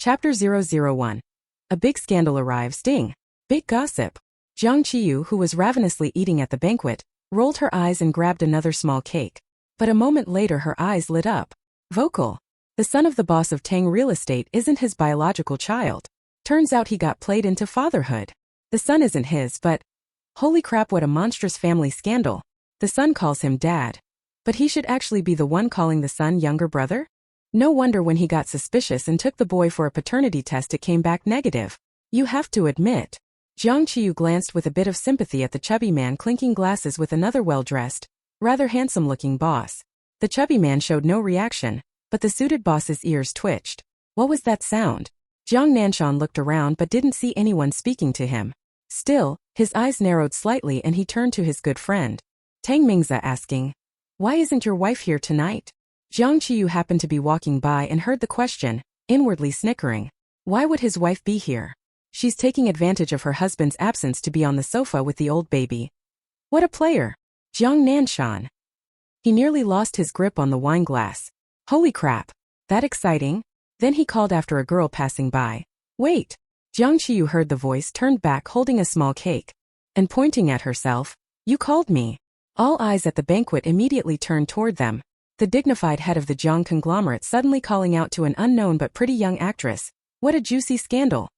Chapter 001. A big scandal arrives. Ding. Big gossip. Jiang Qiyu, who was ravenously eating at the banquet, rolled her eyes and grabbed another small cake. But a moment later her eyes lit up. Vocal. The son of the boss of Tang Real Estate isn't his biological child. Turns out he got played into fatherhood. The son isn't his, but... Holy crap, what a monstrous family scandal. The son calls him dad. But he should actually be the one calling the son younger brother? No wonder when he got suspicious and took the boy for a paternity test it came back negative. You have to admit. Jiang Qiyu glanced with a bit of sympathy at the chubby man clinking glasses with another well-dressed, rather handsome-looking boss. The chubby man showed no reaction, but the suited boss's ears twitched. What was that sound? Jiang Nanshan looked around but didn't see anyone speaking to him. Still, his eyes narrowed slightly and he turned to his good friend Tang Mingzi, asking, "Why isn't your wife here tonight?" Jiang Qiyu happened to be walking by and heard the question, inwardly snickering. Why would his wife be here? She's taking advantage of her husband's absence to be on the sofa with the old baby. What a player! Jiang Nanshan. He nearly lost his grip on the wine glass. Holy crap! That exciting? Then he called after a girl passing by. Wait! Jiang Qiyu heard the voice, turned back holding a small cake. And pointing at herself, "You called me." All eyes at the banquet immediately turned toward them. The dignified head of the Jiang conglomerate suddenly calling out to an unknown but pretty young actress. What a juicy scandal.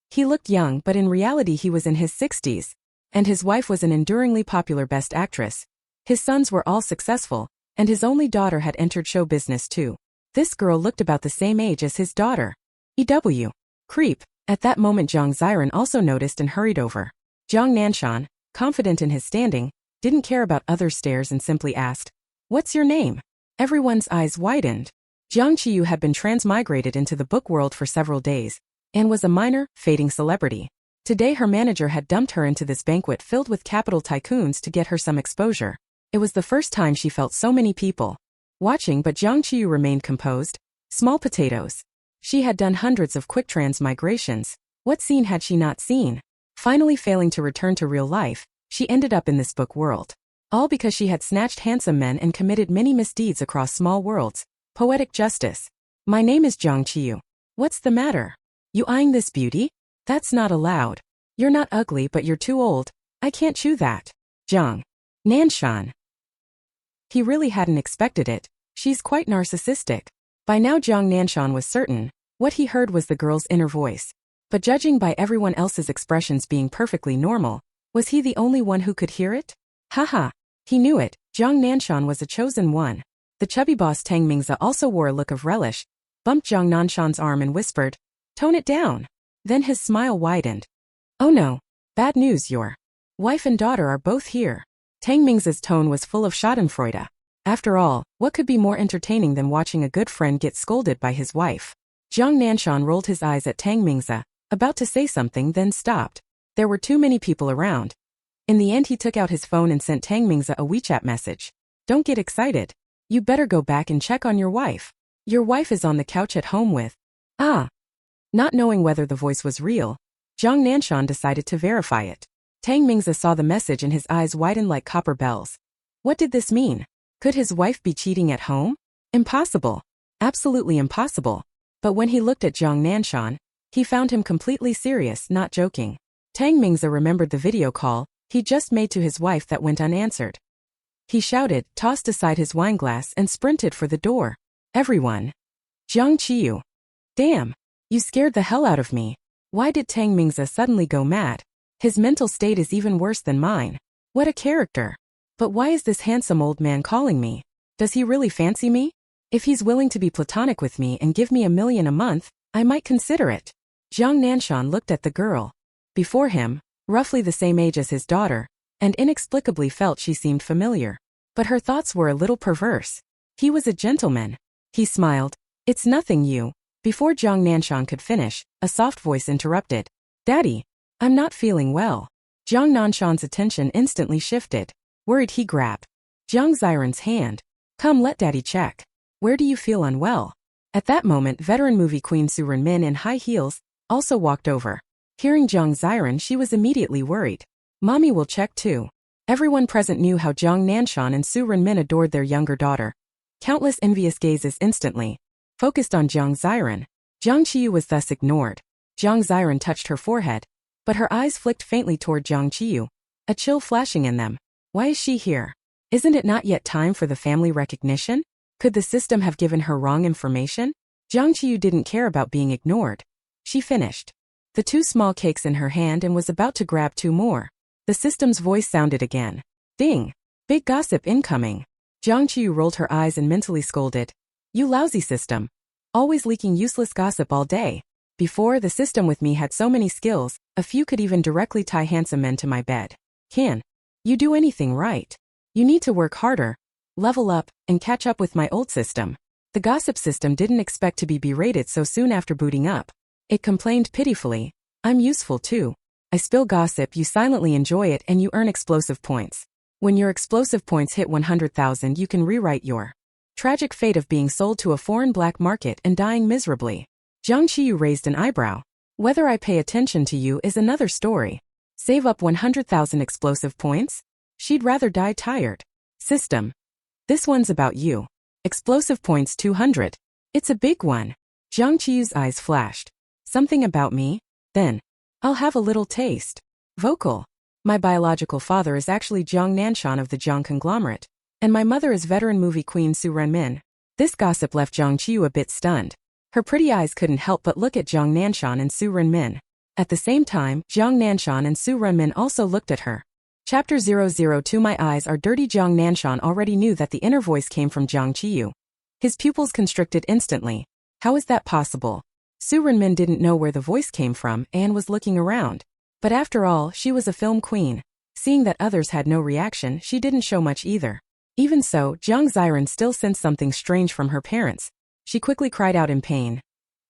He looked young but in reality he was in his 60s. And his wife was an enduringly popular best actress. His sons were all successful, and his only daughter had entered show business too. This girl looked about the same age as his daughter. EW. Creep. At that moment Jiang Ziran also noticed and hurried over. Jiang Nanshan, confident in his standing, didn't care about others' stares and simply asked, "What's your name?" Everyone's eyes widened. Jiang Qiyu had been transmigrated into the book world for several days, and was a minor, fading celebrity. Today her manager had dumped her into this banquet filled with capital tycoons to get her some exposure. It was the first time she felt so many people watching, but Jiang Qiyu remained composed. Small potatoes. She had done hundreds of quick transmigrations. What scene had she not seen? Finally failing to return to real life, she ended up in this book world. All because she had snatched handsome men and committed many misdeeds across small worlds. Poetic justice. My name is Jiang Qiyu. What's the matter? You eyeing this beauty? That's not allowed. You're not ugly but you're too old. I can't chew that. Jiang Nanshan. He really hadn't expected it. She's quite narcissistic. By now Jiang Nanshan was certain. What he heard was the girl's inner voice. But judging by everyone else's expressions being perfectly normal, was he the only one who could hear it? Haha. He knew it. Jiang Nanshan was a chosen one. The chubby boss Tang Mingzi also wore a look of relish, bumped Jiang Nanshan's arm and whispered, "Tone it down." Then his smile widened. "Oh no. Bad news, your wife and daughter are both here." Tang Mingzi's tone was full of schadenfreude. After all, what could be more entertaining than watching a good friend get scolded by his wife? Jiang Nanshan rolled his eyes at Tang Mingzi, about to say something then stopped. There were too many people around. In the end he took out his phone and sent Tang Mingzi a WeChat message. "Don't get excited. You better go back and check on your wife. Your wife is on the couch at home with..." Ah. Not knowing whether the voice was real, Jiang Nanshan decided to verify it. Tang Mingzi saw the message and his eyes widened like copper bells. What did this mean? Could his wife be cheating at home? Impossible. Absolutely impossible. But when he looked at Jiang Nanshan, he found him completely serious, not joking. Tang Mingzi remembered the video call he just made to his wife that went unanswered. He shouted, tossed aside his wineglass and sprinted for the door. "Everyone. Jiang Qiyu. Damn. You scared the hell out of me." Why did Tang Mingzi suddenly go mad? His mental state is even worse than mine. What a character. But why is this handsome old man calling me? Does he really fancy me? If he's willing to be platonic with me and give me $1 million a month, I might consider it. Jiang Nanshan looked at the girl before him, roughly the same age as his daughter, and inexplicably felt she seemed familiar. But her thoughts were a little perverse. He was a gentleman. He smiled. "It's nothing, you." Before Jiang Nanshan could finish, a soft voice interrupted. "Daddy, I'm not feeling well." Jiang Nanshan's attention instantly shifted. Worried he grabbed Jiang Ziran's hand. "Come, let Daddy check. Where do you feel unwell?" At that moment veteran movie queen Su Renmin in high heels also walked over. Hearing Jiang Ziran she was immediately worried. "Mommy will check too." Everyone present knew how Jiang Nanshan and Su Renmin adored their younger daughter. Countless envious gazes instantly focused on Jiang Ziran. Jiang Qiyu was thus ignored. Jiang Ziran touched her forehead, but her eyes flicked faintly toward Jiang Qiyu, a chill flashing in them. Why is she here? Isn't it not yet time for the family recognition? Could the system have given her wrong information? Jiang Qiyu didn't care about being ignored. She finished the 2 small cakes in her hand and was about to grab 2 more. The system's voice sounded again. Ding! Big gossip incoming. Jiang Qiyu rolled her eyes and mentally scolded. You lousy system. Always leaking useless gossip all day. Before, the system with me had so many skills, a few could even directly tie handsome men to my bed. Can you do anything right? You need to work harder, level up, and catch up with my old system. The gossip system didn't expect to be berated so soon after booting up. It complained pitifully. I'm useful too. I spill gossip, you silently enjoy it, and you earn explosive points. When your explosive points hit 100,000, you can rewrite your tragic fate of being sold to a foreign black market and dying miserably. Jiang Qiyu raised an eyebrow. Whether I pay attention to you is another story. Save up 100,000 explosive points? She'd rather die tired. System. This one's about you. Explosive points 200. It's a big one. Jiang Qiyu's eyes flashed. Something about me? Then I'll have a little taste. Vocal. My biological father is actually Jiang Nanshan of the Jiang conglomerate, and my mother is veteran movie queen Su Renmin. This gossip left Jiang Qiyu a bit stunned. Her pretty eyes couldn't help but look at Jiang Nanshan and Su Renmin. At the same time, Jiang Nanshan and Su Renmin also looked at her. Chapter 002 My eyes are dirty. Jiang Nanshan already knew that the inner voice came from Jiang Qiyu. His pupils constricted instantly. How is that possible? Su Renmin didn't know where the voice came from and was looking around. But after all, she was a film queen. Seeing that others had no reaction, she didn't show much either. Even so, Jiang Ziran still sensed something strange from her parents. She quickly cried out in pain.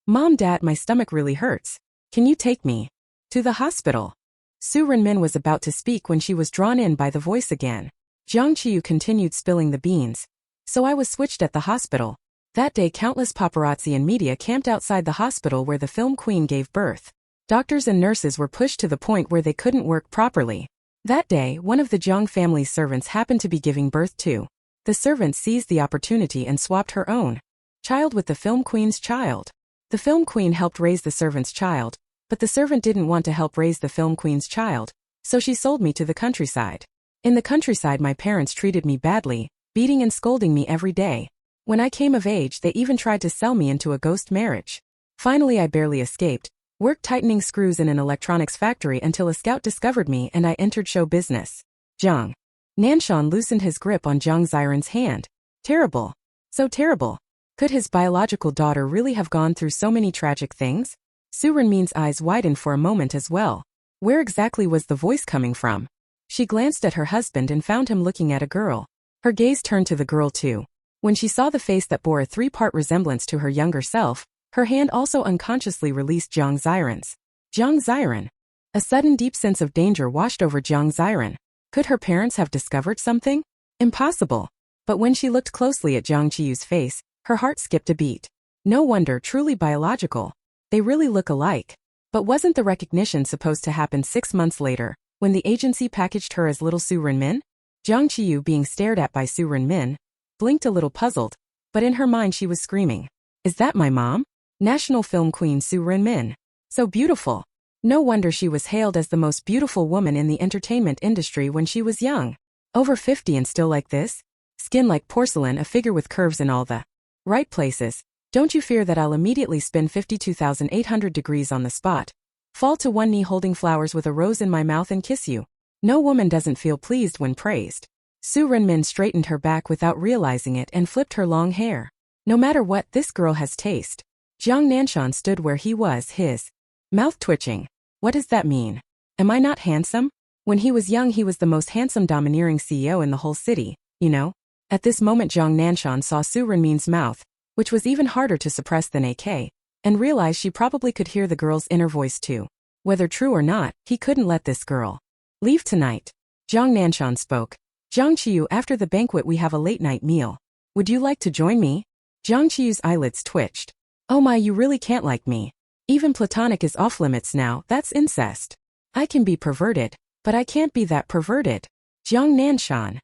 Mom, Dad, my stomach really hurts. Can you take me to the hospital? Su Renmin was about to speak when she was drawn in by the voice again. Jiang Qiyu continued spilling the beans. So I was switched at the hospital. That day countless paparazzi and media camped outside the hospital where the film queen gave birth. Doctors and nurses were pushed to the point where they couldn't work properly. That day, one of the Jiang family's servants happened to be giving birth too. The servant seized the opportunity and swapped her own child with the film queen's child. The film queen helped raise the servant's child, but the servant didn't want to help raise the film queen's child, so she sold me to the countryside. In the countryside, my parents treated me badly, beating and scolding me every day. When I came of age, they even tried to sell me into a ghost marriage. Finally, I barely escaped, worked tightening screws in an electronics factory until a scout discovered me and I entered show business. Jiang Nanshan loosened his grip on Jiang Ziran's hand. Terrible. So terrible. Could his biological daughter really have gone through so many tragic things? Su Renmin's eyes widened for a moment as well. Where exactly was the voice coming from? She glanced at her husband and found him looking at a girl. Her gaze turned to the girl too. When she saw the face that bore a 3-part resemblance to her younger self, her hand also unconsciously released Jiang Ziran's. Jiang Ziran. A sudden deep sense of danger washed over Jiang Ziran. Could her parents have discovered something? Impossible. But when she looked closely at Jiang Qiyu's face, her heart skipped a beat. No wonder, truly biological. They really look alike. But wasn't the recognition supposed to happen 6 months later, when the agency packaged her as little Su Renmin? Jiang Qiyu, being stared at by Su Renmin, blinked a little puzzled, but in her mind she was screaming. Is that my mom? National film queen Su Renmin. So beautiful. No wonder she was hailed as the most beautiful woman in the entertainment industry when she was young. Over 50 and still like this? Skin like porcelain, a figure with curves in all the right places. Don't you fear that I'll immediately spin 52,800 degrees on the spot, fall to one knee holding flowers with a rose in my mouth and kiss you? No woman doesn't feel pleased when praised. Su Renmin straightened her back without realizing it and flipped her long hair. No matter what, this girl has taste. Jiang Nanshan stood where he was, his mouth twitching. What does that mean? Am I not handsome? When he was young, he was the most handsome domineering CEO in the whole city, you know? At this moment, Jiang Nanshan saw Su Renmin's mouth, which was even harder to suppress than AK, and realized she probably could hear the girl's inner voice too. Whether true or not, he couldn't let this girl leave tonight. Jiang Nanshan spoke. Jiang Qiyu, after the banquet we have a late-night meal. Would you like to join me? Jiang Qiyu's eyelids twitched. Oh my, you really can't like me. Even platonic is off-limits now, that's incest. I can be perverted, but I can't be that perverted. Jiang Nanshan.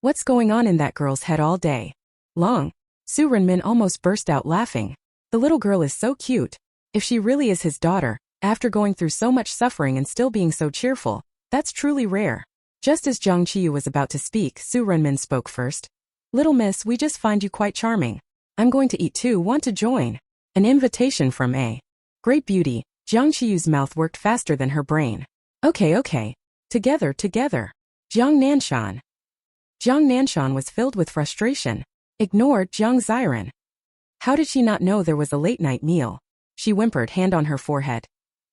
What's going on in that girl's head all day long? Su Renmin almost burst out laughing. The little girl is so cute. If she really is his daughter, after going through so much suffering and still being so cheerful, that's truly rare. Just as Jiang Qiyu was about to speak, Su Renmin spoke first. Little miss, we just find you quite charming. I'm going to eat too, want to join? An invitation from a great beauty. Jiang Qiyu's mouth worked faster than her brain. Okay. Together. Jiang Nanshan. Jiang Nanshan was filled with frustration. Ignored Jiang Ziran. How did she not know there was a late-night meal? She whimpered, hand on her forehead.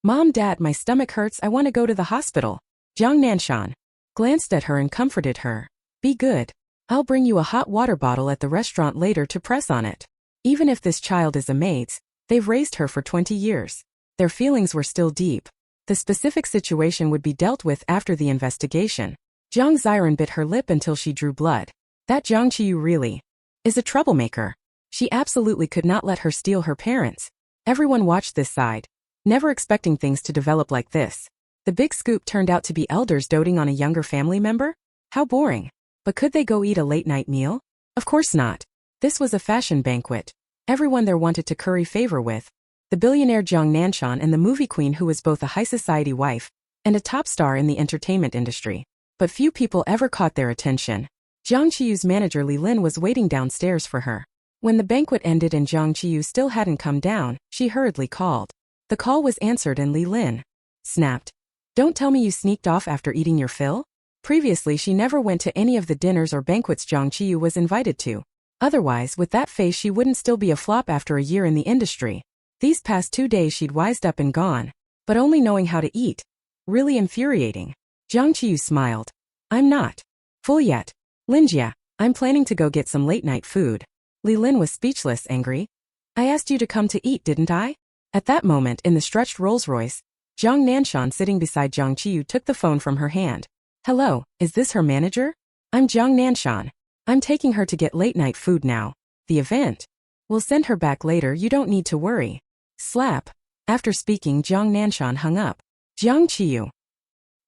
Mom, Dad, my stomach hurts, I want to go to the hospital. Jiang Nanshan glanced at her and comforted her. Be good. I'll bring you a hot water bottle at the restaurant later to press on it. Even if this child is a maid's, they've raised her for 20 years. Their feelings were still deep. The specific situation would be dealt with after the investigation. Jiang Ziran bit her lip until she drew blood. That Jiang Qiyu really is a troublemaker. She absolutely could not let her steal her parents. Everyone watched this side, never expecting things to develop like this. The big scoop turned out to be elders doting on a younger family member? How boring. But could they go eat a late-night meal? Of course not. This was a fashion banquet. Everyone there wanted to curry favor with the billionaire Jiang Nanshan and the movie queen who was both a high society wife and a top star in the entertainment industry. But few people ever caught their attention. Jiang Qiyu's manager Li Lin was waiting downstairs for her. When the banquet ended and Jiang Qiyu still hadn't come down, she hurriedly called. The call was answered and Li Lin snapped. Don't tell me you sneaked off after eating your fill? Previously she never went to any of the dinners or banquets Jiang Qiyu was invited to. Otherwise, with that face she wouldn't still be a flop after a year in the industry. These past 2 days she'd wised up and gone. But only knowing how to eat. Really infuriating. Jiang Qiyu smiled. I'm not full yet. Linjia, I'm planning to go get some late-night food. Li Lin was speechless, angry. I asked you to come to eat, didn't I? At that moment, in the stretched Rolls-Royce, Jiang Nanshan sitting beside Jiang Qiyu took the phone from her hand. Hello, is this her manager? I'm Jiang Nanshan. I'm taking her to get late-night food now. The event. We'll send her back later, you don't need to worry. Slap. After speaking, Jiang Nanshan hung up. Jiang Qiyu.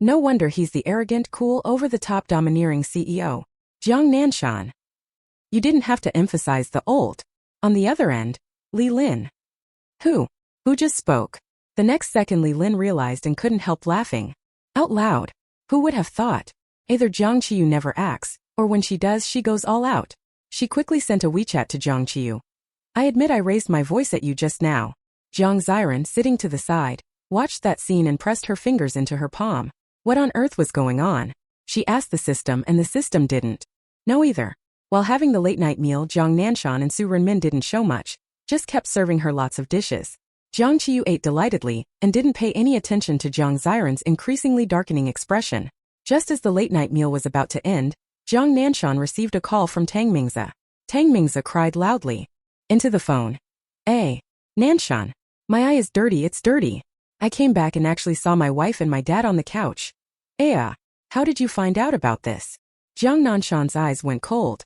No wonder he's the arrogant, cool, over-the-top domineering CEO. Jiang Nanshan. You didn't have to emphasize the old. On the other end, Li Lin. Who just spoke? The next second Li Lin realized and couldn't help laughing. Out loud. Who would have thought? Either Jiang Qiyu never acts, or when she does she goes all out. She quickly sent a WeChat to Jiang Qiyu. I admit I raised my voice at you just now. Jiang Ziran, sitting to the side, watched that scene and pressed her fingers into her palm. What on earth was going on? She asked the system and the system didn't know either. While having the late-night meal, Jiang Nanshan and Su Renmin didn't show much, just kept serving her lots of dishes. Jiang Qiyu ate delightedly and didn't pay any attention to Jiang Ziran's increasingly darkening expression. Just as the late-night meal was about to end, Jiang Nanshan received a call from Tang Mingzi. Tang Mingzi cried loudly into the phone. Hey, Nanshan. My eye is dirty, it's dirty. I came back and actually saw my wife and my dad on the couch. How did you find out about this? Jiang Nanshan's eyes went cold.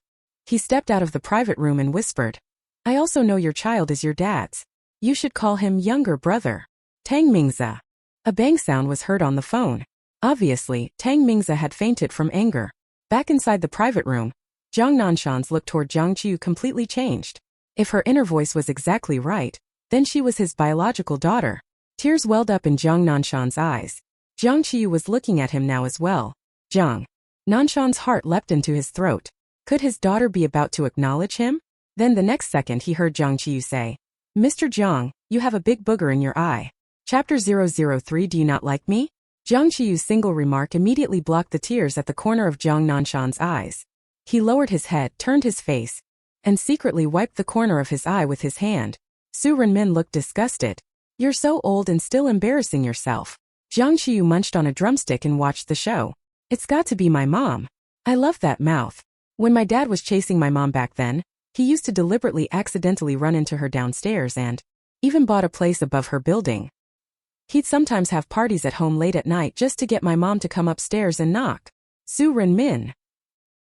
He stepped out of the private room and whispered. I also know your child is your dad's. You should call him younger brother. Tang Mingzi. A bang sound was heard on the phone. Obviously, Tang Mingzi had fainted from anger. Back inside the private room, Jiang Nanshan's look toward Jiang Qiyu completely changed. If her inner voice was exactly right, then she was his biological daughter. Tears welled up in Jiang Nanshan's eyes. Jiang Qiyu was looking at him now as well. Jiang. Nanshan's heart leapt into his throat. Could his daughter be about to acknowledge him? Then the next second he heard Jiang Qiyu say, Mr. Jiang, you have a big booger in your eye. Chapter 003 Do you not like me? Jiang Qiyu's single remark immediately blocked the tears at the corner of Jiang Nanshan's eyes. He lowered his head, turned his face, and secretly wiped the corner of his eye with his hand. Su Renmin looked disgusted. You're so old and still embarrassing yourself. Jiang Qiyu munched on a drumstick and watched the show. It's got to be my mom. I love that mouth. When my dad was chasing my mom back then, he used to deliberately accidentally run into her downstairs and even bought a place above her building. He'd sometimes have parties at home late at night just to get my mom to come upstairs and knock. Su Renmin.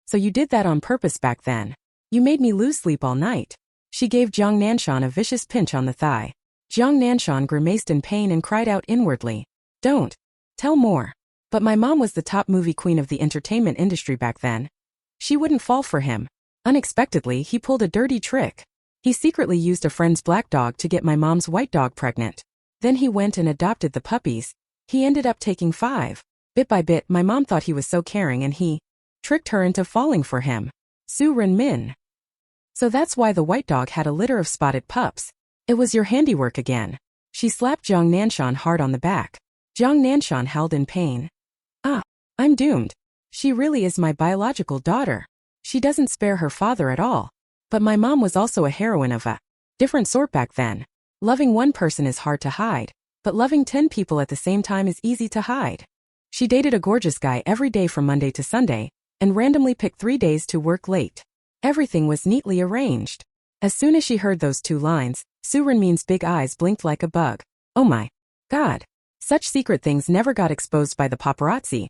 So you did that on purpose back then. You made me lose sleep all night. She gave Jiang Nanshan a vicious pinch on the thigh. Jiang Nanshan grimaced in pain and cried out inwardly. Don't tell more. But my mom was the top movie queen of the entertainment industry back then. She wouldn't fall for him. Unexpectedly, he pulled a dirty trick. He secretly used a friend's black dog to get my mom's white dog pregnant. Then he went and adopted the puppies. He ended up taking 5. Bit by bit, my mom thought he was so caring and he tricked her into falling for him. Su Renmin. So that's why the white dog had a litter of spotted pups. It was your handiwork again. She slapped Jiang Nanshan hard on the back. Jiang Nanshan howled in pain. Ah, I'm doomed. She really is my biological daughter. She doesn't spare her father at all. But my mom was also a heroine of a different sort back then. Loving one person is hard to hide, but loving 10 people at the same time is easy to hide. She dated a gorgeous guy every day from Monday to Sunday, and randomly picked 3 days to work late. Everything was neatly arranged. As soon as she heard those 2 lines, Su Renmin's big eyes blinked like a bug. Oh my God. Such secret things never got exposed by the paparazzi.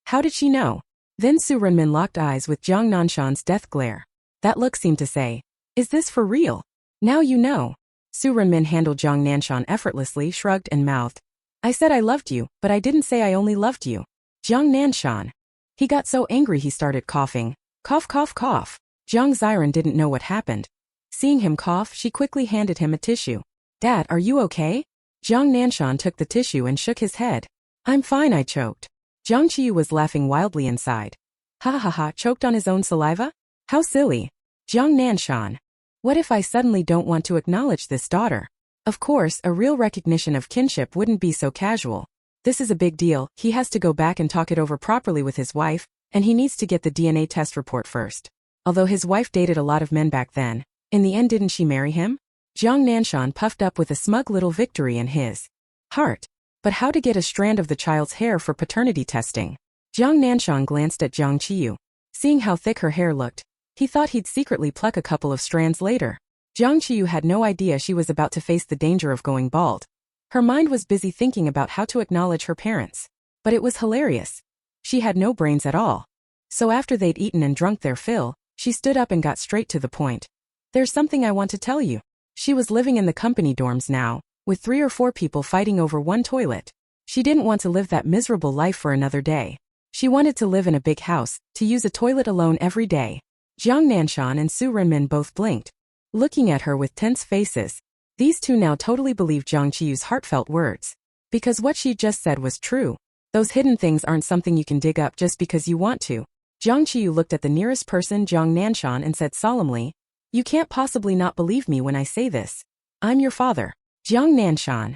How did she know? Then Su Renmin locked eyes with Jiang Nanshan's death glare. That look seemed to say, is this for real? Now you know. Su Renmin handled Jiang Nanshan effortlessly, shrugged and mouthed. I said I loved you, but I didn't say I only loved you. Jiang Nanshan. He got so angry he started coughing. Cough, cough, cough. Jiang Ziran didn't know what happened. Seeing him cough, she quickly handed him a tissue. Dad, are you okay? Jiang Nanshan took the tissue and shook his head. I'm fine, I choked. Jiang Qiyu was laughing wildly inside. Ha ha ha, choked on his own saliva? How silly. Jiang Nanshan. What if I suddenly don't want to acknowledge this daughter? Of course, a real recognition of kinship wouldn't be so casual. This is a big deal. He has to go back and talk it over properly with his wife, and he needs to get the DNA test report first. Although his wife dated a lot of men back then, in the end didn't she marry him? Jiang Nanshan puffed up with a smug little victory in his heart. But how to get a strand of the child's hair for paternity testing? Jiang Nanshan glanced at Jiang Qiyu. Seeing how thick her hair looked, he thought he'd secretly pluck a couple of strands later. Jiang Qiyu had no idea she was about to face the danger of going bald. Her mind was busy thinking about how to acknowledge her parents. But it was hilarious. She had no brains at all. So after they'd eaten and drunk their fill, she stood up and got straight to the point. There's something I want to tell you. She was living in the company dorms now, with 3 or 4 people fighting over one toilet. She didn't want to live that miserable life for another day. She wanted to live in a big house, to use a toilet alone every day. Jiang Nanshan and Su Renmin both blinked, looking at her with tense faces. These 2 now totally believed Jiang Qiyu's heartfelt words. Because what she just said was true. Those hidden things aren't something you can dig up just because you want to. Jiang Qiyu looked at the nearest person, Jiang Nanshan, and said solemnly, you can't possibly not believe me when I say this. I'm your father. Jiang Nanshan.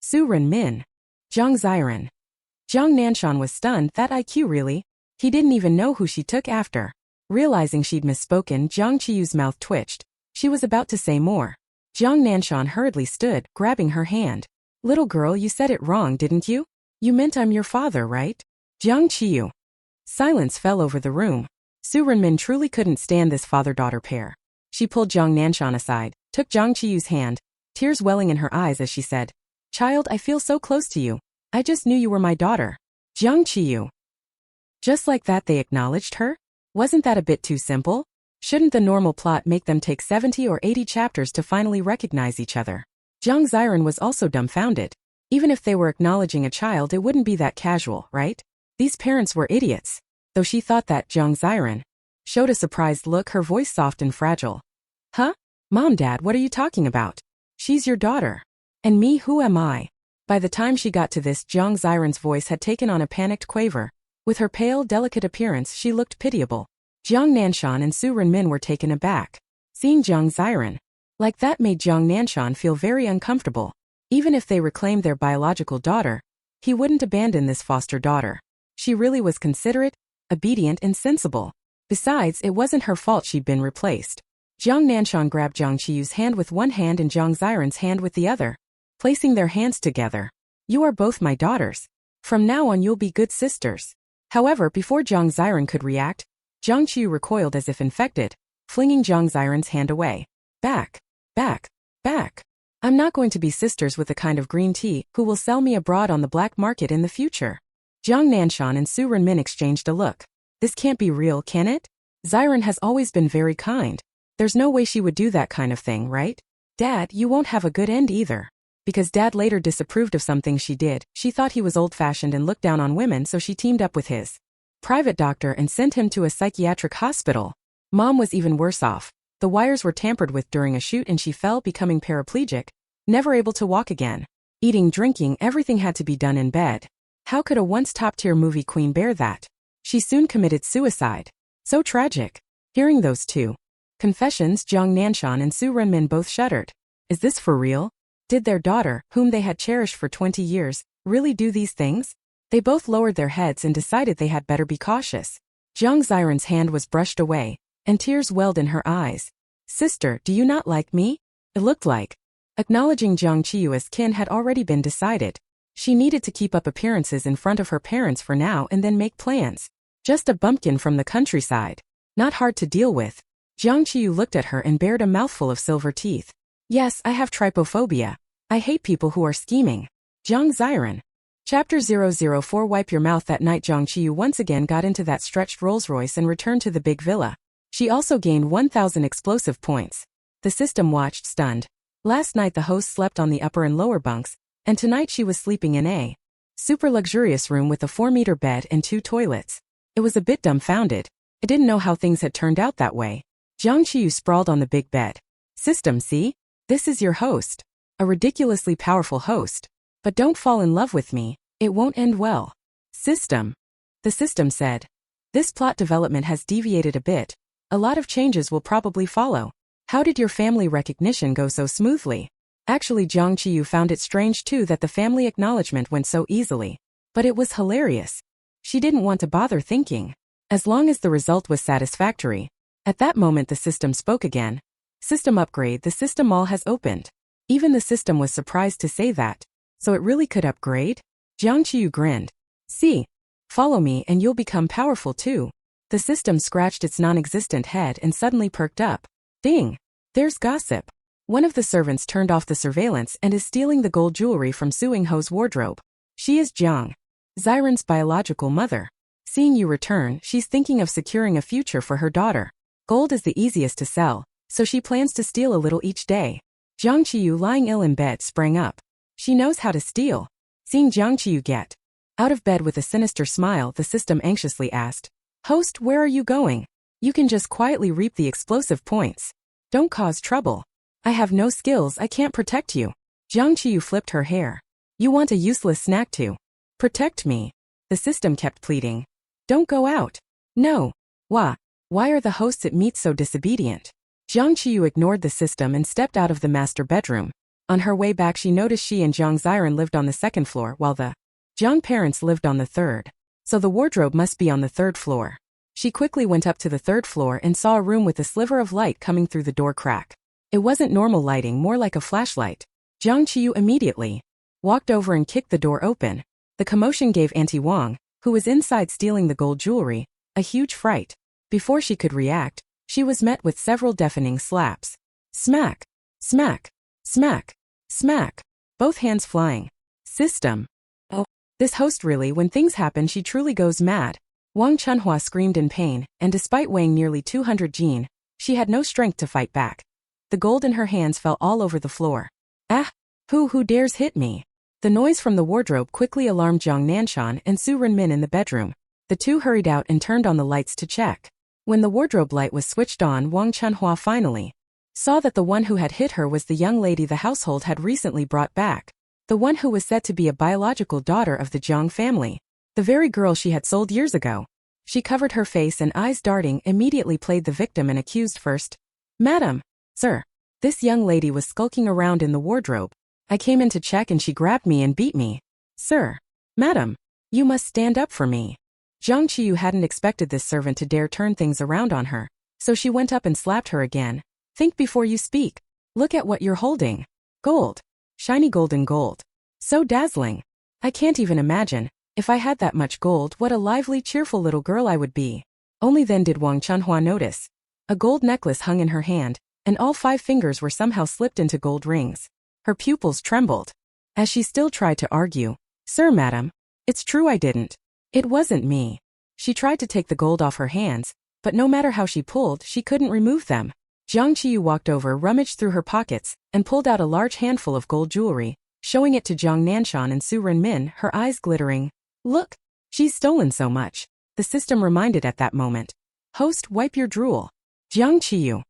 Su Renmin. Jiang Ziran. Jiang Nanshan was stunned. That IQ really? He didn't even know who she took after. Realizing she'd misspoken, Jiang Qiyu's mouth twitched. She was about to say more. Jiang Nanshan hurriedly stood, grabbing her hand. Little girl, you said it wrong, didn't you? You meant I'm your father, right? Jiang Qiyu. Silence fell over the room. Su Renmin truly couldn't stand this father-daughter pair. She pulled Jiang Nanshan aside, took Jiang Qiyu's hand, tears welling in her eyes as she said, Child, I feel so close to you. I just knew you were my daughter. Jiang Qiyu. Just like that they acknowledged her? Wasn't that a bit too simple? Shouldn't the normal plot make them take 70 or 80 chapters to finally recognize each other? Jiang Ziran was also dumbfounded. Even if they were acknowledging a child, it wouldn't be that casual, right? These parents were idiots. Though she thought that Jiang Ziran showed a surprised look, her voice soft and fragile. Huh? Mom, Dad, what are you talking about? She's your daughter. And me, who am I? By the time she got to this, Jiang Ziran's voice had taken on a panicked quaver. With her pale, delicate appearance, she looked pitiable. Jiang Nanshan and Su Renmin were taken aback. Seeing Jiang Ziran like that made Jiang Nanshan feel very uncomfortable. Even if they reclaimed their biological daughter, he wouldn't abandon this foster daughter. She really was considerate, obedient, and sensible. Besides, it wasn't her fault she'd been replaced. Jiang Nanshan grabbed Jiang Qiyu's hand with one hand and Jiang Ziran's hand with the other, placing their hands together. You are both my daughters. From now on you'll be good sisters. However, before Jiang Ziran could react, Jiang Qiyu recoiled as if infected, flinging Jiang Ziran's hand away. Back, back, back. I'm not going to be sisters with the kind of green tea who will sell me abroad on the black market in the future. Jiang Nanshan and Su Renmin exchanged a look. This can't be real, can it? Ziran has always been very kind. There's no way she would do that kind of thing, right? Dad, you won't have a good end either. Because Dad later disapproved of some things she did, she thought he was old-fashioned and looked down on women, so she teamed up with his private doctor and sent him to a psychiatric hospital. Mom was even worse off. The wires were tampered with during a shoot and she fell, becoming paraplegic, never able to walk again. Eating, drinking, everything had to be done in bed. How could a once top-tier movie queen bear that? She soon committed suicide. So tragic. Hearing those two confessions, Jiang Nanshan and Su Renmin both shuddered. Is this for real? Did their daughter, whom they had cherished for 20 years, really do these things? They both lowered their heads and decided they had better be cautious. Jiang Ziran's hand was brushed away, and tears welled in her eyes. Sister, do you not like me? It looked like. Acknowledging Jiang Qiyu as kin had already been decided. She needed to keep up appearances in front of her parents for now and then make plans. Just a bumpkin from the countryside. Not hard to deal with. Jiang Qiyu looked at her and bared a mouthful of silver teeth. Yes, I have trypophobia. I hate people who are scheming. Jiang Ziran. Chapter 004. Wipe your mouth. That night Jiang Qiyu once again got into that stretched Rolls-Royce and returned to the big villa. She also gained 1,000 explosive points. The system watched, stunned. Last night the host slept on the upper and lower bunks, and tonight she was sleeping in a super luxurious room with a 4-meter bed and 2 toilets. It was a bit dumbfounded. It didn't know how things had turned out that way. Jiang Qiyu sprawled on the big bed. System, see? This is your host. A ridiculously powerful host. But don't fall in love with me. It won't end well. System. The system said. This plot development has deviated a bit. A lot of changes will probably follow. How did your family recognition go so smoothly? Actually, Jiang Qiyu found it strange too that the family acknowledgement went so easily. But it was hilarious. She didn't want to bother thinking. As long as the result was satisfactory. At that moment the system spoke again. System upgrade. The system mall has opened. Even the system was surprised to say that. So it really could upgrade? Jiang Qiyu grinned. See. Follow me and you'll become powerful too. The system scratched its non-existent head and suddenly perked up. Ding! There's gossip. One of the servants turned off the surveillance and is stealing the gold jewelry from Su Yingho's wardrobe. She is Jiang Ziran's biological mother. Seeing you return, she's thinking of securing a future for her daughter. Gold is the easiest to sell, so she plans to steal a little each day. Jiang Qiyu, lying ill in bed, sprang up. She knows how to steal. Seeing Jiang Qiyu get out of bed with a sinister smile, the system anxiously asked, Host, where are you going? You can just quietly reap the explosive points. Don't cause trouble. I have no skills, I can't protect you. Jiang Qiyu flipped her hair. You want a useless snack to protect me? The system kept pleading. Don't go out. No. Why are the hosts at meet so disobedient? Jiang Qiyu ignored the system and stepped out of the master bedroom. On her way back she noticed she and Jiang Ziran lived on the 2nd floor while the Jiang parents lived on the 3rd. So the wardrobe must be on the 3rd floor. She quickly went up to the 3rd floor and saw a room with a sliver of light coming through the door crack. It wasn't normal lighting, more like a flashlight. Jiang Qiyu immediately walked over and kicked the door open. The commotion gave Auntie Wang, who was inside stealing the gold jewelry, a huge fright. Before she could react, she was met with several deafening slaps. Smack! Smack! Smack! Smack! Both hands flying. System. Oh, this host really, when things happen she truly goes mad. Wang Chunhua screamed in pain, and despite weighing nearly 200 jin, she had no strength to fight back. The gold in her hands fell all over the floor. Ah! Who dares hit me? The noise from the wardrobe quickly alarmed Jiang Nanshan and Su Renmin in the bedroom. The two hurried out and turned on the lights to check. When the wardrobe light was switched on, Wang Chunhua finally saw that the one who had hit her was the young lady the household had recently brought back. The one who was said to be a biological daughter of the Jiang family. The very girl she had sold years ago. She covered her face and eyes darting immediately played the victim and accused first. Madam. Sir. This young lady was skulking around in the wardrobe. I came in to check and she grabbed me and beat me. Sir. Madam. You must stand up for me. Jiang Qiyu hadn't expected this servant to dare turn things around on her, so she went up and slapped her again. Think before you speak. Look at what you're holding. Gold. Shiny golden gold. So dazzling. I can't even imagine, if I had that much gold, what a lively, cheerful little girl I would be. Only then did Wang Chunhua notice. A gold necklace hung in her hand, and all 5 fingers were somehow slipped into gold rings. Her pupils trembled. As she still tried to argue, Sir, madam, it's true I didn't. It wasn't me. She tried to take the gold off her hands, but no matter how she pulled, she couldn't remove them. Jiang Qiyu walked over, rummaged through her pockets, and pulled out a large handful of gold jewelry, showing it to Jiang Nanshan and Su Renmin, her eyes glittering. Look! She's stolen so much. The system reminded at that moment. Host, wipe your drool. Jiang Qiyu.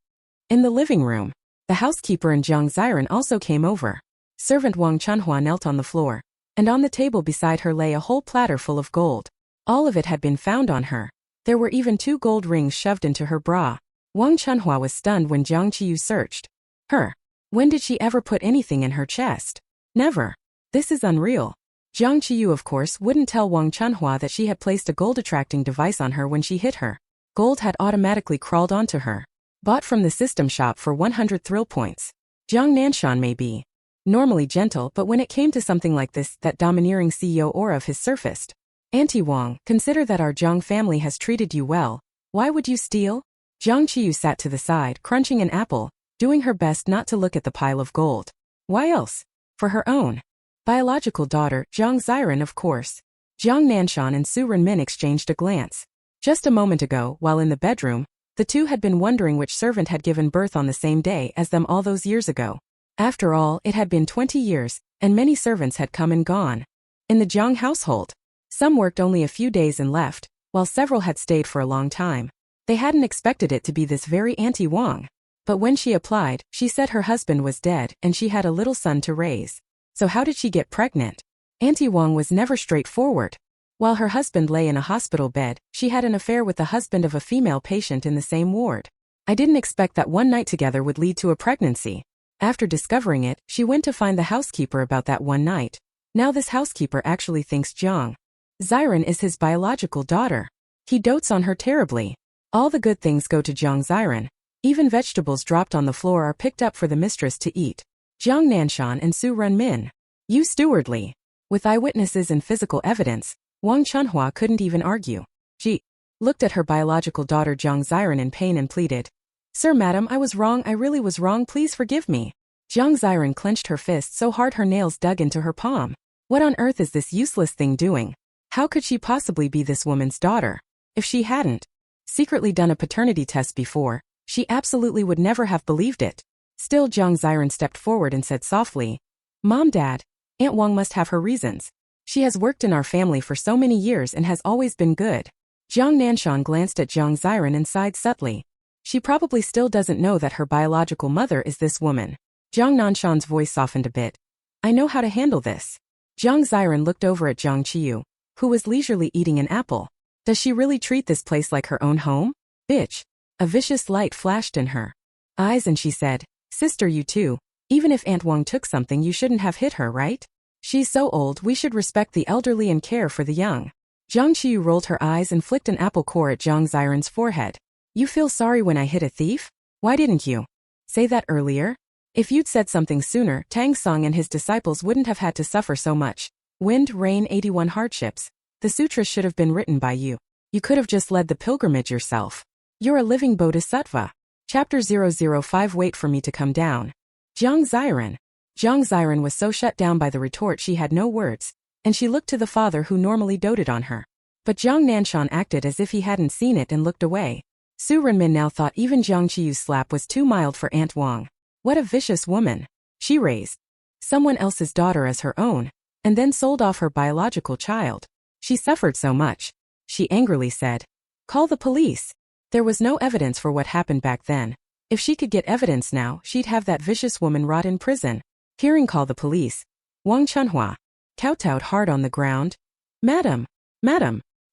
In the living room, the housekeeper and Jiang Ziran also came over. Servant Wang Chunhua knelt on the floor, and on the table beside her lay a whole platter full of gold. All of it had been found on her. There were even 2 gold rings shoved into her bra. Wang Chunhua was stunned when Jiang Qiyu searched her. When did she ever put anything in her chest? Never. This is unreal. Jiang Qiyu of course wouldn't tell Wang Chunhua that she had placed a gold-attracting device on her when she hit her. Gold had automatically crawled onto her. Bought from the system shop for 100 thrill points. Jiang Nanshan may be normally gentle, but when it came to something like this, that domineering CEO aura of his surfaced. Auntie Wang, consider that our Jiang family has treated you well. Why would you steal? Jiang Qiyu sat to the side, crunching an apple, doing her best not to look at the pile of gold. Why else? For her own biological daughter, Jiang Ziran, of course. Jiang Nanshan and Su Renmin exchanged a glance. Just a moment ago, while in the bedroom, the two had been wondering which servant had given birth on the same day as them all those years ago. After all, it had been 20 years, and many servants had come and gone. In the Jiang household, some worked only a few days and left, while several had stayed for a long time. They hadn't expected it to be this very Auntie Wang. But when she applied, she said her husband was dead and she had a little son to raise. So how did she get pregnant? Auntie Wang was never straightforward. While her husband lay in a hospital bed, she had an affair with the husband of a female patient in the same ward. I didn't expect that one night together would lead to a pregnancy. After discovering it, she went to find the housekeeper about that one night. Now this housekeeper actually thinks Jiang Ziran is his biological daughter. He dotes on her terribly. All the good things go to Jiang Ziran. Even vegetables dropped on the floor are picked up for the mistress to eat. Jiang Nanshan and Su Renmin. You stewardly. With eyewitnesses and physical evidence, Wang Chunhua couldn't even argue. She looked at her biological daughter Jiang Ziran in pain and pleaded. Sir, madam, I was wrong, I really was wrong, please forgive me. Jiang Ziran clenched her fist so hard her nails dug into her palm. What on earth is this useless thing doing? How could she possibly be this woman's daughter? If she hadn't secretly done a paternity test before, she absolutely would never have believed it. Still, Jiang Ziran stepped forward and said softly, Mom, Dad, Aunt Wang must have her reasons. She has worked in our family for so many years and has always been good. Jiang Nanshan glanced at Jiang Ziran and sighed subtly. She probably still doesn't know that her biological mother is this woman. Jiang Nanshan's voice softened a bit. I know how to handle this. Jiang Ziran looked over at Jiang Qiyu, who was leisurely eating an apple. Does she really treat this place like her own home? Bitch. A vicious light flashed in her eyes and she said, Sister, you too. Even if Aunt Wang took something, you shouldn't have hit her, right? She's so old, we should respect the elderly and care for the young. Jiang Qiyu rolled her eyes and flicked an apple core at Jiang Ziran's forehead. You feel sorry when I hit a thief? Why didn't you say that earlier? If you'd said something sooner, Tang Song and his disciples wouldn't have had to suffer so much. Wind, rain, 81 hardships. The sutras should have been written by you. You could have just led the pilgrimage yourself. You're a living bodhisattva. Chapter 005. Wait for me to come down. Jiang Ziran. Jiang Ziran was so shut down by the retort she had no words, and she looked to the father who normally doted on her. But Jiang Nanshan acted as if he hadn't seen it and looked away. Su Renmin now thought even Jiang Qiyu's slap was too mild for Aunt Wang. What a vicious woman. She raised someone else's daughter as her own, and then sold off her biological child. She suffered so much. She angrily said, Call the police. There was no evidence for what happened back then. If she could get evidence now, she'd have that vicious woman rot in prison. Hearing call the police, Wang Chunhua kowtowed hard on the ground. Madam,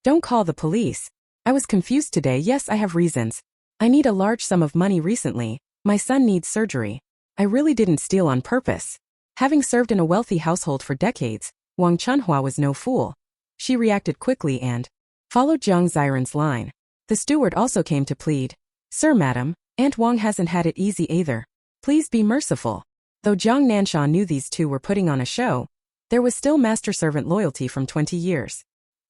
don't call the police. I was confused today. Yes, I have reasons. I need a large sum of money recently. My son needs surgery. I really didn't steal on purpose. Having served in a wealthy household for decades, Wang Chunhua was no fool. She reacted quickly and followed Jiang Ziran's line. The steward also came to plead. Sir, madam, Aunt Wang hasn't had it easy either. Please be merciful. Though Jiang Nanshan knew these two were putting on a show, there was still master-servant loyalty from 20 years.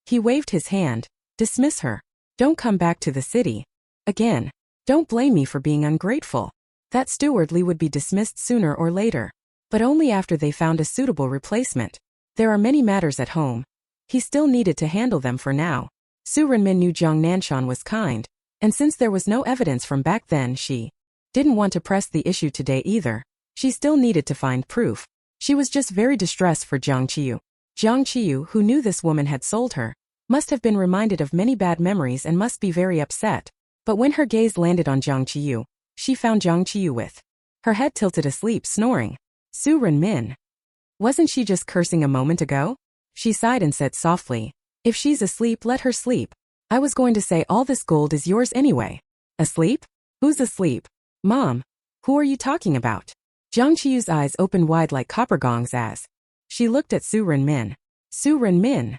He waved his hand. Dismiss her. Don't come back to the city again. Don't blame me for being ungrateful. That stewardly would be dismissed sooner or later, but only after they found a suitable replacement. There are many matters at home. He still needed to handle them for now. Su Renmin knew Jiang Nanshan was kind, and since there was no evidence from back then, she didn't want to press the issue today either. She still needed to find proof. She was just very distressed for Jiang Qiyu. Jiang Qiyu, who knew this woman had sold her, must have been reminded of many bad memories and must be very upset. But when her gaze landed on Jiang Qiyu, she found Jiang Qiyu with her head tilted asleep snoring. Su Renmin. Wasn't she just cursing a moment ago? She sighed and said softly, if she's asleep, let her sleep. I was going to say all this gold is yours anyway. Asleep? Who's asleep? Mom. Who are you talking about? Jiang Qiyu's eyes opened wide like copper gongs as she looked at Su Renmin. Su Renmin.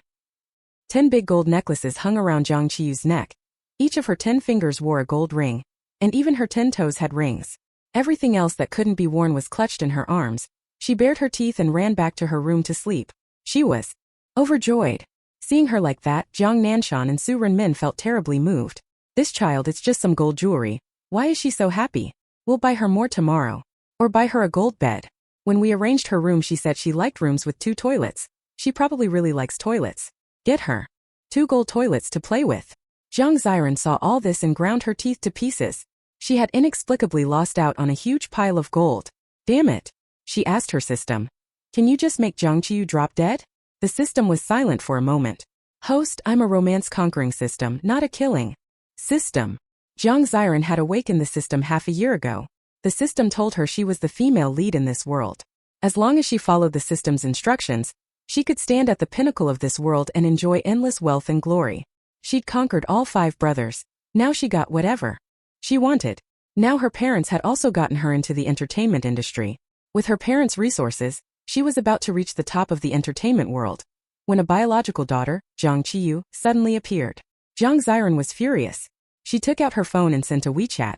10 big gold necklaces hung around Jiang Qiyu's neck. Each of her 10 fingers wore a gold ring, and even her 10 toes had rings. Everything else that couldn't be worn was clutched in her arms. She bared her teeth and ran back to her room to sleep. She was overjoyed. Seeing her like that, Jiang Nanshan and Su Renmin felt terribly moved. This child, it's just some gold jewelry. Why is she so happy? We'll buy her more tomorrow. Or buy her a gold bed. When we arranged her room, she said she liked rooms with 2 toilets. She probably really likes toilets. Get her 2 gold toilets to play with. Jiang Ziran saw all this and ground her teeth to pieces. She had inexplicably lost out on a huge pile of gold. Damn it. She asked her system. Can you just make Jiang Qiyu drop dead? The system was silent for a moment. Host, I'm a romance-conquering system, not a killing system. Jiang Ziran had awakened the system half a year ago. The system told her she was the female lead in this world. As long as she followed the system's instructions, she could stand at the pinnacle of this world and enjoy endless wealth and glory. She'd conquered all 5 brothers. Now she got whatever she wanted. Now her parents had also gotten her into the entertainment industry. With her parents' resources, she was about to reach the top of the entertainment world. When a biological daughter, Jiang Qiyu, suddenly appeared. Jiang Ziran was furious. She took out her phone and sent a WeChat.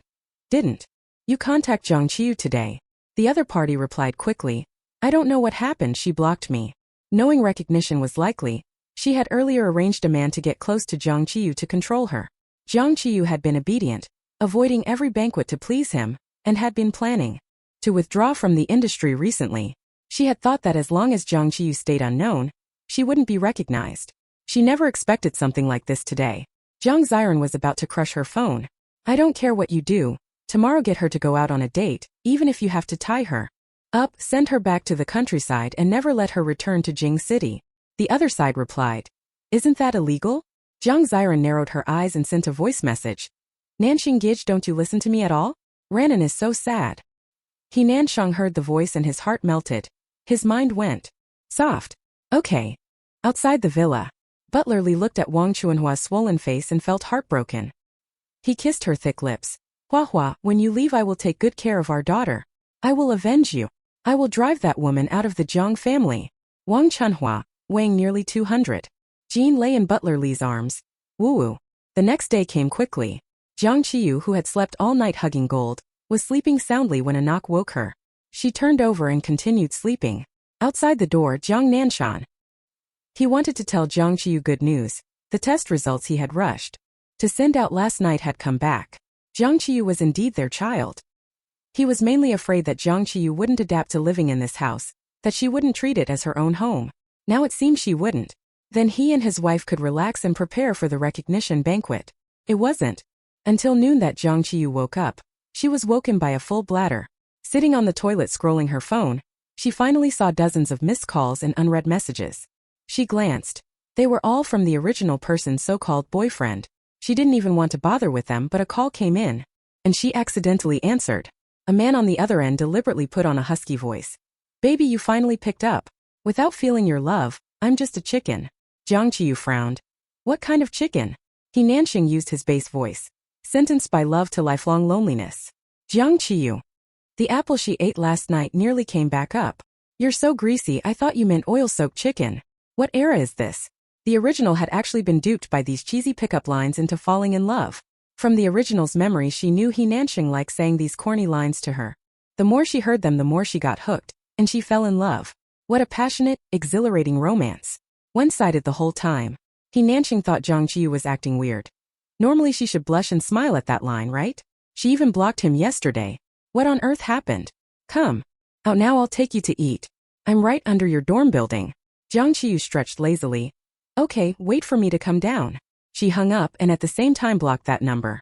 Didn't you contact Jiang Qiyu today? The other party replied quickly. I don't know what happened, she blocked me. Knowing recognition was likely, she had earlier arranged a man to get close to Jiang Qiyu to control her. Jiang Qiyu had been obedient, avoiding every banquet to please him, and had been planning to withdraw from the industry recently. She had thought that as long as Jiang Qiyu stayed unknown, she wouldn't be recognized. She never expected something like this today. Jiang Ziran was about to crush her phone. I don't care what you do. Tomorrow get her to go out on a date, even if you have to tie her up, send her back to the countryside and never let her return to Jing City. The other side replied. Isn't that illegal? Jiang Ziran narrowed her eyes and sent a voice message. Nanxing Gij, don't you listen to me at all? Ranan is so sad. He Nanshang heard the voice and his heart melted. His mind went soft. Okay. Outside the villa, Butler Li looked at Wang Chuanhua's swollen face and felt heartbroken. He kissed her thick lips. Hua Hua, when you leave I will take good care of our daughter. I will avenge you. I will drive that woman out of the Jiang family. Wang Chunhua, weighing nearly 200. Jean lay in Butler Li's arms. Woo-woo. The next day came quickly. Jiang Qiyu, who had slept all night hugging gold, was sleeping soundly when a knock woke her. She turned over and continued sleeping. Outside the door, Jiang Nanshan. He wanted to tell Jiang Qiyu good news. The test results he had rushed to send out last night had come back. Jiang Qiyu was indeed their child. He was mainly afraid that Jiang Qiyu wouldn't adapt to living in this house, that she wouldn't treat it as her own home. Now it seemed she wouldn't. Then he and his wife could relax and prepare for the recognition banquet. It wasn't until noon that Jiang Qiyu woke up. She was woken by a full bladder. Sitting on the toilet scrolling her phone, she finally saw dozens of missed calls and unread messages. She glanced. They were all from the original person's so-called boyfriend. She didn't even want to bother with them, but a call came in, and she accidentally answered. A man on the other end deliberately put on a husky voice. Baby, you finally picked up. Without feeling your love, I'm just a chicken. Jiang Qiyu frowned. What kind of chicken? He Nanxing used his bass voice. Sentenced by love to lifelong loneliness. Jiang Qiyu. The apple she ate last night nearly came back up. You're so greasy, I thought you meant oil-soaked chicken. What era is this? The original had actually been duped by these cheesy pickup lines into falling in love. From the original's memory, she knew he Nanxing liked saying these corny lines to her. The more she heard them, the more she got hooked, and she fell in love. What a passionate, exhilarating romance. One-sided the whole time. He Nanxing thought Jiang Qiyu was acting weird. Normally she should blush and smile at that line, right? She even blocked him yesterday. What on earth happened? Come. Out now, I'll take you to eat. I'm right under your dorm building. Jiang Qiyu stretched lazily. Okay, wait for me to come down. She hung up and at the same time blocked that number.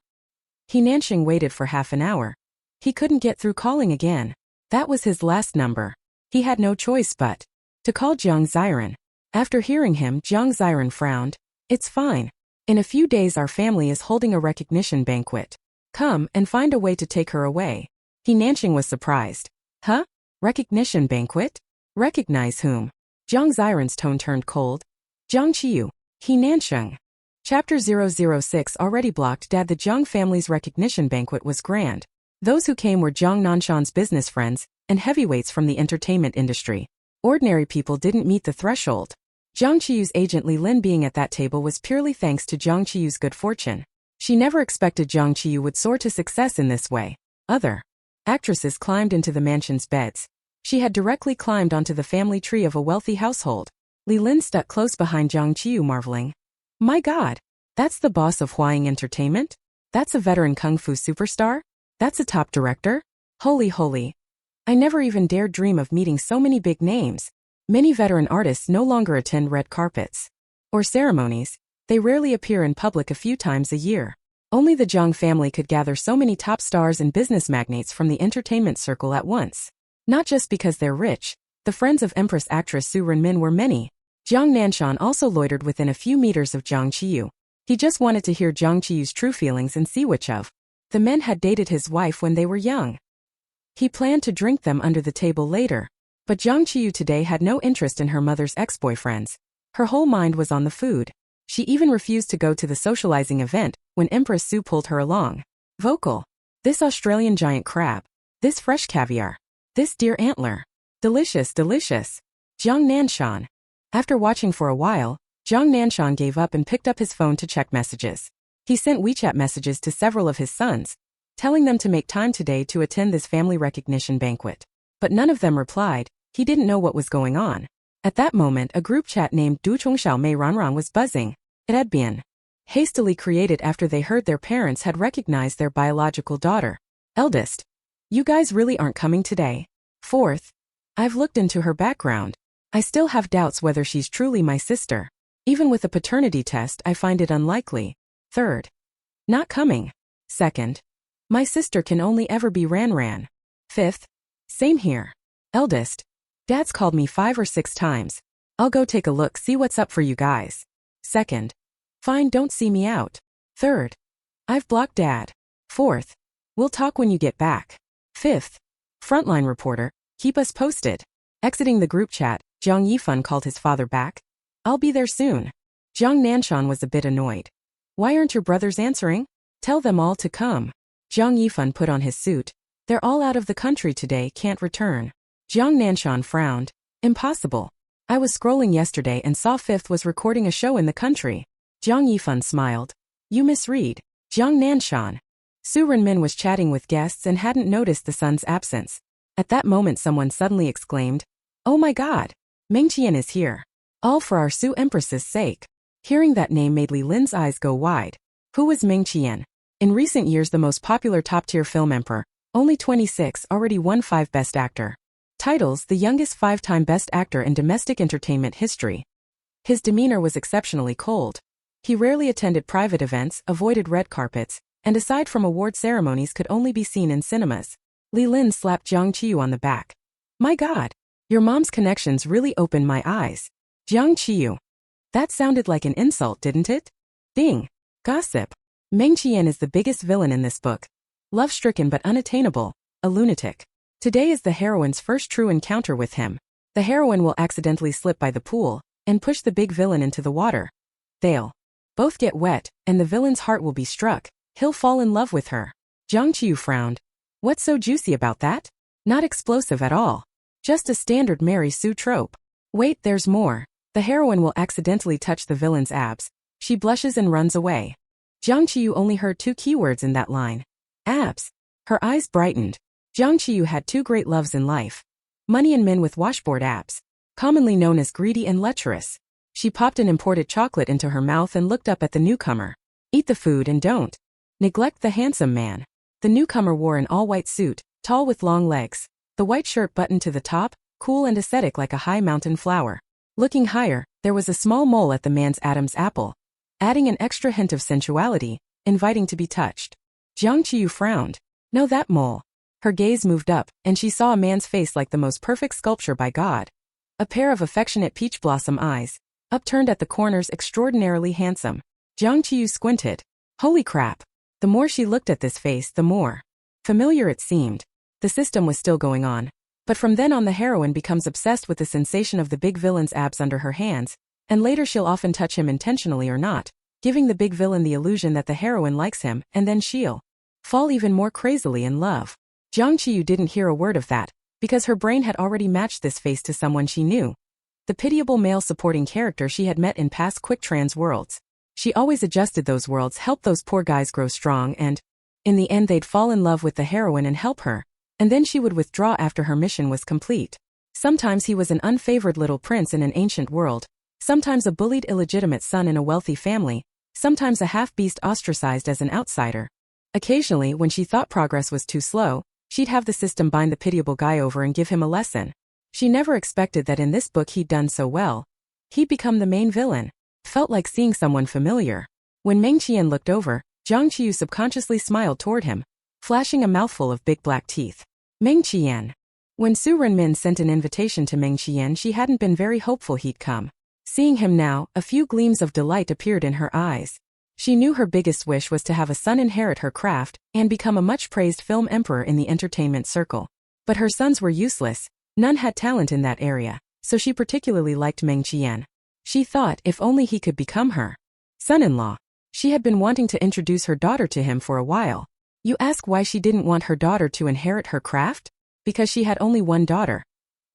He Nanxing waited for half an hour. He couldn't get through calling again. That was his last number. He had no choice but to call Jiang Ziran. After hearing him, Jiang Ziran frowned. It's fine. In a few days our family is holding a recognition banquet. Come and find a way to take her away. He Nansheng was surprised. Huh? Recognition banquet? Recognize whom? Jiang Ziran's tone turned cold. Jiang Qiyu. He Nansheng. Chapter 006 already blocked. Dad. The Jiang family's recognition banquet was grand. Those who came were Jiang Nanshan's business friends and heavyweights from the entertainment industry. Ordinary people didn't meet the threshold. Jiang Qiyu's agent Li Lin being at that table was purely thanks to Jiang Qiyu's good fortune. She never expected Jiang Qiyu would soar to success in this way. Other actresses climbed into the mansion's beds. She had directly climbed onto the family tree of a wealthy household. Li Lin stuck close behind Jiang Qiyu, marveling. My God, that's the boss of Huaying Entertainment? That's a veteran kung fu superstar? That's a top director? Holy. I never even dared dream of meeting so many big names. Many veteran artists no longer attend red carpets or ceremonies. They rarely appear in public a few times a year. Only the Jiang family could gather so many top stars and business magnates from the entertainment circle at once. Not just because they're rich, the friends of Empress actress Su Renmin were many. Jiang Nanshan also loitered within a few meters of Jiang Qiyu. He just wanted to hear Jiang Qiyu's true feelings and see which of the men had dated his wife when they were young. He planned to drink them under the table later. But Jiang Qiyu today had no interest in her mother's ex-boyfriends. Her whole mind was on the food. She even refused to go to the socializing event when Empress Su pulled her along. Vocal. This Australian giant crab. This fresh caviar. This deer antler. Delicious. Jiang Nanshan. After watching for a while, Jiang Nanshan gave up and picked up his phone to check messages. He sent WeChat messages to several of his sons, telling them to make time today to attend this family recognition banquet. But none of them replied. He didn't know what was going on. At that moment, a group chat named Du Chongxiao Mei Ranran was buzzing. It had been hastily created after they heard their parents had recognized their biological daughter. Eldest. You guys really aren't coming today. Fourth. I've looked into her background. I still have doubts whether she's truly my sister. Even with a paternity test, I find it unlikely. Third. Not coming. Second. My sister can only ever be Ran. Fifth. Same here. Eldest. Dad's called me 5 or 6 times. I'll go take a look, see what's up for you guys. Second. Fine, don't see me out. Third. I've blocked Dad. Fourth. We'll talk when you get back. Fifth. Frontline reporter, keep us posted. Exiting the group chat, Jiang Yifan called his father back. I'll be there soon. Jiang Nanshan was a bit annoyed. Why aren't your brothers answering? Tell them all to come. Jiang Yifan put on his suit. They're all out of the country today, can't return. Jiang Nanshan frowned. Impossible. I was scrolling yesterday and saw Fifth was recording a show in the country. Jiang Yifan smiled. You misread. Jiang Nanshan. Su Renmin was chatting with guests and hadn't noticed the son's absence. At that moment someone suddenly exclaimed, Oh my God! Meng Qian is here. All for our Su Empress's sake. Hearing that name made Li Lin's eyes go wide. Who was Meng Qian? In recent years the most popular top-tier film emperor, only 26, already won 5 Best Actor titles, the youngest 5-time Best Actor in domestic entertainment history. His demeanor was exceptionally cold. He rarely attended private events, avoided red carpets, and aside from award ceremonies could only be seen in cinemas. Li Lin slapped Jiang Qiyu on the back. My God! Your mom's connections really opened my eyes. Jiang Qiyu. That sounded like an insult, didn't it? Ding. Gossip. Meng Qian is the biggest villain in this book. Love-stricken but unattainable. A lunatic. Today is the heroine's first true encounter with him. The heroine will accidentally slip by the pool and push the big villain into the water. They'll both get wet, and the villain's heart will be struck. He'll fall in love with her. Jiang Qiyu frowned. What's so juicy about that? Not explosive at all. Just a standard Mary Sue trope. Wait, there's more. The heroine will accidentally touch the villain's abs. She blushes and runs away. Jiang Qiyu only heard 2 keywords in that line. Abs. Her eyes brightened. Jiang Qiyu had 2 great loves in life. Money and men with washboard abs. Commonly known as greedy and lecherous. She popped an imported chocolate into her mouth and looked up at the newcomer. Eat the food and don't neglect the handsome man. The newcomer wore an all-white suit, tall with long legs. The white shirt buttoned to the top, cool and ascetic like a high mountain flower. Looking higher, there was a small mole at the man's Adam's apple, adding an extra hint of sensuality, inviting to be touched. Jiang Qiyu frowned. No, that mole. Her gaze moved up, and she saw a man's face like the most perfect sculpture by God. A pair of affectionate peach blossom eyes, upturned at the corners, extraordinarily handsome. Jiang Qiyu squinted. Holy crap. The more she looked at this face, the more familiar it seemed. The system was still going on. But from then on the heroine becomes obsessed with the sensation of the big villain's abs under her hands, and later she'll often touch him intentionally or not, giving the big villain the illusion that the heroine likes him, and then she'll fall even more crazily in love. Jiang Qiyu didn't hear a word of that, because her brain had already matched this face to someone she knew. The pitiable male supporting character she had met in past quick trans worlds. She always adjusted those worlds, helped those poor guys grow strong, and in the end they'd fall in love with the heroine and help her, and then she would withdraw after her mission was complete. Sometimes he was an unfavored little prince in an ancient world, sometimes a bullied illegitimate son in a wealthy family, sometimes a half-beast ostracized as an outsider. Occasionally, when she thought progress was too slow, she'd have the system bind the pitiable guy over and give him a lesson. She never expected that in this book he'd done so well. He'd become the main villain. Felt like seeing someone familiar. When Meng Qian looked over, Jiang Qiyu subconsciously smiled toward him, flashing a mouthful of big black teeth. Meng Qian. When Su Renmin sent an invitation to Meng Qian, she hadn't been very hopeful he'd come. Seeing him now, a few gleams of delight appeared in her eyes. She knew her biggest wish was to have a son inherit her craft and become a much-praised film emperor in the entertainment circle. But her sons were useless, none had talent in that area, so she particularly liked Meng Qian. She thought if only he could become her son-in-law. She had been wanting to introduce her daughter to him for a while. You ask why she didn't want her daughter to inherit her craft? Because she had only one daughter.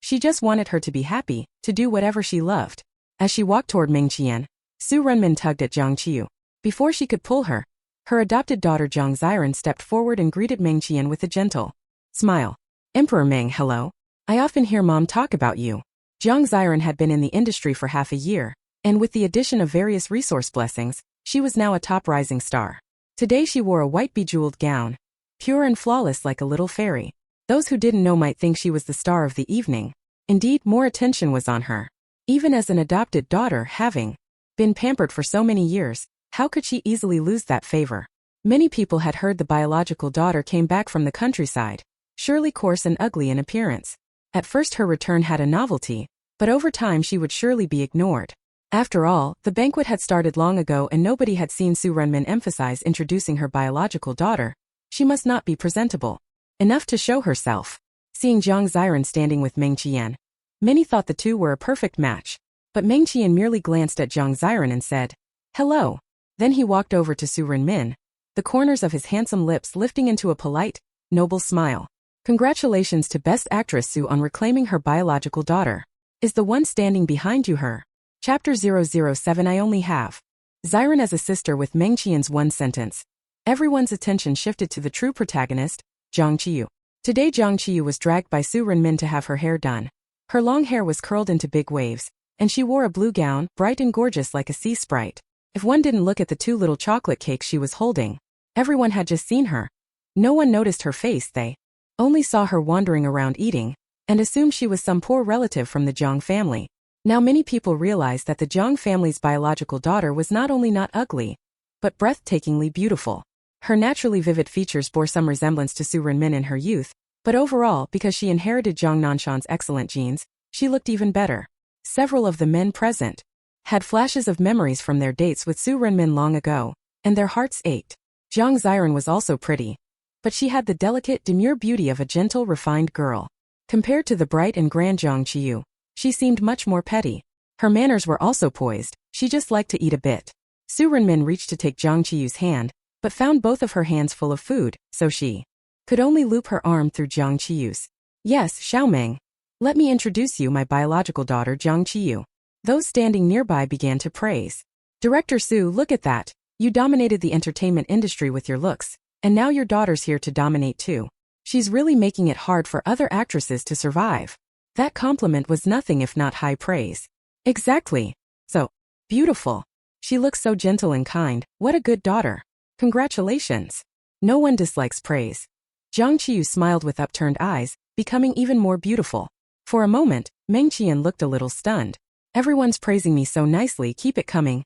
She just wanted her to be happy, to do whatever she loved. As she walked toward Meng Qian, Su Renmin tugged at Jiang Qiyu. Before she could pull her, her adopted daughter Jiang Ziran stepped forward and greeted Meng Qian with a gentle smile. Emperor Meng, hello. I often hear Mom talk about you. Jiang Ziran had been in the industry for half a year, and with the addition of various resource blessings, she was now a top rising star. Today she wore a white bejeweled gown, pure and flawless like a little fairy. Those who didn't know might think she was the star of the evening. Indeed, more attention was on her. Even as an adopted daughter, having been pampered for so many years, how could she easily lose that favor? Many people had heard the biological daughter came back from the countryside, surely coarse and ugly in appearance. At first her return had a novelty, but over time she would surely be ignored. After all, the banquet had started long ago and nobody had seen Su Renmin emphasize introducing her biological daughter. She must not be presentable enough to show herself. Seeing Jiang Ziran standing with Meng Qian, many thought the two were a perfect match, but Meng Qian merely glanced at Jiang Ziran and said, "Hello." Then he walked over to Su Renmin, the corners of his handsome lips lifting into a polite, noble smile. Congratulations to Best Actress Su on reclaiming her biological daughter. Is the one standing behind you her? Chapter 007 I only have Ziran as a sister with Meng Qian's one sentence. Everyone's attention shifted to the true protagonist, Jiang Qiyu. Today Jiang Qiyu was dragged by Su Renmin to have her hair done. Her long hair was curled into big waves, and she wore a blue gown, bright and gorgeous like a sea sprite. If one didn't look at the two little chocolate cakes she was holding, everyone had just seen her. No one noticed her face, they only saw her wandering around eating, and assumed she was some poor relative from the Jiang family. Now many people realized that the Jiang family's biological daughter was not only not ugly, but breathtakingly beautiful. Her naturally vivid features bore some resemblance to Su Renmin in her youth, but overall, because she inherited Jiang Nanshan's excellent genes, she looked even better. Several of the men present had flashes of memories from their dates with Su Renmin long ago, and their hearts ached. Jiang Ziran was also pretty, but she had the delicate, demure beauty of a gentle, refined girl. Compared to the bright and grand Jiang Qiyu, she seemed much more petty. Her manners were also poised, she just liked to eat a bit. Su Renmin reached to take Jiang Qiyu's hand, but found both of her hands full of food, so she could only loop her arm through Jiang Qiyu's. Yes, Xiaomeng. Let me introduce you my biological daughter Jiang Qiyu. Those standing nearby began to praise. Director Su, look at that. You dominated the entertainment industry with your looks, and now your daughter's here to dominate too. She's really making it hard for other actresses to survive. That compliment was nothing if not high praise. Exactly. So beautiful. She looks so gentle and kind. What a good daughter. Congratulations. No one dislikes praise. Jiang Qiyu smiled with upturned eyes, becoming even more beautiful. For a moment, Meng Qian looked a little stunned. Everyone's praising me so nicely, keep it coming.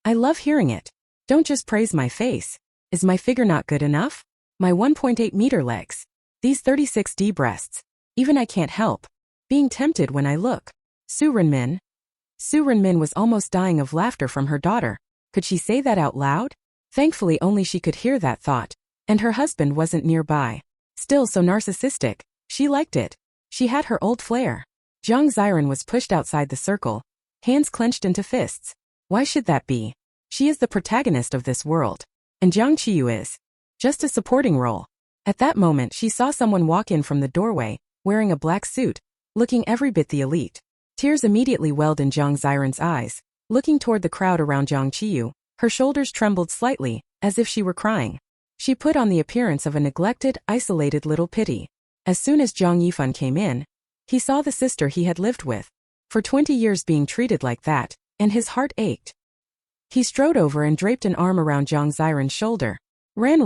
I love hearing it. Don't just praise my face. Is my figure not good enough? My 1.8-meter legs. These 36D breasts. Even I can't help being tempted when I look. Su Renmin. Su Renmin was almost dying of laughter from her daughter. Could she say that out loud? Thankfully only she could hear that thought, and her husband wasn't nearby. Still so narcissistic, she liked it. She had her old flair. Jiang Ziran was pushed outside the circle, hands clenched into fists. Why should that be? She is the protagonist of this world. And Jiang Qiyu is just a supporting role. At that moment she saw someone walk in from the doorway, wearing a black suit, looking every bit the elite. Tears immediately welled in Jiang Ziran's eyes. Looking toward the crowd around Jiang Qiyu, her shoulders trembled slightly, as if she were crying. She put on the appearance of a neglected, isolated little pitty. As soon as Jiang Yifan came in, he saw the sister he had lived with for 20 years being treated like that, and his heart ached. He strode over and draped an arm around Jiang Ziran's shoulder. Ran.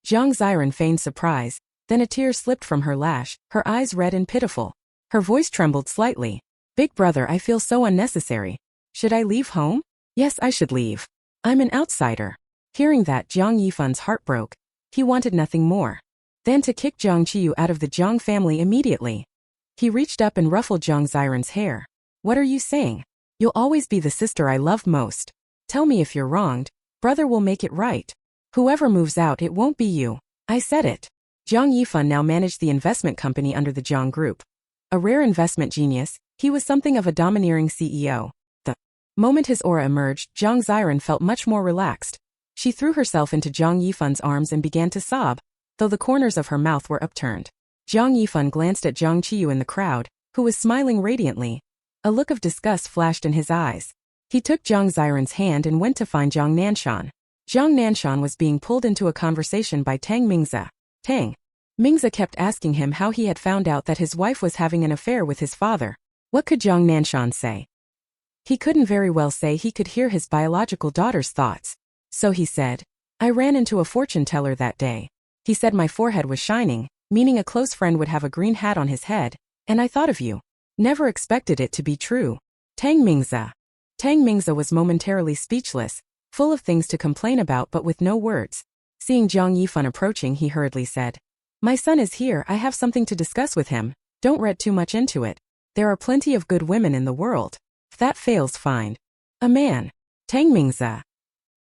Jiang Ziran feigned surprise, then a tear slipped from her lash, her eyes red and pitiful. Her voice trembled slightly. Big brother, I feel so unnecessary. Should I leave home? Yes, I should leave. I'm an outsider. Hearing that, Jiang Yifan's heart broke. He wanted nothing more than to kick Jiang Qiyu out of the Jiang family immediately. He reached up and ruffled Jiang Ziran's hair. What are you saying? You'll always be the sister I love most. Tell me if you're wronged. Brother will make it right. Whoever moves out, it won't be you. I said it. Jiang Yifan now managed the investment company under the Jiang Group. A rare investment genius, he was something of a domineering CEO. The moment his aura emerged, Jiang Ziran felt much more relaxed. She threw herself into Jiang Yifan's arms and began to sob, though the corners of her mouth were upturned. Jiang Yifan glanced at Jiang Qiyu in the crowd, who was smiling radiantly. A look of disgust flashed in his eyes. He took Jiang Ziran's hand and went to find Jiang Nanshan. Jiang Nanshan was being pulled into a conversation by Tang Mingzi. Tang Mingzi kept asking him how he had found out that his wife was having an affair with his father. What could Jiang Nanshan say? He couldn't very well say he could hear his biological daughter's thoughts. So he said, I ran into a fortune teller that day. He said my forehead was shining, meaning a close friend would have a green hat on his head, and I thought of you. Never expected it to be true. Tang Mingzi was momentarily speechless, full of things to complain about but with no words. Seeing Jiang Yifan approaching, he hurriedly said, My son is here, I have something to discuss with him. Don't read too much into it. There are plenty of good women in the world. If that fails, find a man. Tang Mingzi.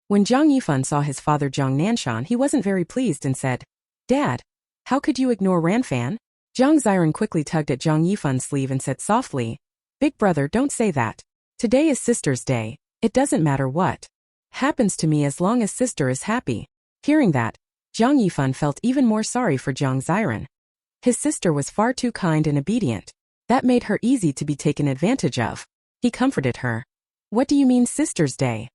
When Jiang Yifan saw his father Jiang Nanshan, he wasn't very pleased and said, Dad, how could you ignore Ranfan? Jiang Ziran quickly tugged at Jiang Yifan's sleeve and said softly, Big brother, don't say that. Today is Sister's Day. It doesn't matter what happens to me as long as sister is happy. Hearing that, Jiang Yifan felt even more sorry for Jiang Ziran. His sister was far too kind and obedient. That made her easy to be taken advantage of. He comforted her. What do you mean Sister's Day?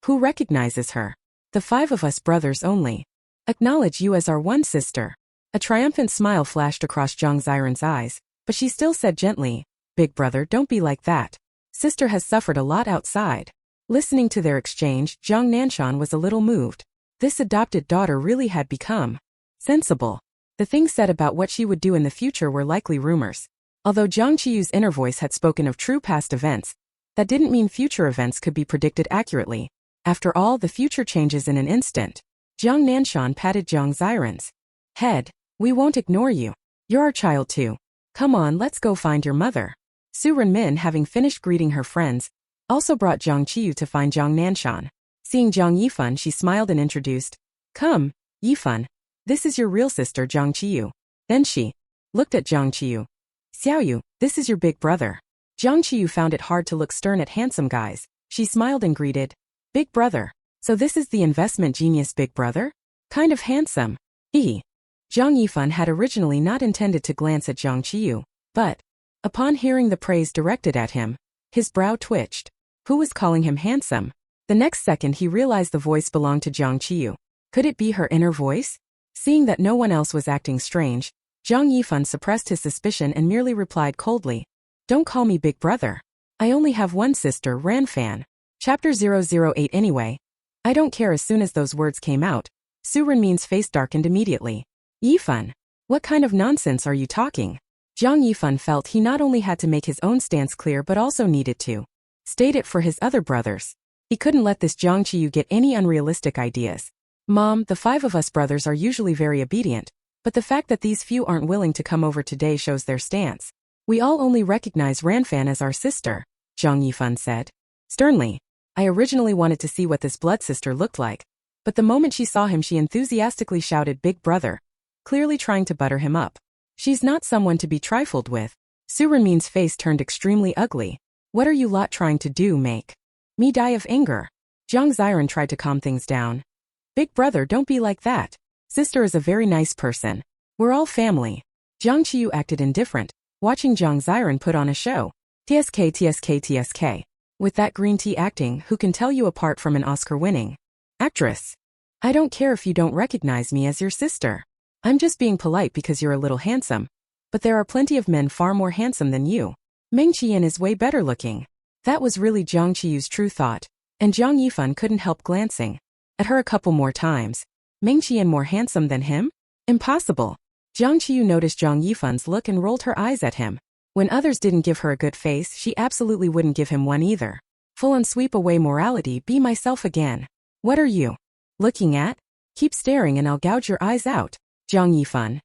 Who recognizes her? The 5 of us brothers only. Acknowledge you as our one sister. A triumphant smile flashed across Jiang Ziran's eyes, but she still said gently, Big brother, don't be like that. Sister has suffered a lot outside. Listening to their exchange, Jiang Nanshan was a little moved. This adopted daughter really had become sensible. The things said about what she would do in the future were likely rumors. Although Jiang Qiyu's inner voice had spoken of true past events, that didn't mean future events could be predicted accurately. After all, the future changes in an instant. Jiang Nanshan patted Jiang Ziran's head. We won't ignore you. You're our child too. Come on, let's go find your mother. Su Renmin, having finished greeting her friends, also brought Jiang Qiyu to find Jiang Nanshan. Seeing Jiang Yifan, she smiled and introduced, Come, Yifan. This is your real sister Jiang Qiyu. Then she looked at Jiang Qiyu. Xiaoyu, this is your big brother. Jiang Qiyu found it hard to look stern at handsome guys. She smiled and greeted, Big brother. So this is the investment genius big brother? Kind of handsome. Jiang Yifan had originally not intended to glance at Jiang Qiyu, but upon hearing the praise directed at him, his brow twitched. Who was calling him handsome? The next second he realized the voice belonged to Jiang Qiyu. Could it be her inner voice? Seeing that no one else was acting strange, Jiang Yifan suppressed his suspicion and merely replied coldly, Don't call me big brother. I only have one sister, Ranfan. Chapter 008 Anyway. I don't care. As soon as those words came out, Su Renmin's face darkened immediately. Yifan, what kind of nonsense are you talking? Jiang Yifan felt he not only had to make his own stance clear but also needed to state it for his other brothers. He couldn't let this Jiang Qiyu get any unrealistic ideas. Mom, the 5 of us brothers are usually very obedient, but the fact that these few aren't willing to come over today shows their stance. We all only recognize Ranfan as our sister, Jiang Yifan said sternly. I originally wanted to see what this blood sister looked like, But the moment she saw him, she enthusiastically shouted, "Big brother," clearly trying to butter him up. She's not someone to be trifled with. Su Renmin's face turned extremely ugly. "What are you lot trying to do, make me die of anger?" Jiang Ziran tried to calm things down. "Big brother, don't be like that. Sister is a very nice person. We're all family." Jiang Qiyu acted indifferent, watching Jiang Ziran put on a show. TSK TSK TSK. With that green tea acting, who can tell you apart from an Oscar-winning actress? "I don't care if you don't recognize me as your sister. I'm just being polite because you're a little handsome. But there are plenty of men far more handsome than you. Meng Qiyan is way better looking." That was really Jiang Qiyu's true thought, and Jiang Yifan couldn't help glancing at her a couple more times. Meng Qiyan more handsome than him? Impossible. Jiang Qiyu noticed Jiang Yifan's look and rolled her eyes at him. When others didn't give her a good face, she absolutely wouldn't give him one either. Full on sweep away morality, be myself again. "What are you looking at? Keep staring and I'll gouge your eyes out." Jiang Yifan.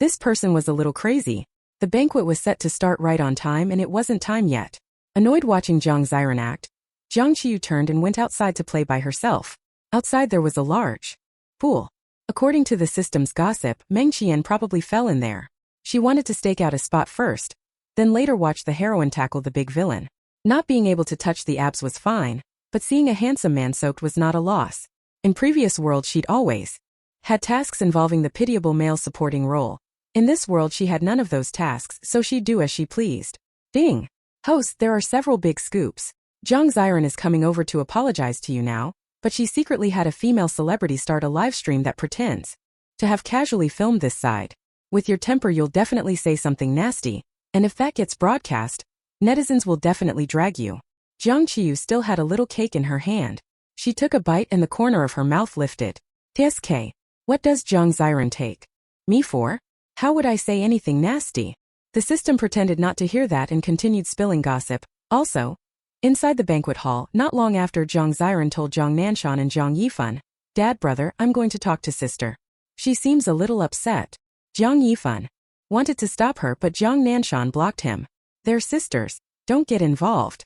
This person was a little crazy. The banquet was set to start right on time and it wasn't time yet. Annoyed watching Jiang Ziran act, Jiang Qiyu turned and went outside to play by herself. Outside there was a large pool. According to the system's gossip, Meng Qiyan probably fell in there. She wanted to stake out a spot first, then later watch the heroine tackle the big villain. Not being able to touch the abs was fine, but seeing a handsome man soaked was not a loss. In previous worlds she'd always had tasks involving the pitiable male supporting role. In this world she had none of those tasks, so she'd do as she pleased. Ding! Host, there are several big scoops. Jiang Ziran is coming over to apologize to you now, but she secretly had a female celebrity start a live stream that pretends to have casually filmed this side. With your temper you'll definitely say something nasty, and if that gets broadcast, netizens will definitely drag you. Jiang Qiyu still had a little cake in her hand. She took a bite and the corner of her mouth lifted. TSK. What does Jiang Ziran take me for? How would I say anything nasty? The system pretended not to hear that and continued spilling gossip. Also, inside the banquet hall, not long after Jiang Ziran told Jiang Nanshan and Jiang Yifan, "Dad brother, I'm going to talk to sister. She seems a little upset." Jiang Yifan wanted to stop her but Jiang Nanshan blocked him. "They're sisters, don't get involved."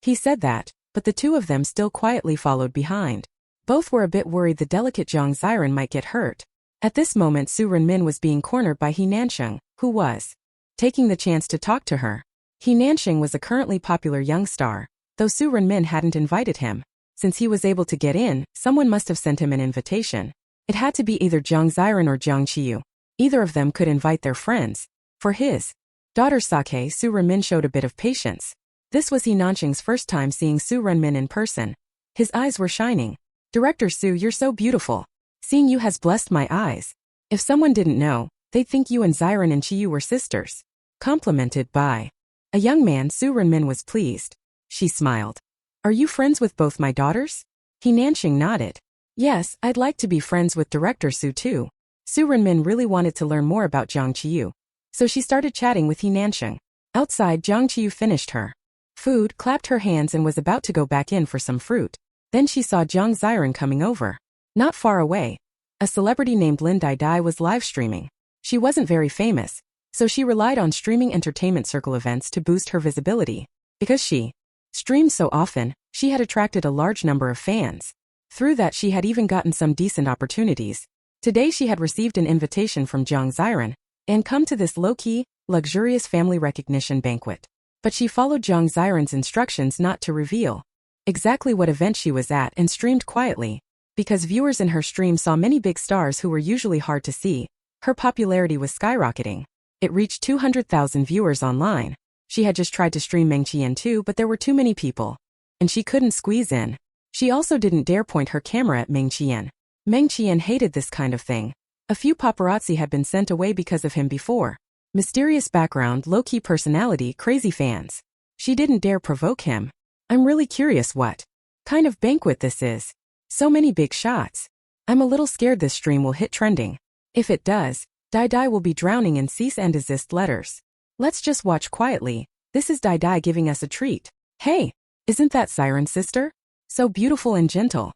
He said that, but the two of them still quietly followed behind. Both were a bit worried the delicate Jiang Ziran might get hurt. At this moment Su Renmin was being cornered by He Nansheng, who was taking the chance to talk to her. He Nansheng was a currently popular young star, though Su Renmin hadn't invited him. Since he was able to get in, someone must have sent him an invitation. It had to be either Jiang Ziran or Jiang Qiyu. Either of them could invite their friends. For his daughter's sake, Su Renmin showed a bit of patience. This was He Nansheng's first time seeing Su Renmin in person. His eyes were shining. "Director Su, you're so beautiful. Seeing you has blessed my eyes. If someone didn't know, they'd think you and Ziran and Qiyu were sisters." Complimented by a young man, Su Renmin was pleased. She smiled. "Are you friends with both my daughters?" He Nansheng nodded. "Yes, I'd like to be friends with Director Su too." Su Renmin really wanted to learn more about Jiang Qiyu, so she started chatting with He Nansheng. Outside, Jiang Qiyu finished her food, clapped her hands and was about to go back in for some fruit. Then she saw Jiang Ziran coming over. Not far away, a celebrity named Lin Dai was live streaming. She wasn't very famous, so she relied on streaming entertainment circle events to boost her visibility. Because she streamed so often, she had attracted a large number of fans. Through that she had even gotten some decent opportunities. Today she had received an invitation from Jiang Ziran and come to this low-key, luxurious family recognition banquet. But she followed Jiang Ziran's instructions not to reveal exactly what event she was at and streamed quietly. Because viewers in her stream saw many big stars who were usually hard to see, her popularity was skyrocketing. It reached 200,000 viewers online. She had just tried to stream Meng Qiyan too, but there were too many people, and she couldn't squeeze in. She also didn't dare point her camera at Meng Qiyan. Meng Qiyan hated this kind of thing. A few paparazzi had been sent away because of him before. Mysterious background, low-key personality, crazy fans. She didn't dare provoke him. I'm really curious what kind of banquet this is. So many big shots. I'm a little scared this stream will hit trending. If it does, Dai will be drowning in cease and desist letters. Let's just watch quietly. This is Dai giving us a treat. Hey, isn't that Ziran's sister? So beautiful and gentle.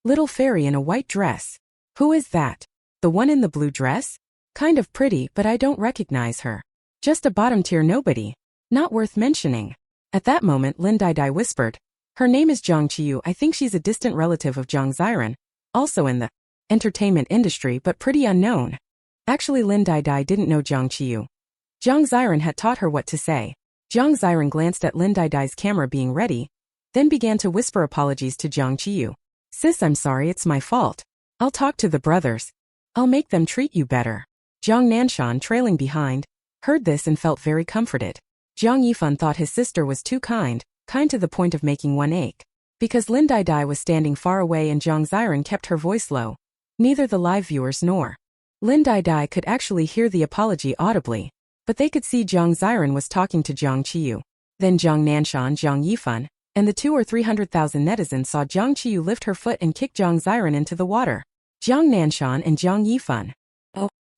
Little fairy in a white dress. Who is that? The one in the blue dress? Kind of pretty, but I don't recognize her. Just a bottom tier nobody. Not worth mentioning. At that moment Lin Dai whispered. Her name is Jiang Qiyu. I think she's a distant relative of Jiang Ziran, also in the entertainment industry but pretty unknown. Actually, Lin Dai didn't know Jiang Qiyu. Jiang Ziran had taught her what to say. Jiang Ziran glanced at Lin Dai's camera being ready, then began to whisper apologies to Jiang Qiyu. Sis, I'm sorry, it's my fault. I'll talk to the brothers. I'll make them treat you better. Jiang Nanshan, trailing behind, heard this and felt very comforted. Jiang Yifan thought his sister was too kind to the point of making one ache. Because Lin Dai was standing far away and Jiang Ziran kept her voice low, neither the live viewers nor Lin Dai could actually hear the apology audibly, but they could see Jiang Ziran was talking to Jiang Qiyu. Then Jiang Nanshan, Jiang Yifan, and the 200,000 or 300,000 netizens saw Jiang Qiyu lift her foot and kick Jiang Ziran into the water. Jiang Nanshan and Jiang Yifan,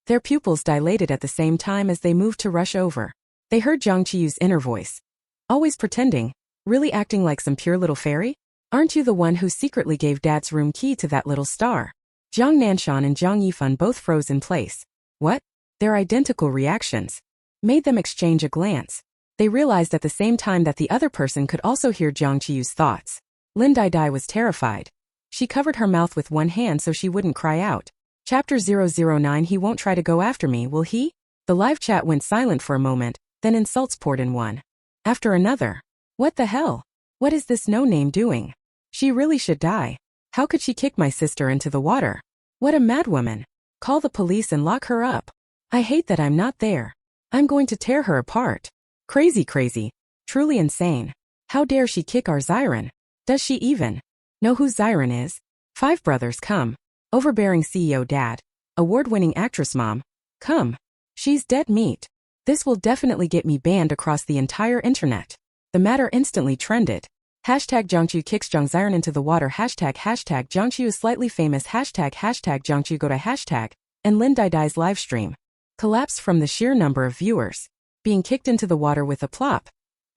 their pupils dilated at the same time as they moved to rush over. They heard Jiang Qiyu's inner voice. Always pretending, really acting like some pure little fairy? Aren't you the one who secretly gave Dad's room key to that little star? Jiang Nanshan and Jiang Yifan both froze in place. What? Their identical reactions made them exchange a glance. They realized at the same time that the other person could also hear Jiang Qiyu's thoughts. Lin Dai was terrified. She covered her mouth with one hand so she wouldn't cry out. Chapter 009. He won't try to go after me, will he? The live chat went silent for a moment, then insults poured in one after another. What the hell? What is this no-name doing? She really should die. How could she kick my sister into the water? What a madwoman. Call the police and lock her up. I hate that I'm not there. I'm going to tear her apart. Crazy. Truly insane. How dare she kick our Ziran? Does she even know who Ziran is? 5 brothers come. Overbearing CEO dad. Award-winning actress mom. Come. She's dead meat. This will definitely get me banned across the entire internet. The matter instantly trended. Hashtag Jiang Qiyu kicks Jiang Ziran into the water. Hashtag Jiang Qiyu is slightly famous. Hashtag Jiang Qiyu go to hashtag. And Lin Dai's livestream collapsed from the sheer number of viewers being kicked into the water with a plop.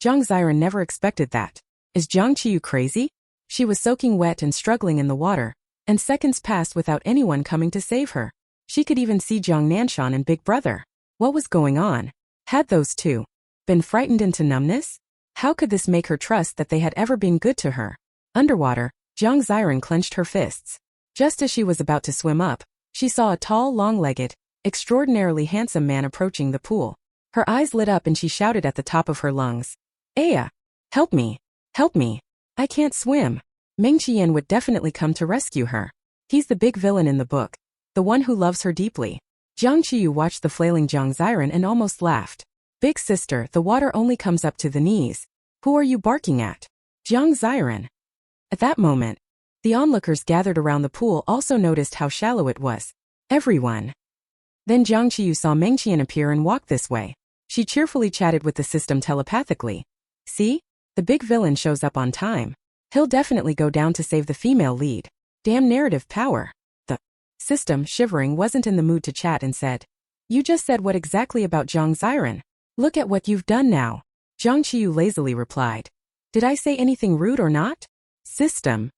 Jiang Ziran never expected that. Is Jiang Qiyu crazy? She was soaking wet and struggling in the water, and seconds passed without anyone coming to save her. She could even see Jiang Nanshan and Big Brother. What was going on? Had those two been frightened into numbness? How could this make her trust that they had ever been good to her? Underwater, Jiang Ziran clenched her fists. Just as she was about to swim up, she saw a tall, long-legged, extraordinarily handsome man approaching the pool. Her eyes lit up and she shouted at the top of her lungs. Aya! Help me! Help me! I can't swim! Meng Qiyan would definitely come to rescue her. He's the big villain in the book, the one who loves her deeply. Jiang Qiyu watched the flailing Jiang Ziran and almost laughed. Big sister, the water only comes up to the knees. Who are you barking at? Jiang Ziran. At that moment, the onlookers gathered around the pool also noticed how shallow it was. Everyone. Then Jiang Qiyu saw Meng Qiyan appear and walk this way. She cheerfully chatted with the system telepathically. See? The big villain shows up on time. He'll definitely go down to save the female lead. Damn narrative power. The system, shivering, wasn't in the mood to chat and said, You just said what exactly about Jiang Ziran? Look at what you've done now. Jiang Qiyu lazily replied. Did I say anything rude or not? System.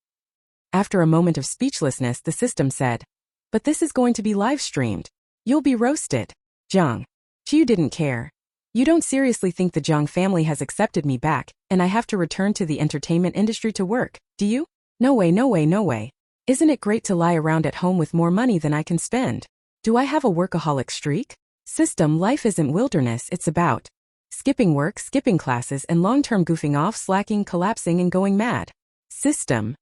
After a moment of speechlessness, the system said, But this is going to be live streamed. You'll be roasted. Jiang Qiyu didn't care. You don't seriously think the Jiang family has accepted me back, and I have to return to the entertainment industry to work, do you? No way. Isn't it great to lie around at home with more money than I can spend? Do I have a workaholic streak? System, life isn't wilderness, it's about skipping work, skipping classes, and long-term goofing off, slacking, collapsing, and going mad. System.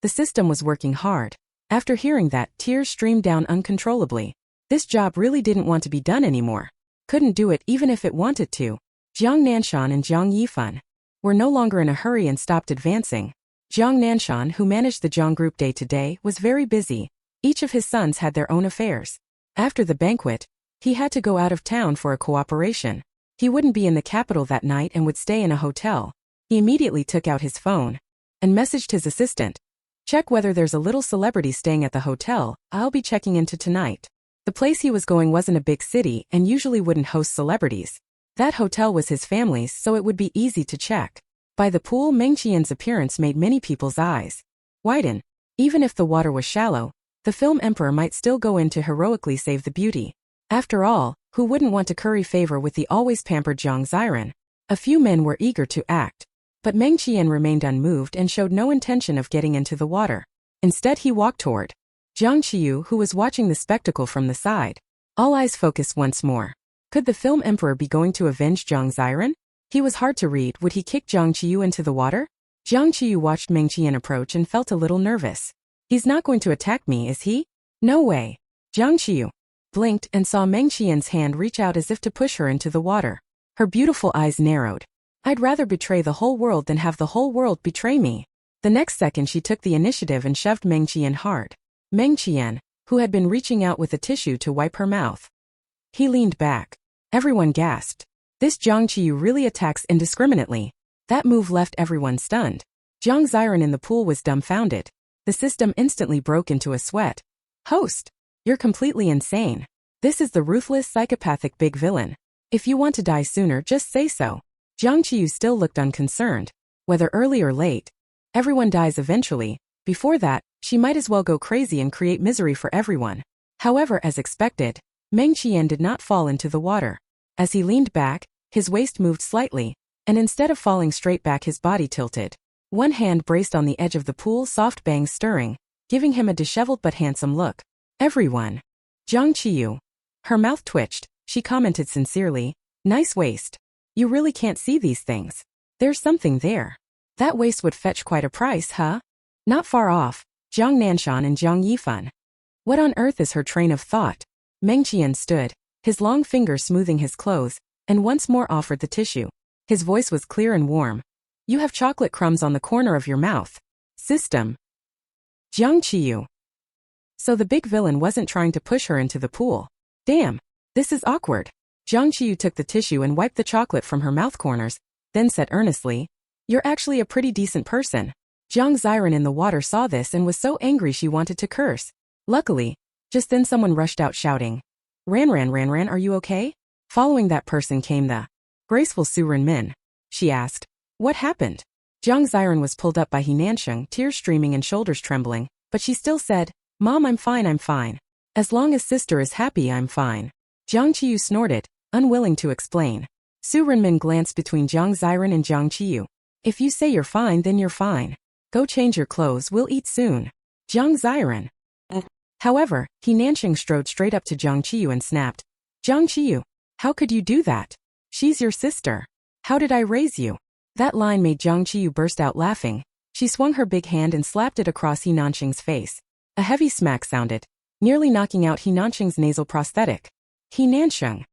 The system was working hard. After hearing that, tears streamed down uncontrollably. This job really didn't want to be done anymore. Couldn't do it even if it wanted to. Jiang Nanshan and Jiang Yifan were no longer in a hurry and stopped advancing. Jiang Nanshan, who managed the Jiang group day to day, was very busy. Each of his sons had their own affairs. After the banquet, he had to go out of town for a cooperation. He wouldn't be in the capital that night and would stay in a hotel. He immediately took out his phone and messaged his assistant. Check whether there's a little celebrity staying at the hotel. I'll be checking into tonight. The place he was going wasn't a big city and usually wouldn't host celebrities. That hotel was his family's, so it would be easy to check. By the pool, Meng Qiyan's appearance made many people's eyes widen. Even if the water was shallow, the film emperor might still go in to heroically save the beauty. After all, who wouldn't want to curry favor with the always pampered Jiang Ziran? A few men were eager to act, but Meng Qiyan remained unmoved and showed no intention of getting into the water. Instead he walked toward Jiang Qiyu, who was watching the spectacle from the side. All eyes focused once more. Could the film emperor be going to avenge Jiang Ziran? He was hard to read. Would he kick Jiang Qiyu into the water? Jiang Qiyu watched Meng Qian approach and felt a little nervous. He's not going to attack me, is he? No way. Jiang Qiyu blinked and saw Meng Qian's hand reach out as if to push her into the water. Her beautiful eyes narrowed. I'd rather betray the whole world than have the whole world betray me. The next second she took the initiative and shoved Meng Qian hard. Meng Qian, who had been reaching out with a tissue to wipe her mouth. He leaned back. Everyone gasped. This Jiang Qiyu really attacks indiscriminately. That move left everyone stunned. Jiang Ziran in the pool was dumbfounded. The system instantly broke into a sweat. Host! You're completely insane. This is the ruthless psychopathic big villain. If you want to die sooner, just say so. Jiang Qiyu still looked unconcerned. Whether early or late, everyone dies eventually. Before that, she might as well go crazy and create misery for everyone. However, as expected, Meng Qian did not fall into the water. As he leaned back, his waist moved slightly, and instead of falling straight back his body tilted. One hand braced on the edge of the pool, soft bangs stirring, giving him a disheveled but handsome look. Everyone. Jiang Qiyu. Her mouth twitched. She commented sincerely, nice waist. You really can't see these things. There's something there. That waist would fetch quite a price, huh? Not far off, Jiang Nanshan and Jiang Yifan. What on earth is her train of thought? Meng Qian stood, his long fingers smoothing his clothes, and once more offered the tissue. His voice was clear and warm. You have chocolate crumbs on the corner of your mouth. System. Jiang Qiyu. So the big villain wasn't trying to push her into the pool. Damn, this is awkward. Jiang Qiyu took the tissue and wiped the chocolate from her mouth corners, then said earnestly, You're actually a pretty decent person. Jiang Ziran in the water saw this and was so angry she wanted to curse. Luckily, just then someone rushed out shouting, Ran, are you okay? Following that person came the graceful Su Renmin. She asked, What happened? Jiang Ziran was pulled up by He Nansheng, tears streaming and shoulders trembling, but she still said, Mom, I'm fine. As long as sister is happy, I'm fine. Jiang Qiyu snorted, unwilling to explain. Su Renmin glanced between Jiang Ziran and Jiang Qiyu. If you say you're fine, then you're fine. Go change your clothes, we'll eat soon. Jiang Ziran. However, He Nansheng strode straight up to Jiang Qiyu and snapped, Jiang Qiyu, how could you do that? She's your sister. How did I raise you? That line made Jiang Qiyu burst out laughing. She swung her big hand and slapped it across He Nansheng's face. A heavy smack sounded, nearly knocking out He Nansheng's nasal prosthetic. He Nansheng.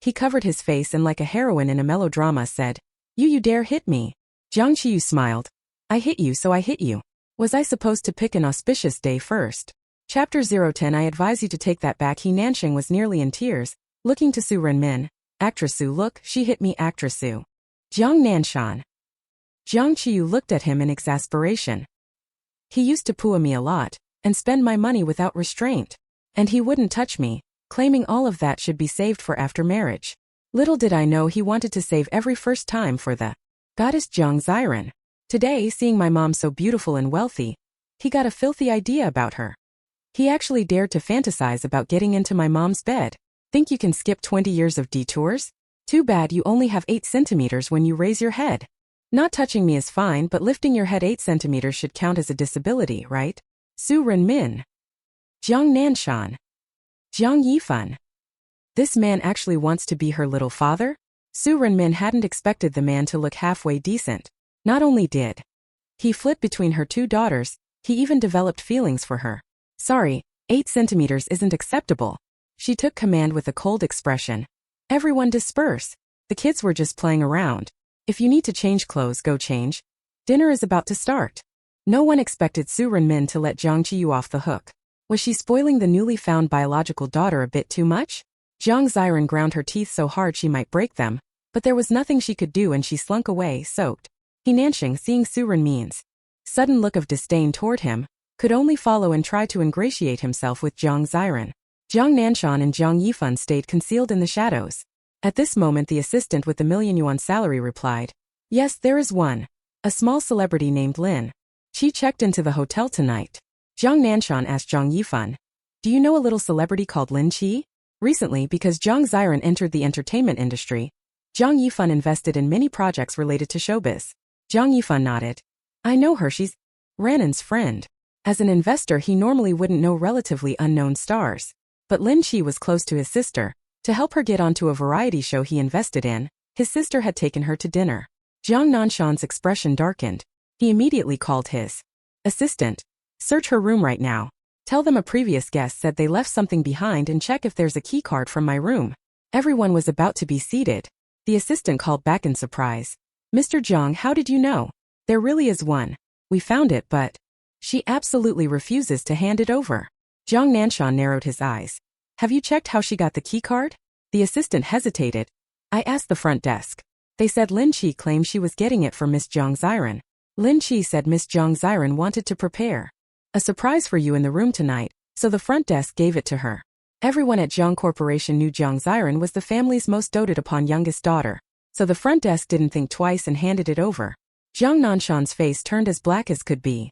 He covered his face and like a heroine in a melodrama said, You dare hit me. Jiang Qiyu smiled. I hit you, so I hit you. Was I supposed to pick an auspicious day first? Chapter 010 I advise you to take that back. He Nansheng was nearly in tears, looking to Su Renmin. Actress Su, look, she hit me, actress Su. Jiang Nanshan. Jiang Qiyu looked at him in exasperation. He used to pua me a lot, and spend my money without restraint. And he wouldn't touch me, claiming all of that should be saved for after marriage. Little did I know he wanted to save every first time for the goddess Jiang Ziran. Today, seeing my mom so beautiful and wealthy, he got a filthy idea about her. He actually dared to fantasize about getting into my mom's bed. Think you can skip 20 years of detours? Too bad you only have 8 centimeters when you raise your head. Not touching me is fine, but lifting your head 8 centimeters should count as a disability, right? Su Renmin. Jiang Nanshan. Jiang Yifan. This man actually wants to be her little father? Su Renmin hadn't expected the man to look halfway decent. Not only did he flit between her 2 daughters, he even developed feelings for her. Sorry, 8 centimeters isn't acceptable. She took command with a cold expression. Everyone disperse. The kids were just playing around. If you need to change clothes, go change. Dinner is about to start. No one expected Su Renmin to let Jiang Qiyu off the hook. Was she spoiling the newly found biological daughter a bit too much? Jiang Ziran ground her teeth so hard she might break them, but there was nothing she could do and she slunk away, soaked. He Nansheng, seeing Su Renmin's sudden look of disdain toward him, could only follow and try to ingratiate himself with Jiang Ziran. Jiang Nanshan and Jiang Yifan stayed concealed in the shadows. At this moment the assistant with the million-yuan salary replied, Yes, there is one. A small celebrity named Lin. She checked into the hotel tonight. Jiang Nanshan asked Jiang Yifan, Do you know a little celebrity called Lin Qi? Recently, because Jiang Ziran entered the entertainment industry, Jiang Yifan invested in many projects related to showbiz. Jiang Yifan nodded. I know her, she's Ranan's friend. As an investor, he normally wouldn't know relatively unknown stars. But Lin Qi was close to his sister. To help her get onto a variety show he invested in, his sister had taken her to dinner. Jiang Nanshan's expression darkened. He immediately called his assistant. Search her room right now. Tell them a previous guest said they left something behind and check if there's a key card from my room. Everyone was about to be seated. The assistant called back in surprise. Mr. Jiang, how did you know? There really is one. We found it, but she absolutely refuses to hand it over. Jiang Nanshan narrowed his eyes. Have you checked how she got the key card? The assistant hesitated. I asked the front desk. They said Lin Qi claimed she was getting it from Miss Jiang Ziran. Lin Qi said Miss Jiang Ziran wanted to prepare a surprise for you in the room tonight, so the front desk gave it to her. Everyone at Jiang Corporation knew Jiang Ziran was the family's most doted upon youngest daughter, so the front desk didn't think twice and handed it over. Jiang Nanshan's face turned as black as could be.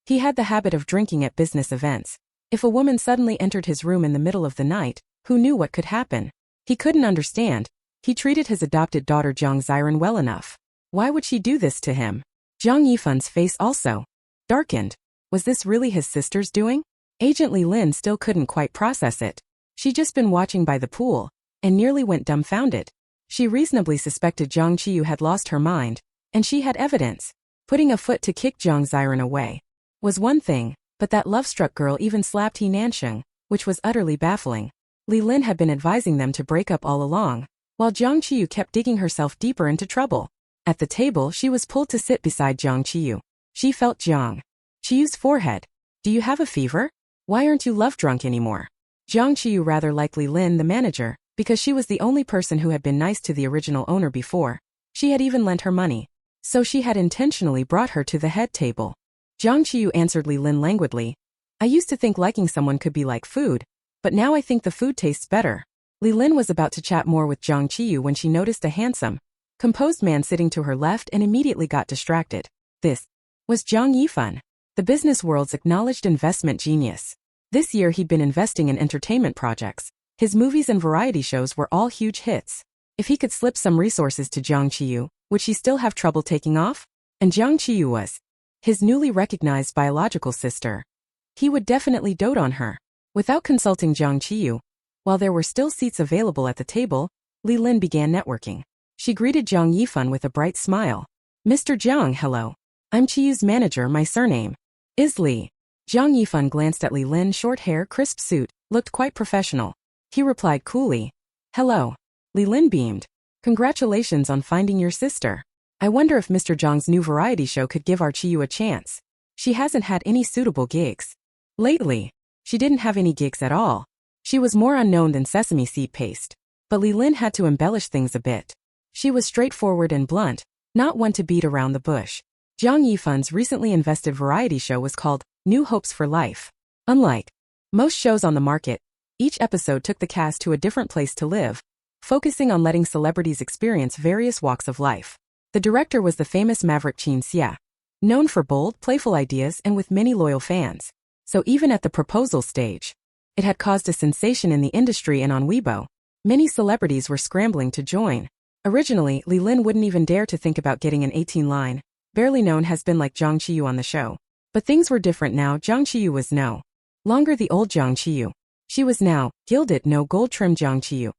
He had the habit of drinking at business events. If a woman suddenly entered his room in the middle of the night, who knew what could happen? He couldn't understand. He treated his adopted daughter Jiang Ziran well enough. Why would she do this to him? Jiang Yifan's face also darkened. Was this really his sister's doing? Agent Li Lin still couldn't quite process it. She'd just been watching by the pool, and nearly went dumbfounded. She reasonably suspected Jiang Qiyu had lost her mind, and she had evidence. Putting a foot to kick Jiang Ziran away was one thing, but that love-struck girl even slapped He Nansheng, which was utterly baffling. Li Lin had been advising them to break up all along, while Jiang Qiyu kept digging herself deeper into trouble. At the table, she was pulled to sit beside Jiang Qiyu. She felt Jiang Qiyu's forehead. Do you have a fever? Why aren't you love-drunk anymore? Jiang Qiyu rather liked Li Lin, the manager, because she was the only person who had been nice to the original owner before. She had even lent her money, so she had intentionally brought her to the head table. Jiang Qiyu answered Li Lin languidly. I used to think liking someone could be like food, but now I think the food tastes better. Li Lin was about to chat more with Jiang Qiyu when she noticed a handsome, composed man sitting to her left and immediately got distracted. This was Jiang Yifan, the business world's acknowledged investment genius. This year he'd been investing in entertainment projects. His movies and variety shows were all huge hits. If he could slip some resources to Jiang Qiyu, would she still have trouble taking off? And Jiang Qiyu was his newly recognized biological sister. He would definitely dote on her. Without consulting Jiang Qiyu, while there were still seats available at the table, Li Lin began networking. She greeted Jiang Yifan with a bright smile. Mr. Jiang, hello. I'm Qiyu's manager, my surname is Li. Jiang Yifan glanced at Li Lin. Short hair, crisp suit, looked quite professional. He replied coolly. Hello. Li Lin beamed. Congratulations on finding your sister. I wonder if Mr. Jiang's new variety show could give our Qiyu a chance. She hasn't had any suitable gigs lately. She didn't have any gigs at all. She was more unknown than sesame seed paste. But Li Lin had to embellish things a bit. She was straightforward and blunt, not one to beat around the bush. Jiang Yifan's recently invested variety show was called New Hopes for Life. Unlike most shows on the market, each episode took the cast to a different place to live, focusing on letting celebrities experience various walks of life. The director was the famous maverick Qin Xia, known for bold, playful ideas and with many loyal fans. So even at the proposal stage, it had caused a sensation in the industry and on Weibo. Many celebrities were scrambling to join. Originally, Li Lin wouldn't even dare to think about getting an 18-line, barely known has-been like Jiang Qiyu on the show. But things were different now. Jiang Qiyu was no longer the old Jiang Qiyu. She was now gilded, no gold-trimmed Jiang Qiyu.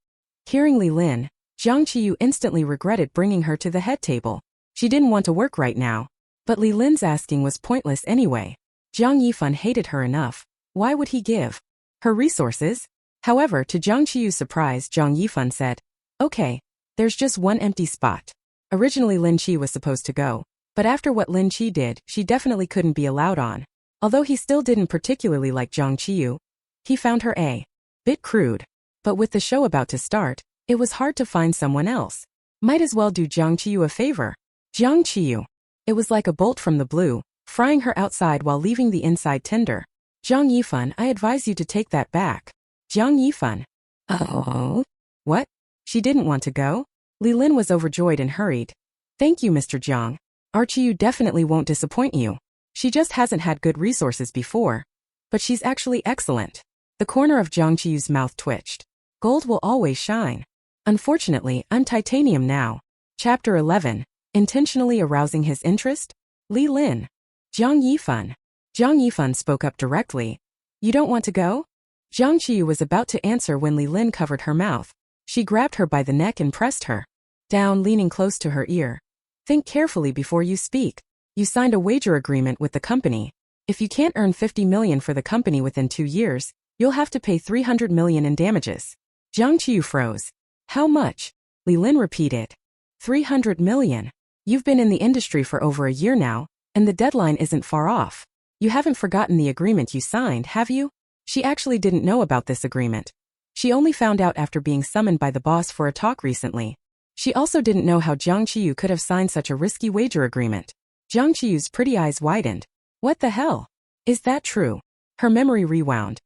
Hearing Li Lin, Jiang Qiyu instantly regretted bringing her to the head table. She didn't want to work right now. But Li Lin's asking was pointless anyway. Jiang Yifan hated her enough. Why would he give her resources? However, to Jiang Qiyu's surprise, Jiang Yifan said, okay, there's just one empty spot. Originally Lin Qi was supposed to go, but after what Lin Qi did, she definitely couldn't be allowed on. Although he still didn't particularly like Jiang Qiyu, he found her a bit crude. But with the show about to start, it was hard to find someone else. Might as well do Jiang Qiyu a favor. Jiang Qiyu. It was like a bolt from the blue, frying her outside while leaving the inside tender. Jiang Yifan, I advise you to take that back. Jiang Yifan. Oh? What? She didn't want to go? Li Lin was overjoyed and hurried. Thank you, Mr. Jiang. Our Qiyu definitely won't disappoint you. She just hasn't had good resources before. But she's actually excellent. The corner of Jiang Qiyu's mouth twitched. Gold will always shine. Unfortunately, I'm titanium now. Chapter 11. Intentionally arousing his interest? Li Lin. Jiang Yifan. Jiang Yifan spoke up directly. You don't want to go? Jiang Qiyu was about to answer when Li Lin covered her mouth. She grabbed her by the neck and pressed her down, leaning close to her ear. Think carefully before you speak. You signed a wager agreement with the company. If you can't earn 50 million for the company within 2 years, you'll have to pay 300 million in damages. Jiang Qiyu froze. How much? Li Lin repeated. 300 million. You've been in the industry for over a year now, and the deadline isn't far off. You haven't forgotten the agreement you signed, have you? She actually didn't know about this agreement. She only found out after being summoned by the boss for a talk recently. She also didn't know how Jiang Qiyu could have signed such a risky wager agreement. Jiang Qiyu's pretty eyes widened. What the hell? Is that true? Her memory rewound.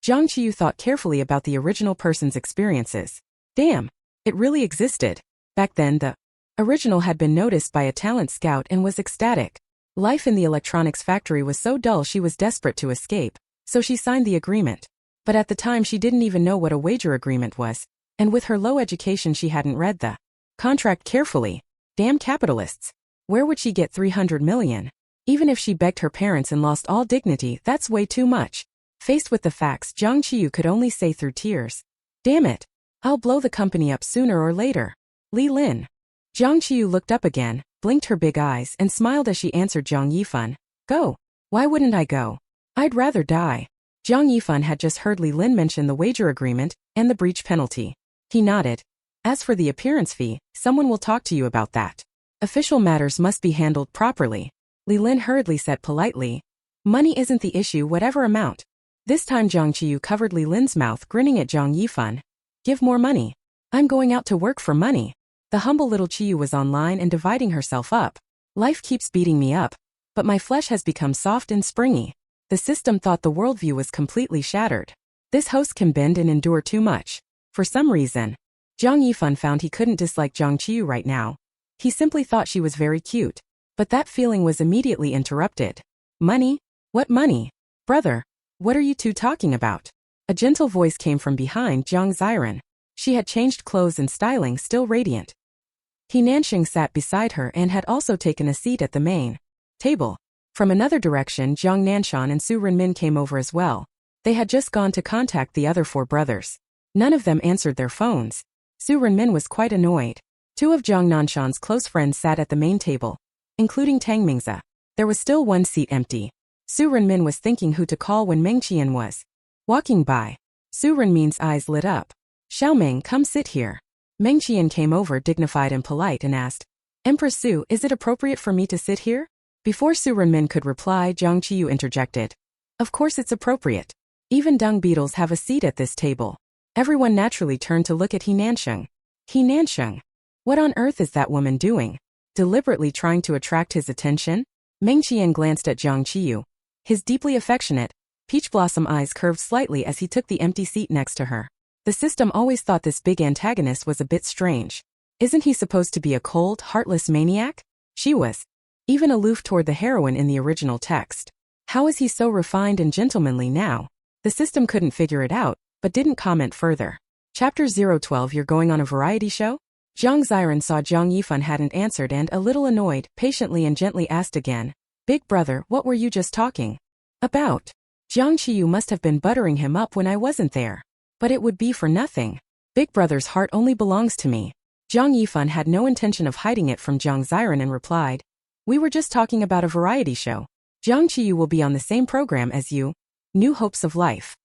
Jiang Qiyu thought carefully about the original person's experiences. Damn, it really existed. Back then the original had been noticed by a talent scout and was ecstatic. Life in the electronics factory was so dull she was desperate to escape, so she signed the agreement. But at the time she didn't even know what a wager agreement was, and with her low education she hadn't read the contract carefully. Damn capitalists. Where would she get 300 million? Even if she begged her parents and lost all dignity, that's way too much. Faced with the facts, Jiang Qiyu could only say through tears. Damn it. I'll blow the company up sooner or later. Li Lin. Jiang Qiyu looked up again, blinked her big eyes, and smiled as she answered Jiang Yifan. Go. Why wouldn't I go? I'd rather die. Jiang Yifan had just heard Li Lin mention the wager agreement and the breach penalty. He nodded. As for the appearance fee, someone will talk to you about that. Official matters must be handled properly. Li Lin hurriedly said politely. Money isn't the issue, whatever amount. This time Jiang Qiyu covered Li Lin's mouth, grinning at Jiang Yifan. Give more money. I'm going out to work for money. The humble little Qiyu was online and dividing herself up. Life keeps beating me up, but my flesh has become soft and springy. The system thought the worldview was completely shattered. This host can bend and endure too much. For some reason, Jiang Yifan found he couldn't dislike Jiang Qiyu right now. He simply thought she was very cute. But that feeling was immediately interrupted. Money? What money? Brother, what are you two talking about? A gentle voice came from behind Jiang Ziran. She had changed clothes and styling, still radiant. He Nanxing sat beside her and had also taken a seat at the main table. From another direction, Jiang Nanshan and Su Renmin came over as well. They had just gone to contact the other 4 brothers. None of them answered their phones. Su Renmin was quite annoyed. 2 of Jiang Nanshan's close friends sat at the main table, including Tang Mingzi. There was still 1 seat empty. Su Renmin was thinking who to call when Meng Qian was walking by. Su Renmin's eyes lit up. Xiaoming, come sit here. Meng Qian came over, dignified and polite, and asked, Empress Su, is it appropriate for me to sit here? Before Su Renmin could reply, Jiang Qiyu interjected. Of course it's appropriate. Even dung beetles have a seat at this table. Everyone naturally turned to look at He Nansheng. He Nansheng. What on earth is that woman doing? Deliberately trying to attract his attention? Meng Qian glanced at Jiang Qiyu. His deeply affectionate, peach blossom eyes curved slightly as he took the empty seat next to her. The system always thought this big antagonist was a bit strange. Isn't he supposed to be a cold, heartless maniac? She was even aloof toward the heroine in the original text. How is he so refined and gentlemanly now? The system couldn't figure it out, but didn't comment further. Chapter 012. You're going on a variety show? Jiang Ziran saw Jiang Yifan hadn't answered and, a little annoyed, patiently and gently asked again. Big brother, what were you just talking about? Jiang Qiyu must have been buttering him up when I wasn't there. But it would be for nothing. Big brother's heart only belongs to me. Jiang Yifan had no intention of hiding it from Jiang Ziran and replied. We were just talking about a variety show. Jiang Qiyu will be on the same program as you. New Hopes of Life.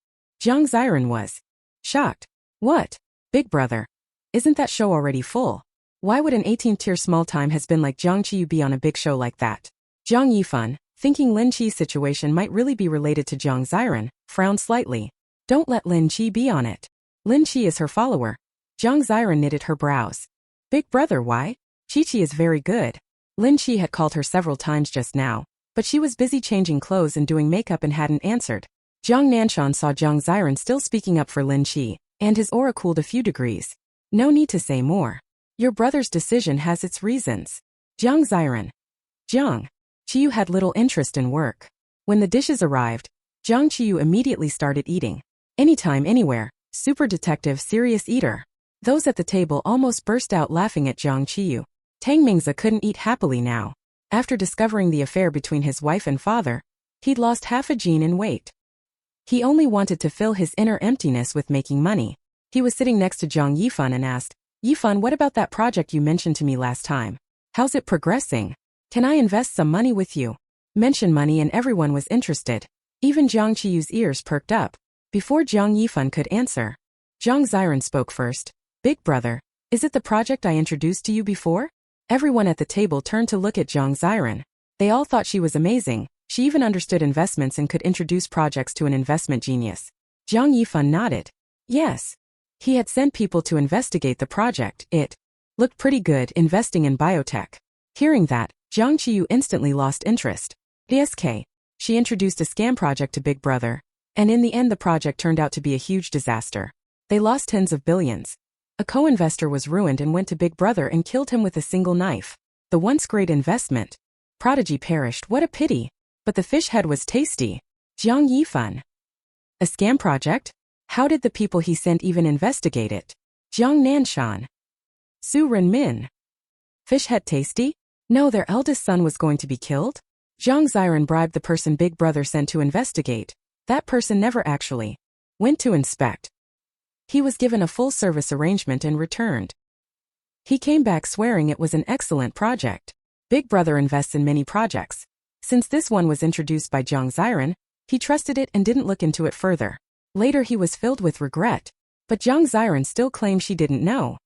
Jiang Ziran was shocked. What? Big brother. Isn't that show already full? Why would an 18th tier small time has been like Jiang Qiyu be on a big show like that? Jiang Yifan, thinking Lin Qi's situation might really be related to Jiang Ziran, frowned slightly. Don't let Lin Qi be on it. Lin Qi is her follower. Jiang Ziran knitted her brows. Big brother, why? Qi is very good. Lin Qi had called her several times just now, but she was busy changing clothes and doing makeup and hadn't answered. Jiang Nanshan saw Jiang Ziran still speaking up for Lin Qi, and his aura cooled a few degrees. No need to say more. Your brother's decision has its reasons. Jiang Ziran. Jiang Qiyu had little interest in work. When the dishes arrived, Jiang Qiyu immediately started eating. Anytime, anywhere, super detective, serious eater. Those at the table almost burst out laughing at Jiang Qiyu. Tang Mingzi couldn't eat happily now. After discovering the affair between his wife and father, He'd lost half a gene in weight. He only wanted to fill his inner emptiness with making money. He was sitting next to Jiang Yifan and asked, Yifan, what about that project you mentioned to me last time? How's it progressing? Can I invest some money with you? Mention money and everyone was interested. Even Jiang Qiyu's ears perked up. Before Jiang Yifan could answer, Jiang Ziran spoke first. Big brother, is it the project I introduced to you before? Everyone at the table turned to look at Jiang Ziran. They all thought she was amazing. She even understood investments and could introduce projects to an investment genius. Jiang Yifan nodded. Yes. He had sent people to investigate the project. It looked pretty good, investing in biotech. Hearing that, Jiang Qiyu instantly lost interest. DSK. She introduced a scam project to Big Brother, and in the end the project turned out to be a huge disaster. They lost tens of billions. A co-investor was ruined and went to Big Brother and killed him with a single knife. The once great investment. Prodigy perished, what a pity. But the fish head was tasty. Jiang Yifan. A scam project? How did the people he sent even investigate it? Jiang Nanshan. Su Renmin. Fish head tasty? No, their eldest son was going to be killed? Jiang Ziran bribed the person Big Brother sent to investigate. That person never actually went to inspect. He was given a full-service arrangement and returned. He came back swearing it was an excellent project. Big Brother invests in many projects. Since this one was introduced by Jiang Ziran, he trusted it and didn't look into it further. Later he was filled with regret. But Jiang Ziran still claimed she didn't know.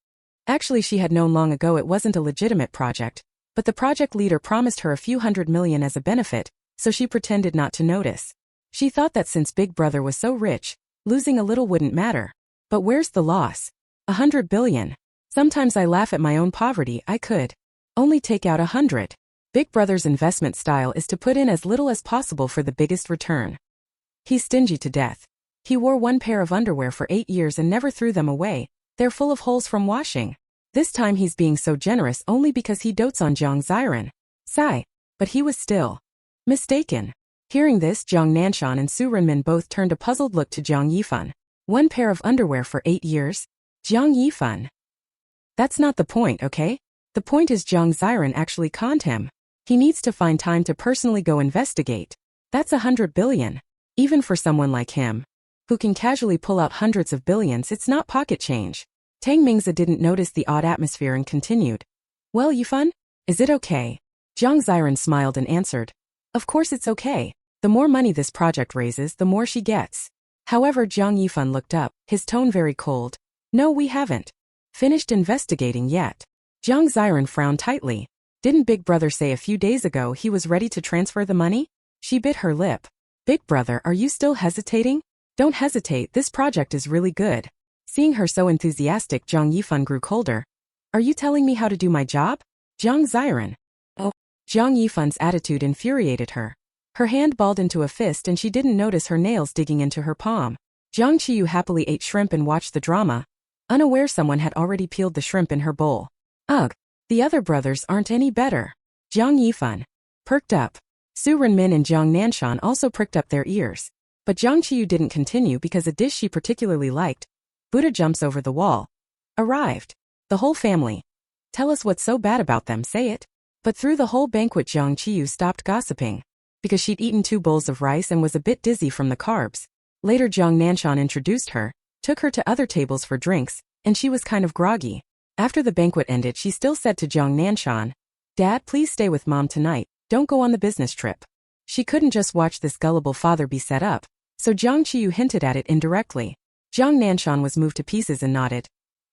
Actually, she had known long ago it wasn't a legitimate project, but the project leader promised her a few $100 million as a benefit, so she pretended not to notice. She thought that since Big Brother was so rich, losing a little wouldn't matter. But where's the loss? $100 billion. Sometimes I laugh at my own poverty. I could only take out 100. Big Brother's investment style is to put in as little as possible for the biggest return. He's stingy to death. He wore one pair of underwear for 8 years and never threw them away. They're full of holes from washing. This time he's being so generous only because he dotes on Jiang Ziran. Sigh. But he was still mistaken. Hearing this, Jiang Nanshan and Su Renmin both turned a puzzled look to Jiang Yifan. One pair of underwear for 8 years? Jiang Yifan. That's not the point, okay? The point is Jiang Ziran actually conned him. He needs to find time to personally go investigate. That's $100 billion. Even for someone like him, who can casually pull out hundreds of billions, it's not pocket change. Tang Mingzi didn't notice the odd atmosphere and continued. Well, Yifan, is it okay? Jiang Ziran smiled and answered. Of course it's okay. The more money this project raises, the more she gets. However, Jiang Yifan looked up, his tone very cold. No, we haven't finished investigating yet. Jiang Ziran frowned tightly. Didn't Big Brother say a few days ago he was ready to transfer the money? She bit her lip. Big Brother, are you still hesitating? Don't hesitate, this project is really good. Seeing her so enthusiastic, Jiang Yifan grew colder. Are you telling me how to do my job? Jiang Ziran. Oh. Jiang Yifan's attitude infuriated her. Her hand balled into a fist and she didn't notice her nails digging into her palm. Jiang Qiyu happily ate shrimp and watched the drama, unaware someone had already peeled the shrimp in her bowl. Ugh. The other brothers aren't any better. Jiang Yifan perked up. Su Renmin and Jiang Nanshan also pricked up their ears. But Jiang Qiyu didn't continue because a dish she particularly liked, Buddha jumps over the wall, arrived. The whole family. Tell us what's so bad about them, say it. But through the whole banquet Jiang Qiyu stopped gossiping, because she'd eaten 2 bowls of rice and was a bit dizzy from the carbs. Later Jiang Nanshan introduced her, took her to other tables for drinks, and she was kind of groggy. After the banquet ended, she still said to Jiang Nanshan, Dad, please stay with Mom tonight, don't go on the business trip. She couldn't just watch this gullible father be set up, so Jiang Qiyu hinted at it indirectly. Jiang Nanshan was moved to pieces and nodded.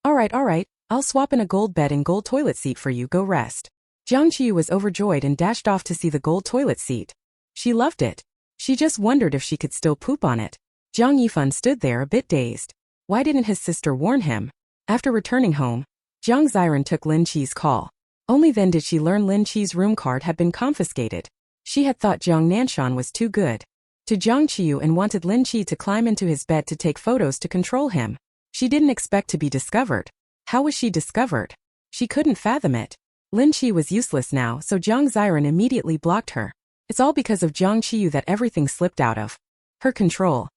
All right, I'll swap in a gold bed and gold toilet seat for you, go rest. Jiang Qiyu was overjoyed and dashed off to see the gold toilet seat. She loved it. She just wondered if she could still poop on it. Jiang Yifan stood there a bit dazed. Why didn't his sister warn him? After returning home, Jiang Ziran took Lin Qi's call. Only then did she learn Lin Qi's room card had been confiscated. She had thought Jiang Nanshan was too good to Jiang Qiyu and wanted Lin Qi to climb into his bed to take photos to control him. She didn't expect to be discovered. How was she discovered? She couldn't fathom it. Lin Qi was useless now, so Jiang Ziran immediately blocked her. It's all because of Jiang Qiyu that everything slipped out of her control.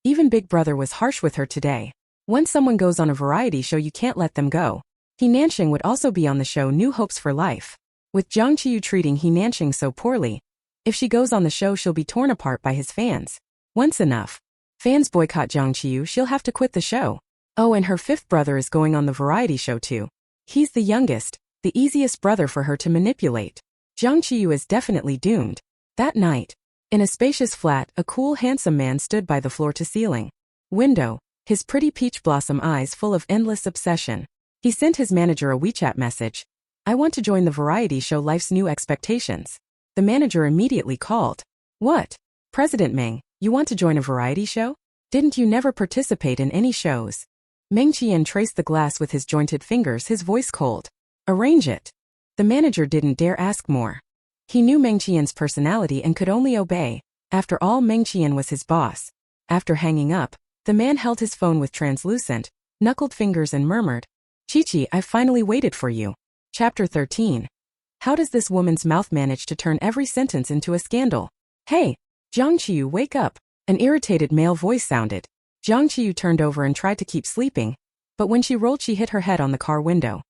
Even Big Brother was harsh with her today. Once someone goes on a variety show, you can't let them go. He Nanxing would also be on the show New Hopes for Life. With Jiang Qiyu treating He Nanxing so poorly, If she goes on the show, she'll be torn apart by his fans. Once enough. Fans boycott Jiang Qiyu, she'll have to quit the show. Oh, and her fifth brother is going on the variety show too. He's the youngest, the easiest brother for her to manipulate. Jiang Qiyu is definitely doomed. That night, in a spacious flat, a cool, handsome man stood by the floor-to-ceiling window, his pretty peach blossom eyes full of endless obsession. He sent his manager a WeChat message. I want to join the variety show Life's New Expectations. The manager immediately called. What? President Meng, you want to join a variety show? Didn't you never participate in any shows? Meng Qian traced the glass with his jointed fingers, his voice cold. Arrange it. The manager didn't dare ask more. He knew Meng Qian's personality and could only obey. After all, Meng Qian was his boss. After hanging up, the man held his phone with translucent, knuckled fingers and murmured, Chi-Chi, I've finally waited for you. Chapter 13. How does this woman's mouth manage to turn every sentence into a scandal? Hey, Jiang Qiyu, wake up. An irritated male voice sounded. Jiang Qiyu turned over and tried to keep sleeping, but when she rolled, she hit her head on the car window.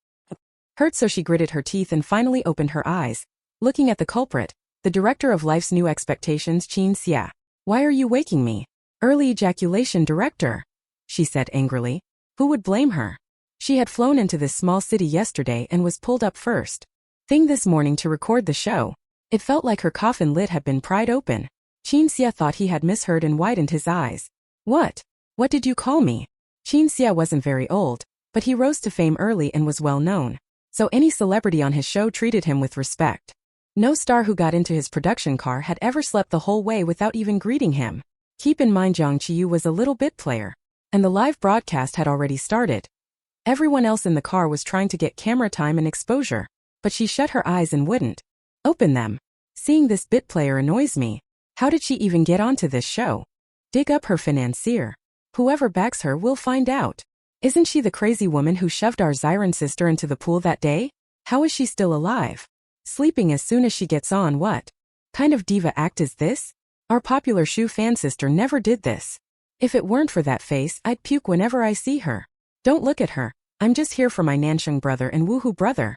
Hurt, so she gritted her teeth and finally opened her eyes, looking at the culprit, the director of Life's New Expectations, Qin Xia. Why are you waking me? Early ejaculation director, she said angrily. Who would blame her? She had flown into this small city yesterday and was pulled up first thing this morning to record the show. It felt like her coffin lid had been pried open. Qin Xia thought he had misheard and widened his eyes. What? What did you call me? Qin Xia wasn't very old, but he rose to fame early and was well known, so any celebrity on his show treated him with respect. No star who got into his production car had ever slept the whole way without even greeting him. Keep in mind, Jiang Qiyu was a little bit player, and the live broadcast had already started. Everyone else in the car was trying to get camera time and exposure, but she shut her eyes and wouldn't open them. Seeing this bit player annoys me. How did she even get onto this show? Dig up her financier. Whoever backs her will find out. Isn't she the crazy woman who shoved our Ziran sister into the pool that day? How is she still alive? Sleeping as soon as she gets on. What kind of diva act is this? Our popular Shu fan sister never did this. If it weren't for that face, I'd puke whenever I see her. Don't look at her. I'm just here for my Nansheng brother and Woohoo brother.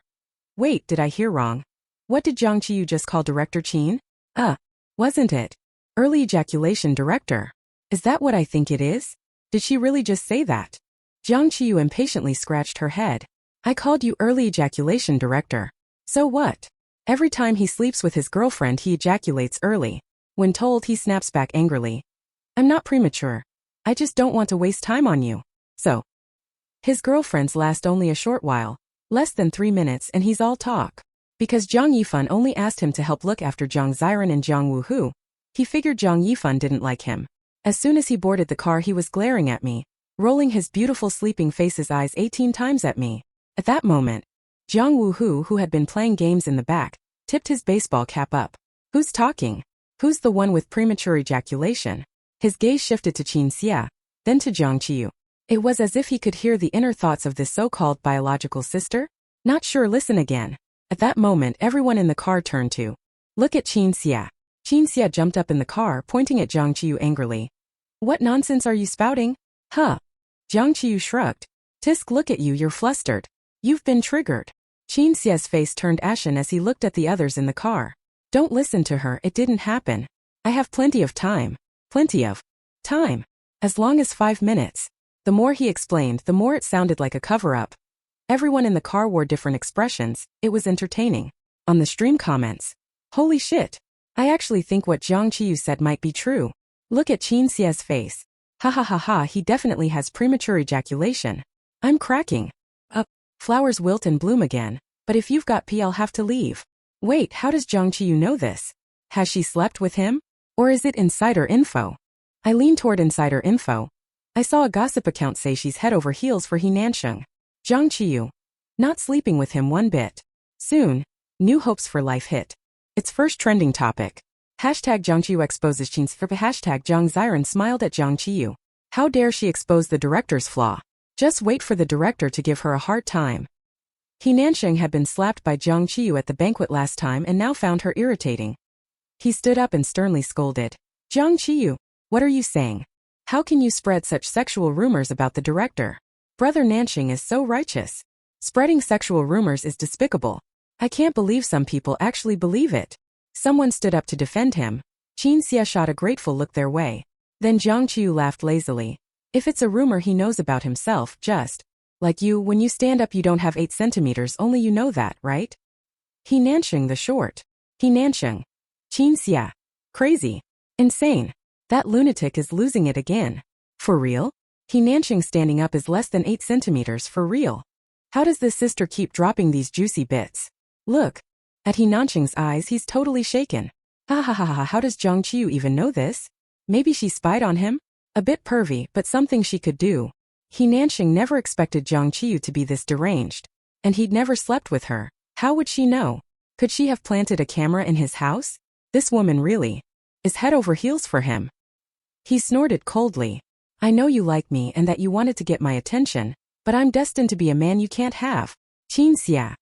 Wait, did I hear wrong? What did Jiang Qiyu just call Director Qin? Wasn't it? Early ejaculation director. Is that what I think it is? Did she really just say that? Jiang Qiyu impatiently scratched her head. I called you early ejaculation director. So what? Every time he sleeps with his girlfriend, he ejaculates early. When told, he snaps back angrily. I'm not premature. I just don't want to waste time on you. So, his girlfriends last only a short while, less than 3 minutes, and he's all talk. Because Jiang Yifan only asked him to help look after Jiang Ziran and Jiang Woohoo, he figured Jiang Yifan didn't like him. As soon as he boarded the car, he was glaring at me, rolling his beautiful sleeping face's eyes 18 times at me. At that moment, Jiang Woohoo, who had been playing games in the back, tipped his baseball cap up. Who's talking? Who's the one with premature ejaculation? His gaze shifted to Qin Xia, then to Jiang Qiyu. It was as if he could hear the inner thoughts of this so-called biological sister. Not sure, listen again. At that moment, everyone in the car turned to look at Qin Xia. Qin Xia jumped up in the car, pointing at Jiang Qiyu angrily. What nonsense are you spouting? Huh? Jiang Qiyu shrugged. Tisk, look at you, you're flustered. You've been triggered. Qin Xia's face turned ashen as he looked at the others in the car. Don't listen to her, it didn't happen. I have plenty of time. Plenty of time. As long as 5 minutes. The more he explained, the more it sounded like a cover-up. Everyone in the car wore different expressions. It was entertaining. On the stream comments. Holy shit. I actually think what Jiang Qiyu said might be true. Look at Qin Xia's face. Ha ha ha ha, he definitely has premature ejaculation. I'm cracking up. Flowers wilt and bloom again. But if you've got pee, I'll have to leave. Wait, how does Jiang Qiyu know this? Has she slept with him? Or is it insider info? I lean toward insider info. I saw a gossip account say she's head over heels for he Nansheng. Jiang Qiyu. Not sleeping with him one bit. Soon, new hopes for life hit its first trending topic. Hashtag Jiang Qiyu exposes Qin's for hashtag Jiang Ziran smiled at Jiang Qiyu. How dare she expose the director's flaw? Just wait for the director to give her a hard time. He Nansheng had been slapped by Jiang Qiyu at the banquet last time and now found her irritating. He stood up and sternly scolded. Jiang Qiyu, what are you saying? How can you spread such sexual rumors about the director? Brother Nansheng is so righteous. Spreading sexual rumors is despicable. I can't believe some people actually believe it. Someone stood up to defend him. Qin Xia shot a grateful look their way. Then Jiang Qiyu laughed lazily. If it's a rumor he knows about himself, just like you, when you stand up you don't have 8 centimeters, only you know that, right? He Nansheng the short. He Nansheng. Qin Xia. Crazy. Insane. That lunatic is losing it again. For real? He Nansheng standing up is less than 8 centimeters for real. How does this sister keep dropping these juicy bits? Look. At He Nansheng's eyes he's totally shaken. Ha ha ha ha, how does Jiang Qiyu even know this? Maybe she spied on him? A bit pervy, but something she could do. He Nansheng never expected Jiang Qiyu to be this deranged. And he'd never slept with her. How would she know? Could she have planted a camera in his house? This woman really is head over heels for him. He snorted coldly. I know you like me and that you wanted to get my attention, but I'm destined to be a man you can't have. Qin Xia.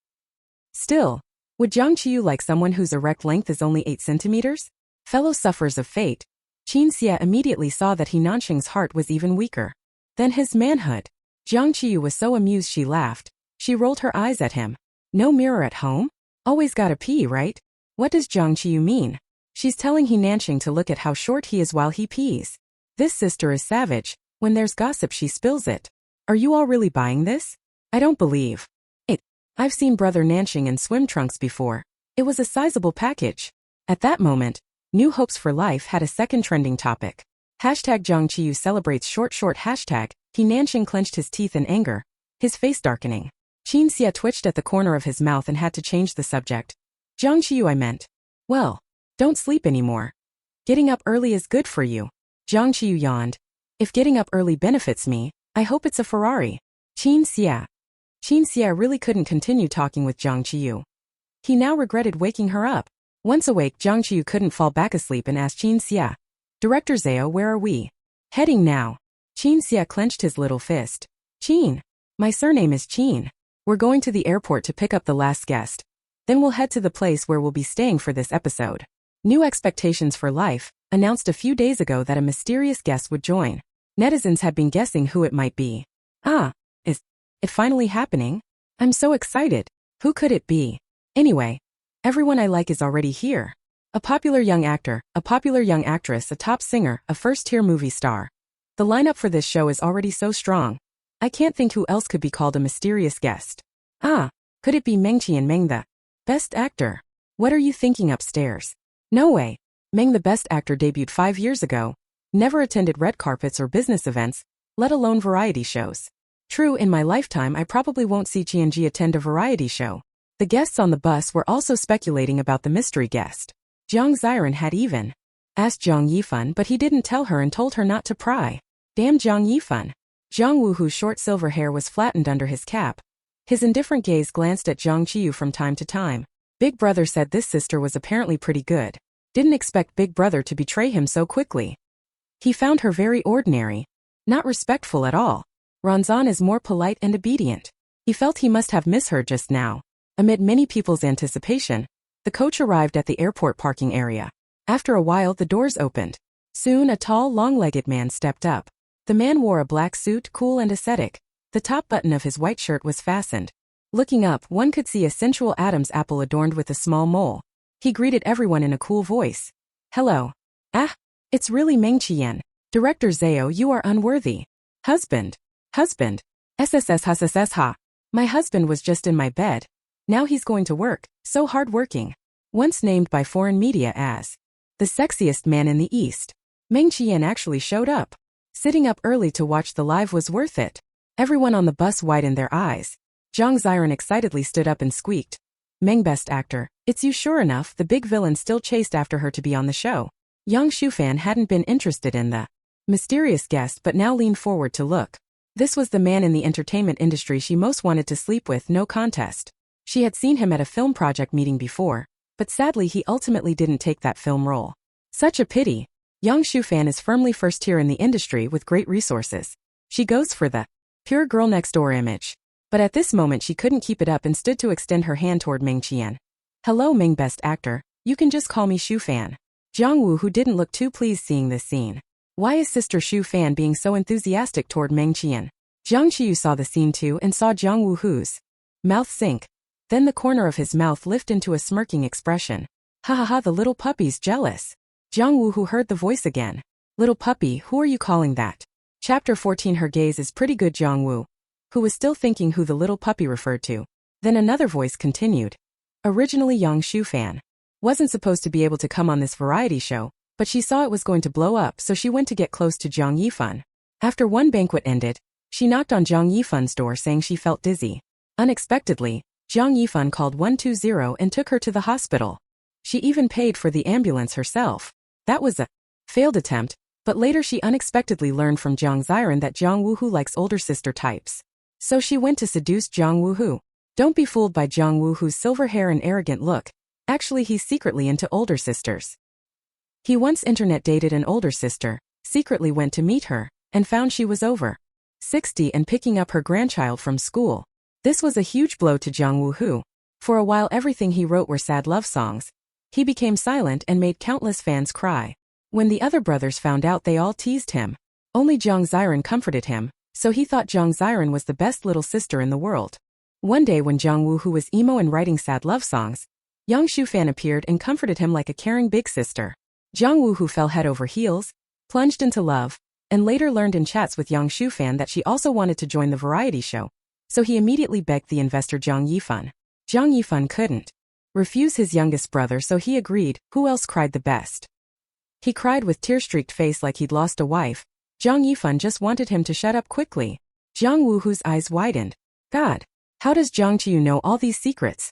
Still, would Jiang Qiyu like someone whose erect length is only 8 centimeters? Fellow sufferers of fate. Qin Xia immediately saw that He Nansheng's heart was even weaker than his manhood. Jiang Qiyu was so amused she laughed. She rolled her eyes at him. No mirror at home? Always gotta pee, right? What does Jiang Qiyu mean? She's telling He Nansheng to look at how short he is while he pees. This sister is savage. When there's gossip she spills it. Are you all really buying this? I don't believe it. I've seen Brother Nansheng in swim trunks before. It was a sizable package. At that moment, New Hopes for Life had a second trending topic. Hashtag Jiang Qiyu celebrates short hashtag. He Nansheng clenched his teeth in anger, his face darkening. Qin Xia twitched at the corner of his mouth and had to change the subject. Jiang Qiyu, I meant. Well, don't sleep anymore. Getting up early is good for you. Jiang Qiyu yawned. If getting up early benefits me, I hope it's a Ferrari. Qin Xia. Qin Xia really couldn't continue talking with Jiang Qiyu. He now regretted waking her up. Once awake, Jiang Qiyu couldn't fall back asleep and asked Qin Xia. Director Zhao, where are we? Heading now. Qin Xia clenched his little fist. Qin. My surname is Qin. We're going to the airport to pick up the last guest. Then we'll head to the place where we'll be staying for this episode. New Expectations for Life announced a few days ago that a mysterious guest would join. Netizens had been guessing who it might be. Is it finally happening? I'm so excited. Who could it be? Anyway, everyone I like is already here. A popular young actor, a popular young actress, a top singer, a first-tier movie star. The lineup for this show is already so strong. I can't think who else could be called a mysterious guest. Could it be Meng Qian, the best actor? What are you thinking upstairs? No way. Meng, the best actor, debuted 5 years ago. Never attended red carpets or business events, let alone variety shows. True, in my lifetime I probably won't see Qianji attend a variety show. The guests on the bus were also speculating about the mystery guest. Jiang Ziran had even asked Jiang Yifan, but he didn't tell her and told her not to pry. Damn Jiang Yifan. Jiang Wu, whose short silver hair was flattened under his cap. His indifferent gaze glanced at Jiang Qiyu from time to time. Big Brother said this sister was apparently pretty good. Didn't expect Big Brother to betray him so quickly. He found her very ordinary. Not respectful at all. Ranzan is more polite and obedient. He felt he must have missed her just now. Amid many people's anticipation, the coach arrived at the airport parking area. After a while the doors opened. Soon a tall, long-legged man stepped up. The man wore a black suit, cool and ascetic. The top button of his white shirt was fastened. Looking up, one could see a sensual Adam's apple adorned with a small mole. He greeted everyone in a cool voice. Hello. It's really Meng Qian. Director Zhao, you are unworthy. Husband. SSS ha. My husband was just in my bed. Now he's going to work, so hard-working. Once named by foreign media as the sexiest man in the East, Meng Qian actually showed up. Sitting up early to watch the live was worth it. Everyone on the bus widened their eyes. Jiang Ziran excitedly stood up and squeaked. Meng, best actor, it's you. Sure enough, the big villain still chased after her to be on the show. Yang Shufan hadn't been interested in the mysterious guest but now leaned forward to look. This was the man in the entertainment industry she most wanted to sleep with, no contest. She had seen him at a film project meeting before, but sadly he ultimately didn't take that film role. Such a pity. Yang Shufan is firmly first tier in the industry with great resources. She goes for the pure girl next door image. But at this moment she couldn't keep it up and stood to extend her hand toward Meng Qian. Hello Meng, best actor, you can just call me Shufan. Jiang Wu, who didn't look too pleased seeing this scene. Why is Sister Shufan being so enthusiastic toward Meng Qian? Jiang Qiyu saw the scene too and saw Jiang Wu, whose mouth sink. Then the corner of his mouth lift into a smirking expression. Ha ha ha, the little puppy's jealous. Jiang Wuhu heard the voice again. Little puppy, who are you calling that? Chapter 14. Her gaze is pretty good. Jiang Wu, who was still thinking who the little puppy referred to. Then another voice continued. Originally Yang Shufan wasn't supposed to be able to come on this variety show, but she saw it was going to blow up, so she went to get close to Jiang Yifan. After one banquet ended, she knocked on Jiang Yifan's door saying she felt dizzy. Unexpectedly, Jiang Yifan called 120 and took her to the hospital. She even paid for the ambulance herself. That was a failed attempt, but later she unexpectedly learned from Jiang Ziran that Jiang Wuhu likes older sister types. So she went to seduce Jiang Wuhu. Don't be fooled by Jiang Wuhu's silver hair and arrogant look. Actually, he's secretly into older sisters. He once internet dated an older sister, secretly went to meet her, and found she was over 60 and picking up her grandchild from school. This was a huge blow to Jiang Wuhu. For a while everything he wrote were sad love songs. He became silent and made countless fans cry. When the other brothers found out, they all teased him. Only Jiang Ziran comforted him, so he thought Jiang Ziran was the best little sister in the world. One day when Jiang Wuhu was emo and writing sad love songs, Yang Shufan appeared and comforted him like a caring big sister. Jiang Wuhu fell head over heels, plunged into love, and later learned in chats with Yang Shufan that she also wanted to join the variety show, so he immediately begged the investor Jiang Yifan. Jiang Yifan couldn't refuse his youngest brother, so he agreed. Who else cried the best? He cried with tear-streaked face like he'd lost a wife. Jiang Yifan just wanted him to shut up quickly. Jiang Wuhu's eyes widened. God, how does Jiang Qiyu know all these secrets?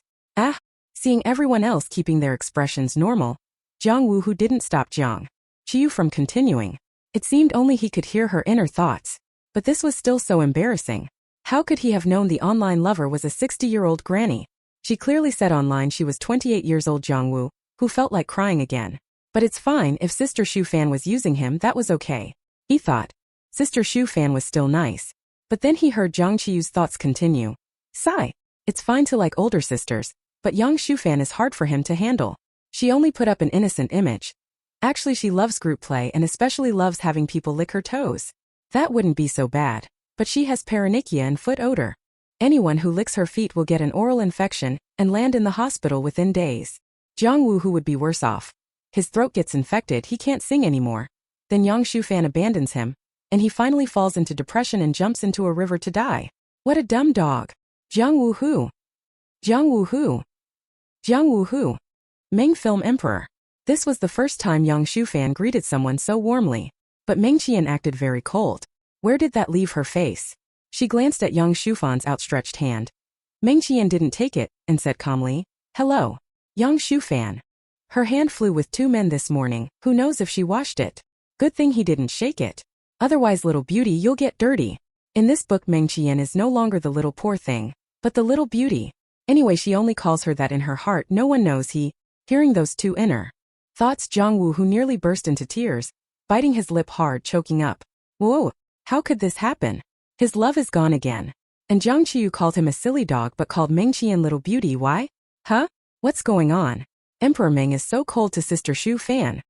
Seeing everyone else keeping their expressions normal, Jiang Wuhu didn't stop Jiang Qiyu from continuing. It seemed only he could hear her inner thoughts. But this was still so embarrassing. How could he have known the online lover was a 60-year-old granny? She clearly said online she was 28 years old. Jiang Wu, who felt like crying again. But it's fine, if Sister Shufan was using him, that was okay. He thought. Sister Shufan was still nice. But then he heard Jiang Qiyu's thoughts continue. Sigh. It's fine to like older sisters, but Yang Shufan is hard for him to handle. She only put up an innocent image. Actually, she loves group play and especially loves having people lick her toes. That wouldn't be so bad. But she has paronychia and foot odor. Anyone who licks her feet will get an oral infection and land in the hospital within days. Jiang Wuhu would be worse off. His throat gets infected, he can't sing anymore. Then Yang Shufan abandons him, and he finally falls into depression and jumps into a river to die. What a dumb dog. Jiang Wuhu. Jiang Wuhu. Jiang Wuhu. Meng Film Emperor. This was the first time Yang Shufan greeted someone so warmly. But Meng Qian acted very cold. Where did that leave her face? She glanced at Yang Shufan's outstretched hand. Meng Qian didn't take it, and said calmly, Hello. Yang Shufan. Her hand flew with 2 men this morning, who knows if she washed it? Good thing he didn't shake it. Otherwise, little beauty, you'll get dirty. In this book, Meng Qian is no longer the little poor thing, but the little beauty. Anyway, she only calls her that in her heart. No one knows he. Hearing those 2 inner thoughts, Jiang Wu, who nearly burst into tears, biting his lip hard, choking up. Whoa, how could this happen? His love is gone again. And Jiang Qiyu called him a silly dog but called Meng Qian little beauty. Why? Huh? What's going on? Emperor Meng is so cold to Sister Shufan.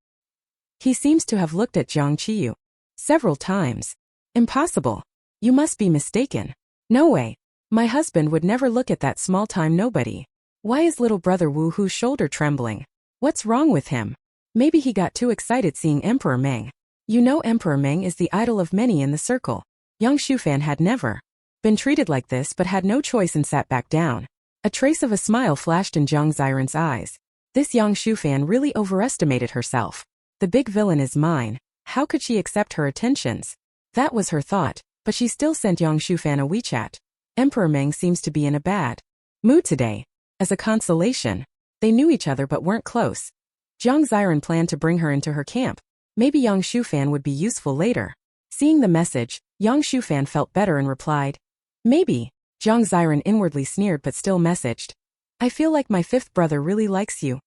He seems to have looked at Jiang Qiyu several times. Impossible. You must be mistaken. No way. My husband would never look at that small-time nobody. Why is little brother Wu Hu's shoulder trembling? What's wrong with him? Maybe he got too excited seeing Emperor Meng. You know, Emperor Meng is the idol of many in the circle. Yang Shufan had never been treated like this but had no choice and sat back down. A trace of a smile flashed in Jiang Ziran's eyes. This Yang Shufan really overestimated herself. The big villain is mine. How could she accept her attentions? That was her thought, but she still sent Yang Shufan a WeChat. Emperor Meng seems to be in a bad mood today. As a consolation, they knew each other but weren't close. Jiang Ziran planned to bring her into her camp. Maybe Yang Shufan would be useful later. Seeing the message, Yang Shufan felt better and replied, Maybe. Jiang Ziran inwardly sneered but still messaged, I feel like my 5th brother really likes you.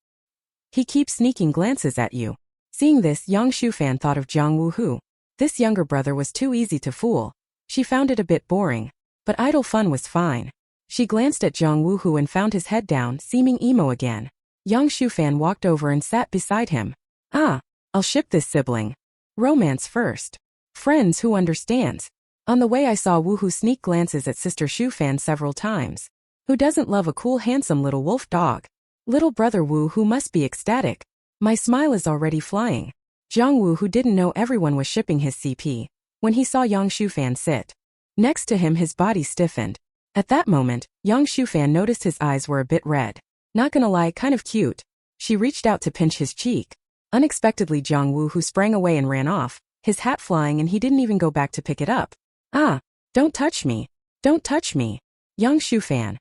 He keeps sneaking glances at you. Seeing this, Yang Shufan thought of Jiang Wuhu. This younger brother was too easy to fool. She found it a bit boring. But idle fun was fine. She glanced at Jiang Wuhu and found his head down, seeming emo again. Yang Shufan walked over and sat beside him. I'll ship this sibling. Romance first. Friends who understands. On the way I saw Wuhu sneak glances at Sister Shufan several times. Who doesn't love a cool handsome little wolf dog? Little brother Wu Hu must be ecstatic. My smile is already flying. Jiang Wu, who didn't know everyone was shipping his CP, when he saw Yang Shufan sit next to him, his body stiffened. At that moment, Yang Shufan noticed his eyes were a bit red. Not gonna lie, kind of cute. She reached out to pinch his cheek. Unexpectedly, Jiang Wu, who sprang away and ran off, his hat flying, and he didn't even go back to pick it up. Ah, don't touch me. Don't touch me. Yang Shufan.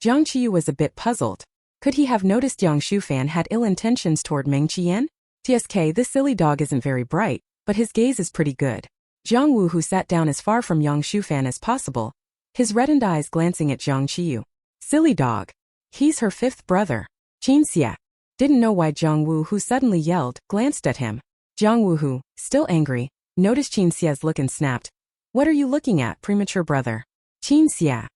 Jiang Qiyu was a bit puzzled. Could he have noticed Yang Shufan had ill intentions toward Meng Qian? TSK, this silly dog isn't very bright, but his gaze is pretty good. Jiang Wu, who sat down as far from Yang Shufan as possible, his reddened eyes glancing at Jiang Qiyu. Silly dog. He's her fifth brother. Qin Xia. Didn't know why Jiang Wu, who suddenly yelled, glanced at him. Jiang Wu, who, still angry, noticed Qin Xia's look and snapped. What are you looking at, premature brother? Qin Xia.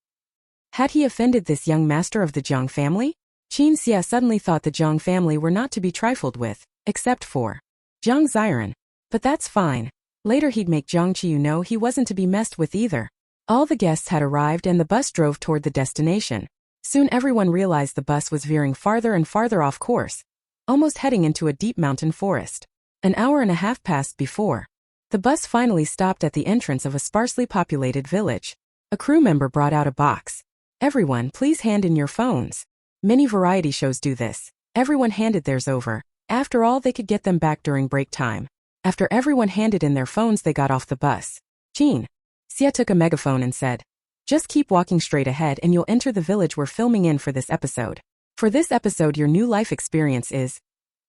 Had he offended this young master of the Jiang family? Qin Xia suddenly thought the Jiang family were not to be trifled with, except for Jiang Ziran. But that's fine. Later he'd make Jiang Qiyu know he wasn't to be messed with either. All the guests had arrived and the bus drove toward the destination. Soon everyone realized the bus was veering farther and farther off course, almost heading into a deep mountain forest. An hour and a half passed before the bus finally stopped at the entrance of a sparsely populated village. A crew member brought out a box. Everyone, please hand in your phones. Many variety shows do this. Everyone handed theirs over. After all, they could get them back during break time. After everyone handed in their phones, they got off the bus. Qin Xia took a megaphone and said, just keep walking straight ahead and you'll enter the village we're filming in for this episode. For this episode, your new life experience is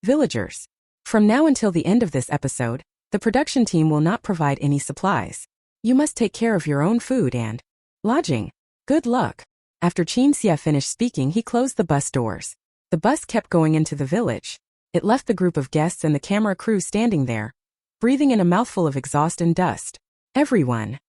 villagers. From now until the end of this episode, the production team will not provide any supplies. You must take care of your own food and lodging. Good luck. After Qin Xia finished speaking, he closed the bus doors. The bus kept going into the village. It left the group of guests and the camera crew standing there, breathing in a mouthful of exhaust and dust. Everyone.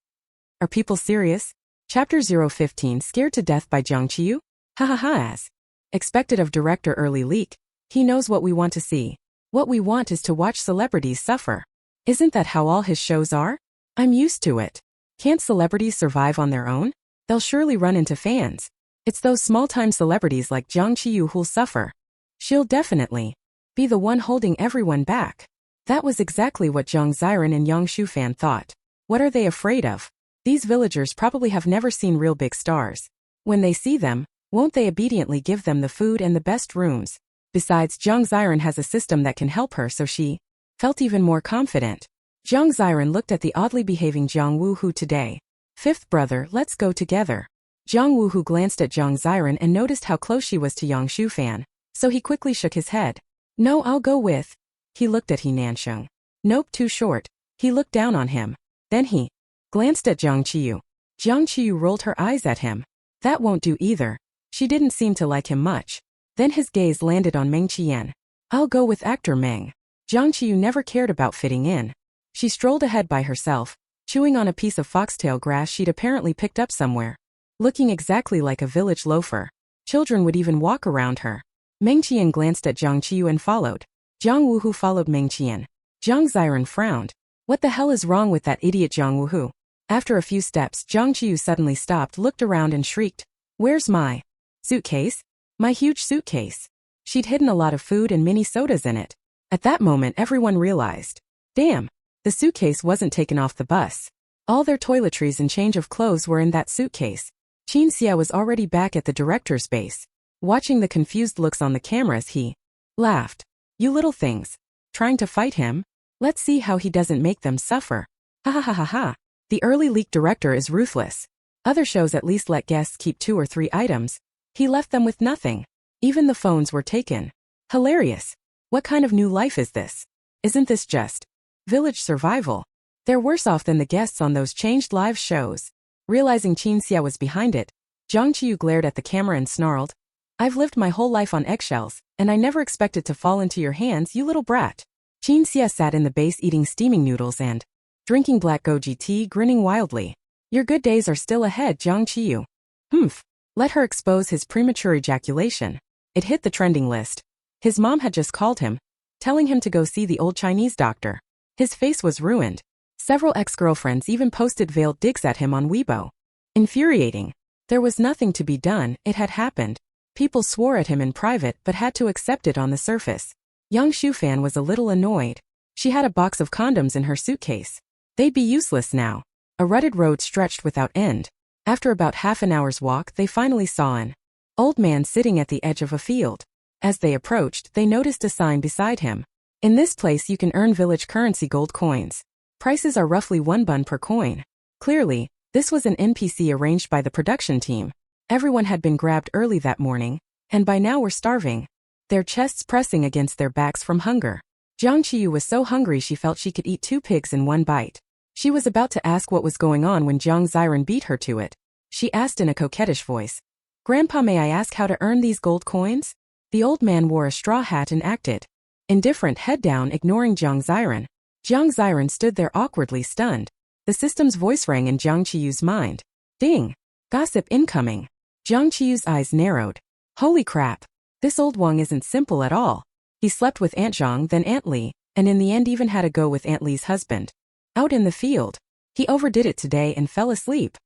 Are people serious? Chapter 015, Scared to Death by Jiang Qiyu? Ha. As expected of director Early Leak, he knows what we want to see. What we want is to watch celebrities suffer. Isn't that how all his shows are? I'm used to it. Can't celebrities survive on their own? They'll surely run into fans. It's those small-time celebrities like Jiang Qiyu who'll suffer. She'll definitely be the one holding everyone back. That was exactly what Jiang Ziran and Yang Shufan thought. What are they afraid of? These villagers probably have never seen real big stars. When they see them, won't they obediently give them the food and the best rooms? Besides, Jiang Ziran has a system that can help her, so she felt even more confident. Jiang Ziran looked at the oddly behaving Jiang Wu, who today. Fifth brother, let's go together. Jiang Wu, who glanced at Jiang Ziran and noticed how close she was to Yang Shufan, so he quickly shook his head. No, I'll go with. He looked at He Nansheng. Nope, too short. He looked down on him. Then he glanced at Jiang Qiyu. Jiang Qiyu rolled her eyes at him. That won't do either. She didn't seem to like him much. Then his gaze landed on Meng Qian. I'll go with actor Meng. Jiang Qiyu never cared about fitting in. She strolled ahead by herself, chewing on a piece of foxtail grass she'd apparently picked up somewhere. Looking exactly like a village loafer. Children would even walk around her. Meng Qian glanced at Jiang Qiyu and followed. Jiang Wu, who followed Meng Qian. Jiang Ziran frowned. What the hell is wrong with that idiot Jiang Wu Hu? After a few steps, Jiang Qiyu suddenly stopped, looked around and shrieked. Where's my suitcase? My huge suitcase. She'd hidden a lot of food and mini sodas in it. At that moment, everyone realized. Damn, the suitcase wasn't taken off the bus. All their toiletries and change of clothes were in that suitcase. Qin Xia was already back at the director's base. Watching the confused looks on the cameras, he laughed. You little things. Trying to fight him? Let's see how he doesn't make them suffer. Ha. The Early Leak director is ruthless. Other shows at least let guests keep 2 or 3 items. He left them with nothing. Even the phones were taken. Hilarious. What kind of new life is this? Isn't this just village survival? They're worse off than the guests on those changed live shows. Realizing Qin Xia was behind it, Jiang Qiyu glared at the camera and snarled. I've lived my whole life on eggshells, and I never expected to fall into your hands, you little brat. Qin Xia sat in the base eating steaming noodles and drinking black goji tea, grinning wildly. Your good days are still ahead, Jiang Qiyu. Humph. Let her expose his premature ejaculation. It hit the trending list. His mom had just called him, telling him to go see the old Chinese doctor. His face was ruined. Several ex-girlfriends even posted veiled digs at him on Weibo. Infuriating. There was nothing to be done, it had happened. People swore at him in private but had to accept it on the surface. Young Shufan was a little annoyed. She had a box of condoms in her suitcase. They'd be useless now. A rutted road stretched without end. After about half an hour's walk, they finally saw an old man sitting at the edge of a field. As they approached, they noticed a sign beside him. In this place you can earn village currency gold coins. Prices are roughly 1 bun per coin. Clearly, this was an NPC arranged by the production team. Everyone had been grabbed early that morning, and by now were starving, their chests pressing against their backs from hunger. Jiang Qiyu was so hungry she felt she could eat 2 pigs in one bite. She was about to ask what was going on when Jiang Ziran beat her to it. She asked in a coquettish voice, "Grandpa, may I ask how to earn these gold coins?" The old man wore a straw hat and acted indifferent, head down, ignoring Jiang Ziran. Jiang Ziran stood there awkwardly stunned. The system's voice rang in Jiang Qiyu's mind. Ding! Gossip incoming. Jiang Qiyu's eyes narrowed. Holy crap! This old Wang isn't simple at all. He slept with Aunt Zhang, then Aunt Li, and in the end even had a go with Aunt Li's husband. Out in the field, he overdid it today and fell asleep.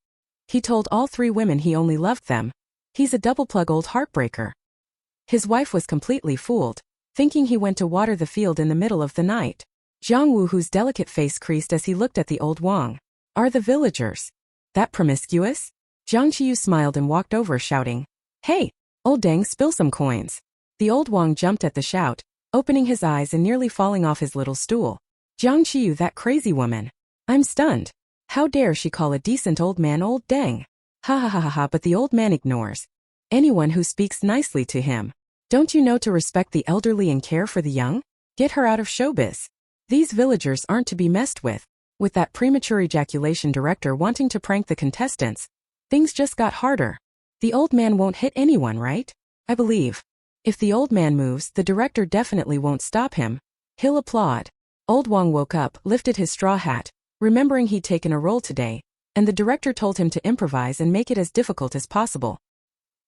He told all 3 women he only loved them. He's a double-plug old heartbreaker. His wife was completely fooled, thinking he went to water the field in the middle of the night. Jiang Wu, whose delicate face creased as he looked at the old Wang. Are the villagers that promiscuous? Jiang Qiyu smiled and walked over, shouting, "Hey, old dang, spill some coins." The old Wang jumped at the shout, opening his eyes and nearly falling off his little stool. Jiang Qiyu, that crazy woman. I'm stunned. How dare she call a decent old man old dang? Ha ha ha ha ha, but the old man ignores anyone who speaks nicely to him. Don't you know to respect the elderly and care for the young? Get her out of showbiz. These villagers aren't to be messed with. With that premature ejaculation director wanting to prank the contestants, things just got harder. The old man won't hit anyone, right? I believe. If the old man moves, the director definitely won't stop him. He'll applaud. Old Wang woke up, lifted his straw hat, remembering he'd taken a role today, and the director told him to improvise and make it as difficult as possible.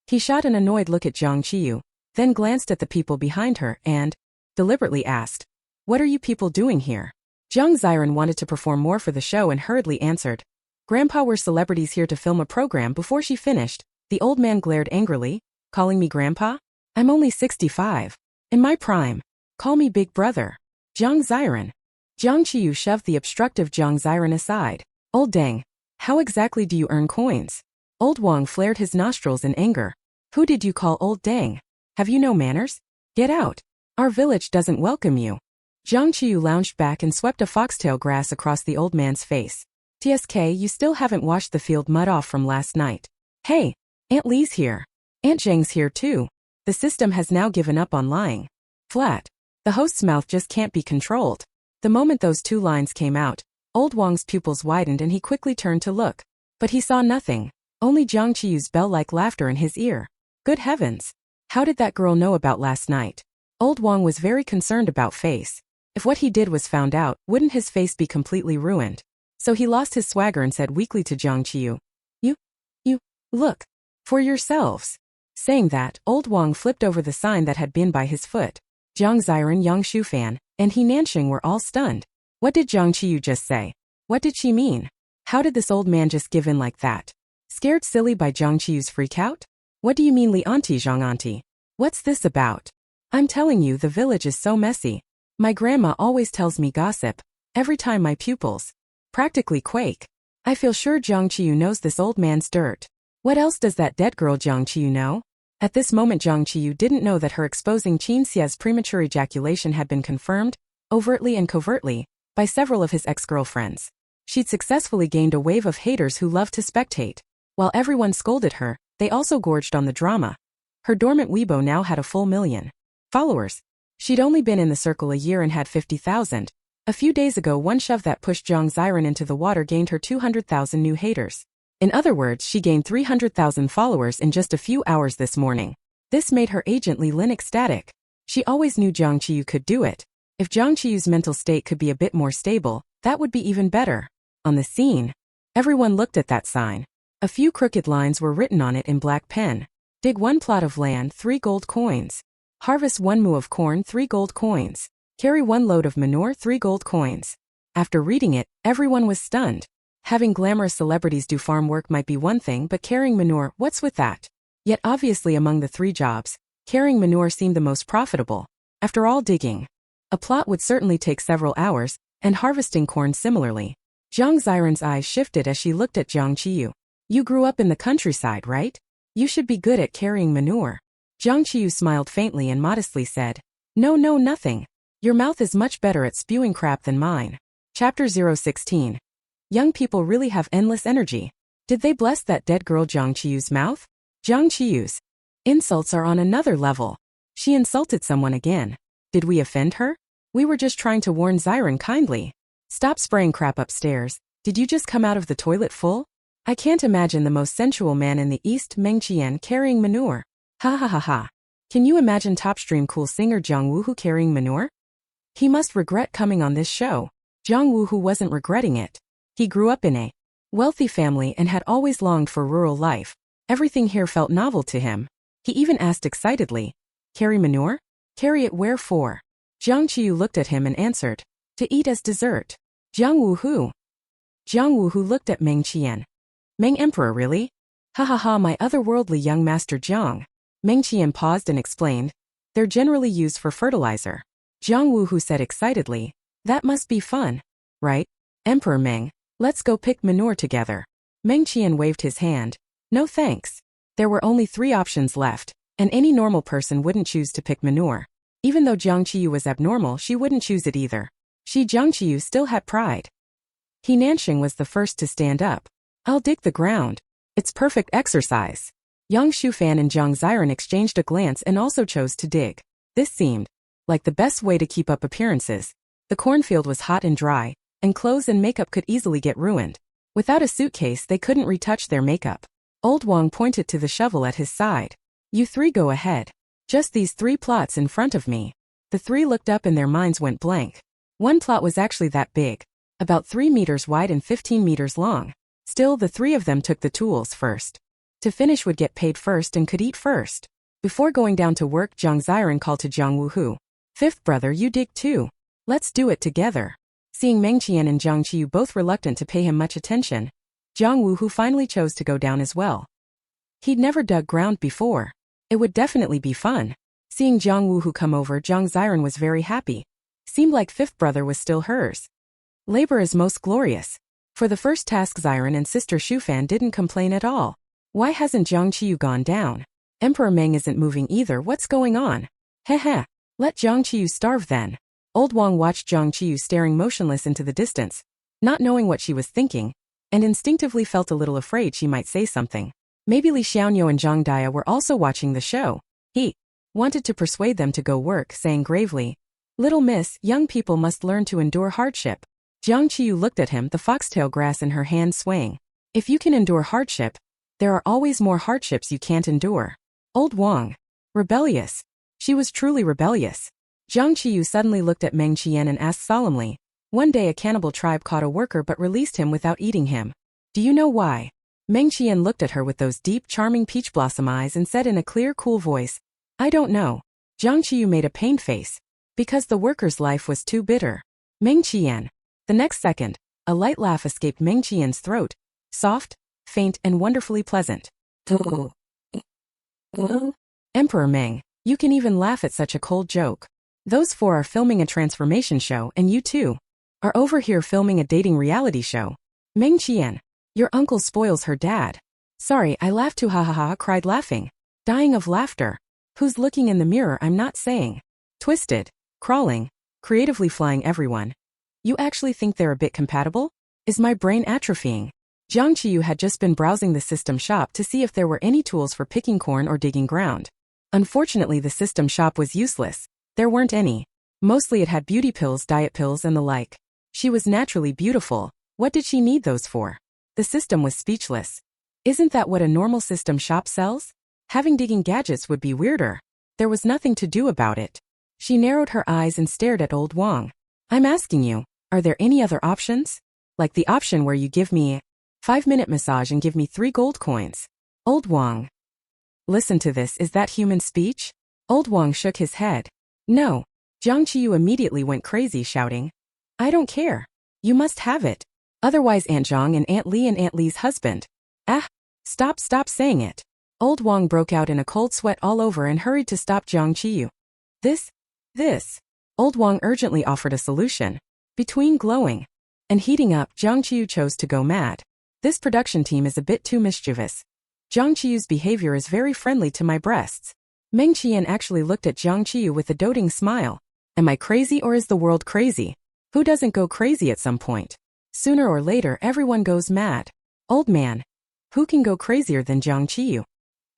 He shot an annoyed look at Jiang Qiyu, then glanced at the people behind her and deliberately asked, "What are you people doing here?" Jiang Ziran wanted to perform more for the show and hurriedly answered, "Grandpa, we're celebrities here to film a program." Before she finished, the old man glared angrily, "Calling me grandpa? I'm only 65. In my prime. Call me big brother." Jiang Ziran. Jiang Qiyu shoved the obstructive Jiang Ziran aside. "Old dang. How exactly do you earn coins?" Old Wang flared his nostrils in anger. "Who did you call old dang? Have you no manners? Get out. Our village doesn't welcome you." Jiang Qiyu lounged back and swept a foxtail grass across the old man's face. "TSK, you still haven't washed the field mud off from last night. Hey, Aunt Li's here. Aunt Zhang's here too. The system has now given up on lying. Flat. The host's mouth just can't be controlled." The moment those 2 lines came out, old Wang's pupils widened and he quickly turned to look. But he saw nothing, only Jiang Qiyu's bell-like laughter in his ear. Good heavens! How did that girl know about last night? Old Wang was very concerned about face. If what he did was found out, wouldn't his face be completely ruined? So he lost his swagger and said weakly to Jiang Qiyu, You, look. For yourselves." Saying that, old Wang flipped over the sign that had been by his foot. Jiang Ziran, Yang Shufan, and he Nanxing were all stunned. What did Jiang Qiyu just say? What did she mean? How did this old man just give in like that? Scared silly by Jiang Qiyu's freakout? What do you mean, Li auntie, Zhang auntie? What's this about? I'm telling you, the village is so messy. My grandma always tells me gossip. Every time my pupils practically quake. I feel sure Jiang Qiyu knows this old man's dirt. What else does that dead girl Jiang Qiyu know? At this moment Jiang Qiyu didn't know that her exposing Qin Xia's premature ejaculation had been confirmed, overtly and covertly, by several of his ex-girlfriends. She'd successfully gained a wave of haters who loved to spectate. While everyone scolded her, they also gorged on the drama. Her dormant Weibo now had a full 1,000,000 followers. She'd only been in the circle a year and had 50,000. A few days ago, one shove that pushed Jiang Ziran into the water gained her 200,000 new haters. In other words, she gained 300,000 followers in just a few hours this morning. This made her agent Li Lin ecstatic. She always knew Jiang Qiyu could do it. If Jiang Qiyu's mental state could be a bit more stable, that would be even better. On the scene, everyone looked at that sign. A few crooked lines were written on it in black pen. Dig 1 plot of land, 3 gold coins. Harvest 1 mu of corn, 3 gold coins. Carry 1 load of manure, 3 gold coins. After reading it, everyone was stunned. Having glamorous celebrities do farm work might be one thing, but carrying manure, what's with that? Yet obviously among the 3 jobs, carrying manure seemed the most profitable. After all, digging a plot would certainly take several hours, and harvesting corn similarly. Jiang Ziran's eyes shifted as she looked at Jiang Qiyu. You grew up in the countryside, right? You should be good at carrying manure. Jiang Qiyu smiled faintly and modestly said, No, nothing. Your mouth is much better at spewing crap than mine. Chapter 016. Young people really have endless energy. Did they bless that dead girl Jiang Qiyu's mouth? Jiang Qiyu's insults are on another level. She insulted someone again. Did we offend her? We were just trying to warn Ziran kindly. Stop spraying crap upstairs. Did you just come out of the toilet full? I can't imagine the most sensual man in the East, Meng Qian, carrying manure. Ha ha ha ha. Can you imagine topstream cool singer Jiang Wuhu carrying manure? He must regret coming on this show. Jiang Wuhu wasn't regretting it. He grew up in a wealthy family and had always longed for rural life. Everything here felt novel to him. He even asked excitedly, Carry manure? Carry it where for? Jiang Qiyu looked at him and answered, To eat as dessert. Jiang Wuhu. Jiang Wuhu looked at Meng Qian. Meng Emperor, really? Ha ha ha, my otherworldly young master Jiang. Meng Qian paused and explained, They're generally used for fertilizer. Jiang Wuhu said excitedly, That must be fun. Right? Emperor Meng, let's go pick manure together. Meng Qian waved his hand. No thanks. There were only 3 options left, and any normal person wouldn't choose to pick manure. Even though Jiang Qiyu was abnormal, she wouldn't choose it either. She, Jiang Qiyu, still had pride. He Nanxing was the first to stand up. I'll dig the ground. It's perfect exercise. Yang Shufan and Jiang Ziran exchanged a glance and also chose to dig. This seemed like the best way to keep up appearances. The cornfield was hot and dry, and clothes and makeup could easily get ruined. Without a suitcase, they couldn't retouch their makeup. Old Wang pointed to the shovel at his side. You 3 go ahead. Just these 3 plots in front of me. The 3 looked up and their minds went blank. One plot was actually that big, about 3 meters wide and 15 meters long. Still, the 3 of them took the tools first. To finish would get paid first and could eat first. Before going down to work, Jiang Ziran called to Jiang Wuhu. 5th brother, you dig too. Let's do it together. Seeing Meng Qian and Jiang Qiyu both reluctant to pay him much attention, Jiang Wuhu finally chose to go down as well. He'd never dug ground before. It would definitely be fun. Seeing Jiang Wuhu come over, Jiang Ziran was very happy. Seemed like 5th brother was still hers. Labor is most glorious. For the first task, Ziran and sister Shufan didn't complain at all. Why hasn't Jiang Qiyu gone down? Emperor Meng isn't moving either. What's going on? Heh. Let Jiang Qiyu starve then. Old Wang watched Jiang Qiyu staring motionless into the distance, not knowing what she was thinking, and instinctively felt a little afraid she might say something. Maybe Li Xiaonyo and Zhang Dia were also watching the show. He wanted to persuade them to go work, saying gravely, Little miss, young people must learn to endure hardship. Jiang Qiyu looked at him, the foxtail grass in her hand swaying. If you can endure hardship, there are always more hardships you can't endure. Old Wang. Rebellious. She was truly rebellious. Jiang Qiyu suddenly looked at Meng Qian and asked solemnly, One day a cannibal tribe caught a worker but released him without eating him. Do you know why? Meng Qian looked at her with those deep, charming peach blossom eyes and said in a clear, cool voice, I don't know. Jiang Qiyu made a pained face. Because the worker's life was too bitter. Meng Qian. The next second, a light laugh escaped Meng Qian's throat, soft, faint, and wonderfully pleasant. Emperor Meng, you can even laugh at such a cold joke. Those 4 are filming a transformation show and you too are over here filming a dating reality show. Meng Qian, your uncle spoils her dad. Sorry, I laughed too, ha ha ha, cried laughing. Dying of laughter. Who's looking in the mirror? I'm not saying. Twisted, crawling, creatively flying everyone. You actually think they're a bit compatible? Is my brain atrophying? Jiang Qiyu had just been browsing the system shop to see if there were any tools for picking corn or digging ground. Unfortunately, the system shop was useless. There weren't any. Mostly it had beauty pills, diet pills, and the like. She was naturally beautiful. What did she need those for? The system was speechless. Isn't that what a normal system shop sells? Having digging gadgets would be weirder. There was nothing to do about it. She narrowed her eyes and stared at Old Wang. I'm asking you, are there any other options? Like the option where you give me 5-minute massage and give me 3 gold coins. Old Wang. Listen to this, is that human speech? Old Wang shook his head. No. Jiang Qiyu immediately went crazy, shouting, I don't care. You must have it. Otherwise Aunt Zhang and Aunt Li and Aunt Li's husband. Stop saying it. Old Wang broke out in a cold sweat all over and hurried to stop Jiang Qiyu. This. Old Wang urgently offered a solution. Between glowing and heating up, Jiang Qiyu chose to go mad. This production team is a bit too mischievous. Jiang Qiyu's behavior is very friendly to my breasts. Meng Qian actually looked at Jiang Qiyu with a doting smile. Am I crazy or is the world crazy? Who doesn't go crazy at some point? Sooner or later everyone goes mad. Old man. Who can go crazier than Jiang Qiyu?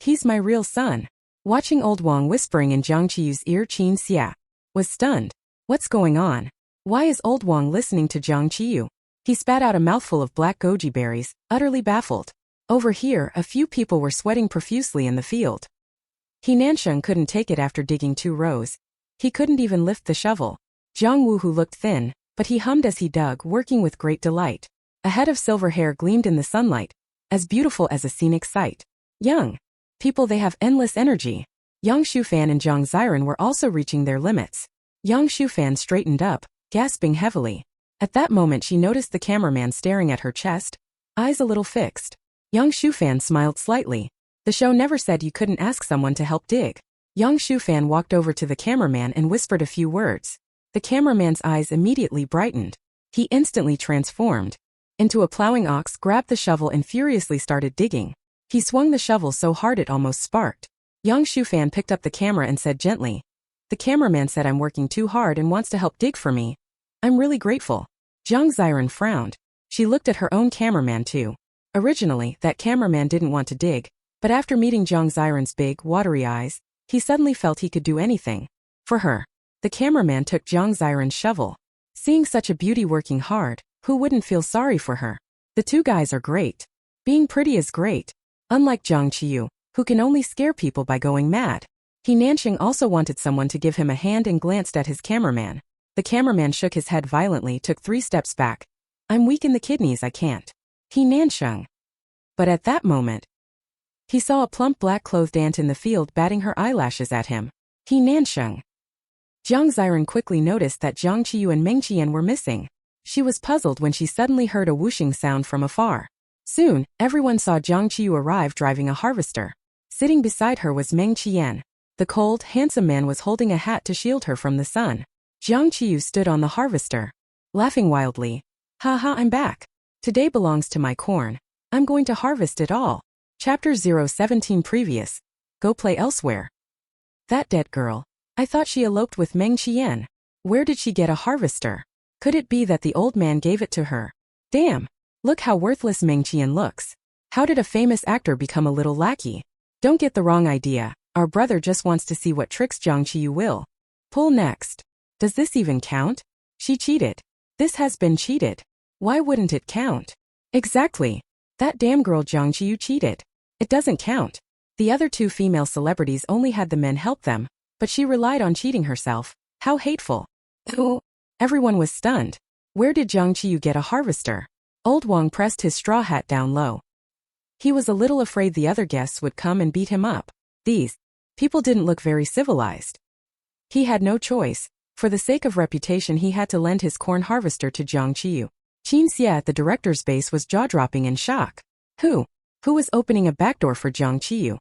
He's my real son. Watching Old Wang whispering in Jiang Qiyu's ear, Qin Xia was stunned. What's going on? Why is Old Wang listening to Jiang Qiyu? He spat out a mouthful of black goji berries, utterly baffled. Over here, a few people were sweating profusely in the field. He Nansheng couldn't take it after digging 2 rows. He couldn't even lift the shovel. Jiang Wu, who looked thin, but he hummed as he dug, working with great delight. A head of silver hair gleamed in the sunlight, as beautiful as a scenic sight. Young people, they have endless energy. Yang Shufan and Jiang Ziran were also reaching their limits. Yang Shufan straightened up, gasping heavily. At that moment she noticed the cameraman staring at her chest, eyes a little fixed. Yang Shufan smiled slightly. The show never said you couldn't ask someone to help dig. Yang Shufan walked over to the cameraman and whispered a few words. The cameraman's eyes immediately brightened. He instantly transformed into a plowing ox, grabbed the shovel and furiously started digging. He swung the shovel so hard it almost sparked. Yang Shufan picked up the camera and said gently, "The cameraman said I'm working too hard and wants to help dig for me. I'm really grateful." Jiang Ziran frowned. She looked at her own cameraman too. Originally, that cameraman didn't want to dig, but after meeting Jiang Ziran's big, watery eyes, he suddenly felt he could do anything. For her. The cameraman took Jiang Ziran's shovel. Seeing such a beauty working hard, who wouldn't feel sorry for her? The two guys are great. Being pretty is great. Unlike Jiang Qiyu, who can only scare people by going mad. He Nansheng also wanted someone to give him a hand and glanced at his cameraman. The cameraman shook his head violently, took 3 steps back. I'm weak in the kidneys, I can't. He Nansheng. But at that moment, he saw a plump black-clothed ant in the field batting her eyelashes at him. He Nansheng. Jiang Ziran quickly noticed that Jiang Qiyu and Meng Qian were missing. She was puzzled when she suddenly heard a whooshing sound from afar. Soon, everyone saw Jiang Qiyu arrive driving a harvester. Sitting beside her was Meng Qian. The cold, handsome man was holding a hat to shield her from the sun. Jiang Qiyu stood on the harvester, laughing wildly. Ha ha, I'm back. Today belongs to my corn. I'm going to harvest it all. Chapter 017 Previous. Go play elsewhere. That dead girl. I thought she eloped with Meng Qian. Where did she get a harvester? Could it be that the old man gave it to her? Damn. Look how worthless Meng Qian looks. How did a famous actor become a little lackey? Don't get the wrong idea. Our brother just wants to see what tricks Jiang Qiyu will pull next. Does this even count? She cheated. This has been cheated. Why wouldn't it count? Exactly. That damn girl Jiang Qiyu cheated. It doesn't count. The other 2 female celebrities only had the men help them, but she relied on cheating herself. How hateful. Ooh. Everyone was stunned. Where did Jiang Qiyu get a harvester? Old Wang pressed his straw hat down low. He was a little afraid the other guests would come and beat him up. These people didn't look very civilized. He had no choice. For the sake of reputation he had to lend his corn harvester to Jiang Qiyu. Qin Xia at the director's base was jaw-dropping in shock. Who was opening a back door for Jiang Qiyu?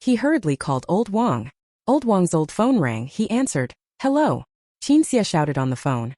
He hurriedly called Old Wang. Old Wang's old phone rang. He answered. Hello. Qin Xia shouted on the phone.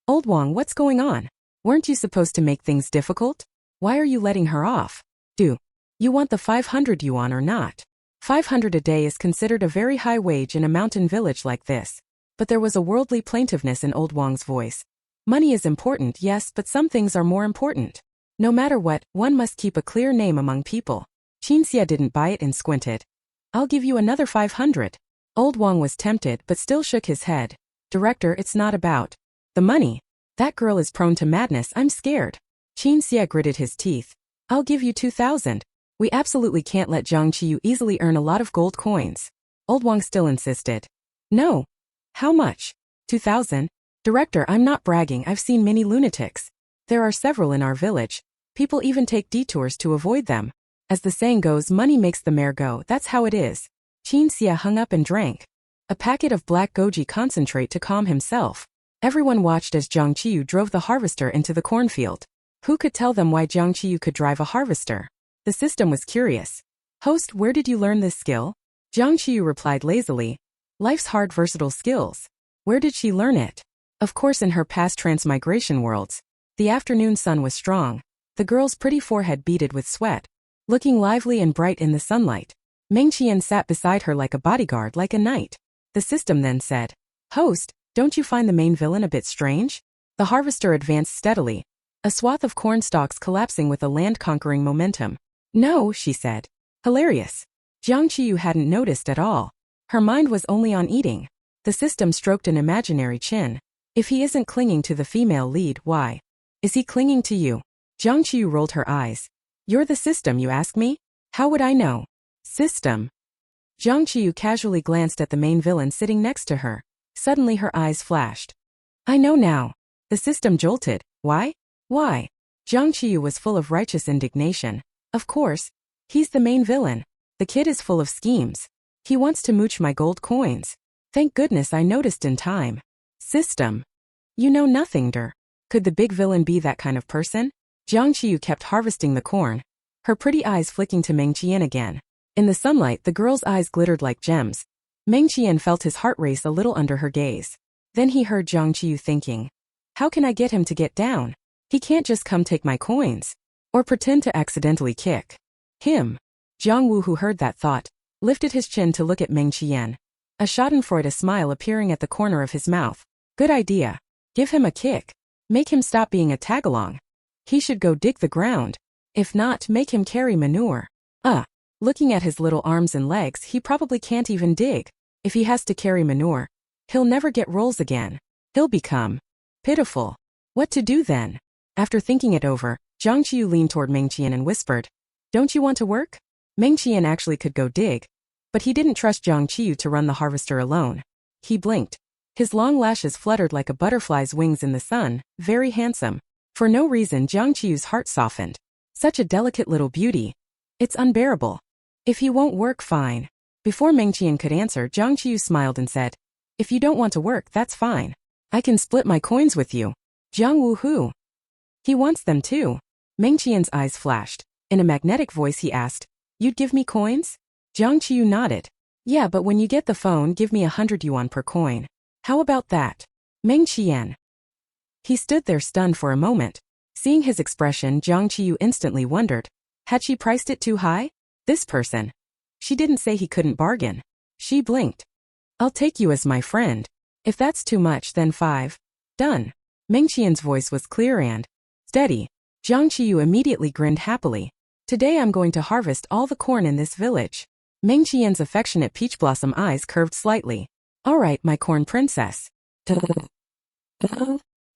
Old Wang, what's going on? Weren't you supposed to make things difficult? Why are you letting her off? Do you want the 500 yuan or not? 500 a day is considered a very high wage in a mountain village like this. But there was a worldly plaintiveness in Old Wang's voice. Money is important, yes, but some things are more important. No matter what, one must keep a clear name among people. Qin Xia didn't buy it and squinted. I'll give you another 500. Old Wang was tempted but still shook his head. Director, it's not about the money. That girl is prone to madness, I'm scared. Qin Xia gritted his teeth. I'll give you 2,000. We absolutely can't let Jiang Qiyu easily earn a lot of gold coins. Old Wang still insisted. No. How much? 2,000? Director, I'm not bragging, I've seen many lunatics. There are several in our village. People even take detours to avoid them. As the saying goes, money makes the mare go, that's how it is. Qin Xia hung up and drank a packet of black goji concentrate to calm himself. Everyone watched as Jiang Qiyu drove the harvester into the cornfield. Who could tell them why Jiang Qiyu could drive a harvester? The system was curious. Host, where did you learn this skill? Jiang Qiyu replied lazily. Life's hard versatile skills. Where did she learn it? Of course in her past transmigration worlds. The afternoon sun was strong. The girl's pretty forehead beaded with sweat, looking lively and bright in the sunlight. Meng Qian sat beside her like a bodyguard, like a knight. The system then said, Host, don't you find the main villain a bit strange? The harvester advanced steadily, a swath of corn stalks collapsing with a land-conquering momentum. No, she said. Hilarious. Jiang Qiyu hadn't noticed at all. Her mind was only on eating. The system stroked an imaginary chin. If he isn't clinging to the female lead, why is he clinging to you? Jiang Qiyu rolled her eyes. You're the system, you ask me? How would I know? System. Jiang Qiyu casually glanced at the main villain sitting next to her. Suddenly her eyes flashed. I know now. The system jolted. Why? Why? Jiang Qiyu was full of righteous indignation. Of course. He's the main villain. The kid is full of schemes. He wants to mooch my gold coins. Thank goodness I noticed in time. System. You know nothing, der. Could the big villain be that kind of person? Jiang Qiyu kept harvesting the corn, her pretty eyes flicking to Meng Qian again. In the sunlight, the girl's eyes glittered like gems. Meng Qian felt his heart race a little under her gaze. Then he heard Jiang Qiyu thinking, how can I get him to get down? He can't just come take my coins. Or pretend to accidentally kick him. Jiang Wu, who heard that thought, lifted his chin to look at Meng Qian, a schadenfreude smile appearing at the corner of his mouth. Good idea. Give him a kick. Make him stop being a tagalong. He should go dig the ground. If not, make him carry manure. Looking at his little arms and legs, he probably can't even dig. If he has to carry manure, he'll never get rolls again. He'll become pitiful. What to do then? After thinking it over, Jiang Qiyu leaned toward Meng Qian and whispered, Don't you want to work? Meng Qian actually could go dig, but he didn't trust Jiang Qiyu to run the harvester alone. He blinked. His long lashes fluttered like a butterfly's wings in the sun, very handsome. For no reason, Jiang Qiyu's heart softened. Such a delicate little beauty. It's unbearable. If he won't work, fine. Before Meng Qian could answer, Jiang Qiyu smiled and said, If you don't want to work, that's fine. I can split my coins with you. Jiang Wu who? He wants them too. Meng Qian's eyes flashed. In a magnetic voice he asked, You'd give me coins? Jiang Qiyu nodded. Yeah, but when you get the phone, give me 100 yuan per coin. How about that? Meng Qian. He stood there stunned for a moment. Seeing his expression, Jiang Qiyu instantly wondered, had she priced it too high? This person. She didn't say he couldn't bargain. She blinked. I'll take you as my friend. If that's too much, then 5. Done. Meng Qian's voice was clear and steady. Jiang Qiyu immediately grinned happily. Today I'm going to harvest all the corn in this village. Meng Qian's affectionate peach blossom eyes curved slightly. All right, my corn princess.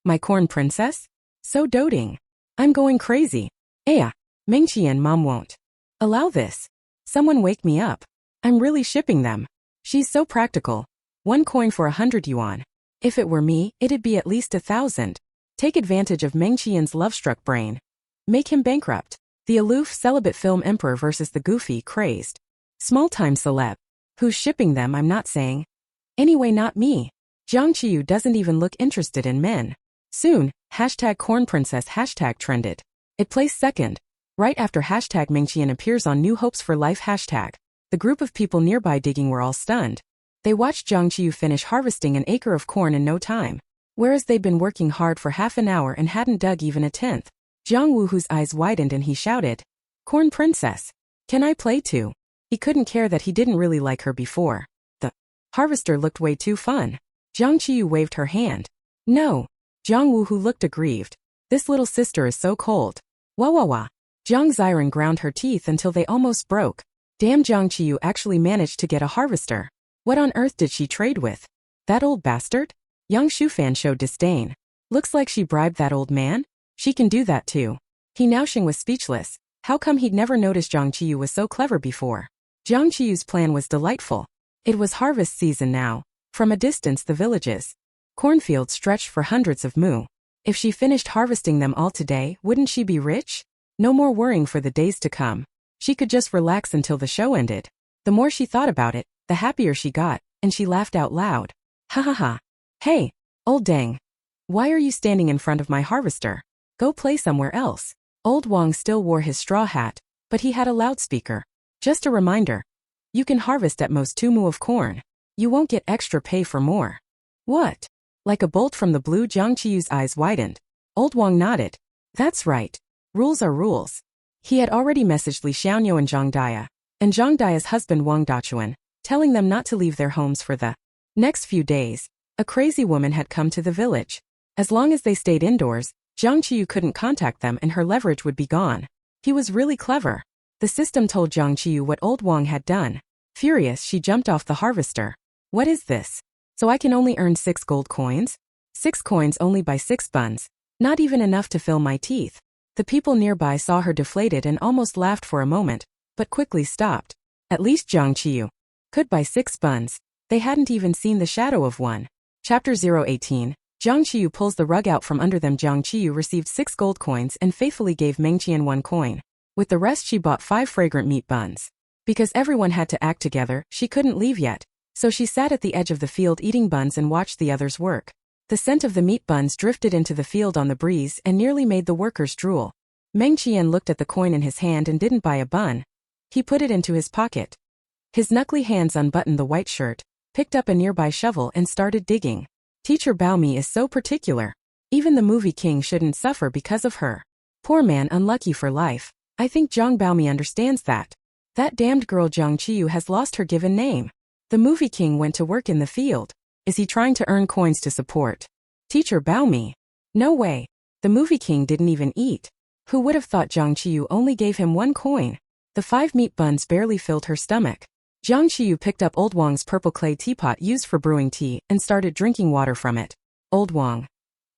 My corn princess? So doting. I'm going crazy. Meng Qian, mom won't allow this. Someone wake me up. I'm really shipping them. She's so practical. 1 coin for 100 yuan. If it were me, it'd be at least 1,000. Take advantage of Meng Qian's love-struck brain. Make him bankrupt. The aloof, celibate film emperor versus the goofy, crazed, small-time celeb. Who's shipping them, I'm not saying. Anyway, not me. Jiang Qiyu doesn't even look interested in men. Soon, #cornprincess trended. It placed second. Right after Meng Qian appears on New Hopes for Life #. The group of people nearby digging were all stunned. They watched Jiang Qiyu finish harvesting an acre of corn in no time, whereas they'd been working hard for half an hour and hadn't dug even a tenth. Jiang Wu, whose eyes widened, and he shouted, Corn Princess, can I play too? He couldn't care that he didn't really like her before. The harvester looked way too fun. Jiang Qiyu waved her hand. No. Jiang Wu, who looked aggrieved. This little sister is so cold. Wah wah wah. Jiang Ziran ground her teeth until they almost broke. Damn, Jiang Qiyu actually managed to get a harvester. What on earth did she trade with? That old bastard? Young Shufan showed disdain. Looks like she bribed that old man? She can do that too. He Naoxing was speechless. How come he'd never noticed Jiang Qiyu was so clever before? Jiang Qiyu's plan was delightful. It was harvest season now. From a distance, the villages, cornfields stretched for hundreds of mu. If she finished harvesting them all today, wouldn't she be rich? No more worrying for the days to come. She could just relax until the show ended. The more she thought about it, the happier she got, and she laughed out loud. Ha ha ha. Hey, old dang. Why are you standing in front of my harvester? Go play somewhere else. Old Wang still wore his straw hat, but he had a loudspeaker. Just a reminder. You can harvest at most 2 mu of corn. You won't get extra pay for more. What? Like a bolt from the blue, Jiang Qiyu's eyes widened. Old Wang nodded. That's right. Rules are rules. He had already messaged Li Xiaonyo and Zhang Dia, and Zhang Dia's husband Wang Dachuan, telling them not to leave their homes for the next few days. A crazy woman had come to the village. As long as they stayed indoors, Jiang Qiyu couldn't contact them and her leverage would be gone. He was really clever. The system told Jiang Qiyu what old Wang had done. Furious, she jumped off the harvester. What is this? So I can only earn 6 gold coins? 6 coins only buy 6 buns. Not even enough to fill my teeth. The people nearby saw her deflated and almost laughed for a moment, but quickly stopped. At least Jiang Qiyu could buy 6 buns. They hadn't even seen the shadow of one. Chapter 018. Jiang Qiyu pulls the rug out from under them. Jiang Qiyu received 6 gold coins and faithfully gave Meng Qian 1 coin. With the rest she bought 5 fragrant meat buns. Because everyone had to act together, she couldn't leave yet. So she sat at the edge of the field eating buns and watched the others work. The scent of the meat buns drifted into the field on the breeze and nearly made the workers drool. Meng Qian looked at the coin in his hand and didn't buy a bun. He put it into his pocket. His knuckly hands unbuttoned the white shirt, picked up a nearby shovel and started digging. Teacher Baomi is so particular. Even the movie king shouldn't suffer because of her. Poor man, unlucky for life. I think Zhang Baomi understands that. That damned girl Jiang Qiyu has lost her given name. The movie king went to work in the field. Is he trying to earn coins to support Teacher Baomi? No way. The movie king didn't even eat. Who would have thought Jiang Qiyu only gave him 1 coin? The 5 meat buns barely filled her stomach. Jiang Qiyu picked up Old Wang's purple clay teapot used for brewing tea and started drinking water from it. Old Wang.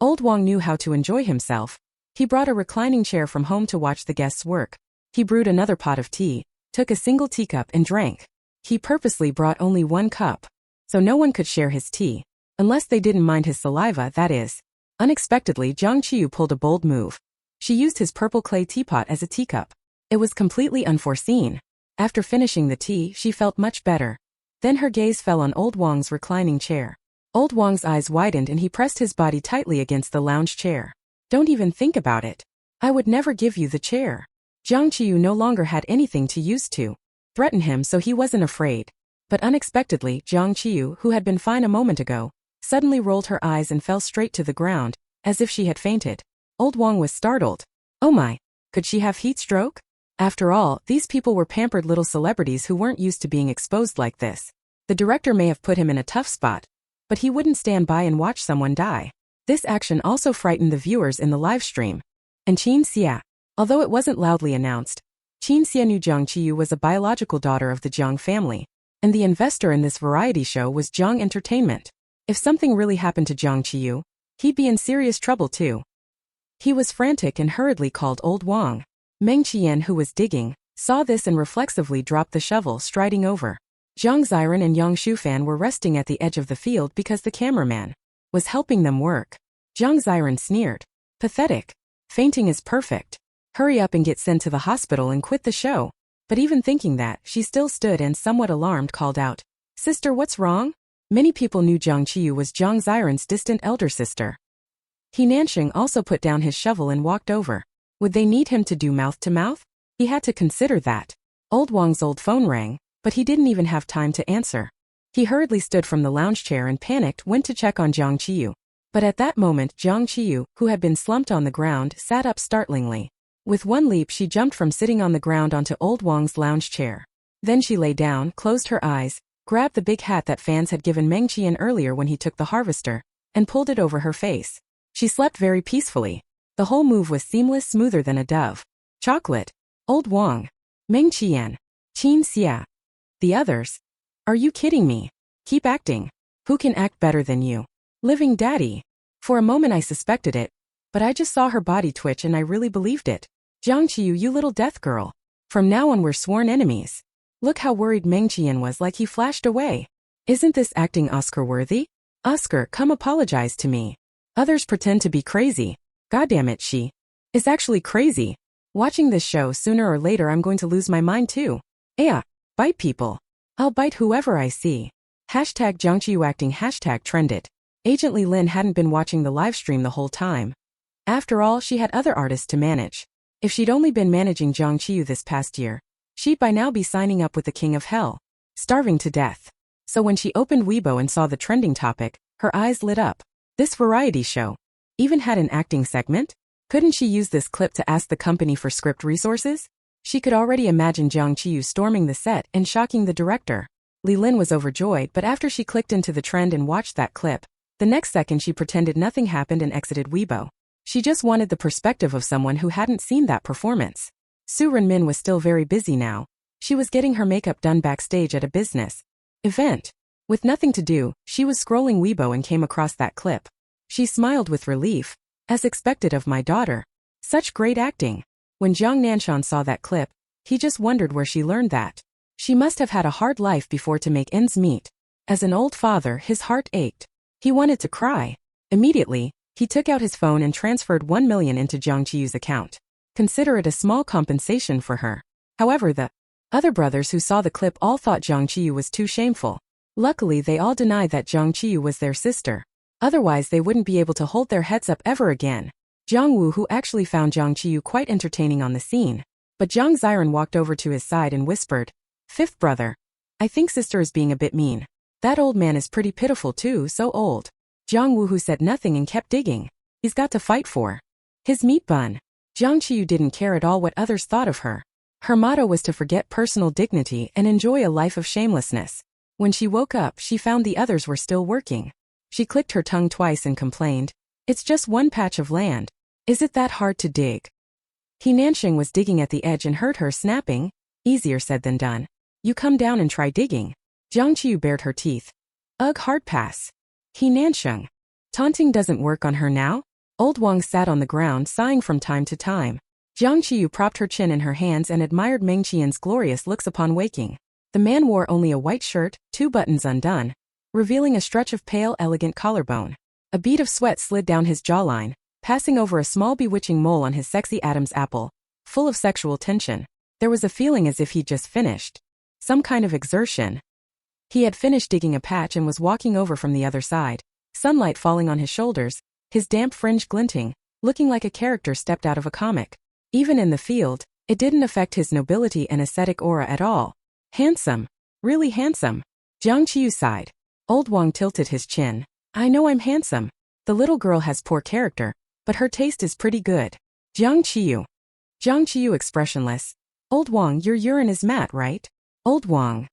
Old Wang knew how to enjoy himself. He brought a reclining chair from home to watch the guests work. He brewed another pot of tea, took a single teacup and drank. He purposely brought only 1 cup. So no one could share his tea. Unless they didn't mind his saliva, that is. Unexpectedly, Jiang Qiyu pulled a bold move. She used his purple clay teapot as a teacup. It was completely unforeseen. After finishing the tea, she felt much better. Then her gaze fell on Old Wang's reclining chair. Old Wang's eyes widened and he pressed his body tightly against the lounge chair. Don't even think about it. I would never give you the chair. Jiang Qiyu no longer had anything to use to threaten him, so he wasn't afraid. But unexpectedly, Jiang Qiyu, who had been fine a moment ago, suddenly rolled her eyes and fell straight to the ground, as if she had fainted. Old Wang was startled. Oh my, could she have heat stroke? After all, these people were pampered little celebrities who weren't used to being exposed like this. The director may have put him in a tough spot, but he wouldn't stand by and watch someone die. This action also frightened the viewers in the live stream. And Qin Xia. Although it wasn't loudly announced, Qin Xia knew Jiang Qiyu was a biological daughter of the Jiang family, and the investor in this variety show was Jiang Entertainment. If something really happened to Jiang Qiyu, he'd be in serious trouble too. He was frantic and hurriedly called Old Wang. Meng Qian, who was digging, saw this and reflexively dropped the shovel, striding over. Jiang Ziran and Yang Shufan were resting at the edge of the field because the cameraman was helping them work. Jiang Ziran sneered. Pathetic. Fainting is perfect. Hurry up and get sent to the hospital and quit the show. But even thinking that, she still stood and somewhat alarmed called out, Sister, what's wrong? Many people knew Jiang Qiyu was Jiang Ziran's distant elder sister. He Nanxing also put down his shovel and walked over. Would they need him to do mouth-to-mouth? He had to consider that. Old Wang's old phone rang, but he didn't even have time to answer. He hurriedly stood from the lounge chair and panicked went to check on Jiang Qiyu. But at that moment Jiang Qiyu, who had been slumped on the ground, sat up startlingly. With one leap she jumped from sitting on the ground onto Old Wang's lounge chair. Then she lay down, closed her eyes, grabbed the big hat that fans had given Meng Qian earlier when he took the harvester, and pulled it over her face. She slept very peacefully. The whole move was seamless, smoother than a dove. Chocolate. Old Wang. Meng Qian. Qin Xia. The others. Are you kidding me? Keep acting. Who can act better than you? Living daddy. For a moment I suspected it, but I just saw her body twitch and I really believed it. Jiang Qiyu, you little death girl. From now on we're sworn enemies. Look how worried Meng Qian was, like he flashed away. Isn't this acting Oscar-worthy? Oscar, come apologize to me. Others pretend to be crazy. Goddamn it, she is actually crazy. Watching this show, sooner or later I'm going to lose my mind too. Yeah, bite people. I'll bite whoever I see. Hashtag Jiang Qiyu acting hashtag trend it. Agent Li Lin hadn't been watching the live stream the whole time. After all, she had other artists to manage. If she'd only been managing Jiang Qiyu this past year, She'd by now be signing up with the king of hell. Starving to death. So when she opened Weibo and saw the trending topic, her eyes lit up. This variety show even had an acting segment? Couldn't she use this clip to ask the company for script resources? She could already imagine Jiang Qiyu storming the set and shocking the director. Li Lin was overjoyed, but after she clicked into the trend and watched that clip, the next second she pretended nothing happened and exited Weibo. She just wanted the perspective of someone who hadn't seen that performance. Su Renmin was still very busy now. She was getting her makeup done backstage at a business event. With nothing to do, she was scrolling Weibo and came across that clip. She smiled with relief. As expected of my daughter. Such great acting. When Jiang Nanshan saw that clip, he just wondered where she learned that. She must have had a hard life before to make ends meet. As an old father, his heart ached. He wanted to cry. Immediately, he took out his phone and transferred 1 million into Jiang Qiyu's account. Consider it a small compensation for her. However, the other brothers who saw the clip all thought Jiang Qiyu was too shameful. Luckily, they all denied that Jiang Qiyu was their sister. Otherwise, they wouldn't be able to hold their heads up ever again. Jiang Wu, who actually found Jiang Qiyu quite entertaining on the scene. But Jiang Ziran walked over to his side and whispered, "Fifth brother. I think sister is being a bit mean. That old man is pretty pitiful too, so old." Jiang Wu, who said nothing and kept digging. He's got to fight for his meat bun. Jiang Qiyu didn't care at all what others thought of her. Her motto was to forget personal dignity and enjoy a life of shamelessness. When she woke up, she found the others were still working. She clicked her tongue twice and complained, "It's just one patch of land. Is it that hard to dig?" He Nansheng was digging at the edge and heard her snapping. "Easier said than done. You come down and try digging." Jiang Qiyu bared her teeth. "Ugh, hard pass." He Nansheng. Taunting doesn't work on her now? Old Wang sat on the ground sighing from time to time. Jiang Qiyu propped her chin in her hands and admired Meng Qian's glorious looks upon waking. The man wore only a white shirt, 2 buttons undone, revealing a stretch of pale, elegant collarbone. A bead of sweat slid down his jawline, passing over a small bewitching mole on his sexy Adam's apple, full of sexual tension. There was a feeling as if he'd just finished some kind of exertion. He had finished digging a patch and was walking over from the other side, sunlight falling on his shoulders, his damp fringe glinting, looking like a character stepped out of a comic. Even in the field, it didn't affect his nobility and ascetic aura at all. Handsome. Really handsome. Jiang Qiyu sighed. Old Wang tilted his chin. "I know I'm handsome. The little girl has poor character, but her taste is pretty good." Jiang Qiyu. Jiang Qiyu expressionless. "Old Wang, your urine is matte, right?" Old Wang.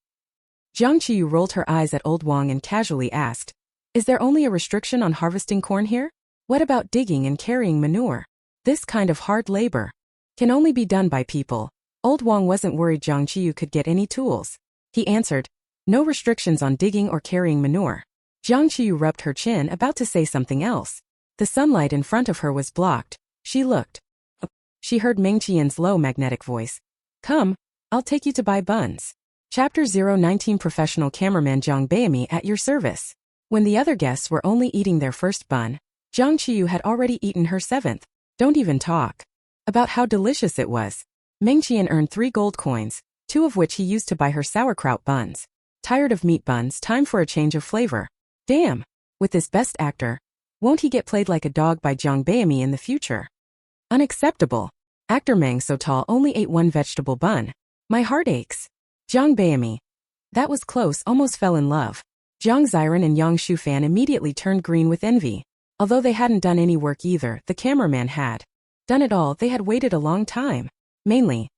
Jiang Qiyu rolled her eyes at Old Wang and casually asked, "Is there only a restriction on harvesting corn here? What about digging and carrying manure? This kind of hard labor can only be done by people." Old Wang wasn't worried Jiang Qiyu could get any tools. He answered, "No restrictions on digging or carrying manure." Jiang Qiyu rubbed her chin, about to say something else. The sunlight in front of her was blocked. She looked up. She heard Meng Qian's low magnetic voice. "Come, I'll take you to buy buns." Chapter 019 Professional Cameraman Jiang Beimi at your service. When the other guests were only eating their first bun, Jiang Qiyu had already eaten her 7th. Don't even talk about how delicious it was. Meng Qian earned 3 gold coins, 2 of which he used to buy her sauerkraut buns. Tired of meat buns, time for a change of flavor. Damn, with this best actor, won't he get played like a dog by Jiang Beimi in the future? Unacceptable. Actor Meng so tall only ate 1 vegetable bun. My heart aches. Jiang Beimi. That was close, almost fell in love. Jiang Ziran and Yang Shufan immediately turned green with envy. Although they hadn't done any work either, the cameraman had done it all. They had waited a long time. Mainly,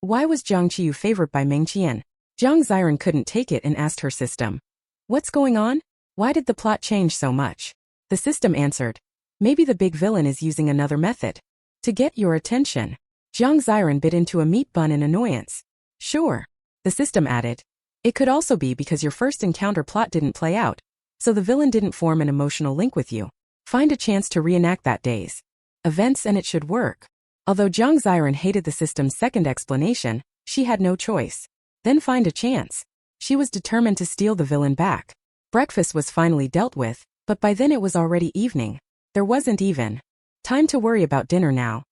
why was Jiang Qiyu favored by Meng Qian? Jiang Ziran couldn't take it and asked her system, "What's going on? Why did the plot change so much?" The system answered, "Maybe the big villain is using another method to get your attention." Jiang Ziran bit into a meat bun in annoyance. "Sure." The system added, "It could also be because your first encounter plot didn't play out, so the villain didn't form an emotional link with you. Find a chance to reenact that day's events and it should work." Although Jiang Ziran hated the system's second explanation, she had no choice. Then find a chance. She was determined to steal the villain back. Breakfast was finally dealt with, but by then it was already evening. There wasn't even time to worry about dinner now.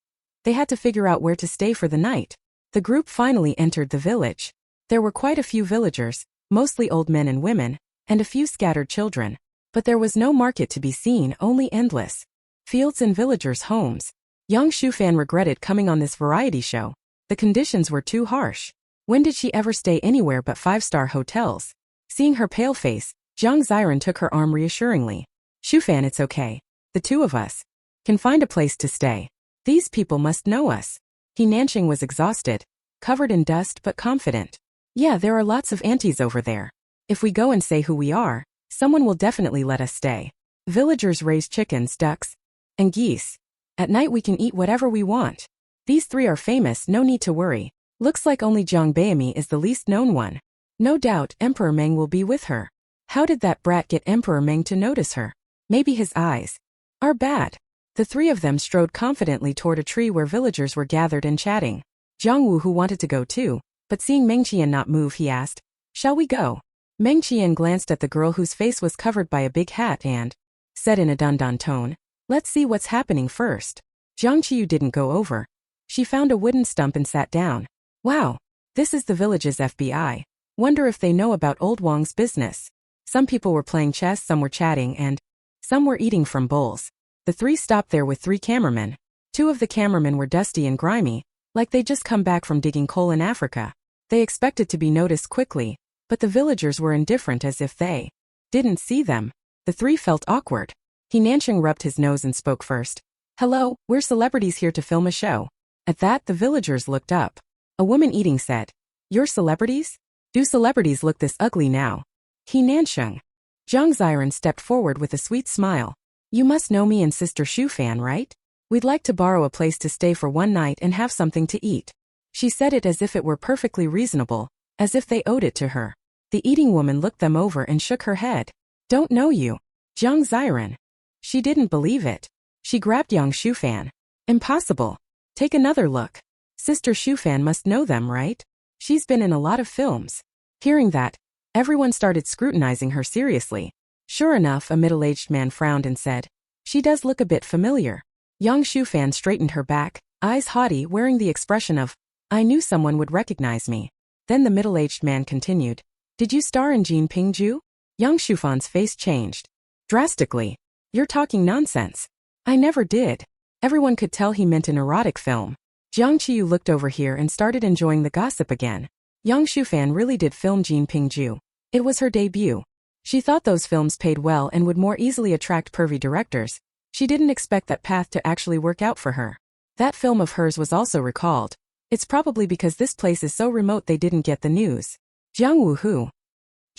They had to figure out where to stay for the night. The group finally entered the village. There were quite a few villagers, mostly old men and women, and a few scattered children. But there was no market to be seen, only endless fields and villagers' homes. Yang Shufan regretted coming on this variety show. The conditions were too harsh. When did she ever stay anywhere but five-star hotels? Seeing her pale face, Jiang Ziran took her arm reassuringly. Shufan, it's okay. The two of us can find a place to stay. These people must know us. He Nanqing was exhausted, covered in dust but confident. Yeah, there are lots of aunties over there. If we go and say who we are, someone will definitely let us stay. Villagers raise chickens, ducks, and geese. At night we can eat whatever we want. These three are famous, no need to worry. Looks like only Jiang Beimi is the least known one. No doubt Emperor Meng will be with her. How did that brat get Emperor Meng to notice her? Maybe his eyes are bad. The three of them strode confidently toward a tree where villagers were gathered and chatting. Jiang Wu, who wanted to go too, but seeing Meng Qian not move, he asked, "Shall we go?" Meng Qian glanced at the girl whose face was covered by a big hat and said in a dandan tone, "Let's see what's happening first." Jiang Qiyu didn't go over. She found a wooden stump and sat down. Wow, this is the village's FBI. Wonder if they know about old Wang's business. Some people were playing chess, some were chatting, and some were eating from bowls. The three stopped there with 3 cameramen. 2 of the cameramen were dusty and grimy, like they'd just come back from digging coal in Africa. They expected to be noticed quickly, but the villagers were indifferent as if they didn't see them. The 3 felt awkward. He Nanqing rubbed his nose and spoke first. "Hello, we're celebrities here to film a show." At that, the villagers looked up. A woman eating said, "You're celebrities? Do celebrities look this ugly now?" He Nanqing. Jiang Ziran stepped forward with a sweet smile. "You must know me and Sister Shufan, right? We'd like to borrow a place to stay for one night and have something to eat." She said it as if it were perfectly reasonable, as if they owed it to her. The eating woman looked them over and shook her head. "Don't know you. Jiang Ziran." She didn't believe it. She grabbed young Shufan. "Impossible. Take another look. Sister Shufan must know them, right? She's been in a lot of films." Hearing that, everyone started scrutinizing her seriously. Sure enough, a middle-aged man frowned and said, "She does look a bit familiar." Young Shufan straightened her back, eyes haughty, wearing the expression of, "I knew someone would recognize me." Then the middle-aged man continued, "Did you star in Jin Pingju?" Young Shufan's face changed drastically. "You're talking nonsense." "I never did." Everyone could tell he meant an erotic film. Jiang Qiyu looked over here and started enjoying the gossip again. Young Shufan really did film Jin Pingju. It was her debut. She thought those films paid well and would more easily attract pervy directors. She didn't expect that path to actually work out for her. That film of hers was also recalled. It's probably because this place is so remote they didn't get the news. Jiang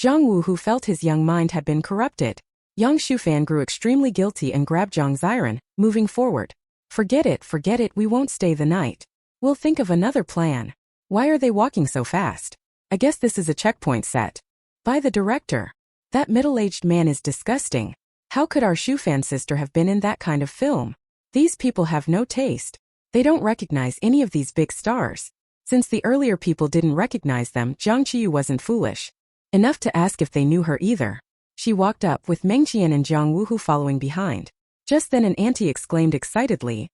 Wu felt his young mind had been corrupted. Young Shufan grew extremely guilty and grabbed Jiang Ziran, moving forward. Forget it, we won't stay the night. We'll think of another plan." Why are they walking so fast? I guess this is a checkpoint set by the director. That middle-aged man is disgusting. How could our Shufan sister have been in that kind of film? These people have no taste. They don't recognize any of these big stars. Since the earlier people didn't recognize them, Jiang Qiyu wasn't foolish enough to ask if they knew her either. She walked up with Meng Qian and Jiang Wuhu following behind. Just then an auntie exclaimed excitedly,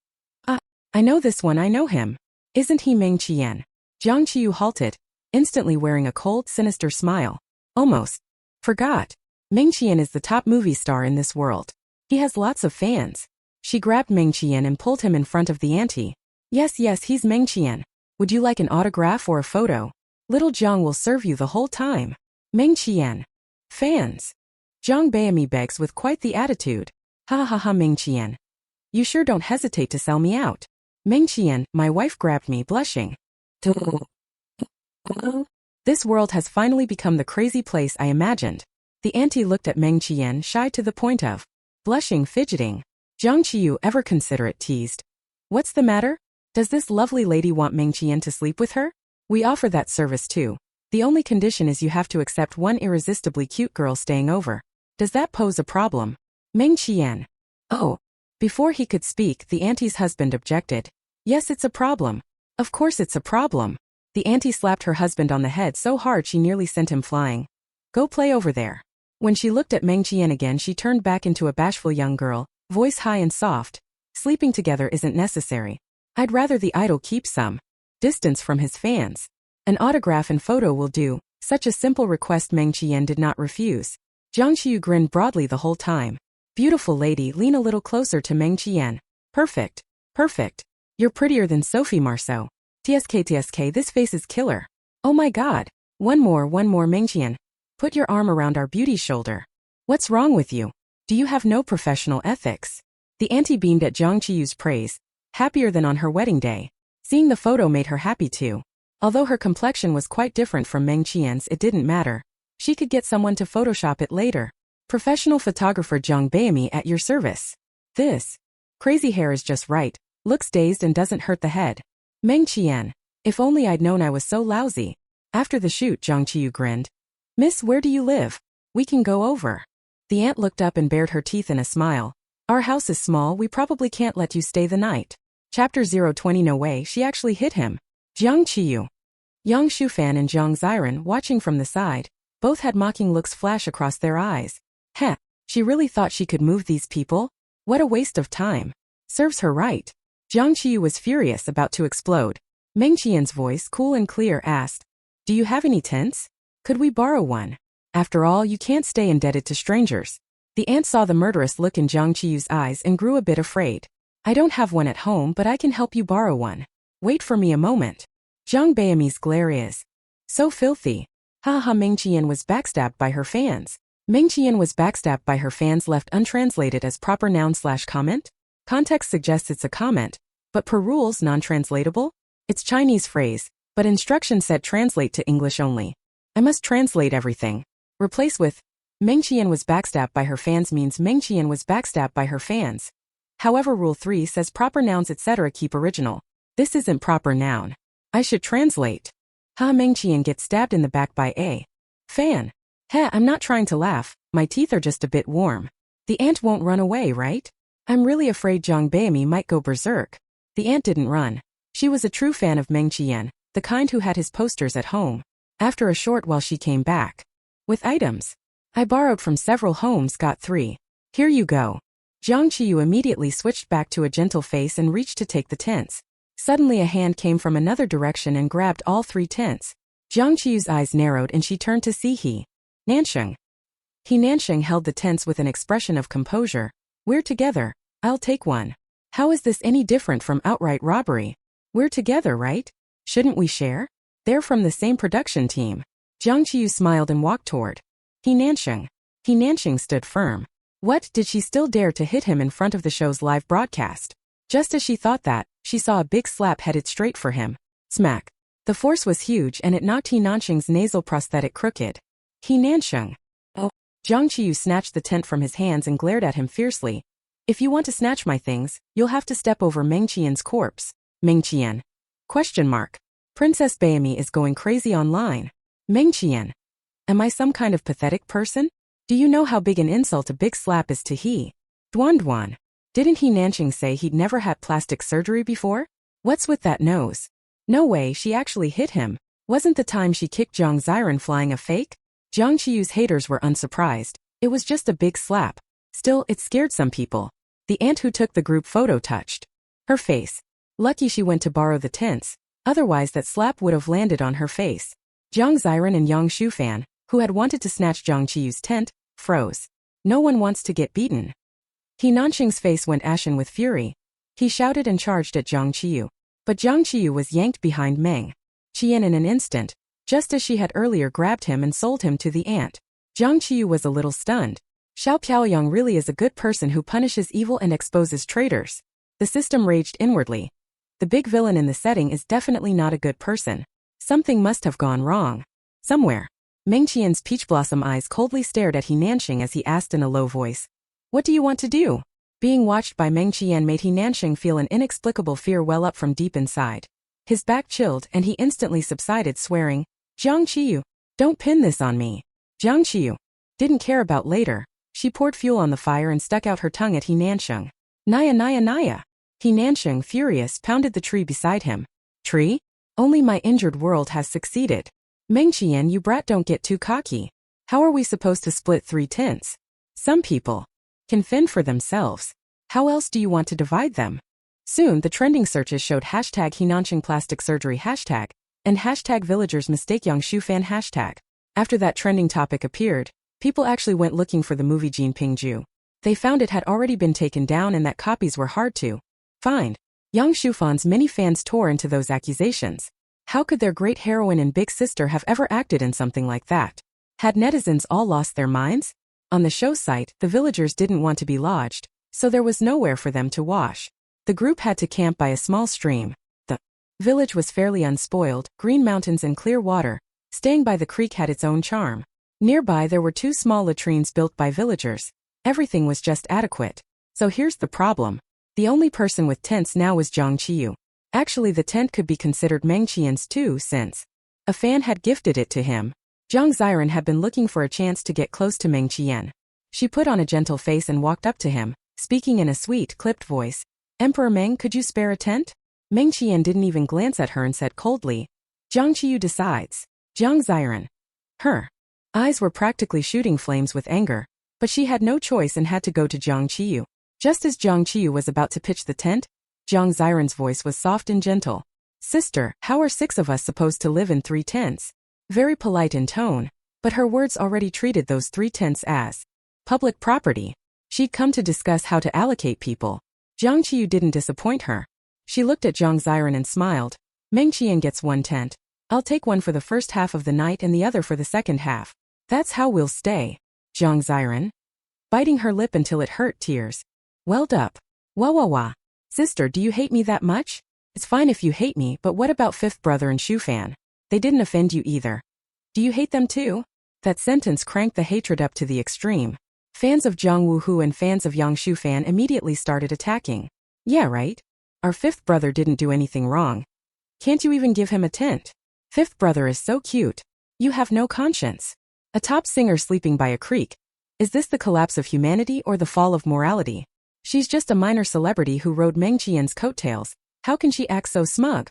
I know this one, I know him. Isn't he Meng Qian?" Jiang Qiyu halted, instantly wearing a cold, sinister smile. "Almost forgot. Meng Qian is the top movie star in this world. He has lots of fans." She grabbed Meng Qian and pulled him in front of the auntie. Yes, he's Meng Qian. Would you like an autograph or a photo? Little Jiang will serve you the whole time." Meng Qian. Fans. Jiang Beimi begs with quite the attitude. "Ha ha ha, Meng Qian. You sure don't hesitate to sell me out." Meng Qian, my wife grabbed me, blushing. This world has finally become the crazy place I imagined. The auntie looked at Meng Qian, shy to the point of blushing, fidgeting. Jiang Qiyu, ever considerate, teased. "What's the matter? Does this lovely lady want Meng Qian to sleep with her? We offer that service too. The only condition is you have to accept one irresistibly cute girl staying over. Does that pose a problem?" Meng Qian. Oh. Before he could speak, the auntie's husband objected. "Yes, it's a problem. Of course it's a problem." The auntie slapped her husband on the head so hard she nearly sent him flying. "Go play over there." When she looked at Meng Qian again, she turned back into a bashful young girl, voice high and soft. "Sleeping together isn't necessary. I'd rather the idol keep some distance from his fans. An autograph and photo will do." Such a simple request Meng Qian did not refuse. Jiang Qiyu grinned broadly the whole time. "Beautiful lady, lean a little closer to Meng Qian. Perfect. You're prettier than Sophie Marceau. TSK, this face is killer." Oh my god. One more, Mengqian. Put your arm around our beauty's shoulder. What's wrong with you? Do you have no professional ethics? The auntie beamed at Jiang Qiyu's praise, happier than on her wedding day. Seeing the photo made her happy too. Although her complexion was quite different from Meng Qian's, it didn't matter. She could get someone to Photoshop it later. Professional photographer Jiang Beimi at your service. This crazy hair is just right, looks dazed and doesn't hurt the head. Meng Qian. If only I'd known I was so lousy. After the shoot, Jiang Qiyu grinned. Miss, where do you live? We can go over. The aunt looked up and bared her teeth in a smile. Our house is small, we probably can't let you stay the night. Chapter 020. No way, she actually hit him. Jiang Qiyu. Yang Shufan and Jiang Ziran, watching from the side, both had mocking looks flash across their eyes. Heh, she really thought she could move these people? What a waste of time. Serves her right. Jiang Qiyu was furious, about to explode. Meng Qian's voice, cool and clear, asked, do you have any tents? Could we borrow one? After all, you can't stay indebted to strangers. The aunt saw the murderous look in Jiang Qiyu's eyes and grew a bit afraid. I don't have one at home, but I can help you borrow one. Wait for me a moment. Jiang Beimi's glare is so filthy. Ha. Meng Qian was backstabbed by her fans. Meng Qian was backstabbed by her fans, left untranslated as proper noun/comment? Context suggests it's a comment, but per rules non-translatable? It's Chinese phrase, but instructions said translate to English only. I must translate everything. Replace with Meng Qian was backstabbed by her fans means Meng Qian was backstabbed by her fans. However, Rule 3 says proper nouns etc. keep original. This isn't proper noun. I should translate. Meng Qian gets stabbed in the back by a fan. I'm not trying to laugh, my teeth are just a bit warm. The aunt won't run away, right? I'm really afraid Jiang Beimi might go berserk. The aunt didn't run. She was a true fan of Meng Qian, the kind who had his posters at home. After a short while she came back. With items. I borrowed from several homes, got 3. Here you go. Jiang Qiyu immediately switched back to a gentle face and reached to take the tents. Suddenly a hand came from another direction and grabbed all 3 tents. Jiang Qiyu's eyes narrowed and she turned to see He Nansheng. He Nansheng held the tents with an expression of composure. We're together. I'll take one. How is this any different from outright robbery? We're together, right? Shouldn't we share? They're from the same production team. Jiang Qiyu smiled and walked toward He Nansheng. He Nansheng stood firm. What, did she still dare to hit him in front of the show's live broadcast? Just as she thought that, she saw a big slap headed straight for him. Smack. The force was huge and it knocked He Nansheng's nasal prosthetic crooked. He Nansheng. Oh. Jiang Qiyu snatched the tent from his hands and glared at him fiercely. If you want to snatch my things, you'll have to step over Meng Qian's corpse. Meng Qian. Question mark. Princess Beimi is going crazy online. Meng Qian. Am I some kind of pathetic person? Do you know how big an insult a big slap is to he? Duan. Didn't He Nansheng say he'd never had plastic surgery before? What's with that nose? No way, she actually hit him. Wasn't the time she kicked Jiang Ziran flying a fake? Jiang Qiyu's haters were unsurprised. It was just a big slap. Still, it scared some people. The aunt who took the group photo touched her face. Lucky she went to borrow the tents, otherwise that slap would have landed on her face. Jiang Ziran and Yang Shufan, who had wanted to snatch Jiang Qiyu's tent, froze. No one wants to get beaten. He Nansheng's face went ashen with fury. He shouted and charged at Jiang Qiyu. But Jiang Qiyu was yanked behind Meng Qian in an instant, just as she had earlier grabbed him and sold him to the aunt. Jiang Qiyu was a little stunned. Xiao Piaoyang really is a good person who punishes evil and exposes traitors. The system raged inwardly. The big villain in the setting is definitely not a good person. Something must have gone wrong. Somewhere. Meng Qian's peach blossom eyes coldly stared at He Nansheng as he asked in a low voice. What do you want to do? Being watched by Meng Qian made He Nansheng feel an inexplicable fear well up from deep inside. His back chilled and he instantly subsided, swearing, Jiang Qiyu, don't pin this on me. Jiang Qiyu didn't care about later. She poured fuel on the fire and stuck out her tongue at He Nansheng. Naya. He Nansheng, furious, pounded the tree beside him. Tree? Only my injured world has succeeded. Meng Qian, you brat, don't get too cocky. How are we supposed to split 3 tents? Some people can fend for themselves. How else do you want to divide them? Soon, the trending searches showed hashtag He Nansheng plastic surgery hashtag and hashtag villagers mistake Yang Shufan hashtag. After that trending topic appeared, people actually went looking for the movie Jin Pingju. They found it had already been taken down and that copies were hard to find. Yang Shufan's many fans tore into those accusations. How could their great heroine and big sister have ever acted in something like that? Had netizens all lost their minds? On the show site, the villagers didn't want to be lodged, so there was nowhere for them to wash. The group had to camp by a small stream. The village was fairly unspoiled, green mountains and clear water. Staying by the creek had its own charm. Nearby there were 2 small latrines built by villagers. Everything was just adequate. So here's the problem. The only person with tents now was Jiang Qiyu. Actually, the tent could be considered Meng Qian's too, since a fan had gifted it to him. Jiang Ziran had been looking for a chance to get close to Meng Qian. She put on a gentle face and walked up to him, speaking in a sweet, clipped voice. Emperor Meng, could you spare a tent? Meng Qian didn't even glance at her and said coldly, Jiang Qiyu decides. Jiang Ziran. Her eyes were practically shooting flames with anger, but she had no choice and had to go to Jiang Qiyu. Just as Jiang Qiyu was about to pitch the tent, Jiang Ziran's voice was soft and gentle. Sister, how are 6 of us supposed to live in 3 tents? Very polite in tone, but her words already treated those 3 tents as public property. She'd come to discuss how to allocate people. Jiang Qiyu didn't disappoint her. She looked at Jiang Ziran and smiled. Meng Qian gets 1 tent. I'll take one for the first half of the night and the other for the second half. That's how we'll stay. Jiang Ziran, biting her lip until it hurt, tears welled up. Wah. Sister, do you hate me that much? It's fine if you hate me, but what about 5th brother and Shufan? They didn't offend you either. Do you hate them too? That sentence cranked the hatred up to the extreme. Fans of Jiang Wuhu and fans of Yang Shufan immediately started attacking. Yeah, right? Our 5th brother didn't do anything wrong. Can't you even give him a tent? 5th brother is so cute. You have no conscience. A top singer sleeping by a creek. Is this the collapse of humanity or the fall of morality? She's just a minor celebrity who rode Meng Qian's coattails. How can she act so smug?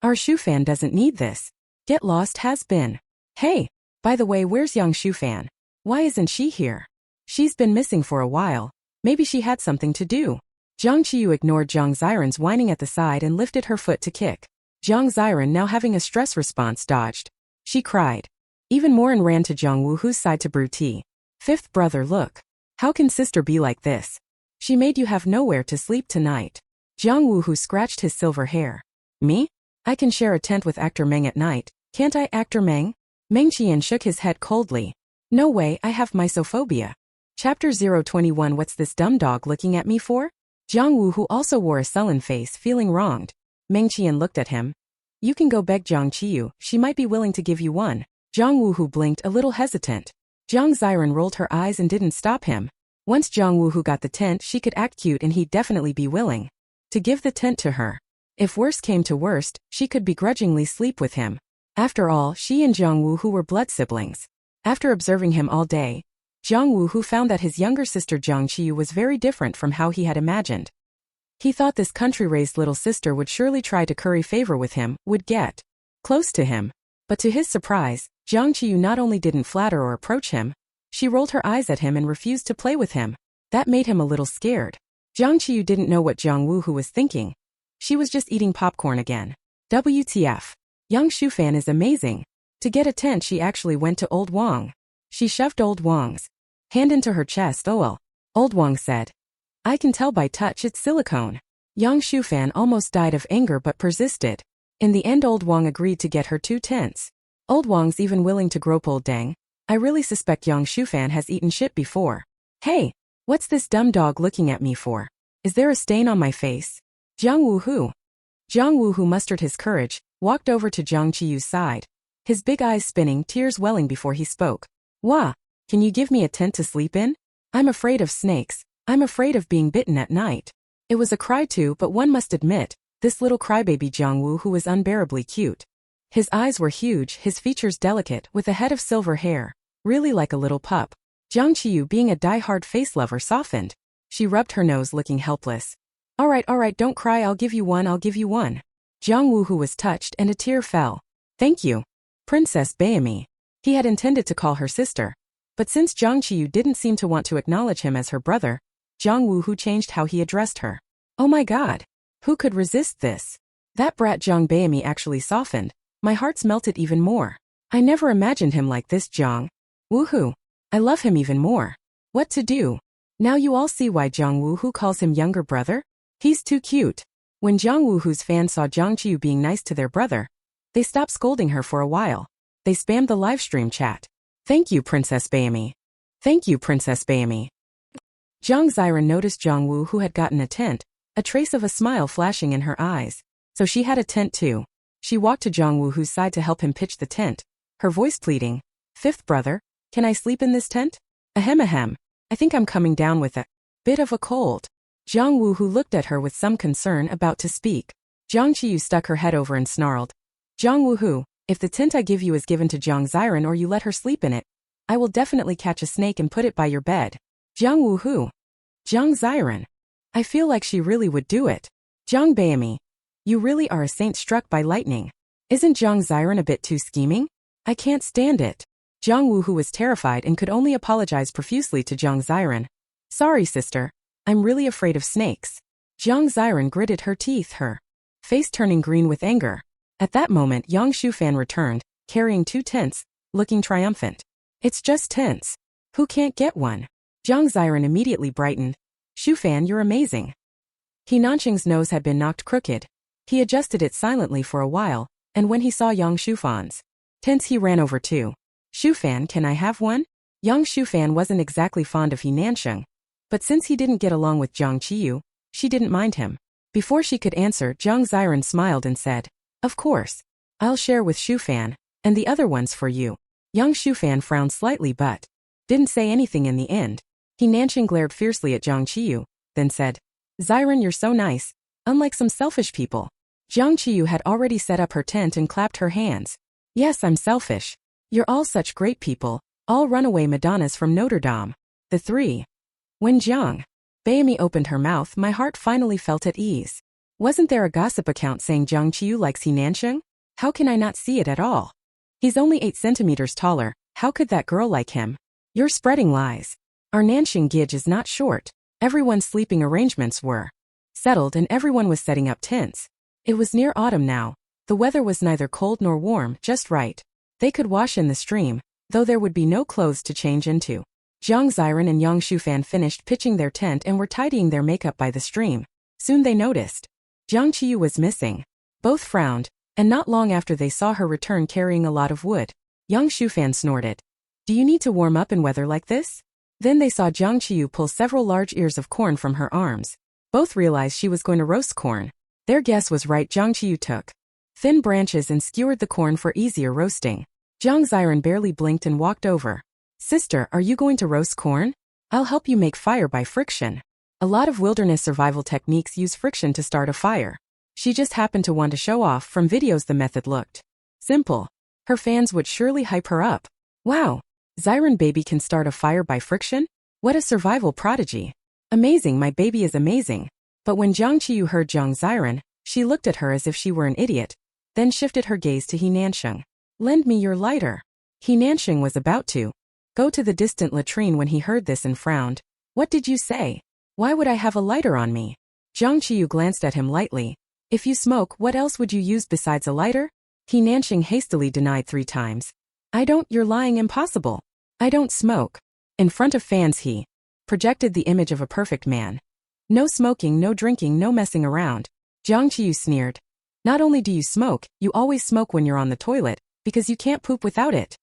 Our Shufan doesn't need this. Get lost has been. Hey, by the way, where's Yang Shufan? Why isn't she here? She's been missing for a while. Maybe she had something to do. Jiang Qiyu ignored Jiang Ziran's whining at the side and lifted her foot to kick. Jiang Ziran, now having a stress response, dodged. She cried even more and ran to Jiang Wuhu's side to brew tea. 5th brother, look. How can sister be like this? She made you have nowhere to sleep tonight. Jiang Wuhu scratched his silver hair. Me? I can share a tent with actor Meng at night, can't I, actor Meng? Meng Qian shook his head coldly. No way, I have misophobia. Chapter 021. What's this dumb dog looking at me for? Jiang Wuhu also wore a sullen face, feeling wronged. Meng Qian looked at him. You can go beg Jiang Qiyu, she might be willing to give you one. Jiang Wuhu blinked, a little hesitant. Jiang Ziran rolled her eyes and didn't stop him. Once Jiang Wuhu got the tent, she could act cute and he'd definitely be willing to give the tent to her. If worst came to worst, she could begrudgingly sleep with him. After all, she and Jiang Wuhu were blood siblings. After observing him all day, Jiang Wuhu found that his younger sister Jiang Qiyu was very different from how he had imagined. He thought this country-raised little sister would surely try to curry favor with him, would get close to him. But to his surprise, Jiang Qiyu not only didn't flatter or approach him, she rolled her eyes at him and refused to play with him. That made him a little scared. Jiang Qiyu didn't know what Jiang Wuhu was thinking. She was just eating popcorn again. WTF. Yang Shufan is amazing. To get a tent, she actually went to Old Wang. She shoved Old Wang's hand into her chest. Oh well. Old Wang said. I can tell by touch it's silicone. Yang Shufan almost died of anger but persisted. In the end, Old Wang agreed to get her 2 tents. Old Wang's even willing to grope Old Deng. I really suspect Yang Shufan has eaten shit before. Hey, what's this dumb dog looking at me for? Is there a stain on my face? Jiang Wuhu. Jiang Wuhu mustered his courage, walked over to Jiang Qiyu's side. His big eyes spinning, tears welling before he spoke. Wah, can you give me a tent to sleep in? I'm afraid of snakes. I'm afraid of being bitten at night. It was a cry too, but one must admit, this little crybaby Jiang Wuhu was unbearably cute. His eyes were huge, his features delicate, with a head of silver hair, really like a little pup. Jiang Qiyu, being a die-hard face lover, softened. She rubbed her nose, looking helpless. All right, don't cry, I'll give you one. Jiang Wuhu was touched and a tear fell. Thank you, Princess Bayami. He had intended to call her sister. But since Jiang Qiyu didn't seem to want to acknowledge him as her brother, Jiang Wuhu changed how he addressed her. Oh my god. Who could resist this? That brat Jiang Bayami actually softened. My heart's melted even more. I never imagined him like this, Jiang Wuhu. I love him even more. What to do? Now you all see why Jiang Wuhu calls him younger brother? He's too cute. When Jiang Wuhu's fans saw Jiang Qiyu being nice to their brother, They stopped scolding her for a while. They spammed the livestream chat. Thank you, Princess Bayami. Thank you, Princess Bayami. Jiang Ziran noticed Jiang Wu, who had gotten a tent, a trace of a smile flashing in her eyes. So she had a tent too. She walked to Jiang Wu, whose side, to help him pitch the tent, her voice pleading, "Fifth brother, can I sleep in this tent? Ahem ahem. I think I'm coming down with a bit of a cold." Jiang Wu, who looked at her with some concern, about to speak. Jiang Qiyu stuck her head over and snarled, "Jiang Wu, who, if the tent I give you is given to Jiang Ziran or you let her sleep in it, I will definitely catch a snake and put it by your bed." Jiang Wu, who? Jiang Ziran. I feel like she really would do it. Jiang Bayami. You really are a saint struck by lightning. Isn't Jiang Ziran a bit too scheming? I can't stand it. Jiang Wu, who was terrified and could only apologize profusely to Jiang Ziran. Sorry, sister. I'm really afraid of snakes. Jiang Ziran gritted her teeth, her face turning green with anger. At that moment, Yang Shufan returned, carrying 2 tents, looking triumphant. It's just tents. Who can't get one? Jiang Ziran immediately brightened. Shufan, you're amazing. He Nanqing's nose had been knocked crooked. He adjusted it silently for a while, and when he saw Yang Shufan's tents, he ran over too. Shufan, can I have one? Yang Shufan wasn't exactly fond of He Nanqing, but since he didn't get along with Jiang Qiyu, she didn't mind him. Before she could answer, Jiang Ziran smiled and said, "Of course. I'll share with Shufan, and the other one's for you." Yang Shufan frowned slightly but didn't say anything in the end. He Nanqing glared fiercely at Jiang Qiyu, then said, "Ziran, you're so nice, unlike some selfish people." Jiang Qiyu had already set up her tent and clapped her hands. "Yes, I'm selfish. You're all such great people, all runaway Madonnas from Notre Dame." The 3. When Jiang Bayami opened her mouth, my heart finally felt at ease. Wasn't there a gossip account saying Jiang Qiyu likes He Nanqing? How can I not see it at all? He's only 8 centimeters taller, how could that girl like him? You're spreading lies. Our Nanqing Gij is not short. Everyone's sleeping arrangements were settled and everyone was setting up tents. It was near autumn now. The weather was neither cold nor warm, just right. They could wash in the stream, though there would be no clothes to change into. Jiang Ziran and Yang Shufan finished pitching their tent and were tidying their makeup by the stream. Soon they noticed Jiang Qiyu was missing. Both frowned, and not long after they saw her return carrying a lot of wood. Yang Shufan snorted. "Do you need to warm up in weather like this?" Then they saw Jiang Qiyu pull several large ears of corn from her arms. Both realized she was going to roast corn. Their guess was right. Jiang Qiyu took thin branches and skewered the corn for easier roasting. Jiang Ziran barely blinked and walked over. "Sister, are you going to roast corn? I'll help you make fire by friction." A lot of wilderness survival techniques use friction to start a fire. She just happened to want to show off. From videos the method looked simple. Her fans would surely hype her up. Wow, Ziran baby can start a fire by friction? What a survival prodigy. Amazing, my baby is amazing. But when Jiang Qiyu heard Jiang Ziran, she looked at her as if she were an idiot, then shifted her gaze to He Nanqing. "Lend me your lighter." He Nanqing was about to go to the distant latrine when he heard this and frowned. "What did you say? Why would I have a lighter on me?" Jiang Qiyu glanced at him lightly. "If you smoke, what else would you use besides a lighter?" He Nanqing hastily denied 3 times. "I don't, you're lying, impossible. I don't smoke." In front of fans he projected the image of a perfect man. "No smoking, no drinking, no messing around." Jiang Qiyu sneered. "Not only do you smoke, you always smoke when you're on the toilet, because you can't poop without it."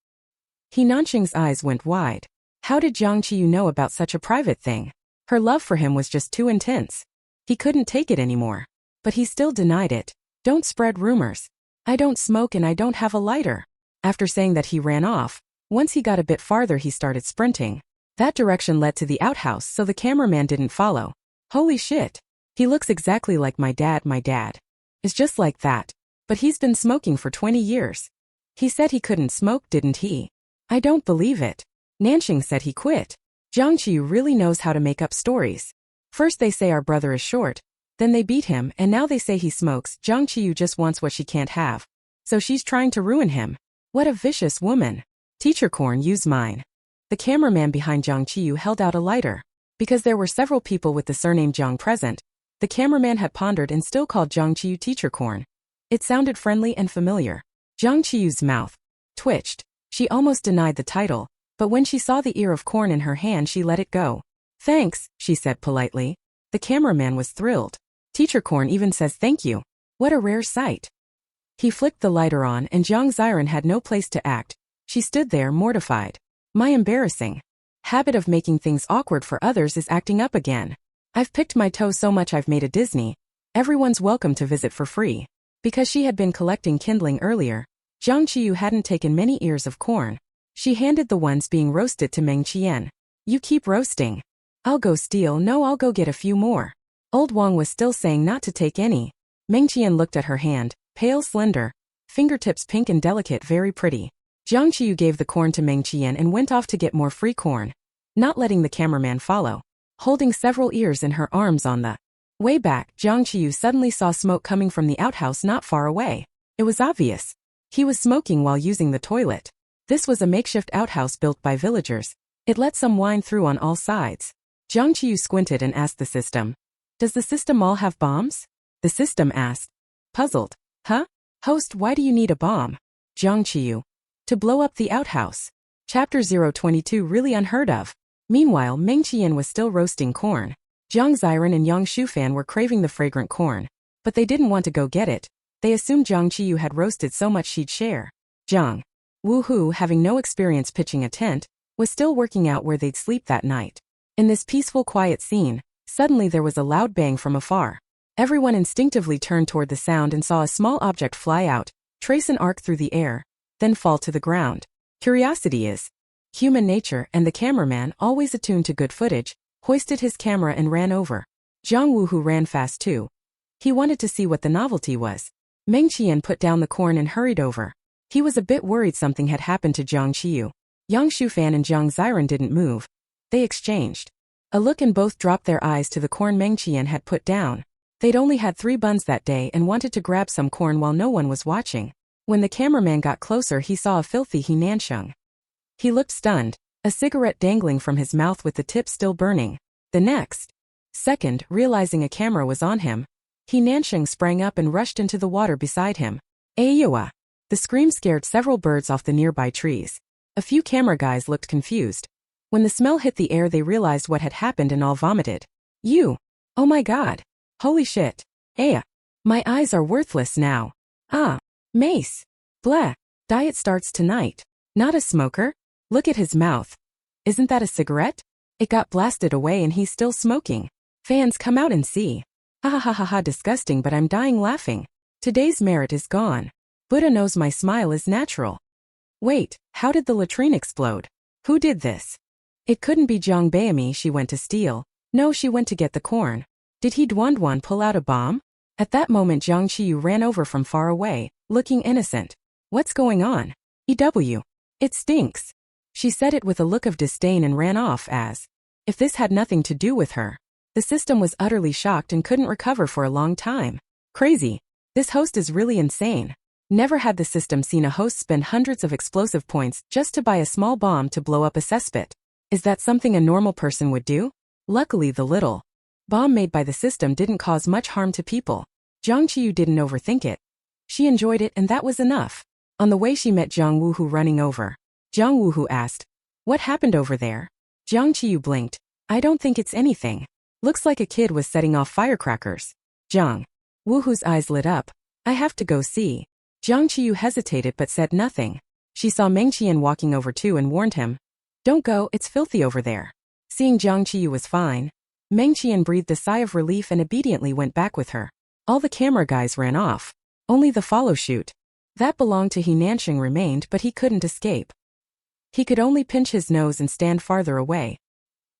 He Nanqing's eyes went wide. How did Jiang Qiyu know about such a private thing? Her love for him was just too intense. He couldn't take it anymore. But he still denied it. "Don't spread rumors. I don't smoke and I don't have a lighter." After saying that, he ran off. Once he got a bit farther, he started sprinting. That direction led to the outhouse, so the cameraman didn't follow. Holy shit. He looks exactly like my dad. My dad is just like that. But he's been smoking for 20 years. He said he couldn't smoke, didn't he? I don't believe it. Nanqing said he quit. Jiang Qiyu really knows how to make up stories. First they say our brother is short, then they beat him, and now they say he smokes. Jiang Qiyu just wants what she can't have. So she's trying to ruin him. What a vicious woman. "Teacher Corn, use mine." The cameraman behind Jiang Qiyu held out a lighter. Because there were several people with the surname Jiang present, the cameraman had pondered and still called Jiang Qiyu Teacher Corn. It sounded friendly and familiar. Jiang Qiyu's mouth twitched. She almost denied the title, but when she saw the ear of corn in her hand, she let it go. "Thanks," she said politely. The cameraman was thrilled. Teacher Corn even says thank you. What a rare sight. He flicked the lighter on and Jiang Ziran had no place to act. She stood there mortified. My embarrassing habit of making things awkward for others is acting up again. I've picked my toe so much I've made a Disney. Everyone's welcome to visit for free. Because she had been collecting kindling earlier, Jiang Qiyu hadn't taken many ears of corn. She handed the ones being roasted to Meng Qian. You keep roasting. I'll go steal. No, I'll go get a few more. Old Wang was still saying not to take any. Meng Qian looked at her hand, pale, slender, fingertips pink and delicate, very pretty. Jiang Qiyu gave the corn to Meng Qian and went off to get more free corn, not letting the cameraman follow. Holding several ears in her arms on the way back, Jiang Qiyu suddenly saw smoke coming from the outhouse not far away. It was obvious. He was smoking while using the toilet. This was a makeshift outhouse built by villagers. It let some wine through on all sides. Jiang Qiyu squinted and asked the system, "Does the system all have bombs?" The system asked, puzzled. Huh? Host, why do you need a bomb? Jiang Qiyu. To blow up the outhouse. Chapter 022 really unheard of. Meanwhile, Meng Qian was still roasting corn. Jiang Ziran and Yang Shufan were craving the fragrant corn. But they didn't want to go get it. They assumed Jiang Qiyu had roasted so much she'd share. Jiang Woohoo, having no experience pitching a tent, was still working out where they'd sleep that night. In this peaceful, quiet scene, suddenly there was a loud bang from afar. Everyone instinctively turned toward the sound and saw a small object fly out, trace an arc through the air, then fall to the ground. Curiosity is human nature, and the cameraman, always attuned to good footage, hoisted his camera and ran over. Jiang Woohoo ran fast too. He wanted to see what the novelty was. Meng Qian put down the corn and hurried over. He was a bit worried something had happened to Jiang Qiyu. Yang Shufan and Jiang Ziran didn't move. They exchanged a look and both dropped their eyes to the corn Meng Qian had put down. They'd only had 3 buns that day and wanted to grab some corn while no one was watching. When the cameraman got closer, he saw a filthy he nansheng. He looked stunned, a cigarette dangling from his mouth with the tip still burning. The next second, realizing a camera was on him, he nansheng sprang up and rushed into the water beside him. Ayua! The scream scared several birds off the nearby trees. A few camera guys looked confused. When the smell hit the air, they realized what had happened and all vomited. You! Oh my god! Holy shit! Aya! My eyes are worthless now. Ah! Mace! Bleh! Diet starts tonight. Not a smoker? Look at his mouth. Isn't that a cigarette? It got blasted away and he's still smoking. Fans, come out and see. Ha ha ha ha ha, disgusting, but I'm dying laughing. Today's merit is gone. Buddha knows my smile is natural. Wait, how did the latrine explode? Who did this? It couldn't be Jiang Beimi she went to steal. No, she went to get the corn. Did he Duan pull out a bomb? At that moment Jiang Qiyu ran over from far away, looking innocent. What's going on? EW. It stinks. She said it with a look of disdain and ran off as if this had nothing to do with her. The system was utterly shocked and couldn't recover for a long time. Crazy. This host is really insane. Never had the system seen a host spend hundreds of explosive points just to buy a small bomb to blow up a cesspit. Is that something a normal person would do? Luckily the little bomb made by the system didn't cause much harm to people. Jiang Qiyu didn't overthink it. She enjoyed it and that was enough. On the way she met Jiang Woohoo running over. Jiang Woohoo asked, "What happened over there?" Jiang Qiyu blinked. "I don't think it's anything. Looks like a kid was setting off firecrackers." Jiang Woohoo's eyes lit up. "I have to go see." Jiang Qiyu hesitated but said nothing. She saw Meng Qian walking over too and warned him, "Don't go, it's filthy over there." Seeing Jiang Qiyu was fine, Meng Qian breathed a sigh of relief and obediently went back with her. All the camera guys ran off. Only the follow shoot that belonged to He Nansheng remained, but he couldn't escape. He could only pinch his nose and stand farther away.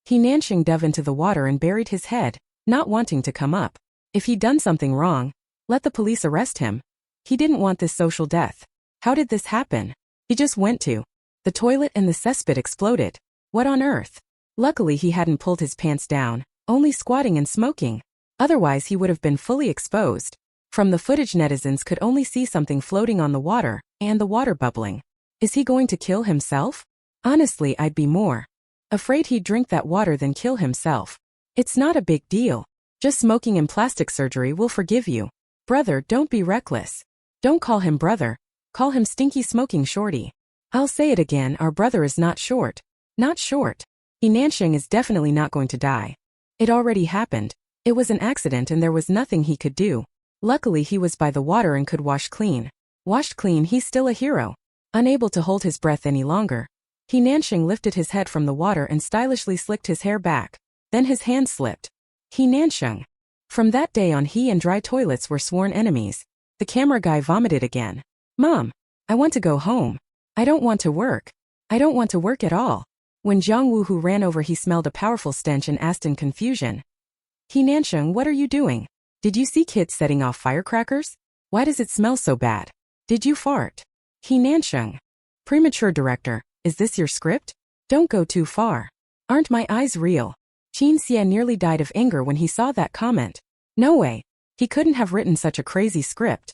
He Nansheng dove into the water and buried his head, not wanting to come up. If he'd done something wrong, let the police arrest him. He didn't want this social death. How did this happen? He just went to the toilet and the cesspit exploded. What on earth? Luckily he hadn't pulled his pants down, only squatting and smoking. Otherwise he would have been fully exposed. From the footage, netizens could only see something floating on the water, and the water bubbling. Is he going to kill himself? Honestly, I'd be more afraid he'd drink that water than kill himself. It's not a big deal. Just smoking and plastic surgery will forgive you. Brother, don't be reckless. Don't call him brother. Call him stinky smoking shorty. I'll say it again, our brother is not short. Not short. He Nansheng is definitely not going to die. It already happened. It was an accident and there was nothing he could do. Luckily he was by the water and could wash clean. Washed clean, he's still a hero. Unable to hold his breath any longer, He Nansheng lifted his head from the water and stylishly slicked his hair back. Then his hand slipped. He Nansheng. From that day on, he and dry toilets were sworn enemies. The camera guy vomited again. Mom, I want to go home. I don't want to work. I don't want to work at all. When Jiang Wuhu ran over, he smelled a powerful stench and asked in confusion. He Nansheng, what are you doing? Did you see kids setting off firecrackers? Why does it smell so bad? Did you fart? He Nansheng. Premature director, is this your script? Don't go too far. Aren't my eyes real? Qin Xie nearly died of anger when he saw that comment. No way. He couldn't have written such a crazy script.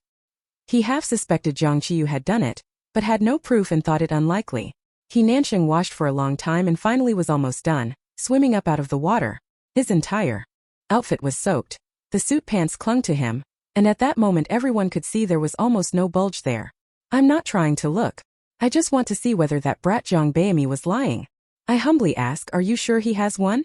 He half suspected Jiang Qiyu had done it, but had no proof and thought it unlikely. He Nansheng washed for a long time and finally was almost done, swimming up out of the water. His entire outfit was soaked. The suit pants clung to him, and at that moment everyone could see there was almost no bulge there. I'm not trying to look. I just want to see whether that brat Zhang Beimi was lying. I humbly ask, are you sure he has one?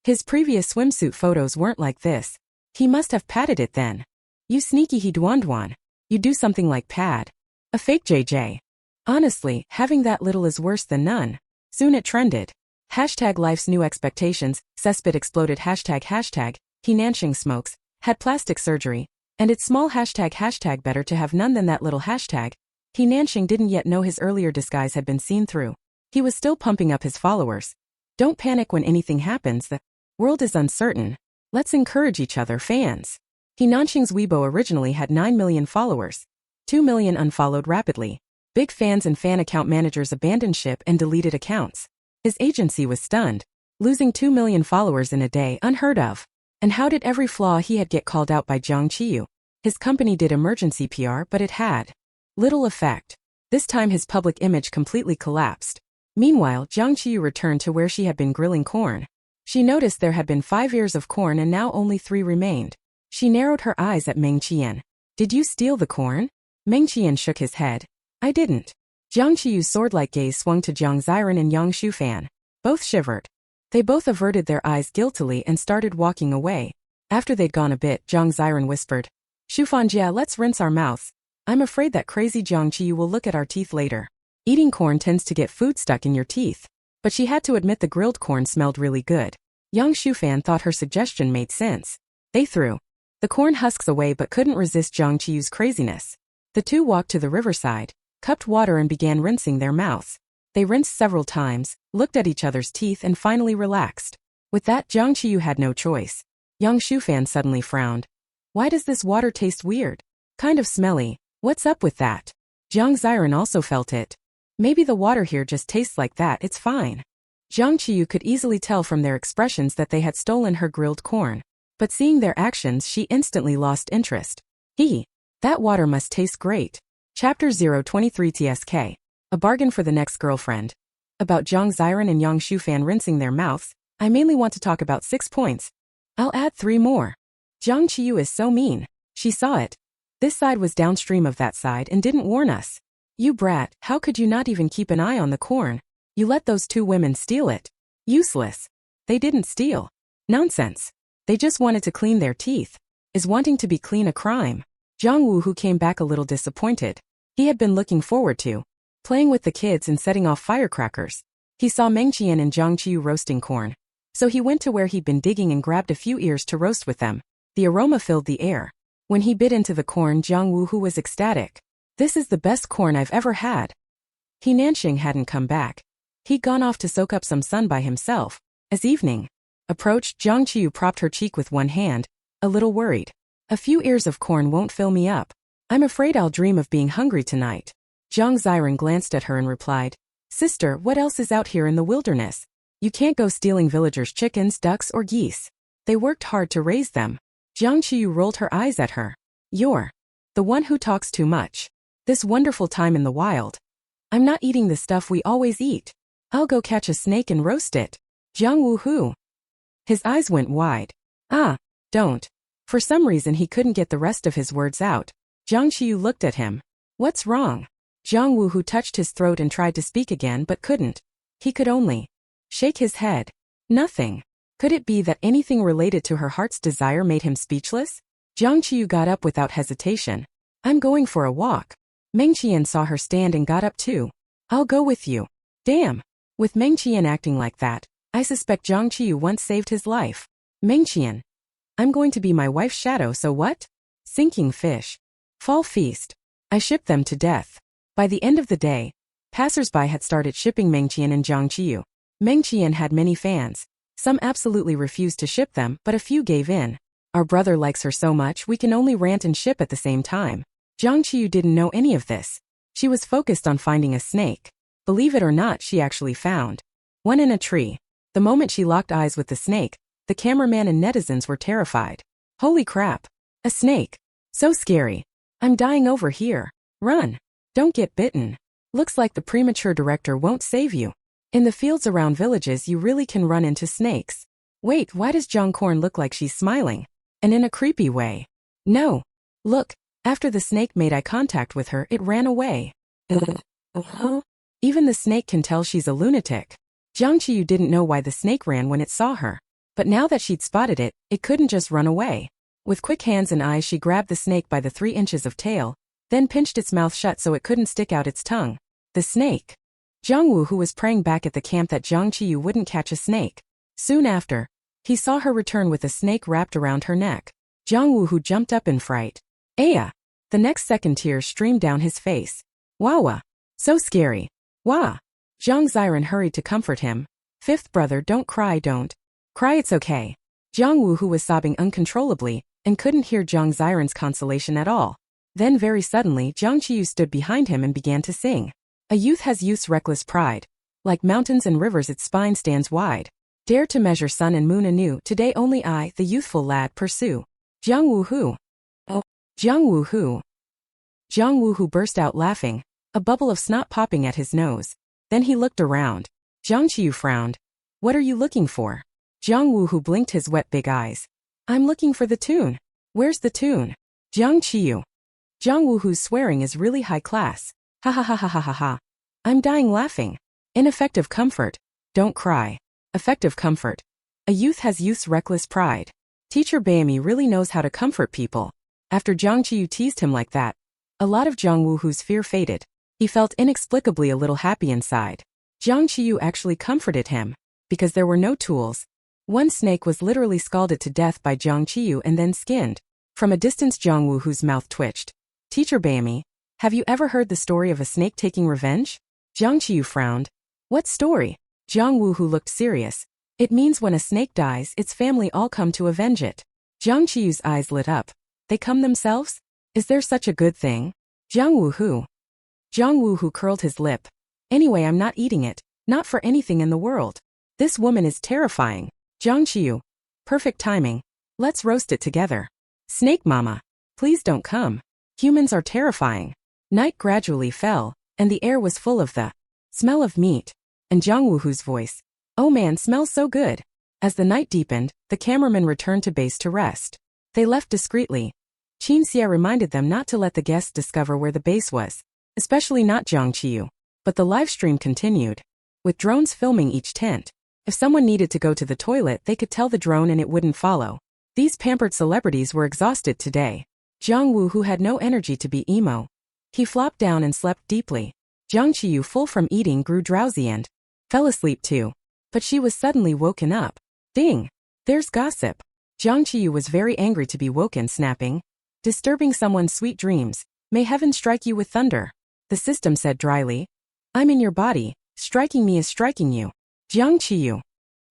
His previous swimsuit photos weren't like this. He must have padded it then. You sneaky he Duan. You do something like pad. A fake JJ. Honestly, having that little is worse than none. Soon it trended. Hashtag life's new expectations, cesspit exploded hashtag he Nansheng smokes, had plastic surgery, and it's small hashtag better to have none than that little hashtag. He Nansheng didn't yet know his earlier disguise had been seen through. He was still pumping up his followers. Don't panic when anything happens, the world is uncertain. Let's encourage each other, fans. He Nansheng's Weibo originally had 9 million followers. 2 million unfollowed rapidly. Big fans and fan account managers abandoned ship and deleted accounts. His agency was stunned. Losing 2 million followers in a day, unheard of. And how did every flaw he had get called out by Jiang Qiyu? His company did emergency PR, but it had little effect. This time his public image completely collapsed. Meanwhile, Jiang Qiyu returned to where she had been grilling corn. She noticed there had been 5 ears of corn and now only 3 remained. She narrowed her eyes at Meng Qian. Did you steal the corn? Meng Qian shook his head. I didn't. Jiang Qiyu's sword-like gaze swung to Jiang Ziran and Yang Shufan. Both shivered. They both averted their eyes guiltily and started walking away. After they'd gone a bit, Jiang Ziran whispered, Shufanjia, let's rinse our mouths. I'm afraid that crazy Jiang Qiyu will look at our teeth later. Eating corn tends to get food stuck in your teeth. But she had to admit the grilled corn smelled really good. Yang Shufan thought her suggestion made sense. They threw the corn husks away but couldn't resist Jiang Qiyu's craziness. The two walked to the riverside, cupped water and began rinsing their mouths. They rinsed several times, looked at each other's teeth and finally relaxed. With that, Jiang Qiyu had no choice. Yang Shufan suddenly frowned. Why does this water taste weird? Kind of smelly. What's up with that? Jiang Ziran also felt it. Maybe the water here just tastes like that, it's fine. Jiang Qiyu could easily tell from their expressions that they had stolen her grilled corn. But seeing their actions, she instantly lost interest. That water must taste great. Chapter 023 TSK. A bargain for the next girlfriend. About Jiang Ziran and Yang Shufan rinsing their mouths, I mainly want to talk about 6 points. I'll add 3 more. Jiang Qiyu is so mean. She saw it. This side was downstream of that side and didn't warn us. You brat, how could you not even keep an eye on the corn? You let those 2 women steal it. Useless. They didn't steal. Nonsense. They just wanted to clean their teeth. Is wanting to be clean a crime? Jiang Wuhu came back a little disappointed. He had been looking forward to playing with the kids and setting off firecrackers. He saw Meng Qian and Jiang Qiyu roasting corn. So he went to where he'd been digging and grabbed a few ears to roast with them. The aroma filled the air. When he bit into the corn, Jiang Wuhu was ecstatic. This is the best corn I've ever had. He Nansheng hadn't come back. He'd gone off to soak up some sun by himself. As evening approached, Jiang Qiyu propped her cheek with one hand, a little worried. A few ears of corn won't fill me up. I'm afraid I'll dream of being hungry tonight. Jiang Ziran glanced at her and replied, Sister, what else is out here in the wilderness? You can't go stealing villagers' chickens, ducks, or geese. They worked hard to raise them. Jiang Qiyu rolled her eyes at her. You're the one who talks too much. This wonderful time in the wild. I'm not eating the stuff we always eat. I'll go catch a snake and roast it. Jiang Wuhu. His eyes went wide. Don't. For some reason he couldn't get the rest of his words out. Jiang Qiyu looked at him. What's wrong? Jiang Wuhu touched his throat and tried to speak again but couldn't. He could only shake his head. Nothing. Could it be that anything related to her heart's desire made him speechless? Jiang Qiyu got up without hesitation. I'm going for a walk. Meng Qian saw her stand and got up too. I'll go with you. Damn. With Meng Qian acting like that, I suspect Jiang Qiyu once saved his life. Meng Qian. I'm going to be my wife's shadow, so what? Sinking fish. Fall feast. I shipped them to death. By the end of the day, passers-by had started shipping Meng Qian and Jiang Qiyu. Meng Qian had many fans. Some absolutely refused to ship them, but a few gave in. Our brother likes her so much we can only rant and ship at the same time. Jiang Qiyu didn't know any of this. She was focused on finding a snake. Believe it or not, she actually found one in a tree. The moment she locked eyes with the snake, the cameraman and netizens were terrified. Holy crap. A snake. So scary. I'm dying over here. Run. Don't get bitten. Looks like the premature director won't save you. In the fields around villages you really can run into snakes. Wait, why does Jiang Korn look like she's smiling? And in a creepy way. No. Look, after the snake made eye contact with her, it ran away. Even the snake can tell she's a lunatic. Jiang Qiyu didn't know why the snake ran when it saw her. But now that she'd spotted it, it couldn't just run away. With quick hands and eyes she grabbed the snake by the 3 inches of tail, then pinched its mouth shut so it couldn't stick out its tongue. The snake. Jiang Wu, who was praying back at the camp that Jiang Qiyu wouldn't catch a snake. Soon after, he saw her return with a snake wrapped around her neck. Jiang Wu, who jumped up in fright. Aya! The next second tears streamed down his face. Wawa! So scary. Wah! Jiang Ziran hurried to comfort him. Fifth brother, don't cry, don't cry, it's okay. Jiang Wu, who was sobbing uncontrollably, and couldn't hear Jiang Ziran's consolation at all. Then very suddenly Jiang Qiyu stood behind him and began to sing. A youth has youth's reckless pride. Like mountains and rivers its spine stands wide. Dare to measure sun and moon anew, today only I, the youthful lad, pursue. Jiang Wu Hu. Oh. Jiang Wu Hu. Jiang Wu Hu burst out laughing, a bubble of snot popping at his nose. Then he looked around. Jiang Qiyu frowned. What are you looking for? Jiang Wu Hu blinked his wet big eyes. I'm looking for the tune. Where's the tune? Jiang Qiyu. Jiang Wu Hu's swearing is really high class. Ha ha ha ha ha ha ha. I'm dying laughing. Ineffective comfort. Don't cry. Effective comfort. A youth has youth's reckless pride. Teacher Baimi really knows how to comfort people. After Jiang Qiyu teased him like that, a lot of Jiang Wu Hu's fear faded. He felt inexplicably a little happy inside. Jiang Qiyu actually comforted him, because there were no tools. One snake was literally scalded to death by Jiang Qiyu and then skinned. From a distance Jiang Wu Hu's mouth twitched. Teacher Baimi, have you ever heard the story of a snake taking revenge? Jiang Qiyu frowned. What story? Jiang Wu Hu looked serious. It means when a snake dies, its family all come to avenge it. Jiang Qiyu's eyes lit up. They come themselves? Is there such a good thing? Jiang Wu Hu. Jiang Wu Hu curled his lip. Anyway, I'm not eating it. Not for anything in the world. This woman is terrifying. Jiang Qiyu. Perfect timing. Let's roast it together. Snake mama. Please don't come. Humans are terrifying. Night gradually fell, and the air was full of the smell of meat. And Jiang Wu Hu's voice. Oh man, smells so good. As the night deepened, the cameramen returned to base to rest. They left discreetly. Qin Xia reminded them not to let the guests discover where the base was, especially not Jiang Qiyu. But the live stream continued, with drones filming each tent. If someone needed to go to the toilet, they could tell the drone and it wouldn't follow. These pampered celebrities were exhausted today. Jiang Wu, who had no energy to be emo. He flopped down and slept deeply. Jiang Qiyu, full from eating, grew drowsy and fell asleep too. But she was suddenly woken up. Ding! There's gossip. Jiang Qiyu was very angry to be woken, snapping. Disturbing someone's sweet dreams. May heaven strike you with thunder. The system said dryly. I'm in your body. Striking me is striking you. Jiang Qiyu.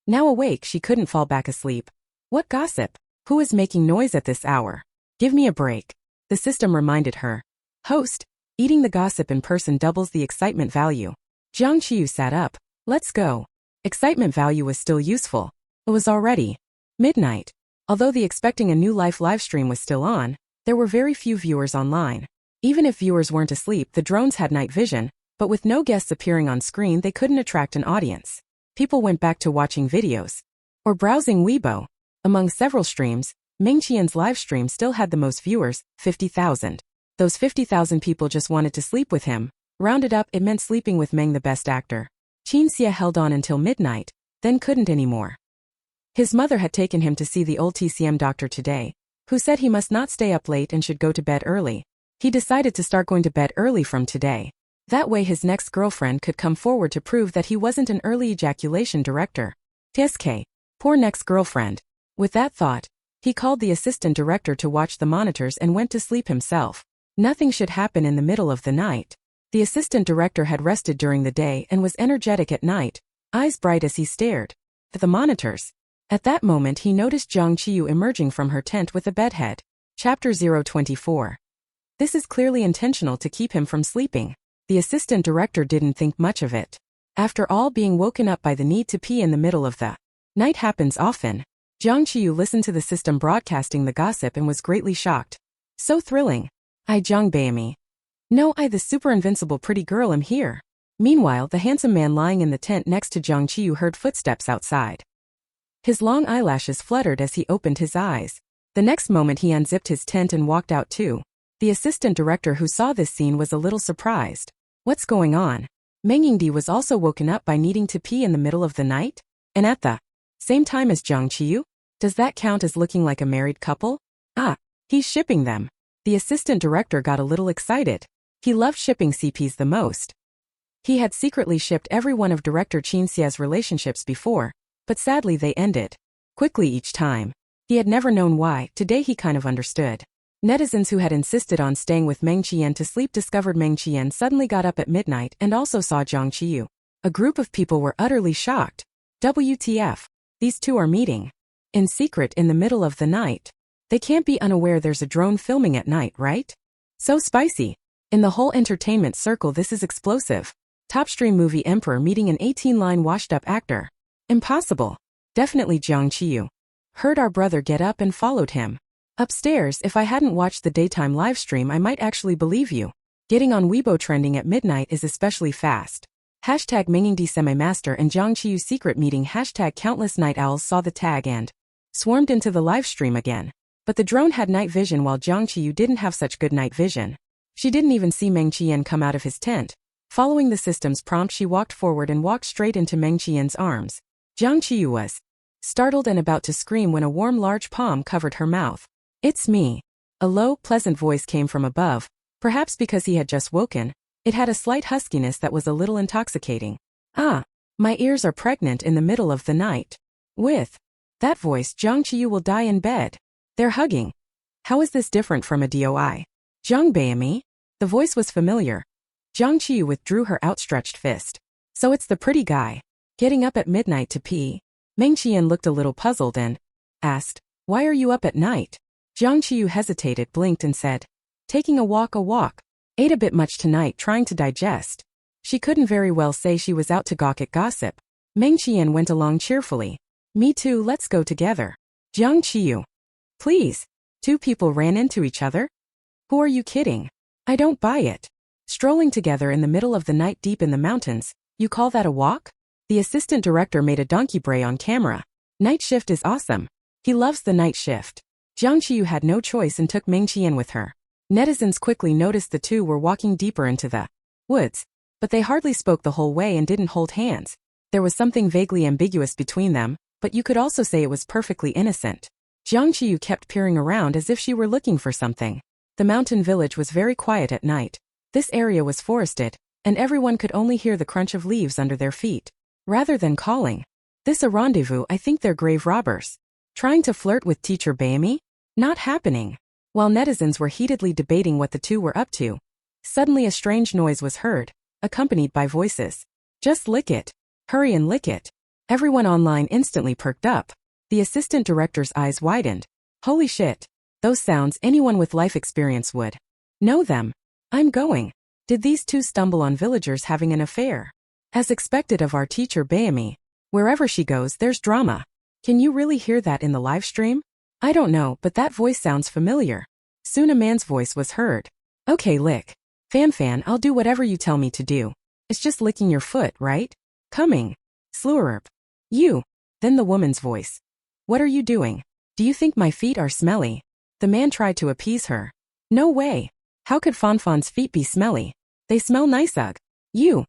Now awake, she couldn't fall back asleep. What gossip? Who is making noise at this hour? Give me a break. The system reminded her. Host, eating the gossip in person doubles the excitement value. Jiang Qiyu sat up. Let's go. Excitement value was still useful. It was already midnight. Although the Expecting a New Life livestream was still on, there were very few viewers online. Even if viewers weren't asleep, the drones had night vision, but with no guests appearing on screen they couldn't attract an audience. People went back to watching videos. Or browsing Weibo. Among several streams, Meng Qian's live stream still had the most viewers, 50,000. Those 50,000 people just wanted to sleep with him. Rounded up, it meant sleeping with Meng, the best actor. Qin Xia held on until midnight, then couldn't anymore. His mother had taken him to see the old TCM doctor today, who said he must not stay up late and should go to bed early. He decided to start going to bed early from today. That way his next girlfriend could come forward to prove that he wasn't an early ejaculation director. TSK. Poor next girlfriend. With that thought, he called the assistant director to watch the monitors and went to sleep himself. Nothing should happen in the middle of the night. The assistant director had rested during the day and was energetic at night, eyes bright as he stared at the monitors. At that moment he noticed Jiang Qiyu emerging from her tent with a bedhead. Chapter 024. This is clearly intentional to keep him from sleeping. The assistant director didn't think much of it. After all, being woken up by the need to pee in the middle of the night happens often. Jiang Qiyu listened to the system broadcasting the gossip and was greatly shocked. So thrilling. I Jiang Bayami. No, I the super invincible pretty girl am here. Meanwhile, the handsome man lying in the tent next to Jiang Qiyu heard footsteps outside. His long eyelashes fluttered as he opened his eyes. The next moment he unzipped his tent and walked out too. The assistant director who saw this scene was a little surprised. What's going on? Meng Yingdi was also woken up by needing to pee in the middle of the night? And at the same time as Jiang Qiyu? Does that count as looking like a married couple? Ah, he's shipping them. The assistant director got a little excited. He loved shipping CPs the most. He had secretly shipped every one of director Qin Xia's relationships before, but sadly they ended quickly each time. He had never known why. Today he kind of understood. Netizens who had insisted on staying with Meng Qiyan to sleep discovered Meng Qiyan suddenly got up at midnight and also saw Jiang Qiyu. A group of people were utterly shocked. WTF? These two are meeting in secret in the middle of the night. They can't be unaware there's a drone filming at night, right? So spicy. In the whole entertainment circle this is explosive. Topstream movie Emperor meeting an 18-line washed-up actor. Impossible. Definitely Jiang Qiyu. Heard our brother get up and followed him upstairs. If I hadn't watched the daytime livestream I might actually believe you. Getting on Weibo trending at midnight is especially fast. Hashtag Mengingdi Semi-Master and Jiang Qiyu secret meeting. Hashtag countless night owls saw the tag and swarmed into the livestream again. But the drone had night vision while Jiang Qiyu didn't have such good night vision. She didn't even see Meng Qiyan come out of his tent. Following the system's prompt she walked forward and walked straight into Meng Qiyan's arms. Jiang Qiyu was startled and about to scream when a warm large palm covered her mouth. It's me. A low, pleasant voice came from above, perhaps because he had just woken. It had a slight huskiness that was a little intoxicating. Ah, my ears are pregnant in the middle of the night. With that voice Jiang Qiyu will die in bed. They're hugging. How is this different from a DOI? Jiang Bayami? The voice was familiar. Jiang Qiyu withdrew her outstretched fist. So it's the pretty guy. Getting up at midnight to pee? Meng Qiyan looked a little puzzled and asked, why are you up at night? Jiang Qiyu hesitated, blinked and said, taking a walk. Ate a bit much tonight trying to digest. She couldn't very well say she was out to gawk at gossip. Meng Qiyan went along cheerfully. Me too, let's go together. Jiang Qiyu. Please. Two people ran into each other? Who are you kidding? I don't buy it. Strolling together in the middle of the night deep in the mountains, you call that a walk? The assistant director made a donkey bray on camera. Night shift is awesome. He loves the night shift. Jiang Qiyu had no choice and took Meng Qiyan with her. Netizens quickly noticed the two were walking deeper into the woods, but they hardly spoke the whole way and didn't hold hands. There was something vaguely ambiguous between them, but you could also say it was perfectly innocent. Jiang Qiyu kept peering around as if she were looking for something. The mountain village was very quiet at night. This area was forested, and everyone could only hear the crunch of leaves under their feet. Rather than calling this a rendezvous, I think they're grave robbers. Trying to flirt with teacher Bayami? Not happening. While netizens were heatedly debating what the two were up to, suddenly a strange noise was heard, accompanied by voices. Just lick it. Hurry and lick it. Everyone online instantly perked up. The assistant director's eyes widened. Holy shit. Those sounds anyone with life experience would know them. I'm going. Did these two stumble on villagers having an affair? As expected of our teacher Bayami. Wherever she goes there's drama. Can you really hear that in the live stream? I don't know, but that voice sounds familiar. Soon a man's voice was heard. Okay, lick. Fan, I'll do whatever you tell me to do. It's just licking your foot, right? Coming. Slurp. You. Then the woman's voice. What are you doing? Do you think my feet are smelly? The man tried to appease her. No way. How could Fanfan's feet be smelly? They smell nice, ugh. You.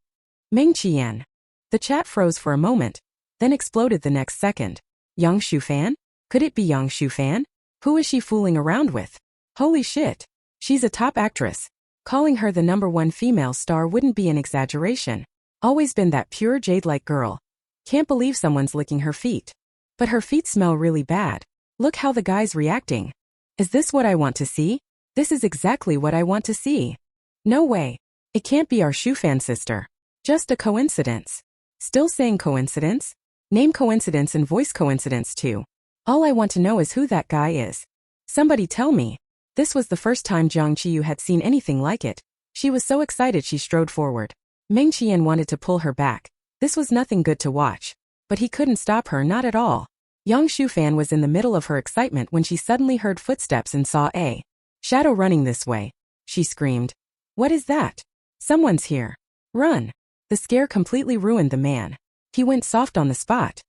Meng Qiyan. The chat froze for a moment, then exploded the next second. Yang Shufan? Could it be Yang Shufan? Who is she fooling around with? Holy shit. She's a top actress. Calling her the #1 female star wouldn't be an exaggeration. Always been that pure jade-like girl. Can't believe someone's licking her feet. But her feet smell really bad. Look how the guy's reacting. Is this what I want to see? This is exactly what I want to see. No way. It can't be our Shufan sister. Just a coincidence. Still saying coincidence? Name coincidence and voice coincidence too. All I want to know is who that guy is. Somebody tell me. This was the first time Jiang Qiyu had seen anything like it. She was so excited she strode forward. Meng Qian wanted to pull her back. This was nothing good to watch. But he couldn't stop her, not at all. Yang Shufan was in the middle of her excitement when she suddenly heard footsteps and saw a shadow running this way. She screamed. What is that? Someone's here. Run. The scare completely ruined the man. He went soft on the spot.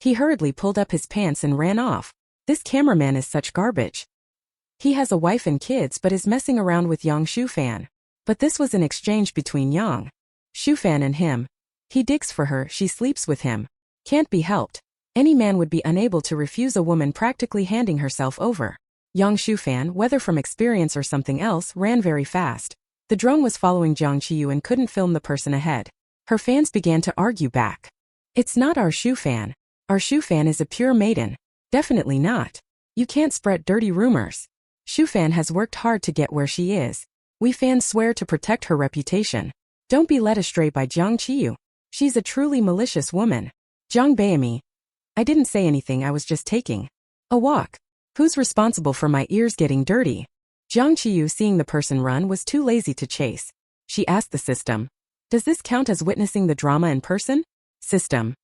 He hurriedly pulled up his pants and ran off. This cameraman is such garbage. He has a wife and kids but is messing around with Yang Shufan. But this was an exchange between Yang Shufan and him. He digs for her, she sleeps with him. Can't be helped. Any man would be unable to refuse a woman practically handing herself over. Yang Shufan, whether from experience or something else, ran very fast. The drone was following Jiang Qiyu and couldn't film the person ahead. Her fans began to argue back. It's not our Shufan. Our Shufan is a pure maiden. Definitely not. You can't spread dirty rumors. Shufan has worked hard to get where she is. We fans swear to protect her reputation. Don't be led astray by Jiang Qiyu. She's a truly malicious woman. Jiang Beimi. I didn't say anything, I was just taking a walk. Who's responsible for my ears getting dirty? Jiang Qiyu, seeing the person run, was too lazy to chase. She asked the system. Does this count as witnessing the drama in person? System.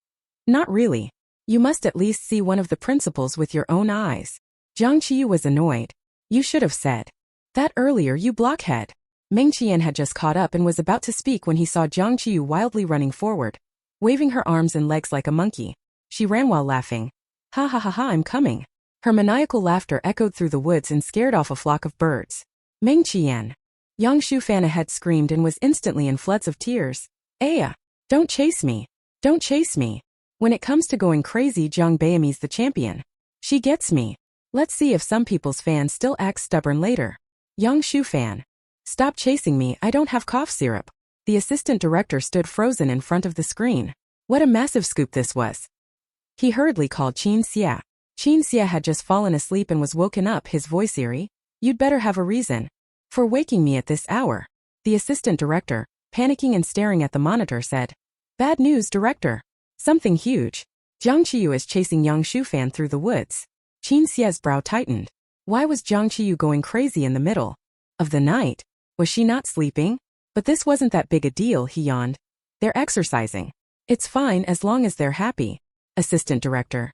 Not really. You must at least see one of the principals with your own eyes. Jiang Qiyu was annoyed. You should have said that earlier, you blockhead. Meng Qian had just caught up and was about to speak when he saw Jiang Qiyu wildly running forward, waving her arms and legs like a monkey. She ran while laughing. Ha ha ha ha, I'm coming. Her maniacal laughter echoed through the woods and scared off a flock of birds. Meng Qian. Yang Shufan had screamed and was instantly in floods of tears. Aya! Don't chase me. Don't chase me. When it comes to going crazy, Jiang Beimi's the champion. She gets me. Let's see if some people's fans still act stubborn later. Yang Shufan. Stop chasing me, I don't have cough syrup. The assistant director stood frozen in front of the screen. What a massive scoop this was. He hurriedly called Qin Xia. Qin Xia had just fallen asleep and was woken up, his voice eerie. You'd better have a reason for waking me at this hour. The assistant director, panicking and staring at the monitor, said. Bad news, director. Something huge. Jiang Qiyu is chasing Yang Shufan through the woods. Qin Xia's brow tightened. Why was Jiang Qiyu going crazy in the middle of the night? Was she not sleeping? But this wasn't that big a deal, he yawned. They're exercising. It's fine as long as they're happy. Assistant director.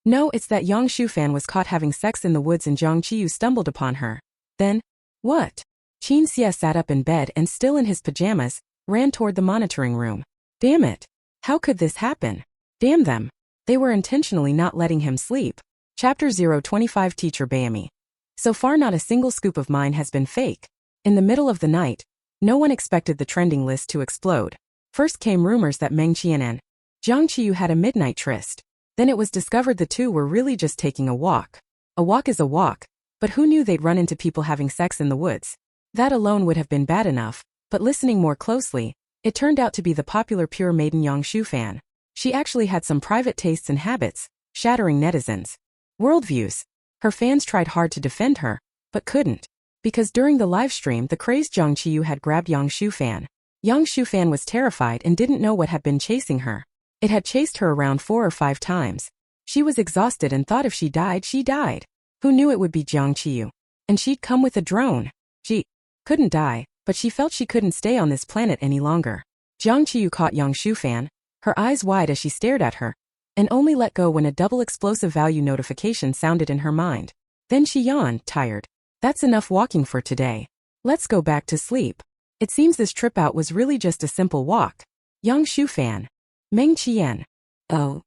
No, it's that Yang Shufan was caught having sex in the woods and Jiang Qiyu stumbled upon her. Then, what? Qin Xia sat up in bed and, still in his pajamas, ran toward the monitoring room. Damn it. How could this happen? Damn them. They were intentionally not letting him sleep. Chapter 025 Teacher Beimi. So far not a single scoop of mine has been fake. In the middle of the night, no one expected the trending list to explode. First came rumors that Meng Qian and Jiang Qiyu had a midnight tryst. Then it was discovered the two were really just taking a walk. A walk is a walk, but who knew they'd run into people having sex in the woods? That alone would have been bad enough, but listening more closely, it turned out to be the popular pure maiden Yang Shufan. She actually had some private tastes and habits, shattering netizens' worldviews. Her fans tried hard to defend her, but couldn't. Because during the live stream, the crazed Jiang Qiyu had grabbed Yang Shufan. Yang Shufan was terrified and didn't know what had been chasing her. It had chased her around 4 or 5 times. She was exhausted and thought if she died, she died. Who knew it would be Jiang Qiyu? And she'd come with a drone. She couldn't die, but she felt she couldn't stay on this planet any longer. Jiang Qiyu caught Yang Shufan, her eyes wide as she stared at her, and only let go when a double explosive value notification sounded in her mind. Then she yawned, tired. That's enough walking for today. Let's go back to sleep. It seems this trip out was really just a simple walk. Yang Shufan. Meng Qian. Oh.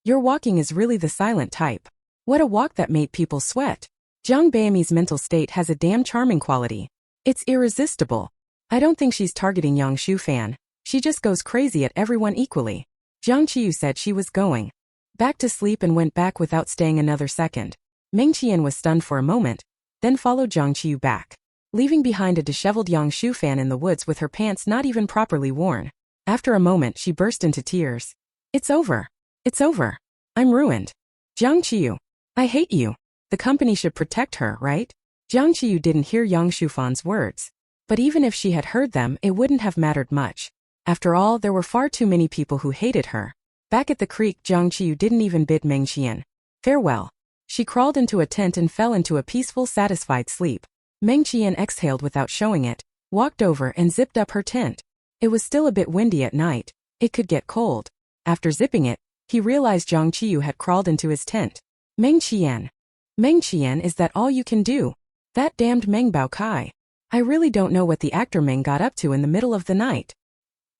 Your walking is really the silent type. What a walk that made people sweat. Jiang Beimi's mental state has a damn charming quality. It's irresistible. I don't think she's targeting Yang Shufan. She just goes crazy at everyone equally. Jiang Qiyu said she was going back to sleep and went back without staying another second. Meng Qian was stunned for a moment, then followed Jiang Qiyu back, leaving behind a disheveled Yang Shu fan in the woods with her pants not even properly worn. After a moment she burst into tears. It's over. It's over. I'm ruined. Jiang Qiyu. I hate you. The company should protect her, right? Jiang Qiyu didn't hear Yang Shufan's words. But even if she had heard them, it wouldn't have mattered much. After all, there were far too many people who hated her. Back at the creek, Jiang Qiyu didn't even bid Meng Qian farewell. She crawled into a tent and fell into a peaceful, satisfied sleep. Meng Qian exhaled without showing it, walked over and zipped up her tent. It was still a bit windy at night. It could get cold. After zipping it, he realized Jiang Qiyu had crawled into his tent. Meng Qian. Meng Qian, is that all you can do? That damned Meng Bao Kai. I really don't know what the actor Meng got up to in the middle of the night.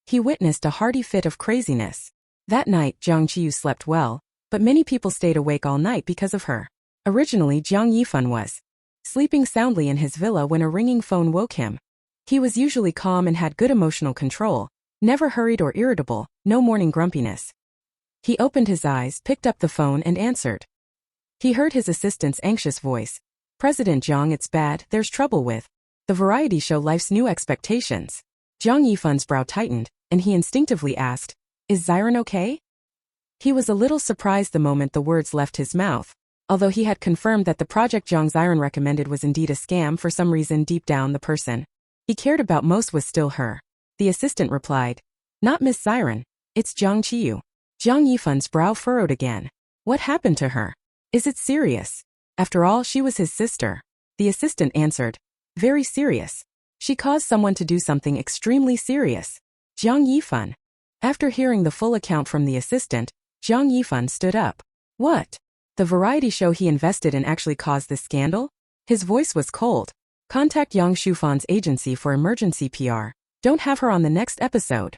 He witnessed a hearty fit of craziness. That night, Jiang Qiyu slept well, but many people stayed awake all night because of her. Originally, Jiang Yifan was sleeping soundly in his villa when a ringing phone woke him. He was usually calm and had good emotional control, never hurried or irritable, no morning grumpiness. He opened his eyes, picked up the phone and answered. He heard his assistant's anxious voice. President Jiang, it's bad, there's trouble with the variety show Life's New Expectations. Jiang Yifan's brow tightened, and he instinctively asked, Is Ziran okay? He was a little surprised the moment the words left his mouth. Although he had confirmed that the project Jiang Ziran recommended was indeed a scam, for some reason deep down the person he cared about most was still her. The assistant replied, Not Miss Ziran, it's Jiang Qiyu. Jiang Yifan's brow furrowed again. What happened to her? Is it serious? After all, she was his sister. The assistant answered, Very serious. She caused someone to do something extremely serious. Jiang Yifan. After hearing the full account from the assistant, Jiang Yifan stood up. What? The variety show he invested in actually caused this scandal? His voice was cold. Contact Yang Shufan's agency for emergency PR. Don't have her on the next episode.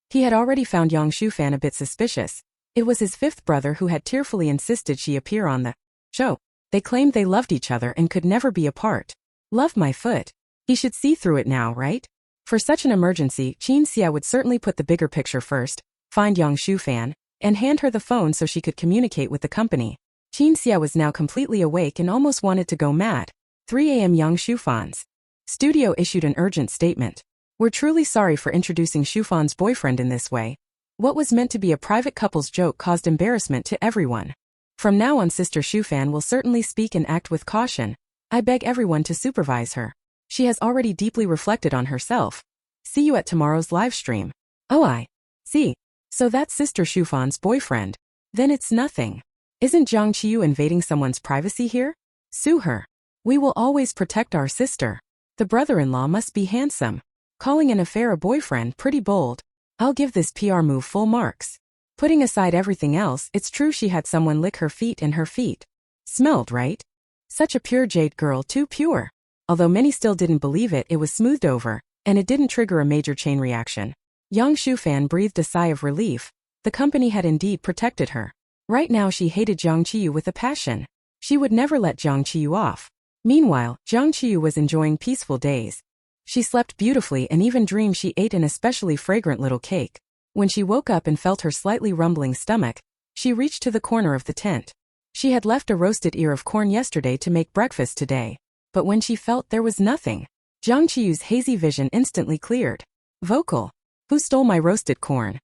He had already found Yang Shufan a bit suspicious. It was his fifth brother who had tearfully insisted she appear on the show. They claimed they loved each other and could never be apart. Love my foot. He should see through it now, right? For such an emergency, Qin Xia would certainly put the bigger picture first, find Yang Shufan, and hand her the phone so she could communicate with the company. Qin Xia was now completely awake and almost wanted to go mad. 3 a.m. Yang Shufan's studio issued an urgent statement. We're truly sorry for introducing Shufan's boyfriend in this way. What was meant to be a private couple's joke caused embarrassment to everyone. From now on, Sister Shufan will certainly speak and act with caution. I beg everyone to supervise her. She has already deeply reflected on herself. See you at tomorrow's live stream. Oh, I see. So that's Sister Shufan's boyfriend. Then it's nothing. Isn't Jiang Qiyu invading someone's privacy here? Sue her. We will always protect our sister. The brother-in-law must be handsome. Calling an affair a boyfriend pretty bold. I'll give this PR move full marks. Putting aside everything else, it's true she had someone lick her feet and her feet smelled, right? Such a pure jade girl, too pure. Although many still didn't believe it, it was smoothed over, and it didn't trigger a major chain reaction. Yang Shufan breathed a sigh of relief. The company had indeed protected her. Right now she hated Jiang Qiyu with a passion. She would never let Jiang Qiyu off. Meanwhile, Jiang Qiyu was enjoying peaceful days. She slept beautifully and even dreamed she ate an especially fragrant little cake. When she woke up and felt her slightly rumbling stomach, she reached to the corner of the tent. She had left a roasted ear of corn yesterday to make breakfast today. But when she felt there was nothing, Jiang Qiyu's hazy vision instantly cleared. Vocal. Who stole my roasted corn?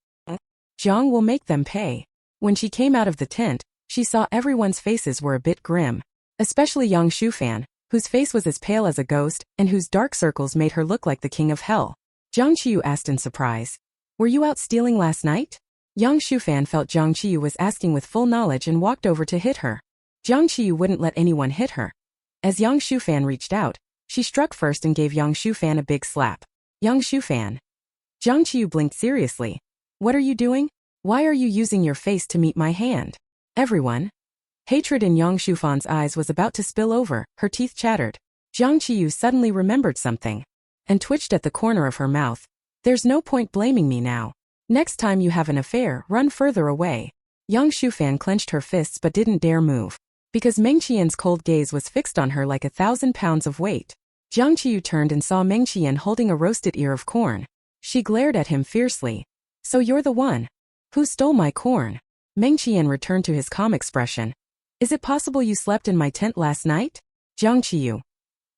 Jiang will make them pay. When she came out of the tent, she saw everyone's faces were a bit grim. Especially Yang Shufan, whose face was as pale as a ghost, and whose dark circles made her look like the king of hell. Jiang Qiyu asked in surprise. Were you out stealing last night? Yang Shufan felt Jiang Qiyu was asking with full knowledge and walked over to hit her. Jiang Qiyu wouldn't let anyone hit her. As Yang Shufan reached out, she struck first and gave Yang Shufan a big slap. Yang Shufan. Jiang Qiyu blinked seriously. What are you doing? Why are you using your face to meet my hand? Everyone. Hatred in Yang Shufan's eyes was about to spill over, her teeth chattered. Jiang Qiyu suddenly remembered something and twitched at the corner of her mouth. There's no point blaming me now. Next time you have an affair, run further away. Yang Shufan clenched her fists but didn't dare move, because Meng Qian's cold gaze was fixed on her like 1,000 pounds of weight. Jiang Qiyu turned and saw Meng Qian holding a roasted ear of corn. She glared at him fiercely. So you're the one who stole my corn? Meng Qian returned to his calm expression. Is it possible you slept in my tent last night? Jiang Qiyu.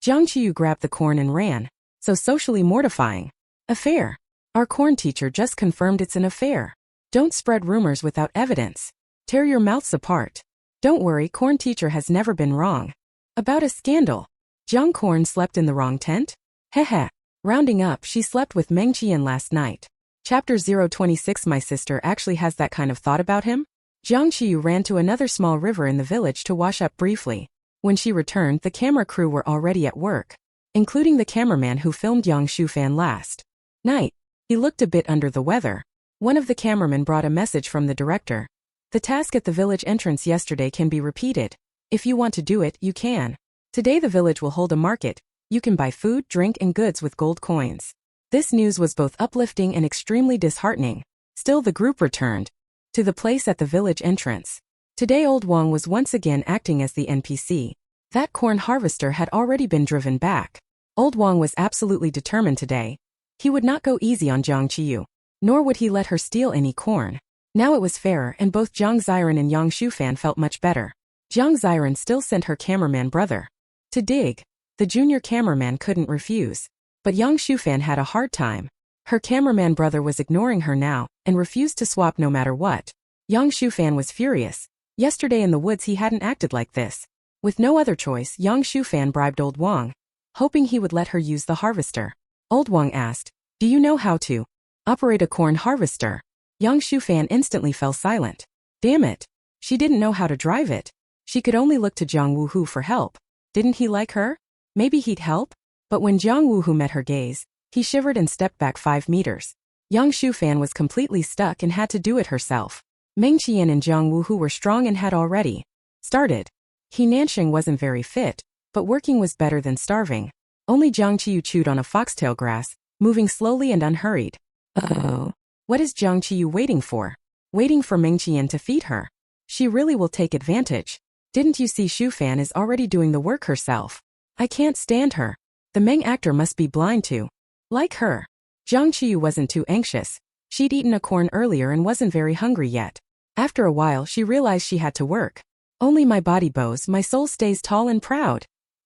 Jiang Qiyu grabbed the corn and ran. So socially mortifying. Affair. Our corn teacher just confirmed it's an affair. Don't spread rumors without evidence. Tear your mouths apart. Don't worry, corn teacher has never been wrong. About a scandal. Jiang Corn slept in the wrong tent? Heh. Rounding up, she slept with Meng Qian last night. Chapter 026. My sister actually has that kind of thought about him? Jiang Qiyu ran to another small river in the village to wash up briefly. When she returned, the camera crew were already at work, including the cameraman who filmed Yang Shufan last night. He looked a bit under the weather. One of the cameramen brought a message from the director. The task at the village entrance yesterday can be repeated. If you want to do it, you can. Today the village will hold a market. You can buy food, drink, and goods with gold coins. This news was both uplifting and extremely disheartening. Still, the group returned to the place at the village entrance. Today Old Wang was once again acting as the NPC. That corn harvester had already been driven back. Old Wang was absolutely determined today. He would not go easy on Jiang Qiyu, nor would he let her steal any corn. Now it was fairer, and both Jiang Ziran and Yang Shufan felt much better. Jiang Ziran still sent her cameraman brother to dig. The junior cameraman couldn't refuse. But Yang Shufan had a hard time. Her cameraman brother was ignoring her now, and refused to swap no matter what. Yang Shufan was furious. Yesterday in the woods he hadn't acted like this. With no other choice, Yang Shufan bribed Old Wang, hoping he would let her use the harvester. Old Wang asked, "Do you know how to operate a corn harvester?" Yang Shufan instantly fell silent. Damn it. She didn't know how to drive it. She could only look to Jiang Wuhu for help. Didn't he like her? Maybe he'd help? But when Jiang Wuhu met her gaze, he shivered and stepped back 5 meters. Yang Shufan was completely stuck and had to do it herself. Meng Qian and Jiang Wuhu were strong and had already started. He Nanxing wasn't very fit, but working was better than starving. Only Jiang Qiyu chewed on a foxtail grass, moving slowly and unhurried. Uh-oh. What is Jiang Qiyu waiting for? Waiting for Meng Qian to feed her. She really will take advantage. Didn't you see Shufan is already doing the work herself? I can't stand her. The Meng actor must be blind to like her. Jiang Qiyu wasn't too anxious. She'd eaten a corn earlier and wasn't very hungry yet. After a while she realized she had to work. Only my body bows, my soul stays tall and proud,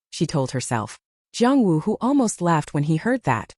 she told herself. Jiang Wuhu almost laughed when he heard that.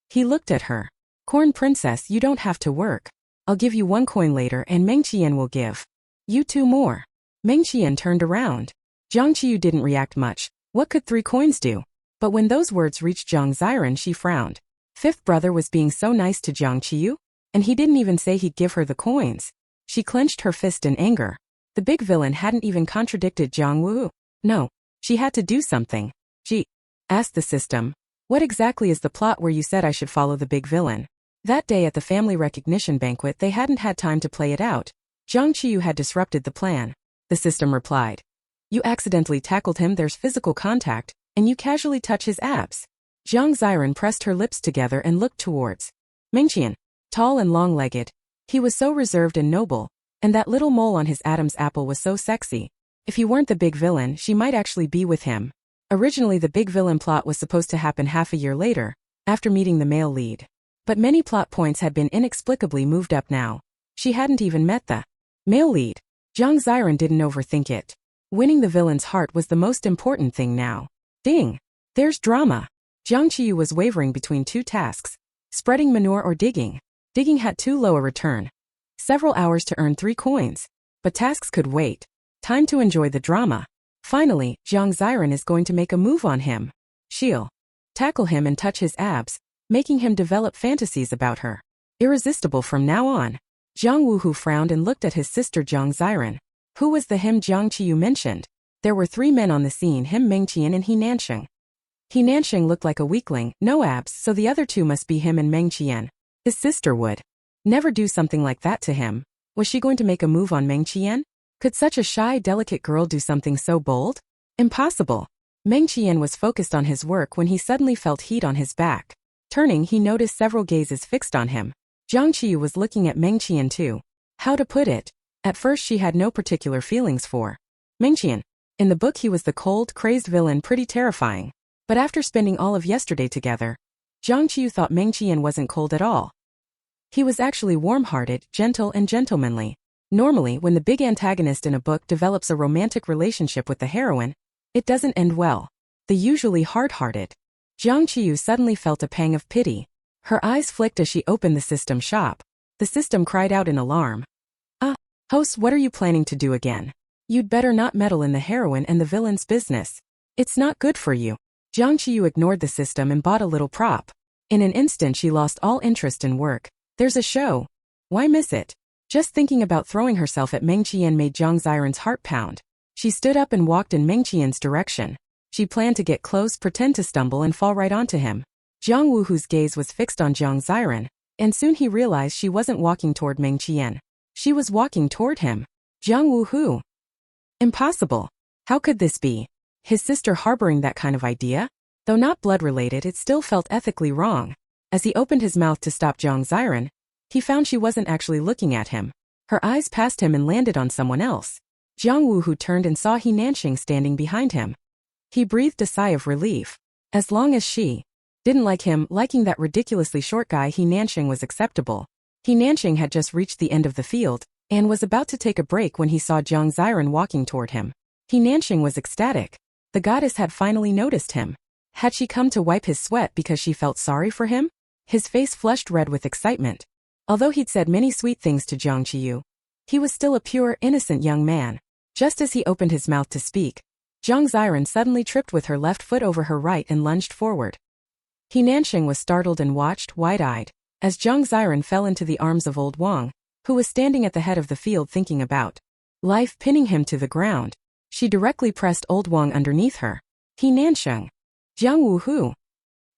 He looked at her. Corn princess, you don't have to work. I'll give you 1 coin later and Meng Qian will give you 2 more. Meng Qian turned around. Jiang Qiyu didn't react much. What could 3 coins do? But when those words reached Jiang Ziran, she frowned. Fifth brother was being so nice to Jiang Qiyu? And he didn't even say he'd give her the coins. She clenched her fist in anger. The big villain hadn't even contradicted Jiang Wu. No. She had to do something. She asked the system. What exactly is the plot where you said I should follow the big villain? That day at the family recognition banquet they hadn't had time to play it out. Jiang Qiyu had disrupted the plan. The system replied. You accidentally tackled him, there's physical contact, and you casually touch his abs. Jiang Ziran pressed her lips together and looked towards Meng Qian. Tall and long-legged. He was so reserved and noble, and that little mole on his Adam's apple was so sexy. If he weren't the big villain, she might actually be with him. Originally the big villain plot was supposed to happen half a year later, after meeting the male lead. But many plot points had been inexplicably moved up now. She hadn't even met the male lead. Jiang Ziran didn't overthink it. Winning the villain's heart was the most important thing now. Ding! There's drama. Jiang Qiyu was wavering between 2 tasks. Spreading manure or digging. Digging had too low a return. Several hours to earn 3 coins. But tasks could wait. Time to enjoy the drama. Finally, Jiang Ziran is going to make a move on him. She'll tackle him and touch his abs, making him develop fantasies about her. Irresistible from now on. Jiang Wuhu frowned and looked at his sister Jiang Ziran. Who was the him Jiang Qiyu mentioned? There were 3 men on the scene, him Meng Qian and he Nanxing. He Nanxing looked like a weakling, no abs, so the other 2 must be him and Meng Qian. His sister would never do something like that to him. Was she going to make a move on Meng Qian? Could such a shy, delicate girl do something so bold? Impossible. Meng Qian was focused on his work when he suddenly felt heat on his back. Turning, he noticed several gazes fixed on him. Jiang Qiyu was looking at Meng Qian too. How to put it? At first she had no particular feelings for Meng Qian. In the book he was the cold, crazed villain, pretty terrifying. But after spending all of yesterday together, Jiang Qiyu thought Meng Qian wasn't cold at all. He was actually warm-hearted, gentle and gentlemanly. Normally, when the big antagonist in a book develops a romantic relationship with the heroine, It doesn't end well. The usually hard-hearted Jiang Qiyu suddenly felt a pang of pity. Her eyes flicked as she opened the system shop. The system cried out in alarm. Host, what are you planning to do again? You'd better not meddle in the heroine and the villain's business. It's not good for you. Jiang Qiyu ignored the system and bought a little prop. In an instant she lost all interest in work. There's a show. Why miss it? Just thinking about throwing herself at Meng Qian made Jiang Ziran's heart pound. She stood up and walked in Meng Qian's direction. She planned to get close, pretend to stumble and fall right onto him. Jiang Wuhu's gaze was fixed on Jiang Ziran, and soon he realized she wasn't walking toward Meng Qian. She was walking toward him. Jiang Wuhu. Impossible. How could this be? His sister harboring that kind of idea? Though not blood-related, it still felt ethically wrong. As he opened his mouth to stop Jiang Ziran, he found she wasn't actually looking at him. Her eyes passed him and landed on someone else. Jiang Wuhu turned and saw He Nanxing standing behind him. He breathed a sigh of relief. As long as she didn't like him, liking that ridiculously short guy, He Nanxing was acceptable. He Nanxing had just reached the end of the field and was about to take a break when he saw Jiang Ziran walking toward him. He Nanxing was ecstatic. The goddess had finally noticed him. Had she come to wipe his sweat because she felt sorry for him? His face flushed red with excitement. Although he'd said many sweet things to Jiang Qiyu, he was still a pure, innocent young man. Just as he opened his mouth to speak, Jiang Ziran suddenly tripped with her left foot over her right and lunged forward. He Nanxing was startled and watched, wide-eyed, as Jiang Ziran fell into the arms of old Wang, who was standing at the head of the field thinking about life, pinning him to the ground. She directly pressed old Wang underneath her. He Nanxing. Jiang Wuhu.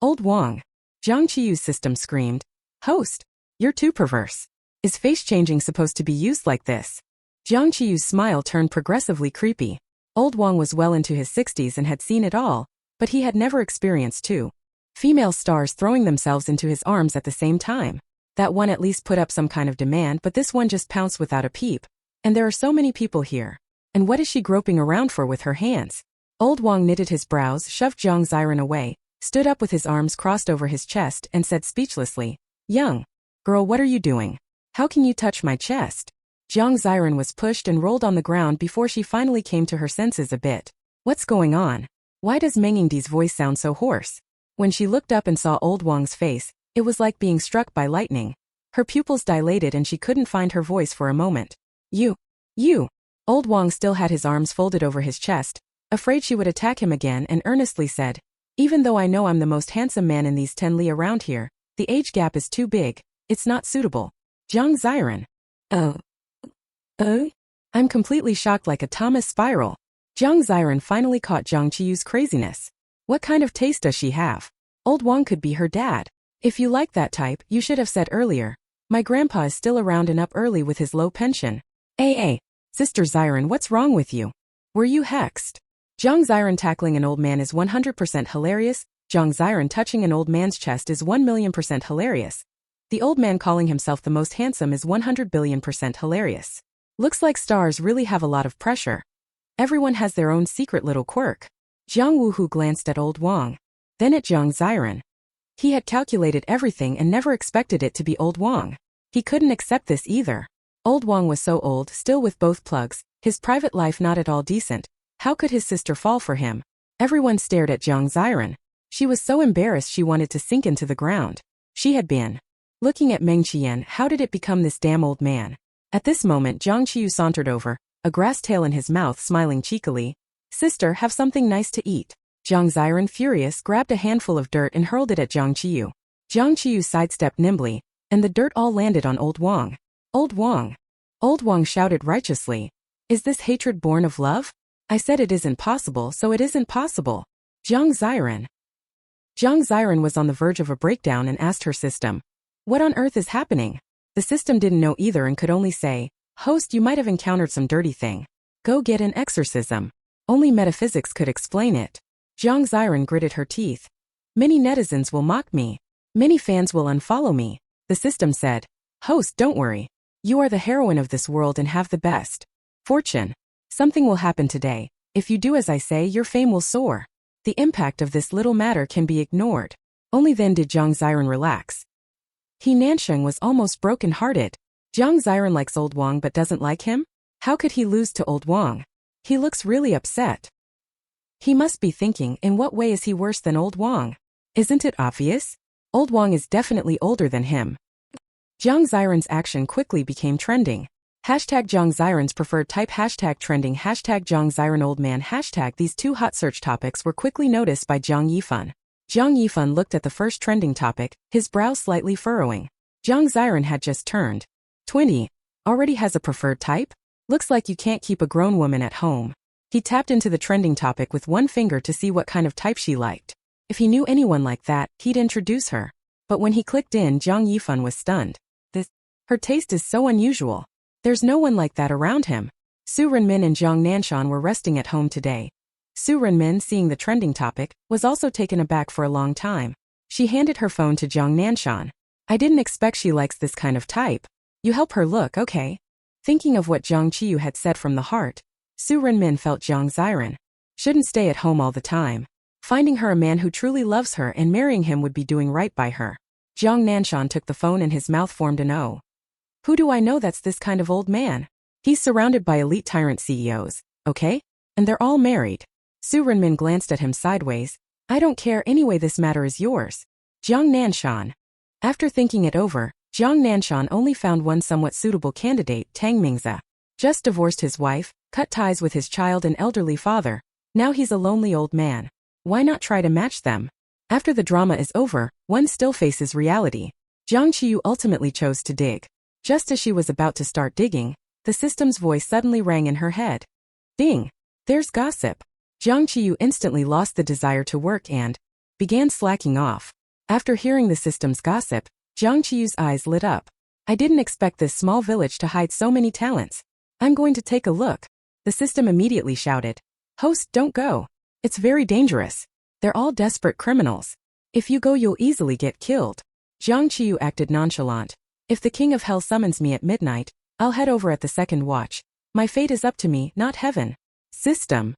Old Wang. Jiang Qiyu's system screamed. Host, you're too perverse. Is face changing supposed to be used like this? Jiang Qiyu's smile turned progressively creepy. Old Wang was well into his 60s and had seen it all, but he had never experienced two female stars throwing themselves into his arms at the same time. That one at least put up some kind of demand, but this one just pounced without a peep. And there are so many people here. And what is she groping around for with her hands? Old Wang knitted his brows, shoved Jiang Ziran away, stood up with his arms crossed over his chest and said speechlessly, Young girl, what are you doing? How can you touch my chest? Jiang Ziran was pushed and rolled on the ground before she finally came to her senses a bit. What's going on? Why does Meng Yingdi's voice sound so hoarse? When she looked up and saw old Wang's face, it was like being struck by lightning. Her pupils dilated and she couldn't find her voice for a moment. You. Old Wang still had his arms folded over his chest, afraid she would attack him again, and earnestly said, Even though I know I'm the most handsome man in these 10 li around here, the age gap is too big. It's not suitable. Jiang Ziran. I'm completely shocked like a Thomas spiral. Jiang Ziran finally caught Jiang Qiyu's craziness. What kind of taste does she have? Old Wang could be her dad. If you like that type, you should have said earlier. My grandpa is still around and up early with his low pension. Sister Ziran, what's wrong with you? Were you hexed? Jiang Ziran tackling an old man is 100% hilarious. Jiang Ziran touching an old man's chest is 1,000,000% hilarious. The old man calling himself the most handsome is 100,000,000,000% hilarious. Looks like stars really have a lot of pressure. Everyone has their own secret little quirk. Jiang Wuhu glanced at old Wang, then at Jiang Ziran. He had calculated everything and never expected it to be old Wang. He couldn't accept this either. Old Wang was so old, still with both plugs, his private life not at all decent. How could his sister fall for him? Everyone stared at Jiang Ziran. She was so embarrassed she wanted to sink into the ground. She had been looking at Meng Qian. How did it become this damn old man? At this moment Jiang Qiyu sauntered over, a grass tail in his mouth, smiling cheekily. Sister, have something nice to eat. Jiang Ziran, furious, grabbed a handful of dirt and hurled it at Jiang Qiyu. Jiang Qiyu sidestepped nimbly, and the dirt all landed on old Wang. Old Wang! Old Wang shouted righteously. Is this hatred born of love? I said it isn't possible, so it isn't possible. Jiang Ziran. Jiang Ziran was on the verge of a breakdown and asked her system. What on earth is happening? The system didn't know either and could only say, Host, you might have encountered some dirty thing. Go get an exorcism. Only metaphysics could explain it. Jiang Ziran gritted her teeth. Many netizens will mock me. Many fans will unfollow me. The system said, Host, don't worry. You are the heroine of this world and have the best fortune. Something will happen today. If you do as I say, your fame will soar. The impact of this little matter can be ignored. Only then did Jiang Ziran relax. He Nanxing was almost broken-hearted. Jiang Ziran likes old Wang but doesn't like him? How could he lose to old Wang? He looks really upset. He must be thinking, in what way is he worse than old Wang? Isn't it obvious? Old Wang is definitely older than him. Jiang Ziran's action quickly became trending. Hashtag Jiang Ziran's preferred type, hashtag trending, hashtag Jiang Ziran old man, hashtag. These two hot search topics were quickly noticed by Jiang Yifan. Jiang Yifan looked at the first trending topic, his brow slightly furrowing. Jiang Ziran had just turned 20. Already has a preferred type? Looks like you can't keep a grown woman at home. He tapped into the trending topic with one finger to see what kind of type she liked. If he knew anyone like that, he'd introduce her. But when he clicked in, Jiang Yifan was stunned. Her taste is so unusual. There's no one like that around him. Su Renmin and Jiang Nanshan were resting at home today. Su Renmin, seeing the trending topic, was also taken aback for a long time. She handed her phone to Jiang Nanshan. I didn't expect she likes this kind of type. You help her look, okay? Thinking of what Jiang Qiyu had said from the heart, Su Renmin felt Jiang Ziran shouldn't stay at home all the time. Finding her a man who truly loves her and marrying him would be doing right by her. Jiang Nanshan took the phone and his mouth formed an O. Who do I know that's this kind of old man? He's surrounded by elite tyrant CEOs, okay? And they're all married. Su Renmin glanced at him sideways. I don't care anyway, this matter is yours. Jiang Nanshan. After thinking it over, Jiang Nanshan only found one somewhat suitable candidate, Tang Mingzi. Just divorced his wife, cut ties with his child and elderly father. Now he's a lonely old man. Why not try to match them? After the drama is over, one still faces reality. Jiang Qiyu ultimately chose to dig. Just as she was about to start digging, the system's voice suddenly rang in her head. Ding! There's gossip. Jiang Qiyu instantly lost the desire to work and began slacking off. After hearing the system's gossip, Jiang Qiyu's eyes lit up. I didn't expect this small village to hide so many talents. I'm going to take a look. The system immediately shouted. Host, don't go. It's very dangerous. They're all desperate criminals. If you go, you'll easily get killed. Jiang Qiyu acted nonchalant. If the king of hell summons me at midnight, I'll head over at the second watch. My fate is up to me, not heaven. System.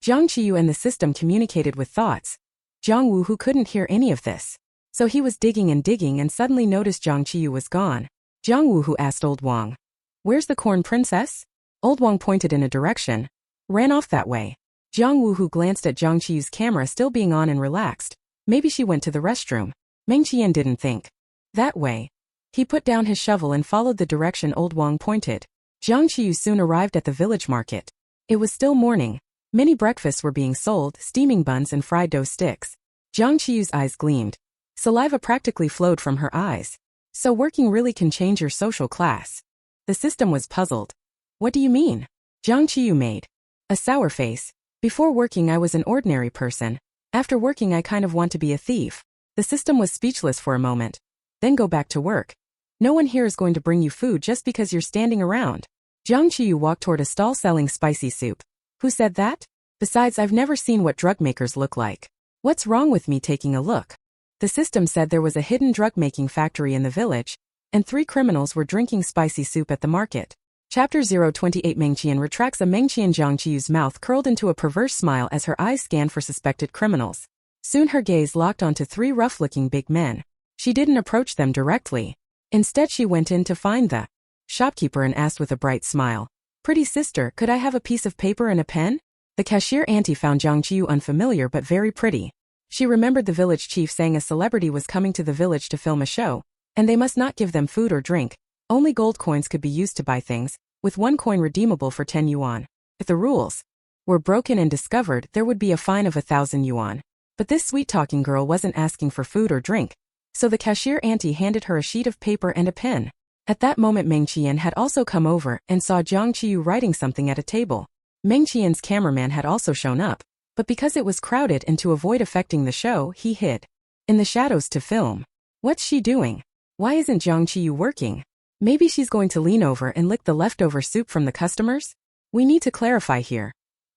Jiang Qiyu and the system communicated with thoughts. Jiang Wu, who couldn't hear any of this. So he was digging and suddenly noticed Jiang Qiyu was gone. Jiang Wu, who asked old Wang, where's the corn princess? Old Wang pointed in a direction. Ran off that way. Jiang Wu, who glanced at Jiang Qiyu's camera still being on and relaxed. Maybe she went to the restroom. Meng Qian didn't think that way. He put down his shovel and followed the direction old Wang pointed. Jiang Qiyu soon arrived at the village market. It was still morning. Many breakfasts were being sold, steaming buns and fried dough sticks. Jiang Qiyu's eyes gleamed. Saliva practically flowed from her eyes. So working really can change your social class. The system was puzzled. What do you mean? Jiang Qiyu made a sour face. Before working I was an ordinary person. After working I kind of want to be a thief. The system was speechless for a moment. Then go back to work. No one here is going to bring you food just because you're standing around. Jiang Qiyu walked toward a stall selling spicy soup. Who said that? Besides, I've never seen what drug makers look like. What's wrong with me taking a look? The system said there was a hidden drug-making factory in the village, and 3 criminals were drinking spicy soup at the market. Chapter 028 Mengqian retracts a Mengqian. Jiang Qiyu's mouth curled into a perverse smile as her eyes scanned for suspected criminals. Soon her gaze locked onto 3 rough-looking big men. She didn't approach them directly. Instead she went in to find the shopkeeper and asked with a bright smile, Pretty sister, could I have a piece of paper and a pen? The cashier auntie found Jiang Qiyu unfamiliar but very pretty. She remembered the village chief saying a celebrity was coming to the village to film a show, and they must not give them food or drink. Only gold coins could be used to buy things, with 1 coin redeemable for 10 yuan. If the rules were broken and discovered, there would be a fine of 1,000 yuan. But this sweet-talking girl wasn't asking for food or drink. So the cashier auntie handed her a sheet of paper and a pen. At that moment Meng Qian had also come over and saw Jiang Qiyu writing something at a table. Meng Qian's cameraman had also shown up, but because it was crowded and to avoid affecting the show, he hid in the shadows to film. What's she doing? Why isn't Jiang Qiyu working? Maybe she's going to lean over and lick the leftover soup from the customers? We need to clarify here.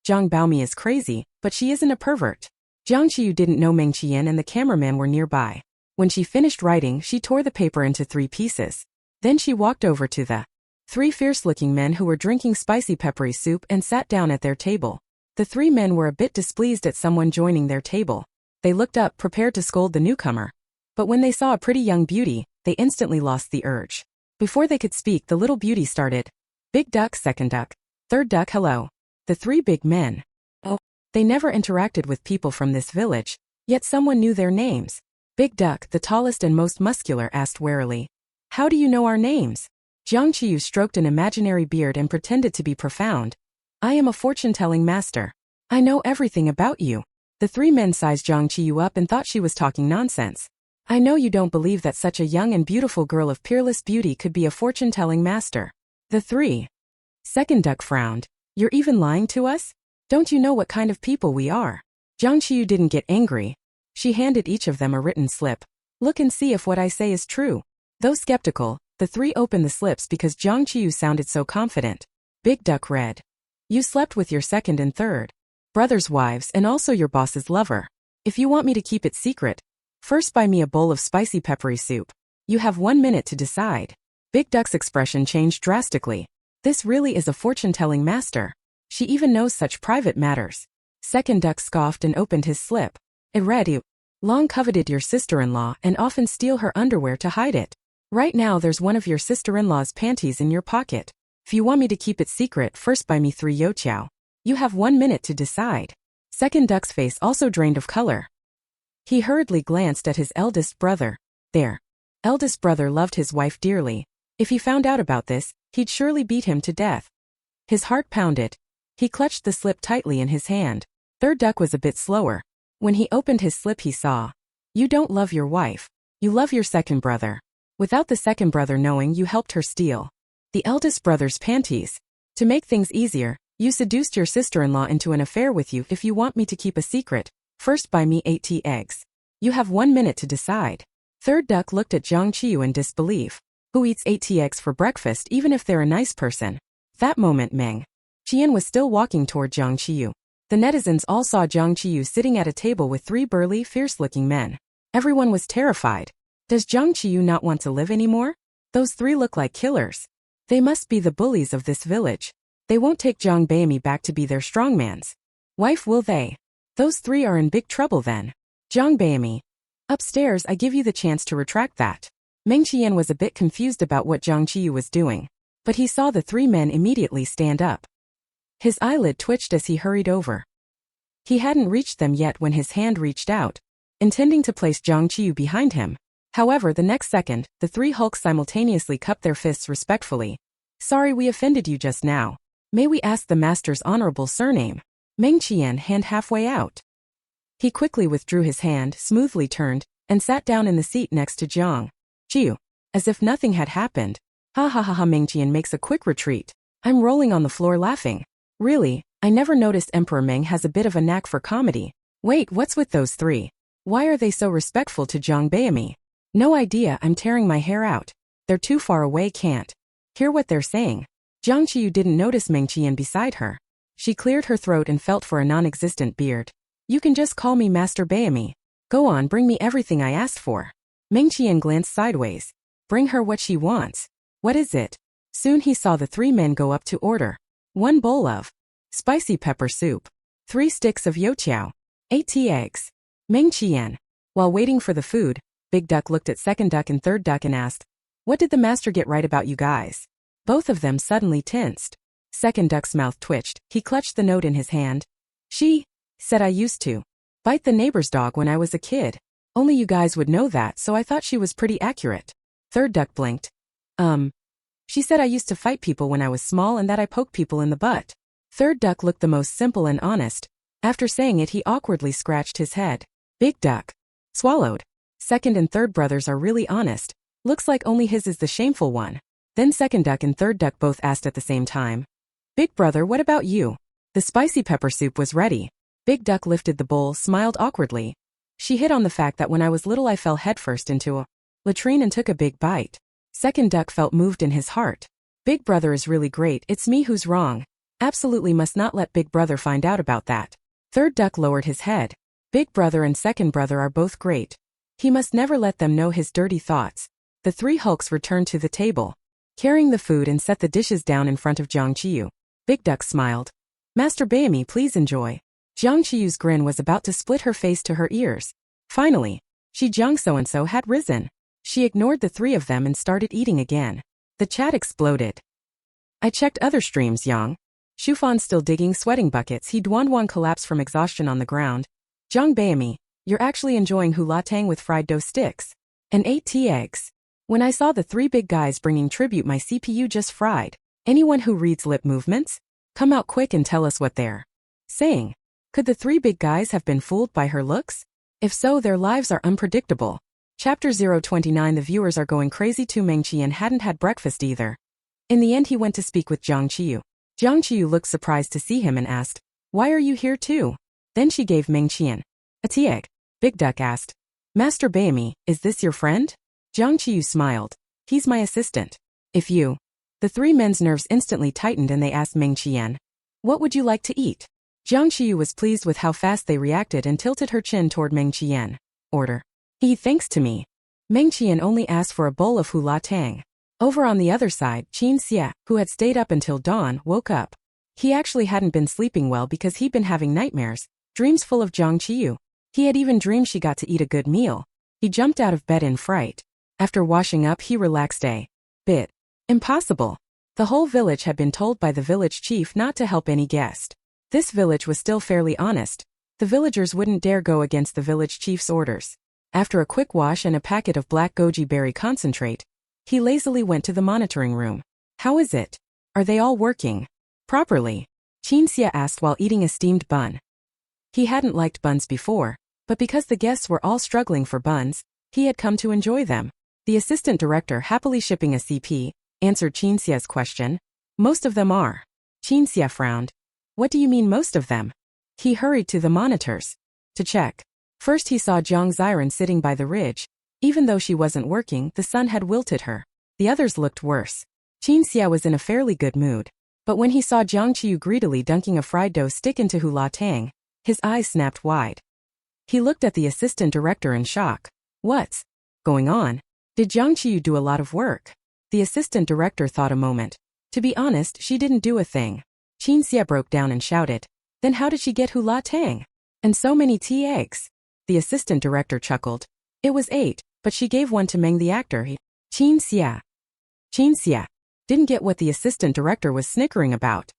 Jiang Baomi is crazy, but she isn't a pervert. Jiang Qiyu didn't know Meng Qian and the cameraman were nearby. When she finished writing, she tore the paper into 3 pieces. Then she walked over to the 3 fierce-looking men who were drinking spicy peppery soup and sat down at their table. The 3 men were a bit displeased at someone joining their table. They looked up, prepared to scold the newcomer. But when they saw a pretty young beauty, they instantly lost the urge. Before they could speak, the little beauty started. Big duck, second duck, third duck, hello. The 3 big men They never interacted with people from this village, yet someone knew their names. Big Duck, the tallest and most muscular, asked warily. How do you know our names? Jiang Qiyu stroked an imaginary beard and pretended to be profound. I am a fortune-telling master. I know everything about you. The three men sized Jiang Qiyu up and thought she was talking nonsense. I know you don't believe that such a young and beautiful girl of peerless beauty could be a fortune-telling master. The three. Second Duck frowned. You're even lying to us? Don't you know what kind of people we are? Jiang Qiyu didn't get angry. She handed each of them a written slip. Look and see if what I say is true. Though skeptical, the three opened the slips because Jiang Qiyu sounded so confident. Big Duck read. You slept with your second and third brother's wives and also your boss's lover. If you want me to keep it secret, first buy me a bowl of spicy peppery soup. You have 1 minute to decide. Big Duck's expression changed drastically. This really is a fortune-telling master. She even knows such private matters. Second Duck scoffed and opened his slip. It read, You long coveted your sister-in-law and often steal her underwear to hide it. Right now there's one of your sister-in-law's panties in your pocket. If you want me to keep it secret, first buy me 3 youtiao. You have 1 minute to decide. Second Duck's face also drained of color. He hurriedly glanced at his eldest brother. Their eldest brother loved his wife dearly. If he found out about this, he'd surely beat him to death. His heart pounded. He clutched the slip tightly in his hand. Third Duck was a bit slower. When he opened his slip he saw. You don't love your wife. You love your second brother. Without the second brother knowing, you helped her steal the eldest brother's panties. To make things easier, you seduced your sister-in-law into an affair with you. If you want me to keep a secret, first buy me 80 eggs. You have 1 minute to decide. Third Duck looked at Jiang Qiyu in disbelief. Who eats 80 eggs for breakfast even if they're a nice person? That moment Meng Qian was still walking toward Jiang Qiyu. The netizens all saw Jiang Qiyu sitting at a table with 3 burly, fierce-looking men. Everyone was terrified. Does Jiang Qiyu not want to live anymore? Those 3 look like killers. They must be the bullies of this village. They won't take Jiang Baimi back to be their strongman's wife, will they? Those 3 are in big trouble then. Jiang Baimi. Upstairs, I give you the chance to retract that. Meng Qian was a bit confused about what Jiang Qiyu was doing, but he saw the 3 men immediately stand up. His eyelid twitched as he hurried over. He hadn't reached them yet when his hand reached out, intending to place Jiang Qiyu behind him. However, the next second, the 3 hulks simultaneously cupped their fists respectfully. Sorry we offended you just now. May we ask the master's honorable surname? Meng Qian, hand halfway out. He quickly withdrew his hand, smoothly turned, and sat down in the seat next to Jiang Qiyu, as if nothing had happened. Ha ha ha ha. Meng Qian makes a quick retreat. I'm rolling on the floor laughing. Really, I never noticed Emperor Meng has a bit of a knack for comedy. Wait, what's with those 3? Why are they so respectful to Jiang Baimi? No idea, I'm tearing my hair out. They're too far away, can't hear what they're saying. Jiang Qiyu didn't notice Meng Qian beside her. She cleared her throat and felt for a non-existent beard. You can just call me Master Baimi. Go on, bring me everything I asked for. Meng Qian glanced sideways. Bring her what she wants. What is it? Soon he saw the 3 men go up to order. 1 bowl of spicy pepper soup. 3 sticks of youtiao. 80 eggs. Meng Qian. While waiting for the food, Big Duck looked at Second Duck and Third Duck and asked, What did the master get right about you guys? Both of them suddenly tensed. Second Duck's mouth twitched. He clutched the note in his hand. She said I used to bite the neighbor's dog when I was a kid. Only you guys would know that, so I thought she was pretty accurate. Third Duck blinked. She said I used to fight people when I was small and that I poked people in the butt. Third Duck looked the most simple and honest. After saying it, he awkwardly scratched his head. Big Duck swallowed. Second and third brothers are really honest. Looks like only his is the shameful one. Then Second Duck and Third Duck both asked at the same time. Big brother, what about you? The spicy pepper soup was ready. Big Duck lifted the bowl, smiled awkwardly. She hit on the fact that when I was little I fell headfirst into a latrine and took a big bite. Second Duck felt moved in his heart. Big brother is really great, it's me who's wrong. Absolutely must not let Big brother find out about that. Third Duck lowered his head. Big brother and second brother are both great. He must never let them know his dirty thoughts. The 3 hulks returned to the table, carrying the food, and set the dishes down in front of Jiang Qiyu. Big Duck smiled. Master Baimi, please enjoy. Jiang Qiyu's grin was about to split her face to her ears. Finally, Jiang so-and-so had risen. She ignored the 3 of them and started eating again. The chat exploded. I checked other streams, Yang Shufan still digging sweating buckets. He Duan collapsed from exhaustion on the ground. Jiang Beimi, you're actually enjoying hula tang with fried dough sticks. And 8 tea eggs. When I saw the 3 big guys bringing tribute, my CPU just fried. Anyone who reads lip movements? Come out quick and tell us what they're saying. Could the 3 big guys have been fooled by her looks? If so, their lives are unpredictable. Chapter 029. The viewers are going crazy too. Meng Qian hadn't had breakfast either. In the end, he went to speak with Jiang Qiyu. Jiang Qiyu looked surprised to see him and asked, "Why are you here too?" Then she gave Meng Qian a tea egg. Big Duck asked, "Master Beimi, is this your friend?" Jiang Qiyu smiled. "He's my assistant. If you..." The 3 men's nerves instantly tightened and they asked Meng Qian, "What would you like to eat?" Jiang Qiyu was pleased with how fast they reacted and tilted her chin toward Meng Qian. "Order. Eat thanks to me." Meng Qian only asked for a bowl of hula tang. Over on the other side, Qin Xia, who had stayed up until dawn, woke up. He actually hadn't been sleeping well because he'd been having nightmares, dreams full of Jiang Qiyu. He had even dreamed she got to eat a good meal. He jumped out of bed in fright. After washing up, he relaxed a bit. Impossible. The whole village had been told by the village chief not to help any guest. This village was still fairly honest. The villagers wouldn't dare go against the village chief's orders. After a quick wash and a packet of black goji berry concentrate, he lazily went to the monitoring room. "How is it? Are they all working properly?" Qin Xia asked while eating a steamed bun. He hadn't liked buns before, but because the guests were all struggling for buns, he had come to enjoy them. The assistant director, happily shipping a CP, answered Qin Xia's question. "Most of them are." Qin Xia frowned. "What do you mean most of them?" He hurried to the monitors to check. First he saw Jiang Ziran sitting by the ridge. Even though she wasn't working, the sun had wilted her. The others looked worse. Qin Xia was in a fairly good mood. But when he saw Jiang Qiyu greedily dunking a fried dough stick into hula tang, his eyes snapped wide. He looked at the assistant director in shock. "What's going on? Did Jiang Qiyu do a lot of work?" The assistant director thought a moment. "To be honest, she didn't do a thing." Qin Xia broke down and shouted, "Then how did she get hula tang? And so many tea eggs?" The assistant director chuckled. "It was 8, but she gave one to Meng the actor." Qin Xia didn't get what the assistant director was snickering about.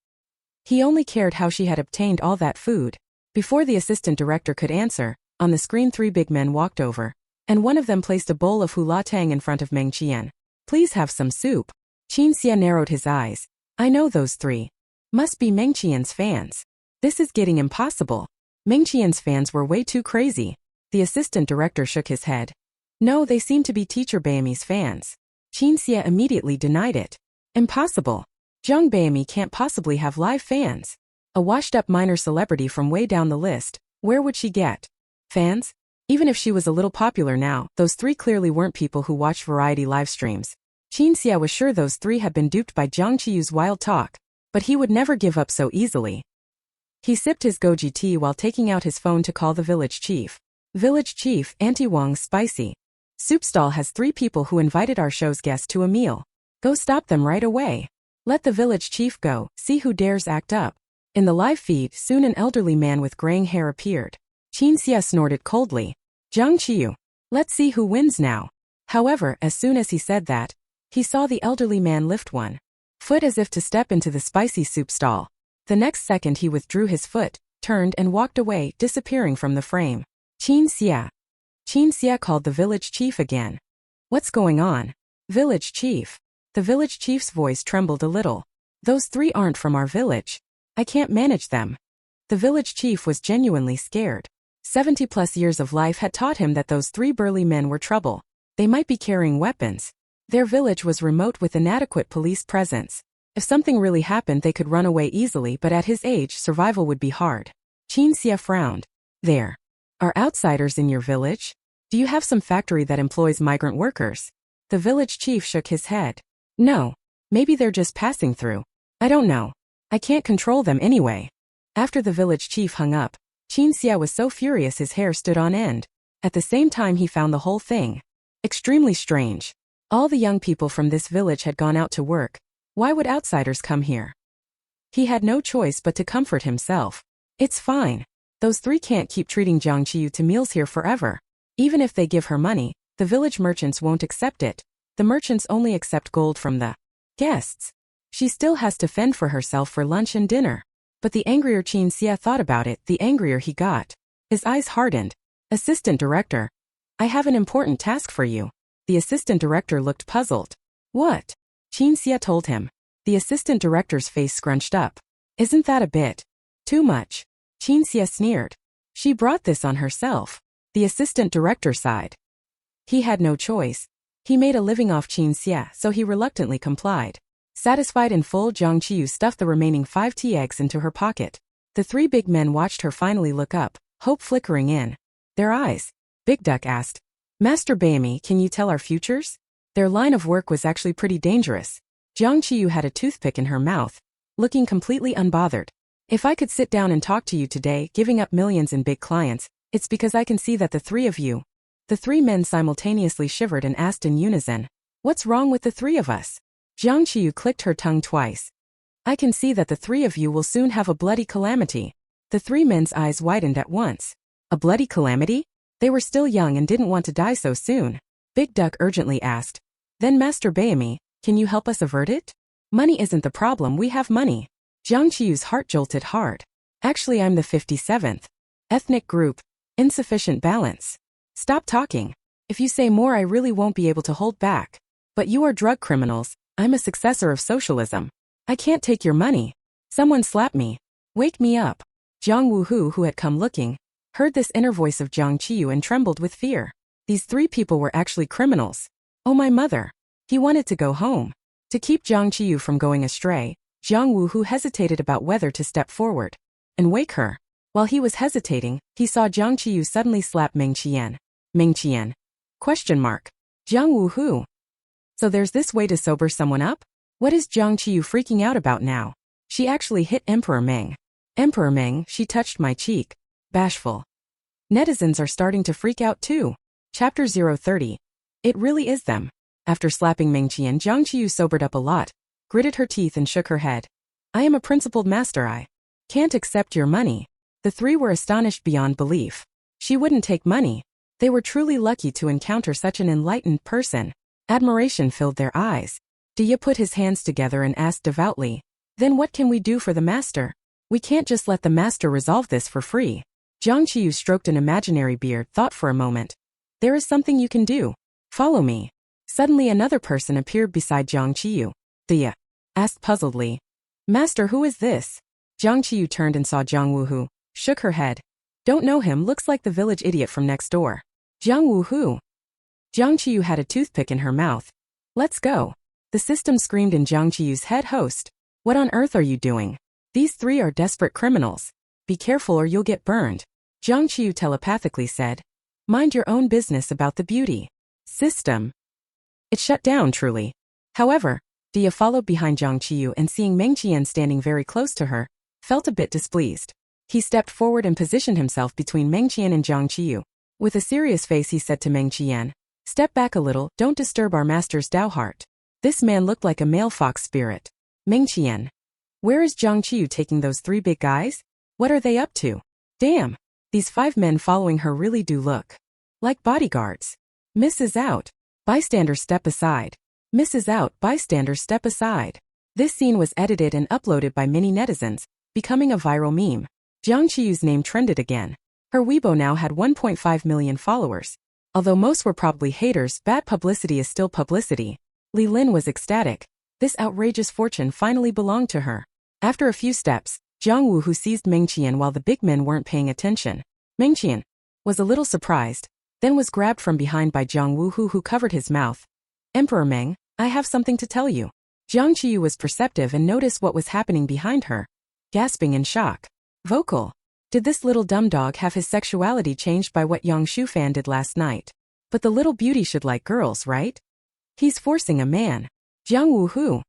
He only cared how she had obtained all that food. Before the assistant director could answer, on the screen 3 big men walked over, and one of them placed a bowl of hula tang in front of Meng Qian. "Please have some soup." Qin Xia narrowed his eyes. "I know those 3. Must be Meng Qian's fans. This is getting impossible. Meng Qian's fans were way too crazy." The assistant director shook his head. "No, they seem to be teacher Beimi's fans." Qin Xia immediately denied it. "Impossible. Jiang Beimi can't possibly have live fans. A washed-up minor celebrity from way down the list, where would she get fans? Even if she was a little popular now, those 3 clearly weren't people who watch variety live streams." Qin Xia was sure those 3 had been duped by Jiang Qiyu's wild talk, but he would never give up so easily. He sipped his goji tea while taking out his phone to call the village chief. "Village chief, Auntie Wang's spicy soup stall has 3 people who invited our show's guests to a meal. Go stop them right away. Let the village chief go, see who dares act up." In the live feed, soon an elderly man with graying hair appeared. Qin Xia snorted coldly. "Jiang Qiyu. Let's see who wins now." However, as soon as he said that, he saw the elderly man lift one foot as if to step into the spicy soup stall. The next second he withdrew his foot, turned and walked away, disappearing from the frame. Qin Xia called the village chief again. "What's going on? Village chief." The village chief's voice trembled a little. "Those 3 aren't from our village. I can't manage them." The village chief was genuinely scared. 70+ years of life had taught him that those 3 burly men were trouble. They might be carrying weapons. Their village was remote with inadequate police presence. If something really happened, they could run away easily, but at his age, survival would be hard. Qin Xia frowned. "There are outsiders in your village? Do you have some factory that employs migrant workers?" The village chief shook his head. "No. Maybe they're just passing through. I don't know. I can't control them anyway." After the village chief hung up, Qin Xia was so furious his hair stood on end. At the same time he found the whole thing extremely strange. All the young people from this village had gone out to work. Why would outsiders come here? He had no choice but to comfort himself. "It's fine. Those 3 can't keep treating Jiang Qiyu to meals here forever. Even if they give her money, the village merchants won't accept it. The merchants only accept gold from the guests. She still has to fend for herself for lunch and dinner. But the angrier Qin Xie thought about it, the angrier he got. His eyes hardened. Assistant director. I have an important task for you. The assistant director looked puzzled. What? Qin Xie told him. The assistant director's face scrunched up. Isn't that a bit too much? Qin Xie sneered. She brought this on herself. The assistant director sighed. He had no choice. He made a living off Qin Xie, so he reluctantly complied. Satisfied in full, Jiang Qiyu stuffed the remaining 5 tea eggs into her pocket. The 3 big men watched her finally look up, hope flickering in their eyes. Big Duck asked, Master Baimi, can you tell our futures? Their line of work was actually pretty dangerous. Jiang Qiyu had a toothpick in her mouth, looking completely unbothered. If I could sit down and talk to you today, giving up millions in big clients, it's because I can see that the 3 of you. The 3 men simultaneously shivered and asked in unison, what's wrong with the 3 of us? Jiang Qiyu clicked her tongue twice. I can see that the 3 of you will soon have a bloody calamity. The 3 men's eyes widened at once. A bloody calamity? They were still young and didn't want to die so soon. Big Duck urgently asked, then Master Baimi, can you help us avert it? Money isn't the problem, we have money. Jiang Qiyu's heart jolted hard. Actually, I'm the 57th. Ethnic group. Insufficient balance. Stop talking. If you say more, I really won't be able to hold back. But you are drug criminals. I'm a successor of socialism. I can't take your money. Someone slap me. Wake me up. Jiang Wuhu, who had come looking, heard this inner voice of Jiang Qiyu and trembled with fear. These 3 people were actually criminals. Oh my mother. He wanted to go home. To keep Jiang Qiyu from going astray, Jiang Wuhu hesitated about whether to step forward and wake her. While he was hesitating, he saw Jiang Qiyu suddenly slap Meng Qian. Meng Qian? Question mark. Jiang Wuhu. So there's this way to sober someone up? What is Jiang Qiyu freaking out about now? She actually hit Emperor Meng. Emperor Meng, she touched my cheek. Bashful. Netizens are starting to freak out too. Chapter 030. It really is them. After slapping Meng Qian, Jiang Qiyu sobered up a lot, gritted her teeth and shook her head. I am a principled master, I can't accept your money. The 3 were astonished beyond belief. She wouldn't take money. They were truly lucky to encounter such an enlightened person. Admiration filled their eyes. Dia put his hands together and asked devoutly, then what can we do for the master? We can't just let the master resolve this for free. Jiang Qiyu stroked an imaginary beard, thought for a moment. There is something you can do. Follow me. Suddenly another person appeared beside Jiang Qiyu. Dia asked puzzledly, Master, who is this? Jiang Qiyu turned and saw Jiang Wuhu, shook her head. Don't know him, looks like the village idiot from next door. Jiang Wuhu. Jiang Qiyu had a toothpick in her mouth. Let's go. The system screamed in Jiang Qiyu's head. Host. What on earth are you doing? These 3 are desperate criminals. Be careful or you'll get burned. Jiang Qiyu telepathically said. Mind your own business about the beauty system. It shut down truly. However, Dia followed behind Jiang Qiyu and seeing Meng Qian standing very close to her, felt a bit displeased. He stepped forward and positioned himself between Meng Qian and Jiang Qiyu. With a serious face he said to Meng Qian, step back a little, don't disturb our master's Dao heart. This man looked like a male fox spirit. Meng Qian. Where is Jiang Qiyu taking those 3 big guys? What are they up to? Damn. These 5 men following her really do look like bodyguards. Mrs. Out. Bystander step aside. Mrs. Out, bystander step aside. This scene was edited and uploaded by many netizens, becoming a viral meme. Jiang Qiyu's name trended again. Her Weibo now had 1.5 million followers. Although most were probably haters, bad publicity is still publicity. Li Lin was ecstatic. This outrageous fortune finally belonged to her. After a few steps, Jiang Wuhu seized Meng Qian while the big men weren't paying attention. Meng Qian was a little surprised, then was grabbed from behind by Jiang Wuhu, who covered his mouth. Emperor Meng, I have something to tell you. Jiang Qiyu was perceptive and noticed what was happening behind her, gasping in shock. Vocal. Did this little dumb dog have his sexuality changed by what Yang Shufan did last night? But the little beauty should like girls, right? He's forcing a man. Jiang Wuhu.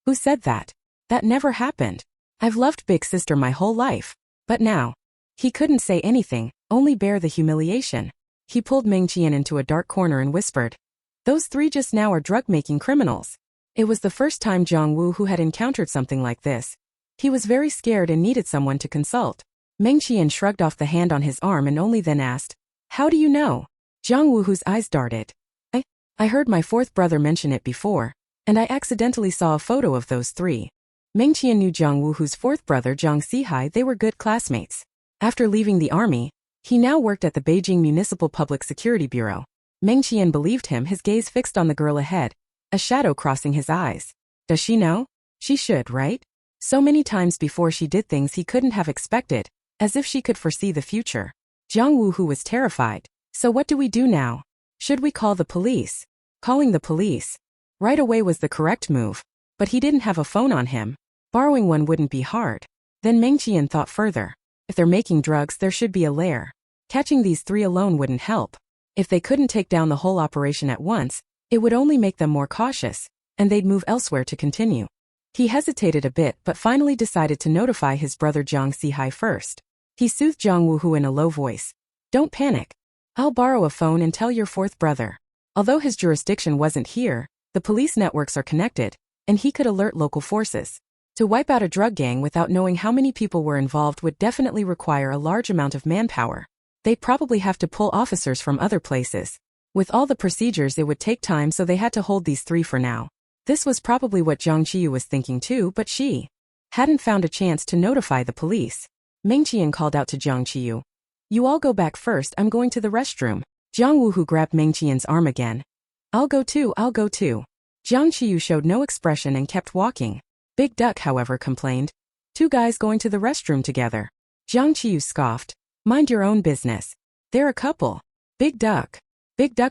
Who said that? That never happened. I've loved Big Sister my whole life. But now. He couldn't say anything, only bear the humiliation. He pulled Meng Qian into a dark corner and whispered. Those 3 just now are drug-making criminals. It was the first time Jiang Wuhu had encountered something like this. He was very scared and needed someone to consult. Meng Qian shrugged off the hand on his arm and only then asked, How do you know? Jiang Wuhu's eyes darted. I heard my 4th brother mention it before. and I accidentally saw a photo of those three. Meng Qian knew Jiang Wuhu's fourth brother Jiang Zihai. They were good classmates. After leaving the army, he now worked at the Beijing Municipal Public Security Bureau. Meng Qian believed him, his gaze fixed on the girl ahead, a shadow crossing his eyes. Does she know? She should, right? So many times before she did things he couldn't have expected, as if she could foresee the future. Jiang Wuhu was terrified. So what do we do now? Should we call the police? Calling the police right away was the correct move, but he didn't have a phone on him. Borrowing one wouldn't be hard. Then Meng Qian thought further. If they're making drugs, there should be a lair. Catching these three alone wouldn't help. If they couldn't take down the whole operation at once, it would only make them more cautious, and they'd move elsewhere to continue. He hesitated a bit but finally decided to notify his brother Jiang Zihai first. He soothed Jiang Wuhu in a low voice. Don't panic. I'll borrow a phone and tell your fourth brother. Although his jurisdiction wasn't here, the police networks are connected, and he could alert local forces. To wipe out a drug gang without knowing how many people were involved would definitely require a large amount of manpower. They'd probably have to pull officers from other places. With all the procedures it would take time, so they had to hold these three for now. This was probably what Jiang Qiyu was thinking too, but she hadn't found a chance to notify the police. Meng Qian called out to Jiang Qiyu. You all go back first, I'm going to the restroom. Jiang Wuhu grabbed Meng Qian's arm again. I'll go too. Jiang Qiyu showed no expression and kept walking. Big Duck, however, complained. Two guys going to the restroom together. Jiang Qiyu scoffed. Mind your own business. They're a couple. Big Duck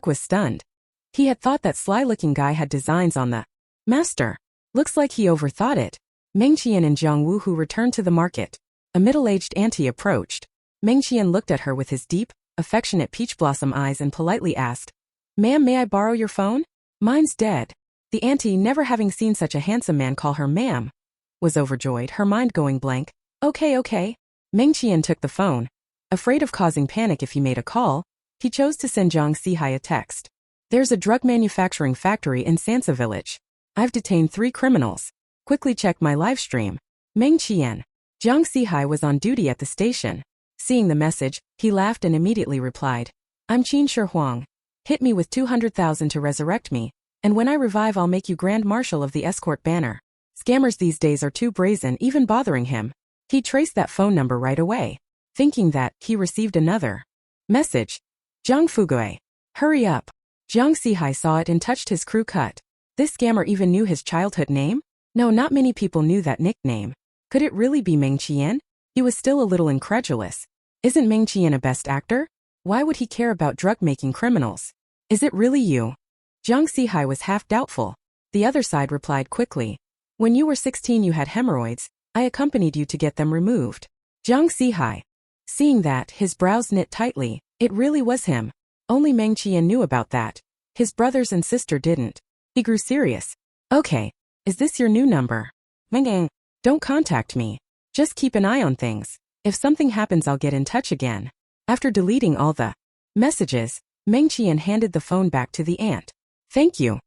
was stunned. He had thought that sly-looking guy had designs on the master. Looks like he overthought it. Meng Qian and Jiang Wuhu returned to the market. A middle-aged auntie approached. Meng Qian looked at her with his deep, affectionate peach blossom eyes and politely asked, Ma'am, may I borrow your phone? Mine's dead. The auntie, never having seen such a handsome man call her ma'am, was overjoyed, her mind going blank. Okay. Meng Qian took the phone. Afraid of causing panic if he made a call, he chose to send Jiang Zihai a text. There's a drug manufacturing factory in Sansa village. I've detained 3 criminals. Quickly check my live stream. Meng Qian. Jiang Zihai was on duty at the station. Seeing the message, he laughed and immediately replied. I'm Qin Shi Huang. Hit me with 200,000 to resurrect me, and when I revive I'll make you Grand Marshal of the escort banner. Scammers these days are too brazen even bothering him. He traced that phone number right away. Thinking that, he received another message. Zhang Fugui. Hurry up. Jiang Zihai saw it and touched his crew cut. This scammer even knew his childhood name? No, not many people knew that nickname. Could it really be Meng Qian? He was still a little incredulous. Isn't Meng Qian a best actor? Why would he care about drug-making criminals? Is it really you? Jiang Zihai was half doubtful. The other side replied quickly. When you were 16 you had hemorrhoids. I accompanied you to get them removed. Jiang Zihai. Seeing that, his brows knit tightly. It really was him. Only Meng Qian knew about that. His brothers and sister didn't. He grew serious. Okay. Is this your new number? Meng, don't contact me. Just keep an eye on things. If something happens I'll get in touch again. After deleting all the messages, Meng Qian handed the phone back to the aunt. Thank you.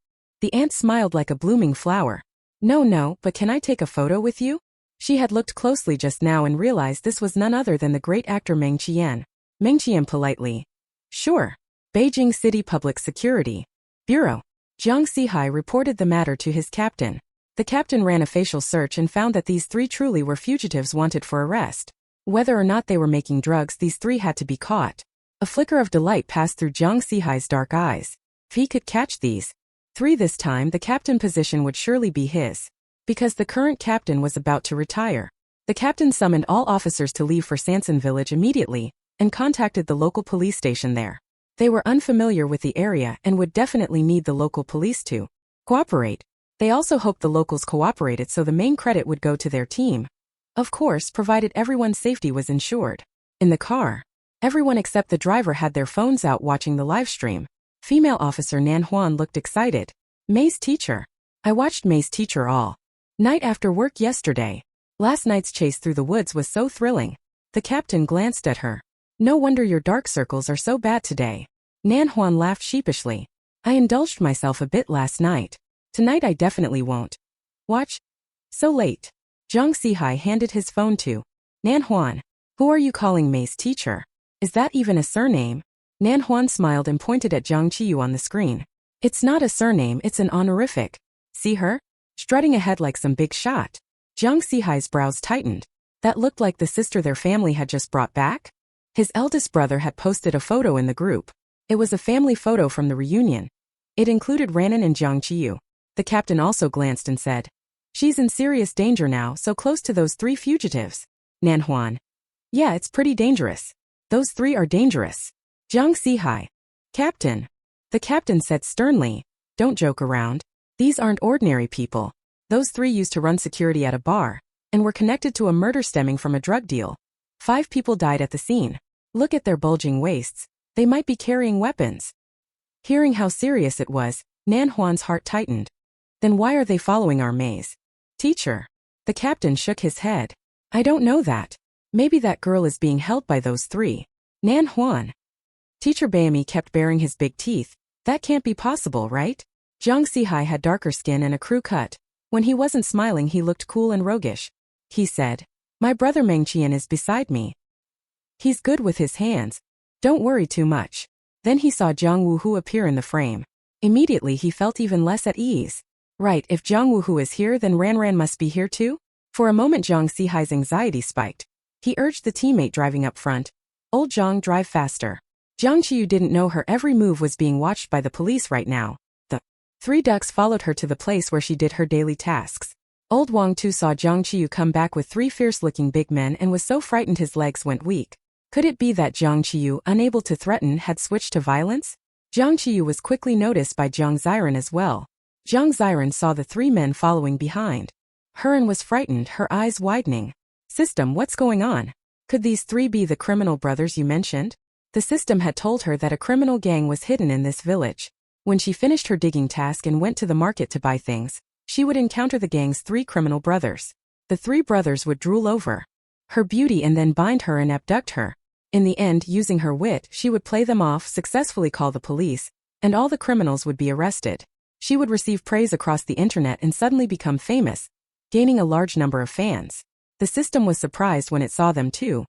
The aunt smiled like a blooming flower. No, but can I take a photo with you? She had looked closely just now and realized this was none other than the great actor Meng Qian. Meng Qian politely. Sure. Beijing City Public Security Bureau. Jiang Zihai reported the matter to his captain. The captain ran a facial search and found that these 3 truly were fugitives wanted for arrest. Whether or not they were making drugs, these 3 had to be caught. A flicker of delight passed through Jiang Zihai's dark eyes. If he could catch these 3 this time, the captain position would surely be his. Because the current captain was about to retire. The captain summoned all officers to leave for Sansan village immediately, and contacted the local police station there. They were unfamiliar with the area and would definitely need the local police to cooperate. They also hoped the locals cooperated so the main credit would go to their team. Of course, provided everyone's safety was ensured. In the car, everyone except the driver had their phones out watching the live stream. Female officer Nan Huan looked excited. May's teacher. I watched May's teacher all night after work yesterday. Last night's chase through the woods was so thrilling. The captain glanced at her. No wonder your dark circles are so bad today. Nan Huan laughed sheepishly. I indulged myself a bit last night. Tonight I definitely won't watch so late. Jiang Zihai handed his phone to Nan Huan. Who are you calling May's teacher? Is that even a surname? Nan Huan smiled and pointed at Jiang Qiyu on the screen. It's not a surname, it's an honorific. See her? Strutting ahead like some big shot. Jiang Zihai's brows tightened. That looked like the sister their family had just brought back? His eldest brother had posted a photo in the group. It was a family photo from the reunion. It included Ranan and Jiang Qiyu. The captain also glanced and said, "She's in serious danger now, so close to those 3 fugitives." Nanhuan. "Yeah, it's pretty dangerous. Those 3 are dangerous." Jiang Zihai. "Captain." The captain said sternly, "Don't joke around. These aren't ordinary people. Those 3 used to run security at a bar, and were connected to a murder stemming from a drug deal. 5 people died at the scene. Look at their bulging waists. They might be carrying weapons." Hearing how serious it was, Nanhuan's heart tightened. "Then why are they following our maze?" "Teacher." The captain shook his head. "I don't know that. Maybe that girl is being held by those 3. Nanhuan. Teacher Bayami kept baring his big teeth. "That can't be possible, right?" Jiang Zihai had darker skin and a crew cut. When he wasn't smiling, he looked cool and roguish. He said, "My brother Mengqian is beside me. He's good with his hands. Don't worry too much." Then he saw Jiang Wuhu appear in the frame. Immediately he felt even less at ease. Right, if Jiang Wuhu is here, then Ran must be here too? For a moment Jiang Zihai's anxiety spiked. He urged the teammate driving up front, "Old Jiang, drive faster." Jiang Qiyu didn't know her every move was being watched by the police right now. The 3 ducks followed her to the place where she did her daily tasks. Old Wang too saw Jiang Qiyu come back with 3 fierce-looking big men and was so frightened his legs went weak. Could it be that Jiang Qiyu, unable to threaten, had switched to violence? Jiang Qiyu was quickly noticed by Jiang Ziran as well. Jiang Ziran saw the 3 men following behind. Heroine was frightened, her eyes widening. "System, what's going on? Could these 3 be the criminal brothers you mentioned?" The system had told her that a criminal gang was hidden in this village. When she finished her digging task and went to the market to buy things, she would encounter the gang's 3 criminal brothers. The 3 brothers would drool over her beauty and then bind her and abduct her. In the end, using her wit, she would play them off, successfully call the police, and all the criminals would be arrested. She would receive praise across the internet and suddenly become famous, gaining a large number of fans. The system was surprised when it saw them too.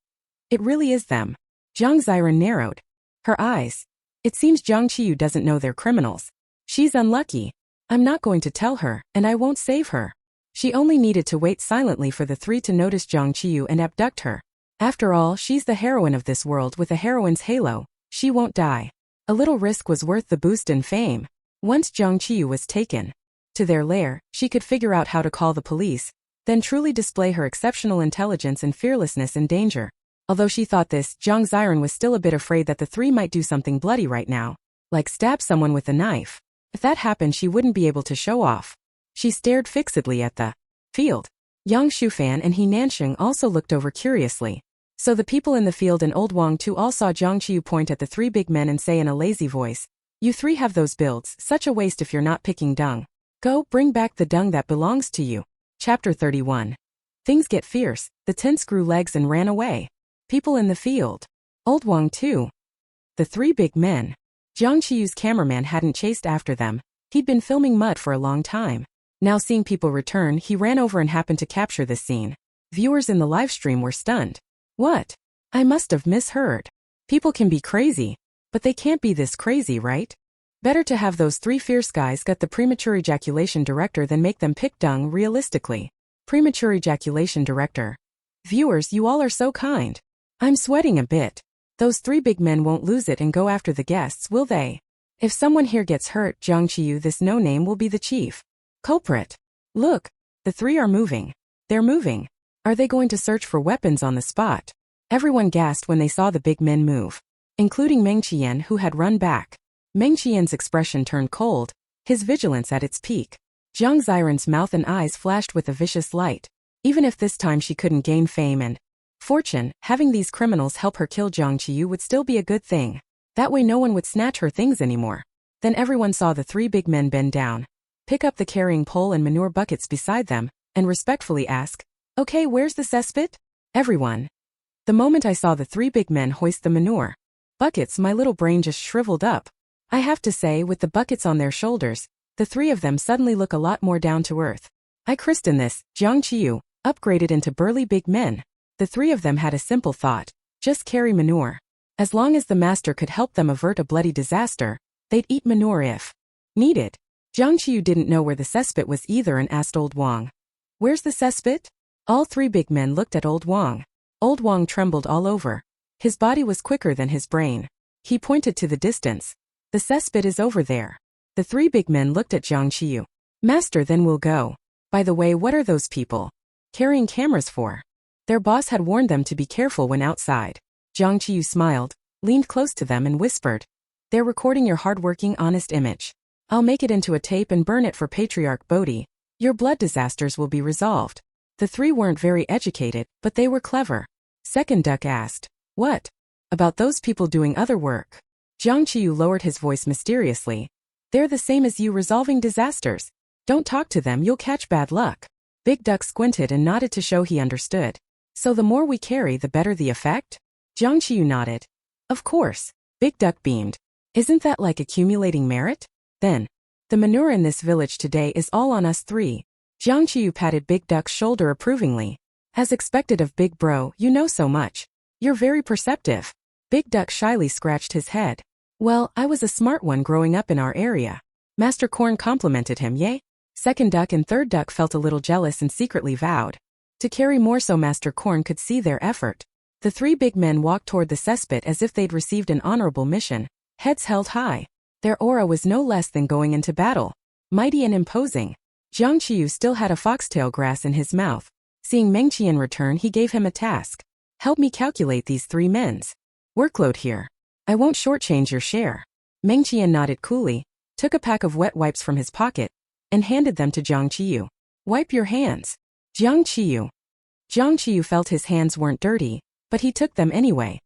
It really is them. Jiang Ziran narrowed her eyes. It seems Jiang Qiyu doesn't know they're criminals. She's unlucky. I'm not going to tell her, and I won't save her. She only needed to wait silently for the 3 to notice Jiang Qiyu and abduct her. After all, she's the heroine of this world with a heroine's halo. She won't die. A little risk was worth the boost in fame. Once Jiang Qiyu was taken to their lair, she could figure out how to call the police, then truly display her exceptional intelligence and fearlessness in danger. Although she thought this, Jiang Ziran was still a bit afraid that the 3 might do something bloody right now, like stab someone with a knife. If that happened, she wouldn't be able to show off. She stared fixedly at the field. Yang Shufan and He Nansheng also looked over curiously. So the people in the field and Old Wang too all saw Jiang Qiyu point at the 3 big men and say in a lazy voice, "You 3 have those builds, such a waste if you're not picking dung. Go, bring back the dung that belongs to you." Chapter 31. Things get fierce. The tents grew legs and ran away. People in the field. Old Wang too. The 3 big men. Jiang Qiyu's cameraman hadn't chased after them. He'd been filming mud for a long time. Now seeing people return, he ran over and happened to capture this scene. Viewers in the livestream were stunned. What? I must have misheard. People can be crazy, but they can't be this crazy, right? Better to have those 3 fierce guys gut the premature ejaculation director than make them pick dung realistically. Premature ejaculation director. Viewers, you all are so kind. I'm sweating a bit. Those 3 big men won't lose it and go after the guests, will they? If someone here gets hurt, Jiang Qiyu, this no-name will be the chief culprit. Look, the 3 are moving. They're moving. Are they going to search for weapons on the spot? Everyone gasped when they saw the big men move, including Mengqian, who had run back. Mengqian's expression turned cold, his vigilance at its peak. Jiang Ziran's mouth and eyes flashed with a vicious light. Even if this time she couldn't gain fame and fortune, having these criminals help her kill Jiang Qiyu would still be a good thing. That way no one would snatch her things anymore. Then everyone saw the 3 big men bend down, pick up the carrying pole and manure buckets beside them, and respectfully ask, "Okay, where's the cesspit?" Everyone. The moment I saw the 3 big men hoist the manure buckets, my little brain just shriveled up. I have to say, with the buckets on their shoulders, the 3 of them suddenly look a lot more down to earth. I christen this, Jiang Qiyu, upgraded into burly big men. The 3 of them had a simple thought: just carry manure. As long as the master could help them avert a bloody disaster, they'd eat manure if needed. Jiang Qiyu didn't know where the cesspit was either and asked Old Wang. Where's the cesspit? All three big men looked at Old Wang. Old Wang trembled all over. His body was quicker than his brain. He pointed to the distance. The cesspit is over there. The three big men looked at Jiang Qiyu. Master, then we'll go. By the way, what are those people carrying cameras for? Their boss had warned them to be careful when outside. Jiang Qiyu smiled, leaned close to them and whispered. They're recording your hardworking, honest image. I'll make it into a tape and burn it for Patriarch Bodhi. Your blood disasters will be resolved. The three weren't very educated, but they were clever. Second duck asked, what? About those people doing other work. Jiang Qiyu lowered his voice mysteriously. They're the same as you, resolving disasters. Don't talk to them, you'll catch bad luck. Big Duck squinted and nodded to show he understood. So the more we carry, the better the effect? Jiang Qiyu nodded. Of course. Big Duck beamed. Isn't that like accumulating merit? Then, the manure in this village today is all on us three. Jiang Qiyu patted Big Duck's shoulder approvingly. As expected of Big Bro, you know so much. You're very perceptive. Big Duck shyly scratched his head. Well, I was a smart one growing up in our area. Master Corn complimented him, yay? Second Duck and Third Duck felt a little jealous and secretly vowed to carry more so Master Corn could see their effort. The three big men walked toward the cesspit as if they'd received an honorable mission, heads held high. Their aura was no less than going into battle, mighty and imposing. Jiang Qiyu still had a foxtail grass in his mouth. Seeing Meng Qian return, he gave him a task. Help me calculate these three men's workload here. I won't shortchange your share. Meng Qian nodded coolly, took a pack of wet wipes from his pocket, and handed them to Jiang Qiyu. Wipe your hands. Jiang Qiyu. Jiang Qiyu felt his hands weren't dirty, but he took them anyway.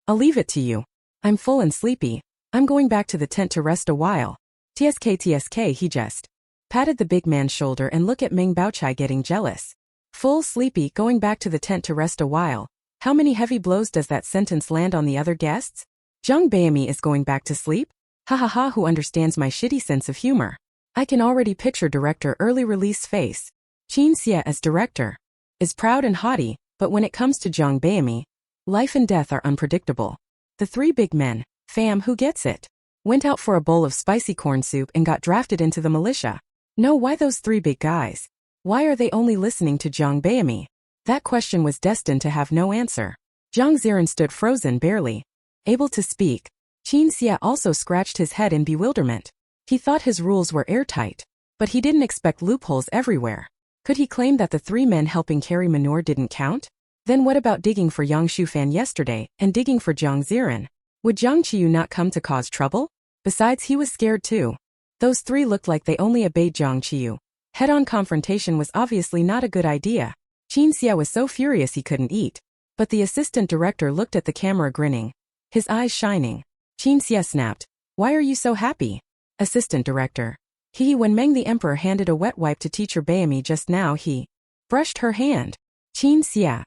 I'll leave it to you. I'm full and sleepy. I'm going back to the tent to rest a while. TSK, he just patted the big man's shoulder and looked at Meng Baochai getting jealous. Full, sleepy, going back to the tent to rest a while. How many heavy blows does that sentence land on the other guests? Zhang Beimi is going back to sleep? Ha ha ha, who understands my shitty sense of humor? I can already picture director early release face. Qin Xie as director is proud and haughty, but when it comes to Zhang Beimi, life and death are unpredictable. The three big men, fam, who gets it? Went out for a bowl of spicy corn soup and got drafted into the militia. No, why those three big guys? Why are they only listening to Zhang Beimi? That question was destined to have no answer. Jiang Ziran stood frozen, barely able to speak. Qin Xie also scratched his head in bewilderment. He thought his rules were airtight, but he didn't expect loopholes everywhere. Could he claim that the three men helping carry manure didn't count? Then what about digging for Yang Shufan yesterday and digging for Jiang Ziran? Would Jiang Qiyu not come to cause trouble? Besides, he was scared too. Those three looked like they only obeyed Jiang Qiyu. Head-on confrontation was obviously not a good idea. Qin Xie was so furious he couldn't eat. But the assistant director looked at the camera grinning, his eyes shining. Qin Xie snapped, why are you so happy? Assistant director. When Meng the emperor handed a wet wipe to teacher Beimi just now, he brushed her hand. Qin Xie.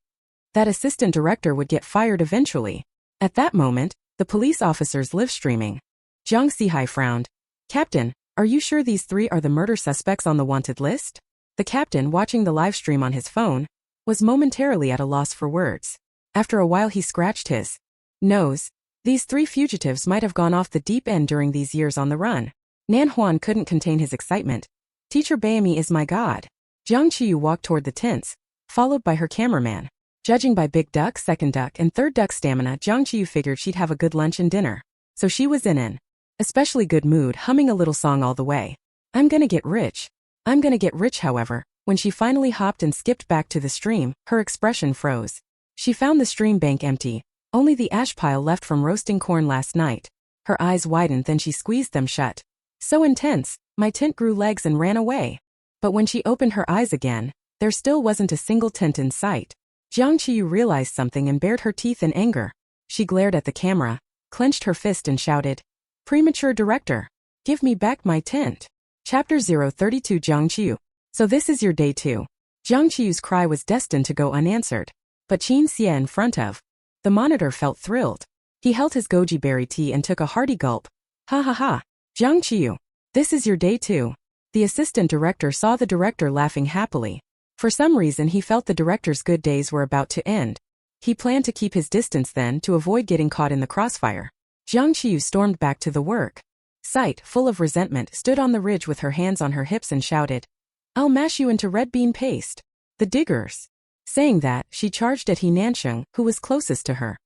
That assistant director would get fired eventually. At that moment, the police officers live streaming. Jiang Zihai frowned. Captain, are you sure these three are the murder suspects on the wanted list? The captain, watching the live stream on his phone, was momentarily at a loss for words. After a while he scratched his nose. These three fugitives might have gone off the deep end during these years on the run. Nan Huan couldn't contain his excitement. Teacher Beimi is my god. Jiang Qiyu walked toward the tents, followed by her cameraman. Judging by Big Duck, Second Duck, and Third Duck stamina, Jiang Qiyu figured she'd have a good lunch and dinner. So she was in an especially good mood, humming a little song all the way. I'm gonna get rich. I'm gonna get rich, however. When she finally hopped and skipped back to the stream, her expression froze. She found the stream bank empty, only the ash pile left from roasting corn last night. Her eyes widened, then she squeezed them shut. So intense, my tent grew legs and ran away. But when she opened her eyes again, there still wasn't a single tent in sight. Jiang Qiyu realized something and bared her teeth in anger. She glared at the camera, clenched her fist and shouted, Premature director! Give me back my tent! Chapter 032 Jiang Qiyu. So this is your day too. Jiang Qiyu's cry was destined to go unanswered. But Qin Xie in front of the monitor felt thrilled. He held his goji berry tea and took a hearty gulp. Ha ha ha. Jiang Qiyu. This is your day too. The assistant director saw the director laughing happily. For some reason he felt the director's good days were about to end. He planned to keep his distance then to avoid getting caught in the crossfire. Jiang Qiyu stormed back to the work sight, full of resentment, stood on the ridge with her hands on her hips and shouted, "I'll mash you into red bean paste. The diggers." Saying that, she charged at He Nansheng, who was closest to her.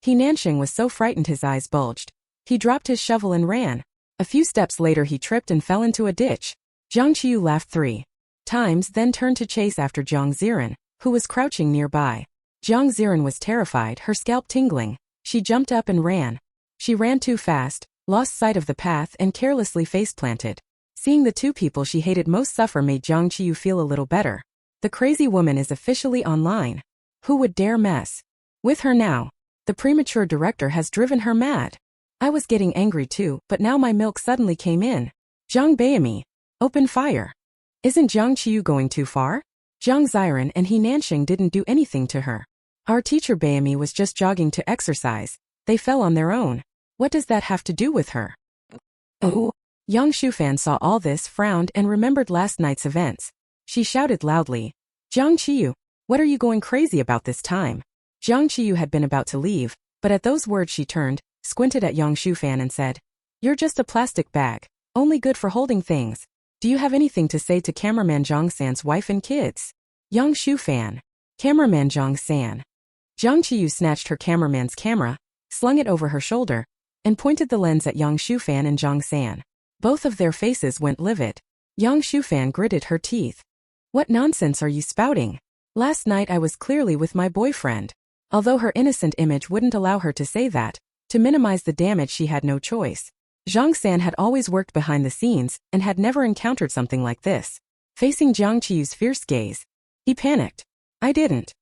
He Nansheng was so frightened his eyes bulged. He dropped his shovel and ran. A few steps later he tripped and fell into a ditch. Jiang Qiyu laughed 3 times, then turned to chase after Jiang Ziran, who was crouching nearby. Jiang Ziran was terrified, her scalp tingling. She jumped up and ran. She ran too fast, lost sight of the path, and carelessly face-planted. Seeing the two people she hated most suffer made Jiang Qiyu feel a little better. The crazy woman is officially online. Who would dare mess with her now? The premature director has driven her mad. I was getting angry too, but now my milk suddenly came in. Jiang Beimi, open fire. Isn't Jiang Qiyu going too far? Jiang Ziran and He Nansheng didn't do anything to her. Our teacher Beimi was just jogging to exercise. They fell on their own. What does that have to do with her? Oh. Yang Shufan saw all this, frowned, and remembered last night's events. She shouted loudly, "Jiang Qiyu, what are you going crazy about this time?" Jiang Qiyu had been about to leave, but at those words she turned, squinted at Yang Shufan and said, "You're just a plastic bag, only good for holding things. Do you have anything to say to cameraman Zhang San's wife and kids?" Yang Shufan. Cameraman Zhang San. Jiang Qiyu snatched her cameraman's camera, slung it over her shoulder, and pointed the lens at Yang Shufan and Zhang San. Both of their faces went livid. Yang Shufan gritted her teeth. "What nonsense are you spouting? Last night I was clearly with my boyfriend." Although her innocent image wouldn't allow her to say that, to minimize the damage she had no choice. Zhang San had always worked behind the scenes and had never encountered something like this. Facing Jiang Qiyu's fierce gaze, he panicked. I didn't.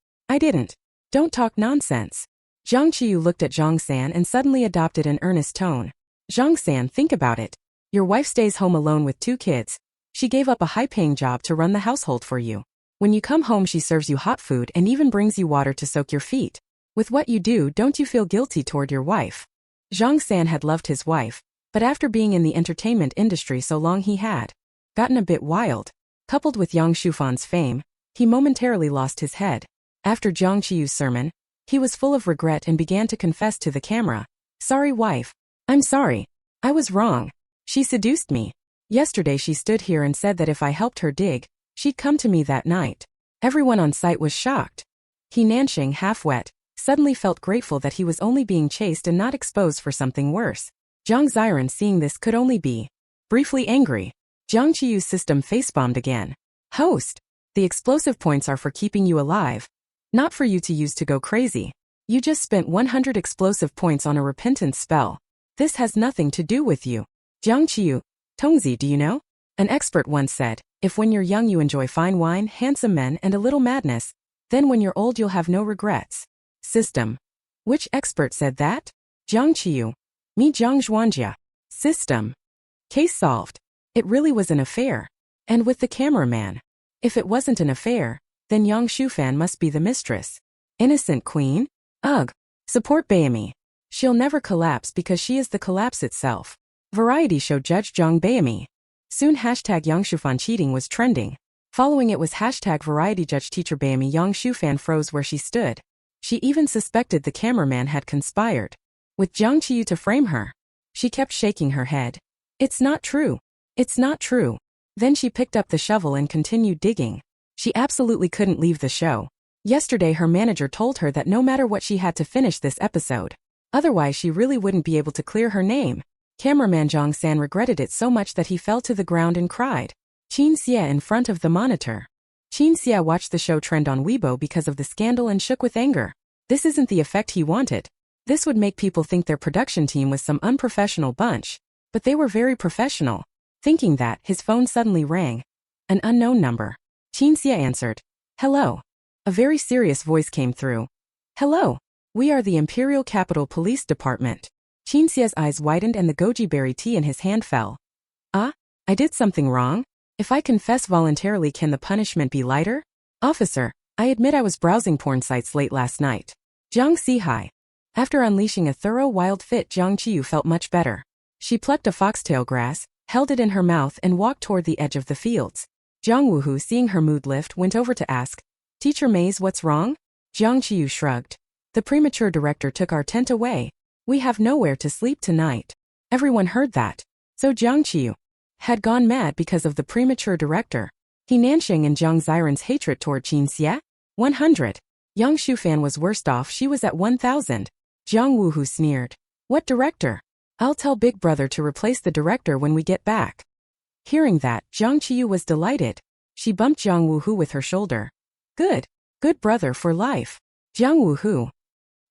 Don't talk nonsense." Jiang Qiyu looked at Zhang San and suddenly adopted an earnest tone. "Zhang San, think about it. Your wife stays home alone with 2 kids. She gave up a high-paying job to run the household for you. When you come home she serves you hot food and even brings you water to soak your feet. With what you do, don't you feel guilty toward your wife?" Zhang San had loved his wife, but after being in the entertainment industry so long he had gotten a bit wild. Coupled with Yang Shufan's fame, he momentarily lost his head. After Jiang Qiyu's sermon, he was full of regret and began to confess to the camera. "Sorry wife. I'm sorry. I was wrong. She seduced me. Yesterday she stood here and said that if I helped her dig, she'd come to me that night." Everyone on site was shocked. He Nansheng, half wet, suddenly felt grateful that he was only being chased and not exposed for something worse. Jiang Ziran, seeing this, could only be briefly angry. Jiang Qiyu's system face-bombed again. "Host, the explosive points are for keeping you alive, not for you to use to go crazy. You just spent 100 explosive points on a repentance spell. This has nothing to do with you." Jiang Qiyu, "Tongzi, do you know? An expert once said, if when you're young you enjoy fine wine, handsome men, and a little madness, then when you're old you'll have no regrets." System. Which expert said that? Jiang Qiyu. Me Jiang Zhuanjia. System. Case solved. It really was an affair. And with the cameraman. If it wasn't an affair, then Yang Shufan must be the mistress. Innocent queen? Ugh. Support Beimi. She'll never collapse because she is the collapse itself. Variety show judge Zhang Beimi. Soon hashtag Yang Shufan cheating was trending. Following it was hashtag variety judge teacher Beimi. Yang Shufan froze where she stood. She even suspected the cameraman had conspired with Jiang Qiyu to frame her. She kept shaking her head. "It's not true. It's not true." Then she picked up the shovel and continued digging. She absolutely couldn't leave the show. Yesterday her manager told her that no matter what she had to finish this episode. Otherwise she really wouldn't be able to clear her name. Cameraman Zhang San regretted it so much that he fell to the ground and cried. Qin Xie in front of the monitor. Qin Xie watched the show trend on Weibo because of the scandal and shook with anger. This isn't the effect he wanted. This would make people think their production team was some unprofessional bunch. But they were very professional. Thinking that, his phone suddenly rang. An unknown number. Qin Xie answered. "Hello." A very serious voice came through. "Hello. We are the Imperial Capital Police Department." Qin Xie's eyes widened and the goji berry tea in his hand fell. "Ah? I did something wrong? If I confess voluntarily, can the punishment be lighter?" "Officer, I admit I was browsing porn sites late last night." Jiang Zihai. After unleashing a thorough wild fit, Jiang Qiyu felt much better. She plucked a foxtail grass, held it in her mouth and walked toward the edge of the fields. Jiang Wuhu, seeing her mood lift, went over to ask, "Teacher Maze, what's wrong?" Jiang Qiyu shrugged. "The premature director took our tent away. We have nowhere to sleep tonight." Everyone heard that. So Jiang Qiyu had gone mad because of the premature director. He Nanxing and Jiang Ziran's hatred toward Qin Xie? 100. Yang Shufan was worst off, she was at 1000. Jiang Wuhu sneered. What director? I'll tell Big Brother to replace the director when we get back. Hearing that, Jiang Qiyu was delighted. She bumped Jiang Wuhu with her shoulder. Good. Good brother for life. Jiang Wuhu.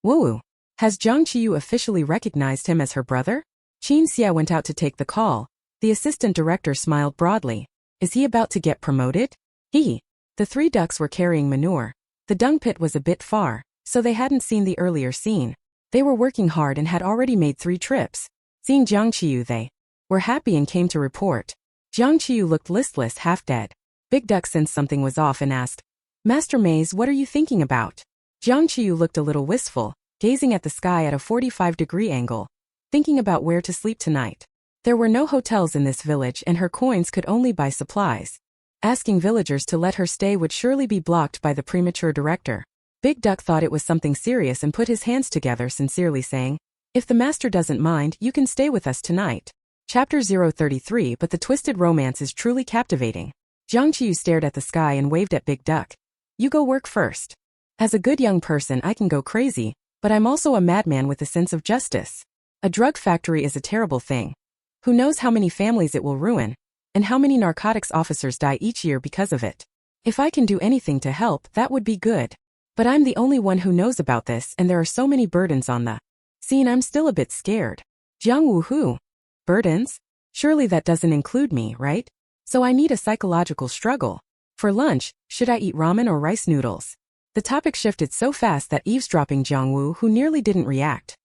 Woo. Has Jiang Qiyu officially recognized him as her brother? Qin Xie went out to take the call. The assistant director smiled broadly. Is he about to get promoted? The 3 ducks were carrying manure. The dung pit was a bit far, so they hadn't seen the earlier scene. They were working hard and had already made 3 trips. Seeing Jiang Qiyu, they were happy and came to report. Jiang Qiyu looked listless, half dead. Big Duck sensed something was off and asked, Master Maze, what are you thinking about? Jiang Qiyu looked a little wistful, gazing at the sky at a 45-degree angle, thinking about where to sleep tonight. There were no hotels in this village and her coins could only buy supplies. Asking villagers to let her stay would surely be blocked by the premature director. Big Duck thought it was something serious and put his hands together, sincerely saying, If the master doesn't mind, you can stay with us tonight. Chapter 033. But the twisted romance is truly captivating. Jiang Qiyu stared at the sky and waved at Big Duck. You go work first. As a good young person I can go crazy, but I'm also a madman with a sense of justice. A drug factory is a terrible thing. Who knows how many families it will ruin, and how many narcotics officers die each year because of it. If I can do anything to help, that would be good. But I'm the only one who knows about this and there are so many burdens on the scene, I'm still a bit scared. Jiang Wuhu. Burdens? Surely that doesn't include me, right? So I need a psychological struggle. For lunch, should I eat ramen or rice noodles? The topic shifted so fast that eavesdropping Jiang Wu who nearly didn't react.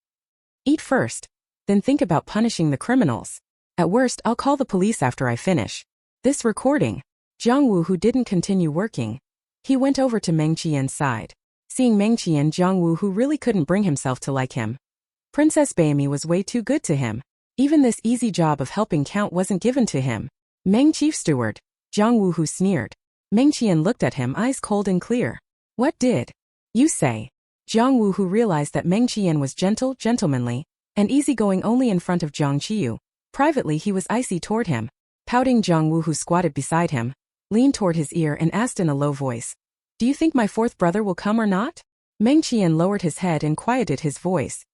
Eat first. Then think about punishing the criminals. At worst, I'll call the police after I finish this recording. Jiang Wu who didn't continue working. He went over to Meng Qian's side. Seeing Meng Qian, Jiang Wu who really couldn't bring himself to like him. Princess Baimi was way too good to him. Even this easy job of helping Count wasn't given to him. Meng Chief Steward. Jiang Wu who sneered. Meng Qian looked at him, eyes cold and clear. What did you say? Jiang Wu who realized that Meng Qian was gentle, gentlemanly, and easygoing only in front of Jiang Qiyu. Privately he was icy toward him. Pouting, Jiang Wu who squatted beside him, leaned toward his ear and asked in a low voice. Do you think my 4th brother will come or not? Meng Qian lowered his head and quieted his voice.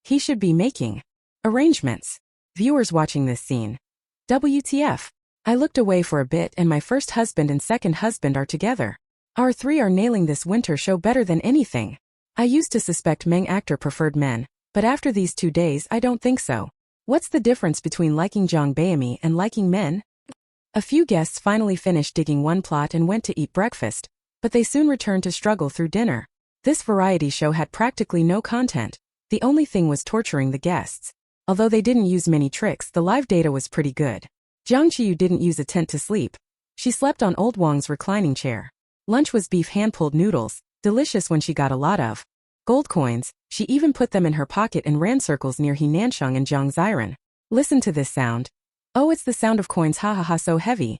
He should be making arrangements. Viewers watching this scene. WTF. I looked away for a bit and my first husband and second husband are together. Our 3 are nailing this winter show better than anything. I used to suspect Meng actor preferred men, but after these 2 days I don't think so. What's the difference between liking Jiang Baimi and liking men? A few guests finally finished digging one plot and went to eat breakfast, but they soon returned to struggle through dinner. This variety show had practically no content. The only thing was torturing the guests. Although they didn't use many tricks, the live data was pretty good. Jiang Qiyu didn't use a tent to sleep. She slept on old Wang's reclining chair. Lunch was beef hand-pulled noodles, delicious when she got a lot of gold coins. She even put them in her pocket and ran circles near He Nansheng and Jiang Ziran. Listen to this sound. Oh, it's the sound of coins, ha ha ha, so heavy.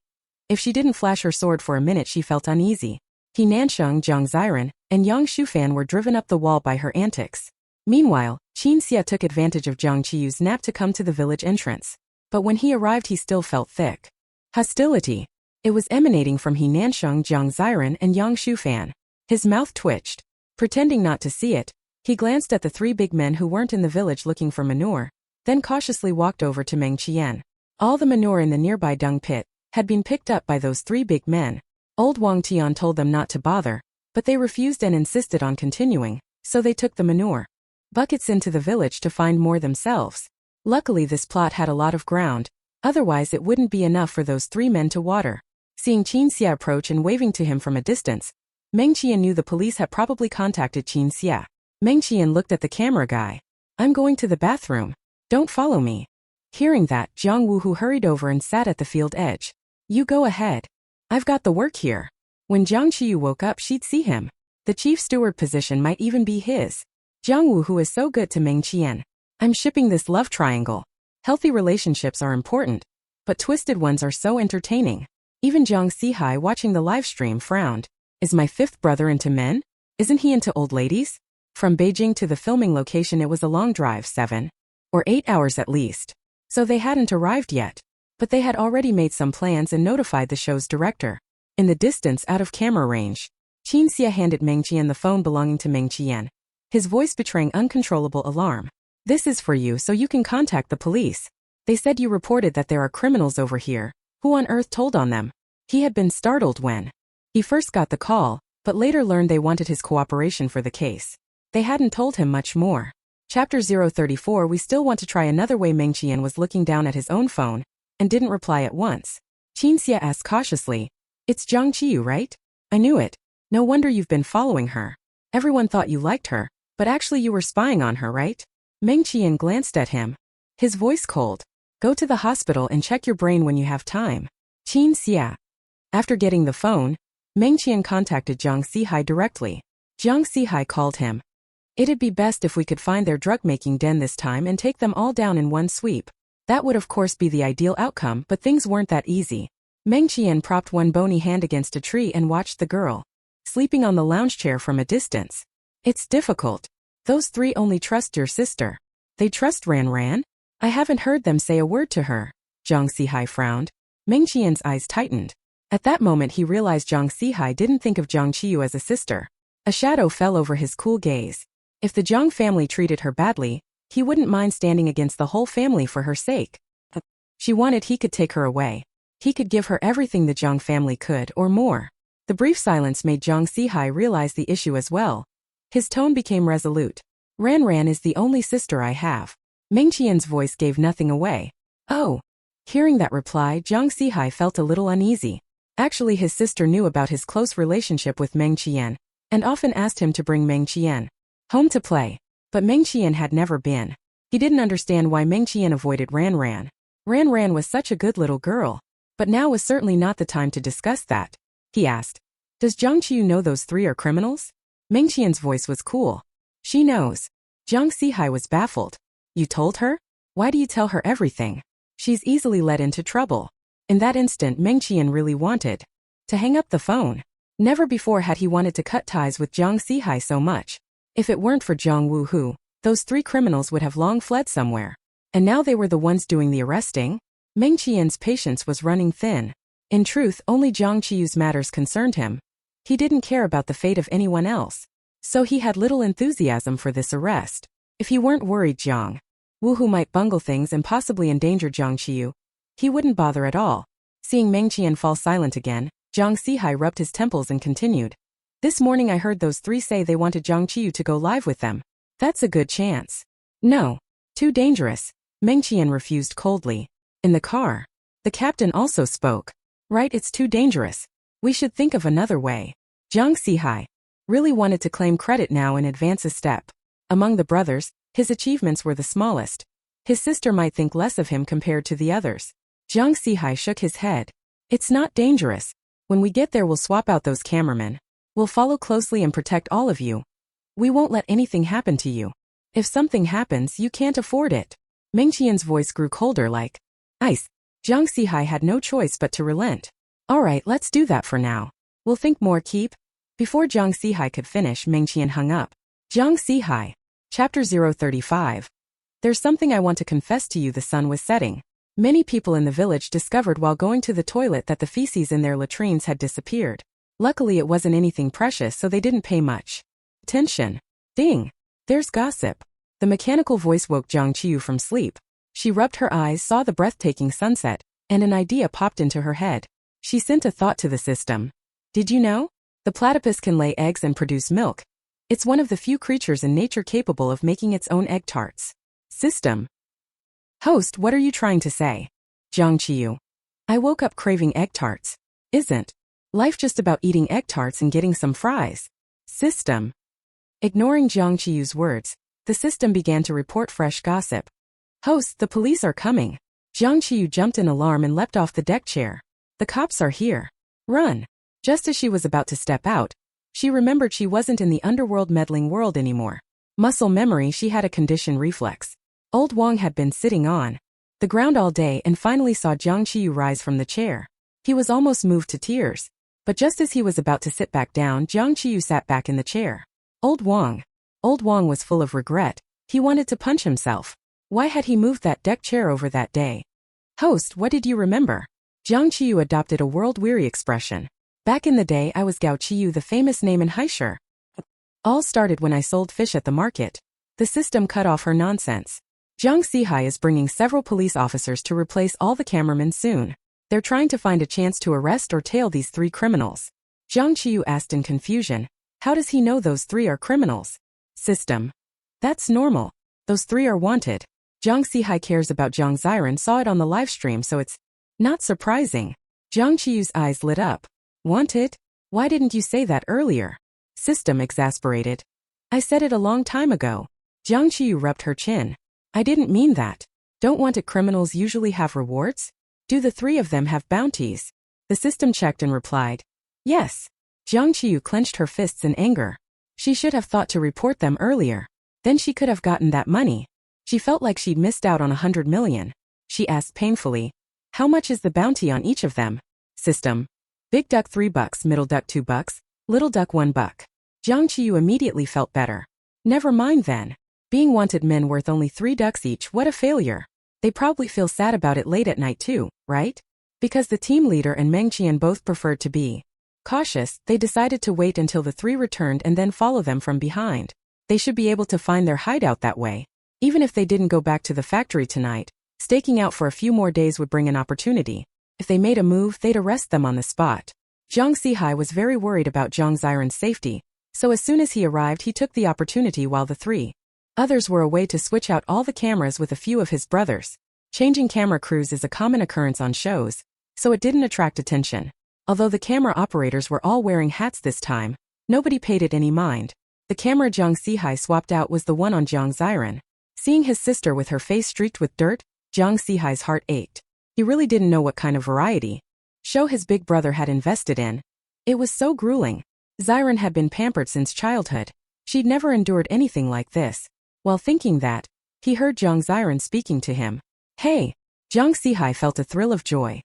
If she didn't flash her sword for a minute she felt uneasy. He Nansheng, Jiang Ziran, and Yang Shufan were driven up the wall by her antics. Meanwhile, Qin Xie took advantage of Jiang Qiyu's nap to come to the village entrance. But when he arrived he still felt thick hostility. It was emanating from He Nansheng, Jiang Ziran, and Yang Shufan. His mouth twitched. Pretending not to see it, he glanced at the 3 big men who weren't in the village looking for manure, then cautiously walked over to Meng Qian. All the manure in the nearby dung pit had been picked up by those 3 big men. Old Wang Tian told them not to bother, but they refused and insisted on continuing, so they took the manure buckets into the village to find more themselves. Luckily this plot had a lot of ground, otherwise it wouldn't be enough for those 3 men to water. Seeing Qin Xie approach and waving to him from a distance, Meng Qian knew the police had probably contacted Qin Xie. Meng Qian looked at the camera guy. I'm going to the bathroom. Don't follow me. Hearing that, Jiang Wuhu hurried over and sat at the field edge. You go ahead. I've got the work here. When Jiang Qiyu woke up she'd see him. The chief steward position might even be his. Jiang Wuhu is so good to Meng Qian. I'm shipping this love triangle. Healthy relationships are important, but twisted ones are so entertaining. Even Jiang Sihai watching the live stream frowned. Is my 5th brother into men? Isn't he into old ladies? From Beijing to the filming location it was a long drive, 7 or 8 hours at least. So they hadn't arrived yet. But they had already made some plans and notified the show's director. In the distance, out of camera range, Qin Xia handed Meng Qian the phone belonging to Meng Qian, his voice betraying uncontrollable alarm. This is for you so you can contact the police. They said you reported that there are criminals over here. Who on earth told on them? He had been startled when he first got the call, but later learned they wanted his cooperation for the case. They hadn't told him much more. Chapter 034. We still want to try another way. Meng Qian was looking down at his own phone and didn't reply at once. Qin Xia asked cautiously, "It's Jiang Qiyu, right? I knew it. No wonder you've been following her. Everyone thought you liked her, but actually you were spying on her, right?" Meng Qian glanced at him, his voice cold. "Go to the hospital and check your brain when you have time." Qin Xia. After getting the phone, Meng Qian contacted Jiang Zihai directly. Jiang Zihai called him. "It'd be best if we could find their drug-making den this time and take them all down in one sweep. That would of course be the ideal outcome, but things weren't that easy." Meng Qian propped one bony hand against a tree and watched the girl sleeping on the lounge chair from a distance. "It's difficult. Those three only trust your sister. They trust Ran Ran? I haven't heard them say a word to her." Jiang Zihai frowned. Meng Qian's eyes tightened. At that moment he realized Jiang Zihai didn't think of Jiang Qiyu as a sister. A shadow fell over his cool gaze. If the Jiang family treated her badly, he wouldn't mind standing against the whole family for her sake. She wanted he could take her away. He could give her everything the Jiang family could, or more. The brief silence made Jiang Zihai realize the issue as well. His tone became resolute. "Ran Ran is the only sister I have." Meng Qian's voice gave nothing away. "Oh." Hearing that reply, Jiang Zihai felt a little uneasy. Actually, his sister knew about his close relationship with Meng Qian, and often asked him to bring Meng Qian home to play. But Meng Qian had never been. He didn't understand why Meng Qian avoided Ran Ran. Ran Ran was such a good little girl. But now was certainly not the time to discuss that. He asked, "Does Jiang Qiyu know those three are criminals?" Meng Qian's voice was cool. "She knows." Jiang Zihai was baffled. "You told her? Why do you tell her everything? She's easily led into trouble." In that instant, Meng Qian really wanted to hang up the phone. Never before had he wanted to cut ties with Jiang Zihai so much. If it weren't for Jiang Wuhu, those three criminals would have long fled somewhere. And now they were the ones doing the arresting? Meng Qian's patience was running thin. In truth, only Jiang Qiyu's matters concerned him. He didn't care about the fate of anyone else. So he had little enthusiasm for this arrest. If he weren't worried Jiang Wuhu might bungle things and possibly endanger Jiang Qiyu, he wouldn't bother at all. Seeing Meng Qian fall silent again, Jiang Zihai rubbed his temples and continued. "This morning I heard those three say they wanted Jiang Qiyu to go live with them. That's a good chance." "No. Too dangerous." Meng Qian refused coldly. In the car, the captain also spoke. "Right, it's too dangerous. We should think of another way." Jiang Zihai really wanted to claim credit now and advance a step. Among the brothers, his achievements were the smallest. His sister might think less of him compared to the others. Jiang Zihai shook his head. "It's not dangerous. When we get there we'll swap out those cameramen. We'll follow closely and protect all of you. We won't let anything happen to you. If something happens, you can't afford it." Meng Qian's voice grew colder like ice. Jiang Zihai had no choice but to relent. "All right, let's do that for now. We'll think more. Keep." Before Jiang Zihai could finish, Meng Qian hung up. Jiang Zihai. Chapter 035. "There's something I want to confess to you." The sun was setting. Many people in the village discovered while going to the toilet that the feces in their latrines had disappeared. Luckily it wasn't anything precious, so they didn't pay much attention. Ding! There's gossip. The mechanical voice woke Jiang Qiyu from sleep. She rubbed her eyes, saw the breathtaking sunset, and an idea popped into her head. She sent a thought to the system. "Did you know? The platypus can lay eggs and produce milk. It's one of the few creatures in nature capable of making its own egg tarts." System. "Host, what are you trying to say?" Jiang Qiyu. "I woke up craving egg tarts. Isn't life just about eating egg tarts and getting some fries?" System. Ignoring Jiang Qiyu's words, the system began to report fresh gossip. "Host, the police are coming." Jiang Qiyu jumped in alarm and leapt off the deck chair. "The cops are here. Run." Just as she was about to step out, she remembered she wasn't in the underworld meddling world anymore. Muscle memory, she had a condition reflex. Old Wang had been sitting on the ground all day and finally saw Jiang Qiyu rise from the chair. He was almost moved to tears. But just as he was about to sit back down, Jiang Qiyu sat back in the chair. Old Wang. Old Wang was full of regret. He wanted to punch himself. Why had he moved that deck chair over that day? Host, what did you remember? Jiang Qiyu adopted a world-weary expression. Back in the day I was Gao Qiyu, the famous name in Haisher. All started when I sold fish at the market. The system cut off her nonsense. Jiang Zihai is bringing several police officers to replace all the cameramen soon. They're trying to find a chance to arrest or tail these 3 criminals. Jiang Qiyu asked in confusion, how does he know those 3 are criminals? System. That's normal. Those 3 are wanted. Jiang Zihai cares about Jiang Ziran, saw it on the livestream, so it's not surprising. Jiang Qiyu's eyes lit up. Wanted? Why didn't you say that earlier? System exasperated. I said it a long time ago. Jiang Qiyu rubbed her chin. I didn't mean that. Don't wanted criminals usually have rewards? Do the 3 of them have bounties? The system checked and replied. Yes. Jiang Qiyu clenched her fists in anger. She should have thought to report them earlier. Then she could have gotten that money. She felt like she'd missed out on 100 million. She asked painfully. How much is the bounty on each of them? System. Big duck $3, middle duck $2, little duck $1. Jiang Qiyu immediately felt better. Never mind then. Being wanted men worth only 3 ducks each, what a failure. They probably feel sad about it late at night too, right? Because the team leader and Meng Qian both preferred to be cautious, they decided to wait until the 3 returned and then follow them from behind. They should be able to find their hideout that way. Even if they didn't go back to the factory tonight, staking out for a few more days would bring an opportunity. If they made a move, they'd arrest them on the spot. Jiang Zihai was very worried about Jiang Ziran's safety, so as soon as he arrived he took the opportunity while the 3 others were away to switch out all the cameras with a few of his brothers. Changing camera crews is a common occurrence on shows, so it didn't attract attention. Although the camera operators were all wearing hats this time, nobody paid it any mind. The camera Jiang Zihai swapped out was the one on Jiang Ziran. Seeing his sister with her face streaked with dirt, Jiang Zihai's heart ached. He really didn't know what kind of variety show his big brother had invested in. It was so grueling. Ziran had been pampered since childhood. She'd never endured anything like this. While thinking that, he heard Jiang Ziran speaking to him. Hey! Jiang Zihai felt a thrill of joy.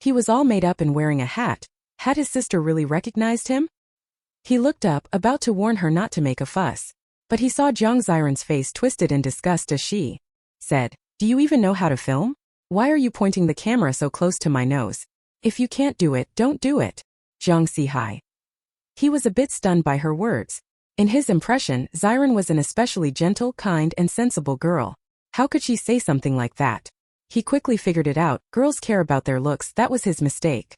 He was all made up and wearing a hat. Had his sister really recognized him? He looked up, about to warn her not to make a fuss. But he saw Jiang Ziran's face twisted in disgust as she said, Do you even know how to film? Why are you pointing the camera so close to my nose? If you can't do it, don't do it. Jiang Zihai. He was a bit stunned by her words. In his impression, Ziran was an especially gentle, kind, and sensible girl. How could she say something like that? He quickly figured it out. Girls care about their looks, that was his mistake.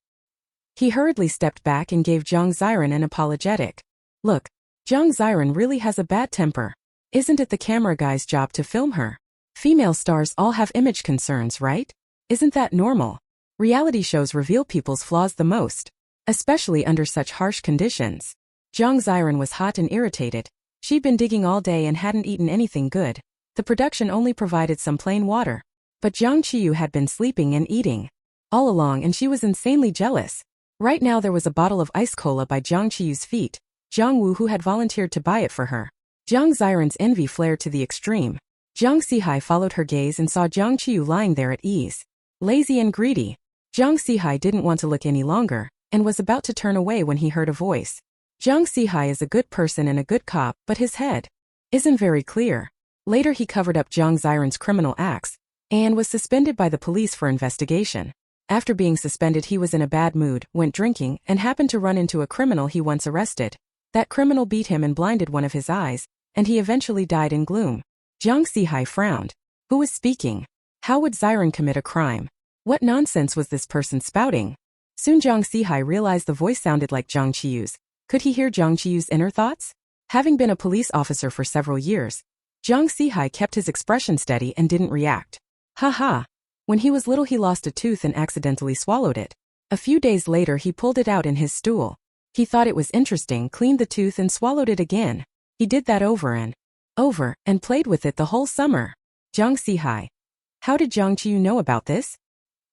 He hurriedly stepped back and gave Jiang Ziran an apologetic look. Jiang Ziran really has a bad temper. Isn't it the camera guy's job to film her? Female stars all have image concerns, right? Isn't that normal? Reality shows reveal people's flaws the most, especially under such harsh conditions. Jiang Ziran was hot and irritated. She'd been digging all day and hadn't eaten anything good. The production only provided some plain water. But Jiang Qiyu had been sleeping and eating all along, and she was insanely jealous. Right now there was a bottle of ice cola by Jiang Qiyu's feet. Jiang Wu, who had volunteered to buy it for her. Jiang Ziran's envy flared to the extreme. Jiang Zihai followed her gaze and saw Jiang Qiyu lying there at ease. Lazy and greedy. Jiang Zihai didn't want to look any longer, and was about to turn away when he heard a voice. Jiang Zihai is a good person and a good cop, but his head isn't very clear. Later he covered up Jiang Ziran's criminal acts, and was suspended by the police for investigation. After being suspended he was in a bad mood, went drinking, and happened to run into a criminal he once arrested. That criminal beat him and blinded one of his eyes, and he eventually died in gloom. Jiang Zihai frowned. Who was speaking? How would Ziran commit a crime? What nonsense was this person spouting? Soon Jiang Zihai realized the voice sounded like Jiang Qiyu's. Could he hear Jiang Qiyu's inner thoughts? Having been a police officer for several years, Jiang Zihai kept his expression steady and didn't react. Ha. When he was little he lost a tooth and accidentally swallowed it. A few days later he pulled it out in his stool. He thought it was interesting, cleaned the tooth and swallowed it again. He did that over and played with it the whole summer. Jiang Zihai. How did Jiang Qiyu know about this?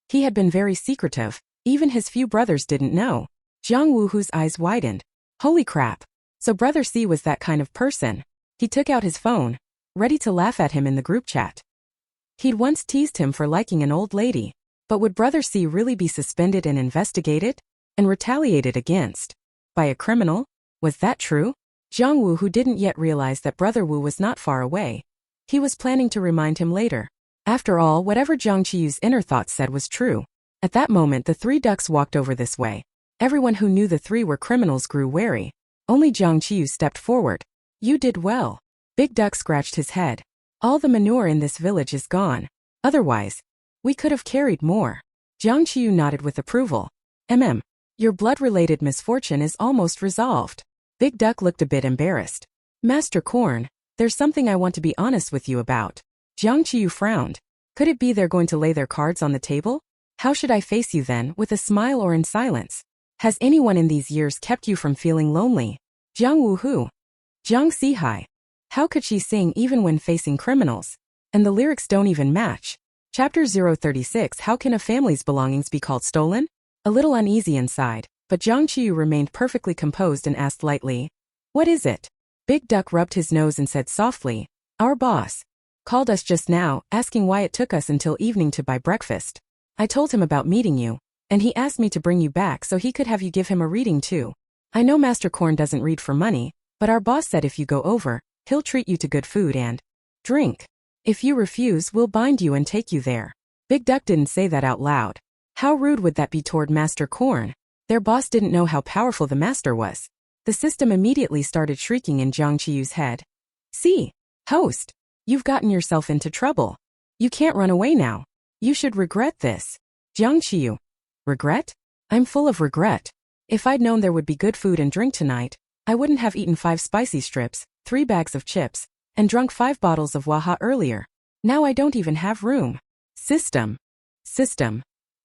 He had been very secretive. Even his few brothers didn't know. Jiang Wu, whose eyes widened. Holy crap. So Brother C was that kind of person. He took out his phone, ready to laugh at him in the group chat. He'd once teased him for liking an old lady. But would Brother C really be suspended and investigated? And retaliated against? By a criminal? Was that true? Jiang Wu, who didn't yet realize that Brother Wu was not far away. He was planning to remind him later. After all, whatever Jiang Qiyu's inner thoughts said was true. At that moment, the 3 ducks walked over this way. Everyone who knew the 3 were criminals grew wary. Only Jiang Qiyu stepped forward. You did well. Big Duck scratched his head. All the manure in this village is gone. Otherwise, we could have carried more. Jiang Qiyu nodded with approval. Your blood-related misfortune is almost resolved. Big Duck looked a bit embarrassed. Master Corn, there's something I want to be honest with you about. Jiang Qiyu frowned. Could it be they're going to lay their cards on the table? How should I face you then, with a smile or in silence? Has anyone in these years kept you from feeling lonely? Jiang Wuhu. Jiang Zihai. How could she sing even when facing criminals? And the lyrics don't even match. Chapter 036. How can a family's belongings be called stolen? A little uneasy inside, but Jiang Qiyu remained perfectly composed and asked lightly, what is it? Big Duck rubbed his nose and said softly, our boss called us just now, asking why it took us until evening to buy breakfast. I told him about meeting you, and he asked me to bring you back so he could have you give him a reading too. I know Master Corn doesn't read for money, but our boss said if you go over, he'll treat you to good food and drink. If you refuse, we'll bind you and take you there. Big Duck didn't say that out loud. How rude would that be toward Master Corn? Their boss didn't know how powerful the master was. The system immediately started shrieking in Jiang Qiyu's head. See, host, you've gotten yourself into trouble. You can't run away now. You should regret this. Jiang Qiyu. Regret? I'm full of regret. If I'd known there would be good food and drink tonight, I wouldn't have eaten 5 spicy strips, 3 bags of chips, and drunk 5 bottles of waha earlier. Now I don't even have room. System.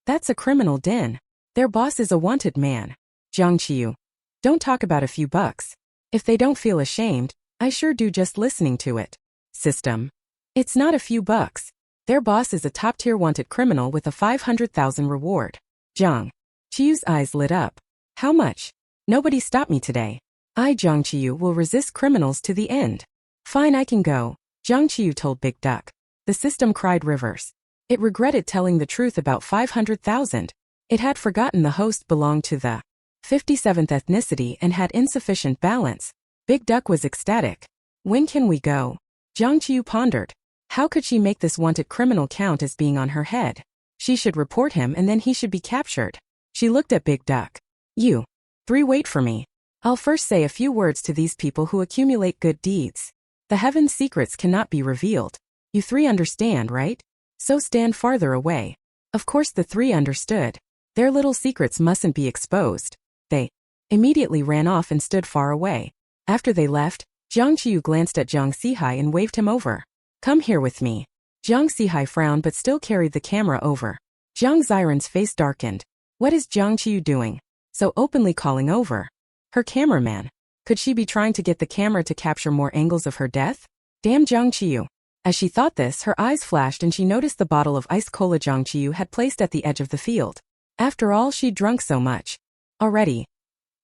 That's a criminal den. Their boss is a wanted man. Jiang Qiyu. Don't talk about a few bucks. If they don't feel ashamed, I sure do just listening to it. System. It's not a few bucks. Their boss is a top-tier wanted criminal with a 500,000 reward. Jiang Qiyu's eyes lit up. How much? Nobody stopped me today. I, Jiang Qiyu, will resist criminals to the end. Fine, I can go, Jiang Qiyu told Big Duck. The system cried rivers. It regretted telling the truth about 500,000. It had forgotten the host belonged to the 57th ethnicity and had insufficient balance. Big Duck was ecstatic. When can we go? Jiang Qiyu pondered. How could she make this wanted criminal count as being on her head? She should report him and then he should be captured. She looked at Big Duck. You 3 wait for me. I'll first say a few words to these people who accumulate good deeds. The heaven's secrets cannot be revealed. You 3 understand, right? So stand farther away. Of course the 3 understood. Their little secrets mustn't be exposed. They immediately ran off and stood far away. After they left, Jiang Qiyu glanced at Jiang Zihai and waved him over. Come here with me. Jiang Zihai frowned but still carried the camera over. Jiang Ziran's face darkened. What is Jiang Qiyu doing? So openly calling over her cameraman. Could she be trying to get the camera to capture more angles of her death? Damn Jiang Qiyu. As she thought this, her eyes flashed and she noticed the bottle of iced cola Jiang Qiyu had placed at the edge of the field. After all, she'd drunk so much already.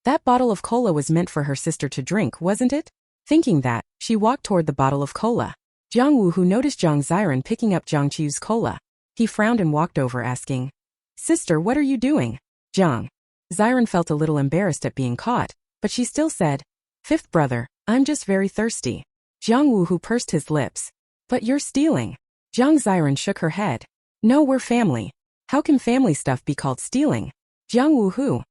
That bottle of cola was meant for her sister to drink, wasn't it? Thinking that, she walked toward the bottle of cola. Jiang Wu, who noticed Jiang Ziran picking up Jiang Qiyu's cola. He frowned and walked over asking, Sister, what are you doing? Jiang Ziran felt a little embarrassed at being caught, but she still said, Fifth brother, I'm just very thirsty. Jiang Wu, who pursed his lips. But you're stealing. Jiang Ziran shook her head. No, we're family. How can family stuff be called stealing? Jiang Wu, who?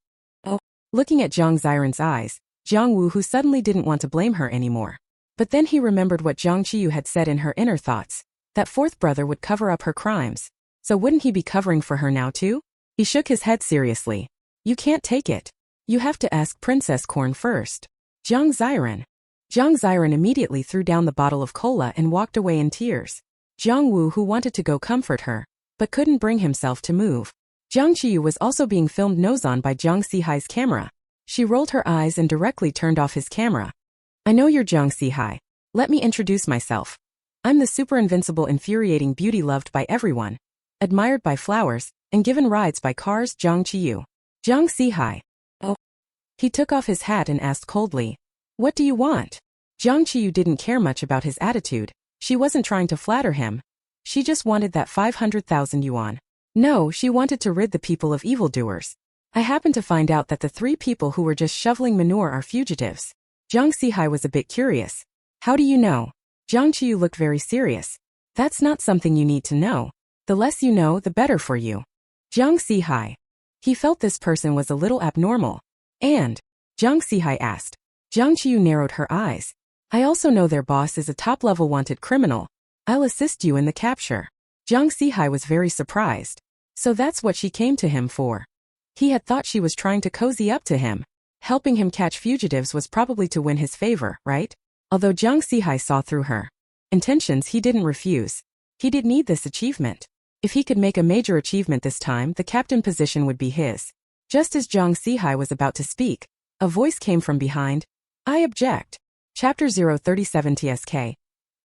Oh. Looking at Jiang Ziran's eyes, Jiang Wu, who suddenly didn't want to blame her anymore. But then he remembered what Jiang Qiyu had said in her inner thoughts, that 4th brother would cover up her crimes. So wouldn't he be covering for her now too? He shook his head seriously. You can't take it. You have to ask Princess Corn first. Jiang Ziran. Jiang Ziran immediately threw down the bottle of cola and walked away in tears. Jiang Wu, who wanted to go comfort her, but couldn't bring himself to move. Jiang Qiyu was also being filmed nose-on by Jiang Zihai's camera. She rolled her eyes and directly turned off his camera. I know you're Jiang Zihai. Let me introduce myself. I'm the super invincible infuriating beauty loved by everyone, admired by flowers, and given rides by cars, Jiang Qiyu. Jiang Zihai. Oh. He took off his hat and asked coldly, What do you want? Jiang Qiyu didn't care much about his attitude. She wasn't trying to flatter him. She just wanted that 500,000 yuan. No, she wanted to rid the people of evildoers. I happened to find out that the 3 people who were just shoveling manure are fugitives. Jiang Zihai was a bit curious. How do you know? Jiang Qiyu looked very serious. That's not something you need to know. The less you know, the better for you. Jiang Ziran. He felt this person was a little abnormal. And? Jiang Ziran asked. Jiang Qiyu narrowed her eyes. I also know their boss is a top-level wanted criminal. I'll assist you in the capture. Jiang Ziran was very surprised. So that's what she came to him for. He had thought she was trying to cozy up to him. Helping him catch fugitives was probably to win his favor, right? Although Jiang Ziran saw through her intentions, he didn't refuse. He did need this achievement. If he could make a major achievement this time, the captain position would be his. Just as Jiang Ziran was about to speak, a voice came from behind. I object. Chapter 037 TSK.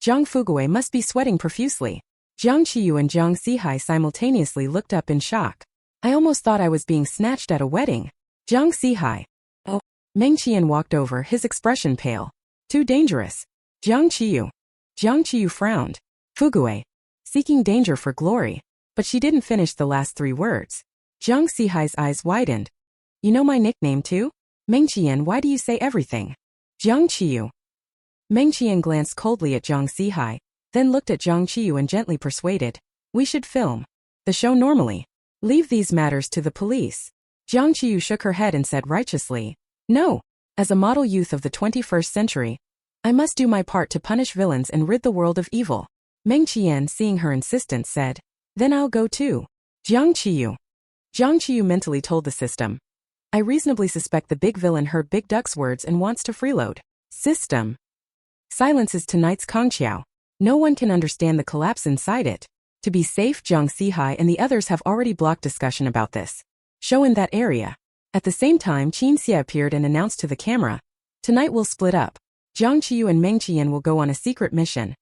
Jiang Fuguwei must be sweating profusely. Jiang Qiyu and Jiang Ziran simultaneously looked up in shock. I almost thought I was being snatched at a wedding. Jiang Ziran. Oh. Meng Qian walked over, his expression pale. Too dangerous. Jiang Qiyu. Jiang Qiyu frowned. Fuguwei. Seeking danger for glory. But she didn't finish the last 3 words. Jiang Ziran's eyes widened. You know my nickname too? Meng Qian, why do you say everything? Jiang Qiyu. Meng Qian glanced coldly at Jiang Ziran, then looked at Jiang Qiyu and gently persuaded. We should film the show normally. Leave these matters to the police. Jiang Qiyu shook her head and said righteously. No. As a model youth of the 21st century, I must do my part to punish villains and rid the world of evil. Meng Qian, seeing her insistence, said. Then I'll go too. Jiang Qiyu. Jiang Qiyu mentally told the system. I reasonably suspect the big villain heard Big Duck's words and wants to freeload. System. Silence is tonight's Kongqiao. No one can understand the collapse inside it. To be safe, Jiang Ziran and the others have already blocked discussion about this show in that area. At the same time, Qin Xia appeared and announced to the camera. Tonight we'll split up. Jiang Qiyu and Meng Qian will go on a secret mission.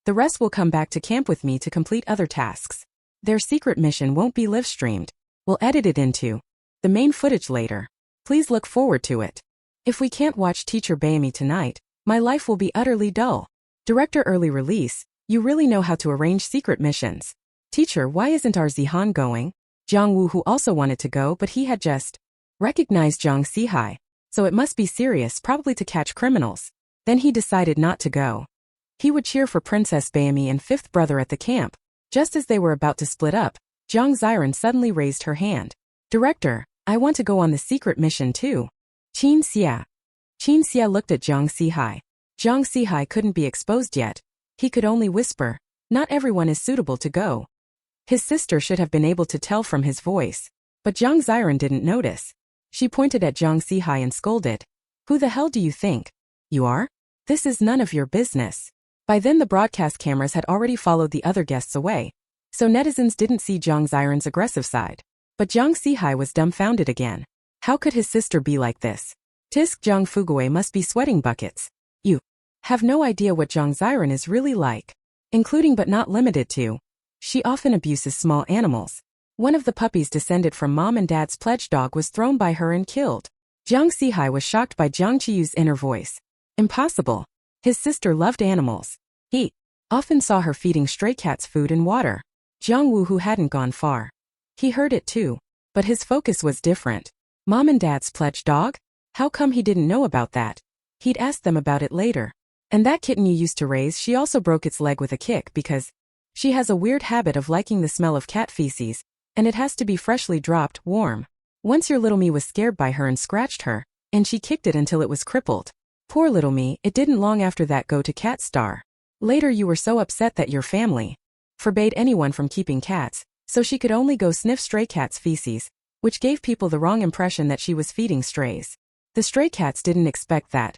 The rest will come back to camp with me to complete other tasks. Their secret mission won't be live-streamed. We'll edit it into the main footage later. Please look forward to it. If we can't watch Teacher Bayami tonight, my life will be utterly dull. Director early release, you really know how to arrange secret missions. Teacher, why isn't our Zihan going? Jiang Wu, who also wanted to go, but he had just recognized Jiang Ziran. So it must be serious, probably to catch criminals. Then he decided not to go. He would cheer for Princess Bayami and 5th brother at the camp. Just as they were about to split up, Jiang Ziran suddenly raised her hand. Director, I want to go on the secret mission too. Qin Xia. Qin Xia looked at Jiang Ziran. Jiang Ziran couldn't be exposed yet. He could only whisper. Not everyone is suitable to go. His sister should have been able to tell from his voice. But Jiang Ziran didn't notice. She pointed at Jiang Ziran and scolded. Who the hell do you think you are? This is none of your business. By then the broadcast cameras had already followed the other guests away, so netizens didn't see Jiang Ziran's aggressive side. But Jiang Ziran was dumbfounded again. How could his sister be like this? Tisk, Jiang Fuguwei must be sweating buckets. You have no idea what Jiang Ziran is really like. Including but not limited to. She often abuses small animals. One of the puppies descended from mom and dad's pledge dog was thrown by her and killed. Jiang Ziran was shocked by Jiang Qiyu's inner voice. Impossible. His sister loved animals. He often saw her feeding stray cats food and water. Jiang Wu, who hadn't gone far. He heard it too. But his focus was different. Mom and dad's pledge dog? How come he didn't know about that? He'd ask them about it later. And that kitten you used to raise, she also broke its leg with a kick because she has a weird habit of liking the smell of cat feces, and it has to be freshly dropped, warm. Once your little me was scared by her and scratched her, and she kicked it until it was crippled. Poor little me, it didn't long after that go to cat star. Later you were so upset that your family forbade anyone from keeping cats, so she could only go sniff stray cats' feces, which gave people the wrong impression that she was feeding strays. The stray cats didn't expect that.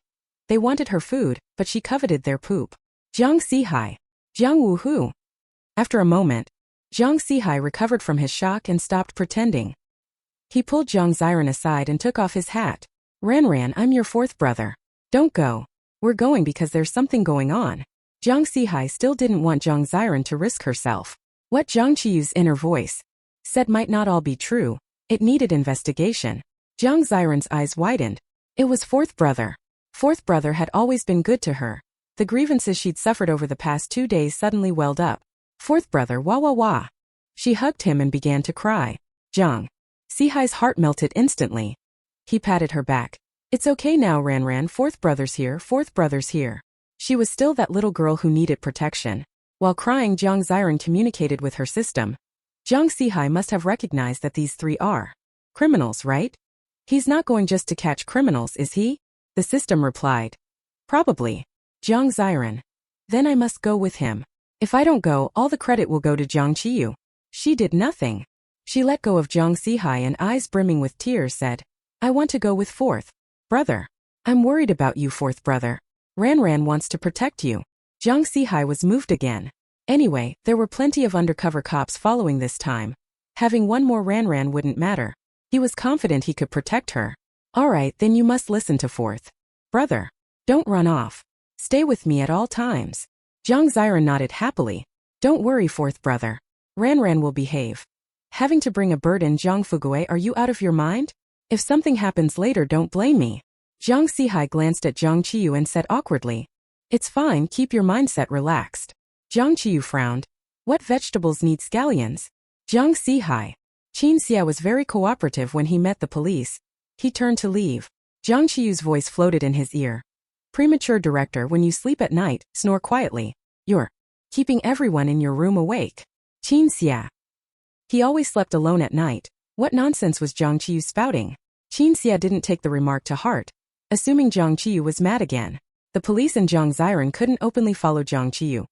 They wanted her food, but she coveted their poop. Jiang Ziran. Jiang Wu who? After a moment, Jiang Ziran recovered from his shock and stopped pretending. He pulled Jiang Ziran aside and took off his hat. Ran, I'm your 4th brother. Don't go. We're going because there's something going on. Jiang Ziran still didn't want Jiang Ziran to risk herself. What Jiang Qiyu's inner voice said might not all be true. It needed investigation. Jiang Ziran's eyes widened. It was 4th brother. 4th brother had always been good to her. The grievances she'd suffered over the past 2 days suddenly welled up. 4th brother, wah. She hugged him and began to cry. Jiang Ziran's heart melted instantly. He patted her back. It's okay now, Ran. 4th brother's here, 4th brother's here. She was still that little girl who needed protection. While crying, Jiang Ziran communicated with her system. Jiang Zihai must have recognized that these three are criminals, right? He's not going just to catch criminals, is he? The system replied. Probably. Jiang Ziran. Then I must go with him. If I don't go, all the credit will go to Jiang Qiyu. She did nothing. She let go of Jiang Zihai and, eyes brimming with tears, said, I want to go with fourth brother. I'm worried about you, fourth brother. Ran wants to protect you. Jiang Zihai was moved again. Anyway, there were plenty of undercover cops following this time. Having one more Ran wouldn't matter. He was confident he could protect her. All right, then you must listen to fourth brother. Don't run off. Stay with me at all times. Jiang Ziran nodded happily. Don't worry, fourth brother. Ran will behave. Having to bring a burden, Jiang Fugue, are you out of your mind? If something happens later, don't blame me. Jiang Zihai glanced at Jiang Qiyu and said awkwardly, It's fine, keep your mindset relaxed. Jiang Qiyu frowned. What vegetables need scallions? Jiang Zihai. Qin Xia was very cooperative when he met the police. He turned to leave. Jiang Qiyu's voice floated in his ear. Premature director, when you sleep at night, snore quietly. You're keeping everyone in your room awake. Qin Xia. He always slept alone at night. What nonsense was Jiang Qiyu spouting? Qin Xia didn't take the remark to heart. Assuming Jiang Qiyu was mad again. The police and Jiang Ziran couldn't openly follow Jiang Qiyu.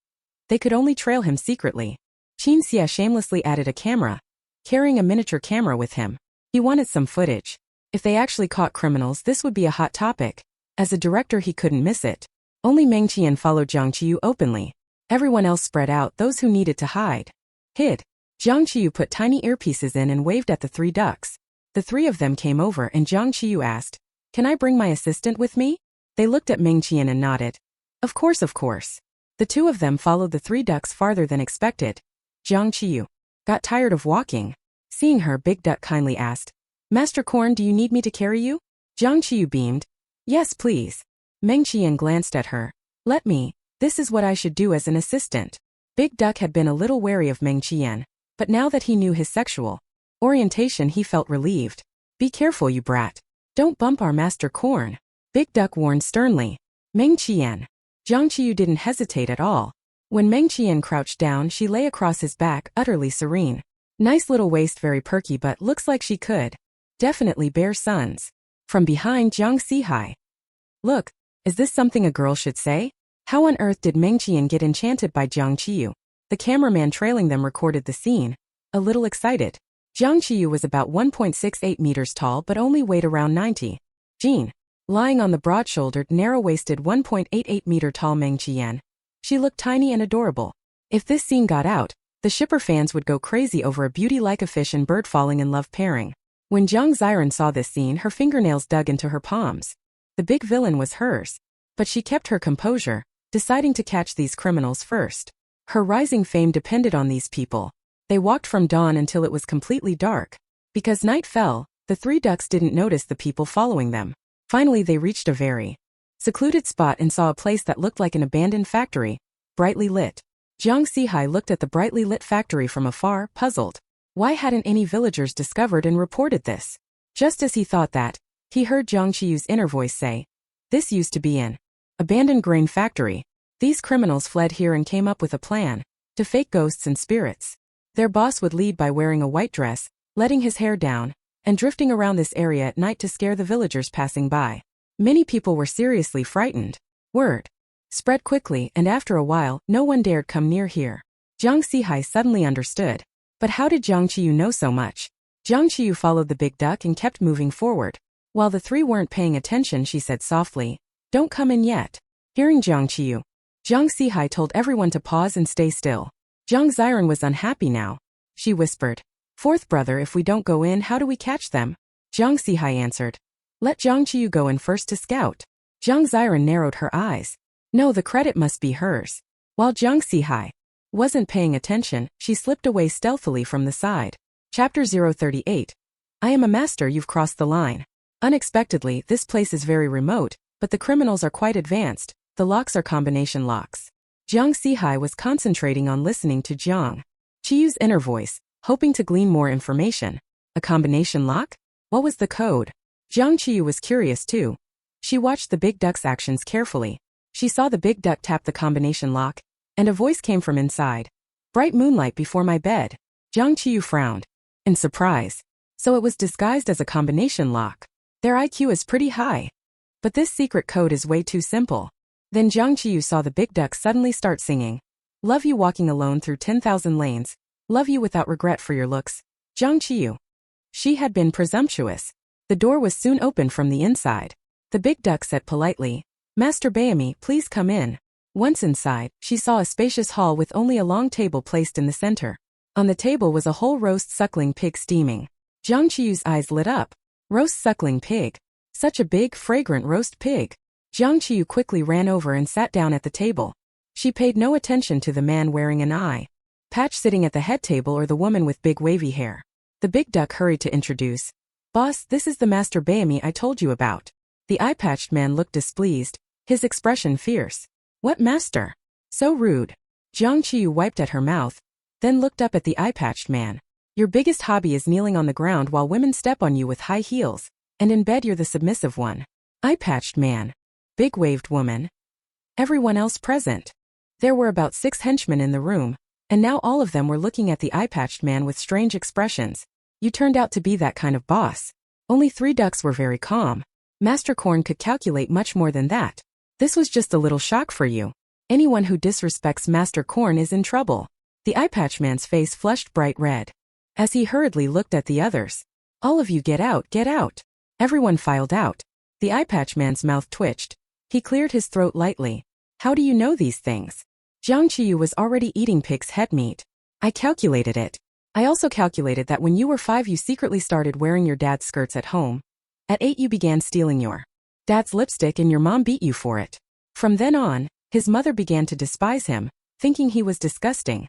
They could only trail him secretly. Qin Xia shamelessly added a camera, carrying a miniature camera with him. He wanted some footage. If they actually caught criminals, this would be a hot topic. As a director, he couldn't miss it. Only Meng Qian followed Jiang Qiyu openly. Everyone else spread out, those who needed to hide hid. Jiang Qiyu put tiny earpieces in and waved at the three ducks. The three of them came over and Jiang Qiyu asked, Can I bring my assistant with me? They looked at Meng Qian and nodded. Of course. The two of them followed the three ducks farther than expected. Jiang Qiyu got tired of walking. Seeing her, Big Duck kindly asked, Master Corn, do you need me to carry you? Jiang Qiyu beamed. Yes, please. Meng Qian glanced at her. Let me. This is what I should do as an assistant. Big Duck had been a little wary of Meng Qian, but now that he knew his sexual orientation, he felt relieved. Be careful, you brat. Don't bump our Master Corn. Big Duck warned sternly. Meng Qian. Jiang Qiyu didn't hesitate at all. When Meng Qian crouched down, she lay across his back, utterly serene. Nice little waist, very perky, but looks like she could definitely bear sons. From behind, Jiang Zihai. Look, is this something a girl should say? How on earth did Meng Qian get enchanted by Jiang Qiyu? The cameraman trailing them recorded the scene. A little excited. Jiang Qiyu was about 1.68 meters tall but only weighed around 90. Jean. Lying on the broad-shouldered, narrow-waisted 1.88 meter tall Meng Qian. She looked tiny and adorable. If this scene got out, the shipper fans would go crazy over a beauty like a fish and bird falling in love pairing. When Jiang Ziran saw this scene, her fingernails dug into her palms. The big villain was hers. But she kept her composure, deciding to catch these criminals first. Her rising fame depended on these people. They walked from dawn until it was completely dark. Because night fell, the three ducks didn't notice the people following them. Finally, they reached a very secluded spot and saw a place that looked like an abandoned factory, brightly lit. Jiang Zihai looked at the brightly lit factory from afar, puzzled. Why hadn't any villagers discovered and reported this? Just as he thought that, he heard Jiang Qiyu's inner voice say, This used to be an abandoned grain factory. These criminals fled here and came up with a plan to fake ghosts and spirits. Their boss would lead by wearing a white dress, letting his hair down, and drifting around this area at night to scare the villagers passing by. Many people were seriously frightened. Word spread quickly, and after a while, no one dared come near here. Jiang Zihai suddenly understood. But how did Jiang Qiyu know so much? Jiang Qiyu followed the big duck and kept moving forward. While the three weren't paying attention, she said softly, Don't come in yet. Hearing Jiang Qiyu, Jiang Zihai told everyone to pause and stay still. Jiang Ziran was unhappy now. She whispered, Fourth brother, if we don't go in, how do we catch them? Jiang Zihai answered, Let Jiang Qiyu go in first to scout. Jiang Ziran narrowed her eyes. No, the credit must be hers. While Jiang Zihai wasn't paying attention, she slipped away stealthily from the side. Chapter 038. I am a master, you've crossed the line. Unexpectedly, this place is very remote, but the criminals are quite advanced. The locks are combination locks. Jiang Zihai was concentrating on listening to Jiang Qiyu's inner voice, hoping to glean more information. A combination lock? What was the code? Jiang Qiyu was curious too. She watched the big duck's actions carefully. She saw the big duck tap the combination lock, And a voice came from inside. Bright moonlight before my bed. Jiang Qiyu frowned. In surprise. So it was disguised as a combination lock. Their IQ is pretty high. But this secret code is way too simple. Then Jiang Qiyu saw the big duck suddenly start singing. Love you walking alone through 10,000 lanes. Love you without regret for your looks. Jiang Qiyu. She had been presumptuous. The door was soon opened from the inside. The big duck said politely, Master Bayami, please come in. Once inside, she saw a spacious hall with only a long table placed in the center. On the table was a whole roast suckling pig steaming. Jiang Qiyu's eyes lit up. Roast suckling pig. Such a big, fragrant roast pig. Jiang Qiyu quickly ran over and sat down at the table. She paid no attention to the man wearing an eye patch sitting at the head table or the woman with big wavy hair. The big duck hurried to introduce. Boss, this is the Master Bayami I told you about. The eye-patched man looked displeased, his expression fierce. What master? So rude. Jiang Qiyu wiped at her mouth, then looked up at the eye-patched man. Your biggest hobby is kneeling on the ground while women step on you with high heels, and in bed you're the submissive one. Eye-patched man. Big-waved woman. Everyone else present. There were about 6 henchmen in the room, and now all of them were looking at the eye-patched man with strange expressions. You turned out to be that kind of boss. Only 3 ducks were very calm. Master Corn could calculate much more than that. This was just a little shock for you. Anyone who disrespects Master Corn is in trouble. The eye-patch man's face flushed bright red. As he hurriedly looked at the others. All of you get out, get out. Everyone filed out. The eye-patch man's mouth twitched. He cleared his throat lightly. How do you know these things? Jiang Qiyu was already eating pig's head meat. I calculated it. I also calculated that when you were 5 you secretly started wearing your dad's skirts at home. At 8 you began stealing your dad's lipstick and your mom beat you for it. From then on, his mother began to despise him, thinking he was disgusting.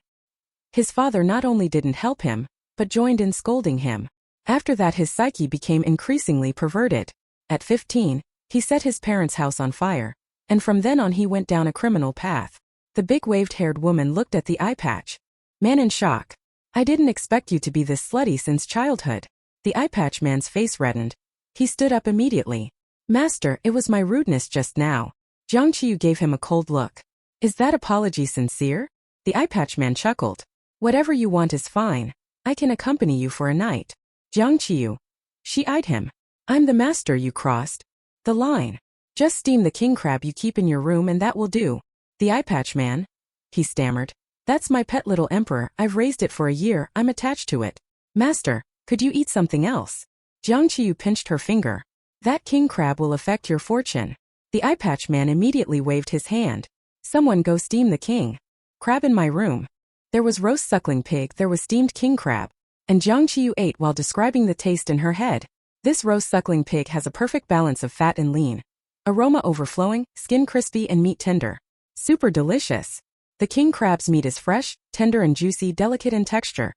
His father not only didn't help him, but joined in scolding him. After that his psyche became increasingly perverted. At 15, he set his parents' house on fire, and from then on he went down a criminal path. The big waved-haired woman looked at the eye patch man in shock. I didn't expect you to be this slutty since childhood. The eye patch man's face reddened. He stood up immediately. Master, it was my rudeness just now. Jiang Qiyu gave him a cold look. Is that apology sincere? The eye patch man chuckled. Whatever you want is fine. I can accompany you for a night. Jiang Qiyu. She eyed him. I'm the master, you crossed the line. Just steam the king crab you keep in your room and that will do. The eye patch man. He stammered. That's my pet little emperor, I've raised it for a year, I'm attached to it. Master, could you eat something else? Jiang Qiyu pinched her finger. That king crab will affect your fortune. The eye patch man immediately waved his hand. Someone go steam the king crab in my room. There was roast suckling pig, there was steamed king crab. And Jiang Qiyu ate while describing the taste in her head. This roast suckling pig has a perfect balance of fat and lean. Aroma overflowing, skin crispy and meat tender. Super delicious. The king crab's meat is fresh, tender and juicy, delicate in texture.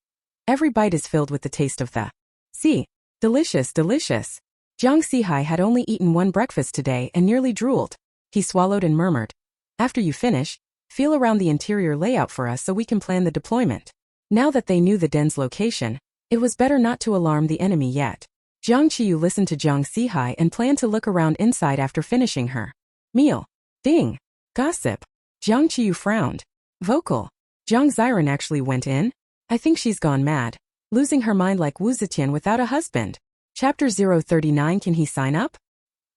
Every bite is filled with the taste of the sea. Delicious, delicious. Jiang Zihai had only eaten 1 breakfast today and nearly drooled. He swallowed and murmured. After you finish, feel around the interior layout for us so we can plan the deployment. Now that they knew the den's location, it was better not to alarm the enemy yet. Jiang Qiyu listened to Jiang Zihai and planned to look around inside after finishing her meal. Ding. Gossip. Jiang Qiyu frowned. Vocal. Jiang Ziran actually went in? I think she's gone mad. Losing her mind like Wu Zetian without a husband. Chapter 039. Can he sign up?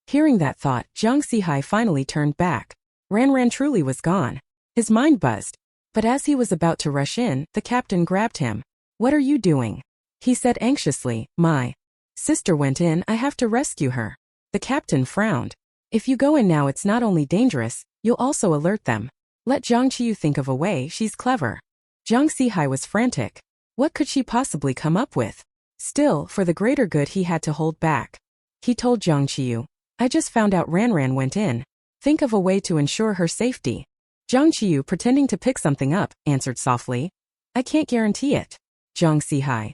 Hearing that thought, Jiang Zihai finally turned back. Ran truly was gone. His mind buzzed. But as he was about to rush in, the captain grabbed him. What are you doing? He said anxiously. My sister went in, I have to rescue her. The captain frowned. If you go in now it's not only dangerous, you'll also alert them. Let Jiang Qiyu think of a way, she's clever. Jiang Zihai was frantic. What could she possibly come up with? Still, for the greater good he had to hold back. He told Jiang Qiyu, I just found out Ran went in. Think of a way to ensure her safety. Jiang Qiyu, pretending to pick something up, answered softly. I can't guarantee it. Jiang Zihai.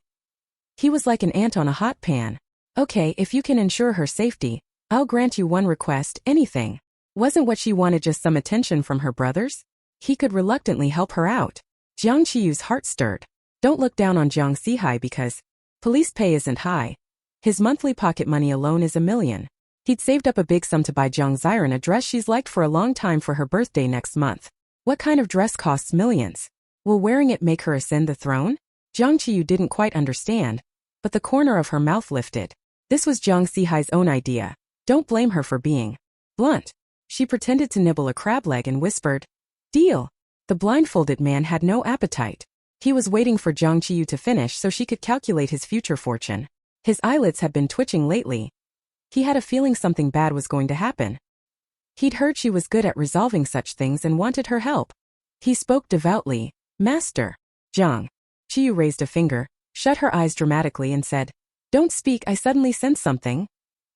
He was like an ant on a hot pan. Okay, if you can ensure her safety, I'll grant you one request, anything. Wasn't what she wanted just some attention from her brothers? He could reluctantly help her out. Jiang Qiyu's heart stirred. Don't look down on Jiang Zihai because police pay isn't high. His monthly pocket money alone is $1 million. He'd saved up a big sum to buy Jiang Ziran a dress she's liked for a long time for her birthday next month. What kind of dress costs millions? Will wearing it make her ascend the throne? Jiang Qiyu didn't quite understand, but the corner of her mouth lifted. This was Jiang Zihai's own idea. Don't blame her for being blunt. She pretended to nibble a crab leg and whispered, "Deal." The blindfolded man had no appetite. He was waiting for Jiang Qiyu to finish so she could calculate his future fortune. His eyelids had been twitching lately. He had a feeling something bad was going to happen. He'd heard she was good at resolving such things and wanted her help. He spoke devoutly, "Master." Jiang Qiyu raised a finger, shut her eyes dramatically and said, "Don't speak, I suddenly sense something."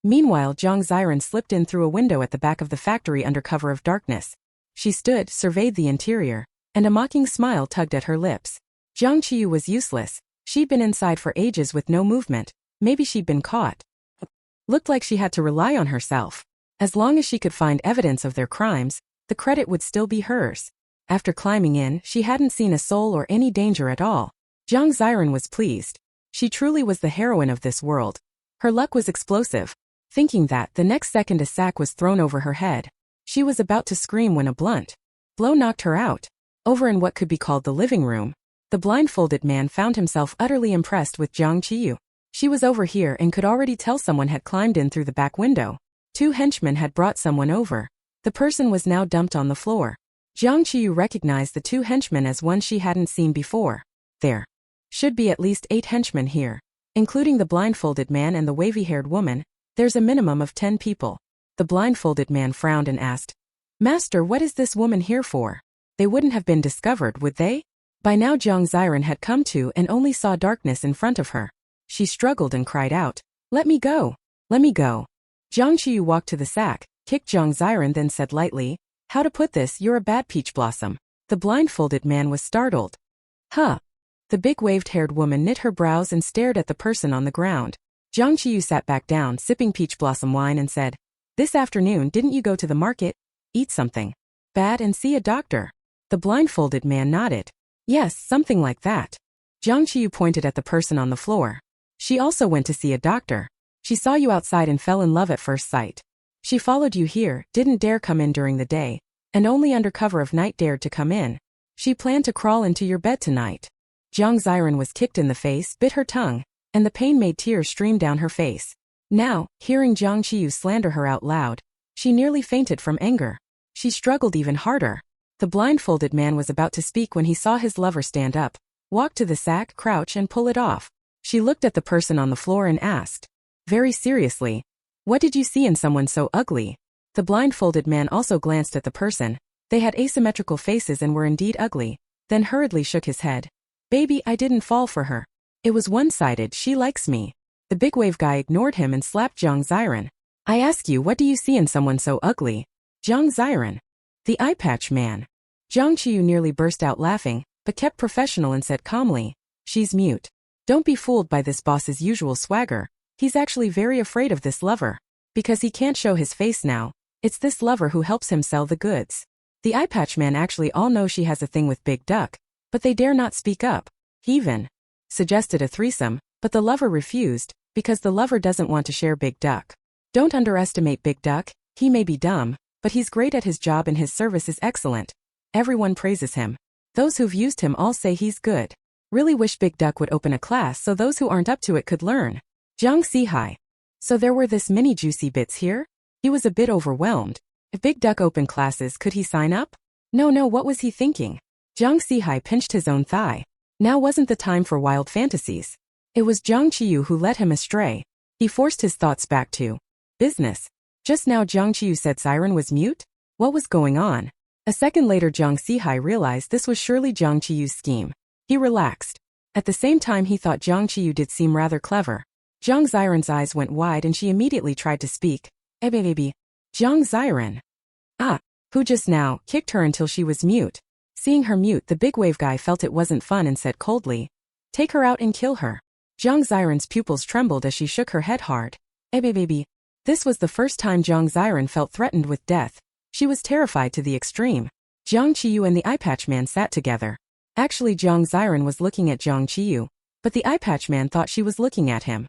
Meanwhile, Jiang Ziran slipped in through a window at the back of the factory under cover of darkness. She stood, surveyed the interior, and a mocking smile tugged at her lips. Jiang Qiyu was useless. She'd been inside for ages with no movement. Maybe she'd been caught. Looked like she had to rely on herself. As long as she could find evidence of their crimes, the credit would still be hers. After climbing in, she hadn't seen a soul or any danger at all. Jiang Ziran was pleased. She truly was the heroine of this world. Her luck was explosive. Thinking that, the next second a sack was thrown over her head. She was about to scream when a blunt blow knocked her out. Over in what could be called the living room, the blindfolded man found himself utterly impressed with Jiang Qiyu. She was over here and could already tell someone had climbed in through the back window. 2 henchmen had brought someone over. The person was now dumped on the floor. Jiang Qiyu recognized the 2 henchmen as one she hadn't seen before. There should be at least 8 henchmen here, including the blindfolded man and the wavy-haired woman. There's a minimum of 10 people. The blindfolded man frowned and asked, "Master, what is this woman here for?" They wouldn't have been discovered, would they? By now Jiang Ziran had come to and only saw darkness in front of her. She struggled and cried out, "Let me go! Let me go!" Jiang Qiyu walked to the sack, kicked Jiang Ziran, then said lightly, "How to put this, you're a bad peach blossom." The blindfolded man was startled. "Huh?" The big waved-haired woman knit her brows and stared at the person on the ground. Jiang Qiyu sat back down, sipping peach blossom wine, and said, "This afternoon didn't you go to the market, eat something bad and see a doctor?" The blindfolded man nodded. "Yes, something like that." Jiang Qiyu pointed at the person on the floor. "She also went to see a doctor. She saw you outside and fell in love at first sight. She followed you here, didn't dare come in during the day, and only under cover of night dared to come in. She planned to crawl into your bed tonight." Jiang Ziran was kicked in the face, bit her tongue, and the pain made tears stream down her face. Now, hearing Jiang Qiyu slander her out loud, she nearly fainted from anger. She struggled even harder. The blindfolded man was about to speak when he saw his lover stand up, walk to the sack, crouch and pull it off. She looked at the person on the floor and asked, very seriously, "What did you see in someone so ugly?" The blindfolded man also glanced at the person. They had asymmetrical faces and were indeed ugly, then hurriedly shook his head. "Baby, I didn't fall for her. It was one-sided, she likes me." The big wave guy ignored him and slapped Jiang Ziran. "I ask you, what do you see in someone so ugly?" Jiang Ziran. "The eye patch man." Jiang Qiyu nearly burst out laughing, but kept professional and said calmly, "She's mute. Don't be fooled by this boss's usual swagger. He's actually very afraid of this lover. Because he can't show his face now, it's this lover who helps him sell the goods. The eye patch man actually all know she has a thing with Big Duck, but they dare not speak up. He even suggested a threesome, but the lover refused, because the lover doesn't want to share Big Duck. Don't underestimate Big Duck. He may be dumb, but he's great at his job and his service is excellent. Everyone praises him. Those who've used him all say he's good. Really wish Big Duck would open a class so those who aren't up to it could learn." Jiang Zihai. So there were this many juicy bits here? He was a bit overwhelmed. If Big Duck opened classes, could he sign up? No, what was he thinking? Jiang Zihai pinched his own thigh. Now wasn't the time for wild fantasies. It was Jiang Qiyu who led him astray. He forced his thoughts back to business. Just now Jiang Qiyu said Ziran was mute? What was going on? A second later Jiang Zihai realized this was surely Jiang Qiyu's scheme. He relaxed. At the same time he thought Jiang Qiyu did seem rather clever. Jiang Ziran's eyes went wide and she immediately tried to speak. Baby. Jiang Ziran. Who just now kicked her until she was mute. Seeing her mute, the big wave guy felt it wasn't fun and said coldly, "Take her out and kill her." Jiang Ziran's pupils trembled as she shook her head hard. Baby. This was the first time Jiang Ziran felt threatened with death. She was terrified to the extreme. Jiang Qiyu and the eye patch man sat together. Actually Jiang Ziran was looking at Jiang Qiyu, but the eye patch man thought she was looking at him.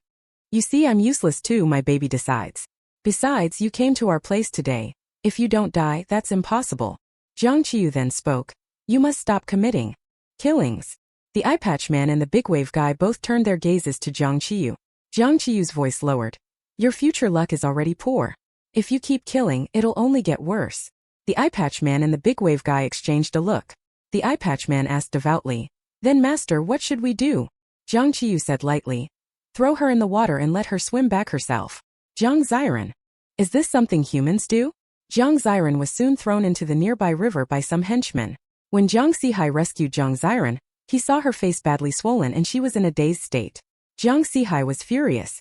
"You see, I'm useless too, my baby decides. Besides, you came to our place today. If you don't die, that's impossible." Jiang Qiyu then spoke. You must stop committing killings. The eye patch man and the big wave guy both turned their gazes to Jiang Qiyu. Jiang Qiyu's voice lowered. Your future luck is already poor. If you keep killing, it'll only get worse. The eye patch man and the big wave guy exchanged a look. The eye patch man asked devoutly. Then master, what should we do? Jiang Qiyu said lightly. Throw her in the water and let her swim back herself. Jiang Ziran. Is this something humans do? Jiang Ziran was soon thrown into the nearby river by some henchmen. When Jiang Zihai rescued Jiang Ziran, he saw her face badly swollen and she was in a dazed state. Jiang Zihai was furious.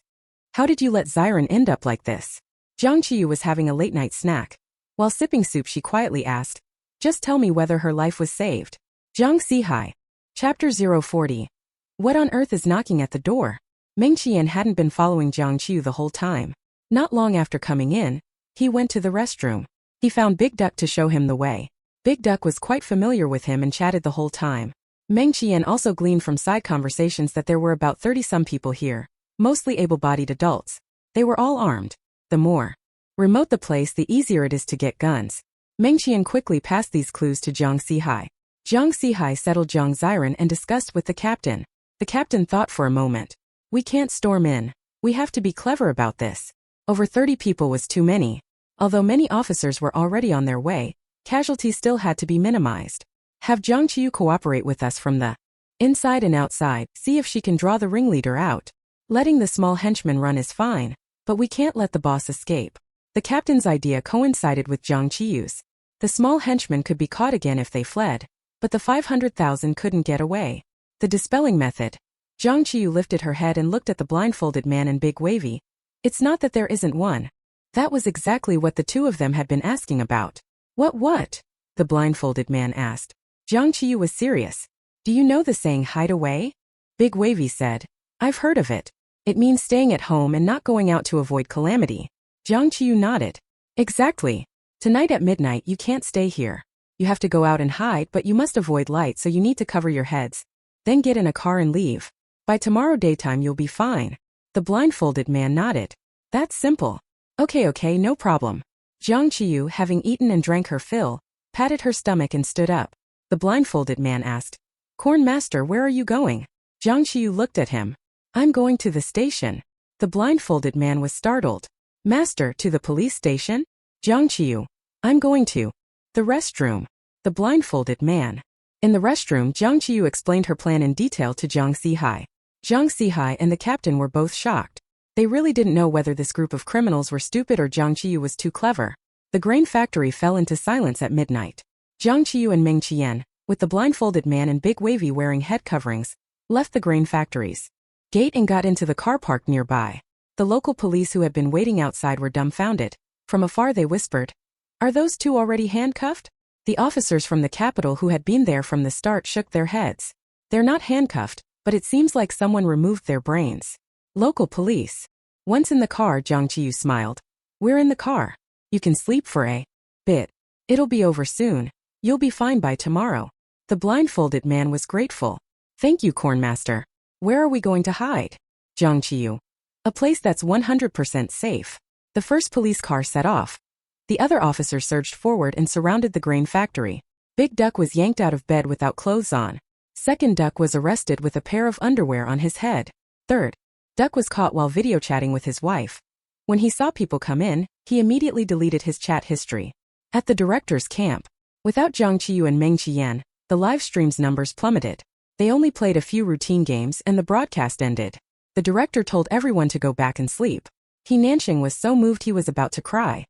How did you let Ziran end up like this? Jiang Qiyu was having a late-night snack. While sipping soup she quietly asked, just tell me whether her life was saved. Jiang Zihai. Chapter 040. What on earth is knocking at the door? Meng Qiyan hadn't been following Jiang Qiyu the whole time. Not long after coming in, he went to the restroom. He found Big Duck to show him the way. Big Duck was quite familiar with him and chatted the whole time. Meng Qiyan also gleaned from side conversations that there were about 30-some people here, mostly able-bodied adults. They were all armed. The more remote the place, the easier it is to get guns. Meng Qiyan quickly passed these clues to Jiang Zihai. Jiang Zihai settled Jiang Ziran and discussed with the captain. The captain thought for a moment. We can't storm in. We have to be clever about this. Over 30 people was too many. Although many officers were already on their way, casualties still had to be minimized. Have Jiang Qiyu cooperate with us from the inside and outside, see if she can draw the ringleader out. Letting the small henchman run is fine, but we can't let the boss escape. The captain's idea coincided with Jiang Qiyu's. The small henchmen could be caught again if they fled, but the 500,000 couldn't get away. The dispelling method. Jiang Qiyu lifted her head and looked at the blindfolded man and Big Wavy. It's not that there isn't one. That was exactly what the two of them had been asking about. What? The blindfolded man asked. Jiang Qiyu was serious. Do you know the saying hide away? Big Wavy said. I've heard of it. It means staying at home and not going out to avoid calamity. Jiang Qiyu nodded. Exactly. Tonight at midnight you can't stay here. You have to go out and hide, but you must avoid light, so you need to cover your heads. Then get in a car and leave. By tomorrow daytime you'll be fine. The blindfolded man nodded. That's simple. Okay, no problem. Jiang Qiyu, having eaten and drank her fill, patted her stomach and stood up. The blindfolded man asked, Corn Master, where are you going? Jiang Qiyu looked at him. I'm going to the station. The blindfolded man was startled. Master, to the police station? Jiang Qiyu. I'm going to the restroom. The blindfolded man. In the restroom, Jiang Qiyu explained her plan in detail to Jiang Zihai. Jiang Zihai and the captain were both shocked. They really didn't know whether this group of criminals were stupid or Jiang Qiyu was too clever. The grain factory fell into silence at midnight. Jiang Qiyu and Meng Qiyan, with the blindfolded man and Big Wavy wearing head coverings, left the grain factory's gate and got into the car parked nearby. The local police who had been waiting outside were dumbfounded. From afar they whispered, Are those two already handcuffed? The officers from the capital who had been there from the start shook their heads. They're not handcuffed, but it seems like someone removed their brains. Local police. Once in the car, Jiang Qiyu smiled. We're in the car. You can sleep for a bit. It'll be over soon. You'll be fine by tomorrow. The blindfolded man was grateful. Thank you, Cornmaster. Where are we going to hide? Jiang Qiyu. A place that's 100% safe. The first police car set off. The other officers surged forward and surrounded the grain factory. Big Duck was yanked out of bed without clothes on. Second Duck was arrested with a pair of underwear on his head. Third Duck was caught while video chatting with his wife. When he saw people come in, he immediately deleted his chat history. At the director's camp, without Jiang Qiyu and Meng Qiyan, the live stream's numbers plummeted. They only played a few routine games and the broadcast ended. The director told everyone to go back and sleep. He Nanxing was so moved he was about to cry.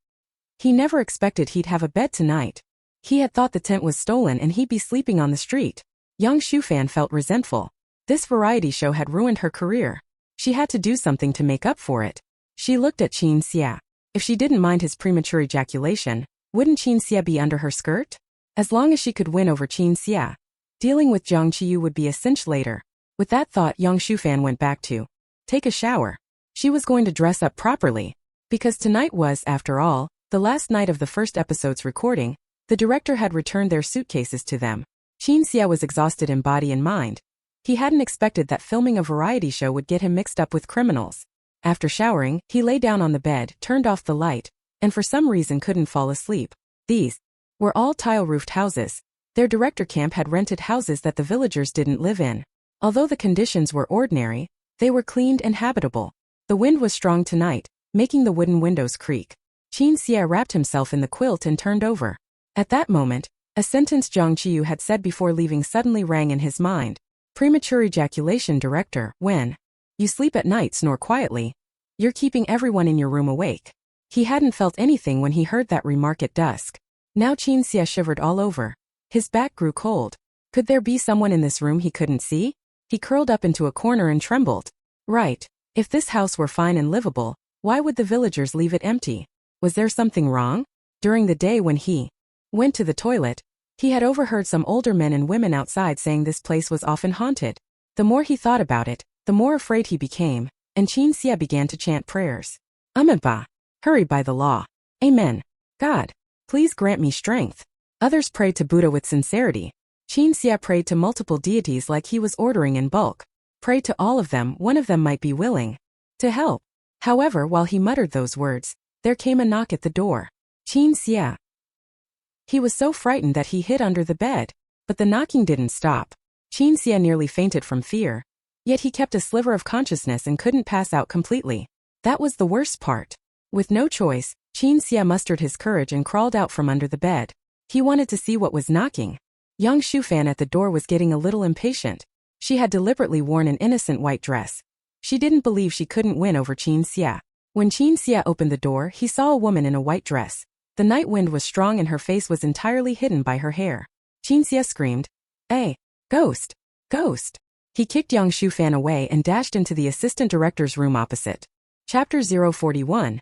He never expected he'd have a bed tonight. He had thought the tent was stolen and he'd be sleeping on the street. Yang Shufan felt resentful. This variety show had ruined her career. She had to do something to make up for it. She looked at Qin Xia. If she didn't mind his premature ejaculation, wouldn't Qin Xia be under her skirt? As long as she could win over Qin Xia, dealing with Jiang Qiyu would be a cinch later. With that thought, Yang Shufan went back to take a shower. She was going to dress up properly. Because tonight was, after all, the last night of the first episode's recording. The director had returned their suitcases to them. Qin Xia was exhausted in body and mind. He hadn't expected that filming a variety show would get him mixed up with criminals. After showering, he lay down on the bed, turned off the light, and for some reason couldn't fall asleep. These were all tile-roofed houses. Their director camp had rented houses that the villagers didn't live in. Although the conditions were ordinary, they were cleaned and habitable. The wind was strong tonight, making the wooden windows creak. Jiang Ziran wrapped himself in the quilt and turned over. At that moment, a sentence Jiang Qiyu had said before leaving suddenly rang in his mind. Premature ejaculation, director. When you sleep at night, snore quietly. You're keeping everyone in your room awake. He hadn't felt anything when he heard that remark at dusk. Now Jiang Ziran shivered all over. His back grew cold. Could there be someone in this room he couldn't see? He curled up into a corner and trembled. Right. If this house were fine and livable, why would the villagers leave it empty? Was there something wrong? During the day when he went to the toilet, he had overheard some older men and women outside saying this place was often haunted. The more he thought about it, the more afraid he became, and Jiang Ziran began to chant prayers. Amenba. Hurry by the law. Amen. God, please grant me strength. Others prayed to Buddha with sincerity. Jiang Ziran prayed to multiple deities like he was ordering in bulk. Pray to all of them, one of them might be willing to help. However, while he muttered those words, there came a knock at the door. Jiang Ziran. He was so frightened that he hid under the bed. But the knocking didn't stop. Jiang Ziran nearly fainted from fear. Yet he kept a sliver of consciousness and couldn't pass out completely. That was the worst part. With no choice, Jiang Ziran mustered his courage and crawled out from under the bed. He wanted to see what was knocking. Young Shufan at the door was getting a little impatient. She had deliberately worn an innocent white dress. She didn't believe she couldn't win over Jiang Ziran. When Jiang Ziran opened the door, he saw a woman in a white dress. The night wind was strong and her face was entirely hidden by her hair. Jiang Ziran screamed, "Hey, ghost! Ghost!" He kicked young Shufan away and dashed into the assistant director's room opposite. Chapter 041.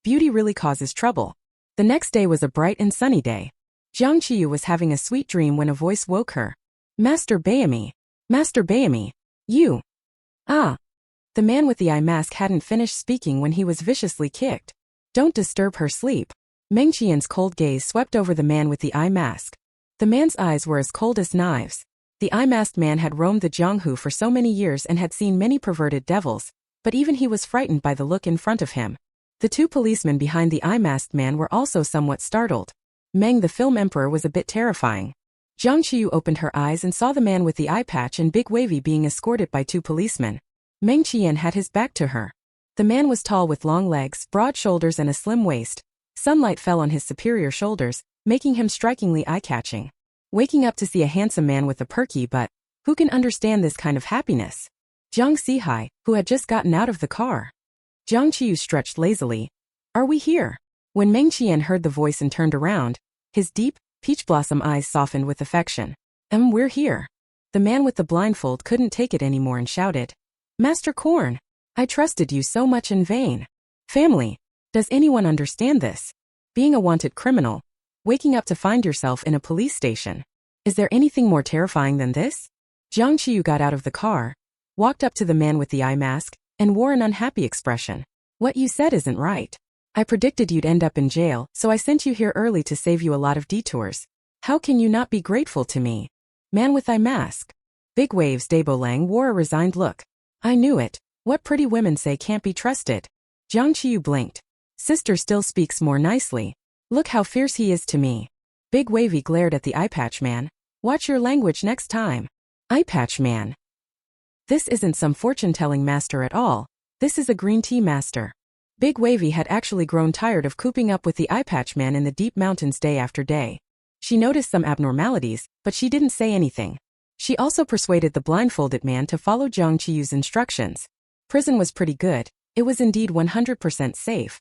Beauty really causes trouble. The next day was a bright and sunny day. Jiang Qiyu was having a sweet dream when a voice woke her. Master Bayami. Master Bayami. You. Ah. The man with the eye mask hadn't finished speaking when he was viciously kicked. Don't disturb her sleep. Meng Qian's cold gaze swept over the man with the eye mask. The man's eyes were as cold as knives. The eye-masked man had roamed the Jianghu for so many years and had seen many perverted devils, but even he was frightened by the look in front of him. The two policemen behind the eye-masked man were also somewhat startled. Meng the film emperor was a bit terrifying. Jiang Qiyu opened her eyes and saw the man with the eye patch and big wavy being escorted by two policemen. Meng Qian had his back to her. The man was tall with long legs, broad shoulders and a slim waist. Sunlight fell on his superior shoulders, making him strikingly eye-catching. Waking up to see a handsome man with a perky butt, who can understand this kind of happiness? Jiang Zihai, who had just gotten out of the car. Jiang Qiyu stretched lazily. Are we here? When Meng Qian heard the voice and turned around, his deep, peach blossom eyes softened with affection. We're here. The man with the blindfold couldn't take it anymore and shouted. Master Korn, I trusted you so much in vain. Family, does anyone understand this? Being a wanted criminal, waking up to find yourself in a police station. Is there anything more terrifying than this? Jiang Qiyu got out of the car, walked up to the man with the eye mask, and wore an unhappy expression. What you said isn't right. I predicted you'd end up in jail, so I sent you here early to save you a lot of detours. How can you not be grateful to me? Man with eye mask. Big Waves Debolang wore a resigned look. I knew it. What pretty women say can't be trusted. Jiang Qiyu blinked. Sister still speaks more nicely. Look how fierce he is to me. Big Wavy glared at the eye patch man. Watch your language next time. Eye patch man. This isn't some fortune-telling master at all. This is a green tea master. Big Wavy had actually grown tired of cooping up with the eye patch man in the deep mountains day after day. She noticed some abnormalities, but she didn't say anything. She also persuaded the blindfolded man to follow Jiang Qiyu's instructions. Prison was pretty good. It was indeed 100% safe.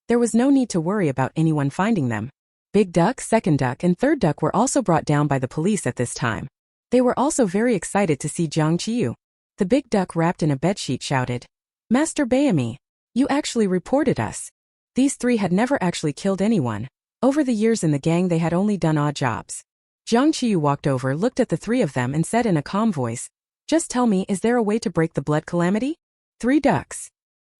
There was no need to worry about anyone finding them. Big Duck, Second Duck and Third Duck were also brought down by the police at this time. They were also very excited to see Jiang Qiyu. The Big Duck wrapped in a bedsheet shouted, Master Bayami, you actually reported us. These three had never actually killed anyone. Over the years in the gang they had only done odd jobs. Jiang Qiyu walked over, looked at the three of them and said in a calm voice, Just tell me, is there a way to break the blood calamity? 3 ducks.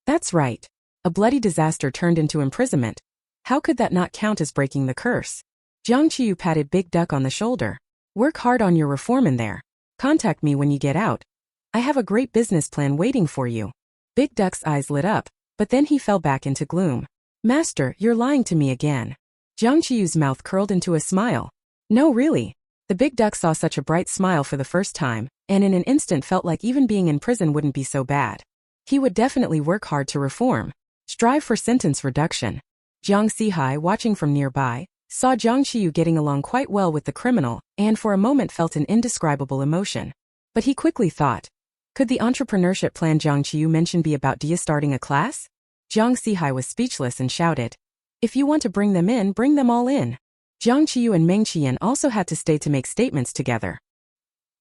That's right. A bloody disaster turned into imprisonment. How could that not count as breaking the curse? Jiang Qiyu patted Big Duck on the shoulder. Work hard on your reform in there. Contact me when you get out. I have a great business plan waiting for you. Big Duck's eyes lit up, but then he fell back into gloom. Master, you're lying to me again. Jiang Qiyu's mouth curled into a smile. No, really. The big duck saw such a bright smile for the first time, and in an instant felt like even being in prison wouldn't be so bad. He would definitely work hard to reform. Strive for sentence reduction. Jiang Zihai, watching from nearby, saw Jiang Qiyu getting along quite well with the criminal, and for a moment felt an indescribable emotion. But he quickly thought, could the entrepreneurship plan Jiang Qiyu mentioned be about Dia starting a class? Jiang Zihai was speechless and shouted, if you want to bring them in, bring them all in. Jiang Qiyu and Meng Qian also had to stay to make statements together.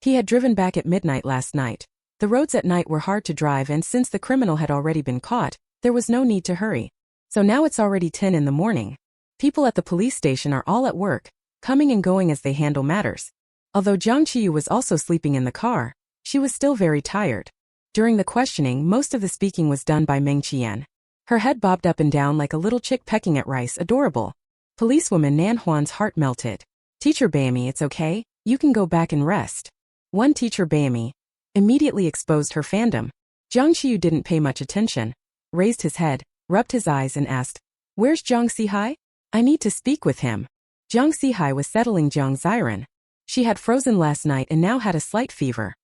He had driven back at midnight last night. The roads at night were hard to drive, and since the criminal had already been caught, there was no need to hurry. So now it's already 10 in the morning. People at the police station are all at work, coming and going as they handle matters. Although Jiang Qiyu was also sleeping in the car, she was still very tired. During the questioning, most of the speaking was done by Meng Qian. Her head bobbed up and down like a little chick pecking at rice, adorable. Policewoman Nan Huan's heart melted. Teacher Baimi, it's okay, you can go back and rest. One teacher Baimi immediately exposed her fandom. Jiang Qiyu didn't pay much attention, raised his head, rubbed his eyes and asked, where's Jiang Zihai? I need to speak with him. Jiang Zihai was settling Jiang Ziran. She had frozen last night and now had a slight fever.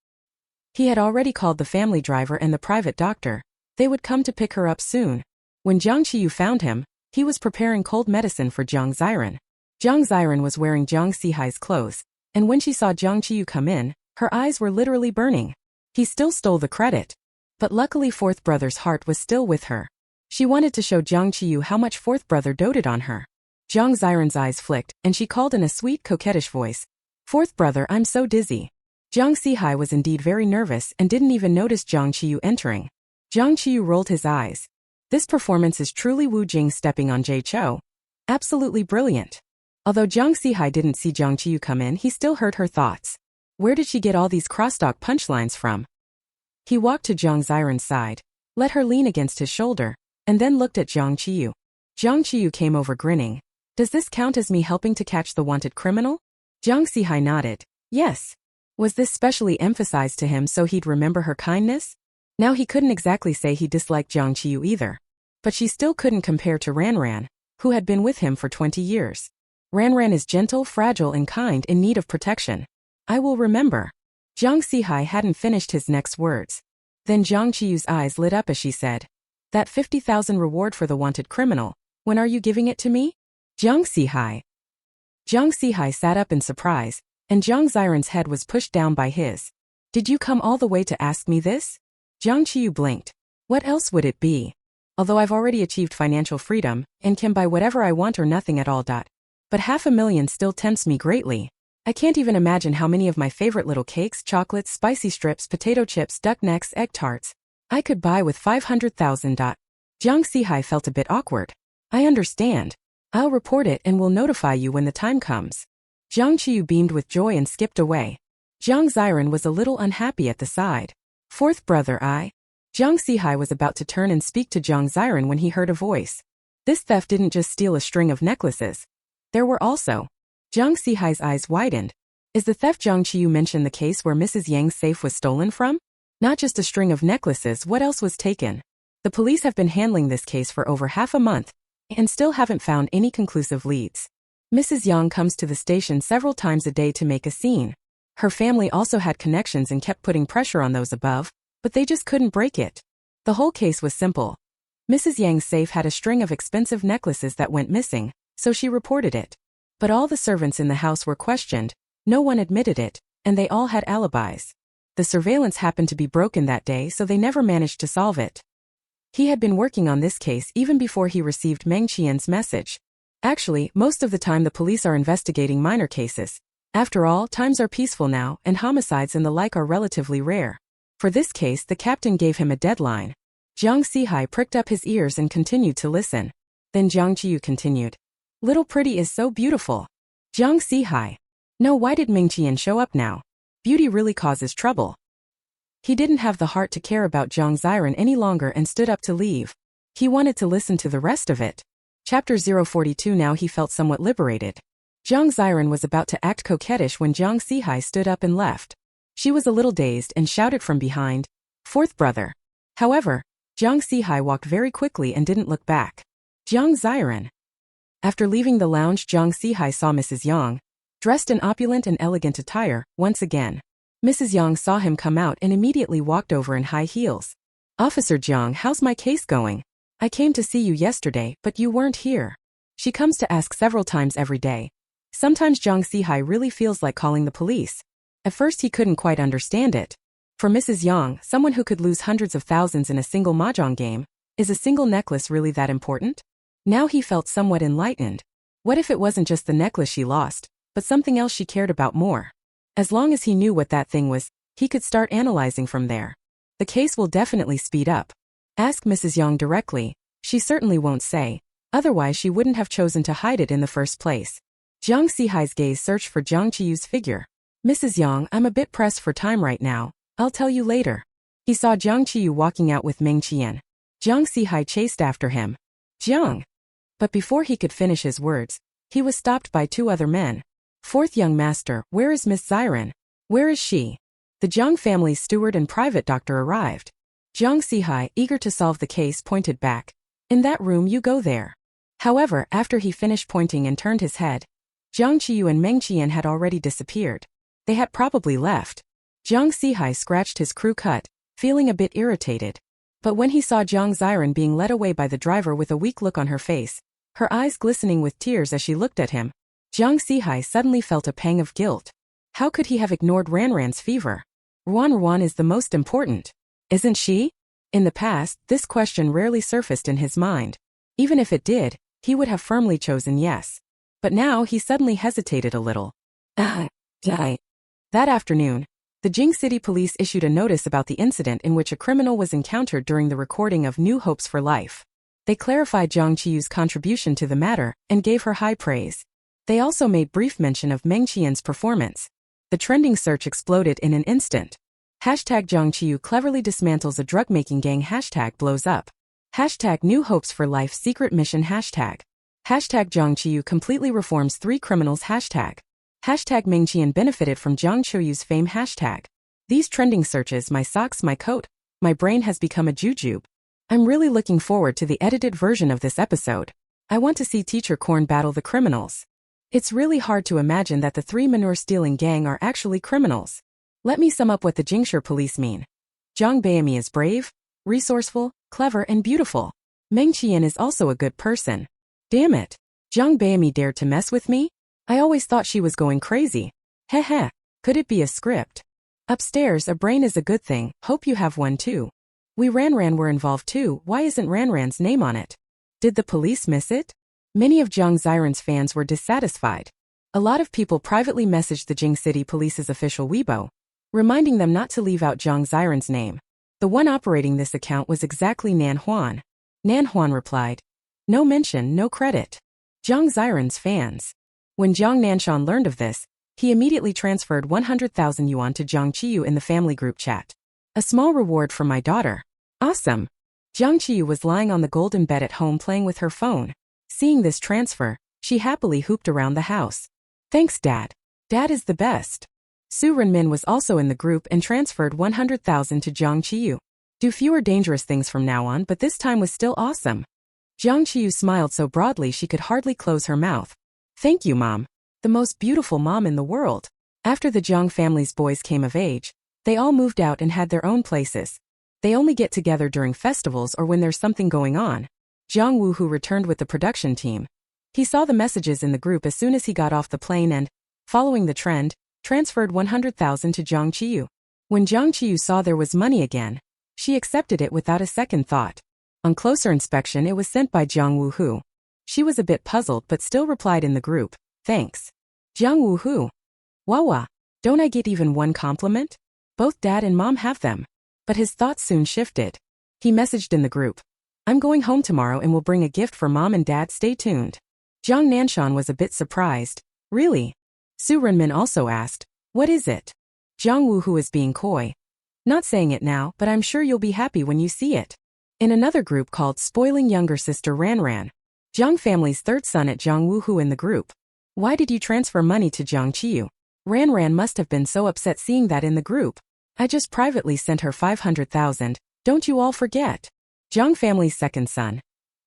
He had already called the family driver and the private doctor. They would come to pick her up soon. When Jiang Qiyu found him, he was preparing cold medicine for Jiang Ziran. Jiang Ziran was wearing Jiang Zihai's clothes, and when she saw Jiang Qiyu come in, her eyes were literally burning. He still stole the credit. But luckily fourth brother's heart was still with her. She wanted to show Jiang Qiyu how much fourth brother doted on her. Jiang Ziran's eyes flicked, and she called in a sweet, coquettish voice, fourth brother, I'm so dizzy. Jiang Zihai was indeed very nervous and didn't even notice Jiang Qiyu entering. Jiang Qiyu rolled his eyes. This performance is truly Wu Jing stepping on Jay Chou. Absolutely brilliant. Although Jiang Zihai didn't see Jiang Qiyu come in, he still heard her thoughts. Where did she get all these crosstalk punchlines from? He walked to Jiang Ziran's side, let her lean against his shoulder, and then looked at Jiang Qiyu. Jiang Qiyu came over grinning. Does this count as me helping to catch the wanted criminal? Jiang Zihai nodded. Yes. Was this specially emphasized to him so he'd remember her kindness? Now he couldn't exactly say he disliked Jiang Qiyu either. But she still couldn't compare to Ranran, who had been with him for 20 years. Ranran is gentle, fragile and kind, in need of protection. I will remember. Jiang Zihai hadn't finished his next words. Then Jiang Qiyu's eyes lit up as she said, that 50,000 reward for the wanted criminal, when are you giving it to me? Jiang Zihai. Jiang Zihai sat up in surprise, and Jiang Ziran's head was pushed down by his. Did you come all the way to ask me this? Jiang Qiyu blinked. What else would it be? Although I've already achieved financial freedom, and can buy whatever I want or nothing at all. But 500,000 still tempts me greatly. I can't even imagine how many of my favorite little cakes, chocolates, spicy strips, potato chips, duck necks, egg tarts I could buy with 500,000. Jiang Zihai felt a bit awkward. I understand. I'll report it and will notify you when the time comes. Jiang Qiyu beamed with joy and skipped away. Jiang Ziran was a little unhappy at the side. Fourth brother, Jiang Zihai was about to turn and speak to Jiang Ziran when he heard a voice. This theft didn't just steal a string of necklaces. There were also. Jiang Zihai's eyes widened. Is the theft Jiang Qiyu mentioned the case where Mrs. Yang's safe was stolen from? Not just a string of necklaces, what else was taken? The police have been handling this case for over half a month, and still haven't found any conclusive leads. Mrs. Yang comes to the station several times a day to make a scene. Her family also had connections and kept putting pressure on those above, but they just couldn't break it. The whole case was simple. Mrs. Yang's safe had a string of expensive necklaces that went missing, so she reported it. But all the servants in the house were questioned, no one admitted it, and they all had alibis. The surveillance happened to be broken that day, so they never managed to solve it. He had been working on this case even before he received Meng Qian's message. Actually, most of the time the police are investigating minor cases. After all, times are peaceful now, and homicides and the like are relatively rare. For this case, the captain gave him a deadline. Jiang Zihai pricked up his ears and continued to listen. Then Jiang Qiyu continued. Little pretty is so beautiful. Jiang Zihai. No, why did Meng Qian show up now? Beauty really causes trouble. He didn't have the heart to care about Jiang Ziran any longer and stood up to leave. He wanted to listen to the rest of it. Chapter 042. Now he felt somewhat liberated. Jiang Ziran was about to act coquettish when Jiang Zihai stood up and left. She was a little dazed and shouted from behind, Fourth brother. However, Jiang Zihai walked very quickly and didn't look back. Jiang Ziran. After leaving the lounge, Jiang Zihai saw Mrs. Yang, dressed in opulent and elegant attire, once again. Mrs. Yang saw him come out and immediately walked over in high heels. "Officer Jiang, how's my case going? I came to see you yesterday, but you weren't here." She comes to ask several times every day. Sometimes Jiang Zihai really feels like calling the police. At first he couldn't quite understand it. For Mrs. Yang, someone who could lose hundreds of thousands in a single mahjong game, is a single necklace really that important? Now he felt somewhat enlightened. What if it wasn't just the necklace she lost, but something else she cared about more? As long as he knew what that thing was, he could start analyzing from there. The case will definitely speed up. Ask Mrs. Yang directly. She certainly won't say. Otherwise she wouldn't have chosen to hide it in the first place. Jiang Zihai's gaze searched for Jiang Qiyu's figure. "Mrs. Yang, I'm a bit pressed for time right now. I'll tell you later." He saw Jiang Qiyu walking out with Meng Qian. Jiang Zihai chased after him. "Jiang!" But before he could finish his words, he was stopped by two other men. "Fourth young master, where is Miss Ziran? Where is she?" The Jiang family's steward and private doctor arrived. Jiang Zihai, eager to solve the case, pointed back. "In that room, you go there." However, after he finished pointing and turned his head, Jiang Qiyu and Meng Qian had already disappeared. They had probably left. Jiang Zihai scratched his crew cut, feeling a bit irritated. But when he saw Jiang Ziran being led away by the driver with a weak look on her face, her eyes glistening with tears as she looked at him, Jiang Zihai suddenly felt a pang of guilt. How could he have ignored Ranran's fever? Ruan is the most important, isn't she? In the past, this question rarely surfaced in his mind. Even if it did, he would have firmly chosen yes. But now he suddenly hesitated a little. Die. That afternoon, the Jing City Police issued a notice about the incident in which a criminal was encountered during the recording of New Hopes for Life. They clarified Jiang Qiyu's contribution to the matter and gave her high praise. They also made brief mention of Meng Qian's performance. The trending search exploded in an instant. Hashtag Jiang Qiyu cleverly dismantles a drug-making gang. Hashtag blows up. Hashtag New Hopes for Life secret mission. Hashtag Jiang Qiyu completely reforms 3 criminals. Hashtag Meng Qian benefited from Jiang Qiyu's fame. Hashtag. These trending searches, my socks, my coat, my brain has become a jujube. I'm really looking forward to the edited version of this episode. I want to see Teacher Korn battle the criminals. It's really hard to imagine that the 3 manure-stealing gang are actually criminals. Let me sum up what the Jingshi police mean. Jiang Beimi is brave, resourceful, clever, and beautiful. Meng Qian is also a good person. Damn it. Jiang Beimi dared to mess with me? I always thought she was going crazy. Heh. Could it be a script? Upstairs, a brain is a good thing. Hope you have one too. We Ranran were involved too. Why isn't Ranran's name on it? Did the police miss it? Many of Jiang Ziran's fans were dissatisfied. A lot of people privately messaged the Jing City Police's official Weibo, reminding them not to leave out Jiang Ziran's name. The one operating this account was exactly Nan Huan. Nan Huan replied, "No mention, no credit." Jiang Ziran's fans. When Jiang Nanshan learned of this, he immediately transferred 100,000 yuan to Jiang Qiyu in the family group chat. "A small reward for my daughter. Awesome." Jiang Qiyu was lying on the golden bed at home playing with her phone. Seeing this transfer, she happily hooped around the house. "Thanks, Dad. Dad is the best." Su Renmin was also in the group and transferred 100,000 to Jiang Qiyu. Do fewer dangerous things from now on, but this time was still awesome. Jiang Qiyu smiled so broadly she could hardly close her mouth. "Thank you, Mom. The most beautiful mom in the world." After the Jiang family's boys came of age, they all moved out and had their own places. They only get together during festivals or when there's something going on. Jiang Wuhu returned with the production team. He saw the messages in the group as soon as he got off the plane and, following the trend, transferred 100,000 to Jiang Qiyu. When Jiang Qiyu saw there was money again, she accepted it without a second thought. On closer inspection, it was sent by Jiang Wuhu. She was a bit puzzled but still replied in the group, "Thanks." Jiang Wuhu. Wawa, don't I get even one compliment? Both Dad and Mom have them. But his thoughts soon shifted. He messaged in the group, "I'm going home tomorrow and will bring a gift for Mom and Dad. Stay tuned." Jiang Nanshan was a bit surprised. "Really?" Su Renmin also asked, "What is it?" Jiang Wuhu is being coy. "Not saying it now, but I'm sure you'll be happy when you see it." In another group called Spoiling Younger Sister Ranran, Jiang family's third son at Jiang Wuhu in the group. "Why did you transfer money to Jiang Qiyu?" Ranran must have been so upset seeing that in the group. "I just privately sent her 500,000, don't you all forget." Jiang family's second son.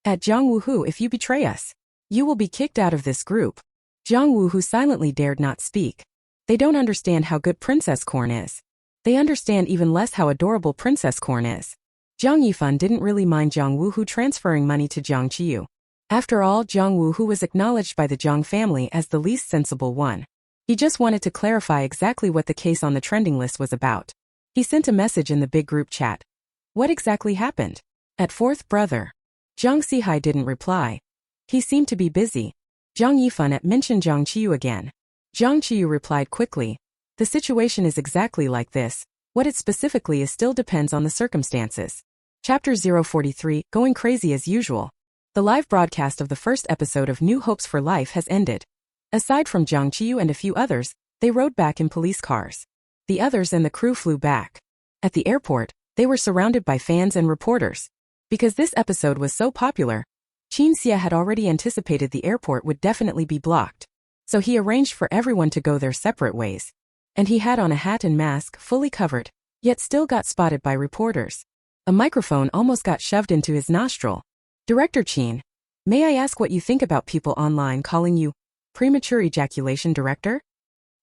"At Jiang Wuhu, if you betray us, You will be kicked out of this group. Jiang Wu, who silently dared not speak. They don't understand how good Princess Corn is. They understand even less how adorable Princess Corn is. Jiang Yifan didn't really mind Jiang Wu, who transferring money to Jiang Qiyu. After all, Jiang Wu, who was acknowledged by the Jiang family as the least sensible one. He just wanted to clarify exactly what the case on the trending list was about. He sent a message in the big group chat. What exactly happened? At fourth brother. Jiang Zihai didn't reply. He seemed to be busy. Jiang Yifan mentioned Jiang Qiyu again. Jiang Qiyu replied quickly. The situation is exactly like this. What it specifically is still depends on the circumstances. Chapter 043, Going Crazy as Usual. The live broadcast of the first episode of New Hopes for Life has ended. Aside from Jiang Qiyu and a few others, they rode back in police cars. The others and the crew flew back. At the airport, they were surrounded by fans and reporters. Because this episode was so popular, Qin Xie had already anticipated the airport would definitely be blocked. So he arranged for everyone to go their separate ways. And he had on a hat and mask, fully covered, yet still got spotted by reporters. A microphone almost got shoved into his nostril. Director Qin, may I ask what you think about people online calling you premature ejaculation director?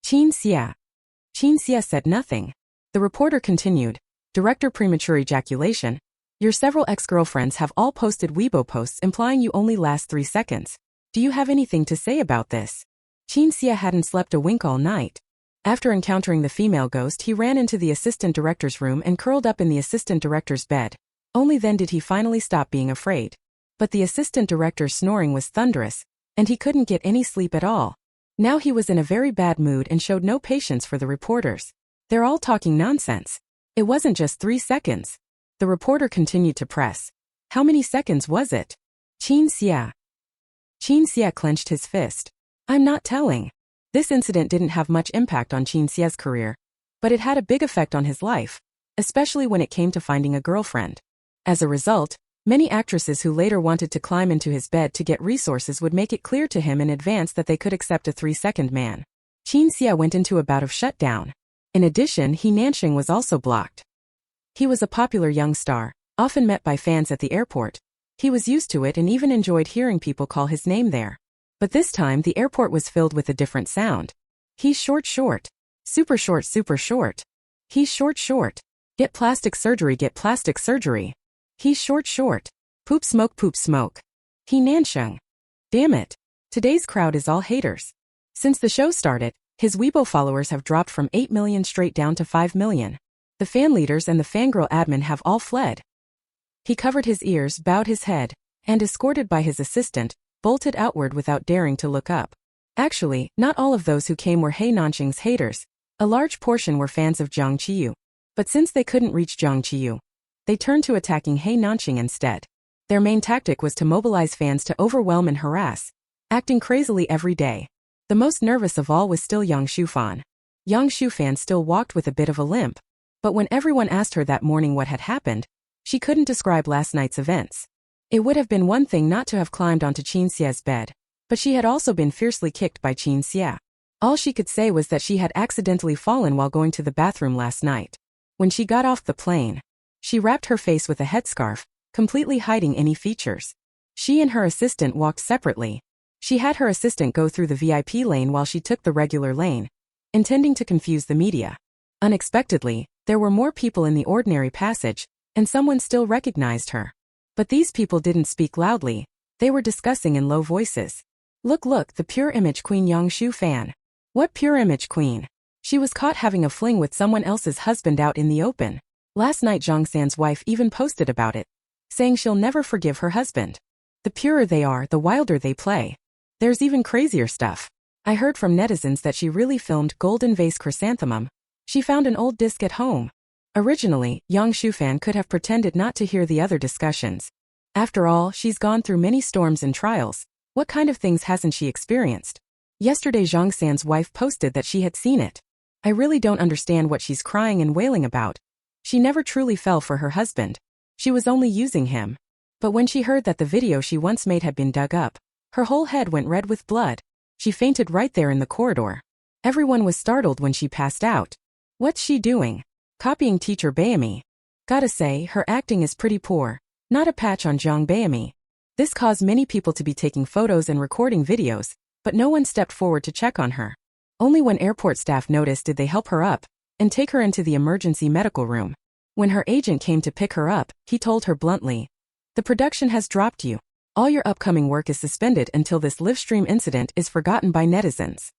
Qin Xie said nothing. The reporter continued, Director premature ejaculation, your several ex-girlfriends have all posted Weibo posts implying you only last 3 seconds. Do you have anything to say about this? Qin Xie hadn't slept a wink all night. After encountering the female ghost, he ran into the assistant director's room and curled up in the assistant director's bed. Only then did he finally stop being afraid. But the assistant director's snoring was thunderous, and he couldn't get any sleep at all. Now he was in a very bad mood and showed no patience for the reporters. They're all talking nonsense. It wasn't just 3 seconds. The reporter continued to press. How many seconds was it? Qin Xie clenched his fist. I'm not telling. This incident didn't have much impact on Qin Xie's career, but it had a big effect on his life, especially when it came to finding a girlfriend. As a result, many actresses who later wanted to climb into his bed to get resources would make it clear to him in advance that they could accept a 3-second man. Qin Xie went into a bout of shutdown. In addition, He Nanxing was also blocked. He was a popular young star, often met by fans at the airport. He was used to it and even enjoyed hearing people call his name there. But this time the airport was filled with a different sound. He's short. Super short. He's short. Get plastic surgery. He's short. Poop smoke. He Nanxing. Damn it. Today's crowd is all haters. Since the show started, his Weibo followers have dropped from 8 million straight down to 5 million. The fan leaders and the fangirl admin have all fled. He covered his ears, bowed his head, and escorted by his assistant, bolted outward without daring to look up. Actually, not all of those who came were He Nanxing's haters. A large portion were fans of Jiang Qiyu. But since they couldn't reach Jiang Qiyu, they turned to attacking He Nanxing instead. Their main tactic was to mobilize fans to overwhelm and harass, acting crazily every day. The most nervous of all was still Yang Shufan. Yang Shufan still walked with a bit of a limp. But when everyone asked her that morning what had happened, she couldn't describe last night's events. It would have been one thing not to have climbed onto Qin Xie's bed, but she had also been fiercely kicked by Qin Xie. All she could say was that she had accidentally fallen while going to the bathroom last night. When she got off the plane, she wrapped her face with a headscarf, completely hiding any features. She and her assistant walked separately. She had her assistant go through the VIP lane while she took the regular lane, intending to confuse the media. Unexpectedly, there were more people in the ordinary passage, and someone still recognized her. But these people didn't speak loudly. They were discussing in low voices. Look, the pure image queen Yang Shufan. What pure image queen? She was caught having a fling with someone else's husband out in the open. Last night Zhang San's wife even posted about it, saying she'll never forgive her husband. The purer they are, the wilder they play. There's even crazier stuff. I heard from netizens that she really filmed Golden Vase Chrysanthemum. She found an old disc at home. Originally, Yang Shufan could have pretended not to hear the other discussions. After all, she's gone through many storms and trials. What kind of things hasn't she experienced? Yesterday Zhang San's wife posted that she had seen it. I really don't understand what she's crying and wailing about. She never truly fell for her husband. She was only using him. But when she heard that the video she once made had been dug up, her whole head went red with blood. She fainted right there in the corridor. Everyone was startled when she passed out. What's she doing? Copying teacher Bayami. Gotta say, her acting is pretty poor. Not a patch on Zhang Bayami. This caused many people to be taking photos and recording videos, but no one stepped forward to check on her. Only when airport staff noticed did they help her up and take her into the emergency medical room. When her agent came to pick her up, he told her bluntly, "The production has dropped you. All your upcoming work is suspended until this livestream incident is forgotten by netizens."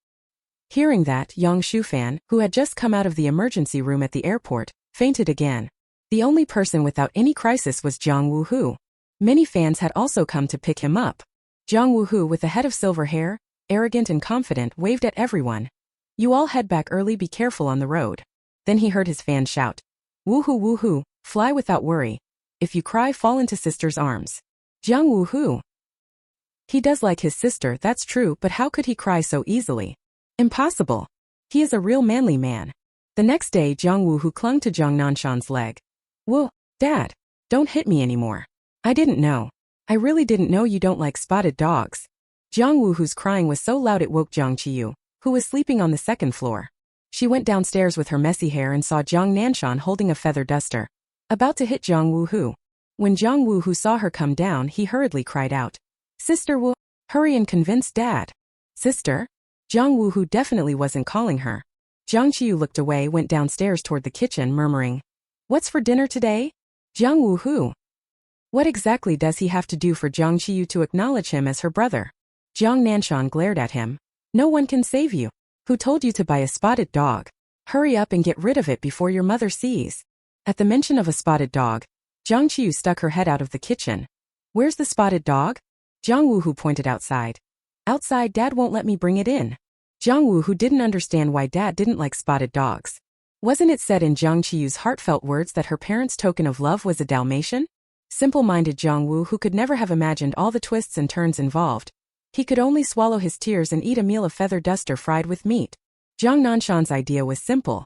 Hearing that, Yang Qiyu fan, who had just come out of the emergency room at the airport, fainted again. The only person without any crisis was Jiang Wuhu. Many fans had also come to pick him up. Jiang Wuhu, with a head of silver hair, arrogant and confident, waved at everyone. "You all head back early, be careful on the road." Then he heard his fans shout, "Woohoo woohoo, fly without worry. If you cry, fall into sister's arms." Jiang Wuhu. He does like his sister, that's true, but how could he cry so easily? Impossible. He is a real manly man. The next day, Jiang Wuhu clung to Jiang Nanshan's leg. "Whoa, Dad, don't hit me anymore. I didn't know. I really didn't know you don't like spotted dogs." Jiang Wuhu's crying was so loud it woke Jiang Qiyu, who was sleeping on the second floor. She went downstairs with her messy hair and saw Jiang Nanshan holding a feather duster, about to hit Jiang Wuhu. When Jiang Wuhu saw her come down, he hurriedly cried out, "Sister Wu, hurry and convince Dad." Sister? Jiang Wuhu definitely wasn't calling her. Jiang Qiyu looked away, went downstairs toward the kitchen, murmuring, "What's for dinner today?" Jiang Wuhu. What exactly does he have to do for Jiang Qiyu to acknowledge him as her brother? Jiang Nanshan glared at him. "No one can save you. Who told you to buy a spotted dog? Hurry up and get rid of it before your mother sees." At the mention of a spotted dog, Jiang Qiyu stuck her head out of the kitchen. "Where's the spotted dog?" Jiang Wuhu pointed outside. "Outside, Dad won't let me bring it in." Jiang Wuhu didn't understand why Dad didn't like spotted dogs. Wasn't it said in Jiang Qiyu's heartfelt words that her parents' token of love was a Dalmatian? Simple-minded Jiang Wu, who could never have imagined all the twists and turns involved. He could only swallow his tears and eat a meal of feather duster fried with meat. Jiang Nanshan's idea was simple.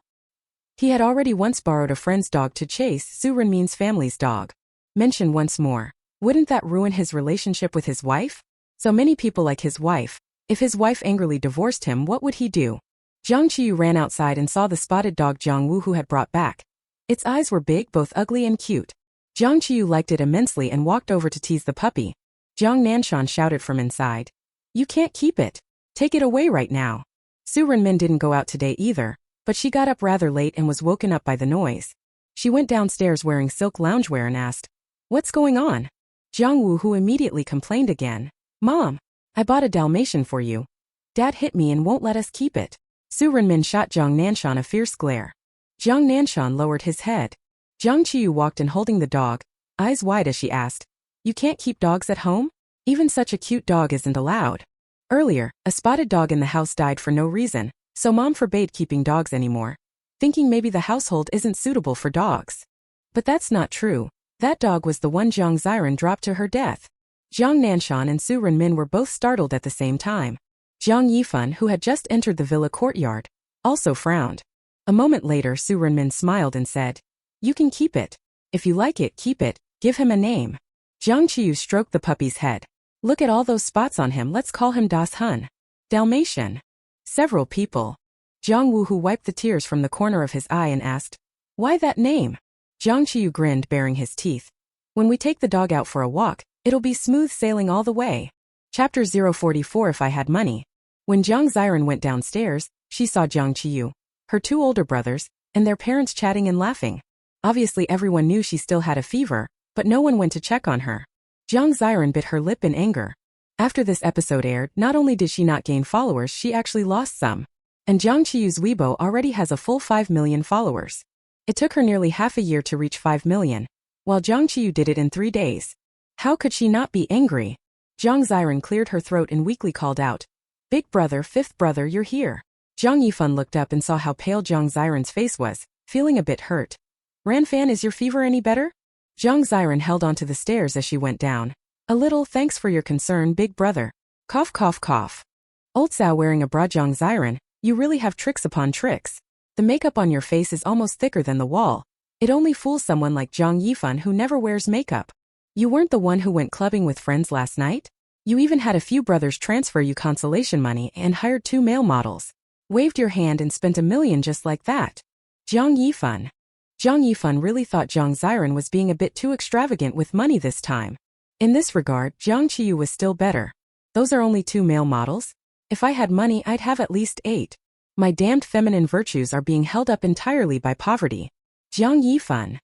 He had already once borrowed a friend's dog to chase Su Renmin's family's dog. Mention once more. Wouldn't that ruin his relationship with his wife? So many people like his wife. If his wife angrily divorced him, what would he do? Jiang Qiyu ran outside and saw the spotted dog Jiang Wuhu had brought back. Its eyes were big, both ugly and cute. Jiang Qiyu liked it immensely and walked over to tease the puppy. Jiang Nanshan shouted from inside, "You can't keep it. Take it away right now." Su Renmin didn't go out today either, but she got up rather late and was woken up by the noise. She went downstairs wearing silk loungewear and asked, "What's going on?" Jiang Wuhu immediately complained again. "Mom, I bought a Dalmatian for you. Dad hit me and won't let us keep it." Su Renmin shot Jiang Nanshan a fierce glare. Jiang Nanshan lowered his head. Jiang Qiyu walked in holding the dog, eyes wide as she asked, "You can't keep dogs at home? Even such a cute dog isn't allowed." Earlier, a spotted dog in the house died for no reason, so Mom forbade keeping dogs anymore, thinking maybe the household isn't suitable for dogs. But that's not true. That dog was the one Jiang Ziran dropped to her death. Jiang Nanshan and Su Renmin were both startled at the same time. Jiang Yifan, who had just entered the villa courtyard, also frowned. A moment later, Su Renmin smiled and said, "You can keep it. If you like it, keep it. Give him a name." Jiang Qiyu stroked the puppy's head. "Look at all those spots on him, let's call him Das Hun. Dalmatian." Several people. Jiang Wuhu wiped the tears from the corner of his eye and asked, "Why that name?" Jiang Qiyu grinned, baring his teeth. "When we take the dog out for a walk, it'll be smooth sailing all the way." Chapter 044. If I Had Money. When Jiang Ziran went downstairs, she saw Jiang Qiyu, her two older brothers, and their parents chatting and laughing. Obviously everyone knew she still had a fever, but no one went to check on her. Jiang Ziran bit her lip in anger. After this episode aired, not only did she not gain followers, she actually lost some. And Jiang Qiyu's Weibo already has a full 5 million followers. It took her nearly half a year to reach 5 million, while Jiang Qiyu did it in 3 days. How could she not be angry? Jiang Ziran cleared her throat and weakly called out, "Big brother, fifth brother, you're here." Jiang Yifan looked up and saw how pale Jiang Ziran's face was, feeling a bit hurt. "Ranfan, is your fever any better?" Jiang Ziran held onto the stairs as she went down. "A little, thanks for your concern, big brother." Cough cough cough. Old Sao wearing a bra. Jiang Ziran, you really have tricks upon tricks. The makeup on your face is almost thicker than the wall. It only fools someone like Jiang Yifan who never wears makeup. You weren't the one who went clubbing with friends last night? You even had a few brothers transfer you consolation money and hired 2 male models. Waved your hand and spent $1 million just like that. Jiang Yifan. Jiang Yifan really thought Jiang Ziran was being a bit too extravagant with money this time. In this regard, Jiang Qiyu was still better. Those are only 2 male models? If I had money, I'd have at least 8. My damned feminine virtues are being held up entirely by poverty. Jiang Yifan.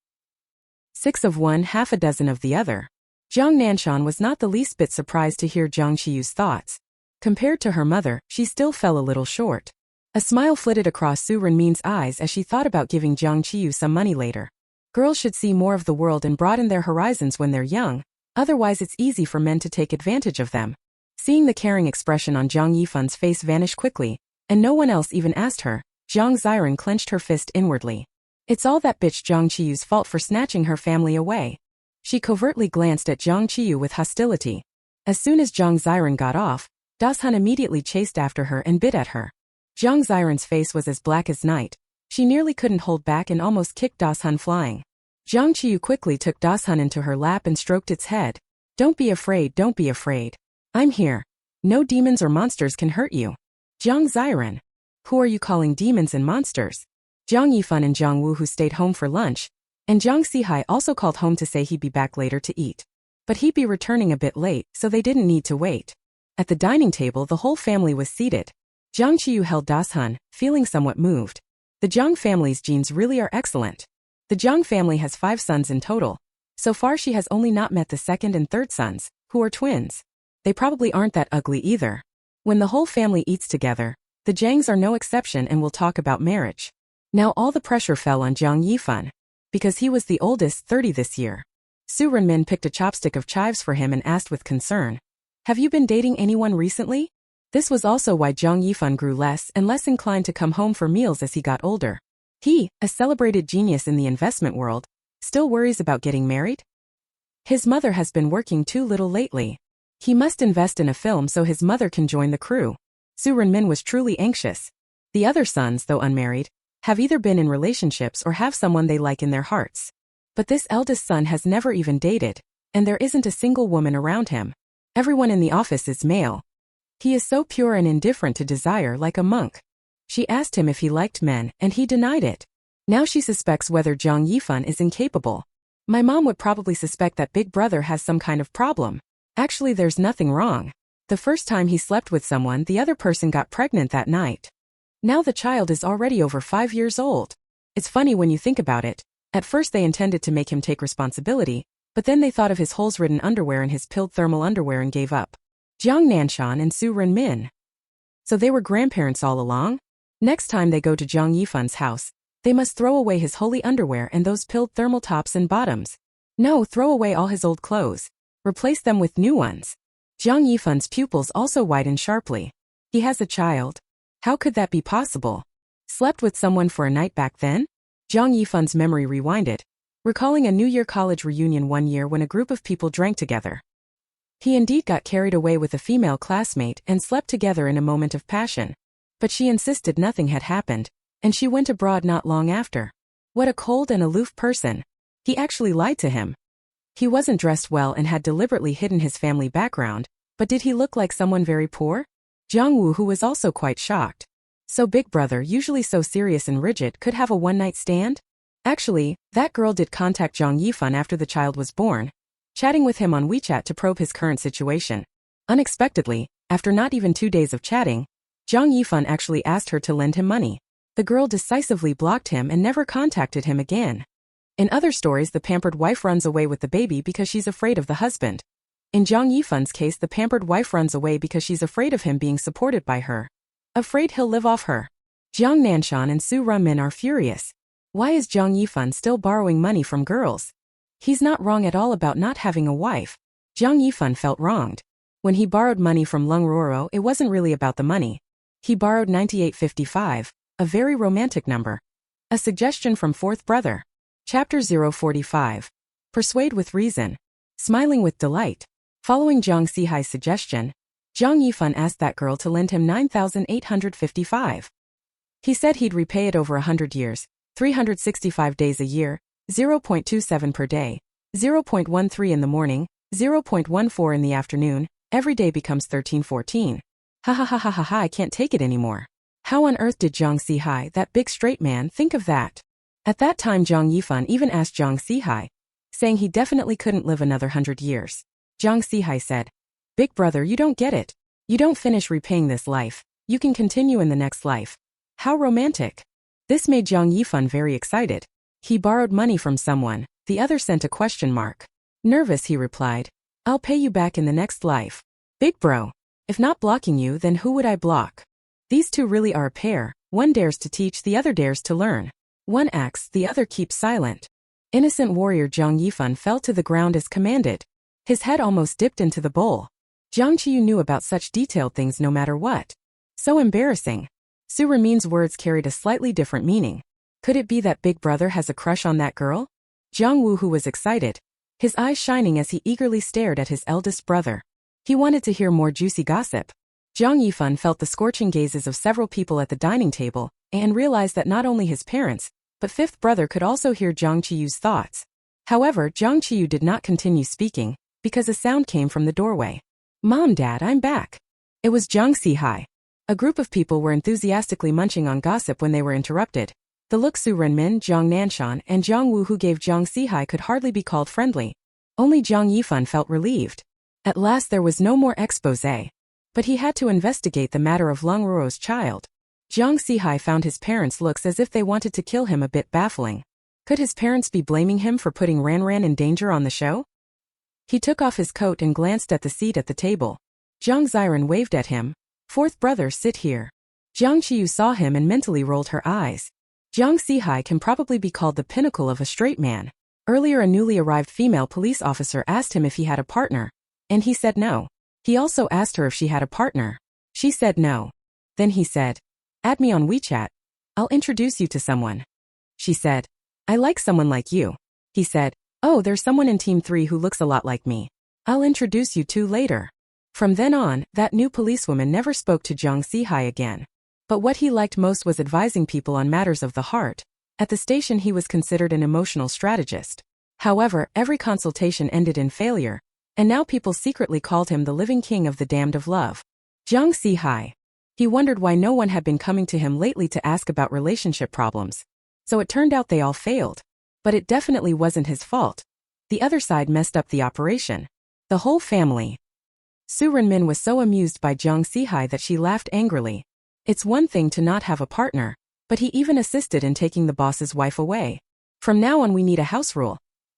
6 of one, half a dozen of the other. Jiang Nanshan was not the least bit surprised to hear Jiang Qiyu's thoughts. Compared to her mother, she still fell a little short. A smile flitted across Su Renmin's eyes as she thought about giving Jiang Qiyu some money later. Girls should see more of the world and broaden their horizons when they're young, otherwise it's easy for men to take advantage of them. Seeing the caring expression on Jiang Yifan's face vanish quickly, and no one else even asked her, Jiang Ziran clenched her fist inwardly. It's all that bitch Jiang Qiyu's fault for snatching her family away. She covertly glanced at Jiang Qiyu with hostility. As soon as Jiang Ziran got off, Dashan immediately chased after her and bit at her. Jiang Ziran's face was as black as night. She nearly couldn't hold back and almost kicked Dashan flying. Jiang Qiyu quickly took Dashan into her lap and stroked its head. Don't be afraid, don't be afraid. I'm here. No demons or monsters can hurt you. Jiang Ziran. Who are you calling demons and monsters? Jiang Yifan and Jiang Wu, who stayed home for lunch, and Jiang Zihai also called home to say he'd be back later to eat. But he'd be returning a bit late, so they didn't need to wait. At the dining table, the whole family was seated. Jiang Qiyu held Dashan, feeling somewhat moved. The Jiang family's genes really are excellent. The Jiang family has 5 sons in total. So far she has only not met the second and third sons, who are twins. They probably aren't that ugly either. When the whole family eats together, the Jiangs are no exception and will talk about marriage. Now all the pressure fell on Jiang Yifan, because he was the oldest, 30 this year. Su Renmin picked a chopstick of chives for him and asked with concern, "Have you been dating anyone recently?" This was also why Jiang Yifan grew less and less inclined to come home for meals as he got older. He, a celebrated genius in the investment world, still worries about getting married? His mother has been working too little lately. He must invest in a film so his mother can join the crew. Su Renmin was truly anxious. The other sons, though unmarried, have either been in relationships or have someone they like in their hearts. But this eldest son has never even dated, and there isn't a single woman around him. Everyone in the office is male. He is so pure and indifferent to desire, like a monk. She asked him if he liked men, and he denied it. Now she suspects whether Jiang Yifan is incapable. My mom would probably suspect that big brother has some kind of problem. Actually, there's nothing wrong. The first time he slept with someone, the other person got pregnant that night. Now the child is already over 5 years old. It's funny when you think about it. At first they intended to make him take responsibility, but then they thought of his holes-ridden underwear and his pilled thermal underwear and gave up. Jiang Nanshan and Su Renmin. So they were grandparents all along? Next time they go to Jiang Yifan's house, they must throw away his holy underwear and those pilled thermal tops and bottoms. No, throw away all his old clothes. Replace them with new ones. Jiang Yifan's pupils also widened sharply. He has a child. How could that be possible? Slept with someone for a night back then? Jiang Yifan's memory rewinded, recalling a New Year college reunion one year when a group of people drank together. He indeed got carried away with a female classmate and slept together in a moment of passion. But she insisted nothing had happened, and she went abroad not long after. What a cold and aloof person. He actually lied to him. He wasn't dressed well and had deliberately hidden his family background, but did he look like someone very poor? Jiang Wu, who was also quite shocked. So big brother, usually so serious and rigid, could have a one-night stand? Actually, that girl did contact Jiang Yifan after the child was born, chatting with him on WeChat to probe his current situation. Unexpectedly, after not even 2 days of chatting, Jiang Yifan actually asked her to lend him money. The girl decisively blocked him and never contacted him again. In other stories, the pampered wife runs away with the baby because she's afraid of the husband. In Jiang Yifan's case, the pampered wife runs away because she's afraid of him being supported by her. Afraid he'll live off her. Jiang Nanshan and Su Renmin are furious. Why is Jiang Yifan still borrowing money from girls? He's not wrong at all about not having a wife. Jiang Yifan felt wronged. When he borrowed money from Lung Ruoro, it wasn't really about the money. He borrowed 9855, a very romantic number. A suggestion from fourth brother. Chapter 045. Persuade with reason. Smiling with delight. Following Jiang Zihai's suggestion, Jiang Yifan asked that girl to lend him 9,855. He said he'd repay it over 100 years, 365 days a year, 0.27 per day, 0.13 in the morning, 0.14 in the afternoon, every day becomes 1314. Ha ha ha ha ha ha, I can't take it anymore. How on earth did Jiang Zihai, that big straight man, think of that? At that time Jiang Yifan even asked Jiang Zihai, saying he definitely couldn't live another 100 years. Jiang Ziran said. Big brother, you don't get it. You don't finish repaying this life. You can continue in the next life. How romantic. This made Jiang Yifan very excited. He borrowed money from someone. The other sent a question mark. Nervous, he replied. I'll pay you back in the next life. Big bro. If not blocking you, then who would I block? These two really are a pair. One dares to teach, the other dares to learn. One acts, the other keeps silent. Innocent warrior Jiang Yifan fell to the ground as commanded. His head almost dipped into the bowl. Jiang Qiyu knew about such detailed things no matter what. So embarrassing. Su Renmin's words carried a slightly different meaning. Could it be that Big Brother has a crush on that girl? Jiang Wuhu was excited, his eyes shining as he eagerly stared at his eldest brother. He wanted to hear more juicy gossip. Jiang Yifan felt the scorching gazes of several people at the dining table and realized that not only his parents, but fifth brother could also hear Jiang Qiyu's thoughts. However, Jiang Qiyu did not continue speaking because a sound came from the doorway. Mom, Dad, I'm back. It was Jiang Ziran. A group of people were enthusiastically munching on gossip when they were interrupted. The look Su Renmin, Jiang Nanshan, and Jiang Wuhu gave Jiang Ziran could hardly be called friendly. Only Jiang Yifan felt relieved. At last there was no more exposé. But he had to investigate the matter of Lung Ruo's child. Jiang Ziran found his parents' looks as if they wanted to kill him a bit baffling. Could his parents be blaming him for putting Ranran in danger on the show? He took off his coat and glanced at the seat at the table. Jiang Ziran waved at him. Fourth brother, sit here. Jiang Qiyu saw him and mentally rolled her eyes. Jiang Ziran can probably be called the pinnacle of a straight man. Earlier a newly arrived female police officer asked him if he had a partner, and he said no. He also asked her if she had a partner. She said no. Then he said, add me on WeChat. I'll introduce you to someone. She said, I like someone like you. He said, oh, there's someone in Team 3 who looks a lot like me. I'll introduce you two later. From then on, that new policewoman never spoke to Jiang Ziran again. But what he liked most was advising people on matters of the heart. At the station he was considered an emotional strategist. However, every consultation ended in failure, and now people secretly called him the living king of the damned of love. Jiang Ziran. He wondered why no one had been coming to him lately to ask about relationship problems. So it turned out they all failed. But it definitely wasn't his fault. The other side messed up the operation. The whole family. Su Renmin was so amused by Jiang Ziran that she laughed angrily. It's one thing to not have a partner, but he even assisted in taking the boss's wife away. From now on we need a house rule.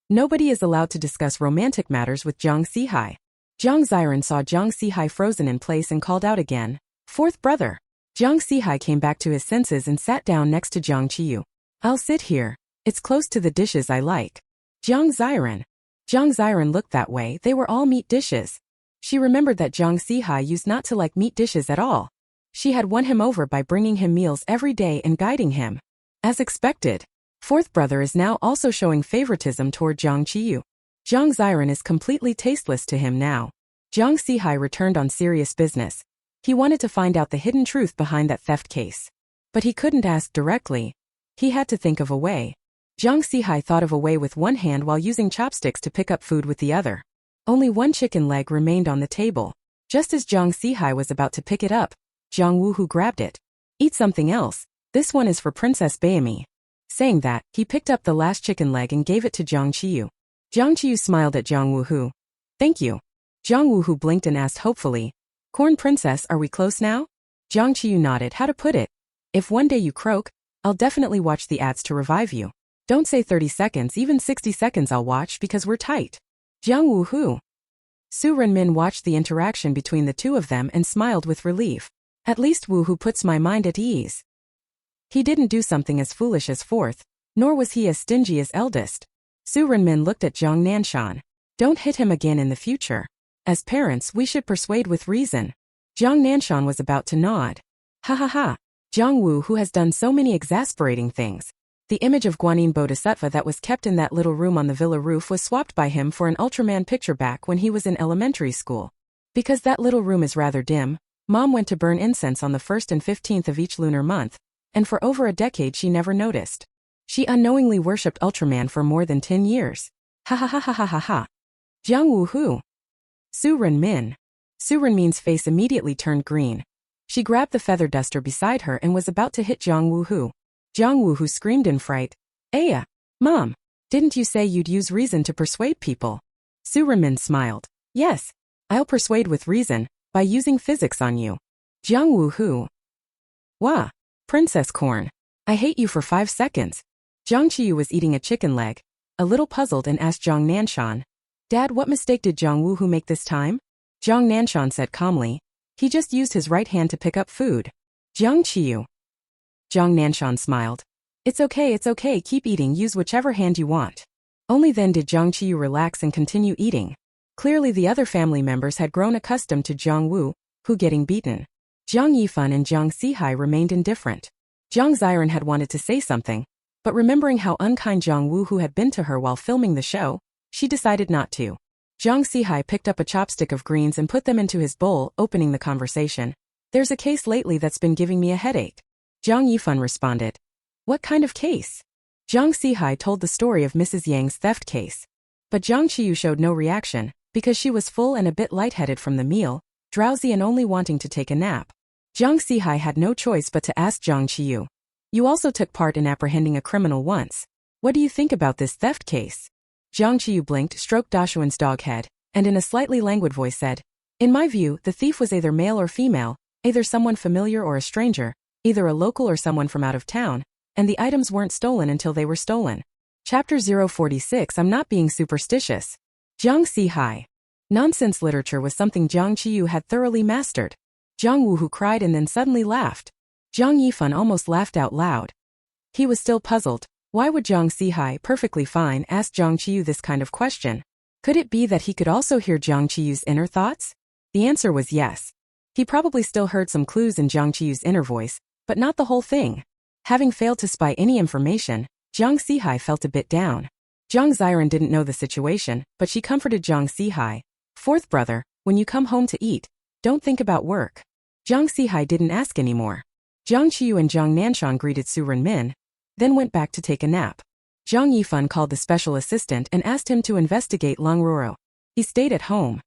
Nobody is allowed to discuss romantic matters with Jiang Ziran. Jiang Ziran saw Jiang Ziran frozen in place and called out again, fourth brother. Jiang Ziran came back to his senses and sat down next to Jiang Qiyu. I'll sit here. It's close to the dishes I like. Jiang Ziran. Jiang Ziran looked that way, they were all meat dishes. She remembered that Jiang Ziran used not to like meat dishes at all. She had won him over by bringing him meals every day and guiding him. As expected, fourth brother is now also showing favoritism toward Jiang Qiyu. Jiang Ziran is completely tasteless to him now. Jiang Ziran returned on serious business. He wanted to find out the hidden truth behind that theft case. But he couldn't ask directly. He had to think of a way. Jiang Ziran thought of a way with one hand while using chopsticks to pick up food with the other. Only one chicken leg remained on the table. Just as Jiang Ziran was about to pick it up, Jiang Wuhu grabbed it. Eat something else. This one is for Princess Baimi. Saying that, he picked up the last chicken leg and gave it to Jiang Qiyu. Jiang Qiyu smiled at Jiang Wuhu. Thank you. Jiang Wuhu blinked and asked hopefully, Corn Princess, are we close now? Jiang Qiyu nodded. How to put it? If one day you croak, I'll definitely watch the ads to revive you. Don't say 30 seconds, even 60 seconds I'll watch because we're tight. Jiang Wuhu. Su Renmin watched the interaction between the two of them and smiled with relief. At least Wuhu puts my mind at ease. He didn't do something as foolish as fourth, nor was he as stingy as eldest. Su Renmin looked at Jiang Nanshan. Don't hit him again in the future. As parents, we should persuade with reason. Jiang Nanshan was about to nod. Ha ha ha. Jiang Wu, who has done so many exasperating things. The image of Guanyin Bodhisattva that was kept in that little room on the villa roof was swapped by him for an Ultraman picture back when he was in elementary school. Because that little room is rather dim, Mom went to burn incense on the 1st and 15th of each lunar month, and for over a decade she never noticed. She unknowingly worshipped Ultraman for more than 10 years. Ha ha ha ha ha ha ha. Jiang Wuhu. Su Renmin. Su Renmin's face immediately turned green. She grabbed the feather duster beside her and was about to hit Jiang Wuhu. Jiang Wuhu screamed in fright. Aya! Mom! Didn't you say you'd use reason to persuade people? Su Renmin smiled. Yes. I'll persuade with reason, by using physics on you. Jiang Wu-hu. Wah. Princess Corn. I hate you for 5 seconds. Jiang Qiyu was eating a chicken leg, a little puzzled, and asked Jiang Nanshan. Dad, what mistake did Jiang Wu-hu make this time? Jiang Nanshan said calmly. He just used his right hand to pick up food. Jiang Qiyu. Jiang Nanshan smiled. It's okay, keep eating, use whichever hand you want. Only then did Jiang Qiyu relax and continue eating. Clearly the other family members had grown accustomed to Jiang Wu-hu getting beaten. Jiang Yifan and Jiang Zihai remained indifferent. Jiang Ziran had wanted to say something, but remembering how unkind Jiang Wu-hu had been to her while filming the show, she decided not to. Jiang Zihai picked up a chopstick of greens and put them into his bowl, opening the conversation. There's a case lately that's been giving me a headache. Jiang Yifan responded. What kind of case? Jiang Zihai told the story of Mrs. Yang's theft case. But Jiang Qiyu showed no reaction, because she was full and a bit lightheaded from the meal, drowsy and only wanting to take a nap. Jiang Zihai had no choice but to ask Jiang Qiyu. You also took part in apprehending a criminal once. What do you think about this theft case? Jiang Qiyu blinked, stroked Dashuan's dog head, and in a slightly languid voice said, In my view, the thief was either male or female, either someone familiar or a stranger, either a local or someone from out of town, and the items weren't stolen until they were stolen. Chapter 046 I'm not being superstitious. Jiang Zihai. Nonsense literature was something Jiang Qiyu had thoroughly mastered. Jiang Wu-hu cried and then suddenly laughed. Jiang Yifan almost laughed out loud. He was still puzzled. Why would Jiang Zihai, perfectly fine, ask Jiang Qiyu this kind of question? Could it be that he could also hear Jiang Qiyu's inner thoughts? The answer was yes. He probably still heard some clues in Jiang Qiyu's inner voice, but not the whole thing. Having failed to spy any information, Jiang Zihai felt a bit down. Jiang Ziran didn't know the situation, but she comforted Jiang Zihai. Fourth brother, when you come home to eat, don't think about work. Jiang Zihai didn't ask anymore. Jiang Qiyu and Jiang Nanshan greeted Su Renmin, then went back to take a nap. Jiang Yifan called the special assistant and asked him to investigate Leng Ruoro. He stayed at home.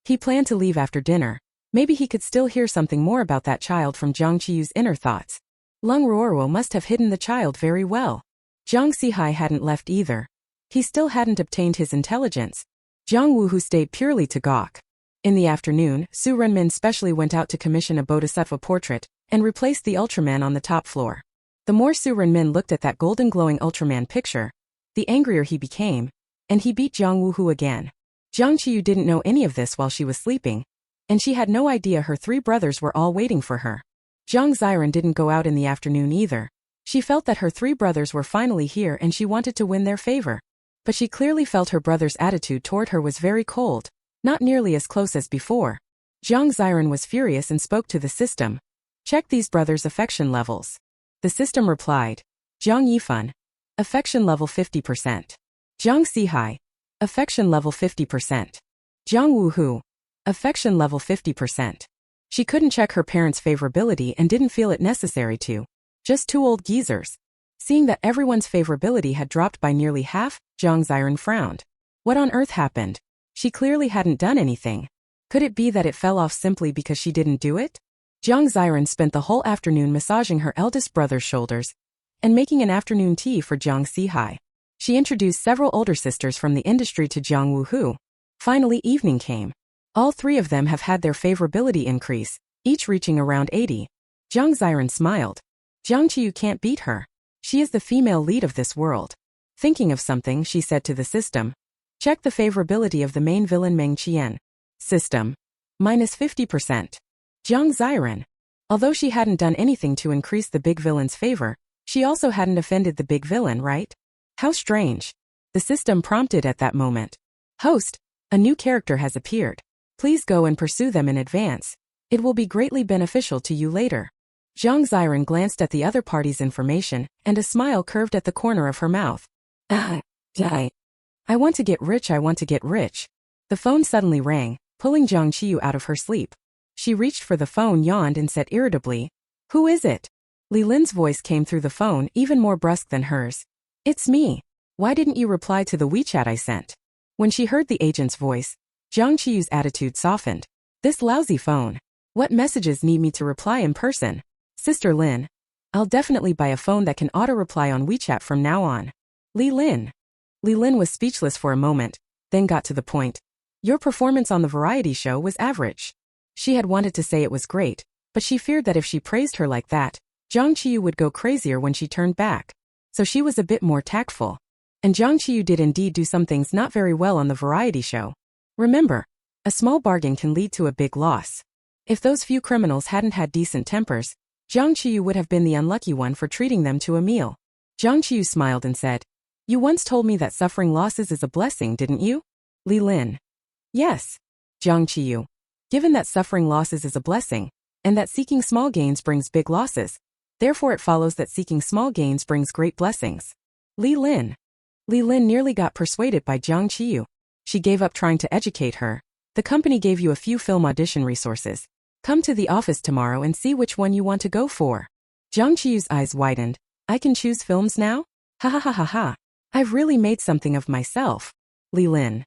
He planned to leave after dinner. Maybe he could still hear something more about that child from Jiang Qiyu's inner thoughts. Leng Ruoro must have hidden the child very well. Jiang Zihai hadn't left either. He still hadn't obtained his intelligence. Jiang Wu-hu stayed purely to gawk. In the afternoon, Su Renmin specially went out to commission a bodhisattva portrait and replaced the Ultraman on the top floor. The more Su Renmin looked at that golden glowing Ultraman picture, the angrier he became, and he beat Jiang Wu-hu again. Jiang Qiyu didn't know any of this while she was sleeping, and she had no idea her 3 brothers were all waiting for her. Jiang Ziran didn't go out in the afternoon either. She felt that her 3 brothers were finally here and she wanted to win their favor. But she clearly felt her brother's attitude toward her was very cold, not nearly as close as before. Jiang Ziran was furious and spoke to the system. Check these brothers' affection levels. The system replied. Jiang Yifan. Affection level 50%. Jiang Zihai. Affection level 50%. Jiang Wu-hu. Affection level 50%. She couldn't check her parents' favorability and didn't feel it necessary to. Just 2 old geezers. Seeing that everyone's favorability had dropped by nearly half, Jiang Ziran frowned. What on earth happened? She clearly hadn't done anything. Could it be that it fell off simply because she didn't do it? Jiang Ziran spent the whole afternoon massaging her eldest brother's shoulders and making an afternoon tea for Jiang Zihai. She introduced several older sisters from the industry to Jiang Wu-hu. Finally evening came. All 3 of them have had their favorability increase, each reaching around 80. Jiang Ziran smiled. Jiang Qiyu can't beat her. She is the female lead of this world. Thinking of something, she said to the system. Check the favorability of the main villain Meng Qian. System. Minus 50%. Jiang Ziran. Although she hadn't done anything to increase the big villain's favor, she also hadn't offended the big villain, right? How strange. The system prompted at that moment. Host, a new character has appeared. Please go and pursue them in advance. It will be greatly beneficial to you later. Jiang Ziran glanced at the other party's information, and a smile curved at the corner of her mouth. Die. I want to get rich, I want to get rich. The phone suddenly rang, pulling Jiang Qiyu out of her sleep. She reached for the phone, yawned, and said irritably, Who is it? Li Lin's voice came through the phone, even more brusque than hers. It's me. Why didn't you reply to the WeChat I sent? When she heard the agent's voice, Jiang Qiyu's attitude softened. This lousy phone. What messages need me to reply in person? Sister Lin. I'll definitely buy a phone that can auto-reply on WeChat from now on. Li Lin. Li Lin was speechless for a moment, then got to the point. Your performance on the variety show was average. She had wanted to say it was great, but she feared that if she praised her like that, Jiang Qiyu would go crazier when she turned back. So she was a bit more tactful. And Jiang Qiyu did indeed do some things not very well on the variety show. Remember, a small bargain can lead to a big loss. If those few criminals hadn't had decent tempers, Jiang Qiyu would have been the unlucky one for treating them to a meal. Jiang Qiyu smiled and said, "You once told me that suffering losses is a blessing, didn't you?" Li Lin. "Yes, Jiang Qiyu. Given that suffering losses is a blessing, and that seeking small gains brings big losses, therefore it follows that seeking small gains brings great blessings." Li Lin. Li Lin nearly got persuaded by Jiang Qiyu. She gave up trying to educate her. "The company gave you a few film audition resources. Come to the office tomorrow and see which one you want to go for." Jiang Qiyu's eyes widened. "I can choose films now? Ha ha ha ha ha. I've really made something of myself." Li Lin.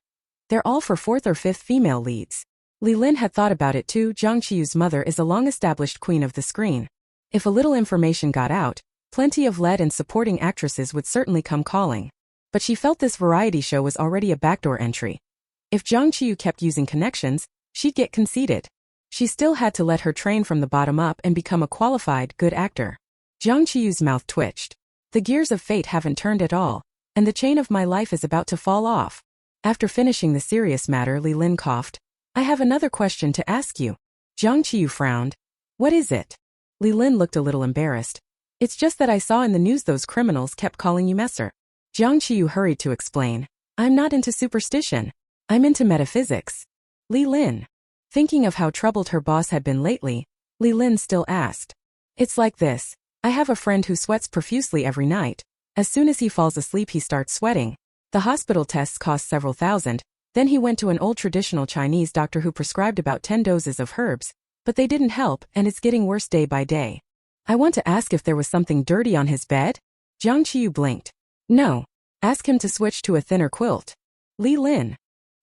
"They're all for fourth or fifth female leads." Li Lin had thought about it too. Jiang Qiyu's mother is a long-established queen of the screen. If a little information got out, plenty of lead and supporting actresses would certainly come calling. But she felt this variety show was already a backdoor entry. If Jiang Qiyu kept using connections, she'd get conceited. She still had to let her train from the bottom up and become a qualified, good actor. Jiang Qiyu's mouth twitched. "The gears of fate haven't turned at all, and the chain of my life is about to fall off." After finishing the serious matter, Li Lin coughed. "I have another question to ask you." Jiang Qiyu frowned. "What is it?" Li Lin looked a little embarrassed. "It's just that I saw in the news those criminals kept calling you Messer." Jiang Qiyu hurried to explain. "I'm not into superstition. I'm into metaphysics." Li Lin. Thinking of how troubled her boss had been lately, Li Lin still asked. "It's like this. I have a friend who sweats profusely every night. As soon as he falls asleep he starts sweating. The hospital tests cost several thousand. Then he went to an old traditional Chinese doctor who prescribed about 10 doses of herbs, but they didn't help and it's getting worse day by day. I want to ask if there was something dirty on his bed?" Jiang Qiyu blinked. "No. Ask him to switch to a thinner quilt." Li Lin.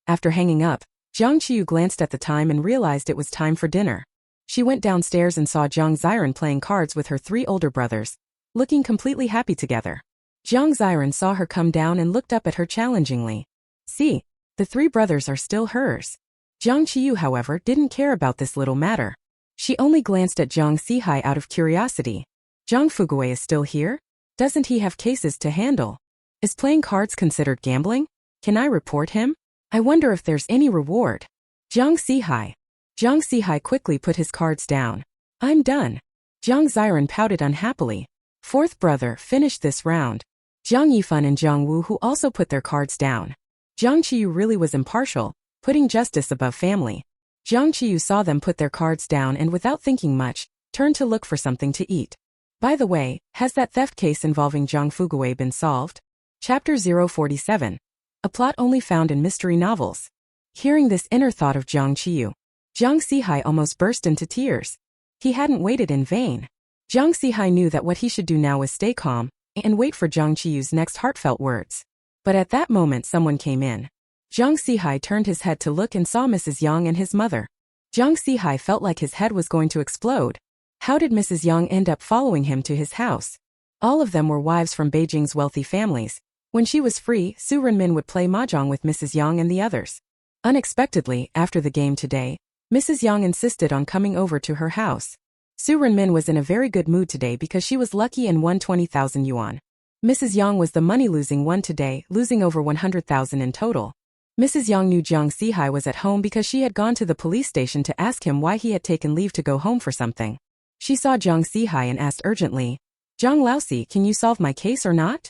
After hanging up, Jiang Qiyu glanced at the time and realized it was time for dinner. She went downstairs and saw Jiang Ziran playing cards with her 3 older brothers, looking completely happy together. Jiang Ziran saw her come down and looked up at her challengingly. "See, the 3 brothers are still hers." Jiang Qiyu, however, didn't care about this little matter. She only glanced at Jiang Zihai out of curiosity. "Jiang Fugui is still here? Doesn't he have cases to handle? Is playing cards considered gambling? Can I report him? I wonder if there's any reward." Jiang Zihai. Jiang Zihai quickly put his cards down. "I'm done." Jiang Ziran pouted unhappily. 4th brother finished this round. Jiang Yifan and Jiang Wu, who also put their cards down. Jiang Qiyu really was impartial, putting justice above family. Jiang Qiyu saw them put their cards down and without thinking much, turned to look for something to eat. "By the way, has that theft case involving Jiang Fugui been solved?" Chapter 047. A plot only found in mystery novels. Hearing this inner thought of Jiang Qiyu, Jiang Zihai almost burst into tears. He hadn't waited in vain. Jiang Zihai knew that what he should do now was stay calm and wait for Jiang Qiyu's next heartfelt words. But at that moment someone came in. Jiang Zihai turned his head to look and saw Mrs. Yang and his mother. Jiang Zihai felt like his head was going to explode. How did Mrs. Yang end up following him to his house? All of them were wives from Beijing's wealthy families. When she was free, Su Renmin would play mahjong with Mrs. Yang and the others. Unexpectedly, after the game today, Mrs. Yang insisted on coming over to her house. Su Renmin was in a very good mood today because she was lucky and won 20,000 yuan. Mrs. Yang was the money-losing one today, losing over 100,000 in total. Mrs. Yang knew Jiang Zihai was at home because she had gone to the police station to ask him why he had taken leave to go home for something. She saw Jiang Zihai and asked urgently, "Jiang Laosi, can you solve my case or not?"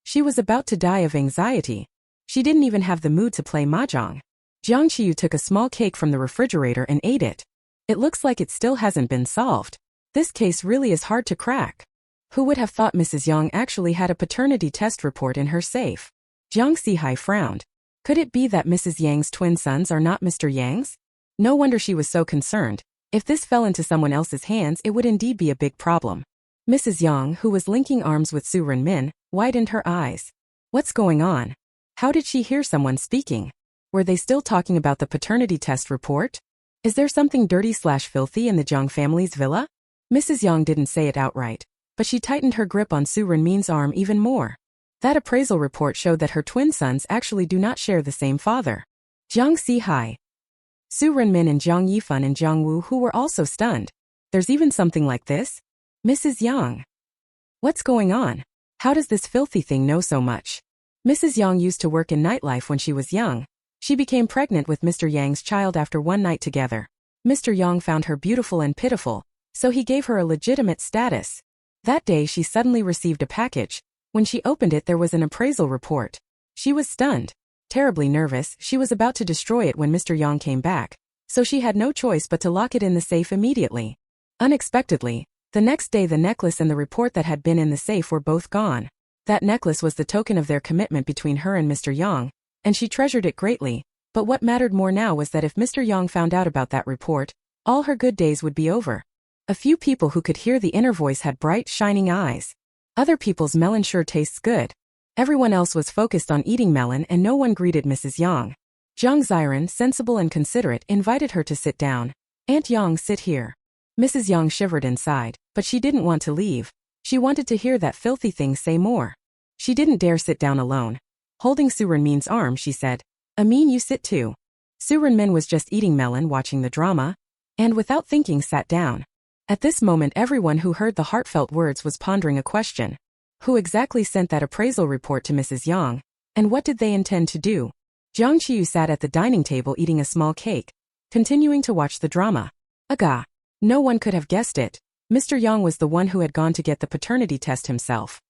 She was about to die of anxiety. She didn't even have the mood to play mahjong. Jiang Qiyu took a small cake from the refrigerator and ate it. "It looks like it still hasn't been solved. This case really is hard to crack." Who would have thought Mrs. Yang actually had a paternity test report in her safe? Jiang Zihai frowned. Could it be that Mrs. Yang's twin sons are not Mr. Yang's? No wonder she was so concerned. If this fell into someone else's hands, it would indeed be a big problem. Mrs. Yang, who was linking arms with Su Renmin, widened her eyes. What's going on? How did she hear someone speaking? Were they still talking about the paternity test report? Is there something dirty/filthy in the Jiang family's villa? Mrs. Yang didn't say it outright, but she tightened her grip on Su Renmin's arm even more. That appraisal report showed that her twin sons actually do not share the same father. Jiang Ziran, Su Renmin and Jiang Yifan and Jiang Wu, who were also stunned. There's even something like this? Mrs. Yang. What's going on? How does this filthy thing know so much? Mrs. Yang used to work in nightlife when she was young. She became pregnant with Mr. Yang's child after one night together. Mr. Yang found her beautiful and pitiful, so he gave her a legitimate status. That day she suddenly received a package. When she opened it there was an appraisal report. She was stunned. Terribly nervous, she was about to destroy it when Mr. Yang came back, so she had no choice but to lock it in the safe immediately. Unexpectedly, the next day the necklace and the report that had been in the safe were both gone. That necklace was the token of their commitment between her and Mr. Yang, and she treasured it greatly, but what mattered more now was that if Mr. Yang found out about that report, all her good days would be over. A few people who could hear the inner voice had bright, shining eyes. Other people's melon sure tastes good. Everyone else was focused on eating melon and no one greeted Mrs. Yang. Jiang Ziran, sensible and considerate, invited her to sit down. Aunt Yang, sit here. Mrs. Yang shivered inside, but she didn't want to leave. She wanted to hear that filthy thing say more. She didn't dare sit down alone. Holding Su Renmin's arm, she said, Amin, you sit too. Su Renmin was just eating melon, watching the drama, and without thinking sat down. At this moment everyone who heard the heartfelt words was pondering a question. Who exactly sent that appraisal report to Mrs. Yang, and what did they intend to do? Jiang Qiyu sat at the dining table eating a small cake, continuing to watch the drama. Aga! No one could have guessed it. Mr. Yang was the one who had gone to get the paternity test himself.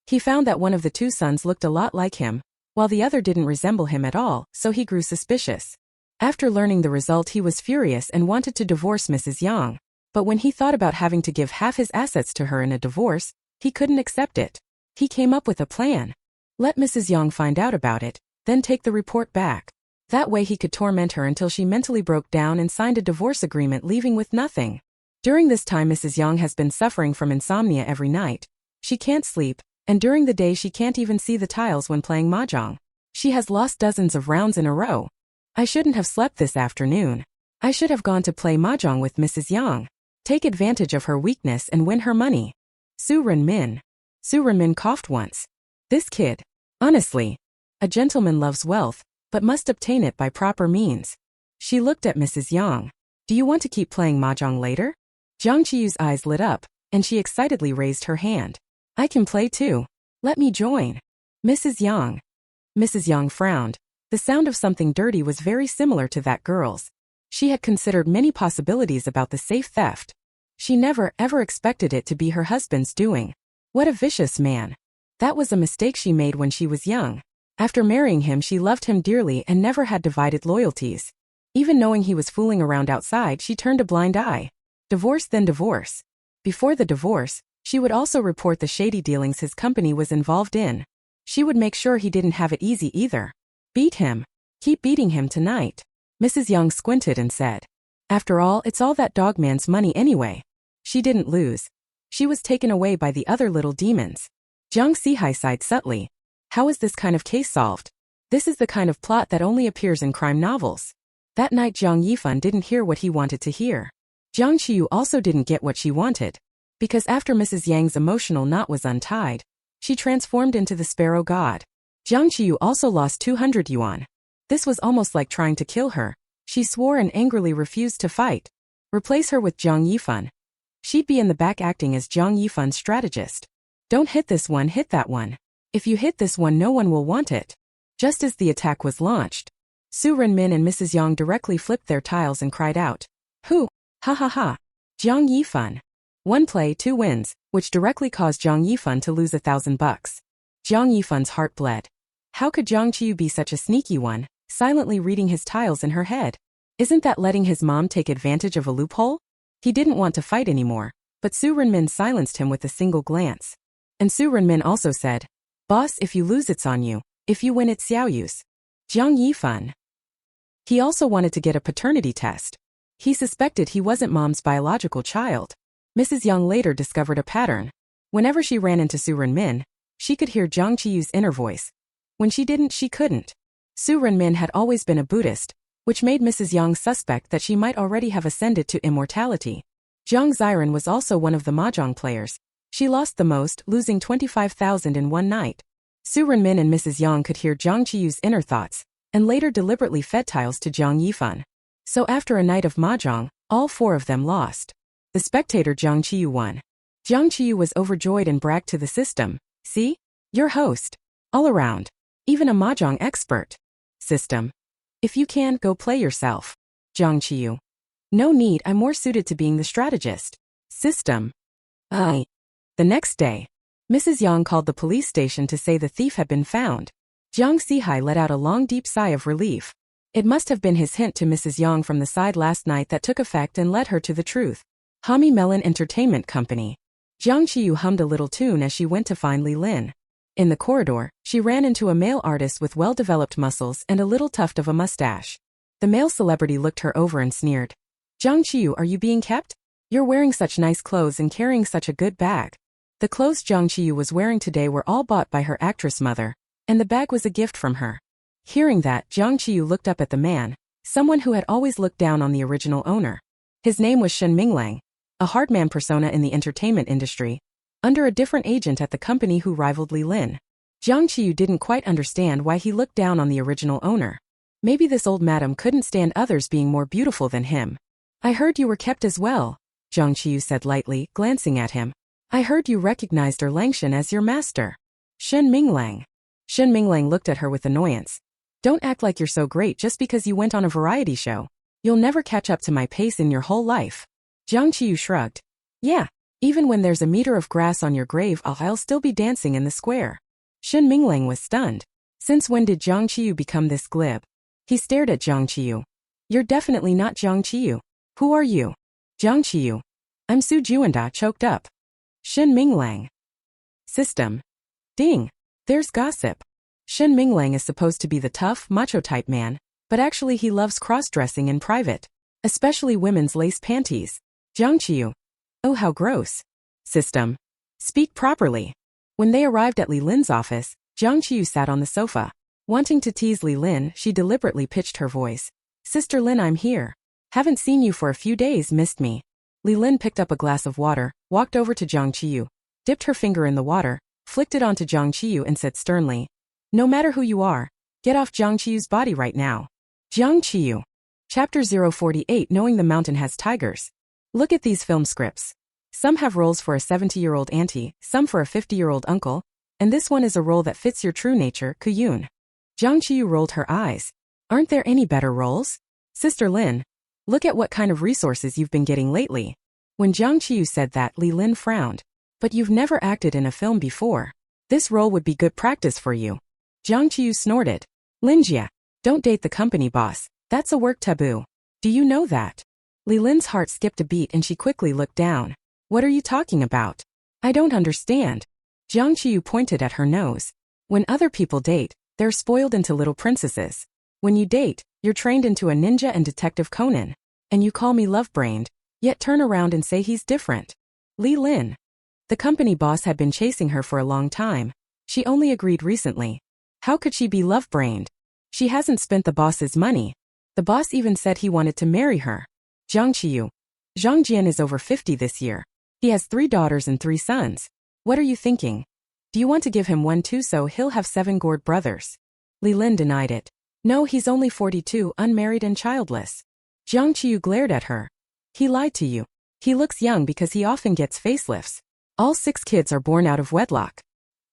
He found that one of the two sons looked a lot like him, while the other didn't resemble him at all, so he grew suspicious. After learning the result he was furious and wanted to divorce Mrs. Yang. But when he thought about having to give half his assets to her in a divorce, he couldn't accept it. He came up with a plan. Let Mrs. Yang find out about it, then take the report back. That way he could torment her until she mentally broke down and signed a divorce agreement, leaving with nothing. During this time Mrs. Yang has been suffering from insomnia every night. She can't sleep, and during the day she can't even see the tiles when playing mahjong. She has lost dozens of rounds in a row. I shouldn't have slept this afternoon. I should have gone to play mahjong with Mrs. Yang. Take advantage of her weakness and win her money. Su Renmin. Su Renmin coughed once. This kid. Honestly. A gentleman loves wealth, but must obtain it by proper means. She looked at Mrs. Yang. Do you want to keep playing mahjong later? Jiang Qiyu's eyes lit up, and she excitedly raised her hand. I can play too. Let me join. Mrs. Yang. Mrs. Yang frowned. The sound of something dirty was very similar to that girl's. She had considered many possibilities about the safe theft. She never, ever expected it to be her husband's doing. What a vicious man. That was a mistake she made when she was young. After marrying him she loved him dearly and never had divided loyalties. Even knowing he was fooling around outside she turned a blind eye. Divorce then divorce. Before the divorce, she would also report the shady dealings his company was involved in. She would make sure he didn't have it easy either. Beat him. Keep beating him tonight. Mrs. Yang squinted and said, After all, it's all that dogman's money anyway. She didn't lose. She was taken away by the other little demons. Jiang Ziran sighed subtly. How is this kind of case solved? This is the kind of plot that only appears in crime novels. That night Jiang Yifan didn't hear what he wanted to hear. Jiang Qiyu also didn't get what she wanted. Because after Mrs. Yang's emotional knot was untied, she transformed into the sparrow god. Jiang Qiyu also lost 200 yuan. This was almost like trying to kill her. She swore and angrily refused to fight. Replace her with Jiang Yifan. She'd be in the back acting as Jiang Yifan's strategist. Don't hit this one, hit that one. If you hit this one no one will want it. Just as the attack was launched, Su Renmin and Mrs. Yang directly flipped their tiles and cried out, Who? Ha ha ha. Jiang Yifan. 1 play, 2 wins, which directly caused Jiang Yifan to lose $1,000. Jiang Yifan's heart bled. How could Jiang Qiyu be such a sneaky one, silently reading his tiles in her head? Isn't that letting his mom take advantage of a loophole? He didn't want to fight anymore, but Su Renmin silenced him with a single glance. And Su Renmin also said, Boss, if you lose it's on you, if you win it's Xiao Yu's. Jiang Yifan. He also wanted to get a paternity test. He suspected he wasn't mom's biological child. Mrs. Yang later discovered a pattern. Whenever she ran into Su Renmin, she could hear Jiang Qiyu's inner voice. When she didn't, she couldn't. Su Renmin had always been a Buddhist, which made Mrs. Yang suspect that she might already have ascended to immortality. Jiang Ziran was also one of the mahjong players. She lost the most, losing 25,000 in one night. Su Renmin and Mrs. Yang could hear Jiang Qiyu's inner thoughts, and later deliberately fed tiles to Jiang Yifan. So after a night of mahjong, all 4 of them lost. The spectator Jiang Qiyu won. Jiang Qiyu was overjoyed and bragged to the system, "See? Your host. All around. Even a mahjong expert." System. "If you can, go play yourself." Jiang Qiyu. "No need, I'm more suited to being the strategist." System. The next day, Mrs. Yang called the police station to say the thief had been found. Jiang Zihai let out a long deep sigh of relief. It must have been his hint to Mrs. Yang from the side last night that took effect and led her to the truth. Hami Melon Entertainment Company. Jiang Qiyu hummed a little tune as she went to find Li Lin. In the corridor, she ran into a male artist with well-developed muscles and a little tuft of a mustache. The male celebrity looked her over and sneered. "Jiang Qiyu, are you being kept? You're wearing such nice clothes and carrying such a good bag." The clothes Jiang Qiyu was wearing today were all bought by her actress mother, and the bag was a gift from her. Hearing that, Jiang Qiyu looked up at the man, someone who had always looked down on the original owner. His name was Shen Minglang, a hardman persona in the entertainment industry, under a different agent at the company who rivaled Li Lin. Jiang Qiyu didn't quite understand why he looked down on the original owner. Maybe this old madam couldn't stand others being more beautiful than him. "I heard you were kept as well," Jiang Qiyu said lightly, glancing at him. "I heard you recognized Erlangshan as your master." Shen Minglang. Shen Minglang looked at her with annoyance. "Don't act like you're so great just because you went on a variety show. You'll never catch up to my pace in your whole life." Jiang Qiyu shrugged. "Yeah, even when there's a meter of grass on your grave, I'll still be dancing in the square." Shen Minglang was stunned. Since when did Jiang Qiyu become this glib? He stared at Jiang Qiyu. "You're definitely not Jiang Qiyu. Who are you?" Jiang Qiyu. "I'm Su Juanda," choked up. Shen Minglang. System. Ding. There's gossip. Shen Minglang is supposed to be the tough, macho-type man, but actually he loves cross-dressing in private, especially women's lace panties. Jiang Qiyu. "Oh, how gross." System. Speak properly. When they arrived at Li Lin's office, Jiang Qiyu sat on the sofa. Wanting to tease Li Lin, she deliberately pitched her voice. "Sister Lin, I'm here. Haven't seen you for a few days, missed me." Li Lin picked up a glass of water, walked over to Jiang Qiyu, dipped her finger in the water, flicked it onto Jiang Qiyu and said sternly, "No matter who you are, get off Jiang Qiyu's body right now." Jiang Qiyu. Chapter 048 Knowing the Mountain Has Tigers. Look at these film scripts. Some have roles for a 70-year-old auntie, some for a 50-year-old uncle, and this one is a role that fits your true nature, Kuyun. Jiang Qiyu rolled her eyes. "Aren't there any better roles? Sister Lin, look at what kind of resources you've been getting lately." When Jiang Qiyu said that, Li Lin frowned. "But you've never acted in a film before. This role would be good practice for you." Jiang Qiyu snorted. "Linjia, don't date the company boss. That's a work taboo. Do you know that?" Li Lin's heart skipped a beat and she quickly looked down. "What are you talking about? I don't understand." Jiang Qiyu pointed at her nose. "When other people date, they're spoiled into little princesses. When you date, you're trained into a ninja and Detective Conan. And you call me love-brained, yet turn around and say he's different." Li Lin. The company boss had been chasing her for a long time. She only agreed recently. How could she be love-brained? She hasn't spent the boss's money. The boss even said he wanted to marry her. Jiang Qiyu. Zhang Jian is over 50 this year. He has 3 daughters and 3 sons. What are you thinking? Do you want to give him one too so he'll have 7 gourd brothers? Li Lin denied it. No, he's only 42, unmarried and childless. Jiang Qiyu glared at her. He lied to you. He looks young because he often gets facelifts. All 6 kids are born out of wedlock.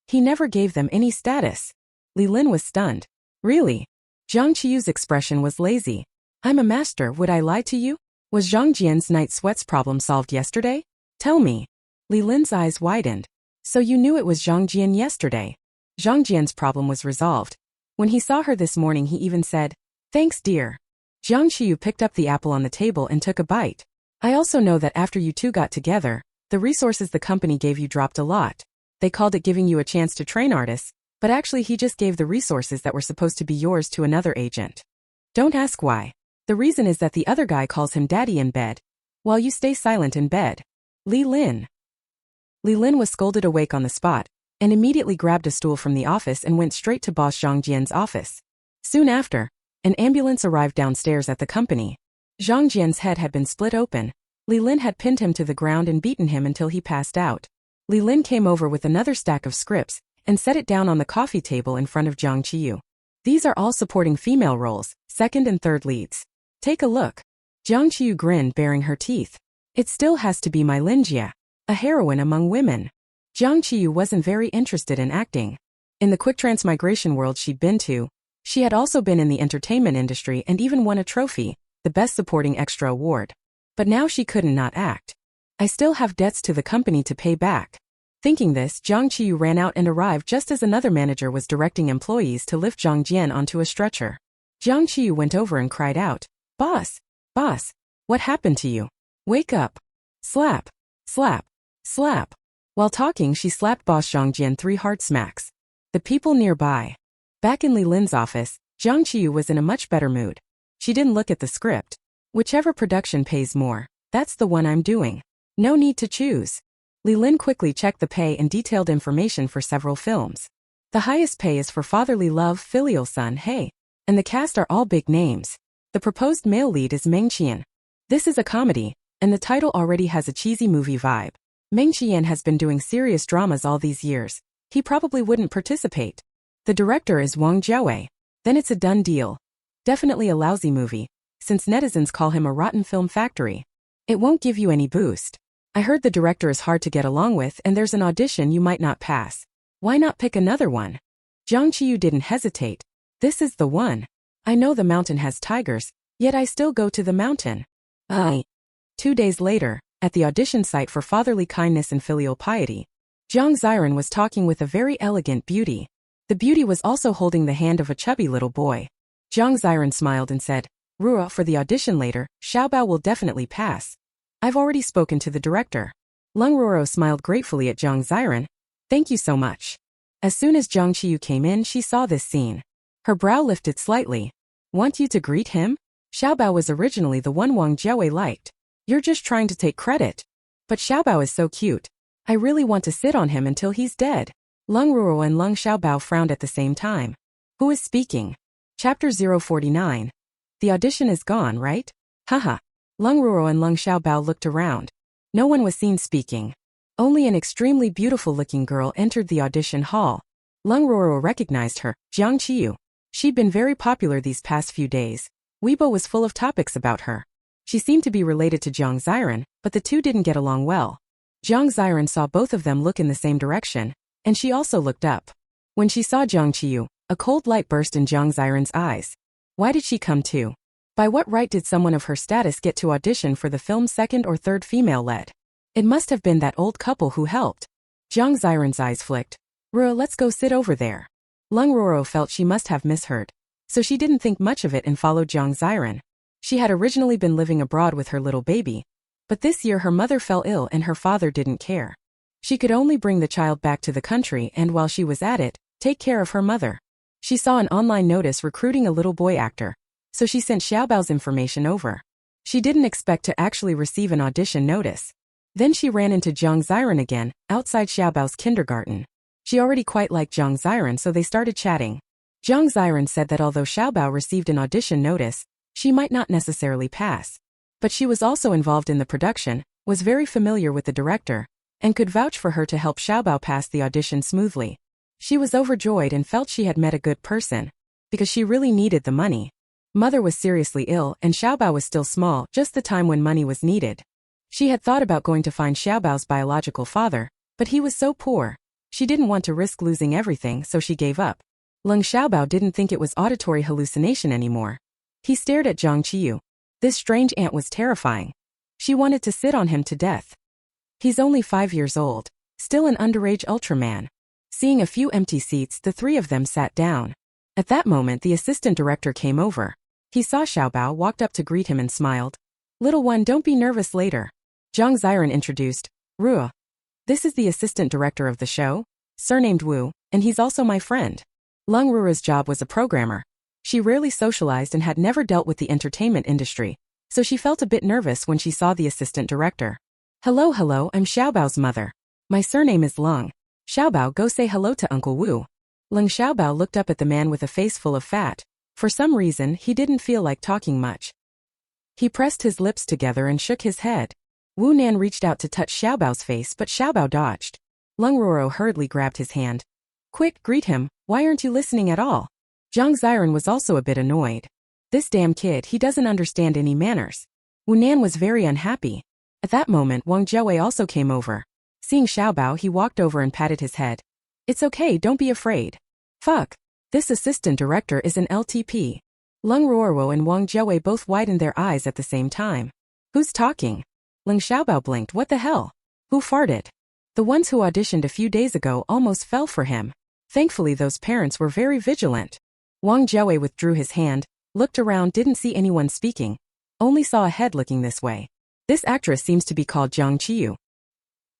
He never gave them any status. Li Lin was stunned. Really? Jiang Qiyu's expression was lazy. I'm a master, would I lie to you? Was Zhang Jian's night sweats problem solved yesterday? Tell me. Li Lin's eyes widened. So you knew it was Zhang Jian yesterday. Zhang Jian's problem was resolved. When he saw her this morning he even said, thanks dear. Jiang Qiyu picked up the apple on the table and took a bite. I also know that after you two got together, the resources the company gave you dropped a lot. They called it giving you a chance to train artists, but actually he just gave the resources that were supposed to be yours to another agent. Don't ask why. The reason is that the other guy calls him daddy in bed, while you stay silent in bed. Li Lin. Li Lin was scolded awake on the spot, and immediately grabbed a stool from the office and went straight to boss Zhang Jian's office. Soon after, an ambulance arrived downstairs at the company. Zhang Jian's head had been split open. Li Lin had pinned him to the ground and beaten him until he passed out. Li Lin came over with another stack of scripts and set it down on the coffee table in front of Jiang Qiyu. These are all supporting female roles, second and third leads. Take a look. Jiang Qiyu grinned, baring her teeth. It still has to be my Linjia, a heroine among women. Jiang Qiyu wasn't very interested in acting. In the quick transmigration world she'd been to, she had also been in the entertainment industry and even won a trophy, the Best Supporting Extra award. But now she couldn't not act. I still have debts to the company to pay back. Thinking this, Jiang Qiyu ran out and arrived just as another manager was directing employees to lift Jiang Jian onto a stretcher. Jiang Qiyu went over and cried out, "Boss! Boss! What happened to you? Wake up!" Slap! Slap! Slap! While talking, she slapped boss Jiang Jian 3 hard smacks. The people nearby. Back in Li Lin's office, Jiang Qiyu was in a much better mood. She didn't look at the script. Whichever production pays more, that's the one I'm doing. No need to choose. Li Lin quickly checked the pay and detailed information for several films. The highest pay is for fatherly love, filial son, hey, and the cast are all big names. The proposed male lead is Meng Qian. This is a comedy, and the title already has a cheesy movie vibe. Meng Qian has been doing serious dramas all these years. He probably wouldn't participate. The director is Wang Jiawei. Then it's a done deal. Definitely a lousy movie, since netizens call him a rotten film factory. It won't give you any boost. I heard the director is hard to get along with and there's an audition you might not pass. Why not pick another one? Jiang Qiyu didn't hesitate. This is the one. I know the mountain has tigers, yet I still go to the mountain. 2 days later, at the audition site for fatherly kindness and filial piety, Jiang Ziran was talking with a very elegant beauty. The beauty was also holding the hand of a chubby little boy. Jiang Ziran smiled and said, "Ruo, for the audition later, Xiaobao will definitely pass. I've already spoken to the director." Leng Ruo smiled gratefully at Jiang Ziran. "Thank you so much." As soon as Jiang Qiyu came in, she saw this scene. Her brow lifted slightly. "Want you to greet him? Xiaobao was originally the one Wang Jiawei liked. You're just trying to take credit. But Xiaobao is so cute. I really want to sit on him until he's dead." Leng Ruo and Leng Xiaobao frowned at the same time. Who is speaking? Chapter 049. The audition is gone, right? Haha. Leng Ruo and Leng Xiaobao looked around. No one was seen speaking. Only an extremely beautiful-looking girl entered the audition hall. Leng Ruo recognized her, Jiang Qiyu. She'd been very popular these past few days. Weibo was full of topics about her. She seemed to be related to Jiang Ziran, but the two didn't get along well. Jiang Ziran saw both of them look in the same direction, and she also looked up. When she saw Jiang Qiyu, a cold light burst in Jiang Ziran's eyes. Why did she come too? By what right did someone of her status get to audition for the film's second or third female lead? It must have been that old couple who helped. Jiang Ziran's eyes flicked. "Ruo, let's go sit over there." Leng Ruo felt she must have misheard, so she didn't think much of it and followed Jiang Ziran. She had originally been living abroad with her little baby, but this year her mother fell ill and her father didn't care. She could only bring the child back to the country and while she was at it, take care of her mother. She saw an online notice recruiting a little boy actor, so she sent Xiaobao's information over. She didn't expect to actually receive an audition notice. Then she ran into Jiang Ziran again, outside Xiaobao's kindergarten. She already quite liked Jiang Ziran, so they started chatting. Jiang Ziran said that although Xiaobao received an audition notice, she might not necessarily pass. But she was also involved in the production, was very familiar with the director, and could vouch for her to help Xiaobao pass the audition smoothly. She was overjoyed and felt she had met a good person, because she really needed the money. Mother was seriously ill and Xiaobao was still small, just the time when money was needed. She had thought about going to find Xiaobao's biological father, but he was so poor. She didn't want to risk losing everything, so she gave up. Leng Xiaobao didn't think it was auditory hallucination anymore. He stared at Jiang Qiyu. This strange aunt was terrifying. She wanted to sit on him to death. He's only 5 years old, still an underage Ultraman. Seeing a few empty seats, the three of them sat down. At that moment, the assistant director came over. He saw Xiaobao, walked up to greet him and smiled. "Little one, don't be nervous later." Jiang Ziran introduced, "Ruo. This is the assistant director of the show, surnamed Wu, and he's also my friend." Leng Ruo's job was a programmer. She rarely socialized and had never dealt with the entertainment industry, so she felt a bit nervous when she saw the assistant director. Hello, I'm Xiaobao's mother. My surname is Leng. Xiaobao, go say hello to Uncle Wu." Leng Xiaobao looked up at the man with a face full of fat. For some reason, he didn't feel like talking much. He pressed his lips together and shook his head. Wu Nan reached out to touch Xiaobao's face, but Xiaobao dodged. Leng Ruo hurriedly grabbed his hand. "Quick, greet him. Why aren't you listening at all?" Jiang Ziran was also a bit annoyed. This damn kid, he doesn't understand any manners. Wu Nan was very unhappy. At that moment Wang Jiawei also came over. Seeing Xiaobao, he walked over and patted his head. It's okay, don't be afraid. Fuck. This assistant director is an LTP. Leng Ruoruo and Wang Jiawei both widened their eyes at the same time. Who's talking? Leng Xiaobao blinked. What the hell? Who farted? The ones who auditioned a few days ago almost fell for him. Thankfully those parents were very vigilant. Wang Jiawei withdrew his hand, looked around, didn't see anyone speaking. Only saw a head looking this way. This actress seems to be called Jiang Qiyu.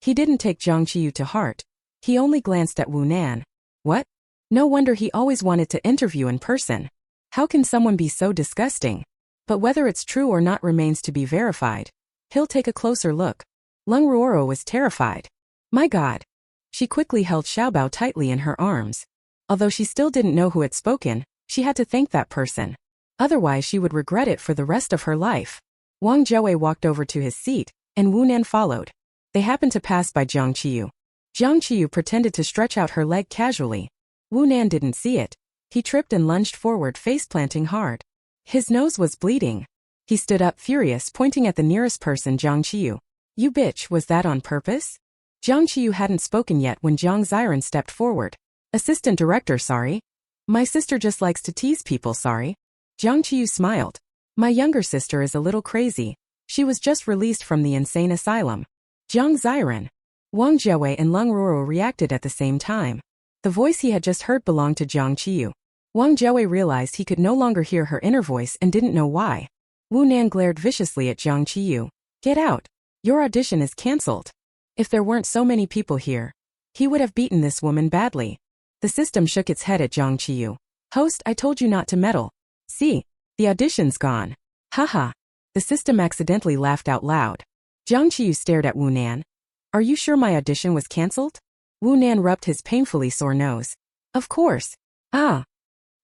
He didn't take Jiang Qiyu to heart. He only glanced at Wu Nan. What? No wonder he always wanted to interview in person. How can someone be so disgusting? But whether it's true or not remains to be verified. He'll take a closer look. Leng Ruoro was terrified. My God. She quickly held Xiaobao tightly in her arms. Although she still didn't know who had spoken, she had to thank that person. Otherwise she would regret it for the rest of her life. Wang Jiawei walked over to his seat, and Wu Nan followed. They happened to pass by Jiang Qiyu. Jiang Qiyu pretended to stretch out her leg casually. Wu Nan didn't see it. He tripped and lunged forward, face-planting hard. His nose was bleeding. He stood up furious, pointing at the nearest person, Jiang Qiyu. You bitch, was that on purpose? Jiang Qiyu hadn't spoken yet when Jiang Ziran stepped forward. Assistant director, sorry. My sister just likes to tease people, sorry. Jiang Qiyu smiled. My younger sister is a little crazy. She was just released from the insane asylum. Jiang Ziran. Wang Jiawei and Leng Ruoro reacted at the same time. The voice he had just heard belonged to Jiang Qiyu. Wang Jiawei realized he could no longer hear her inner voice and didn't know why. Wu Nan glared viciously at Jiang Qiyu. Get out. Your audition is cancelled. If there weren't so many people here, he would have beaten this woman badly. The system shook its head at Jiang Qiyu. Host, I told you not to meddle. See, the audition's gone. Haha. The system accidentally laughed out loud. Jiang Qiyu stared at Wu Nan. Are you sure my audition was cancelled? Wu Nan rubbed his painfully sore nose. Of course. Ah.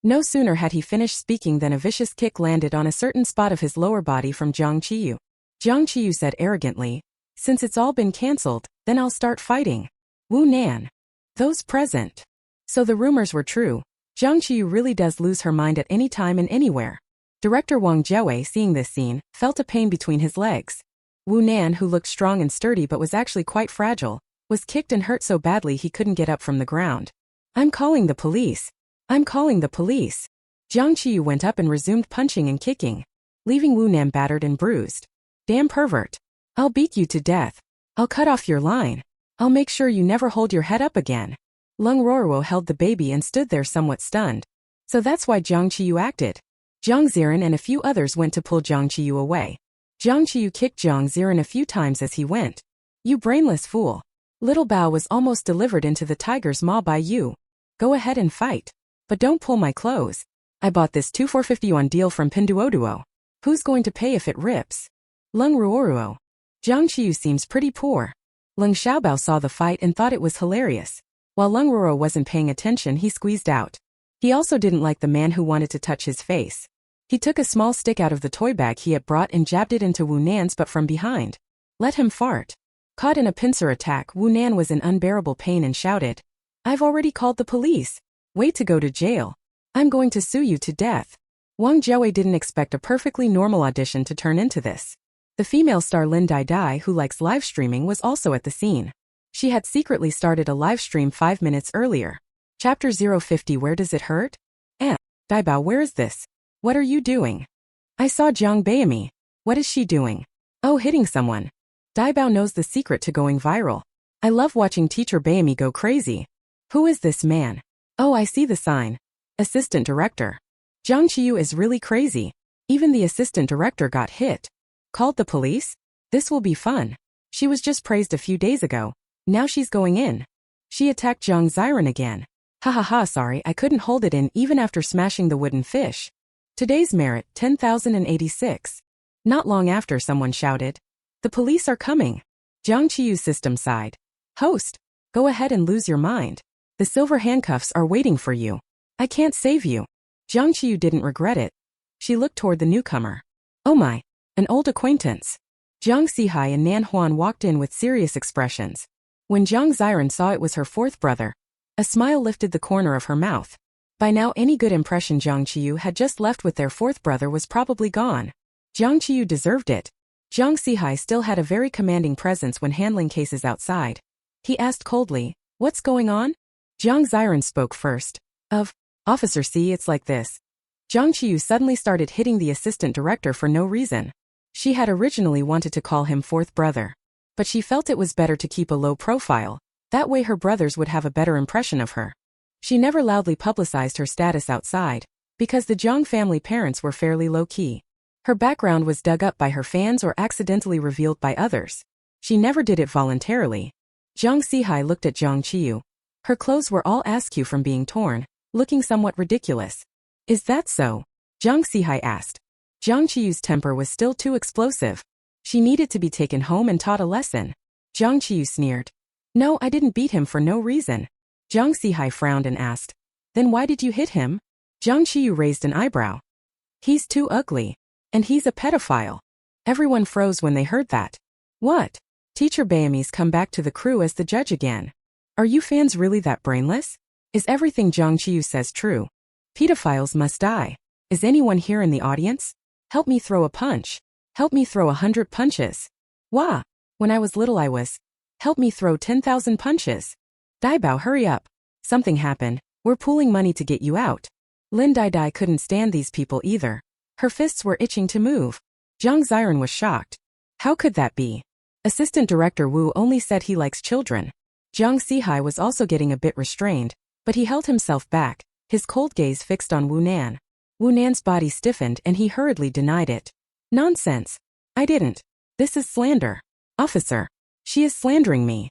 No sooner had he finished speaking than a vicious kick landed on a certain spot of his lower body from Jiang Qiyu. Jiang Qiyu said arrogantly, since it's all been cancelled, then I'll start fighting. Wu Nan. Those present. So the rumors were true. Jiang Qiyu really does lose her mind at any time and anywhere. Director Wang Jiawei, seeing this scene, felt a pain between his legs. Wu Nan, who looked strong and sturdy but was actually quite fragile, was kicked and hurt so badly he couldn't get up from the ground. I'm calling the police. I'm calling the police. Jiang Qiyu went up and resumed punching and kicking, leaving Wu Nan battered and bruised. Damn pervert. I'll beat you to death. I'll cut off your line. I'll make sure you never hold your head up again. Leng Ruoruo held the baby and stood there somewhat stunned. So that's why Jiang Qiyu acted. Jiang Ziran and a few others went to pull Jiang Qiyu away. Jiang Qiyu kicked Jiang Ziran a few times as he went. You brainless fool. Little Bao was almost delivered into the tiger's maw by you. Go ahead and fight. But don't pull my clothes. I bought this 2 for 50 yuan deal from Pinduoduo. Who's going to pay if it rips? Leng Ruoruo. Jiang Qiyu seems pretty poor. Leng Xiaobao saw the fight and thought it was hilarious. While Leng Ruoruo wasn't paying attention, he squeezed out. He also didn't like the man who wanted to touch his face. He took a small stick out of the toy bag he had brought and jabbed it into Wu Nan's but from behind. Let him fart. Caught in a pincer attack, Wu Nan was in unbearable pain and shouted. I've already called the police. Wait to go to jail. I'm going to sue you to death. Wang Jiawei didn't expect a perfectly normal audition to turn into this. The female star Lin Dai Dai, who likes live streaming, was also at the scene. She had secretly started a live stream 5 minutes earlier. Chapter 050. Where does it hurt? Dai Bao, where is this? What are you doing? I saw Jiang Baimi. What is she doing? Oh, hitting someone. Dai Bao knows the secret to going viral. I love watching teacher Baimi go crazy. Who is this man? Oh, I see the sign. Assistant director. Jiang Qiyu is really crazy. Even the assistant director got hit. Called the police? This will be fun. She was just praised a few days ago. Now she's going in. She attacked Jiang Ziran again. Ha ha ha, sorry, I couldn't hold it in even after smashing the wooden fish. Today's merit, 10,086. Not long after, someone shouted. The police are coming. Jiang Qiyu's system sighed. Host, go ahead and lose your mind. The silver handcuffs are waiting for you. I can't save you. Jiang Qiyu didn't regret it. She looked toward the newcomer. Oh my, an old acquaintance. Jiang Sihai and Nan Huan walked in with serious expressions. When Jiang Ziran saw it was her fourth brother, a smile lifted the corner of her mouth. By now any good impression Jiang Qiyu had just left with their fourth brother was probably gone. Jiang Qiyu deserved it. Jiang Ziran still had a very commanding presence when handling cases outside. He asked coldly, "What's going on?" Jiang Ziran spoke first. Officer, see, it's like this. Jiang Qiyu suddenly started hitting the assistant director for no reason. She had originally wanted to call him fourth brother. But she felt it was better to keep a low profile, that way her brothers would have a better impression of her. She never loudly publicized her status outside, because the Jiang family parents were fairly low-key. Her background was dug up by her fans or accidentally revealed by others. She never did it voluntarily. Jiang Ziran looked at Jiang Qiyu. Her clothes were all askew from being torn, looking somewhat ridiculous. "Is that so?" Jiang Ziran asked. Jiang Qiyu's temper was still too explosive. She needed to be taken home and taught a lesson. Jiang Qiyu sneered. "No, I didn't beat him for no reason." Jiang Ziran frowned and asked. "Then why did you hit him?" Jiang Qiyu raised an eyebrow. "He's too ugly. And he's a pedophile." Everyone froze when they heard that. "What? Teacher Bayame's come back to the crew as the judge again. Are you fans really that brainless? Is everything Jiang Qiyu says true? Pedophiles must die. Is anyone here in the audience? Help me throw a punch. Help me throw 100 punches. Wah! When I was little I was. Help me throw 10,000 punches. Daibao, hurry up. Something happened. We're pooling money to get you out." Lin Dai couldn't stand these people either. Her fists were itching to move. Jiang Ziran was shocked. How could that be? Assistant Director Wu only said he likes children. Jiang Ziran was also getting a bit restrained, but he held himself back, his cold gaze fixed on Wu Nan. Wu Nan's body stiffened and he hurriedly denied it. "Nonsense. I didn't. This is slander. Officer. She is slandering me."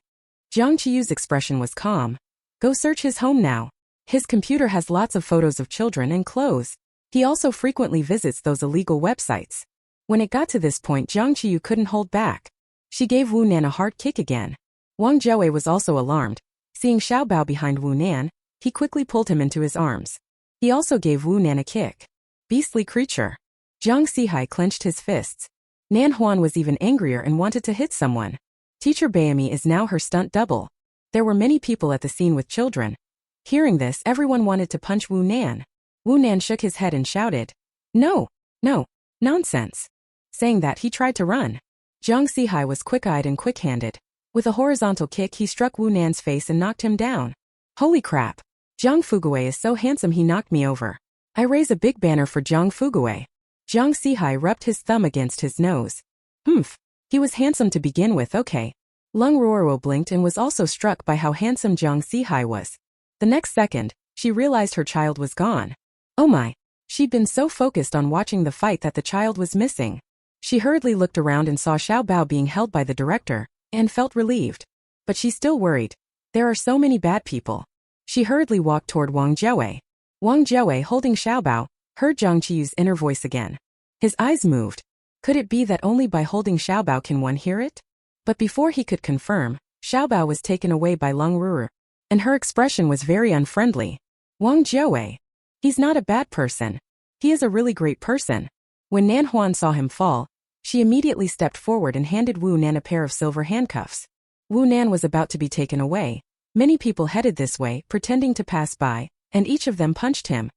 Jiang Qiyu's expression was calm. "Go search his home now. His computer has lots of photos of children and clothes. He also frequently visits those illegal websites." When it got to this point, Jiang Qiyu couldn't hold back. She gave Wu Nan a hard kick again. Wang Jiawei was also alarmed. Seeing Xiao Bao behind Wu Nan, he quickly pulled him into his arms. He also gave Wu Nan a kick. Beastly creature. Jiang Ziran clenched his fists. Nan Huan was even angrier and wanted to hit someone. Teacher Bayami is now her stunt double. There were many people at the scene with children. Hearing this, everyone wanted to punch Wu Nan. Wu Nan shook his head and shouted, "No, no, nonsense." Saying that, he tried to run. Jiang Ziran was quick-eyed and quick-handed. With a horizontal kick, he struck Wu Nan's face and knocked him down. "Holy crap. Jiang Fuguwei is so handsome he knocked me over. I raise a big banner for Jiang Fuguwei." Jiang Ziran rubbed his thumb against his nose. He was handsome to begin with, okay. Lung Ruoruo blinked and was also struck by how handsome Jiang Ziran was. The next second, she realized her child was gone. Oh my. She'd been so focused on watching the fight that the child was missing. She hurriedly looked around and saw Xiao Bao being held by the director, and felt relieved. But she's still worried. There are so many bad people. She hurriedly walked toward Wang Jiawei. Wang Jiawei, holding Xiao Bao, heard Jiang Qiyu's inner voice again. His eyes moved. Could it be that only by holding Xiao Bao can one hear it? But before he could confirm, Xiao Bao was taken away by Lung Ruru. And her expression was very unfriendly. Wang Jiawei. He's not a bad person. He is a really great person. When Nan Huan saw him fall, she immediately stepped forward and handed Wu Nan a pair of silver handcuffs. Wu Nan was about to be taken away. Many people headed this way, pretending to pass by, and each of them punched him.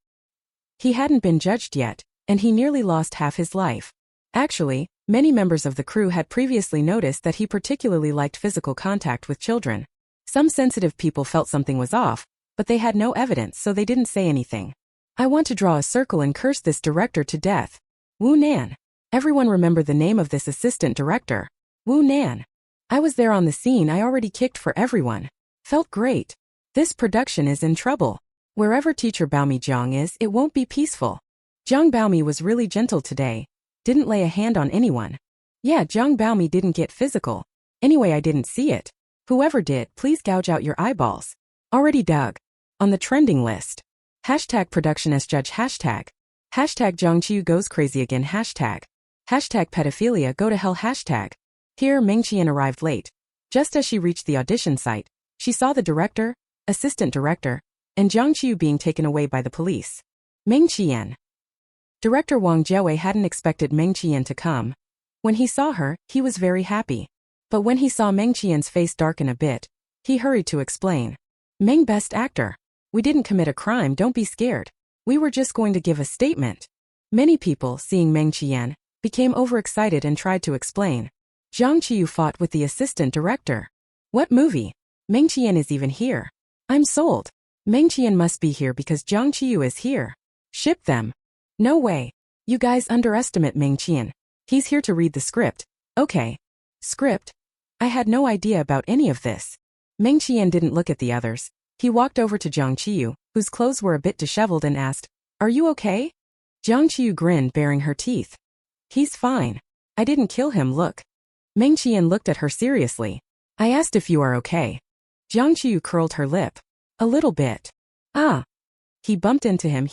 He hadn't been judged yet, and he nearly lost half his life. Actually, many members of the crew had previously noticed that he particularly liked physical contact with children. Some sensitive people felt something was off, but they had no evidence, so they didn't say anything. "I want to draw a circle and curse this director to death. Wu Nan." Everyone remembered the name of this assistant director. Wu Nan. "I was there on the scene. I already kicked for everyone. Felt great. This production is in trouble. Wherever teacher Baomi Jiang is, it won't be peaceful. Jiang Baomi was really gentle today. Didn't lay a hand on anyone. Yeah, Jiang Baomi didn't get physical. Anyway, I didn't see it. Whoever did, please gouge out your eyeballs. Already dug. On the trending list. Hashtag production as judge hashtag. Hashtag Jiang Qiyu goes crazy again hashtag. Hashtag pedophilia go to hell hashtag. Here Meng Qian arrived late. Just as she reached the audition site, she saw the director, assistant director, and Jiang Qiyu being taken away by the police. Meng Qian. Director Wang Jiawei hadn't expected Meng Qian to come. When he saw her, he was very happy. But when he saw Meng Qian's face darken a bit, he hurried to explain. Meng best actor. We didn't commit a crime, don't be scared. We were just going to give a statement. Many people, seeing Meng Qian, became overexcited and tried to explain. Jiang Qiyu fought with the assistant director. What movie? Meng Qian is even here. I'm sold. Meng Qian must be here because Jiang Qiyu is here. Ship them. No way. You guys underestimate Meng Qian. He's here to read the script. Okay. Script? I had no idea about any of this. Meng Qian didn't look at the others. He walked over to Jiang Qiyu, whose clothes were a bit disheveled, and asked, "Are you okay?" Jiang Qiyu grinned, baring her teeth. "He's fine. I didn't kill him, look." Meng Qian looked at her seriously. "I asked if you are okay." Jiang Qiyu curled her lip. "A little bit." "Ah." He bumped into him.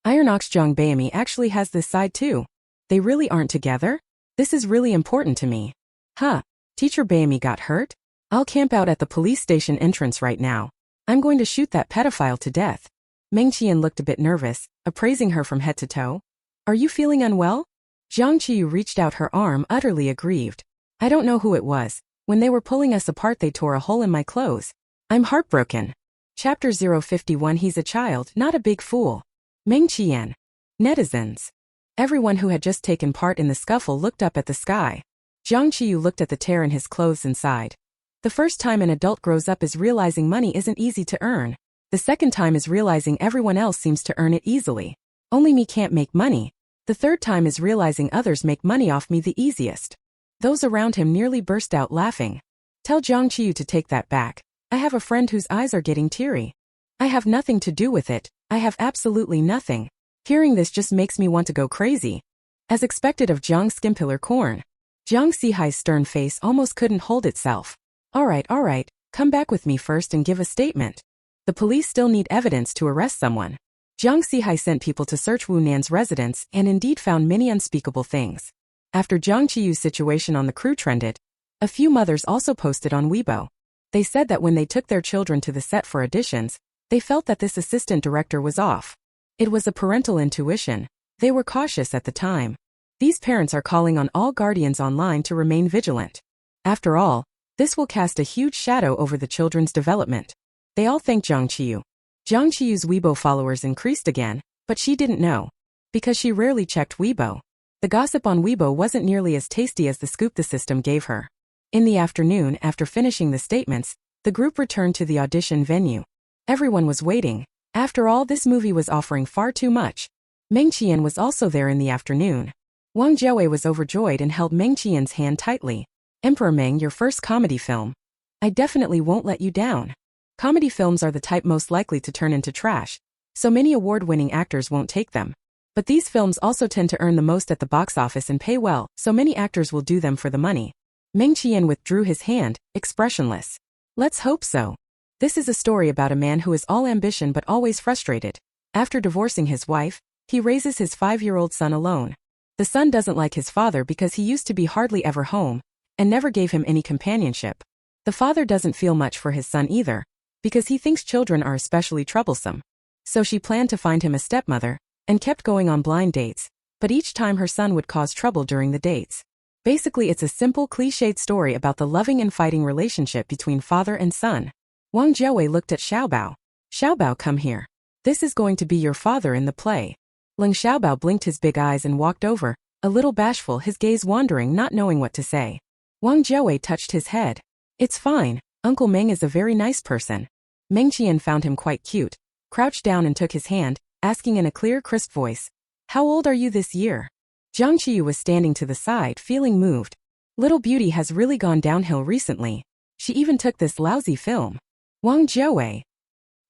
Ironox Zhang Baimi actually has this side too. They really aren't together? This is really important to me. Huh. Teacher Baimi got hurt? I'll camp out at the police station entrance right now. I'm going to shoot that pedophile to death. Meng Qian looked a bit nervous, appraising her from head to toe. "Are you feeling unwell?" Jiang Qiyu reached out her arm, utterly aggrieved. "I don't know who it was. When they were pulling us apart, they tore a hole in my clothes. I'm heartbroken." Chapter 051. He's a child, not a big fool. Meng Qian. Netizens. Everyone who had just taken part in the scuffle looked up at the sky. Jiang Qiyu looked at the tear in his clothes and sighed. The first time an adult grows up is realizing money isn't easy to earn. The second time is realizing everyone else seems to earn it easily. Only me can't make money. The third time is realizing others make money off me the easiest. Those around him nearly burst out laughing. Tell Jiang Qiyu to take that back. I have a friend whose eyes are getting teary. I have nothing to do with it. I have absolutely nothing. Hearing this just makes me want to go crazy. As expected of Jiang Skimpiller Corn. Jiang Zihai's stern face almost couldn't hold itself. All right, come back with me first and give a statement. The police still need evidence to arrest someone. Jiang Zihai sent people to search Wu Nan's residence and indeed found many unspeakable things. After Jiang Qiyu's situation on the crew trended, a few mothers also posted on Weibo. They said that when they took their children to the set for auditions, they felt that this assistant director was off. It was a parental intuition. They were cautious at the time. These parents are calling on all guardians online to remain vigilant. After all, this will cast a huge shadow over the children's development. They all thanked Jiang Qiyu. Jiang Qiyu's Weibo followers increased again, but she didn't know. Because she rarely checked Weibo. The gossip on Weibo wasn't nearly as tasty as the scoop the system gave her. In the afternoon, after finishing the statements, the group returned to the audition venue. Everyone was waiting. After all, this movie was offering far too much. Meng Qian was also there in the afternoon. Wang Jiawei was overjoyed and held Meng Qian's hand tightly. Emperor Meng, your first comedy film. I definitely won't let you down. Comedy films are the type most likely to turn into trash, so many award-winning actors won't take them. But these films also tend to earn the most at the box office and pay well, so many actors will do them for the money. Meng Qian withdrew his hand, expressionless. Let's hope so. This is a story about a man who is all ambition but always frustrated. After divorcing his wife, he raises his 5-year-old son alone. The son doesn't like his father because he used to be hardly ever home, and never gave him any companionship. The father doesn't feel much for his son either, because he thinks children are especially troublesome. So she planned to find him a stepmother, and kept going on blind dates, but each time her son would cause trouble during the dates. Basically, it's a simple, cliched story about the loving and fighting relationship between father and son. Wang Jiawei looked at Xiaobao. Xiaobao, come here. This is going to be your father in the play. Leng Xiaobao blinked his big eyes and walked over, a little bashful, his gaze wandering, not knowing what to say. Wang Jiawei touched his head. It's fine. Uncle Meng is a very nice person. Meng Qian found him quite cute, crouched down and took his hand, asking in a clear, crisp voice, "How old are you this year?" Jiang Qiyu was standing to the side, feeling moved. Little Beauty has really gone downhill recently. She even took this lousy film. Wang Jiawei.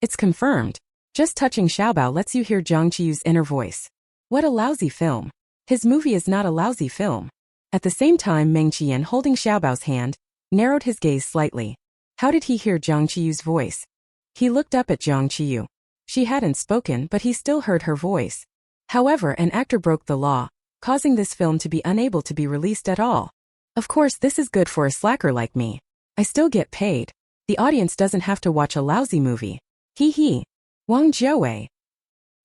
It's confirmed. Just touching Xiaobao lets you hear Jiang Qiyu's inner voice. What a lousy film. His movie is not a lousy film. At the same time, Meng Qian, holding Xiaobao's hand, narrowed his gaze slightly. How did he hear Jiang Qiyu's voice? He looked up at Jiang Qiyu. She hadn't spoken, but he still heard her voice. However, an actor broke the law, causing this film to be unable to be released at all. Of course, this is good for a slacker like me. I still get paid. The audience doesn't have to watch a lousy movie. Hee hee. Wang Jiawei.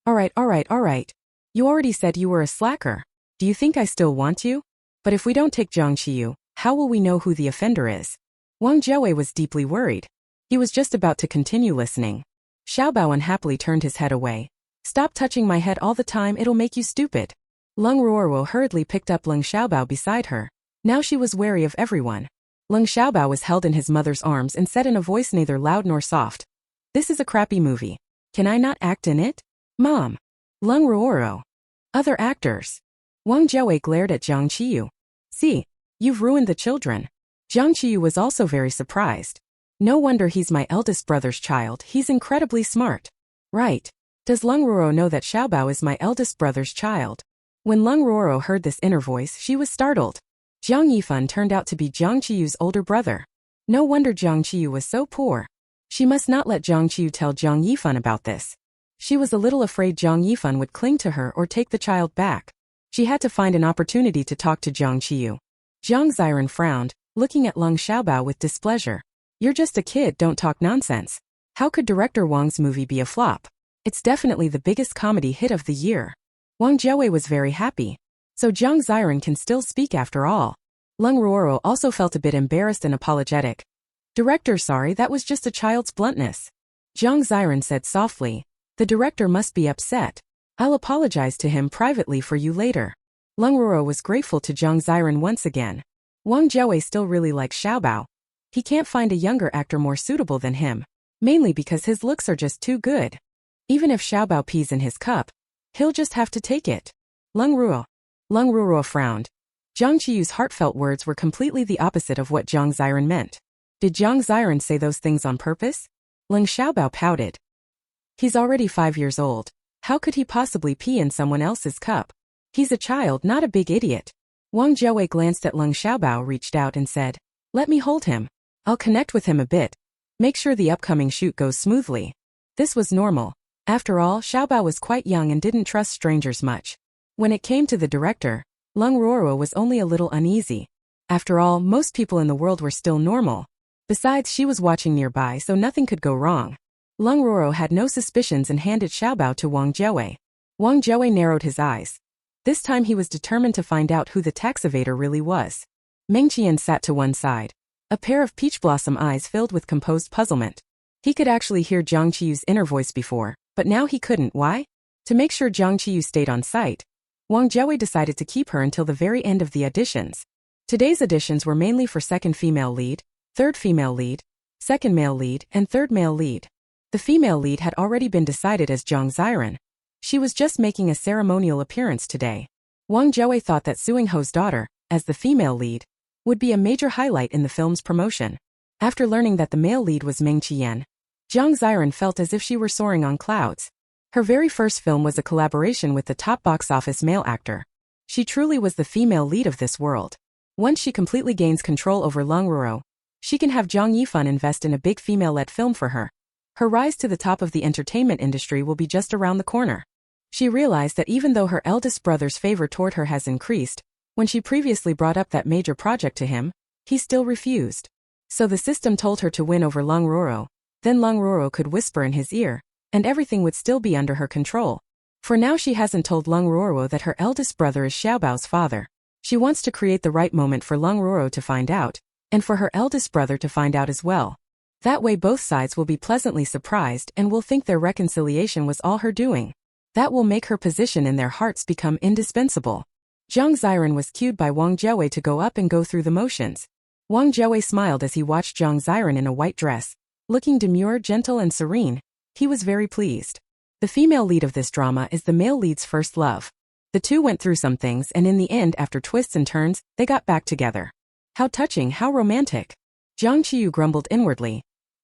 Alright. You already said you were a slacker. Do you think I still want you? But if we don't take Jiang Qiyu, how will we know who the offender is? Wang Jiawei was deeply worried. He was just about to continue listening. Xiaobao unhappily turned his head away. Stop touching my head all the time, it'll make you stupid. Leng Ruoruo hurriedly picked up Leng Xiaobao beside her. Now she was wary of everyone. Leng Xiaobao was held in his mother's arms and said in a voice neither loud nor soft, "This is a crappy movie. Can I not act in it? Mom." Leng Ruoruo. Other actors. Wang Jiawei glared at Jiang Qiyu. "See, you've ruined the children." Jiang Qiyu was also very surprised. "No wonder he's my eldest brother's child, he's incredibly smart." "Right. Does Leng Ruoruo know that Xiaobao is my eldest brother's child?" When Leng Ruoruo heard this inner voice, she was startled. Jiang Yifan turned out to be Jiang Qiyu's older brother. No wonder Jiang Qiyu was so poor. She must not let Jiang Qiyu tell Jiang Yifan about this. She was a little afraid Jiang Yifan would cling to her or take the child back. She had to find an opportunity to talk to Jiang Qiyu. Jiang Ziran frowned, looking at Leng Xiaobao with displeasure. "You're just a kid, don't talk nonsense. How could director Wang's movie be a flop? It's definitely the biggest comedy hit of the year." Wang Jiawei was very happy. So Jiang Ziran can still speak after all. Leng Ruoruo also felt a bit embarrassed and apologetic. "Director, sorry, that was just a child's bluntness." Jiang Ziran said softly. "The director must be upset. I'll apologize to him privately for you later." Leng Ruoruo was grateful to Jiang Ziran once again. Wang Jiawei still really likes Xiaobao. He can't find a younger actor more suitable than him, mainly because his looks are just too good. Even if Xiaobao pees in his cup, he'll just have to take it. Leng Ruoruo frowned. Jiang Qiyu's heartfelt words were completely the opposite of what Jiang Ziran meant. Did Jiang Ziran say those things on purpose? Leng Xiaobao pouted. He's already 5 years old. How could he possibly pee in someone else's cup? He's a child, not a big idiot. Wang Jiawei glanced at Leng Xiaobao, reached out and said, "Let me hold him. I'll connect with him a bit. Make sure the upcoming shoot goes smoothly." This was normal. After all, Xiaobao was quite young and didn't trust strangers much. When it came to the director, Leng Ruoruo was only a little uneasy. After all, most people in the world were still normal. Besides, she was watching nearby, so nothing could go wrong. Leng Ruoruo had no suspicions and handed Xiaobao to Wang Jiawei. Wang Jiawei narrowed his eyes. This time he was determined to find out who the tax evader really was. Meng Qian sat to one side. A pair of peach blossom eyes filled with composed puzzlement. He could actually hear Jiang Qiyu's inner voice before, but now he couldn't. Why? To make sure Jiang Qiyu stayed on site, Wang Jiawei decided to keep her until the very end of the auditions. Today's auditions were mainly for second female lead, third female lead, second male lead, and third male lead. The female lead had already been decided as Jiang Ziran. She was just making a ceremonial appearance today. Wang Jiawei thought that Suing Ho's daughter, as the female lead, would be a major highlight in the film's promotion. After learning that the male lead was Meng Qian, Jiang Ziran felt as if she were soaring on clouds. Her very first film was a collaboration with the top box office male actor. She truly was the female lead of this world. Once she completely gains control over Leng Ruoruo, she can have Zhang Yifan invest in a big female-led film for her. Her rise to the top of the entertainment industry will be just around the corner. She realized that even though her eldest brother's favor toward her has increased, when she previously brought up that major project to him, he still refused. So the system told her to win over Leng Ruoruo. Then Leng Ruoruo could whisper in his ear, and everything would still be under her control. For now she hasn't told Leng Ruoruo that her eldest brother is Xiaobao's father. She wants to create the right moment for Leng Ruoruo to find out, and for her eldest brother to find out as well. That way both sides will be pleasantly surprised and will think their reconciliation was all her doing. That will make her position in their hearts become indispensable. Jiang Ziran was cued by Wang Jiawei to go up and go through the motions. Wang Jiawei smiled as he watched Jiang Ziran in a white dress, looking demure, gentle, and serene. He was very pleased. The female lead of this drama is the male lead's first love. The two went through some things and in the end, after twists and turns, they got back together. How touching, how romantic. Jiang Qiyu grumbled inwardly.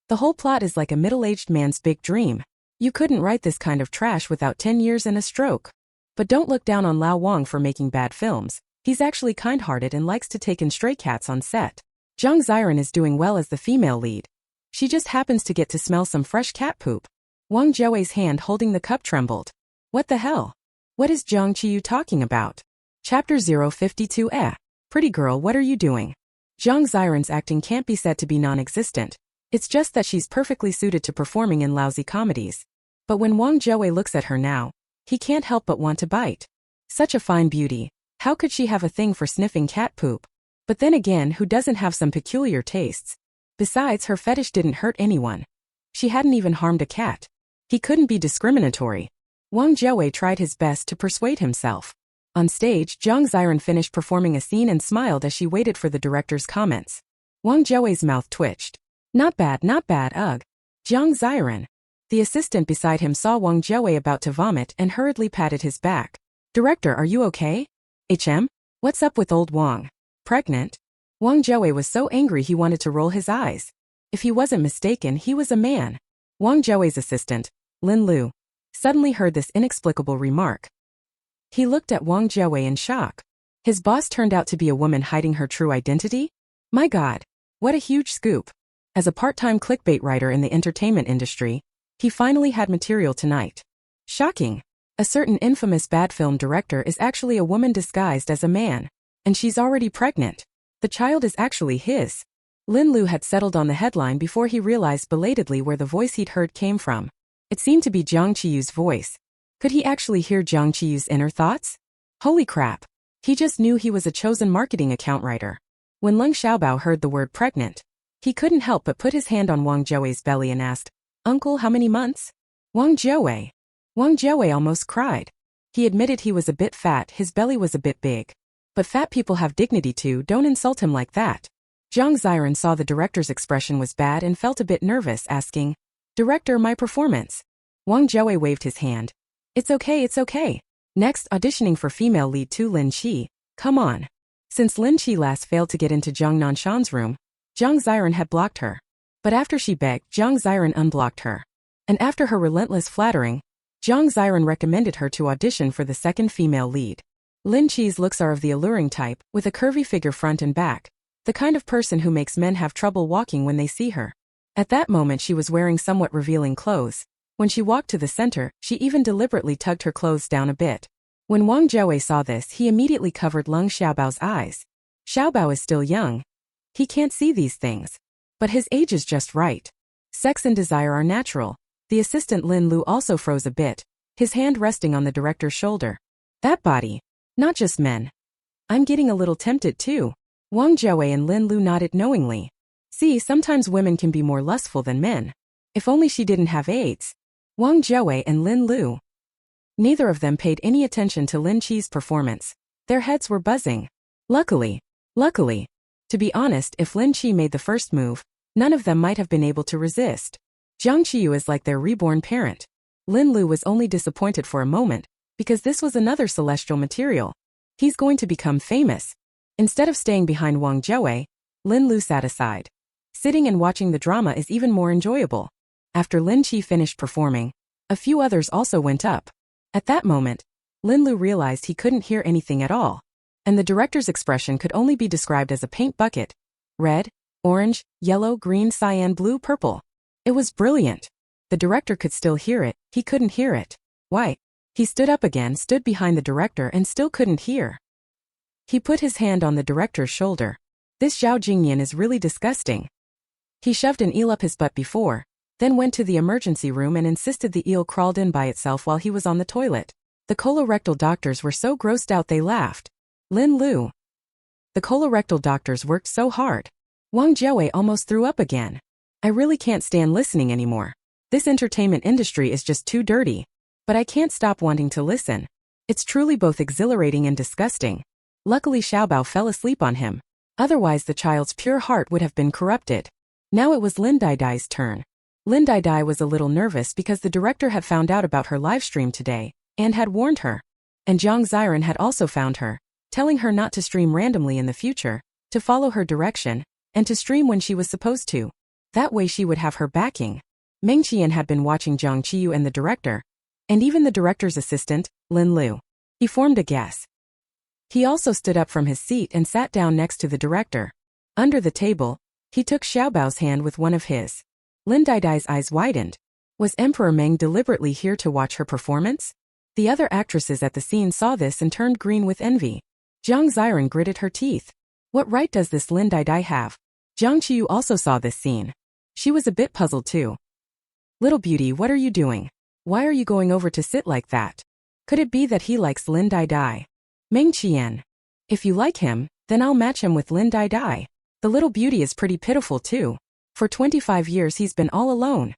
The whole plot is like a middle-aged man's big dream. You couldn't write this kind of trash without 10 years and a stroke. But don't look down on Lao Wang for making bad films. He's actually kind-hearted and likes to take in stray cats on set. Jiang Ziran is doing well as the female lead. She just happens to get to smell some fresh cat poop. Wang Jiawei's hand holding the cup trembled. What the hell? What is Jiang Qiyu talking about? Chapter 052. Pretty girl, what are you doing? Jiang Ziran's acting can't be said to be non-existent. It's just that she's perfectly suited to performing in lousy comedies. But when Wang Jiawei looks at her now, he can't help but want to bite. Such a fine beauty. How could she have a thing for sniffing cat poop? But then again, who doesn't have some peculiar tastes? Besides, her fetish didn't hurt anyone. She hadn't even harmed a cat. He couldn't be discriminatory. Wang Jiawei tried his best to persuade himself. On stage, Jiang Ziran finished performing a scene and smiled as she waited for the director's comments. Wang Jiawei's mouth twitched. Not bad, ugh. Jiang Ziran. The assistant beside him saw Wang Jiawei about to vomit and hurriedly patted his back. Director, are you okay? What's up with old Wang? Pregnant? Wang Jiawei was so angry he wanted to roll his eyes. If he wasn't mistaken, he was a man. Wang Jiawei's assistant, Lin Lu, suddenly heard this inexplicable remark. He looked at Wang Jiawei in shock. His boss turned out to be a woman hiding her true identity? My God, what a huge scoop. As a part-time clickbait writer in the entertainment industry, he finally had material tonight. Shocking. A certain infamous bad film director is actually a woman disguised as a man. And she's already pregnant. The child is actually his. Lin Lu had settled on the headline before he realized belatedly where the voice he'd heard came from. It seemed to be Jiang Qiyu's voice. Could he actually hear Jiang Qiyu's inner thoughts? Holy crap. He just knew he was a chosen marketing account writer. When Leng Xiaobao heard the word pregnant, he couldn't help but put his hand on Wang Jiawei's belly and asked, Uncle, how many months? Wang Jiawei. Wang Jiawei almost cried. He admitted he was a bit fat, his belly was a bit big. But fat people have dignity too, don't insult him like that. Jiang Ziran saw the director's expression was bad and felt a bit nervous, asking, Director, my performance. Wang Jiawei waved his hand. It's okay. Next, auditioning for female lead 2 Lin Qi. Come on. Since Lin Qi last failed to get into Jiang Nanshan's room, Jiang Ziran had blocked her. But after she begged, Jiang Ziran unblocked her. And after her relentless flattering, Jiang Ziran recommended her to audition for the second female lead. Lin Qi's looks are of the alluring type, with a curvy figure front and back, the kind of person who makes men have trouble walking when they see her. At that moment she was wearing somewhat revealing clothes. When she walked to the center, she even deliberately tugged her clothes down a bit. When Wang Jiawei saw this, he immediately covered Leng Xiaobao's eyes. Xiaobao is still young. He can't see these things. But his age is just right. Sex and desire are natural. The assistant Lin Lu also froze a bit, his hand resting on the director's shoulder. That body. Not just men. I'm getting a little tempted too. Wang Jiawei and Lin Lu nodded knowingly. See, sometimes women can be more lustful than men. If only she didn't have AIDS. Wang Jiawei and Lin Lu. Neither of them paid any attention to Lin Qi's performance. Their heads were buzzing. Luckily. To be honest, if Lin Qi made the first move, none of them might have been able to resist. Jiang Qiyu is like their reborn parent. Lin Lu was only disappointed for a moment, because this was another celestial material. He's going to become famous. Instead of staying behind Wang Jiawei, Lin Lu sat aside. Sitting and watching the drama is even more enjoyable. After Lin Qi finished performing, a few others also went up. At that moment, Lin Lu realized he couldn't hear anything at all, and the director's expression could only be described as a paint bucket. Red, orange, yellow, green, cyan, blue, purple. It was brilliant. The director could still hear it, he couldn't hear it. Why? He stood up again, stood behind the director and still couldn't hear. He put his hand on the director's shoulder. This Zhao Jingyan is really disgusting. He shoved an eel up his butt before, then went to the emergency room and insisted the eel crawled in by itself while he was on the toilet. The colorectal doctors were so grossed out they laughed. Lin Lu. The colorectal doctors worked so hard. Wang Jiawei almost threw up again. I really can't stand listening anymore. This entertainment industry is just too dirty. But I can't stop wanting to listen. It's truly both exhilarating and disgusting. Luckily Xiaobao fell asleep on him. Otherwise the child's pure heart would have been corrupted. Now it was Lin Daidai's turn. Lin Daidai was a little nervous because the director had found out about her live stream today, and had warned her. And Jiang Ziran had also found her, telling her not to stream randomly in the future, to follow her direction, and to stream when she was supposed to. That way she would have her backing. Meng Qian had been watching Jiang Qiyu and the director, and even the director's assistant, Lin Lu. He formed a guess. He also stood up from his seat and sat down next to the director. Under the table, he took Xiaobao's hand with one of his. Lin Daidai's eyes widened. Was Emperor Meng deliberately here to watch her performance? The other actresses at the scene saw this and turned green with envy. Jiang Ziran gritted her teeth. What right does this Lin Daidai have? Jiang Qiyu also saw this scene. She was a bit puzzled too. Little beauty, what are you doing? Why are you going over to sit like that? Could it be that he likes Lin Daidai? Meng Qian. If you like him, then I'll match him with Lin Daidai. The little beauty is pretty pitiful too. For 25 years he's been all alone.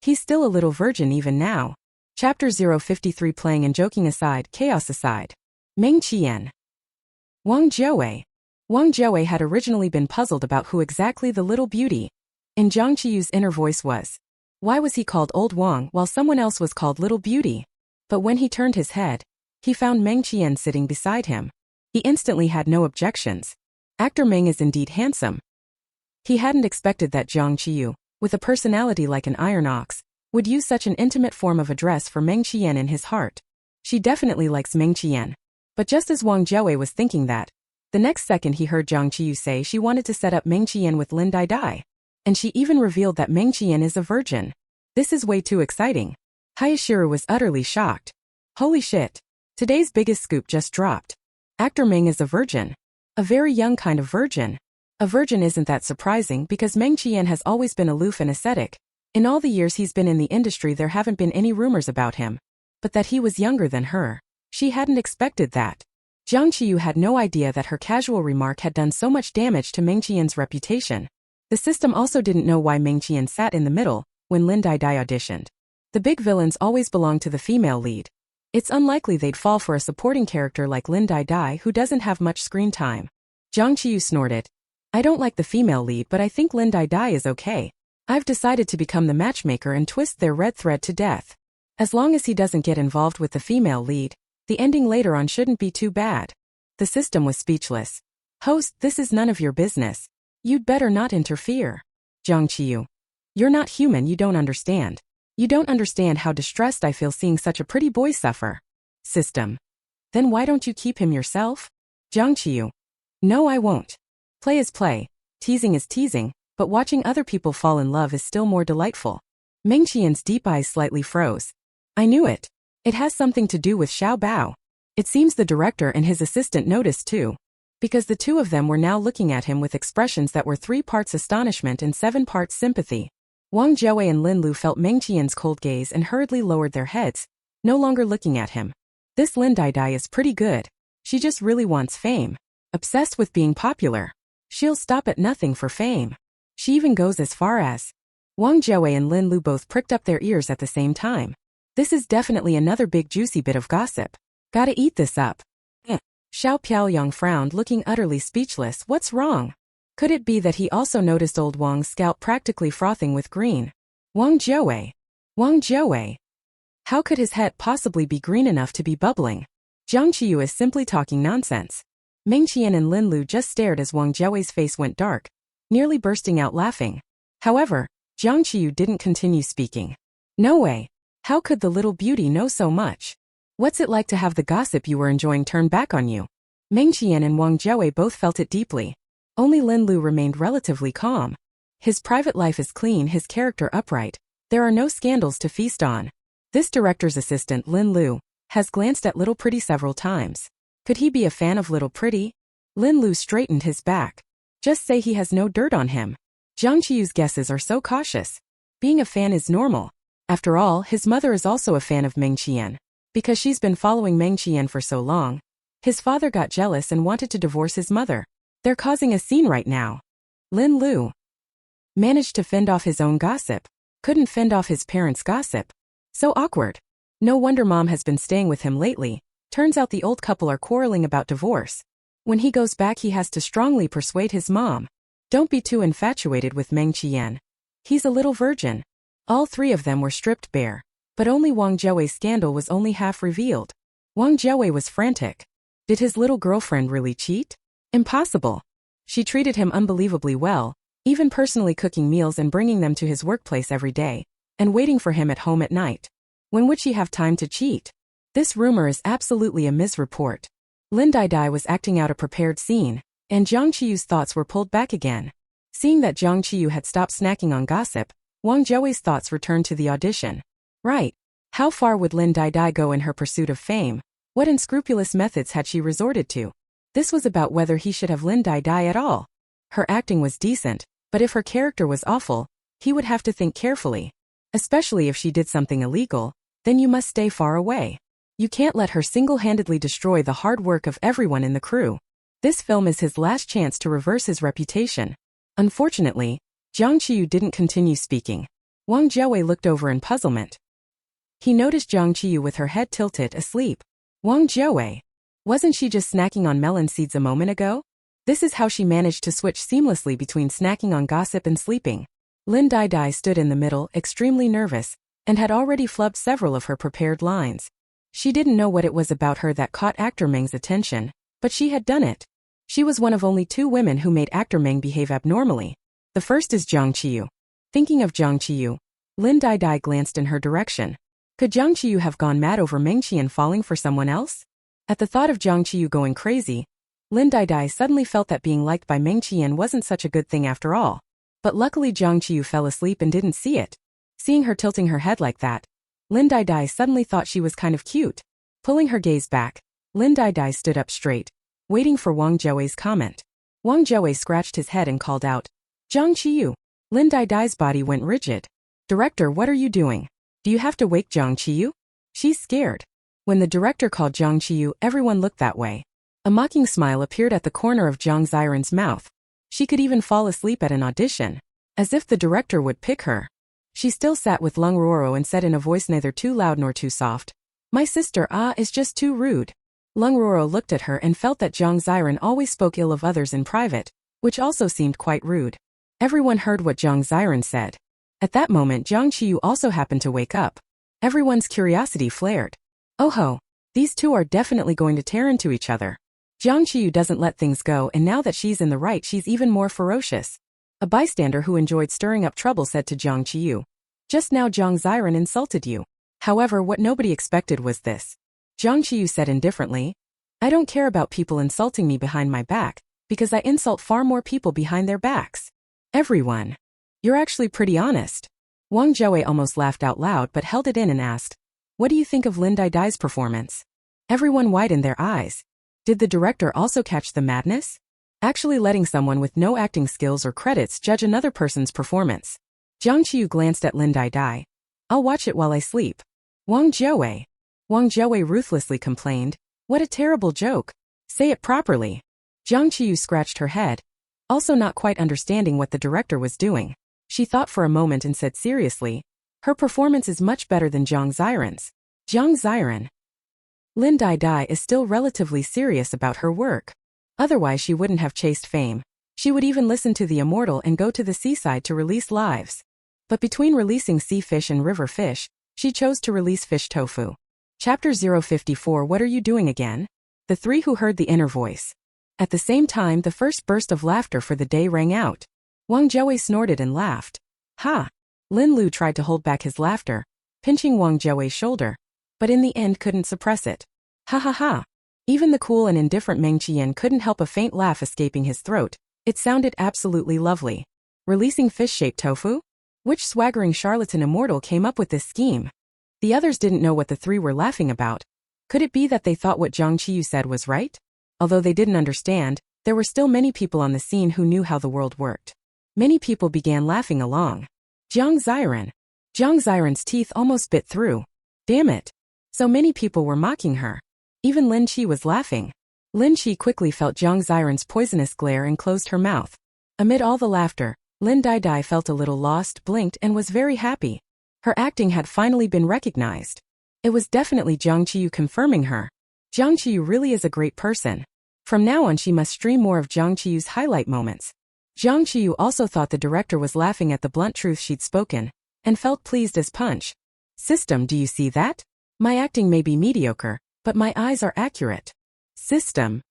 He's still a little virgin even now. Chapter 053. Playing and joking aside, chaos aside. Meng Qian. Wang Jiawei. Wang Jiawei had originally been puzzled about who exactly the little beauty in Jiang Qiyu's inner voice was. Why was he called Old Wang while someone else was called Little Beauty? But when he turned his head, he found Meng Qian sitting beside him. He instantly had no objections. Actor Meng is indeed handsome. He hadn't expected that Jiang Qiyu, with a personality like an iron ox, would use such an intimate form of address for Meng Qian in his heart. She definitely likes Meng Qian. But just as Wang Jiawei was thinking that, the next second he heard Jiang Qiyu say she wanted to set up Meng Qian with Lin Dai. And she even revealed that Meng Qian is a virgin. This is way too exciting. Hayashiro was utterly shocked. Holy shit. Today's biggest scoop just dropped. Actor Meng is a virgin. A very young kind of virgin. A virgin isn't that surprising because Meng Qian has always been aloof and ascetic. In all the years he's been in the industry there haven't been any rumors about him. But that he was younger than her. She hadn't expected that. Jiang Qiyu had no idea that her casual remark had done so much damage to Meng Qian's reputation. The system also didn't know why Meng Qian sat in the middle when Lin Dai auditioned. The big villains always belong to the female lead. It's unlikely they'd fall for a supporting character like Lin Dai who doesn't have much screen time. Jiang Qiyu snorted. I don't like the female lead but I think Lin Dai is okay. I've decided to become the matchmaker and twist their red thread to death. As long as he doesn't get involved with the female lead, the ending later on shouldn't be too bad. The system was speechless. Host, this is none of your business. You'd better not interfere. Jiang Qiyu. You're not human, you don't understand. You don't understand how distressed I feel seeing such a pretty boy suffer. System. Then why don't you keep him yourself? Jiang Qiyu. No, I won't. Play is play, teasing is teasing, but watching other people fall in love is still more delightful. Meng Qian's deep eyes slightly froze. I knew it. It has something to do with Xiao Bao. It seems the director and his assistant noticed too. Because the two of them were now looking at him with expressions that were 3 parts astonishment and 7 parts sympathy. Wang Jiawei and Lin Lu felt Meng Qian's cold gaze and hurriedly lowered their heads, no longer looking at him. This Lin Dai is pretty good. She just really wants fame. Obsessed with being popular. She'll stop at nothing for fame. She even goes as far as... Wang Jiawei and Lin Lu both pricked up their ears at the same time. This is definitely another big juicy bit of gossip. Gotta eat this up. Xiao Piaoyang frowned, looking utterly speechless. What's wrong? Could it be that he also noticed old Wang's scalp practically frothing with green? Wang Jiawei. Wang Jiawei. How could his head possibly be green enough to be bubbling? Jiang Qiyu is simply talking nonsense. Meng Qian and Lin Lu just stared as Wang Jiawei's face went dark, nearly bursting out laughing. However, Jiang Qiyu didn't continue speaking. No way. How could the little beauty know so much? What's it like to have the gossip you were enjoying turn back on you? Meng Qian and Wang Jiawei both felt it deeply. Only Lin Lu remained relatively calm. His private life is clean, his character upright. There are no scandals to feast on. This director's assistant, Lin Lu, has glanced at Little Pretty several times. Could he be a fan of Little Pretty? Lin Lu straightened his back. Just say he has no dirt on him. Jiang Qiyu's guesses are so cautious. Being a fan is normal. After all, his mother is also a fan of Meng Qian. Because she's been following Meng Qian for so long. His father got jealous and wanted to divorce his mother. They're causing a scene right now. Lin Lu managed to fend off his own gossip. Couldn't fend off his parents' gossip. So awkward. No wonder mom has been staying with him lately. Turns out the old couple are quarreling about divorce. When he goes back he has to strongly persuade his mom. Don't be too infatuated with Meng Qian. He's a little virgin. All 3 of them were stripped bare. But only Wang Jiawei's scandal was only half revealed. Wang Jiawei was frantic. Did his little girlfriend really cheat? Impossible. She treated him unbelievably well, even personally cooking meals and bringing them to his workplace every day, and waiting for him at home at night. When would she have time to cheat? This rumor is absolutely a misreport. Lin Dai was acting out a prepared scene, and Jiang Qiyu's thoughts were pulled back again. Seeing that Jiang Qiyu had stopped snacking on gossip, Wang Jiawei's thoughts returned to the audition. Right. How far would Lin Dai go in her pursuit of fame? What unscrupulous methods had she resorted to? This was about whether he should have Lin Dai at all. Her acting was decent, but if her character was awful, he would have to think carefully. Especially if she did something illegal, then you must stay far away. You can't let her single-handedly destroy the hard work of everyone in the crew. This film is his last chance to reverse his reputation. Unfortunately, Jiang Qiyu didn't continue speaking. Wang Jiawei looked over in puzzlement. He noticed Jiang Qiyu with her head tilted, asleep. Wang Jiawei. Wasn't she just snacking on melon seeds a moment ago? This is how she managed to switch seamlessly between snacking on gossip and sleeping. Lin Dai stood in the middle, extremely nervous, and had already flubbed several of her prepared lines. She didn't know what it was about her that caught actor Meng's attention, but she had done it. She was one of only 2 women who made actor Meng behave abnormally. The first is Jiang Qiyu. Thinking of Jiang Qiyu, Lin Dai glanced in her direction. Could Jiang Qiyu have gone mad over Meng Qian falling for someone else? At the thought of Jiang Qiyu going crazy, Lin Dai suddenly felt that being liked by Meng Qian wasn't such a good thing after all. But luckily Jiang Qiyu fell asleep and didn't see it. Seeing her tilting her head like that, Lin Dai suddenly thought she was kind of cute. Pulling her gaze back, Lin Dai stood up straight, waiting for Wang Jiawei's comment. Wang Jiawei scratched his head and called out, "Jiang Qiyu." Lin Dai's body went rigid. "Director, what are you doing? Do you have to wake Jiang Qiyu? She's scared." When the director called Jiang Qiyu, everyone looked that way. A mocking smile appeared at the corner of Jiang Ziran's mouth. She could even fall asleep at an audition. As if the director would pick her. She still sat with Lung Ruoro and said in a voice neither too loud nor too soft, "My sister is just too rude." Lung Ruoro looked at her and felt that Jiang Ziran always spoke ill of others in private, which also seemed quite rude. Everyone heard what Jiang Ziran said. At that moment Jiang Qiyu also happened to wake up. Everyone's curiosity flared. Oh ho, these 2 are definitely going to tear into each other. Jiang Qiyu doesn't let things go, and now that she's in the right she's even more ferocious. A bystander who enjoyed stirring up trouble said to Jiang Qiyu, "Just now Jiang Ziran insulted you." However, what nobody expected was this. Jiang Qiyu said indifferently, "I don't care about people insulting me behind my back, because I insult far more people behind their backs." Everyone. You're actually pretty honest. Wang Jiawei almost laughed out loud but held it in and asked, "What do you think of Lin Dai's performance?" Everyone widened their eyes. Did the director also catch the madness? Actually letting someone with no acting skills or credits judge another person's performance. Jiang Qiyu glanced at Lin Dai. "I'll watch it while I sleep." Wang Jiawei. Wang Jiawei ruthlessly complained, "What a terrible joke. Say it properly." Jiang Qiyu scratched her head, also not quite understanding what the director was doing. She thought for a moment and said seriously, "Her performance is much better than Jiang Ziran's." Jiang Ziran. Lin Dai is still relatively serious about her work. Otherwise she wouldn't have chased fame. She would even listen to the immortal and go to the seaside to release lives. But between releasing sea fish and river fish, she chose to release fish tofu. Chapter 054. What are you doing again? The 3 who heard the inner voice. At the same time the first burst of laughter for the day rang out. Wang Jiawei snorted and laughed. Ha! Lin Lu tried to hold back his laughter, pinching Wang Jiawei's shoulder, but in the end couldn't suppress it. Ha ha ha! Even the cool and indifferent Meng Qian couldn't help a faint laugh escaping his throat. It sounded absolutely lovely. Releasing fish-shaped tofu? Which swaggering charlatan immortal came up with this scheme? The others didn't know what the 3 were laughing about. Could it be that they thought what Jiang Qiyu said was right? Although they didn't understand, there were still many people on the scene who knew how the world worked. Many people began laughing along. Jiang Ziran. Jiang Ziran's teeth almost bit through. Damn it. So many people were mocking her. Even Lin Qi was laughing. Lin Qi quickly felt Jiang Ziran's poisonous glare and closed her mouth. Amid all the laughter, Lin Dai felt a little lost, blinked, and was very happy. Her acting had finally been recognized. It was definitely Jiang Qiyu confirming her. Jiang Qiyu really is a great person. From now on she must stream more of Jiang Qiyu's highlight moments. Jiang Qiyu also thought the director was laughing at the blunt truth she'd spoken, and felt pleased as punch. System, do you see that? My acting may be mediocre, but my eyes are accurate. System.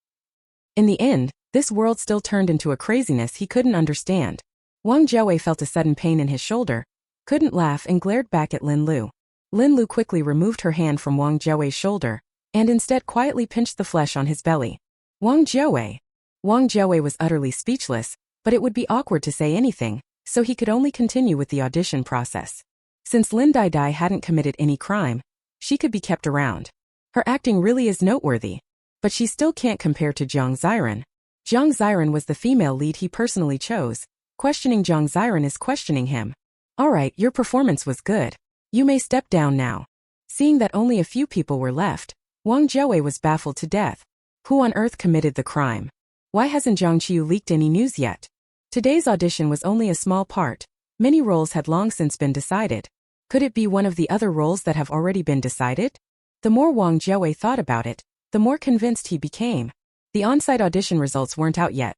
In the end, this world still turned into a craziness he couldn't understand. Wang Jiawei felt a sudden pain in his shoulder, couldn't laugh and glared back at Lin Lu. Lin Lu quickly removed her hand from Wang Jiawei's shoulder, and instead quietly pinched the flesh on his belly. Wang Jiawei. Wang Jiawei was utterly speechless, but it would be awkward to say anything, so he could only continue with the audition process. Since Lin Dai hadn't committed any crime, she could be kept around. Her acting really is noteworthy. But she still can't compare to Jiang Ziran. Jiang Ziran was the female lead he personally chose. Questioning Jiang Ziran is questioning him. Alright, your performance was good. You may step down now. Seeing that only a few people were left, Wang Jiawei was baffled to death. Who on earth committed the crime? Why hasn't Jiang Qiyu leaked any news yet? Today's audition was only a small part. Many roles had long since been decided. Could it be one of the other roles that have already been decided? The more Wang Jiawei thought about it, the more convinced he became. The on-site audition results weren't out yet.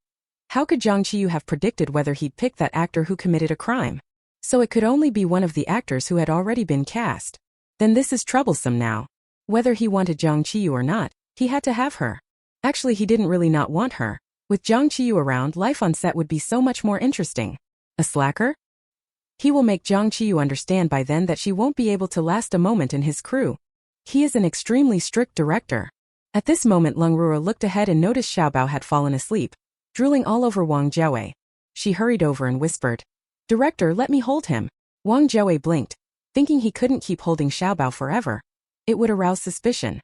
How could Jiang Qiyu have predicted whether he'd picked that actor who committed a crime? So it could only be one of the actors who had already been cast. Then this is troublesome now. Whether he wanted Jiang Qiyu or not, he had to have her. Actually, he didn't really not want her. With Jiang Qiyu around, life on set would be so much more interesting. A slacker? He will make Jiang Qiyu understand by then that she won't be able to last a moment in his crew. He is an extremely strict director. At this moment, Leng Ruo looked ahead and noticed Xiaobao had fallen asleep, drooling all over Wang Jiawei. She hurried over and whispered, "Director, let me hold him." Wang Jiawei blinked, thinking he couldn't keep holding Xiaobao forever. It would arouse suspicion.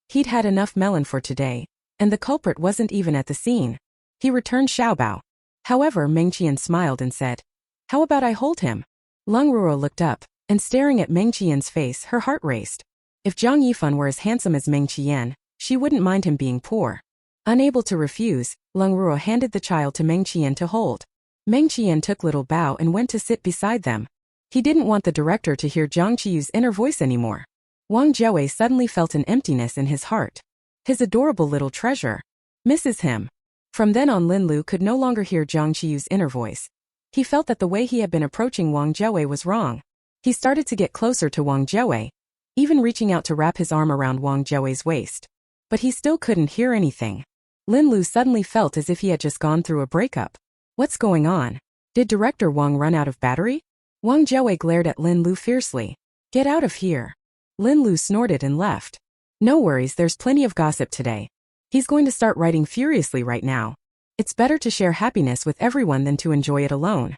He'd had enough melon for today, and the culprit wasn't even at the scene. He returned Xiaobao. However, Meng Qian smiled and said, "How about I hold him?" Leng Ruo looked up, and staring at Meng Qian's face, her heart raced. If Zhang Yifan were as handsome as Meng Qian, she wouldn't mind him being poor. Unable to refuse, Leng Ruo handed the child to Meng Qian to hold. Meng Qian took little Bao and went to sit beside them. He didn't want the director to hear Jiang Qiyu's inner voice anymore. Wang Jiawei suddenly felt an emptiness in his heart. His adorable little treasure misses him. From then on, Lin Lu could no longer hear Jiang Qiyu's inner voice. He felt that the way he had been approaching Wang Jiawei was wrong. He started to get closer to Wang Jiawei, even reaching out to wrap his arm around Wang Jiawei's waist. But he still couldn't hear anything. Lin Lu suddenly felt as if he had just gone through a breakup. What's going on? Did Director Wang run out of battery? Wang Jiawei glared at Lin Lu fiercely. Get out of here. Lin Lu snorted and left. No worries, there's plenty of gossip today. He's going to start writing furiously right now. It's better to share happiness with everyone than to enjoy it alone.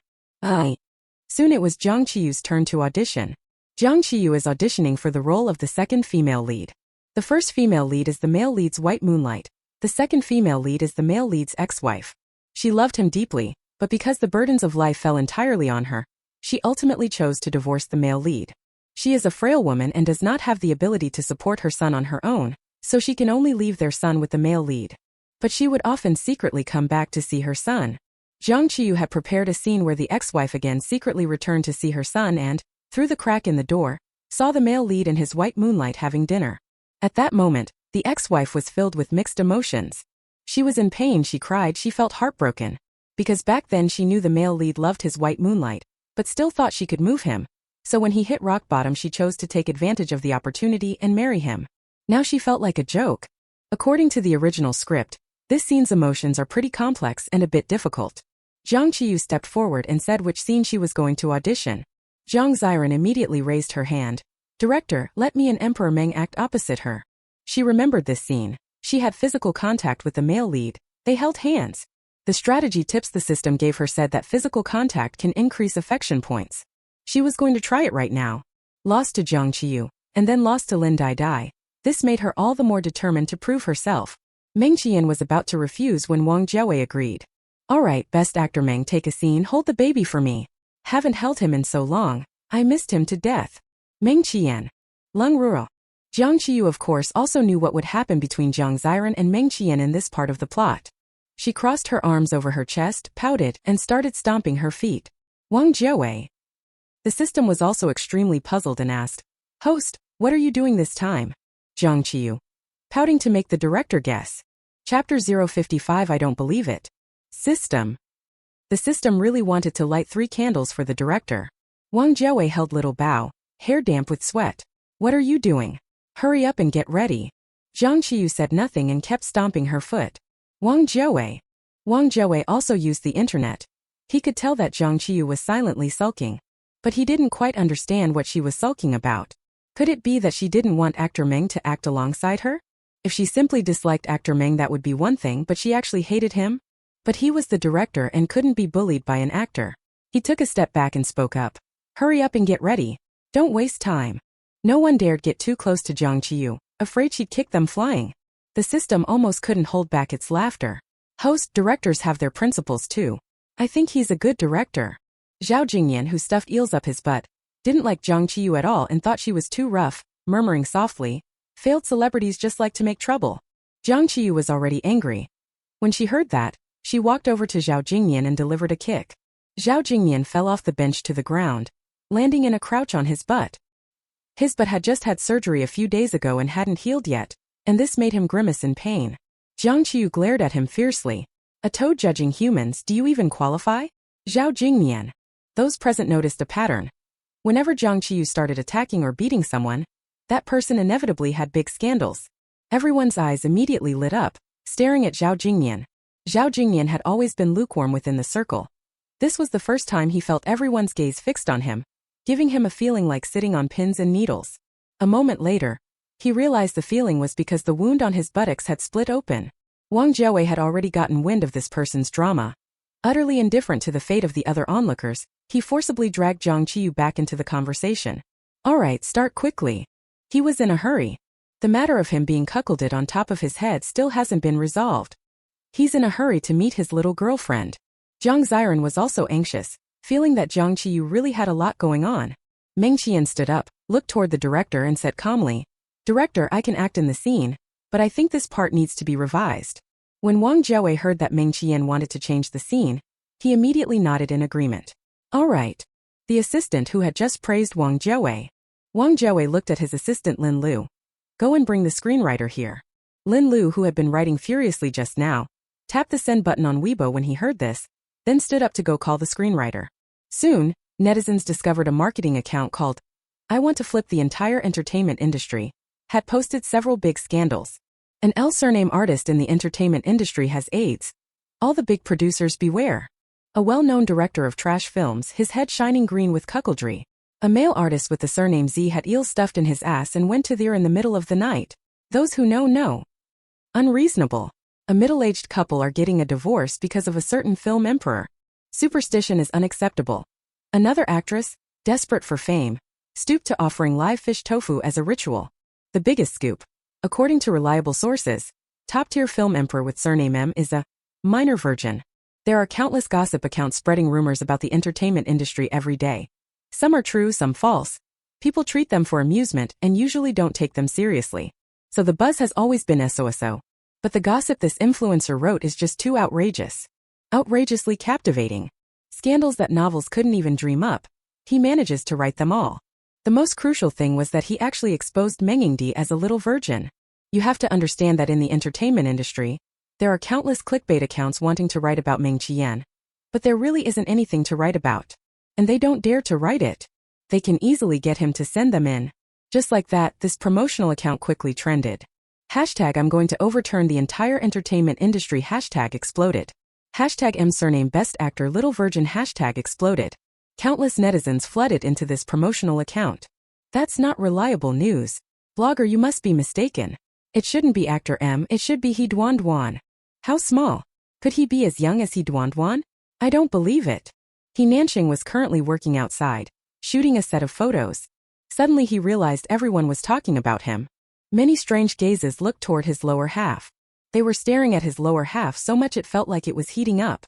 Soon it was Jiang Qiyu's turn to audition. Jiang Qiyu is auditioning for the role of the second female lead. The first female lead is the male lead's white moonlight. The second female lead is the male lead's ex-wife. She loved him deeply, but because the burdens of life fell entirely on her, she ultimately chose to divorce the male lead. She is a frail woman and does not have the ability to support her son on her own, so she can only leave their son with the male lead. But she would often secretly come back to see her son. Jiang Qiyu had prepared a scene where the ex-wife again secretly returned to see her son and, through the crack in the door, saw the male lead and his white moonlight having dinner. At that moment, the ex-wife was filled with mixed emotions. She was in pain, she cried, she felt heartbroken. Because back then she knew the male lead loved his white moonlight, but still thought she could move him. So when he hit rock bottom, she chose to take advantage of the opportunity and marry him. Now she felt like a joke. According to the original script, this scene's emotions are pretty complex and a bit difficult. Jiang Qiyu stepped forward and said which scene she was going to audition. Jiang Ziran immediately raised her hand. Director, let me and Emperor Meng act opposite her. She remembered this scene. She had physical contact with the male lead. They held hands. The strategy tips the system gave her said that physical contact can increase affection points. She was going to try it right now. Lost to Jiang Qiyu, and then lost to Lin Dai Dai. This made her all the more determined to prove herself. Meng Qian was about to refuse when Wang Jiawei agreed. Alright, best actor Meng, take a scene, hold the baby for me. Haven't held him in so long. I missed him to death. Meng Qian. Leng Ruo. Jiang Qiyu of course also knew what would happen between Jiang Ziran and Meng Qian in this part of the plot. She crossed her arms over her chest, pouted, and started stomping her feet. Wang Jiawei. The system was also extremely puzzled and asked, Host, what are you doing this time? Jiang Qiyu. Pouting to make the director guess. Chapter 055 I don't believe it. System. The system really wanted to light 3 candles for the director. Wang Jiawei held little Bao, hair damp with sweat. What are you doing? Hurry up and get ready. Jiang Qiyu said nothing and kept stomping her foot. Wang Jiawei. Wang Jiawei also used the internet. He could tell that Jiang Qiyu was silently sulking. But he didn't quite understand what she was sulking about. Could it be that she didn't want actor Meng to act alongside her? If she simply disliked actor Meng, that would be one thing, but she actually hated him? But he was the director and couldn't be bullied by an actor. He took a step back and spoke up. Hurry up and get ready. Don't waste time. No one dared get too close to Jiang Qiyu, afraid she'd kick them flying. The system almost couldn't hold back its laughter. Host directors have their principles too. I think he's a good director. Zhao Jingyan, who stuffed eels up his butt, didn't like Jiang Qiyu at all and thought she was too rough, murmuring softly, failed celebrities just like to make trouble. Jiang Qiyu was already angry. When she heard that, she walked over to Zhao Jingyan and delivered a kick. Zhao Jingmian fell off the bench to the ground, landing in a crouch on his butt. His butt had just had surgery a few days ago and hadn't healed yet, and this made him grimace in pain. Jiang Qiyu glared at him fiercely. A toad judging humans, do you even qualify? Zhao Jingmian. Those present noticed a pattern. Whenever Jiang Qiyu started attacking or beating someone, that person inevitably had big scandals. Everyone's eyes immediately lit up, staring at Zhao Jingmian. Zhao Jingmian had always been lukewarm within the circle. This was the first time he felt everyone's gaze fixed on him, giving him a feeling like sitting on pins and needles. A moment later, he realized the feeling was because the wound on his buttocks had split open. Wang Jiawei had already gotten wind of this person's drama. Utterly indifferent to the fate of the other onlookers, he forcibly dragged Jiang Qiyu back into the conversation. Alright, start quickly. He was in a hurry. The matter of him being cuckolded on top of his head still hasn't been resolved. He's in a hurry to meet his little girlfriend. Jiang Ziran was also anxious, feeling that Jiang Qiyu really had a lot going on. Meng Qian stood up, looked toward the director and said calmly, "Director, I can act in the scene, but I think this part needs to be revised." When Wang Jiawei heard that Meng Qian wanted to change the scene, he immediately nodded in agreement. All right. The assistant who had just praised Wang Jiawei. Wang Jiawei looked at his assistant Lin Lu. Go and bring the screenwriter here. Lin Lu, who had been writing furiously just now, tapped the send button on Weibo when he heard this, then stood up to go call the screenwriter. Soon, netizens discovered a marketing account called I Want to Flip the Entire Entertainment Industry, had posted several big scandals. An L surname artist in the entertainment industry has AIDS. All the big producers beware. A well-known director of trash films, his head shining green with cuckoldry. A male artist with the surname Z had eels stuffed in his ass and went to there in the middle of the night. Those who know. Unreasonable. A middle-aged couple are getting a divorce because of a certain film emperor. Superstition is unacceptable. Another actress, desperate for fame, stooped to offering live fish tofu as a ritual. The biggest scoop. According to reliable sources, top-tier film emperor with surname M is a minor virgin. There are countless gossip accounts spreading rumors about the entertainment industry every day. Some are true, some false. People treat them for amusement and usually don't take them seriously. So the buzz has always been so. But the gossip this influencer wrote is just too outrageous. Outrageously captivating. Scandals that novels couldn't even dream up. He manages to write them all. The most crucial thing was that he actually exposed Meng Yingdi as a little virgin. You have to understand that in the entertainment industry, there are countless clickbait accounts wanting to write about Meng Qian. But there really isn't anything to write about. And they don't dare to write it. They can easily get him to send them in. Just like that, this promotional account quickly trended. Hashtag I'm going to overturn the entire entertainment industry hashtag exploded. Hashtag M surname best actor little virgin hashtag exploded. Countless netizens flooded into this promotional account. That's not reliable news. Blogger, you must be mistaken. It shouldn't be actor M, it should be He Duan Duan. How small? Could he be as young as He Duan Duan? I don't believe it. He Nanxing was currently working outside, shooting a set of photos. Suddenly he realized everyone was talking about him. Many strange gazes looked toward his lower half. They were staring at his lower half so much it felt like it was heating up.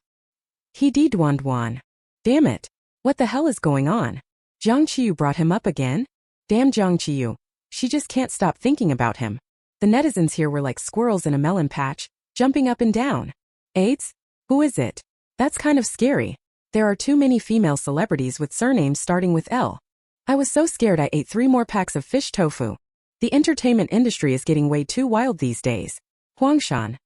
He Duan Duan. Damn it. What the hell is going on? Jiang Qiyu brought him up again? Damn Jiang Qiyu. She just can't stop thinking about him. The netizens here were like squirrels in a melon patch, jumping up and down. AIDS? Who is it? That's kind of scary. There are too many female celebrities with surnames starting with L. I was so scared I ate 3 more packs of fish tofu. The entertainment industry is getting way too wild these days. Huangshan.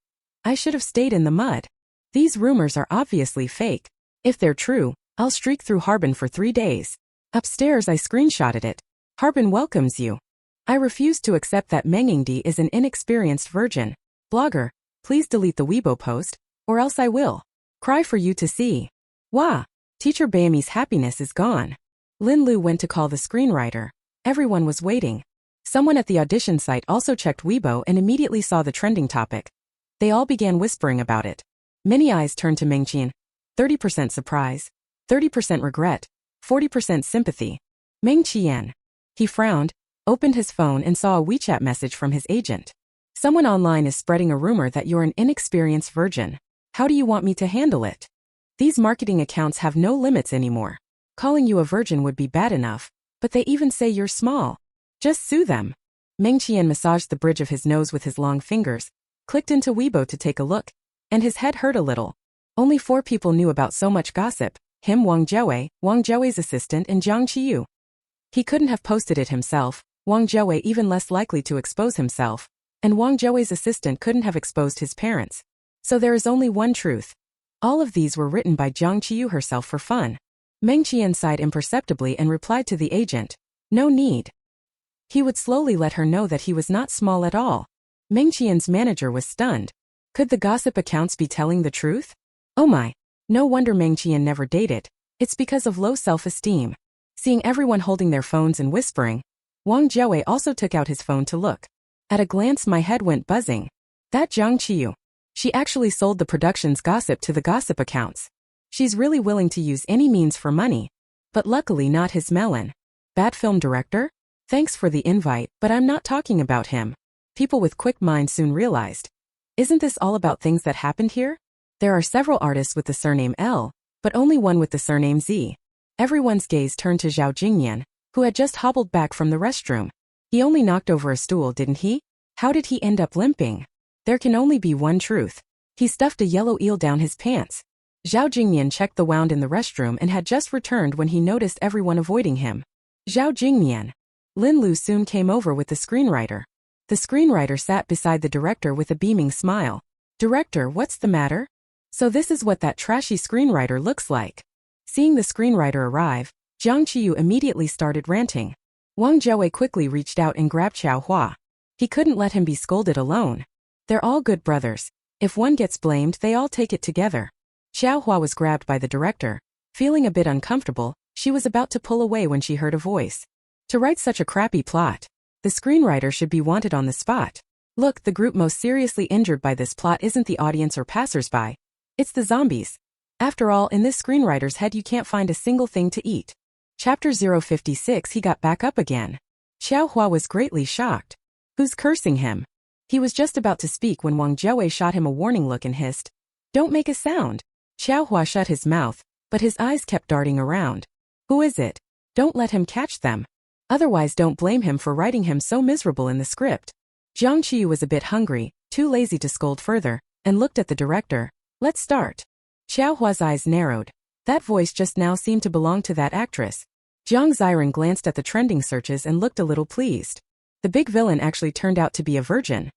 I should have stayed in the mud. These rumors are obviously fake. If they're true, I'll streak through Harbin for 3 days. Upstairs I screenshotted it. Harbin welcomes you. I refuse to accept that Meng Yingdi is an inexperienced virgin. Blogger, please delete the Weibo post, or else I will cry for you to see. Wah! Teacher Bayami's happiness is gone. Lin Lu went to call the screenwriter. Everyone was waiting. Someone at the audition site also checked Weibo and immediately saw the trending topic. They all began whispering about it. Many eyes turned to Meng Qian. 30% surprise. 30% regret, 40% sympathy. Meng Qian. He frowned, opened his phone and saw a WeChat message from his agent. Someone online is spreading a rumor that you're an inexperienced virgin. How do you want me to handle it? These marketing accounts have no limits anymore. Calling you a virgin would be bad enough, but they even say you're small. Just sue them. Meng Qian massaged the bridge of his nose with his long fingers, clicked into Weibo to take a look, and his head hurt a little. Only 4 people knew about so much gossip. him Wang Zhou's assistant and Jiang Qiyu. He couldn't have posted it himself, Wang Zhou even less likely to expose himself, and Wang Zhou's assistant couldn't have exposed his parents. So there is only one truth. All of these were written by Jiang Qiyu herself for fun. Meng Qian sighed imperceptibly and replied to the agent, "No need." He would slowly let her know that he was not small at all. Meng Qian's manager was stunned. Could the gossip accounts be telling the truth? Oh my. No wonder Meng Qian never dated. It's because of low self-esteem. Seeing everyone holding their phones and whispering, Wang Zhou also took out his phone to look. At a glance my head went buzzing. That Jiang Qiyu. She actually sold the production's gossip to the gossip accounts. She's really willing to use any means for money. But luckily not his melon. Bad film director? Thanks for the invite, but I'm not talking about him. People with quick minds soon realized. Isn't this all about things that happened here? There are several artists with the surname L, but only one with the surname Z. Everyone's gaze turned to Zhao Jingyan, who had just hobbled back from the restroom. He only knocked over a stool, didn't he? How did he end up limping? There can only be one truth. He stuffed a yellow eel down his pants. Zhao Jingyan checked the wound in the restroom and had just returned when he noticed everyone avoiding him. Zhao Jingyan. Lin Lu soon came over with the screenwriter. The screenwriter sat beside the director with a beaming smile. "Director, what's the matter?" "So this is what that trashy screenwriter looks like." Seeing the screenwriter arrive, Jiang Qiyu immediately started ranting. Wang Zhou quickly reached out and grabbed Xiao Hua. He couldn't let him be scolded alone. They're all good brothers. If one gets blamed, they all take it together. Xiao Hua was grabbed by the director. Feeling a bit uncomfortable, she was about to pull away when she heard a voice. To write such a crappy plot, the screenwriter should be wanted on the spot. Look, the group most seriously injured by this plot isn't the audience or passersby. It's the zombies. After all, in this screenwriter's head you can't find a single thing to eat. Chapter 056. He got back up again. Xiao Hua was greatly shocked. Who's cursing him? He was just about to speak when Wang Zhou shot him a warning look and hissed, "Don't make a sound." Xiao Hua shut his mouth, but his eyes kept darting around. Who is it? Don't let him catch them. Otherwise don't blame him for writing him so miserable in the script. Jiang Qiyu was a bit hungry, too lazy to scold further, and looked at the director. "Let's start." Xiao Hua's eyes narrowed. That voice just now seemed to belong to that actress. Jiang Ziran glanced at the trending searches and looked a little pleased. The big villain actually turned out to be a virgin.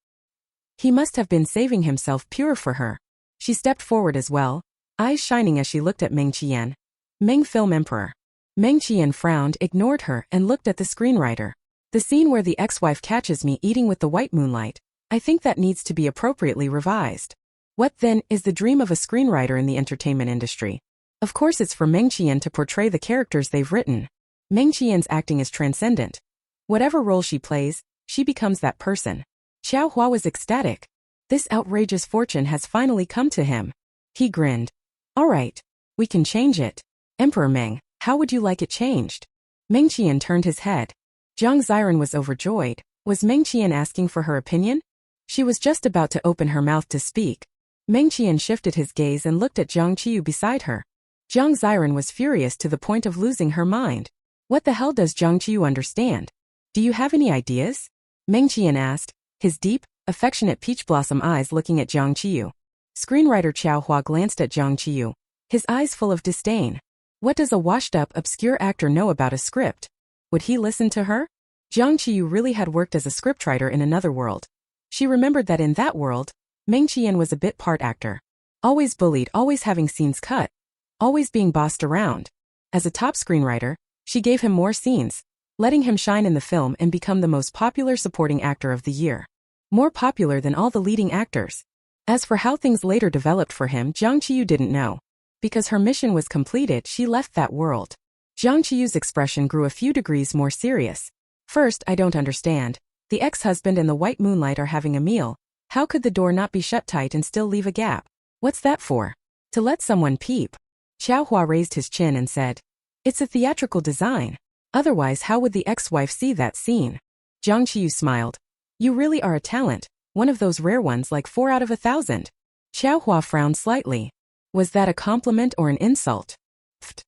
He must have been saving himself pure for her. She stepped forward as well, eyes shining as she looked at Meng Qian. Meng Film Emperor. Meng Qian frowned, ignored her, and looked at the screenwriter. The scene where the ex-wife catches me eating with the white moonlight, I think that needs to be appropriately revised. What then is the dream of a screenwriter in the entertainment industry? Of course it's for Meng Qian to portray the characters they've written. Meng Qian's acting is transcendent. Whatever role she plays, she becomes that person. Xiao Hua was ecstatic. This outrageous fortune has finally come to him. He grinned. All right. We can change it. Emperor Meng, how would you like it changed? Meng Qian turned his head. Jiang Ziran was overjoyed. Was Meng Qian asking for her opinion? She was just about to open her mouth to speak. Meng Qian shifted his gaze and looked at Jiang Qiyu beside her. Jiang Ziran was furious to the point of losing her mind. What the hell does Jiang Qiyu understand? Do you have any ideas? Meng Qian asked, his deep, affectionate peach blossom eyes looking at Jiang Qiyu. Screenwriter Xiao Hua glanced at Jiang Qiyu, his eyes full of disdain. What does a washed-up, obscure actor know about a script? Would he listen to her? Jiang Qiyu really had worked as a scriptwriter in another world. She remembered that in that world, Meng Qian was a bit part actor. Always bullied, always having scenes cut. Always being bossed around. As a top screenwriter, she gave him more scenes, letting him shine in the film and become the most popular supporting actor of the year. More popular than all the leading actors. As for how things later developed for him, Jiang Qiyu didn't know. Because her mission was completed, she left that world. Jiang Qiyu's expression grew a few degrees more serious. First, I don't understand. The ex-husband and the white moonlight are having a meal. How could the door not be shut tight and still leave a gap? What's that for? To let someone peep. Xiao Hua raised his chin and said, it's a theatrical design. Otherwise, how would the ex-wife see that scene? Jiang Qiyu smiled. You really are a talent, one of those rare ones like 4 out of 1,000. Xiao Hua frowned slightly. Was that a compliment or an insult? Pfft.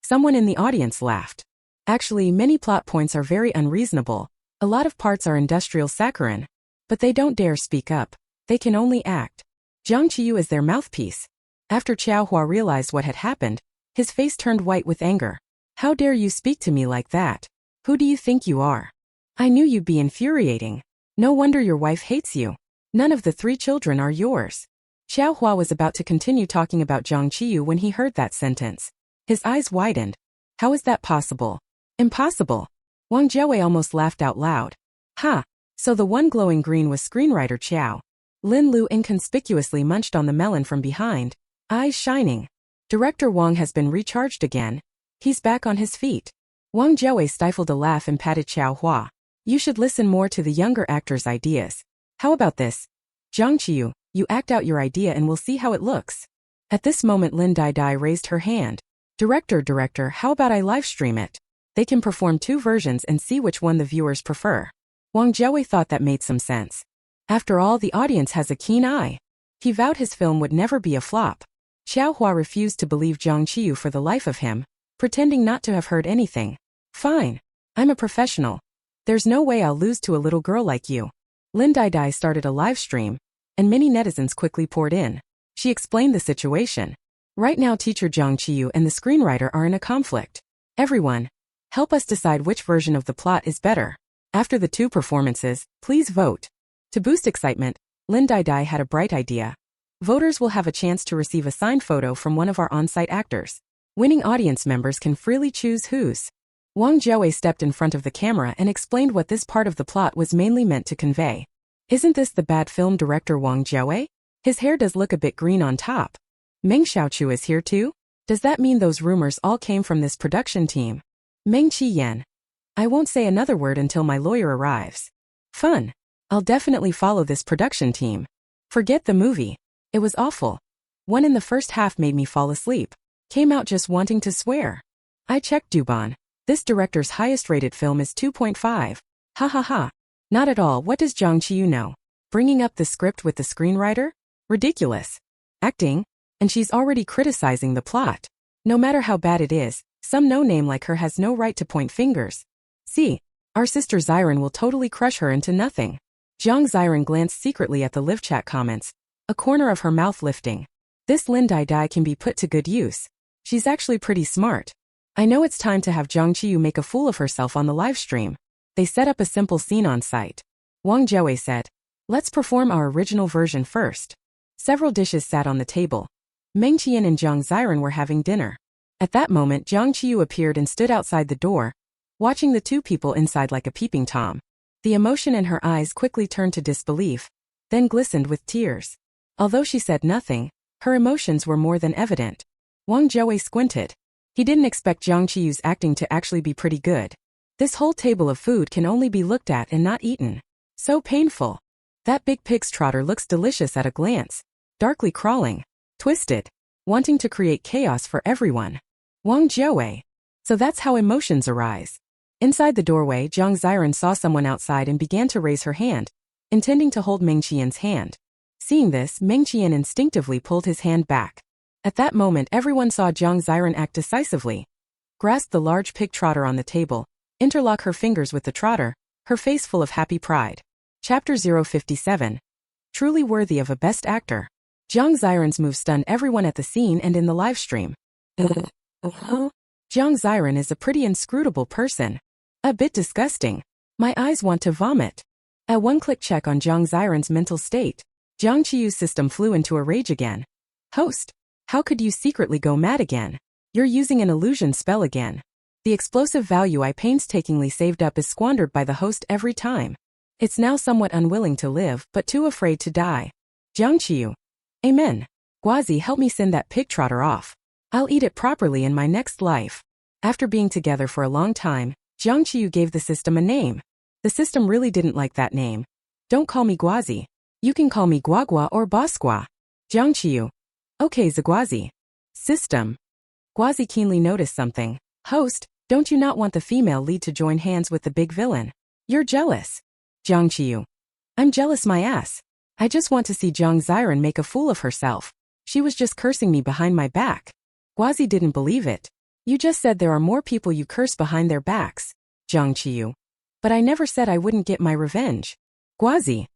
Someone in the audience laughed. Actually, many plot points are very unreasonable. A lot of parts are industrial saccharine. But they don't dare speak up. They can only act. Jiang Qiyu is their mouthpiece. After Xiao Hua realized what had happened, His face turned white with anger. How dare you speak to me like that? Who do you think you are? I knew you'd be infuriating. No wonder your wife hates you. None of the 3 children are yours. Xiao Hua was about to continue talking about Jiang Qiyu when he heard that sentence. His eyes widened. How is that possible? Impossible. Wang Jiawei almost laughed out loud. Ha! So the one glowing green was screenwriter Qiao. Lin Lu inconspicuously munched on the melon from behind, eyes shining. Director Wang has been recharged again. He's back on his feet. Wang Jiawei stifled a laugh and patted Xiao Hua. You should listen more to the younger actor's ideas. How about this? Jiang Qiyu, you act out your idea and we'll see how it looks. At this moment Lin Dai raised her hand. Director, how about I livestream it? They can perform 2 versions and see which one the viewers prefer. Wang Jiawei thought that made some sense. After all, the audience has a keen eye. He vowed his film would never be a flop. Xiao Hua refused to believe Jiang Qiyu for the life of him, pretending not to have heard anything. Fine. I'm a professional. There's no way I'll lose to a little girl like you. Lin Dai started a live stream, and many netizens quickly poured in. She explained the situation. Right now teacher Jiang Qiyu and the screenwriter are in a conflict. Everyone, help us decide which version of the plot is better. After the 2 performances, please vote. To boost excitement, Lin Dai had a bright idea. Voters will have a chance to receive a signed photo from one of our on-site actors. Winning audience members can freely choose whose. Wang Jiawei stepped in front of the camera and explained what this part of the plot was mainly meant to convey. Isn't this the bad film director Wang Jiawei? His hair does look a bit green on top. Meng Xiaochu is here too? Does that mean those rumors all came from this production team? Meng Qiyan. I won't say another word until my lawyer arrives. Fun. I'll definitely follow this production team. Forget the movie. It was awful. One in the first half made me fall asleep. Came out just wanting to swear. I checked Duban. This director's highest rated film is 2.5. Ha ha ha. Not at all. What does Jiang Qiyu know? Bringing up the script with the screenwriter? Ridiculous. Acting? And she's already criticizing the plot. No matter how bad it is, some no-name like her has no right to point fingers. See, our sister Ziran will totally crush her into nothing. Jiang Ziran glanced secretly at the live chat comments, a corner of her mouth lifting. This Lin Dai can be put to good use. She's actually pretty smart. I know it's time to have Jiang Qiyu make a fool of herself on the live stream. They set up a simple scene on site. Wang Jiawei said, let's perform our original version first. Several dishes sat on the table. Meng Qian and Jiang Ziran were having dinner. At that moment Jiang Qiyu appeared and stood outside the door, watching the 2 people inside like a peeping Tom. The emotion in her eyes quickly turned to disbelief, then glistened with tears. Although she said nothing, her emotions were more than evident. Wang Jiawei squinted. He didn't expect Jiang Qiyu's acting to actually be pretty good. This whole table of food can only be looked at and not eaten. So painful. That big pig's trotter looks delicious at a glance. Darkly crawling. Twisted. Wanting to create chaos for everyone. Wang Jiawei. So that's how emotions arise. Inside the doorway, Jiang Ziran saw someone outside and began to raise her hand, intending to hold Meng Qian's hand. Seeing this, Meng Qian instinctively pulled his hand back. At that moment everyone saw Jiang Ziran act decisively. Grasp the large pig trotter on the table, interlock her fingers with the trotter, her face full of happy pride. Chapter 057. Truly worthy of a best actor. Jiang Ziran's move stunned everyone at the scene and in the live stream. Jiang Ziran is a pretty inscrutable person. A bit disgusting. My eyes want to vomit. A one-click check on Jiang Ziran's mental state. Jiang Qiyu's system flew into a rage again. Host, how could you secretly go mad again? You're using an illusion spell again. The explosive value I painstakingly saved up is squandered by the host every time. It's now somewhat unwilling to live, but too afraid to die. Jiang Qiyu. Amen. Guazi, help me send that pig trotter off. I'll eat it properly in my next life. After being together for a long time, Jiang Qiyu gave the system a name. The system really didn't like that name. Don't call me Guazi. You can call me Guagua or Bosqua. Jiang Qiyu. Okay, Ziguazi. System. Guazi keenly noticed something. Host, don't you not want the female lead to join hands with the big villain? You're jealous. Jiang Qiyu. I'm jealous my ass. I just want to see Jiang Ziran make a fool of herself. She was just cursing me behind my back. Guazi didn't believe it. You just said there are more people you curse behind their backs. Jiang Qiyu. But I never said I wouldn't get my revenge. Guazi.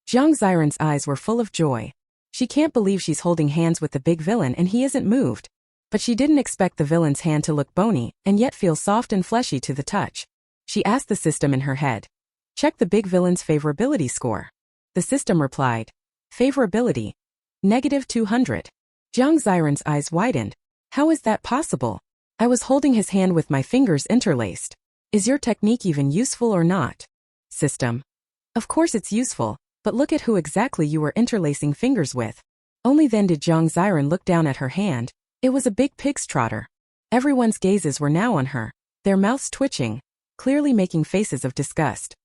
Jiang Ziran's eyes were full of joy. She can't believe she's holding hands with the big villain and he isn't moved. But she didn't expect the villain's hand to look bony and yet feel soft and fleshy to the touch. She asked the system in her head. Check the big villain's favorability score. The system replied. Favorability. -200. Jiang Ziran's eyes widened. How is that possible? I was holding his hand with my fingers interlaced. Is your technique even useful or not? System. Of course it's useful, but look at who exactly you were interlacing fingers with. Only then did Jiang Ziran look down at her hand. It was a big pig's trotter. Everyone's gazes were now on her, their mouths twitching, clearly making faces of disgust.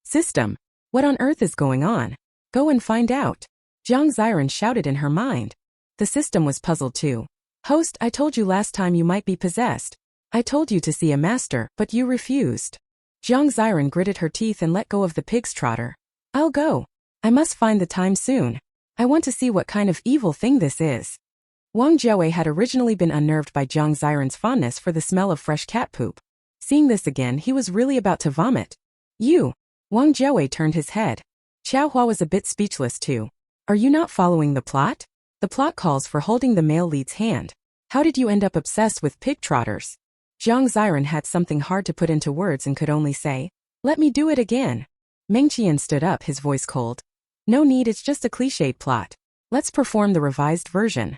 System. What on earth is going on? Go and find out. Jiang Ziran shouted in her mind. The system was puzzled too. Host, I told you last time you might be possessed. I told you to see a master, but you refused. Jiang Ziran gritted her teeth and let go of the pig's trotter. I'll go. I must find the time soon. I want to see what kind of evil thing this is. Wang Jiawei had originally been unnerved by Jiang Ziran's fondness for the smell of fresh cat poop. Seeing this again, he was really about to vomit. You. Wang Jiawei turned his head. Xiao Hua was a bit speechless too. Are you not following the plot? The plot calls for holding the male lead's hand. How did you end up obsessed with pig trotters? Jiang Ziran had something hard to put into words and could only say, let me do it again. Meng Qian stood up, his voice cold. No need, it's just a cliched plot. Let's perform the revised version.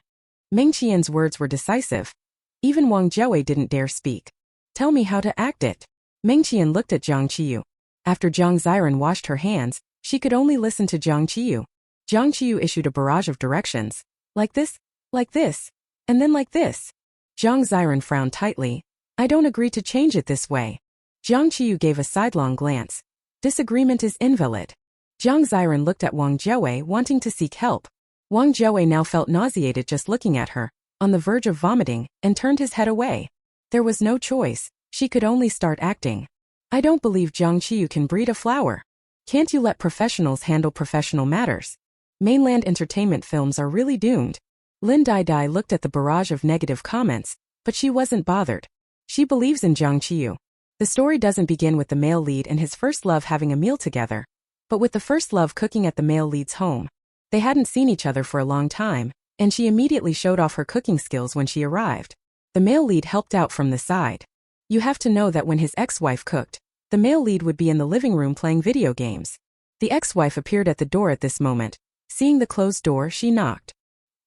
Meng Qian's words were decisive. Even Wang Jiawei didn't dare speak. Tell me how to act it. Meng Qian looked at Jiang Qiyu. After Jiang Ziran washed her hands, she could only listen to Jiang Qiyu. Jiang Qiyu issued a barrage of directions. Like this, and then like this. Jiang Ziran frowned tightly. I don't agree to change it this way. Jiang Qiyu gave a sidelong glance. Disagreement is invalid. Jiang Ziran looked at Wang Jiawei, wanting to seek help. Wang Jiawei now felt nauseated just looking at her, on the verge of vomiting, and turned his head away. There was no choice. She could only start acting. I don't believe Jiang Qiyu can breed a flower. Can't you let professionals handle professional matters? Mainland entertainment films are really doomed. Lin Dai looked at the barrage of negative comments, but she wasn't bothered. She believes in Jiang Qiyu. The story doesn't begin with the male lead and his first love having a meal together, but with the first love cooking at the male lead's home. They hadn't seen each other for a long time, and she immediately showed off her cooking skills when she arrived. The male lead helped out from the side. You have to know that when his ex-wife cooked, the male lead would be in the living room playing video games. The ex-wife appeared at the door at this moment. Seeing the closed door, she knocked.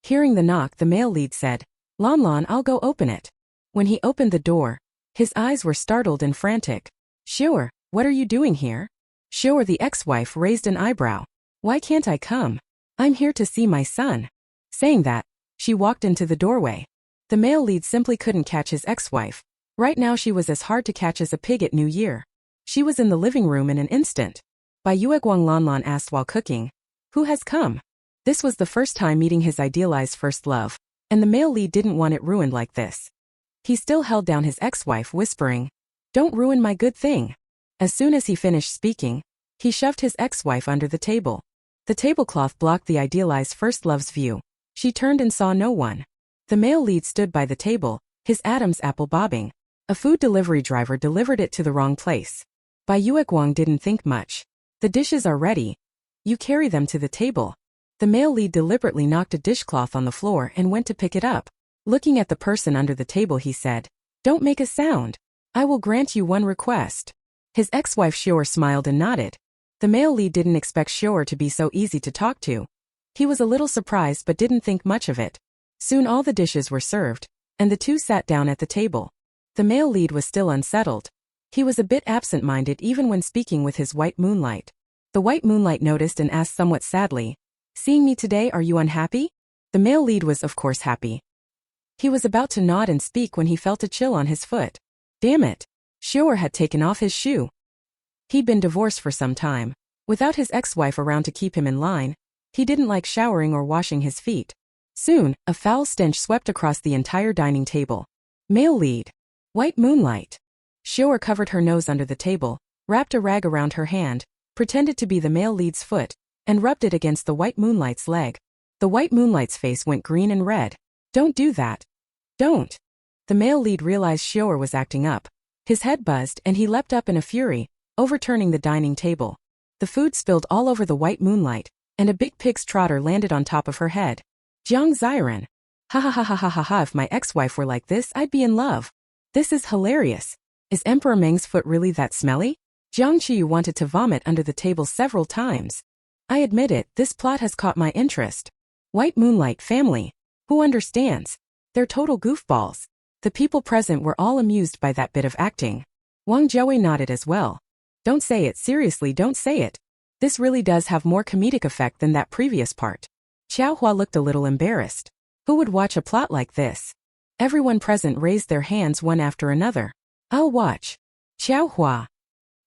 Hearing the knock, the male lead said, Lan, I'll go open it. When he opened the door, his eyes were startled and frantic. Sure, what are you doing here? Sure, the ex-wife raised an eyebrow. Why can't I come? I'm here to see my son. Saying that, she walked into the doorway. The male lead simply couldn't catch his ex-wife. Right now she was as hard to catch as a pig at New Year. She was in the living room in an instant. Bai Yueguang Lan asked while cooking, who has come? This was the first time meeting his idealized first love, and the male lead didn't want it ruined like this. He still held down his ex-wife, whispering, don't ruin my good thing. As soon as he finished speaking, he shoved his ex-wife under the table. The tablecloth blocked the idealized first love's view. She turned and saw no one. The male lead stood by the table, his Adam's apple bobbing. A food delivery driver delivered it to the wrong place. Bai Yueguang didn't think much. The dishes are ready. You carry them to the table. The male lead deliberately knocked a dishcloth on the floor and went to pick it up. Looking at the person under the table, he said, don't make a sound. I will grant you one request. His ex-wife Xior smiled and nodded. The male lead didn't expect Xior to be so easy to talk to. He was a little surprised but didn't think much of it. Soon all the dishes were served, and the two sat down at the table. The male lead was still unsettled. He was a bit absent-minded even when speaking with his white moonlight. The white moonlight noticed and asked somewhat sadly, seeing me today, are you unhappy? The male lead was of course happy. He was about to nod and speak when he felt a chill on his foot. Damn it! Xior had taken off his shoe. He'd been divorced for some time. Without his ex-wife around to keep him in line, he didn't like showering or washing his feet. Soon, a foul stench swept across the entire dining table. Male lead. White moonlight. Xior covered her nose under the table, wrapped a rag around her hand, pretended to be the male lead's foot, and rubbed it against the white moonlight's leg. The white moonlight's face went green and red. Don't do that. Don't. The male lead realized Xior was acting up. His head buzzed and he leapt up in a fury, overturning the dining table. The food spilled all over the white moonlight, and a big pig's trotter landed on top of her head. Jiang Ziran. Ha ha ha ha ha ha ha, if my ex-wife were like this, I'd be in love. This is hilarious. Is Emperor Meng's foot really that smelly? Jiang Qiyu wanted to vomit under the table several times. I admit it, this plot has caught my interest. White Moonlight family. Who understands? They're total goofballs. The people present were all amused by that bit of acting. Wang Jiawei nodded as well. Don't say it, seriously, don't say it. This really does have more comedic effect than that previous part. Xiao Hua looked a little embarrassed. Who would watch a plot like this? Everyone present raised their hands one after another. I'll watch. Xiao Hua.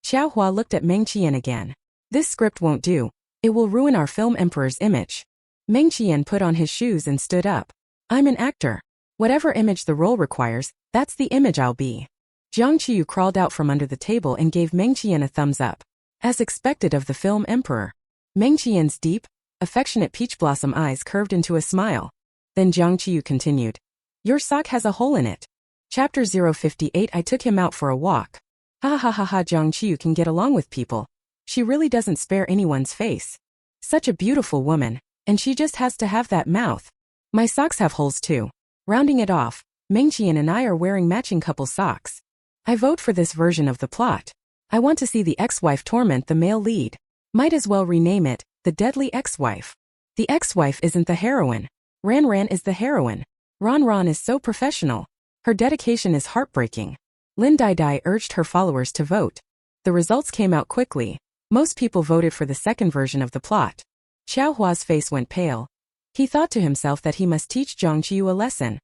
Xiao Hua looked at Meng Qian again. This script won't do. It will ruin our film emperor's image. Meng Qian put on his shoes and stood up. I'm an actor. Whatever image the role requires, that's the image I'll be. Jiang Qiyu crawled out from under the table and gave Meng Qian a thumbs up. As expected of the film emperor. Meng Qian's deep, affectionate peach blossom eyes curved into a smile. Then Jiang Qiyu continued. Your sock has a hole in it. Chapter 058. I took him out for a walk. Ha ha ha ha. Jiang Qiyu can get along with people. She really doesn't spare anyone's face. Such a beautiful woman, and she just has to have that mouth. My socks have holes too. Rounding it off, Meng Qian and I are wearing matching couple socks. I vote for this version of the plot. I want to see the ex-wife torment the male lead. Might as well rename it, The Deadly Ex-Wife. The ex-wife isn't the heroine. Ran Ran is the heroine. Ran Ran is so professional. Her dedication is heartbreaking. Lin Dai Dai urged her followers to vote. The results came out quickly. Most people voted for the second version of the plot. Xiao Hua's face went pale. He thought to himself that he must teach Jiang Qiyu a lesson.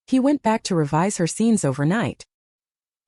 He went back to revise her scenes overnight.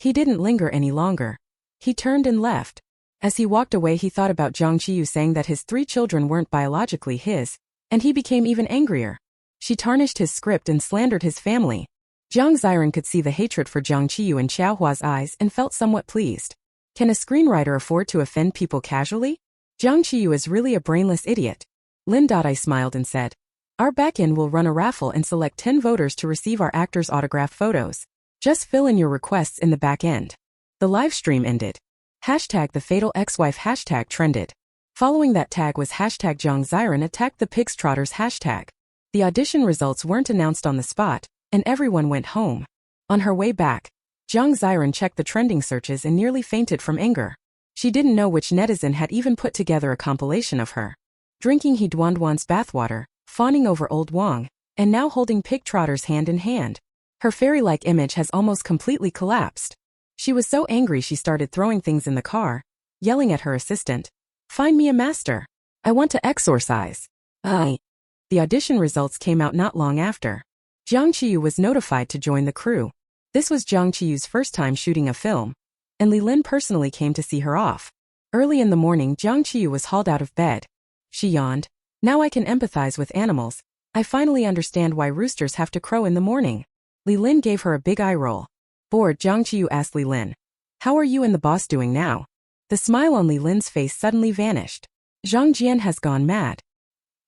He didn't linger any longer. He turned and left. As he walked away, he thought about Jiang Qiyu saying that his 3 children weren't biologically his, and he became even angrier. She tarnished his script and slandered his family. Jiang Ziran could see the hatred for Jiang Qiyu in Xiao Hua's eyes and felt somewhat pleased. Can a screenwriter afford to offend people casually? Jiang Qiyu is really a brainless idiot. Lin Dai smiled and said, our back-end will run a raffle and select 10 voters to receive our actors' autograph photos. Just fill in your requests in the back end. The live stream ended. Hashtag the fatal ex-wife hashtag trended. Following that tag was hashtag Jiang Ziran attacked the pigs trotters hashtag. The audition results weren't announced on the spot, and everyone went home. On her way back, Jiang Ziran checked the trending searches and nearly fainted from anger. She didn't know which netizen had even put together a compilation of her drinking He Duanduan's bathwater, fawning over old Wang, and now holding pig trotters hand in hand. Her fairy-like image has almost completely collapsed. She was so angry she started throwing things in the car, yelling at her assistant. Find me a master. I want to exorcise. The audition results came out not long after. Jiang Qiyu was notified to join the crew. This was Jiang Qiyu's first time shooting a film, and Li Lin personally came to see her off. Early in the morning, Jiang Qiyu was hauled out of bed. She yawned. Now I can empathize with animals. I finally understand why roosters have to crow in the morning. Li Lin gave her a big eye roll. Bored, Jiang Qiyu asked Li Lin, how are you and the boss doing now? The smile on Li Lin's face suddenly vanished. Zhang Jian has gone mad.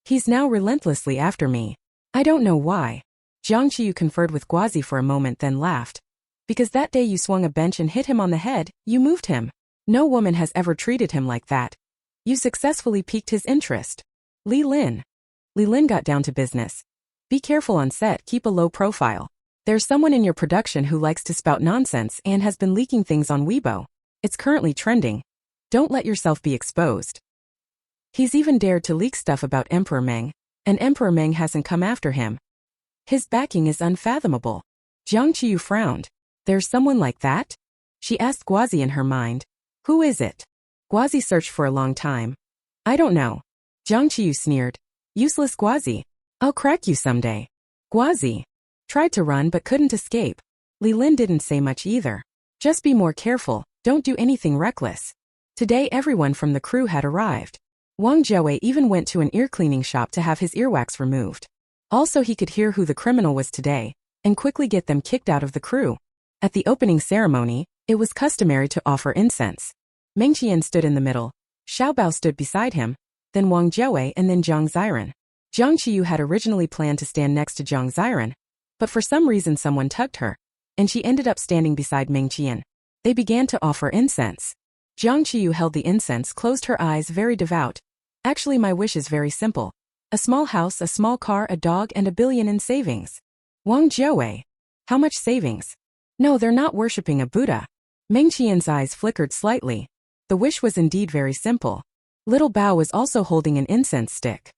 He's now relentlessly after me. I don't know why. Jiang Qiyu conferred with Guazi for a moment then laughed. Because that day you swung a bench and hit him on the head, you moved him. No woman has ever treated him like that. You successfully piqued his interest. Li Lin. Li Lin got down to business. Be careful on set, keep a low profile. There's someone in your production who likes to spout nonsense and has been leaking things on Weibo. It's currently trending. Don't let yourself be exposed. He's even dared to leak stuff about Emperor Meng, and Emperor Meng hasn't come after him. His backing is unfathomable. Jiang Qiyu frowned. There's someone like that? She asked Guazi in her mind. Who is it? Guazi searched for a long time. I don't know. Jiang Qiyu sneered. Useless Guazi. I'll crack you someday. Guazi tried to run but couldn't escape. Li Lin didn't say much either. Just be more careful, don't do anything reckless. Today everyone from the crew had arrived. Wang Jiawei even went to an ear-cleaning shop to have his earwax removed. Also he could hear who the criminal was today, and quickly get them kicked out of the crew. At the opening ceremony, it was customary to offer incense. Meng Qian stood in the middle. Xiaobao stood beside him, then Wang Jiawei and then Jiang Ziran. Jiang Qiyu had originally planned to stand next to Jiang Ziran, but for some reason someone tugged her, and she ended up standing beside Meng Qian. They began to offer incense. Jiang Qiyu held the incense, closed her eyes, very devout. Actually my wish is very simple. A small house, a small car, a dog, and $1 billion in savings. Wang Jiawei. How much savings? No, they're not worshipping a Buddha. Meng Qian's eyes flickered slightly. The wish was indeed very simple. Little Bao was also holding an incense stick.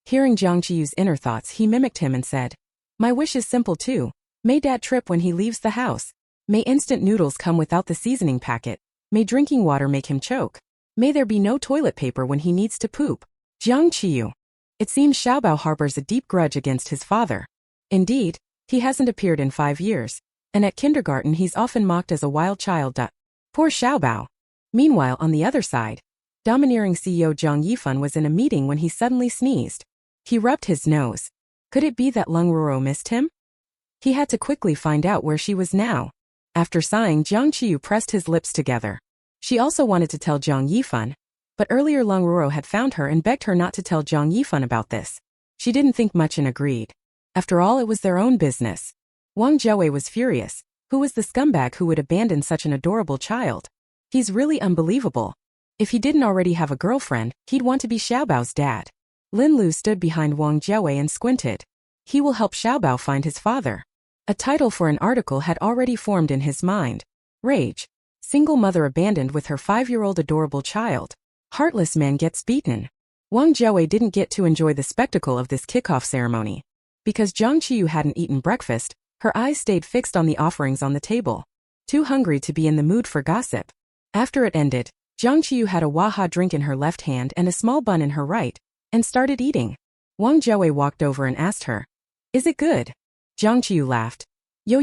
Hearing Jiang Qiyu's inner thoughts, he mimicked him and said, "My wish is simple too. May Dad trip when he leaves the house. May instant noodles come without the seasoning packet. May drinking water make him choke. May there be no toilet paper when he needs to poop." Jiang Qiyu. It seems Xiaobao harbors a deep grudge against his father. Indeed, he hasn't appeared in 5 years. And at kindergarten he's often mocked as a wild child. Poor Xiaobao. Meanwhile, on the other side, domineering CEO Zhang Yifan was in a meeting when he suddenly sneezed. He rubbed his nose. Could it be that Leng Ruo missed him? He had to quickly find out where she was now. After sighing, Jiang Qiyu pressed his lips together. She also wanted to tell Zhang Yifan, but earlier Leng Ruo had found her and begged her not to tell Zhang Yifan about this. She didn't think much and agreed. After all, it was their own business. Wang Jiawei was furious. Who was the scumbag who would abandon such an adorable child? He's really unbelievable. If he didn't already have a girlfriend, he'd want to be Xiaobao's dad. Lin Lu stood behind Wang Jiawei and squinted. He will help Xiaobao find his father. A title for an article had already formed in his mind. Rage. Single mother abandoned with her 5-year-old adorable child. Heartless man gets beaten. Wang Jiawei didn't get to enjoy the spectacle of this kickoff ceremony. Because Jiang Qiyu hadn't eaten breakfast, her eyes stayed fixed on the offerings on the table. Too hungry to be in the mood for gossip. After it ended, Jiang Qiyu had a waha drink in her left hand and a small bun in her right, and started eating. Wang Jiawei walked over and asked her, "Is it good?" Jiang Qiyu laughed. Yo,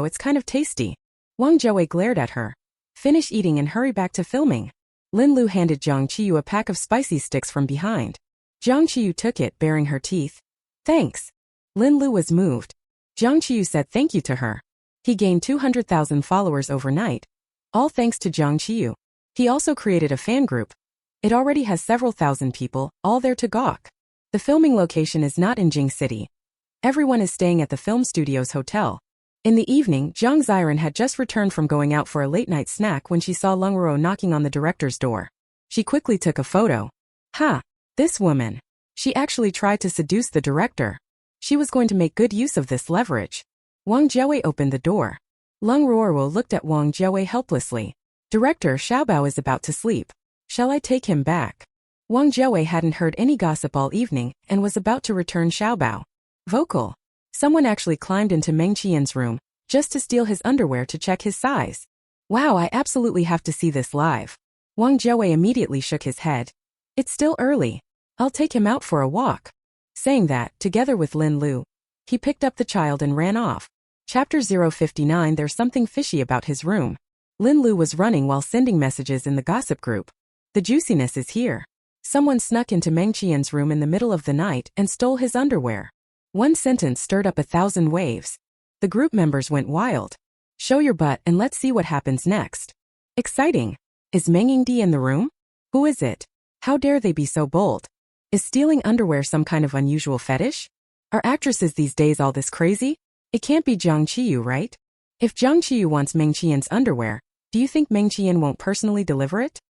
it's kind of tasty." Wang Jiawei glared at her. "Finish eating and hurry back to filming." Lin Lu handed Jiang Qiyu a pack of spicy sticks from behind. Jiang Qiyu took it, baring her teeth. "Thanks." Lin Lu was moved. Jiang Qiyu said thank you to her. He gained 200,000 followers overnight. All thanks to Jiang Qiyu. He also created a fan group. It already has several thousand people, all there to gawk. The filming location is not in Jing City. Everyone is staying at the film studio's hotel. In the evening, Jiang Ziran had just returned from going out for a late-night snack when she saw Leng Ruo knocking on the director's door. She quickly took a photo. This woman. She actually tried to seduce the director. She was going to make good use of this leverage. Wang Jiawei opened the door. Leng Ruo looked at Wang Jiawei helplessly. "Director, Xiaobao is about to sleep. Shall I take him back?" Wang Jiawei hadn't heard any gossip all evening and was about to return Xiaobao. Vocal. Someone actually climbed into Meng Qian's room just to steal his underwear to check his size. Wow, I absolutely have to see this live. Wang Jiawei immediately shook his head. "It's still early. I'll take him out for a walk." Saying that, together with Lin Lu, he picked up the child and ran off. Chapter 059. There's something fishy about his room. Lin Lu was running while sending messages in the gossip group. The juiciness is here. Someone snuck into Meng Qian's room in the middle of the night and stole his underwear. One sentence stirred up 1,000 waves. The group members went wild. "Show your butt and let's see what happens next." Exciting. Is Meng Yingdi in the room? Who is it? How dare they be so bold? Is stealing underwear some kind of unusual fetish? Are actresses these days all this crazy? It can't be Jiang Qiyu, right? If Jiang Qiyu wants Meng Qian's underwear, do you think Meng Qian won't personally deliver it?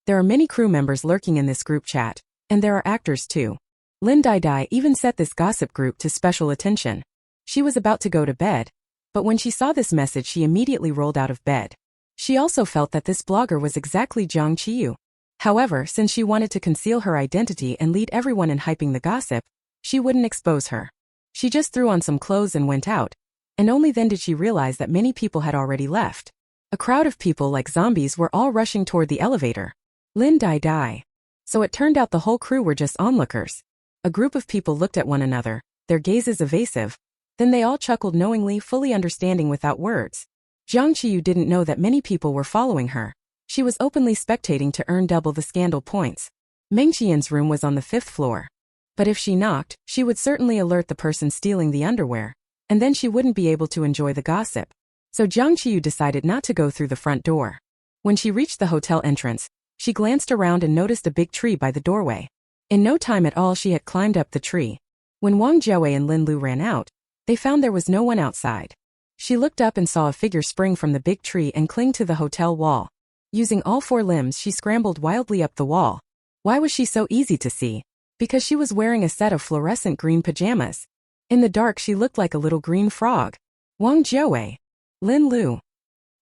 There are many crew members lurking in this group chat, and there are actors too. Lin Dai even set this gossip group to special attention. She was about to go to bed, but when she saw this message she immediately rolled out of bed. She also felt that this blogger was exactly Jiang Qiyu. However, since she wanted to conceal her identity and lead everyone in hyping the gossip, she wouldn't expose her. She just threw on some clothes and went out, and only then did she realize that many people had already left. A crowd of people like zombies were all rushing toward the elevator. Lin Dai. So it turned out the whole crew were just onlookers. A group of people looked at one another, their gazes evasive. Then they all chuckled knowingly, fully understanding without words. Jiang Qiyu didn't know that many people were following her. She was openly spectating to earn double the scandal points. Meng Qian's room was on the 5th floor. But if she knocked, she would certainly alert the person stealing the underwear, and then she wouldn't be able to enjoy the gossip. So Jiang Qiyu decided not to go through the front door. When she reached the hotel entrance, she glanced around and noticed a big tree by the doorway. In no time at all she had climbed up the tree. When Wang Jiawei and Lin Lu ran out, they found there was no one outside. She looked up and saw a figure spring from the big tree and cling to the hotel wall. Using all 4 limbs she scrambled wildly up the wall. Why was she so easy to see? Because she was wearing a set of fluorescent green pajamas. In the dark she looked like a little green frog. Wang Jiawei. Lin Lu.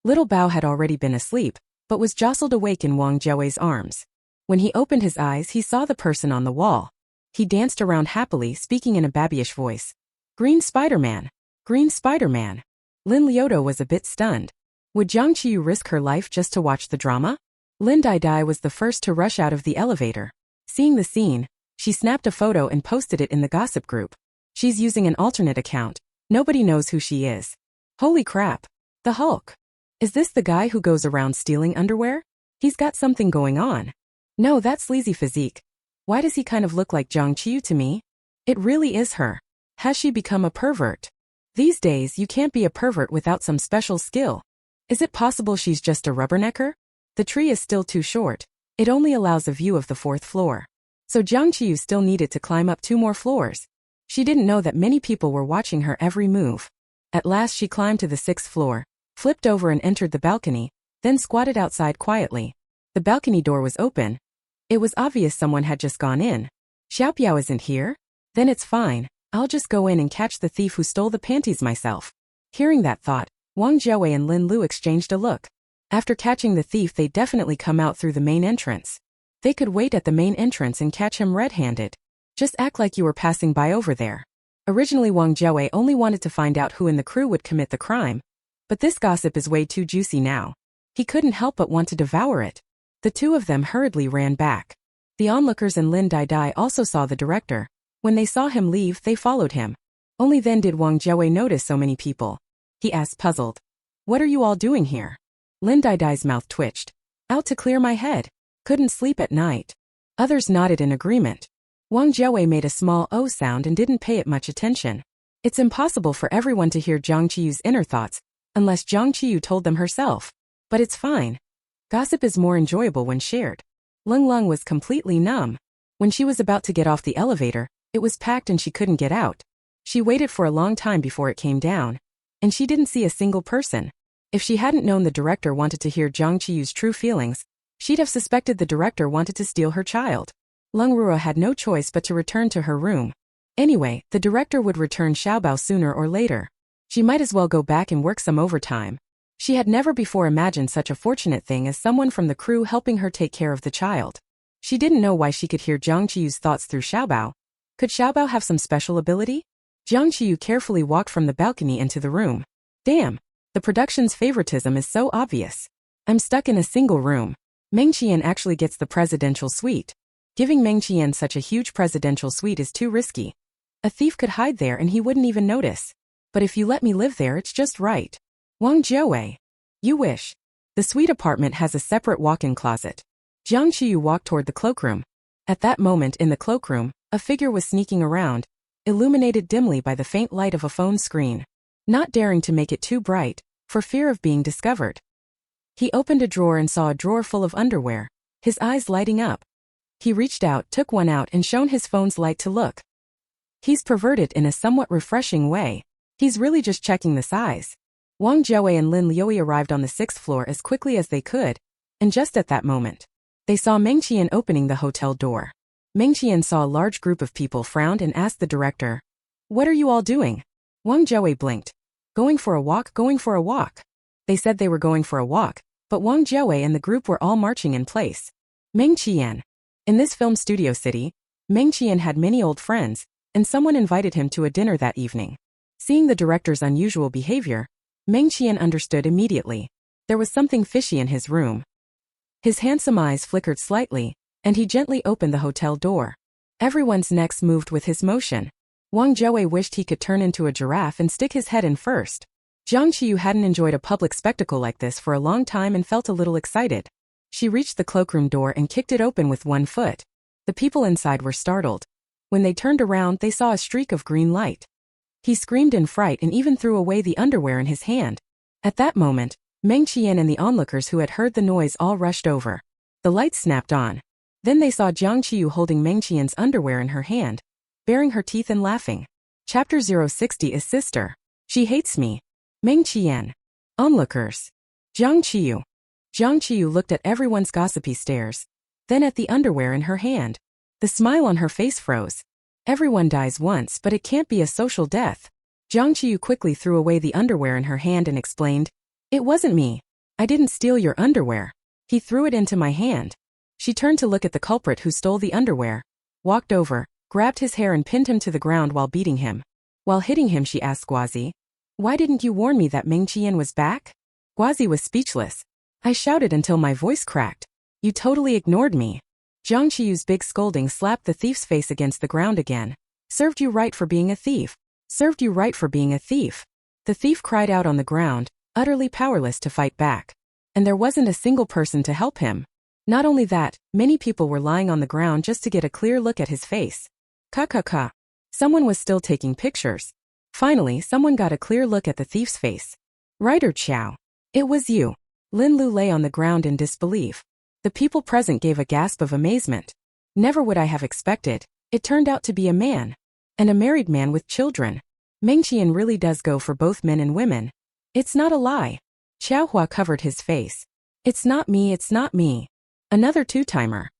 Little Bao had already been asleep, but was jostled awake in Wang Jiawei's arms. When he opened his eyes he saw the person on the wall. He danced around happily, speaking in a babyish voice. Green Spider-Man. Green Spider-Man. Lin Liudo was a bit stunned. Would Jiang Qiyu risk her life just to watch the drama? Lin Dai was the first to rush out of the elevator. Seeing the scene, she snapped a photo and posted it in the gossip group. She's using an alternate account. Nobody knows who she is. Holy crap. The Hulk. Is this the guy who goes around stealing underwear? He's got something going on. No, that sleazy physique. Why does he kind of look like Jiang Qiyu to me? It really is her. Has she become a pervert? These days you can't be a pervert without some special skill. Is it possible she's just a rubbernecker? The tree is still too short. It only allows a view of the 4th floor. So Jiang Qiyu still needed to climb up 2 more floors. She didn't know that many people were watching her every move. At last she climbed to the 6th floor, flipped over and entered the balcony, then squatted outside quietly. The balcony door was open. It was obvious someone had just gone in. Xiaopiao isn't here? Then it's fine. I'll just go in and catch the thief who stole the panties myself. Hearing that thought, Wang Jiawei and Lin Lu exchanged a look. After catching the thief they'd definitely come out through the main entrance. They could wait at the main entrance and catch him red-handed. Just act like you were passing by over there. Originally Wang Jiawei only wanted to find out who in the crew would commit the crime. But this gossip is way too juicy now. He couldn't help but want to devour it. The two of them hurriedly ran back. The onlookers and Lin Dai also saw the director. When they saw him leave they followed him. Only then did Wang Jiawei notice so many people. He asked puzzled. What are you all doing here? Lin Dai's mouth twitched. Out to clear my head. Couldn't sleep at night. Others nodded in agreement. Wang Jiawei made a small "oh" sound and didn't pay it much attention. It's impossible for everyone to hear Jiang Qiyu's inner thoughts, unless Jiang Qiyu told them herself. But it's fine. Gossip is more enjoyable when shared. Lung Lung was completely numb. When she was about to get off the elevator, it was packed and she couldn't get out. She waited for a long time before it came down. And she didn't see a single person. If she hadn't known the director wanted to hear Jiang Qiyu's true feelings, she'd have suspected the director wanted to steal her child. Lung Ruo had no choice but to return to her room. Anyway, the director would return Xiaobao sooner or later. She might as well go back and work some overtime. She had never before imagined such a fortunate thing as someone from the crew helping her take care of the child. She didn't know why she could hear Jiang Qiyu's thoughts through Xiaobao. Could Xiaobao have some special ability? Jiang Qiyu carefully walked from the balcony into the room. Damn, the production's favoritism is so obvious. I'm stuck in a single room. Meng Qian actually gets the presidential suite. Giving Meng Qian such a huge presidential suite is too risky. A thief could hide there and he wouldn't even notice. But if you let me live there it's just right. Wang Jiawei. You wish. The suite apartment has a separate walk-in closet. Jiang Qiyu walked toward the cloakroom. At that moment in the cloakroom, a figure was sneaking around, illuminated dimly by the faint light of a phone screen. Not daring to make it too bright, for fear of being discovered. He opened a drawer and saw a drawer full of underwear, his eyes lighting up. He reached out, took one out and shone his phone's light to look. He's perverted in a somewhat refreshing way. He's really just checking the size. Wang Jiawei and Lin Liuyi arrived on the 6th floor as quickly as they could, and just at that moment, they saw Meng Qian opening the hotel door. Meng Qian saw a large group of people, frowned and asked the director, "What are you all doing?" Wang Jiawei blinked. Going for a walk, going for a walk. They said they were going for a walk, but Wang Jiawei and the group were all marching in place. Meng Qian. In this film studio city, Meng Qian had many old friends, and someone invited him to a dinner that evening. Seeing the director's unusual behavior, Meng Qian understood immediately. There was something fishy in his room. His handsome eyes flickered slightly, and he gently opened the hotel door. Everyone's necks moved with his motion. Wang Jiawei wished he could turn into a giraffe and stick his head in first. Jiang Qiyu hadn't enjoyed a public spectacle like this for a long time and felt a little excited. She reached the cloakroom door and kicked it open with one foot. The people inside were startled. When they turned around they saw a streak of green light. He screamed in fright and even threw away the underwear in his hand. At that moment, Meng Qian and the onlookers who had heard the noise all rushed over. The lights snapped on. Then they saw Jiang Qiyu holding Meng Qian's underwear in her hand, baring her teeth and laughing. Chapter 060 is Sister. She hates me. Meng Qian. Onlookers. Jiang Qiyu. Jiang Qiyu looked at everyone's gossipy stares, then at the underwear in her hand. The smile on her face froze. Everyone dies once, but it can't be a social death. Jiang Qiyu quickly threw away the underwear in her hand and explained, "It wasn't me. I didn't steal your underwear. He threw it into my hand." She turned to look at the culprit who stole the underwear, walked over, grabbed his hair and pinned him to the ground while beating him. While hitting him, she asked Guazi, "Why didn't you warn me that Meng Qian was back?" Guazi was speechless. "I shouted until my voice cracked. You totally ignored me." Jiang Qiyu's big scolding slapped the thief's face against the ground again. "Served you right for being a thief. Served you right for being a thief." The thief cried out on the ground, utterly powerless to fight back. And there wasn't a single person to help him. Not only that, many people were lying on the ground just to get a clear look at his face. Ka. Someone was still taking pictures. Finally, someone got a clear look at the thief's face. "Writer Chow. It was you." Lin Lu lay on the ground in disbelief. The people present gave a gasp of amazement. Never would I have expected. It turned out to be a man. And a married man with children. Meng Qian really does go for both men and women. It's not a lie. Xiao Hua covered his face. "It's not me, it's not me." Another two-timer.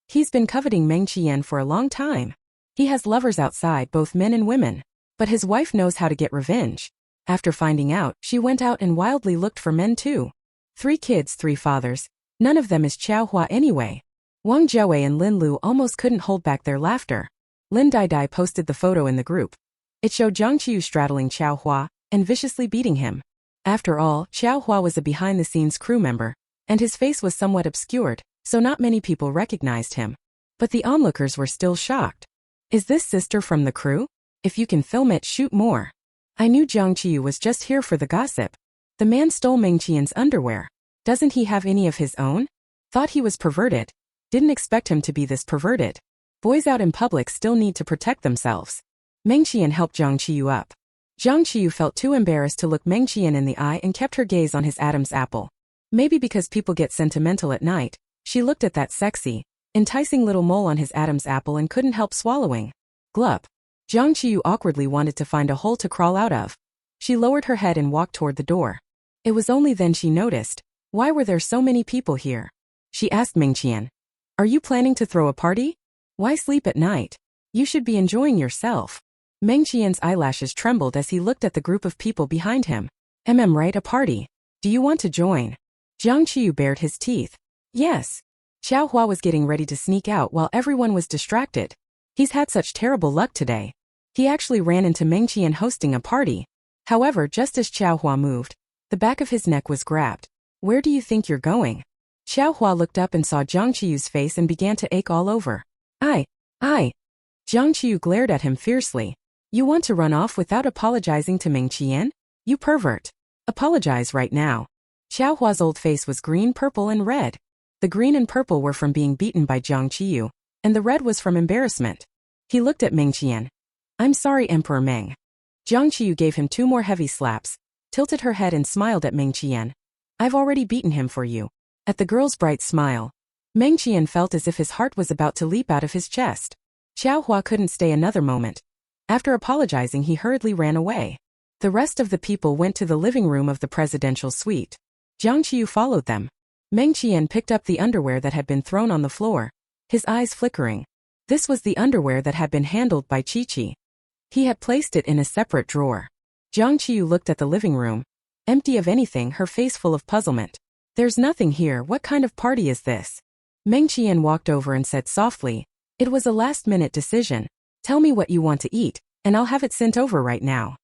"He's been coveting Meng Qian for a long time. He has lovers outside, both men and women. But his wife knows how to get revenge. After finding out, she went out and wildly looked for men too. 3 kids, 3 fathers. None of them is Xiao Hua anyway." Wang Jiawei and Lin Lu almost couldn't hold back their laughter. Lin Dai posted the photo in the group. It showed Jiang Qiyu straddling Xiao Hua and viciously beating him. After all, Xiao Hua was a behind-the-scenes crew member, and his face was somewhat obscured, so not many people recognized him. But the onlookers were still shocked. "Is this sister from the crew? If you can film it, shoot more." "I knew Jiang Qiyu was just here for the gossip. The man stole Meng Qian's underwear. Doesn't he have any of his own? Thought he was perverted. Didn't expect him to be this perverted. Boys out in public still need to protect themselves." Meng Qian helped Jiang Qiyu up. Jiang Qiyu felt too embarrassed to look Meng Qian in the eye and kept her gaze on his Adam's apple. Maybe because people get sentimental at night, she looked at that sexy, enticing little mole on his Adam's apple and couldn't help swallowing. Glup. Jiang Qiyu awkwardly wanted to find a hole to crawl out of. She lowered her head and walked toward the door. It was only then she noticed, why were there so many people here? She asked Meng Qian, "Are you planning to throw a party? Why sleep at night? You should be enjoying yourself." Meng Qian's eyelashes trembled as he looked at the group of people behind him. Right, a party. Do you want to join?" Jiang Qiyu bared his teeth. "Yes." Xiao Hua was getting ready to sneak out while everyone was distracted. He's had such terrible luck today. He actually ran into Meng Qian hosting a party. However, just as Xiao Hua moved, the back of his neck was grabbed. "Where do you think you're going?" Xiao Hua looked up and saw Jiang Qiyu's face and began to ache all over. I. Jiang Qiyu glared at him fiercely. "You want to run off without apologizing to Meng Qian? You pervert. Apologize right now." Xiao Hua's old face was green, purple, and red. The green and purple were from being beaten by Jiang Qiyu, and the red was from embarrassment. He looked at Meng Qian. "I'm sorry, Emperor Meng." Jiang Qiyu gave him 2 more heavy slaps, tilted her head and smiled at Meng Qian. "I've already beaten him for you." At the girl's bright smile, Meng Qian felt as if his heart was about to leap out of his chest. Xiao Hua couldn't stay another moment. After apologizing, he hurriedly ran away. The rest of the people went to the living room of the presidential suite. Jiang Qiyu followed them. Meng Qian picked up the underwear that had been thrown on the floor, his eyes flickering. This was the underwear that had been handled by Chi-Chi. He had placed it in a separate drawer. Jiang Qiyu looked at the living room, empty of anything, her face full of puzzlement. "There's nothing here. What kind of party is this?" Meng Qian walked over and said softly, "It was a last-minute decision. Tell me what you want to eat, and I'll have it sent over right now."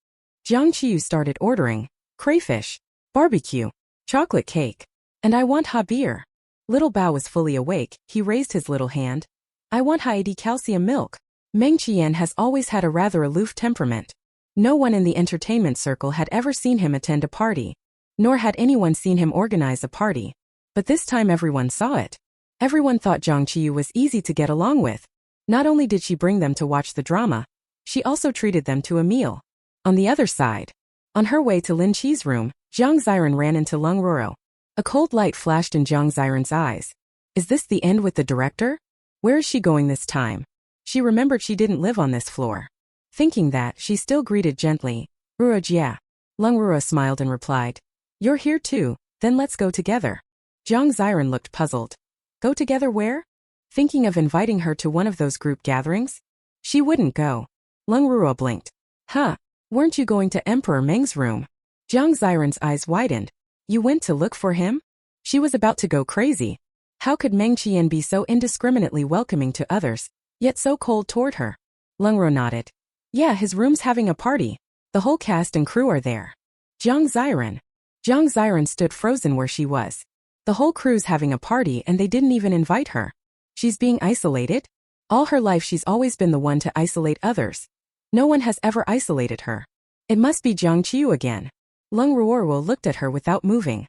Jiang Qiyu started ordering, "Crayfish, barbecue, chocolate cake, and I want hot beer." Little Bao was fully awake. He raised his little hand. "I want high-AD calcium milk." Meng Qian has always had a rather aloof temperament. No one in the entertainment circle had ever seen him attend a party, nor had anyone seen him organize a party. But this time everyone saw it. Everyone thought Jiang Qiyu was easy to get along with. Not only did she bring them to watch the drama, she also treated them to a meal. On the other side, on her way to Lin Qi's room, Jiang Ziran ran into Lung Ruo. A cold light flashed in Jiang Ziran's eyes. Is this the end with the director? Where is she going this time? She remembered she didn't live on this floor. Thinking that, she still greeted gently, "Ruo Jia." Lung Ruo smiled and replied, "You're here too, then let's go together." Jiang Ziran looked puzzled. Go together where? Thinking of inviting her to one of those group gatherings? She wouldn't go. Lung Ruo blinked. Huh? Weren't you going to Emperor Meng's room? Jiang Ziran's eyes widened. You went to look for him? She was about to go crazy. How could Meng Qian be so indiscriminately welcoming to others, yet so cold toward her? Lung Ruo nodded. Yeah, his room's having a party. The whole cast and crew are there. Jiang Ziran. Jiang Ziran stood frozen where she was. The whole crew's having a party and they didn't even invite her. She's being isolated? All her life she's always been the one to isolate others. No one has ever isolated her. It must be Jiang Qiyu again. Lung Ruo looked at her without moving.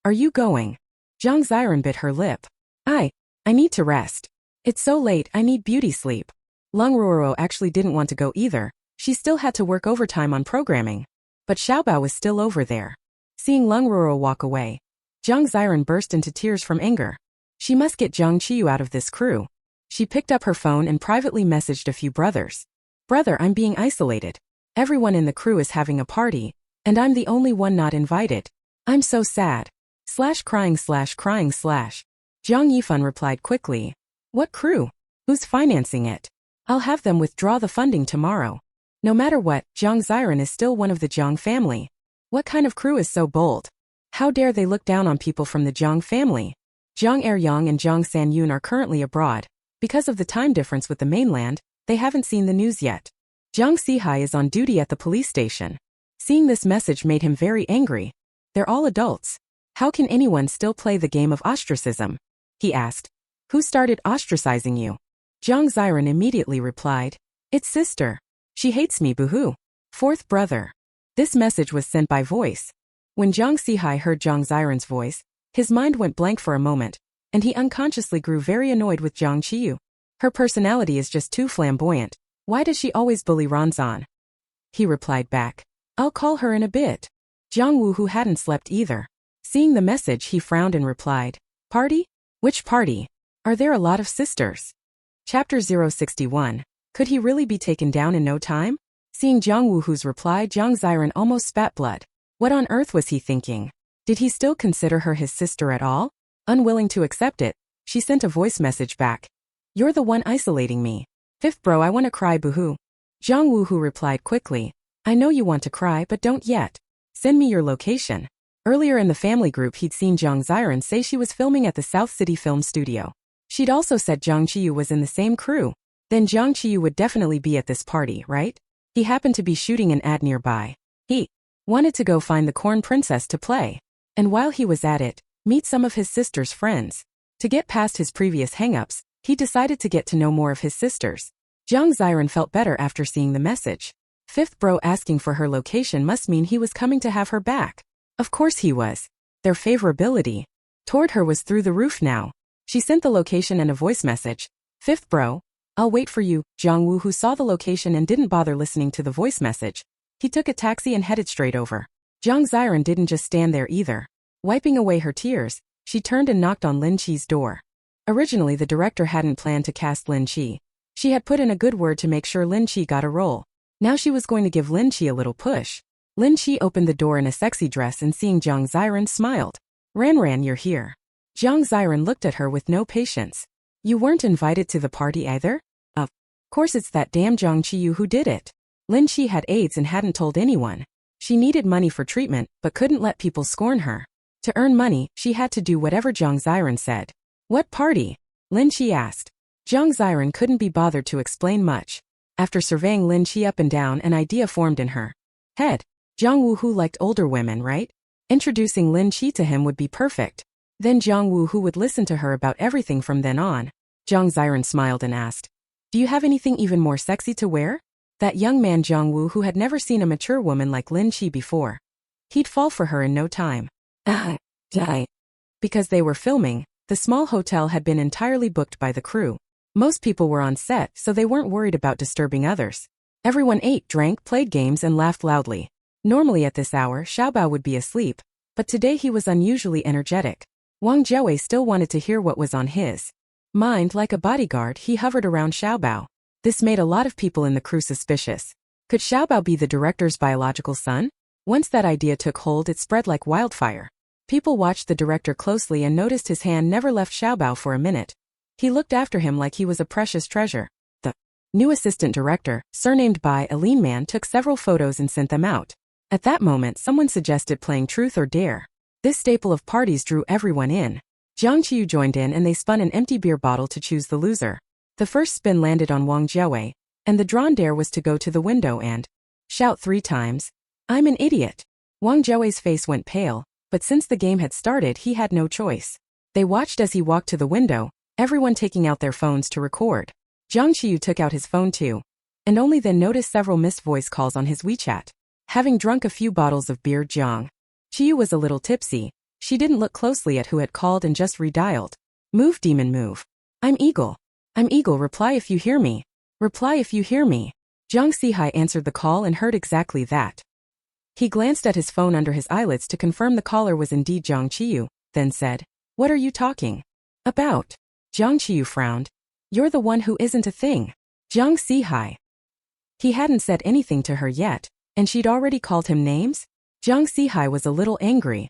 Are you going? Jiang Ziran bit her lip. I need to rest. It's so late, I need beauty sleep. Lung Ruo actually didn't want to go either. She still had to work overtime on programming. But Xiaobao was still over there. Seeing Lung Ruo walk away, Jiang Ziran burst into tears from anger. She must get Jiang Qiyu out of this crew. She picked up her phone and privately messaged a few brothers. Brother, I'm being isolated. Everyone in the crew is having a party, and I'm the only one not invited. I'm so sad. /crying/. Jiang Yifan replied quickly. What crew? Who's financing it? I'll have them withdraw the funding tomorrow. No matter what, Jiang Ziran is still one of the Jiang family. What kind of crew is so bold? How dare they look down on people from the Jiang family? Jiang Eryang and Jiang Sanyun are currently abroad. Because of the time difference with the mainland, they haven't seen the news yet. Jiang Sihai is on duty at the police station. Seeing this message made him very angry. They're all adults. How can anyone still play the game of ostracism? He asked. Who started ostracizing you? Jiang Ziran immediately replied. It's sister. She hates me, boo-hoo. Fourth brother. This message was sent by voice. When Jiang Sihai heard Jiang Ziran's voice, his mind went blank for a moment, and he unconsciously grew very annoyed with Jiang Qiyu. Her personality is just too flamboyant. Why does she always bully Ranzan? He replied back. I'll call her in a bit. Jiang Wu, who hadn't slept either. Seeing the message, he frowned and replied. Party? Which party? Are there a lot of sisters? Chapter 061. Could he really be taken down in no time? Seeing Jiang Wuhu's reply, Jiang Ziran almost spat blood. What on earth was he thinking? Did he still consider her his sister at all? Unwilling to accept it, she sent a voice message back. You're the one isolating me. Fifth bro, I want to cry, boo-hoo. Jiang Wuhu replied quickly. I know you want to cry, but don't yet. Send me your location. Earlier in the family group, he'd seen Jiang Ziran say she was filming at the South City Film Studio. She'd also said Jiang Qiyu was in the same crew. Then Jiang Qiyu would definitely be at this party, right? He happened to be shooting an ad nearby. He wanted to go find the Corn Princess to play. And while he was at it, meet some of his sister's friends. To get past his previous hang-ups, he decided to get to know more of his sisters. Jiang Ziran felt better after seeing the message. Fifth bro asking for her location must mean he was coming to have her back. Of course he was. Their favorability toward her was through the roof now. She sent the location and a voice message. Fifth bro, I'll wait for you. Jiang Wu, who saw the location and didn't bother listening to the voice message. He took a taxi and headed straight over. Jiang Ziran didn't just stand there either. Wiping away her tears, she turned and knocked on Lin Qi's door. Originally the director hadn't planned to cast Lin Qi. She had put in a good word to make sure Lin Qi got a role. Now she was going to give Lin Qi a little push. Lin Qi opened the door in a sexy dress and seeing Jiang Ziran smiled. Ran, you're here. Jiang Ziran looked at her with no patience. You weren't invited to the party either? Of course it's that damn Jiang Qiyu who did it. Lin Qi had AIDS and hadn't told anyone. She needed money for treatment, but couldn't let people scorn her. To earn money, she had to do whatever Jiang Ziran said. What party? Lin Qi asked. Jiang Ziran couldn't be bothered to explain much. After surveying Lin Qi up and down, an idea formed in her head. Jiang Wuhu liked older women, right? Introducing Lin Qi to him would be perfect. Then Jiang Wuhu would listen to her about everything from then on. Jiang Ziran smiled and asked, do you have anything even more sexy to wear? That young man Jiang Wu had never seen a mature woman like Lin Qi before. He'd fall for her in no time. Because they were filming, the small hotel had been entirely booked by the crew. Most people were on set, so they weren't worried about disturbing others. Everyone ate, drank, played games, and laughed loudly. Normally at this hour, Xiaobao would be asleep, but today he was unusually energetic. Wang Jiawei still wanted to hear what was on his mind. Like a bodyguard, he hovered around Xiaobao. This made a lot of people in the crew suspicious. Could Xiaobao be the director's biological son? Once that idea took hold, it spread like wildfire. People watched the director closely and noticed his hand never left Xiaobao for a minute. He looked after him like he was a precious treasure. The New assistant director, surnamed by a lean man, took several photos and sent them out. At that moment, someone suggested playing Truth or Dare. This staple of parties drew everyone in. Jiang Qiyu joined in and they spun an empty beer bottle to choose the loser. The first spin landed on Wang Jiawei, and the drawn dare was to go to the window and shout 3 times, "I'm an idiot." Wang Jiawei's face went pale, but since the game had started, he had no choice. They watched as he walked to the window, everyone taking out their phones to record. Jiang Qiyu took out his phone too, and only then noticed several missed voice calls on his WeChat. Having drunk a few bottles of beer, Jiang Qiyu was a little tipsy. She didn't look closely at who had called and just redialed. "Move, demon, move. I'm Eagle. I'm Eagle, reply if you hear me. Reply if you hear me." Jiang Zihai answered the call and heard exactly that. He glanced at his phone under his eyelids to confirm the caller was indeed Jiang Qiyu, then said, "What are you talking about?" Jiang Qiyu frowned. "You're the one who isn't a thing. Jiang Zihai." He hadn't said anything to her yet, and she'd already called him names? Jiang Zihai was a little angry.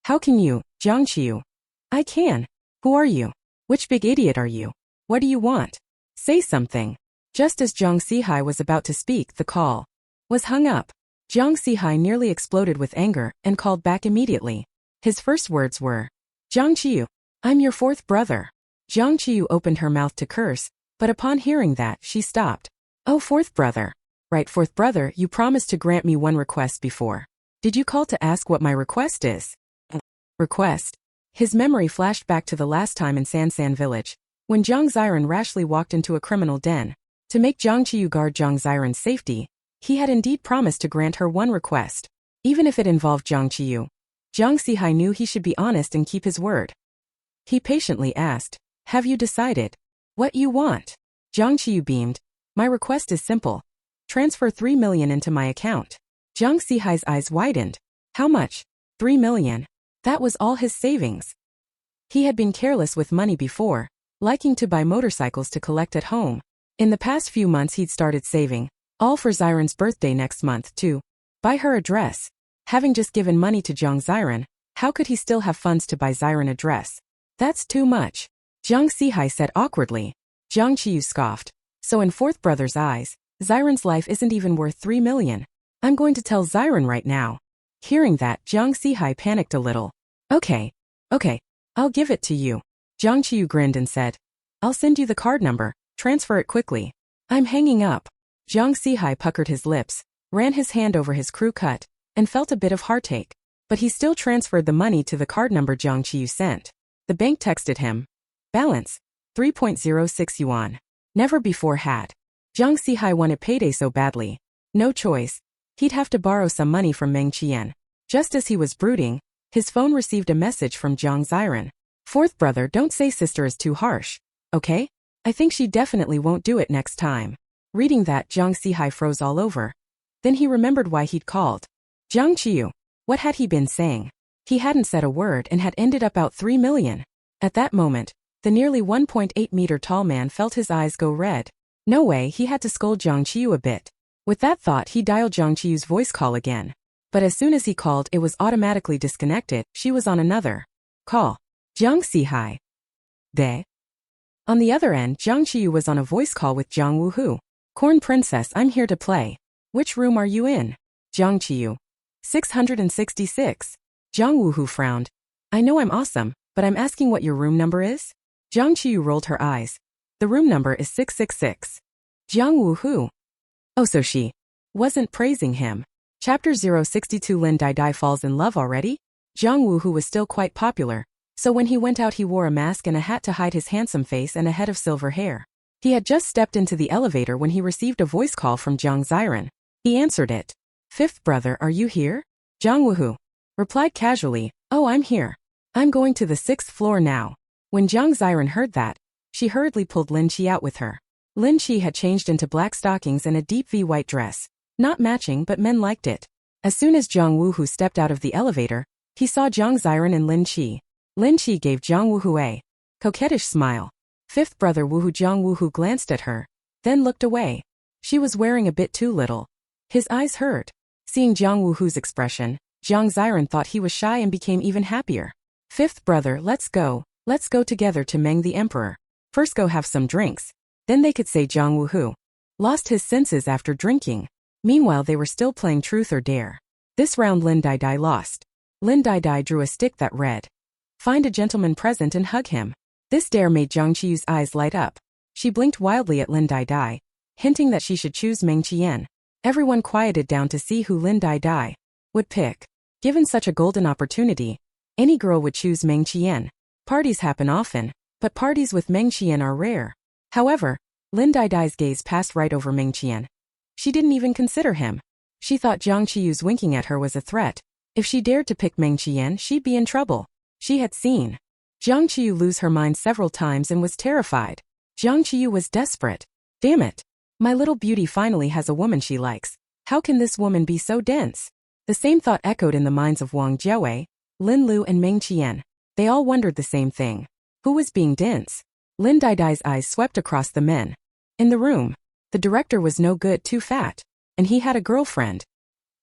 "How can you, Jiang Qiyu?" "I can. Who are you? Which big idiot are you? What do you want? Say something." Just as Jiang Zihai was about to speak, the call was hung up. Jiang Zihai nearly exploded with anger and called back immediately. His first words were, "Jiang Qiyu, I'm your 4th brother." Jiang Qiyu opened her mouth to curse, but upon hearing that, she stopped. "Oh, 4th brother. Right, 4th brother, you promised to grant me one request before. Did you call to ask what my request is?" Request? His memory flashed back to the last time in Sansan village, when Jiang Ziran rashly walked into a criminal den. To make Jiang Qiyu guard Jiang Ziran's safety, he had indeed promised to grant her one request. Even if it involved Jiang Qiyu, Jiang Zihai knew he should be honest and keep his word. He patiently asked, "Have you decided what you want?" Jiang Qiyu beamed. "My request is simple. Transfer 3 million into my account." Jiang Zihai's eyes widened. "How much? 3 million? That was all his savings." He had been careless with money before, liking to buy motorcycles to collect at home. In the past few months he'd started saving, all for Ziran's birthday next month, to buy her a dress. Having just given money to Jiang Ziran, how could he still have funds to buy Ziran a dress? "That's too much," Jiang Zihai said awkwardly. Jiang Qiyu scoffed. "So in 4th brother's eyes, Ziran's life isn't even worth 3 million. I'm going to tell Ziran right now." Hearing that, Jiang Zihai panicked a little. Okay, I'll give it to you." Jiang Qiyu grinned and said, "I'll send you the card number. Transfer it quickly." "I'm hanging up." Jiang Zihai puckered his lips, ran his hand over his crew cut, and felt a bit of heartache. But he still transferred the money to the card number Jiang Qiyu sent. The bank texted him. Balance, 3.06 yuan. Never before had Jiang Zihai wanted payday so badly. No choice. He'd have to borrow some money from Meng Qian. Just as he was brooding, his phone received a message from Jiang Ziran. "4th brother, don't say sister is too harsh. Okay? I think she definitely won't do it next time." Reading that, Jiang Zihai froze all over. Then he remembered why he'd called. Jiang Qiyu. What had he been saying? He hadn't said a word and had ended up out 3 million. At that moment, the nearly 1.8-meter tall man felt his eyes go red. No way, he had to scold Jiang Qiyu a bit. With that thought, he dialed Jiang Qiyu's voice call again. But as soon as he called, it was automatically disconnected. She was on another call. Jiang Zihai. De. On the other end, Jiang Qiyu was on a voice call with Jiang Wuhu. "Corn Princess, I'm here to play. Which room are you in?" Jiang Qiyu. 666. Jiang Wuhu frowned. "I know I'm awesome, but I'm asking what your room number is?" Jiang Qiyu rolled her eyes. "The room number is 666. Jiang Wuhu. Oh, so she wasn't praising him. Chapter 062. Lin Dai falls in love already? Jiang Wuhu was still quite popular, so when he went out he wore a mask and a hat to hide his handsome face and a head of silver hair. He had just stepped into the elevator when he received a voice call from Jiang Ziran. He answered it. "5th brother, are you here?" Jiang Wuhu replied casually, "Oh, I'm here. I'm going to the 6th floor now." When Jiang Ziran heard that, she hurriedly pulled Lin Qi out with her. Lin Qi had changed into black stockings and a deep V white dress. Not matching, but men liked it. As soon as Jiang Wuhu stepped out of the elevator, he saw Jiang Ziran and Lin Qi. Lin Qi gave Jiang Wuhu a coquettish smile. 5th brother Wuhu. Jiang Wuhu glanced at her, then looked away. She was wearing a bit too little. His eyes hurt. Seeing Jiang Wuhu's expression, Jiang Ziran thought he was shy and became even happier. 5th brother, let's go together to Meng the Emperor. First go have some drinks. Then they could say Jiang Wuhu lost his senses after drinking. Meanwhile they were still playing truth or dare. This round Lin Dai lost. Lin Dai drew a stick that read, "Find a gentleman present and hug him." This dare made Jiang Qiyu's eyes light up. She blinked wildly at Lin Dai, hinting that she should choose Meng Qian. Everyone quieted down to see who Lin Dai would pick. Given such a golden opportunity, any girl would choose Meng Qian. Parties happen often, but parties with Meng Qian are rare. However, Lin Dai's gaze passed right over Meng Qian. She didn't even consider him. She thought Jiang Qiyu's winking at her was a threat. If she dared to pick Meng Qian, she'd be in trouble. She had seen Jiang Qiyu lose her mind several times and was terrified. Jiang Qiyu was desperate. Damn it. My little beauty finally has a woman she likes. How can this woman be so dense? The same thought echoed in the minds of Wang Jiawei, Lin Lu and Meng Qian. They all wondered the same thing. Who was being dense? Lin Dai's eyes swept across the men in the room. The director was no good, too fat. And he had a girlfriend.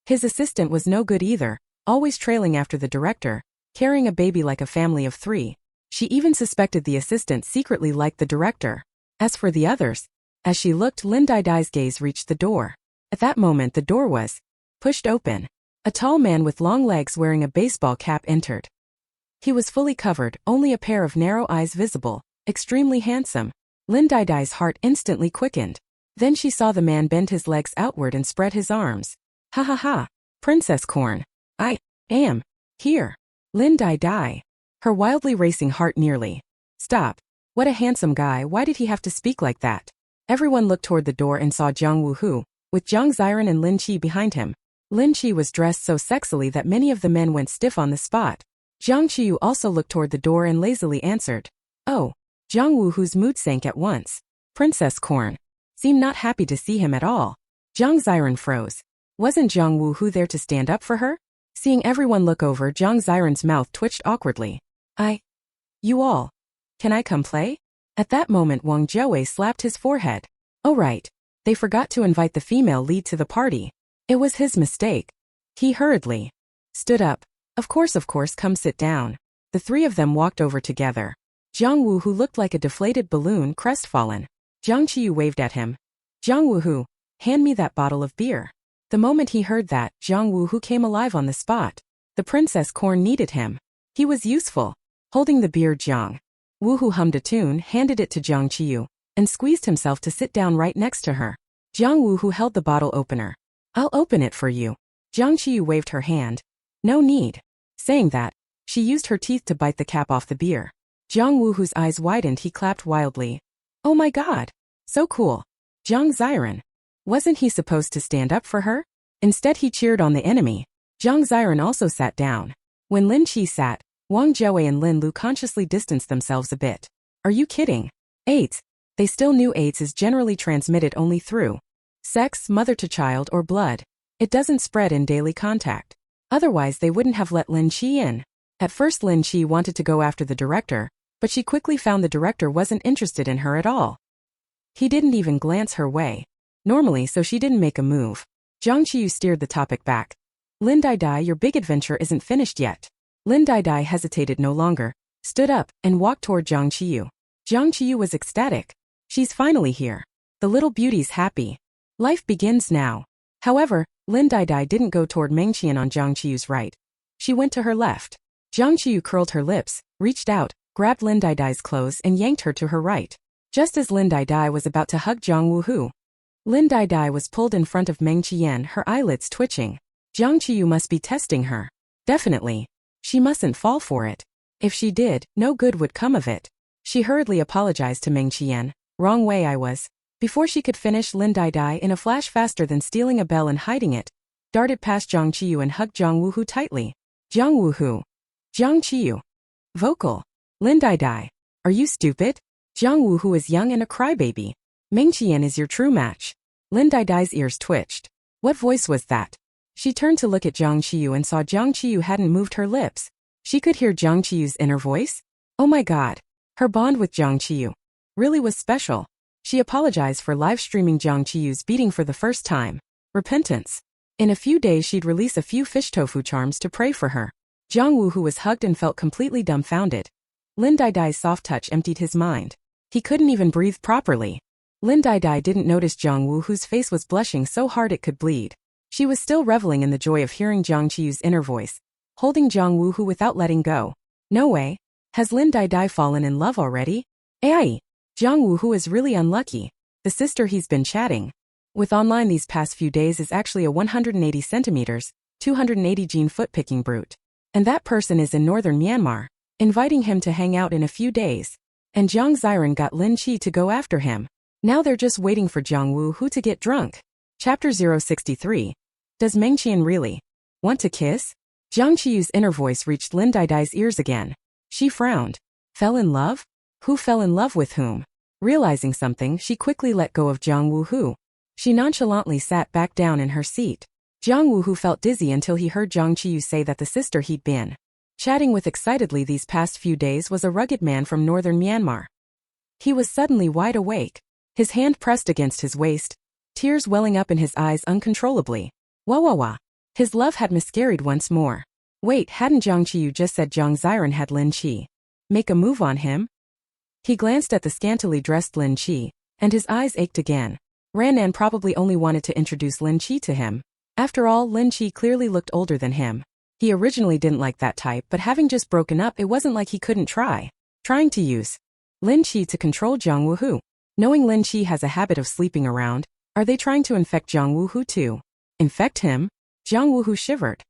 His assistant was no good either, always trailing after the director, carrying a baby like a family of 3. She even suspected the assistant secretly liked the director. As for the others, as she looked, Lin Dai's gaze reached the door. At that moment the door was pushed open. A tall man with long legs wearing a baseball cap entered. He was fully covered, only a pair of narrow eyes visible, extremely handsome. Lin Dai's heart instantly quickened. Then she saw the man bend his legs outward and spread his arms. Ha ha ha, Princess Corn. I am here. Lin Dai. Her wildly racing heart nearly stopped. What a handsome guy, why did he have to speak like that? Everyone looked toward the door and saw Jiang Wuhu, with Jiang Ziran and Lin Qi behind him. Lin Qi was dressed so sexily that many of the men went stiff on the spot. Jiang Qiyu also looked toward the door and lazily answered. Oh. Jiang Wuhu's mood sank at once. Princess Corn seemed not happy to see him at all. Jiang Ziran froze. Wasn't Jiang Wuhu there to stand up for her? Seeing everyone look over, Jiang Ziran's mouth twitched awkwardly. You all. Can I come play? At that moment Wang Jiawei slapped his forehead. Oh right. They forgot to invite the female lead to the party. It was his mistake. He hurriedly stood up. Of course, come sit down. The 3 of them walked over together. Jiang Wuhu looked like a deflated balloon, crestfallen. Jiang Qiyu waved at him. Jiang Wuhu, hand me that bottle of beer. The moment he heard that, Jiang Wuhu came alive on the spot. The Princess Corn needed him. He was useful. Holding the beer, Jiang Wuhu hummed a tune, handed it to Jiang Qiyu, and squeezed himself to sit down right next to her. Jiang Wuhu held the bottle opener. I'll open it for you. Jiang Qiyu waved her hand. No need. Saying that, she used her teeth to bite the cap off the beer. Jiang Wuhu's eyes widened, he clapped wildly. Oh my god. So cool. Jiang Ziran. Wasn't he supposed to stand up for her? Instead he cheered on the enemy. Jiang Ziran also sat down. When Lin Qi sat, Wang Jiawei and Lin Lu consciously distanced themselves a bit. Are you kidding? AIDS. They still knew AIDS is generally transmitted only through sex, mother to child, or blood. It doesn't spread in daily contact. Otherwise they wouldn't have let Lin Qi in. At first Lin Qi wanted to go after the director, but she quickly found the director wasn't interested in her at all. He didn't even glance her way. Normally, so she didn't make a move. Jiang Qiyu steered the topic back. Lin Dai, your big adventure isn't finished yet. Lin Dai hesitated no longer, stood up, and walked toward Jiang Qiyu. Jiang Qiyu was ecstatic. She's finally here. The little beauty's happy. Life begins now. However, Lin Dai didn't go toward Meng Qian on Jiang Qiyu's right. She went to her left. Jiang Qiyu curled her lips, reached out, grabbed Lin Dai's clothes and yanked her to her right. Just as Lin Dai was about to hug Jiang Wuhu, Lin Dai was pulled in front of Meng Qian, her eyelids twitching. Jiang Qiyu must be testing her. Definitely. She mustn't fall for it. If she did, no good would come of it. She hurriedly apologized to Meng Qian. Wrong way I was. Before she could finish, Lin Dai, in a flash faster than stealing a bell and hiding it, darted past Jiang Qiyu and hugged Jiang Wuhu tightly. Jiang Wuhu. Jiang Qiyu. Vocal. Lin Dai. Are you stupid? Jiang Wuhu is young and a crybaby. Meng Qian is your true match. Lin Dai's ears twitched. What voice was that? She turned to look at Jiang Qiyu and saw Jiang Qiyu hadn't moved her lips. She could hear Jiang Qiyu's inner voice. Oh my god. Her bond with Jiang Qiyu really was special. She apologized for live streaming Jiang Qiyu's beating for the first time. Repentance. In a few days she'd release a few fish tofu charms to pray for her. Jiang Wuhu was hugged and felt completely dumbfounded. Lin Dai's soft touch emptied his mind. He couldn't even breathe properly. Lin Dai didn't notice Jiang Wu, whose face was blushing so hard it could bleed. She was still reveling in the joy of hearing Jiang Qiyu's inner voice, holding Jiang Wu who without letting go. No way. Has Lin Dai fallen in love already? Ai. Jiang Wu, who is really unlucky. The sister he's been chatting with online these past few days is actually a 180 centimeters, 280 gene foot-picking brute. And that person is in northern Myanmar, inviting him to hang out in a few days. And Jiang Ziran got Lin Qi to go after him. Now they're just waiting for Jiang Wu who to get drunk. Chapter 063. Does Meng Qian really want to kiss? Jiang Qiyu's inner voice reached Lin Dai's ears again. She frowned. Fell in love? Who fell in love with whom? Realizing something, she quickly let go of Jiang Wu who. She nonchalantly sat back down in her seat. Jiang Wu who felt dizzy until he heard Jiang Qiyu say that the sister he'd been chatting with excitedly these past few days was a rugged man from northern Myanmar. He was suddenly wide awake, his hand pressed against his waist, tears welling up in his eyes uncontrollably. Wah wah wah. His love had miscarried once more. Wait, hadn't Jiang Qiyu just said Jiang Ziran had Lin Qi make a move on him? He glanced at the scantily dressed Lin Qi, and his eyes ached again. Ranan probably only wanted to introduce Lin Qi to him. After all, Lin Qi clearly looked older than him. He originally didn't like that type, but having just broken up, it wasn't like he couldn't trying to use Lin Qi to control Jiang Wu Hu. Knowing Lin Qi has a habit of sleeping around, are they trying to infect Jiang Wu Hu too? Infect him? Jiang Wu Hu shivered.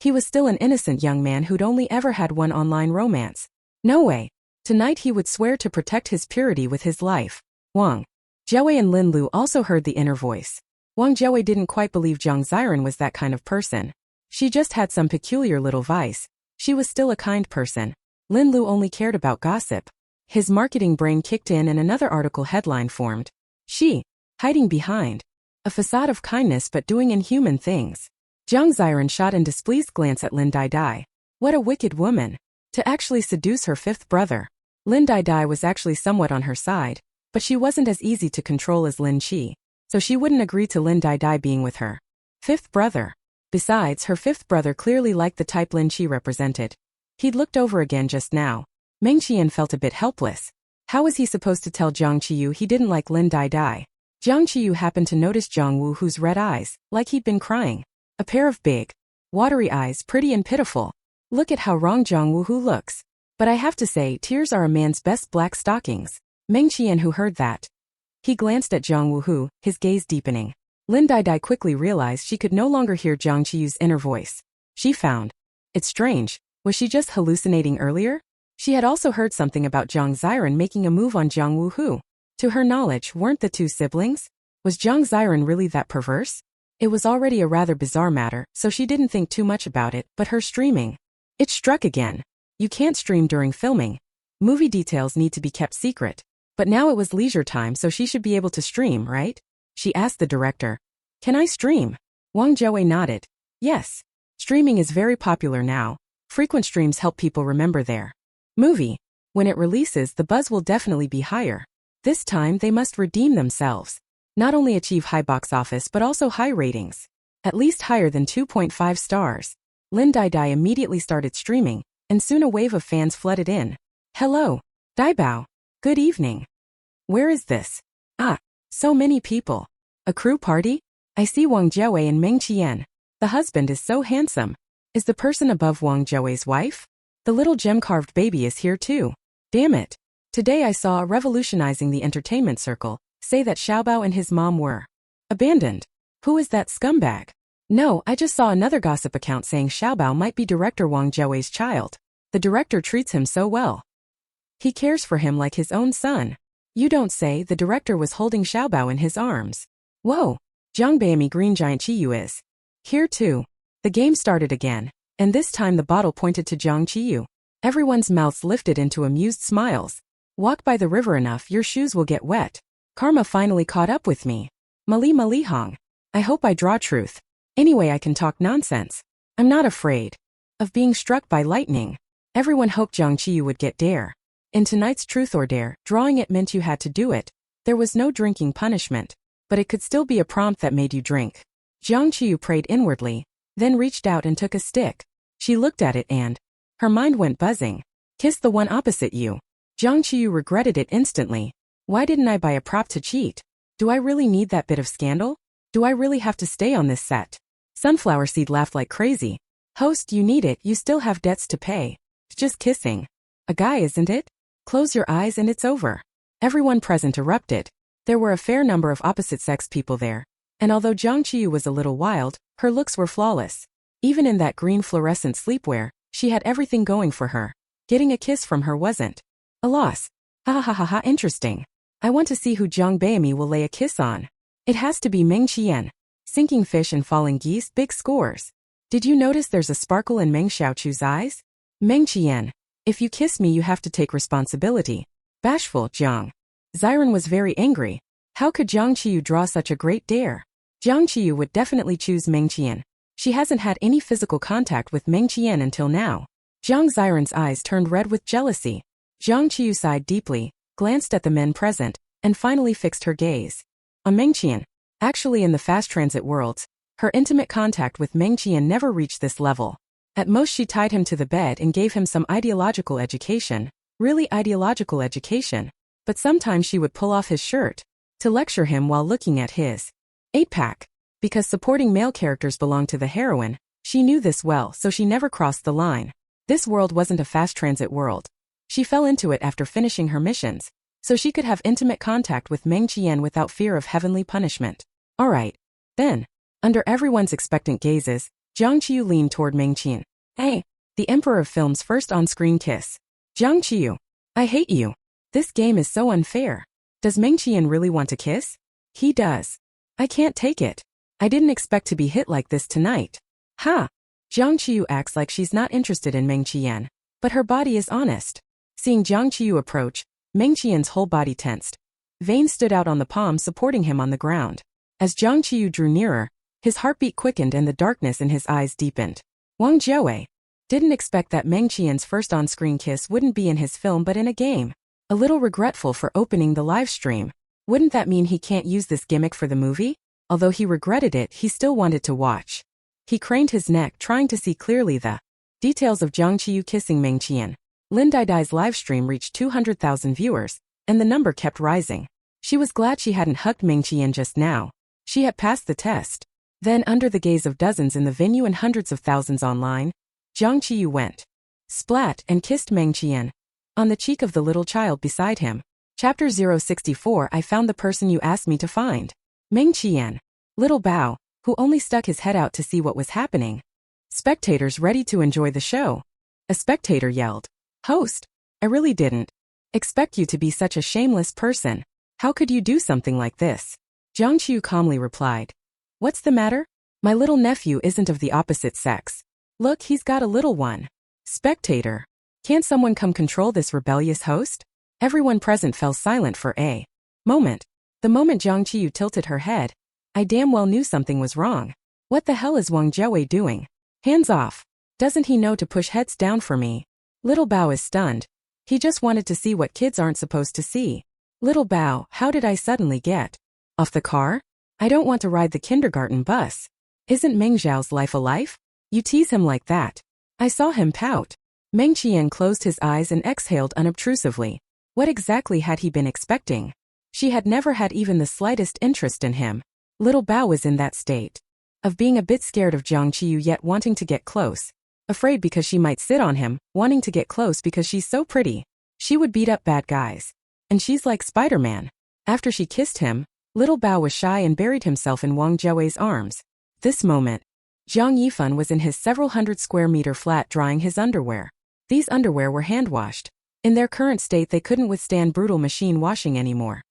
He was still an innocent young man who'd only ever had one online romance. No way. Tonight he would swear to protect his purity with his life. Wang Jiawei and Lin Lu also heard the inner voice. Wang Jiawei didn't quite believe Jiang Ziran was that kind of person. She just had some peculiar little vice. She was still a kind person. Lin Lu only cared about gossip. His marketing brain kicked in and another article headline formed. She, hiding behind a facade of kindness but doing inhuman things. Jiang Ziran shot a displeased glance at Lin Dai. What a wicked woman. To actually seduce her fifth brother. Lin Dai was actually somewhat on her side, but she wasn't as easy to control as Lin Qi, so she wouldn't agree to Lin Dai being with her fifth brother. Besides, her fifth brother clearly liked the type Lin Qi represented. He'd looked over again just now. Meng Qian felt a bit helpless. How was he supposed to tell Jiang Qiyu he didn't like Lin Dai? Jiang Qiyu happened to notice Jiang Wu Hu's red eyes, like he'd been crying. A pair of big, watery eyes, pretty and pitiful. Look at how wrong Jiang Wu Hu looks. But I have to say, tears are a man's best black stockings. Meng Qian who heard that. He glanced at Jiang Wu Hu, his gaze deepening. Lin Dai quickly realized she could no longer hear Jiang Qiyu's inner voice. She found it strange. Was she just hallucinating earlier? She had also heard something about Jiang Ziran making a move on Jiang Wu Hu. To her knowledge, weren't the two siblings? Was Jiang Ziran really that perverse? It was already a rather bizarre matter, so she didn't think too much about it, but her streaming. It struck again. You can't stream during filming. Movie details need to be kept secret. But now it was leisure time, so she should be able to stream, right? She asked the director. Can I stream? Wang Jiawei nodded. Yes. Streaming is very popular now. Frequent streams help people remember their movie. When it releases, the buzz will definitely be higher. This time they must redeem themselves. Not only achieve high box office but also high ratings. At least higher than 2.5 stars. Lin Dai immediately started streaming, and soon a wave of fans flooded in. Hello. Dai Bao. Good evening. Where is this? Ah, so many people. A crew party? I see Wang Jiawei and Meng Qian. The husband is so handsome. Is the person above Wang Jiawei's wife? The little gem-carved baby is here too. Damn it. Today I saw a revolutionizing the entertainment circle say that Xiaobao and his mom were abandoned. Who is that scumbag? No, I just saw another gossip account saying Xiaobao might be director Wang Jiawei's child. The director treats him so well. He cares for him like his own son. You don't say. The director was holding Xiaobao in his arms. Whoa. Jiangbeimi Green Giant Qiyu is here too. The game started again, and this time the bottle pointed to Jiang Qiyu. Everyone's mouths lifted into amused smiles. Walk by the river enough, your shoes will get wet. Karma finally caught up with me. Mali Mali Hong. I hope I draw truth. Anyway, I can talk nonsense. I'm not afraid of being struck by lightning. Everyone hoped Jiang Qiyu would get dare. In tonight's Truth or Dare, drawing it meant you had to do it. There was no drinking punishment, but it could still be a prompt that made you drink. Jiang Qiyu prayed inwardly, then reached out and took a stick. She looked at it and her mind went buzzing. Kiss the one opposite you. Jiang Qiyu regretted it instantly. Why didn't I buy a prop to cheat? Do I really need that bit of scandal? Do I really have to stay on this set? Sunflower Seed laughed like crazy. Host, you need it, you still have debts to pay. It's just kissing. A guy, isn't it? Close your eyes and it's over. Everyone present erupted. There were a fair number of opposite-sex people there, and although Jiang Qiyu was a little wild, her looks were flawless. Even in that green fluorescent sleepwear, she had everything going for her. Getting a kiss from her wasn't a loss. Ha ha ha ha, interesting. I want to see who Jiang Beimi will lay a kiss on. It has to be Meng Qian. Sinking fish and falling geese, big scores. Did you notice there's a sparkle in Meng Xiaochu's eyes? Meng Qian, if you kiss me you have to take responsibility. Bashful, Jiang Ziran was very angry. How could Jiang Qiyu draw such a great dare? Jiang Qiyu would definitely choose Meng Qian. She hasn't had any physical contact with Meng Qian until now. Jiang Ziran's eyes turned red with jealousy. Jiang Qiyu sighed deeply, glanced at the men present, and finally fixed her gaze on Meng Qian. Actually, in the fast transit worlds, her intimate contact with Meng Qian never reached this level. At most she tied him to the bed and gave him some ideological education. Really ideological education. But sometimes she would pull off his shirt to lecture him while looking at his 8-pack. Because supporting male characters belonged to the heroine, she knew this well, so she never crossed the line. This world wasn't a fast transit world. She fell into it after finishing her missions, so she could have intimate contact with Meng Qian without fear of heavenly punishment. Alright. Then, under everyone's expectant gazes, Jiang Qiyu leaned toward Meng Qian. Hey, the Emperor of Film's first on-screen kiss. Jiang Qiyu, I hate you. This game is so unfair. Does Meng Qian really want to kiss? He does. I can't take it. I didn't expect to be hit like this tonight. Ha! Jiang Qiyu acts like she's not interested in Meng Qian, but her body is honest. Seeing Jiang Qiyu approach, Meng Qian's whole body tensed. Veins stood out on the palm supporting him on the ground. As Jiang Qiyu drew nearer, his heartbeat quickened and the darkness in his eyes deepened. Wang Jiawei didn't expect that Meng Qian's first on-screen kiss wouldn't be in his film but in a game. A little regretful for opening the live stream. Wouldn't that mean he can't use this gimmick for the movie? Although he regretted it, he still wanted to watch. He craned his neck trying to see clearly the details of Jiang Qiyu kissing Meng Qian. Lin Daidai's live stream reached 200,000 viewers, and the number kept rising. She was glad she hadn't hugged Meng Qian just now. She had passed the test. Then, under the gaze of dozens in the venue and hundreds of thousands online, Jiang Qiyu went splat and kissed Meng Qian on the cheek of the little child beside him. Chapter 064. I found the person you asked me to find. Meng Qian. Little Bao, who only stuck his head out to see what was happening. Spectators ready to enjoy the show. A spectator yelled. Host, I really didn't expect you to be such a shameless person. How could you do something like this? Jiang Qiyu calmly replied. What's the matter? My little nephew isn't of the opposite sex. Look, he's got a little one. Spectator. Can't someone come control this rebellious host? Everyone present fell silent for a moment. The moment Jiang Qiyu tilted her head, I damn well knew something was wrong. What the hell is Wang Jiawei doing? Hands off. Doesn't he know to push heads down for me? Little Bao is stunned. He just wanted to see what kids aren't supposed to see. Little Bao, how did I suddenly get off the car? I don't want to ride the kindergarten bus. Isn't Meng Zhao's life a life? You tease him like that. I saw him pout. Meng Qian closed his eyes and exhaled unobtrusively. What exactly had he been expecting? She had never had even the slightest interest in him. Little Bao was in that state of being a bit scared of Jiang Qiyu yet wanting to get close. Afraid because she might sit on him, wanting to get close because she's so pretty. She would beat up bad guys. And she's like Spider-Man. After she kissed him, Little Bao was shy and buried himself in Wang Jiawei's arms. This moment, Jiang Yifan was in his several hundred square meter flat drying his underwear. These underwear were hand-washed. In their current state they couldn't withstand brutal machine washing anymore.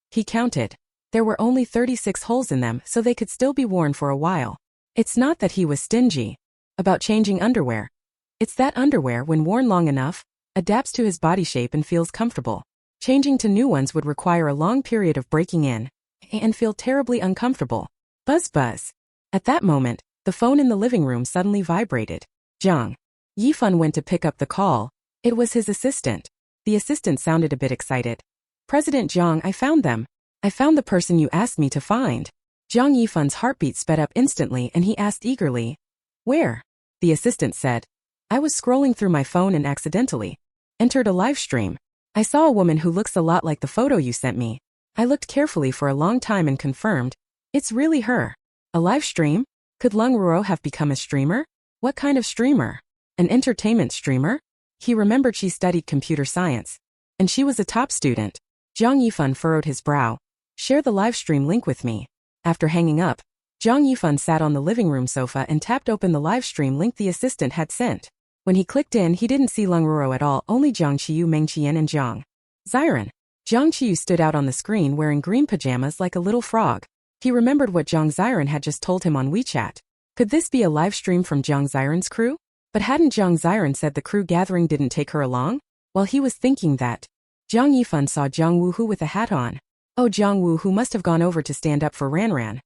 He counted. There were only 36 holes in them, so they could still be worn for a while. It's not that he was stingy about changing underwear. It's that underwear, when worn long enough, adapts to his body shape and feels comfortable. Changing to new ones would require a long period of breaking in and feel terribly uncomfortable. Buzz buzz. At that moment, the phone in the living room suddenly vibrated. Jiang Yifan went to pick up the call. It was his assistant. The assistant sounded a bit excited. President Jiang, I found them. I found the person you asked me to find. Jiang Yifan's heartbeat sped up instantly and he asked eagerly. Where? The assistant said. I was scrolling through my phone and accidentally entered a live stream. I saw a woman who looks a lot like the photo you sent me. I looked carefully for a long time and confirmed. It's really her. A live stream? Could Lung Ruo have become a streamer? What kind of streamer? An entertainment streamer? He remembered she studied computer science. And she was a top student. Jiang Yifan furrowed his brow. Share the live stream link with me. After hanging up, Jiang Yifan sat on the living room sofa and tapped open the live stream link the assistant had sent. When he clicked in, he didn't see Lung Ruo at all, only Jiang Qiyu, Meng Qian and Jiang Ziran. Jiang Qiyu stood out on the screen wearing green pajamas like a little frog. He remembered what Jiang Ziran had just told him on WeChat. Could this be a live stream from Jiang Ziran's crew? But hadn't Jiang Ziran said the crew gathering didn't take her along? While he was thinking that, Jiang Yifan saw Jiang Wuhu with a hat on. Oh, Jiang Wuhu must have gone over to stand up for Ranran.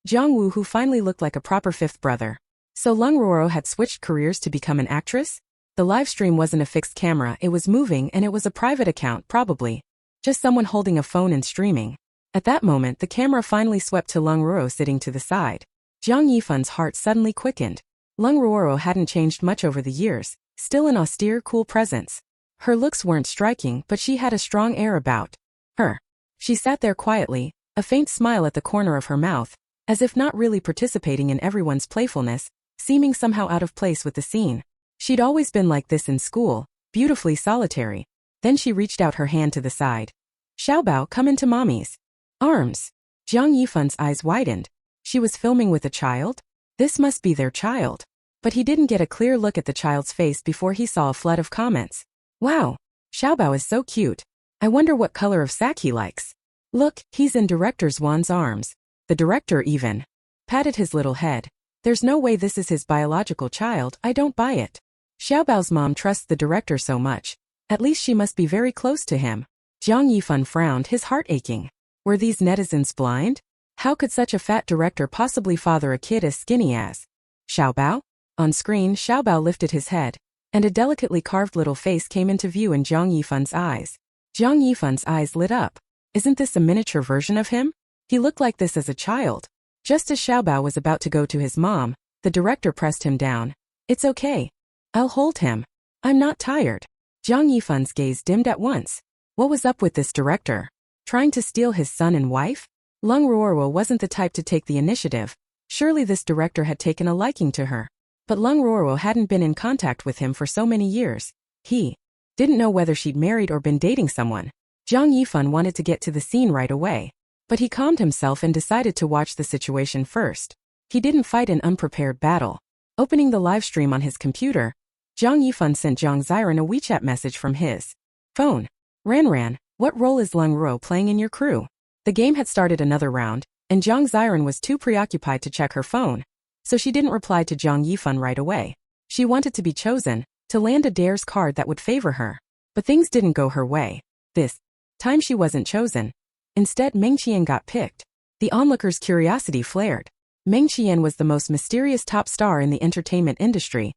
Jiang Wuhu finally looked like a proper fifth brother. So Lung Ruo had switched careers to become an actress? The live stream wasn't a fixed camera, it was moving, and it was a private account, probably. Just someone holding a phone and streaming. At that moment, the camera finally swept to Lung Ruo sitting to the side. Jiang Yifan's heart suddenly quickened. Lung Ruo hadn't changed much over the years, still an austere, cool presence. Her looks weren't striking, but she had a strong air about her. She sat there quietly, a faint smile at the corner of her mouth, as if not really participating in everyone's playfulness, seeming somehow out of place with the scene. She'd always been like this in school, beautifully solitary. Then she reached out her hand to the side. Xiaobao, come into mommy's arms. Jiang Yifan's eyes widened. She was filming with a child? This must be their child. But he didn't get a clear look at the child's face before he saw a flood of comments. Wow, Xiaobao is so cute. I wonder what color of sack he likes. Look, he's in Director Zhuan's arms. The director even patted his little head. There's no way this is his biological child, I don't buy it. Xiaobao's mom trusts the director so much. At least she must be very close to him. Jiang Yifan frowned, his heart aching. Were these netizens blind? How could such a fat director possibly father a kid as skinny as Xiaobao? On screen, Xiaobao lifted his head, and a delicately carved little face came into view in Jiang Yifan's eyes. Jiang Yifan's eyes lit up. Isn't this a miniature version of him? He looked like this as a child. Just as Xiaobao was about to go to his mom, the director pressed him down. It's okay. I'll hold him. I'm not tired. Jiang Yifan's gaze dimmed at once. What was up with this director? Trying to steal his son and wife? Lung Ruo wasn't the type to take the initiative. Surely this director had taken a liking to her. But Lung Ruo hadn't been in contact with him for so many years. He didn't know whether she'd married or been dating someone. Jiang Yifan wanted to get to the scene right away. But he calmed himself and decided to watch the situation first. He didn't fight an unprepared battle. Opening the live stream on his computer, Jiang Yifan sent Jiang Ziran a WeChat message from his phone. Ranran, what role is Lung Ruo playing in your crew? The game had started another round, and Jiang Ziran was too preoccupied to check her phone. So she didn't reply to Jiang Yifan right away. She wanted to be chosen, to land a dare's card that would favor her. But things didn't go her way. This time she wasn't chosen. Instead, Meng Qian got picked. The onlookers' curiosity flared. Meng Qian was the most mysterious top star in the entertainment industry.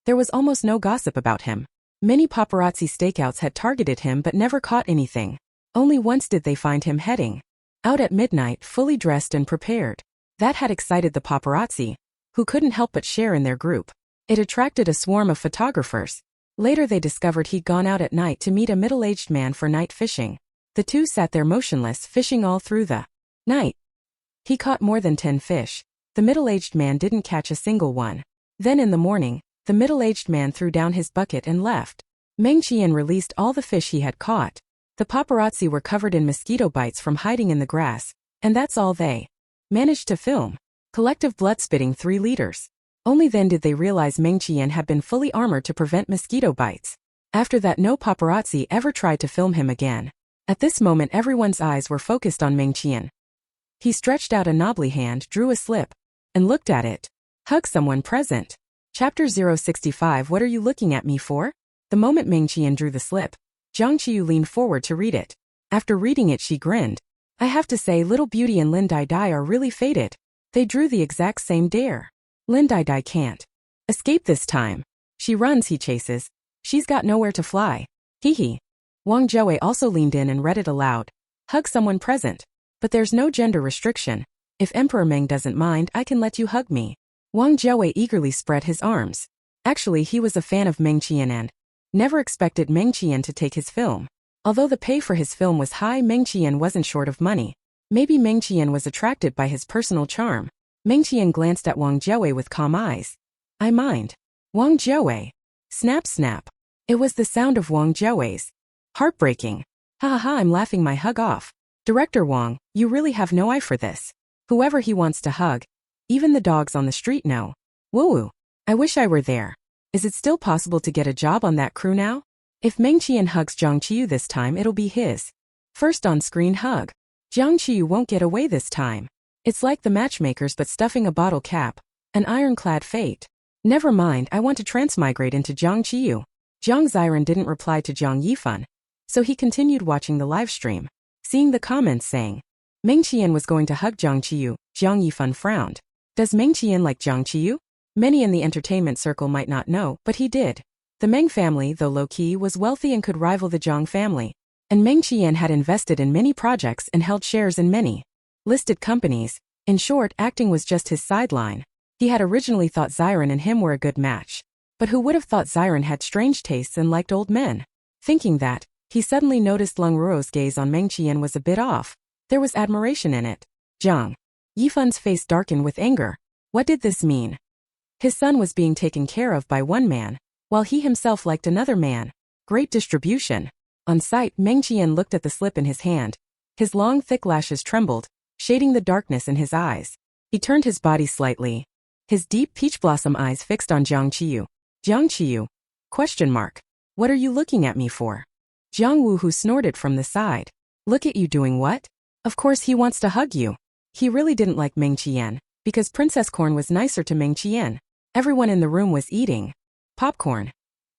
There was almost no gossip about him. Many paparazzi stakeouts had targeted him but never caught anything. Only once did they find him heading out at midnight, fully dressed and prepared. That had excited the paparazzi, who couldn't help but share in their group. It attracted a swarm of photographers. Later they discovered he'd gone out at night to meet a middle-aged man for night fishing. The two sat there motionless, fishing all through the night. He caught more than 10 fish. The middle-aged man didn't catch a single one. Then in the morning, the middle-aged man threw down his bucket and left. Meng Qian released all the fish he had caught. The paparazzi were covered in mosquito bites from hiding in the grass, and that's all they managed to film. Collective blood spitting 3 liters. Only then did they realize Meng Qian had been fully armored to prevent mosquito bites. After that, no paparazzi ever tried to film him again. At this moment, everyone's eyes were focused on Meng Qian. He stretched out a knobbly hand, drew a slip, and looked at it. Hug someone present. Chapter 065. What are you looking at me for? The moment Meng Qian drew the slip, Jiang Qiyu leaned forward to read it. After reading it, she grinned. I have to say, Little Beauty and Lin Dai Dai are really fated. They drew the exact same dare. Lin Dai Dai can't escape this time. She runs, he chases. She's got nowhere to fly. Hee hee. Wang Zhouwei also leaned in and read it aloud. Hug someone present. But there's no gender restriction. If Emperor Meng doesn't mind, I can let you hug me. Wang Zhouwei eagerly spread his arms. Actually, he was a fan of Meng Qian and never expected Meng Qian to take his film. Although the pay for his film was high, Meng Qian wasn't short of money. Maybe Meng Qian was attracted by his personal charm. Meng Qian glanced at Wang Jiawei with calm eyes. I mind. Wang Jiawei. Snap snap. It was the sound of Wang Jiawei's. Heartbreaking. Ha ha ha, I'm laughing my hug off. Director Wang, you really have no eye for this. Whoever he wants to hug. Even the dogs on the street know. Woo-woo. I wish I were there. Is it still possible to get a job on that crew now? If Meng Qian hugs Jiang Qiyu this time, it'll be his first on-screen hug. Jiang Qiyu won't get away this time. It's like the matchmakers but stuffing a bottle cap. An ironclad fate. Never mind, I want to transmigrate into Jiang Qiyu. Jiang Ziran didn't reply to Jiang Yifan, so he continued watching the live stream. Seeing the comments saying, Meng Qian was going to hug Jiang Qiyu, Jiang Yifan frowned. Does Meng Qian like Jiang Qiyu? Many in the entertainment circle might not know, but he did. The Meng family, though low-key, was wealthy and could rival the Jiang family. And Meng Qian had invested in many projects and held shares in many listed companies. In short, acting was just his sideline. He had originally thought Ziran and him were a good match. But who would have thought Ziran had strange tastes and liked old men? Thinking that, he suddenly noticed Leng Ruo's gaze on Meng Qian was a bit off. There was admiration in it. Jiang Yifan's face darkened with anger. What did this mean? His son was being taken care of by one man, while he himself liked another man. Great distribution. On sight, Meng Qian looked at the slip in his hand. His long, thick lashes trembled, shading the darkness in his eyes. He turned his body slightly. His deep peach blossom eyes fixed on Jiang Qiyu. Jiang Qiyu? Question mark. What are you looking at me for? Jiang Wuhu snorted from the side. Look at you doing what? Of course he wants to hug you. He really didn't like Meng Qian, because Princess Corn was nicer to Meng Qian. Everyone in the room was eating popcorn.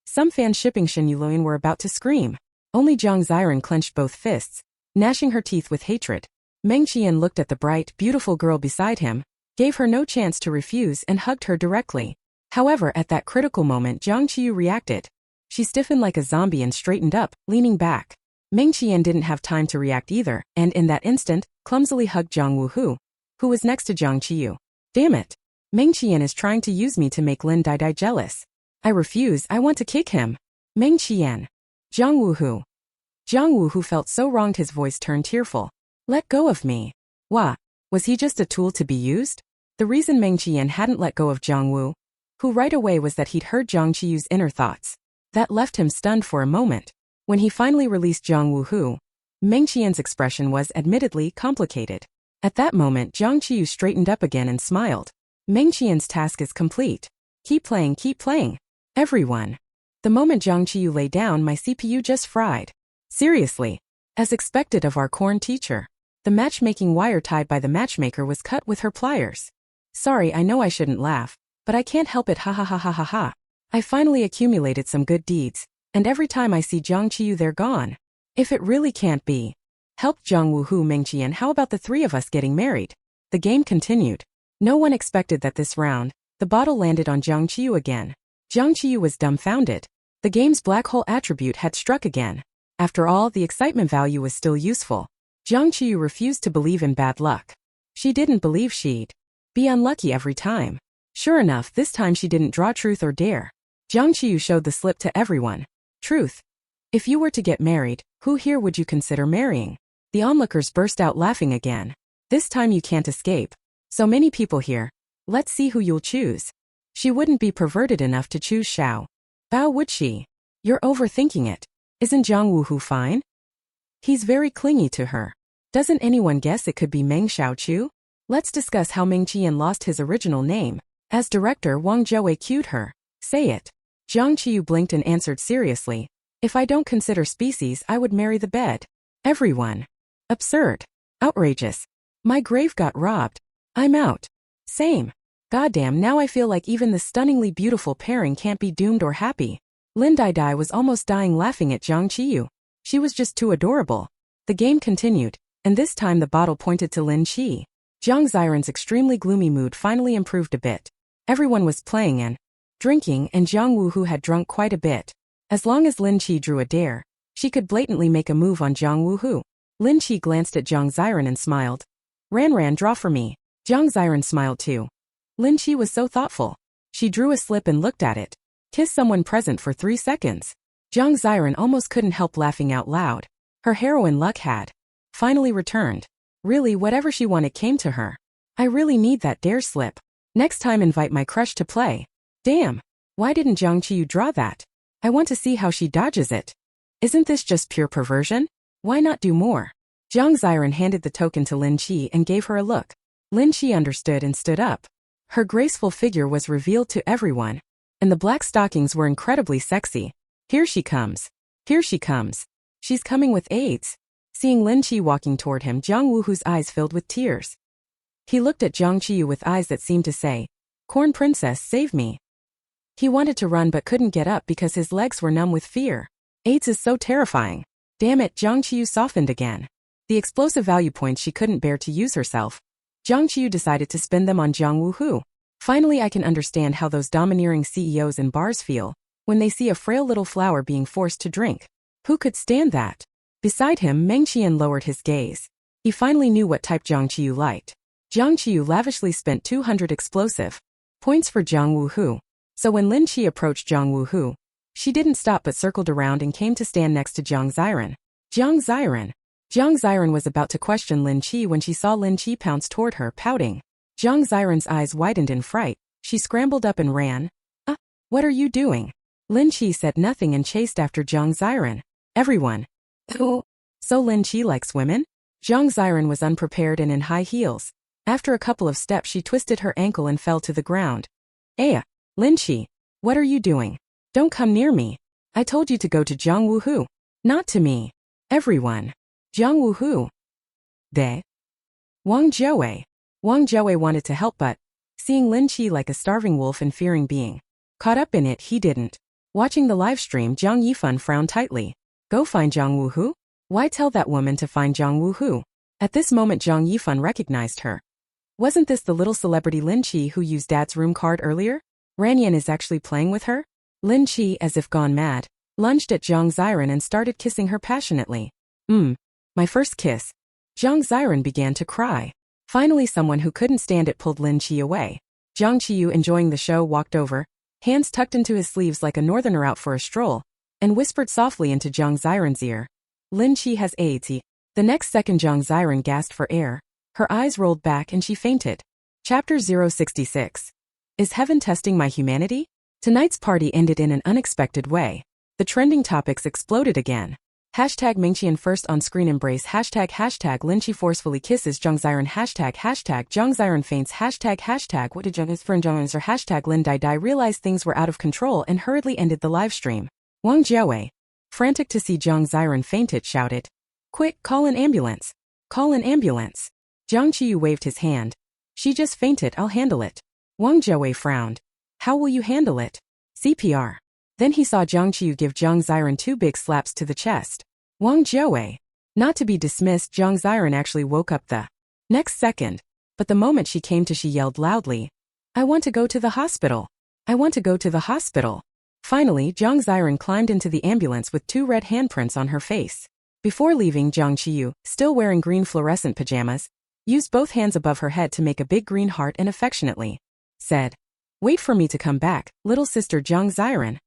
Some fans shipping Shen Yuloyan were about to scream. Only Jiang Ziran clenched both fists, gnashing her teeth with hatred. Meng Qian looked at the bright, beautiful girl beside him, gave her no chance to refuse and hugged her directly. However, at that critical moment, Jiang Qiyu reacted. She stiffened like a zombie and straightened up, leaning back. Meng Qian didn't have time to react either, and in that instant, clumsily hugged Jiang Wuhu, who was next to Jiang Qiyu. Damn it! Meng Qian is trying to use me to make Lin Dai jealous. I refuse, I want to kick him. Meng Qian. Jiang Wuhu. Jiang Wuhu felt so wronged his voice turned tearful. Let go of me. Wah, was he just a tool to be used? The reason Meng Qian hadn't let go of Jiang Wu, who right away, was that he'd heard Jiang Qiyu's inner thoughts. That left him stunned for a moment. When he finally released Jiang Wuhu, Meng Qian's expression was admittedly complicated. At that moment, Jiang Qiyu straightened up again and smiled. Meng Qian's task is complete. Keep playing, everyone. The moment Jiang Qiyu lay down, my CPU just fried. Seriously. As expected of our corn teacher. The matchmaking wire tied by the matchmaker was cut with her pliers. Sorry, I know I shouldn't laugh, but I can't help it, ha ha ha ha ha ha. I finally accumulated some good deeds, and every time I see Jiang Qiyu they're gone. If it really can't be. Helped Jiang Wuhu. Meng Qian, how about the three of us getting married? The game continued. No one expected that this round, the bottle landed on Jiang Qiyu again. Jiang Qiyu was dumbfounded. The game's black hole attribute had struck again. After all, the excitement value was still useful. Jiang Qiyu refused to believe in bad luck. She didn't believe she'd be unlucky every time. Sure enough, this time she didn't draw truth or dare. Jiang Qiyu showed the slip to everyone. Truth. If you were to get married, who here would you consider marrying? The onlookers burst out laughing again. This time you can't escape. So many people here. Let's see who you'll choose. She wouldn't be perverted enough to choose Xiao Bao, would she? You're overthinking it. Isn't Jiang Wuhu fine? He's very clingy to her. Doesn't anyone guess it could be Meng Xiaochu? Let's discuss how Meng Qian lost his original name. As director, Wang Jiawei cued her. Say it. Jiang Qiyu blinked and answered seriously. If I don't consider species, I would marry the bed. Everyone. Absurd. Outrageous. My grave got robbed. I'm out. Same. Goddamn, now I feel like even the stunningly beautiful pairing can't be doomed or happy. Lin Dai was almost dying laughing at Jiang Qiyu. She was just too adorable. The game continued, and this time the bottle pointed to Lin Qi. Jiang Ziran's extremely gloomy mood finally improved a bit. Everyone was playing and drinking, and Jiang Wuhu had drunk quite a bit. As long as Lin Qi drew a dare, she could blatantly make a move on Jiang Wuhu. Lin Qi glanced at Jiang Ziran and smiled. Ran, draw for me. Jiang Ziran smiled too. Lin Qi was so thoughtful. She drew a slip and looked at it. Kiss someone present for 3 seconds. Jiang Ziran almost couldn't help laughing out loud. Her heroine luck had finally returned. Really, whatever she wanted came to her. I really need that dare slip. Next time invite my crush to play. Damn. Why didn't Jiang Qiyu draw that? I want to see how she dodges it. Isn't this just pure perversion? Why not do more? Jiang Ziran handed the token to Lin Qi and gave her a look. Lin Qi understood and stood up. Her graceful figure was revealed to everyone. And the black stockings were incredibly sexy. Here she comes. Here she comes. She's coming with AIDS. Seeing Lin Qi walking toward him, Jiang Wuhu's eyes filled with tears. He looked at Jiang Qiyu with eyes that seemed to say, "Corn princess, save me." He wanted to run but couldn't get up because his legs were numb with fear. AIDS is so terrifying. Damn it, Jiang Qiyu softened again. The explosive value points she couldn't bear to use herself. Jiang Qiyu decided to spend them on Jiang Wuhu. Finally, I can understand how those domineering CEOs in bars feel when they see a frail little flower being forced to drink. Who could stand that? Beside him, Meng Qian lowered his gaze. He finally knew what type Jiang Qiyu liked. Jiang Qiyu lavishly spent 200 explosive points for Jiang Wuhu. So when Lin Qi approached Jiang Wuhu, she didn't stop but circled around and came to stand next to Jiang Ziran. Jiang Ziran. Jiang Ziran was about to question Lin Qi when she saw Lin Qi pounce toward her, pouting. Jiang Ziran's eyes widened in fright. She scrambled up and ran. What are you doing? Lin Qi said nothing and chased after Jiang Ziran. Everyone. Oh. So Lin Qi likes women? Jiang Ziran was unprepared and in high heels. After a couple of steps she twisted her ankle and fell to the ground. Lin Qi. What are you doing? Don't come near me. I told you to go to Jiang Wuhu. Not to me. Everyone. Jiang Wuhu. Wang Jiawei. Wang Jiawei wanted to help but, seeing Lin Qi like a starving wolf and fearing being caught up in it, he didn't. Watching the live stream, Jiang Yifan frowned tightly. Go find Jiang Wuhu? Why tell that woman to find Jiang Wuhu? At this moment Jiang Yifan recognized her. Wasn't this the little celebrity Lin Qi who used Dad's room card earlier? Ranyan is actually playing with her? Lin Qi, as if gone mad, lunged at Jiang Ziran and started kissing her passionately. My first kiss. Jiang Ziran began to cry. Finally someone who couldn't stand it pulled Lin Qi away. Jiang Qiyu, enjoying the show, walked over, hands tucked into his sleeves like a northerner out for a stroll, and whispered softly into Jiang Ziran's ear. Lin Qi has AIDS. The next second Jiang Ziran gasped for air. Her eyes rolled back and she fainted. Chapter 066. Is heaven testing my humanity? Tonight's party ended in an unexpected way. The trending topics exploded again. Hashtag Mingqian first on screen embrace. Hashtag Lin Qi forcefully kisses Jiang Ziran. Hashtag Jiang Ziran faints. Hashtag what did Jiang is for Jiang answer. Hashtag Lin Dai realized things were out of control and hurriedly ended the live stream. Wang Jiawei, frantic to see Jiang Ziran fainted, shouted, "Quick, call an ambulance. Call an ambulance." Jiang Qiyu waved his hand. She just fainted, I'll handle it. Wang Jiawei frowned. How will you handle it? CPR. Then he saw Jiang Qiyu give Jiang Ziran 2 big slaps to the chest. Wang Jiawei. Not to be dismissed, Jiang Ziran actually woke up the next second. But the moment she came to, she yelled loudly, "I want to go to the hospital. I want to go to the hospital." Finally, Jiang Ziran climbed into the ambulance with 2 red handprints on her face. Before leaving, Jiang Qiyu, still wearing green fluorescent pajamas, used both hands above her head to make a big green heart and affectionately said, "Wait for me to come back, little sister Jiang Ziran."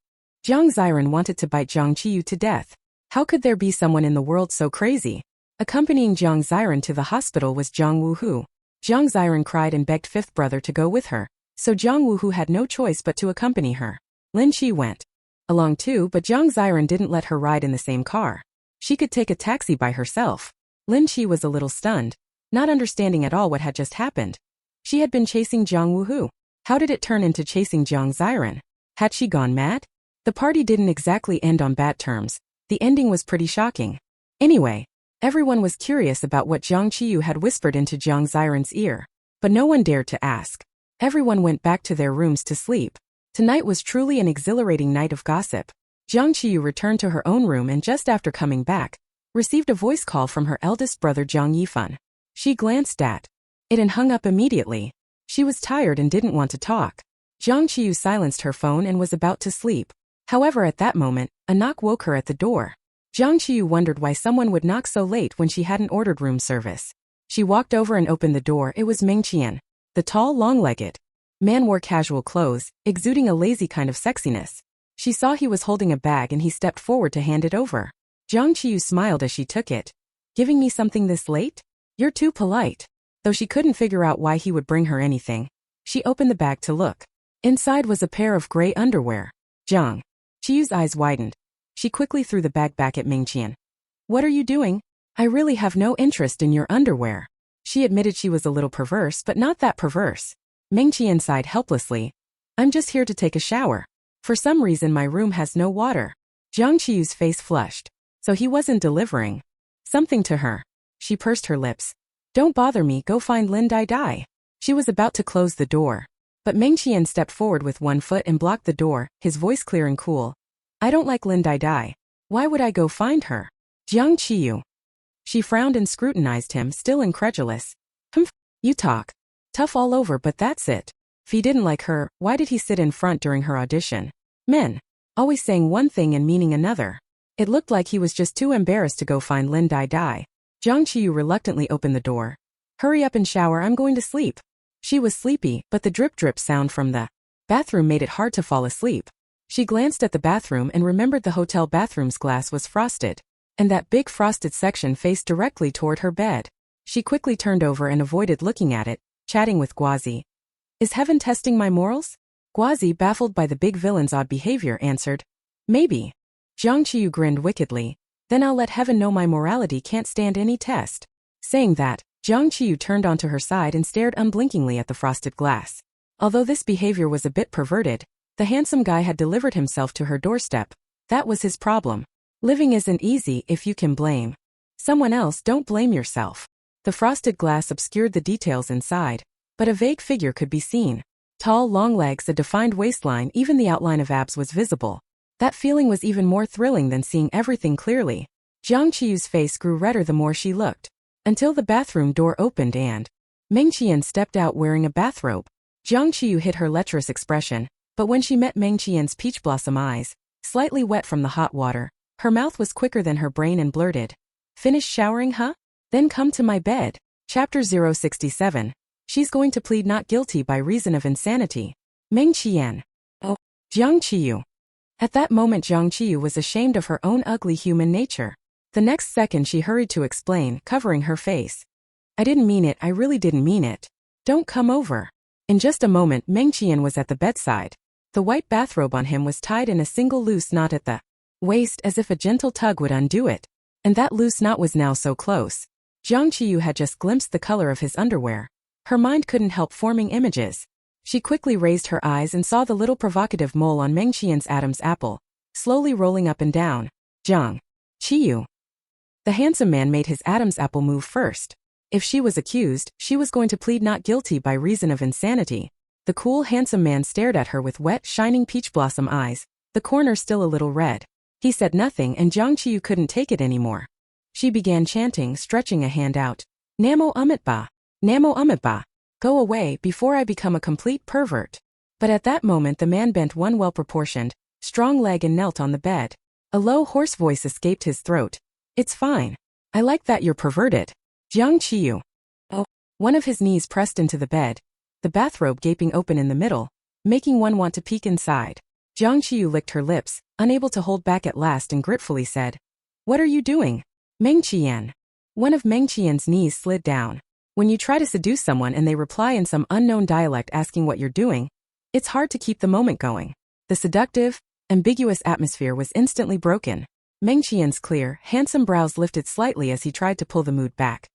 Jiang Ziran wanted to bite Jiang Qiyu to death. How could there be someone in the world so crazy? Accompanying Jiang Ziran to the hospital was Jiang Wuhu. Jiang Ziran cried and begged fifth brother to go with her, so Jiang Wuhu had no choice but to accompany her. Lin Qi went along too, but Jiang Ziran didn't let her ride in the same car. She could take a taxi by herself. Lin Qi was a little stunned, not understanding at all what had just happened. She had been chasing Jiang Wuhu. How did it turn into chasing Jiang Ziran? Had she gone mad? The party didn't exactly end on bad terms. The ending was pretty shocking. Anyway, everyone was curious about what Jiang Qiyu had whispered into Jiang Ziran's ear, but no one dared to ask. Everyone went back to their rooms to sleep. Tonight was truly an exhilarating night of gossip. Jiang Qiyu returned to her own room and just after coming back, received a voice call from her eldest brother Jiang Yifan. She glanced at it and hung up immediately. She was tired and didn't want to talk. Jiang Qiyu silenced her phone and was about to sleep. However, at that moment, a knock woke her at the door. Jiang Qiyu wondered why someone would knock so late when she hadn't ordered room service. She walked over and opened the door. It was Meng Qian. The tall, long-legged man wore casual clothes, exuding a lazy kind of sexiness. She saw he was holding a bag and he stepped forward to hand it over. Jiang Qiyu smiled as she took it. Giving me something this late? You're too polite. Though she couldn't figure out why he would bring her anything, she opened the bag to look. Inside was a pair of gray underwear. Jiang Qiyu's eyes widened. She quickly threw the bag back at Mingqian. What are you doing? I really have no interest in your underwear. She admitted she was a little perverse, but not that perverse. Mingqian sighed helplessly. I'm just here to take a shower. For some reason my room has no water. Jiang Qiyu's face flushed. So he wasn't delivering something to her. She pursed her lips. Don't bother me, go find Lin Dai Dai. She was about to close the door. But Mingqian stepped forward with one foot and blocked the door, his voice clear and cool. I don't like Lin Dai Dai. Why would I go find her? Jiang Qiyu. She frowned and scrutinized him, still incredulous. You talk tough all over, but that's it. If he didn't like her, why did he sit in front during her audition? Men. Always saying one thing and meaning another. It looked like he was just too embarrassed to go find Lin Dai Dai. Jiang Qiyu reluctantly opened the door. Hurry up and shower, I'm going to sleep. She was sleepy, but the drip-drip sound from the bathroom made it hard to fall asleep. She glanced at the bathroom and remembered the hotel bathroom's glass was frosted, and that big frosted section faced directly toward her bed. She quickly turned over and avoided looking at it, chatting with Guazi. Is heaven testing my morals? Guazi, baffled by the big villain's odd behavior, answered. Maybe. Jiang Qiyu grinned wickedly. Then I'll let heaven know my morality can't stand any test. Saying that, Jiang Qiyu turned onto her side and stared unblinkingly at the frosted glass. Although this behavior was a bit perverted, the handsome guy had delivered himself to her doorstep. That was his problem. Living isn't easy if you can blame someone else, don't blame yourself. The frosted glass obscured the details inside, but a vague figure could be seen. Tall, long legs, a defined waistline, even the outline of abs was visible. That feeling was even more thrilling than seeing everything clearly. Jiang Qiyu's face grew redder the more she looked, until the bathroom door opened and Mingqian stepped out wearing a bathrobe. Jiang Qiyu hid her lecherous expression, but when she met Mingqian's peach blossom eyes, slightly wet from the hot water, her mouth was quicker than her brain and blurted. Finished showering, huh? Then come to my bed. Chapter 067. She's going to plead not guilty by reason of insanity. Mingqian. Oh. Jiang Qiyu. At that moment Jiang Qiyu was ashamed of her own ugly human nature. The next second she hurried to explain, covering her face. I didn't mean it, I really didn't mean it. Don't come over. In just a moment Mingqian was at the bedside. The white bathrobe on him was tied in a single loose knot at the waist as if a gentle tug would undo it. And that loose knot was now so close. Jiang Qiyu had just glimpsed the color of his underwear. Her mind couldn't help forming images. She quickly raised her eyes and saw the little provocative mole on Mingqian's Adam's apple, slowly rolling up and down. Jiang Qiyu. The handsome man made his Adam's apple move first. If she was accused, she was going to plead not guilty by reason of insanity. The cool, handsome man stared at her with wet, shining peach blossom eyes, the corner still a little red. He said nothing and Jiang Qiyu couldn't take it anymore. She began chanting, stretching a hand out. Namo Amitba. Namo Amitba. Go away before I become a complete pervert. But at that moment the man bent one well-proportioned, strong leg and knelt on the bed. A low, hoarse voice escaped his throat. It's fine. I like that you're perverted. Jiang Qiyu. Oh. One of his knees pressed into the bed, the bathrobe gaping open in the middle, making one want to peek inside. Jiang Qiyu licked her lips, unable to hold back at last, and gratefully said, What are you doing? Mingqian. One of Mingqian's knees slid down. When you try to seduce someone and they reply in some unknown dialect asking what you're doing, it's hard to keep the moment going. The seductive, ambiguous atmosphere was instantly broken. Mingqian's clear, handsome brows lifted slightly as he tried to pull the mood back.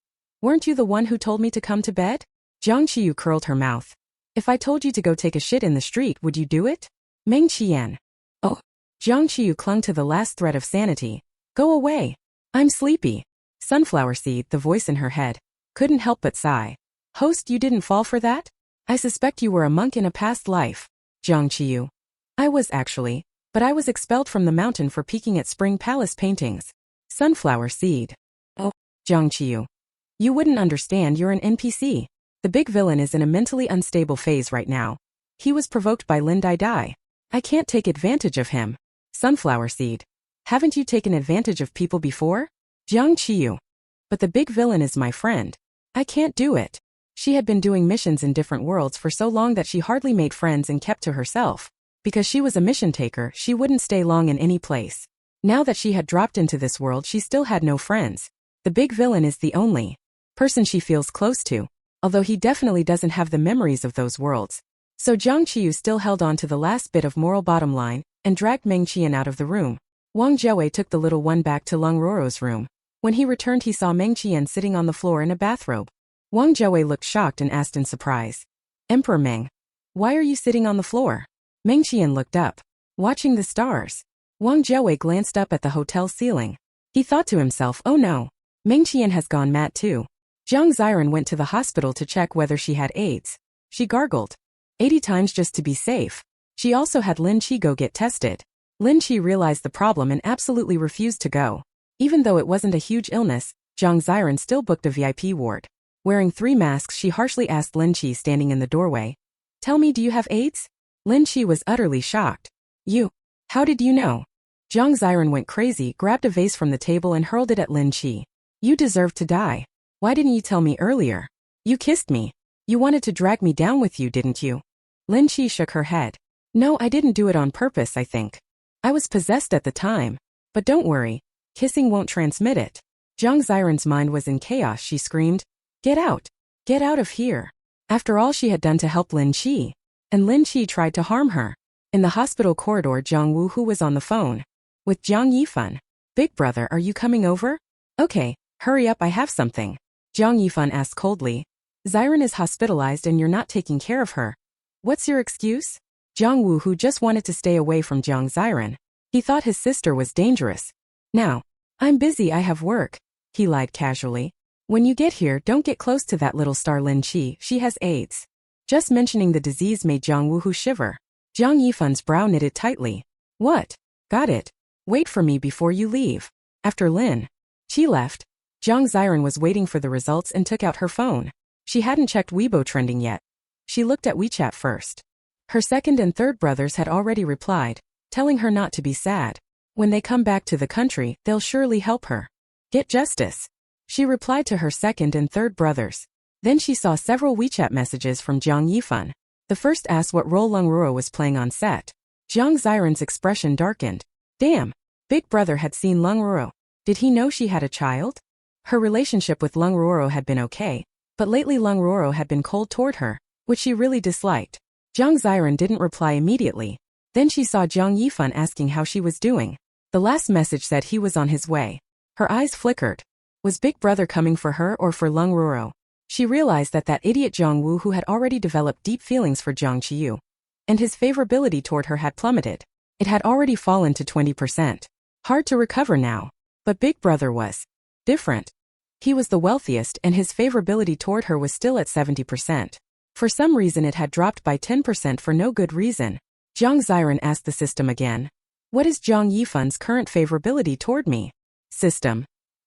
Weren't you the one who told me to come to bed? Jiang Qiyu curled her mouth. If I told you to go take a shit in the street, would you do it? Mingqian. Oh. Jiang Qiyu clung to the last thread of sanity. Go away. I'm sleepy. Sunflower seed, the voice in her head, couldn't help but sigh. Host, you didn't fall for that? I suspect you were a monk in a past life. Jiang Qiyu. I was actually, but I was expelled from the mountain for peeking at Spring Palace paintings. Sunflower seed. Oh. Jiang Qiyu. You wouldn't understand, you're an NPC. The big villain is in a mentally unstable phase right now. He was provoked by Lin Dai Dai. I can't take advantage of him. Sunflower seed. Haven't you taken advantage of people before? Jiang Qiyu. But the big villain is my friend. I can't do it. She had been doing missions in different worlds for so long that she hardly made friends and kept to herself. Because she was a mission taker, she wouldn't stay long in any place. Now that she had dropped into this world, she still had no friends. The big villain is the only person she feels close to, although he definitely doesn't have the memories of those worlds. So Jiang Qiyu still held on to the last bit of moral bottom line and dragged Meng Qian out of the room. Wang Jiawei took the little one back to Lung Ruo's room. When he returned, he saw Meng Qian sitting on the floor in a bathrobe. Wang Jiawei looked shocked and asked in surprise, "Emperor Meng, why are you sitting on the floor?" Meng Qian looked up, watching the stars. Wang Jiawei glanced up at the hotel ceiling. He thought to himself, oh no, Meng Qian has gone mad too. Jiang Ziran went to the hospital to check whether she had AIDS. She gargled 80 times just to be safe. She also had Lin Qi go get tested. Lin Qi realized the problem and absolutely refused to go. Even though it wasn't a huge illness, Jiang Ziran still booked a VIP ward. Wearing 3 masks, she harshly asked Lin Qi standing in the doorway, "Tell me, do you have AIDS?" Lin Qi was utterly shocked. "You? How did you know?" Jiang Ziran went crazy, grabbed a vase from the table and hurled it at Lin Qi. "You deserve to die. Why didn't you tell me earlier? You kissed me. You wanted to drag me down with you, didn't you?" Lin Qi shook her head. "No, I didn't do it on purpose, I think. I was possessed at the time. But don't worry, kissing won't transmit it." Jiang Ziran's mind was in chaos. She screamed, "Get out! Get out of here!" After all she had done to help Lin Qi. And Lin Qi tried to harm her. In the hospital corridor, Jiang Wuhu was on the phone with Jiang Yifan. "Big brother, are you coming over?" "Okay, hurry up, I have something." Jiang Yifan asked coldly. "Ziran is hospitalized and you're not taking care of her. What's your excuse?" Jiang Wuhu just wanted to stay away from Jiang Ziran. He thought his sister was dangerous. "Now, I'm busy, I have work," he lied casually. "When you get here, don't get close to that little star Lin Qi, she has AIDS." Just mentioning the disease made Jiang Wuhu shiver. Jiang Yifan's brow knitted tightly. "What? Got it. Wait for me before you leave." After Lin Qi left, Jiang Ziran was waiting for the results and took out her phone. She hadn't checked Weibo trending yet. She looked at WeChat first. Her second and third brothers had already replied, telling her not to be sad. When they come back to the country, they'll surely help her get justice. She replied to her second and third brothers. Then she saw several WeChat messages from Jiang Yifan. The first asked what role Lung Ruo was playing on set. Jiang Ziran's expression darkened. Damn, Big Brother had seen Lung Ruo. Did he know she had a child? Her relationship with Lung Ruo had been okay, but lately Lung Ruo had been cold toward her, which she really disliked. Jiang Ziran didn't reply immediately. Then she saw Jiang Yifan asking how she was doing. The last message said he was on his way. Her eyes flickered. Was Big Brother coming for her or for Lung Ruo? She realized that idiot Jiang Wu who had already developed deep feelings for Jiang Qiyu, and his favorability toward her had plummeted. It had already fallen to 20%. Hard to recover now. But Big Brother was different. He was the wealthiest and his favorability toward her was still at 70%. For some reason it had dropped by 10% for no good reason. Jiang Ziran asked the system again. What is Jiang Yifan's current favorability toward me? System.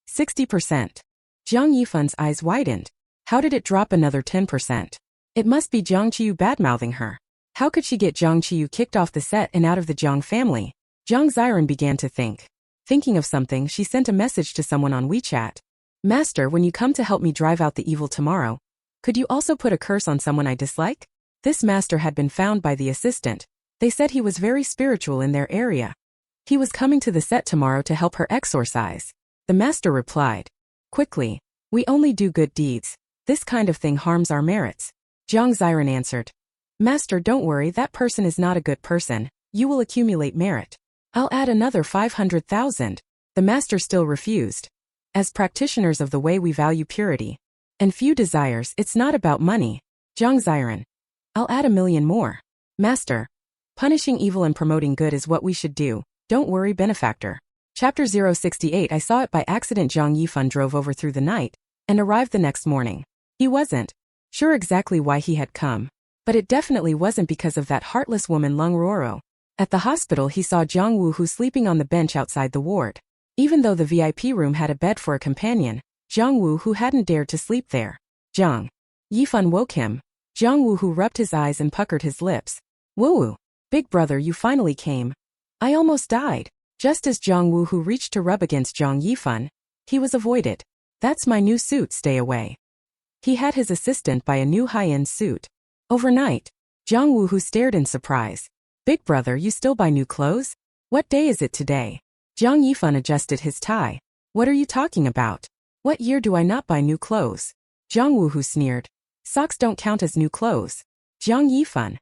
60%. Jiang Yifan's eyes widened. How did it drop another 10%? It must be Jiang Qiyu badmouthing her. How could she get Jiang Qiyu kicked off the set and out of the Jiang family? Jiang Ziran began to think. Thinking of something, she sent a message to someone on WeChat. Master, when you come to help me drive out the evil tomorrow, could you also put a curse on someone I dislike? This master had been found by the assistant. They said he was very spiritual in their area. He was coming to the set tomorrow to help her exorcise. The master replied. Quickly. We only do good deeds. This kind of thing harms our merits. Jiang Ziran answered. Master, don't worry, that person is not a good person. You will accumulate merit. I'll add another 500,000. The master still refused. As practitioners of the way we value purity and few desires, it's not about money. Jiang Ziran. I'll add 1 million more. Master. Punishing evil and promoting good is what we should do. Don't worry, benefactor. Chapter 068. I saw it by accident. Jiang Yifan drove over through the night and arrived the next morning. He wasn't sure exactly why he had come, but it definitely wasn't because of that heartless woman Lung Ruo. At the hospital he saw Jiang Wuhu sleeping on the bench outside the ward. Even though the VIP room had a bed for a companion, Jiang Wuhu hadn't dared to sleep there. Jiang Yifan woke him. Jiang Wuhu rubbed his eyes and puckered his lips. Woo! Big brother, you finally came. I almost died. Just as Jiang Wuhu reached to rub against Jiang Yifan, he was avoided. That's my new suit, stay away. He had his assistant buy a new high-end suit. Overnight, Jiang Wuhu stared in surprise. Big brother, you still buy new clothes? What day is it today? Jiang Yifan adjusted his tie. What are you talking about? What year do I not buy new clothes? Jiang Wuhu sneered. Socks don't count as new clothes. Jiang Yifan.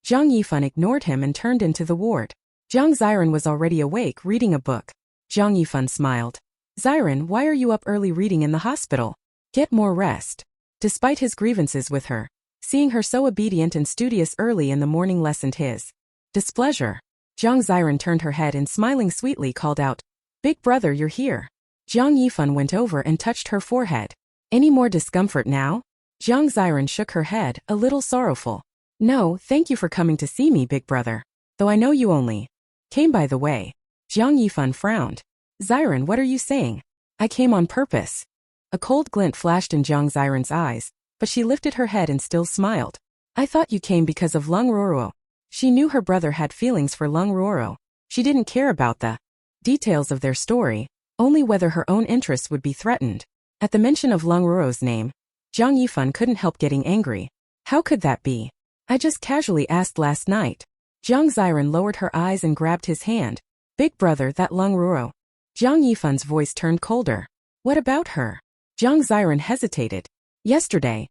Jiang Yifan ignored him and turned into the ward. Jiang Ziran was already awake reading a book. Jiang Yifan smiled. Ziran, why are you up early reading in the hospital? Get more rest. Despite his grievances with her, seeing her so obedient and studious early in the morning lessened his displeasure. Jiang Ziran turned her head and smiling sweetly called out, Big brother, you're here. Jiang Yifan went over and touched her forehead. Any more discomfort now? Jiang Ziran shook her head, a little sorrowful. No, thank you for coming to see me, big brother. Though I know you only came by the way. Jiang Yifan frowned. Ziran, what are you saying? I came on purpose. A cold glint flashed in Jiang Ziran's eyes, but she lifted her head and still smiled. I thought you came because of Lung Ruoro. She knew her brother had feelings for Lung Ruoro. She didn't care about the details of their story, only whether her own interests would be threatened. At the mention of Lung Ruoro's name, Jiang Yifan couldn't help getting angry. How could that be? I just casually asked last night. Jiang Ziran lowered her eyes and grabbed his hand. Big brother, that Lung Ruoro. Jiang Yifan's voice turned colder. What about her? Jiang Ziran hesitated. Yesterday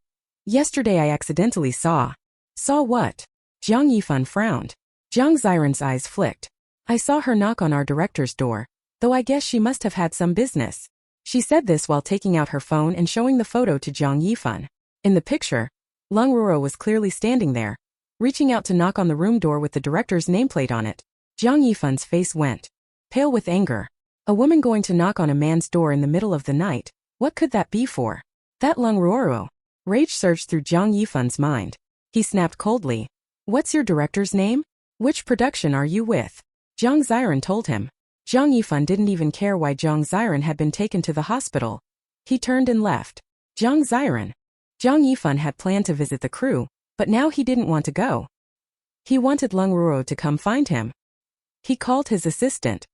I accidentally saw. Saw what? Jiang Yifan frowned. Jiang Ziran's eyes flicked. I saw her knock on our director's door, though I guess she must have had some business. She said this while taking out her phone and showing the photo to Jiang Yifan. In the picture, Lung Ruoro was clearly standing there, reaching out to knock on the room door with the director's nameplate on it. Jiang Yifan's face went pale with anger. A woman going to knock on a man's door in the middle of the night, what could that be for? That Lung Ruoro. Rage surged through Jiang Yifan's mind. He snapped coldly. What's your director's name? Which production are you with? Jiang Ziran told him. Jiang Yifan didn't even care why Jiang Ziran had been taken to the hospital. He turned and left. Jiang Ziran. Jiang Yifan had planned to visit the crew, but now he didn't want to go. He wanted Lung Ruoro to come find him. He called his assistant.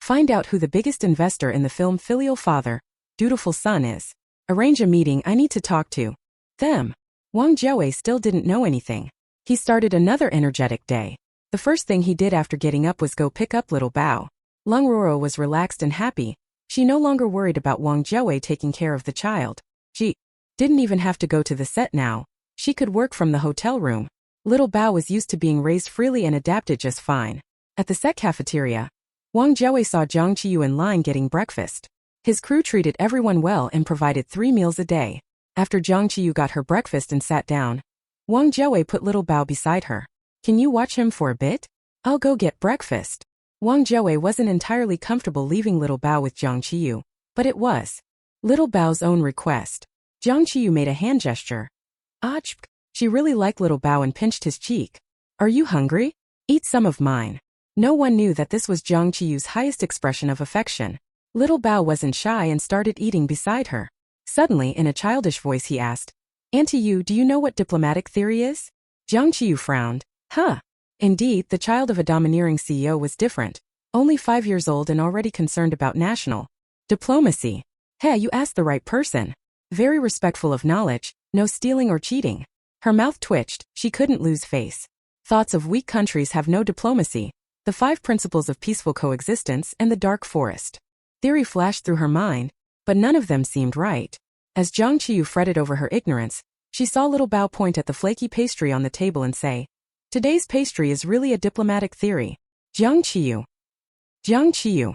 Find out who the biggest investor in the film Filial Father, Dutiful Son is. Arrange a meeting, I need to talk to them. Wang Jiawei still didn't know anything. He started another energetic day. The first thing he did after getting up was go pick up little Bao. Lung Ruoro was relaxed and happy. She no longer worried about Wang Jiawei taking care of the child. She didn't even have to go to the set now. She could work from the hotel room. Little Bao was used to being raised freely and adapted just fine. At the set cafeteria, Wang Jiawei saw Jiang Qiyu in line getting breakfast. His crew treated everyone well and provided 3 meals a day. After Jiang Qiyu got her breakfast and sat down, Wang Jiawei put little Bao beside her. Can you watch him for a bit? I'll go get breakfast. Wang Jiawei wasn't entirely comfortable leaving little Bao with Jiang Qiyu, but it was little Bao's own request. Jiang Qiyu made a hand gesture. Achk. She really liked little Bao and pinched his cheek. Are you hungry? Eat some of mine. No one knew that this was Jiang Qiyu's highest expression of affection. Little Bao wasn't shy and started eating beside her. Suddenly, in a childish voice he asked, Auntie Yu, do you know what diplomatic theory is? Jiang Qiyu frowned. Huh. Indeed, the child of a domineering CEO was different. Only 5 years old and already concerned about national diplomacy. Hey, you asked the right person. Very respectful of knowledge, no stealing or cheating. Her mouth twitched, she couldn't lose face. Thoughts of weak countries have no diplomacy. The 5 principles of peaceful coexistence and the dark forest. Theory flashed through her mind, but none of them seemed right. As Jiang Qiyu fretted over her ignorance, she saw little Bao point at the flaky pastry on the table and say, Today's pastry is really a diplomatic theory. Jiang Qiyu. Jiang Qiyu.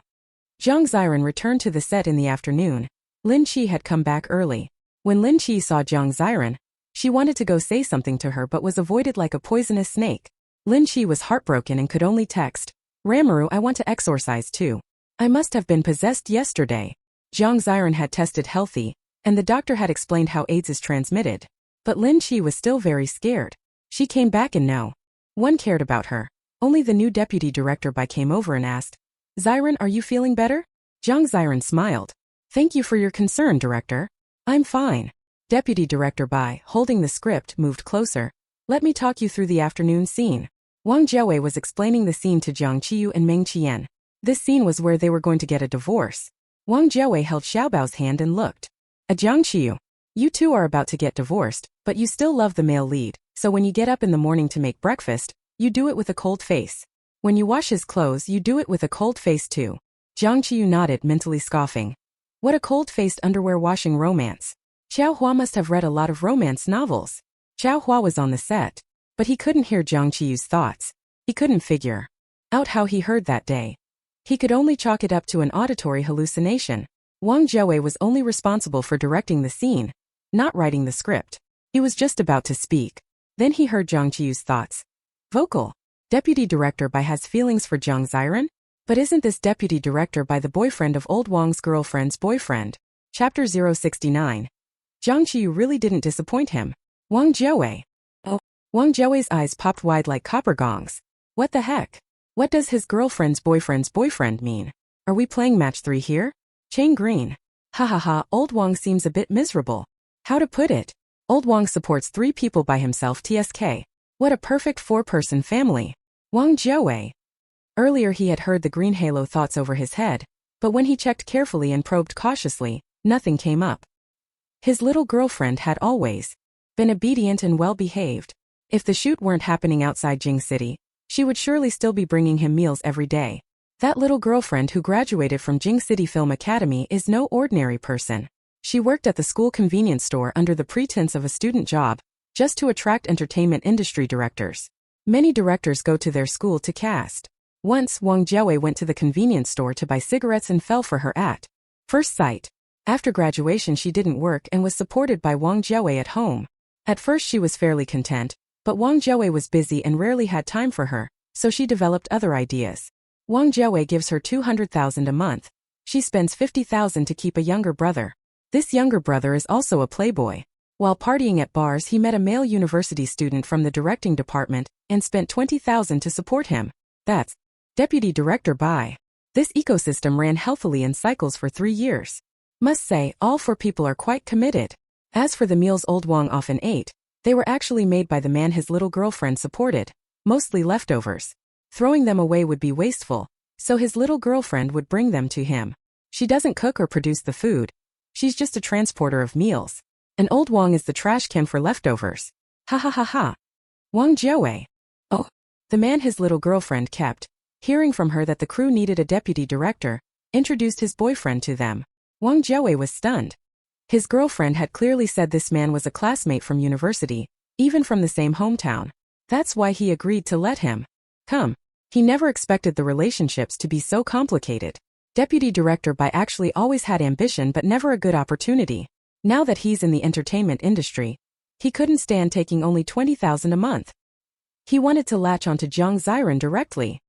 Jiang Ziran returned to the set in the afternoon. Lin Qi had come back early. When Lin Qi saw Jiang Ziran, she wanted to go say something to her but was avoided like a poisonous snake. Lin Qi was heartbroken and could only text, Ramaru, I want to exorcise too. I must have been possessed yesterday. Jiang Ziran had tested healthy, and the doctor had explained how AIDS is transmitted. But Lin Qi was still very scared. She came back and no one cared about her. Only the new deputy director Bai came over and asked, Ziran, are you feeling better? Jiang Ziran smiled. Thank you for your concern, director. I'm fine. Deputy Director Bai, holding the script, moved closer. Let me talk you through the afternoon scene. Wang Jiawei was explaining the scene to Jiang Qiyu and Meng Qian. This scene was where they were going to get a divorce. Wang Jiawei held Xiaobao's hand and looked at Jiang Qiyu. You two are about to get divorced, but you still love the male lead, so when you get up in the morning to make breakfast, you do it with a cold face. When you wash his clothes, you do it with a cold face too. Jiang Qiyu nodded, mentally scoffing. What a cold-faced underwear washing romance. Xiao Hua must have read a lot of romance novels. Xiao Hua was on the set, but he couldn't hear Jiang Qiyu's thoughts. He couldn't figure out how he heard that day. He could only chalk it up to an auditory hallucination. Wang Jiawei was only responsible for directing the scene, not writing the script. He was just about to speak. Then he heard Jiang Qiyu's thoughts. Vocal. Deputy director by has feelings for Jiang Ziran? But isn't this deputy director by the boyfriend of old Wang's girlfriend's boyfriend? Chapter 069. Jiang Qiyu really didn't disappoint him. Wang Jiawei. Oh. Wang Jiawei's eyes popped wide like copper gongs. What the heck? What does his girlfriend's boyfriend's boyfriend mean? Are we playing match 3 here? Chang Green. Ha ha ha, old Wang seems a bit miserable. How to put it? Old Wang supports 3 people by himself TSK. What a perfect 4-person family. Wang Jiawei. Earlier he had heard the green halo thoughts over his head, but when he checked carefully and probed cautiously, nothing came up. His little girlfriend had always been obedient and well-behaved. If the shoot weren't happening outside Jing City, she would surely still be bringing him meals every day. That little girlfriend who graduated from Jing City Film Academy is no ordinary person. She worked at the school convenience store under the pretense of a student job, just to attract entertainment industry directors. Many directors go to their school to cast. Once, Wang Jiawei went to the convenience store to buy cigarettes and fell for her at first sight. After graduation she didn't work and was supported by Wang Jiawei at home. At first she was fairly content, but Wang Jiawei was busy and rarely had time for her, so she developed other ideas. Wang Jiawei gives her 200,000 a month. She spends 50,000 to keep a younger brother. This younger brother is also a playboy. While partying at bars he met a male university student from the directing department and spent 20,000 to support him. That's deputy director by. This ecosystem ran healthily in cycles for 3 years. Must say, all 4 people are quite committed. As for the meals old Wang often ate, they were actually made by the man his little girlfriend supported, mostly leftovers. Throwing them away would be wasteful, so his little girlfriend would bring them to him. She doesn't cook or produce the food. She's just a transporter of meals. And old Wang is the trash can for leftovers. Ha ha ha ha. Wang Jiawei. Oh. The man his little girlfriend kept, hearing from her that the crew needed a deputy director, introduced his boyfriend to them. Wang Jiawei was stunned. His girlfriend had clearly said this man was a classmate from university, even from the same hometown. That's why he agreed to let him come. He never expected the relationships to be so complicated. Deputy director Bai actually always had ambition but never a good opportunity. Now that he's in the entertainment industry, he couldn't stand taking only 20,000 a month. He wanted to latch onto Jiang Ziran directly.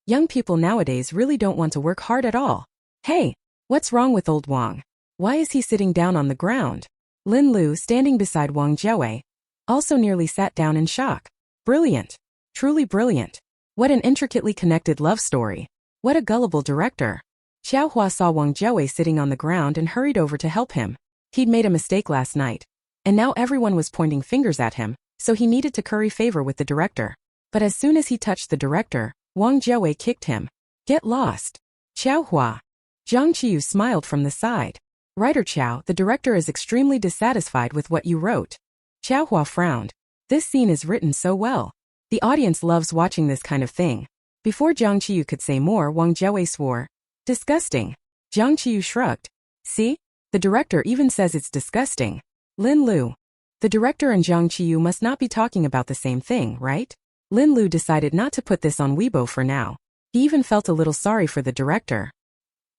Young people nowadays really don't want to work hard at all. Hey, what's wrong with old Wang? Why is he sitting down on the ground? Lin Lu, standing beside Wang Jiawei, also nearly sat down in shock. Brilliant. Truly brilliant. What an intricately connected love story. What a gullible director. Xiao Hua saw Wang Jiawei sitting on the ground and hurried over to help him. He'd made a mistake last night, and now everyone was pointing fingers at him, so he needed to curry favor with the director. But as soon as he touched the director, Wang Jiawei kicked him. Get lost. Xiao Hua. Jiang Qiyu smiled from the side. Writer Qiao, the director is extremely dissatisfied with what you wrote. Xiao Hua frowned. This scene is written so well. The audience loves watching this kind of thing. Before Jiang Qiyu could say more, Wang Jiawei swore. Disgusting. Jiang Qiyu shrugged. See? The director even says it's disgusting. Lin Lu. The director and Jiang Qiyu must not be talking about the same thing, right? Lin Lu decided not to put this on Weibo for now. He even felt a little sorry for the director.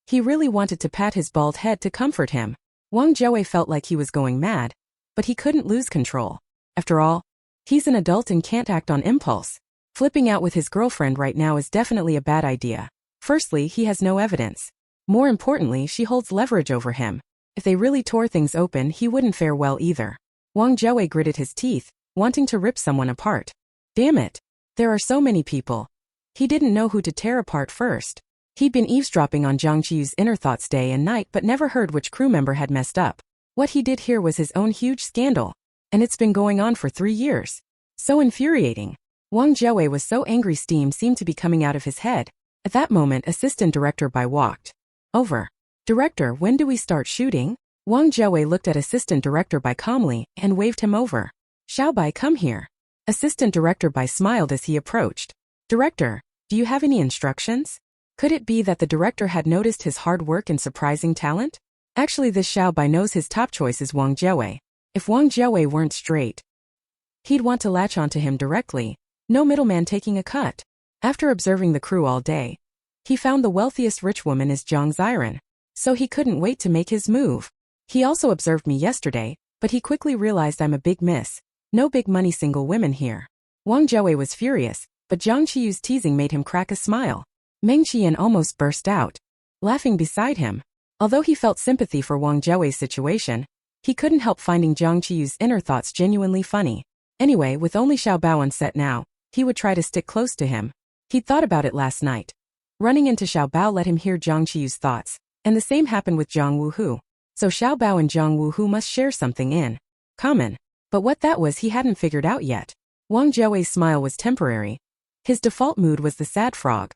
He really wanted to pat his bald head to comfort him. Wang Jiawei felt like he was going mad, but he couldn't lose control. After all, he's an adult and can't act on impulse. Flipping out with his girlfriend right now is definitely a bad idea. Firstly, he has no evidence. More importantly, she holds leverage over him. If they really tore things open, he wouldn't fare well either. Wang Jiawei gritted his teeth, wanting to rip someone apart. Damn it. There are so many people. He didn't know who to tear apart first. He'd been eavesdropping on Jiang Qiyu's inner thoughts day and night but never heard which crew member had messed up. What he did here was his own huge scandal. And it's been going on for 3 years. So infuriating. Wang Jiawei was so angry steam seemed to be coming out of his head. At that moment, assistant director Bai walked over. Director, when do we start shooting? Wang Jiawei looked at assistant director Bai calmly and waved him over. Xiao Bai, come here. Assistant director Bai smiled as he approached. Director, Do you have any instructions? Could it be that the director had noticed his hard work and surprising talent? Actually, this Xiaobai knows his top choice is Wang Jiawei. If Wang Jiawei weren't straight, he'd want to latch onto him directly. No middleman taking a cut. After observing the crew all day, he found the wealthiest rich woman is Jiang Ziran, so he couldn't wait to make his move. He also observed me yesterday, but he quickly realized I'm a big miss. No big money single women here. Wang Jiawei was furious, but Jiang Qiyu's teasing made him crack a smile. Meng Qiyan almost burst out, laughing beside him. Although he felt sympathy for Wang Jiawei's situation, he couldn't help finding Jiang Qiyu's inner thoughts genuinely funny. Anyway, with only Xiao Bao on set now, he would try to stick close to him. He'd thought about it last night. Running into Xiao Bao let him hear Jiang Qiyu's thoughts, and the same happened with Jiang Wuhu. So Xiao Bao and Jiang Wuhu must share something in common. But what that was he hadn't figured out yet. Wang Jiawei's smile was temporary. His default mood was the sad frog.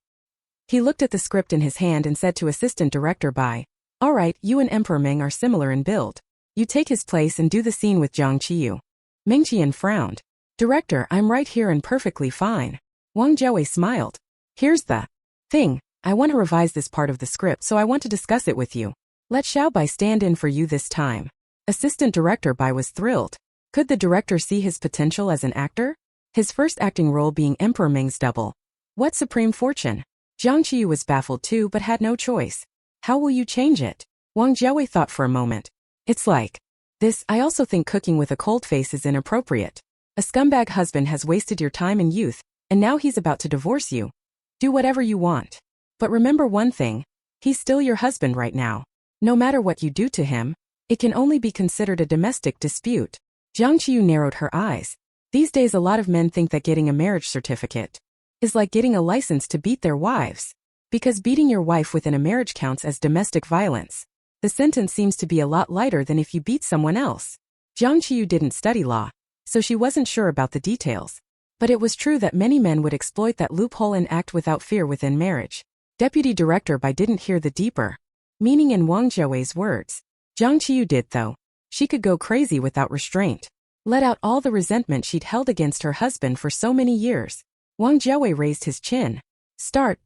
He looked at the script in his hand and said to assistant director Bai, "Alright, you and Emperor Meng are similar in build. You take his place and do the scene with Jiang Qiyu." Meng Qiyan frowned. "Director, I'm right here and perfectly fine." Wang Jiawei smiled. "Here's the thing. I want to revise this part of the script, so I want to discuss it with you. Let Xiaobai stand in for you this time." Assistant director Bai was thrilled. Could the director see his potential as an actor? His first acting role being Emperor Meng's double. What supreme fortune? Jiang Qiyu was baffled too but had no choice. How will you change it? Wang Jiawei thought for a moment. It's like this. I also think cooking with a cold face is inappropriate. A scumbag husband has wasted your time and youth, and now he's about to divorce you. Do whatever you want. But remember one thing, he's still your husband right now. No matter what you do to him, it can only be considered a domestic dispute. Jiang Qiyu narrowed her eyes. These days a lot of men think that getting a marriage certificate is like getting a license to beat their wives. Because beating your wife within a marriage counts as domestic violence. The sentence seems to be a lot lighter than if you beat someone else. Jiang Qiyu didn't study law, so she wasn't sure about the details. But it was true that many men would exploit that loophole and act without fear within marriage. Deputy Director Bai didn't hear the deeper meaning in Wang Jiawei's words. Jiang Qiyu did though. She could go crazy without restraint. Let out all the resentment she'd held against her husband for so many years. Wang Jiawei raised his chin.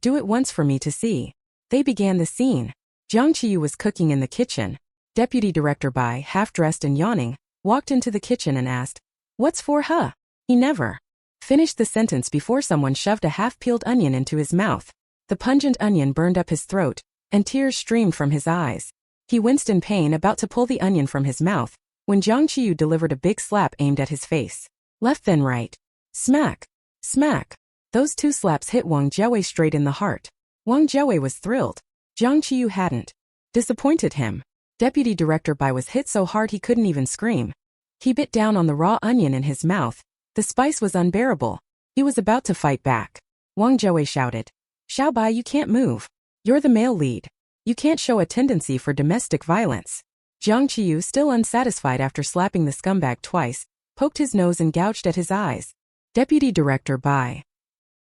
Do it once for me to see." They began the scene. Jiang Qiyu was cooking in the kitchen. Deputy Director Bai, half-dressed and yawning, walked into the kitchen and asked, "What's for, huh?" He never finished the sentence before someone shoved a half-peeled onion into his mouth. The pungent onion burned up his throat, and tears streamed from his eyes. He winced in pain about to pull the onion from his mouth, when Jiang Qiyu delivered a big slap aimed at his face. Left then right. Smack. Smack. Those two slaps hit Wang Jiawei straight in the heart. Wang Jiawei was thrilled. Jiang Qiyu hadn't disappointed him. Deputy Director Bai was hit so hard he couldn't even scream. He bit down on the raw onion in his mouth. The spice was unbearable. He was about to fight back. Wang Jiawei shouted, "Xiaobai, you can't move. You're the male lead. You can't show a tendency for domestic violence." Jiang Qiyu, still unsatisfied after slapping the scumbag twice, poked his nose and gouged at his eyes. Deputy Director Bai.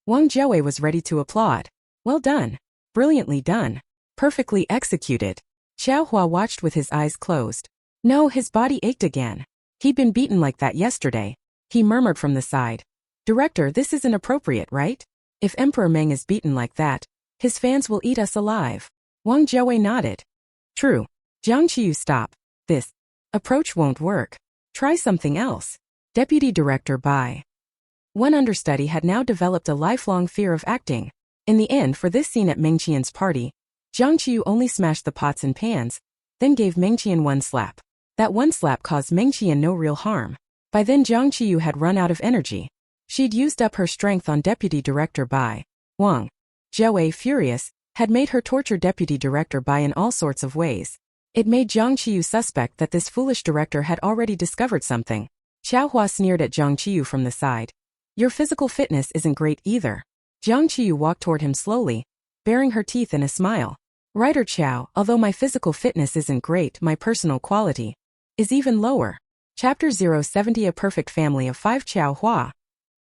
Wang Jiawei was ready to applaud. Well done. Brilliantly done. Perfectly executed. Xiao Hua watched with his eyes closed. No, his body ached again. He'd been beaten like that yesterday. He murmured from the side. "Director, this isn't appropriate, right? If Emperor Meng is beaten like that, his fans will eat us alive." Wang Jiawei nodded. "True." Jiang Qiyu, stop. This approach won't work. Try something else. Deputy Director Bai. One understudy had now developed a lifelong fear of acting. In the end, for this scene at Meng Qian's party, Jiang Qiyu only smashed the pots and pans, then gave Meng Qian one slap. That one slap caused Meng Qian no real harm. By then Jiang Qiyu had run out of energy. She'd used up her strength on Deputy Director Bai. Wang Jiawei, furious, had made her torture Deputy Director Bai in all sorts of ways. It made Jiang Qiyu suspect that this foolish director had already discovered something. Xiao Hua sneered at Jiang Qiyu from the side. "Your physical fitness isn't great either." Jiang Qiyu walked toward him slowly, baring her teeth in a smile. "Writer Qiao, although my physical fitness isn't great, my personal quality is even lower." Chapter 070, A Perfect Family of Five. Xiao Hua.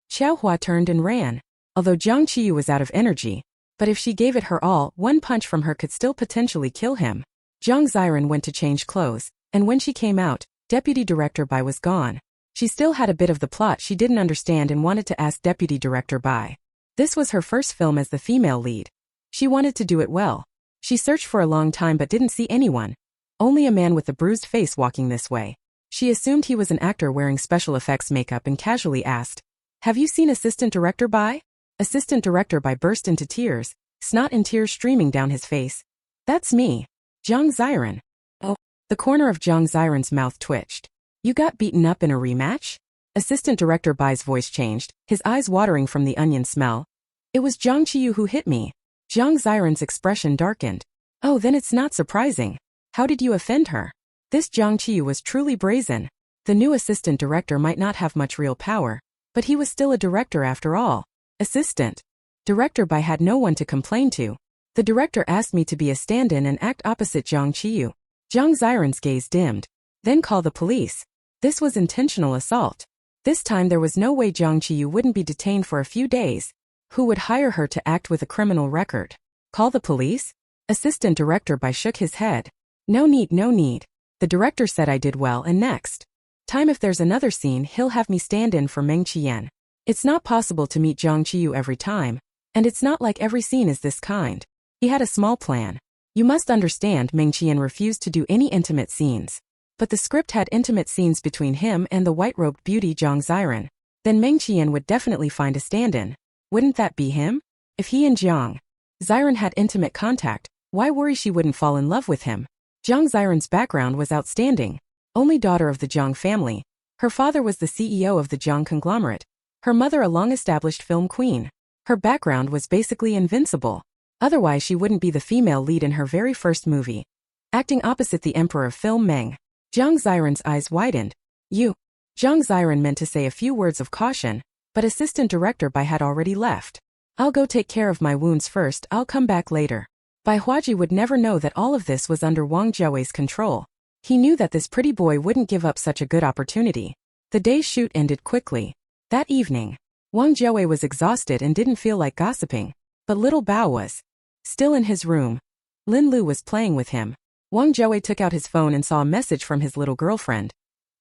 Xiao Hua turned and ran. Although Jiang Qiyu was out of energy, but if she gave it her all, one punch from her could still potentially kill him. Jiang Ziran went to change clothes, and when she came out, Deputy Director Bai was gone. She still had a bit of the plot she didn't understand and wanted to ask Deputy Director Bai. This was her first film as the female lead. She wanted to do it well. She searched for a long time but didn't see anyone. Only a man with a bruised face walking this way. She assumed he was an actor wearing special effects makeup and casually asked, "Have you seen Assistant Director Bai?" Assistant Director Bai burst into tears, snot and tears streaming down his face. "That's me. Jiang Ziran." Oh. The corner of Jiang Ziran's mouth twitched. "You got beaten up in a rematch?" Assistant Director Bai's voice changed, his eyes watering from the onion smell. "It was Jiang Qiyu who hit me." Jiang Ziran's expression darkened. "Oh, then it's not surprising. How did you offend her?" This Jiang Qiyu was truly brazen. The new assistant director might not have much real power, but he was still a director after all. Assistant Director Bai had no one to complain to. "The director asked me to be a stand-in and act opposite Jiang Qiyu." Jiang Ziran's gaze dimmed. "Then call the police." This was intentional assault. This time there was no way Jiang Qiyu wouldn't be detained for a few days. Who would hire her to act with a criminal record? Call the police? Assistant Director Bai shook his head. "No need, no need. The director said I did well, and next time if there's another scene he'll have me stand in for Meng Qian. It's not possible to meet Jiang Qiyu every time, and it's not like every scene is this kind." He had a small plan. You must understand Meng Qian refused to do any intimate scenes. But the script had intimate scenes between him and the white-robed beauty Jiang Ziran. Then Meng Qian would definitely find a stand-in. Wouldn't that be him? If he and Jiang Ziran had intimate contact, why worry she wouldn't fall in love with him? Jiang Ziran's background was outstanding. Only daughter of the Jiang family. Her father was the CEO of the Jiang conglomerate. Her mother a long-established film queen. Her background was basically invincible. Otherwise she wouldn't be the female lead in her very first movie. Acting opposite the emperor of film Meng. Jiang Ziran's eyes widened. "You." Jiang Ziran meant to say a few words of caution, but Assistant Director Bai had already left. "I'll go take care of my wounds first, I'll come back later." Bai Huaji would never know that all of this was under Wang Jiawei's control. He knew that this pretty boy wouldn't give up such a good opportunity. The day's shoot ended quickly. That evening, Wang Jiawei was exhausted and didn't feel like gossiping, but little Bao was still in his room. Lin Lu was playing with him. Wang Jiawei took out his phone and saw a message from his little girlfriend.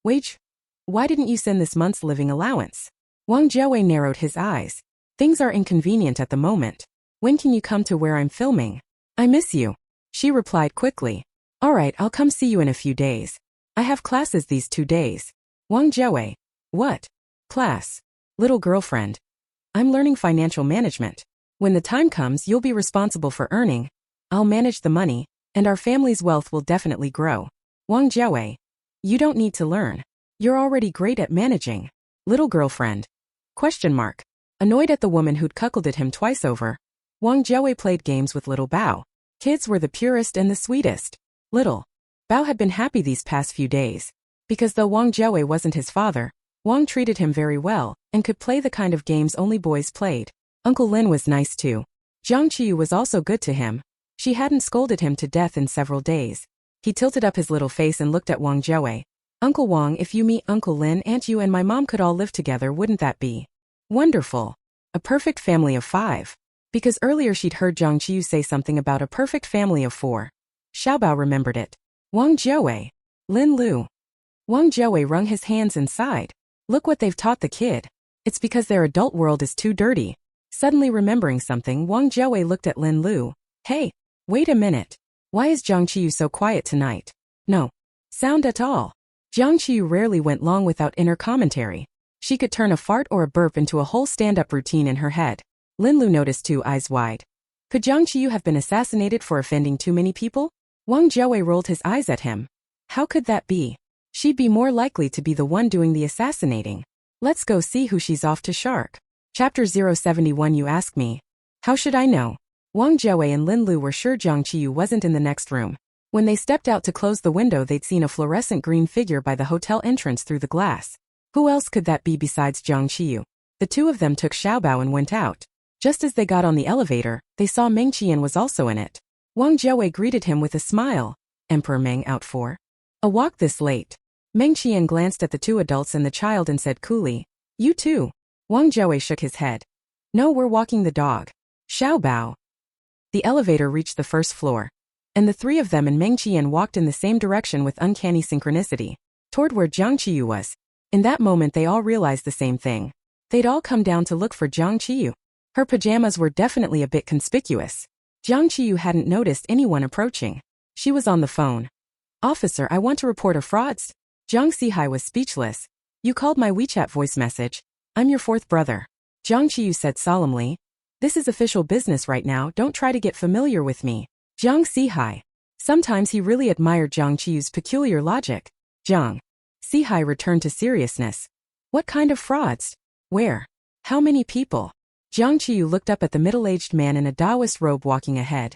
"Wage, why didn't you send this month's living allowance?" Wang Jiawei narrowed his eyes. "Things are inconvenient at the moment. When can you come to where I'm filming?" "I miss you," she replied quickly. "All right, I'll come see you in a few days. I have classes these 2 days." Wang Jiawei. "What class?" "Little girlfriend. I'm learning financial management. When the time comes you'll be responsible for earning. I'll manage the money, and our family's wealth will definitely grow." Wang Jiawei. "You don't need to learn. You're already great at managing." "Little girlfriend?" Question mark. Annoyed at the woman who'd cuckolded him twice over, Wang Jiawei played games with little Bao. Kids were the purest and the sweetest. Little Bao had been happy these past few days. Because though Wang Jiawei wasn't his father, Wang treated him very well, and could play the kind of games only boys played. Uncle Lin was nice too. Jiang Qiyu was also good to him. She hadn't scolded him to death in several days. He tilted up his little face and looked at Wang Jiawei. "Uncle Wang, if you meet Uncle Lin, Aunt you and my mom could all live together, wouldn't that be wonderful? A perfect family of 5. Because earlier she'd heard Jiang Qiyu say something about a perfect family of 4. Xiaobao remembered it. Wang Jiawei. Lin Lu. Wang Jiawei wrung his hands and sighed. Look what they've taught the kid. It's because their adult world is too dirty. Suddenly remembering something, Wang Jiawei looked at Lin Lu. Hey, wait a minute. Why is Jiang Qiyu so quiet tonight? No sound at all. Jiang Qiyu rarely went long without inner commentary. She could turn a fart or a burp into a whole stand-up routine in her head. Lin Lu noticed too, eyes wide. Could Jiang Qiyu have been assassinated for offending too many people? Wang Jiawei rolled his eyes at him. How could that be? She'd be more likely to be the one doing the assassinating. Let's go see who she's off to shark. Chapter 071. You ask me. How should I know? Wang Jiawei and Lin Lu were sure Jiang Qiyu wasn't in the next room. When they stepped out to close the window, they'd seen a fluorescent green figure by the hotel entrance through the glass. Who else could that be besides Jiang Qiyu? The two of them took Xiaobao and went out. Just as they got on the elevator, they saw Meng Qian was also in it. Wang Jiawei greeted him with a smile. Emperor Meng out for a walk this late? Meng Qian glanced at the two adults and the child and said coolly, You too. Wang Jiawei shook his head. No, we're walking the dog. Xiaobao. The elevator reached the first floor, and the three of them and Meng Qian walked in the same direction with uncanny synchronicity, toward where Jiang Qiyu was. In that moment they all realized the same thing. They'd all come down to look for Jiang Qiyu. Her pajamas were definitely a bit conspicuous. Jiang Qiyu hadn't noticed anyone approaching. She was on the phone. "Officer, I want to report a fraud." Jiang Zihai was speechless. "You called my WeChat voice message. I'm your fourth brother." Jiang Qiyu said solemnly. "This is official business right now, don't try to get familiar with me." Jiang Zihai. Sometimes he really admired Jiang Qiyu's peculiar logic. Jiang Zihai returned to seriousness. "What kind of frauds? Where? How many people?" Jiang Qiyu looked up at the middle-aged man in a Taoist robe walking ahead.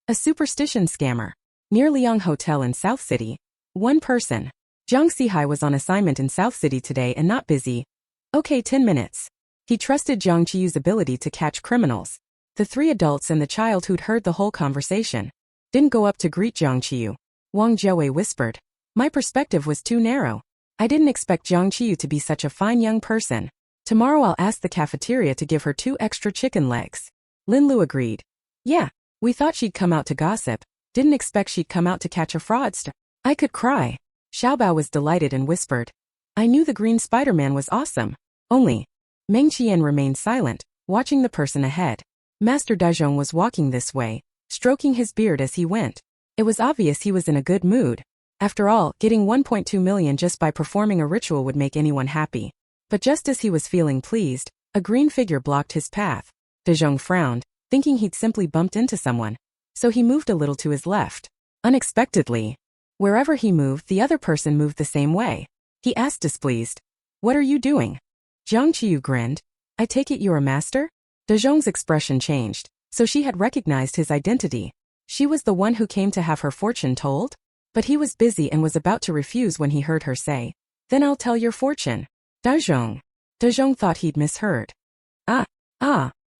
"A superstition scammer. Near Liang Hotel in South City. One person." Jiang Zihai was on assignment in South City today and not busy. "Okay, 10 minutes. He trusted Jiang Qiyu's ability to catch criminals. The three adults and the child who'd heard the whole conversation didn't go up to greet Jiang Qiyu. Wang Jiawei whispered. "My perspective was too narrow. I didn't expect Jiang Qiyu to be such a fine young person. Tomorrow I'll ask the cafeteria to give her 2 extra chicken legs." Lin Lu agreed. "Yeah, we thought she'd come out to gossip, didn't expect she'd come out to catch a fraudster." "I could cry." Xiaobao was delighted and whispered. "I knew the green Spider-Man was awesome. Only." Meng Qian remained silent, watching the person ahead. Master Dazhong was walking this way, stroking his beard as he went. It was obvious he was in a good mood. After all, getting 1.2 million just by performing a ritual would make anyone happy. But just as he was feeling pleased, a green figure blocked his path. Dazhong frowned, thinking he'd simply bumped into someone. So he moved a little to his left. Unexpectedly, wherever he moved, the other person moved the same way. He asked displeased, "What are you doing?" Jiang Qiyu grinned. "I take it you're a master?" Dazhong's expression changed, so she had recognized his identity. She was the one who came to have her fortune told? But he was busy and was about to refuse when he heard her say, "Then I'll tell your fortune." Dazhong. Dazhong thought he'd misheard.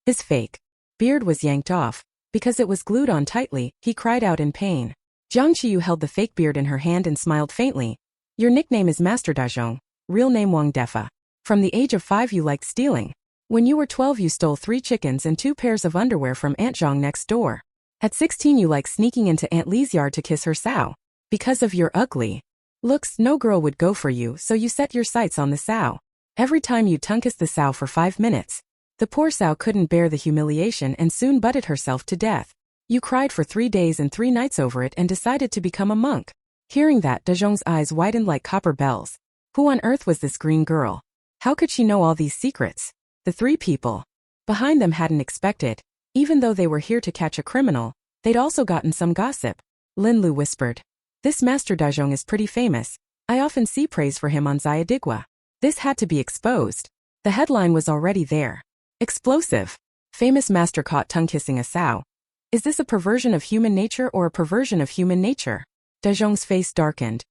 His fake beard was yanked off. Because it was glued on tightly, he cried out in pain. Jiang Qiyu held the fake beard in her hand and smiled faintly. "Your nickname is Master Dazhong, real name Wang Defa. From the age of 5 you liked stealing. When you were 12 you stole 3 chickens and 2 pairs of underwear from Aunt Zhang next door. At 16 you liked sneaking into Aunt Li's yard to kiss her sow. Because of your ugly looks, no girl would go for you, so you set your sights on the sow. Every time you tongue-kissed the sow for 5 minutes. The poor sow couldn't bear the humiliation and soon butted herself to death. You cried for 3 days and 3 nights over it and decided to become a monk." Hearing that, Dazhong's eyes widened like copper bells. Who on earth was this green girl? How could she know all these secrets? The 3 people behind them hadn't expected. Even though they were here to catch a criminal, they'd also gotten some gossip. Lin Lu whispered. "This Master Dazhong is pretty famous. I often see praise for him on Xiadigua." This had to be exposed. The headline was already there. Explosive. Famous master caught tongue-kissing a sow. Is this a perversion of human nature or a perversion of human nature? Dazhong's face darkened.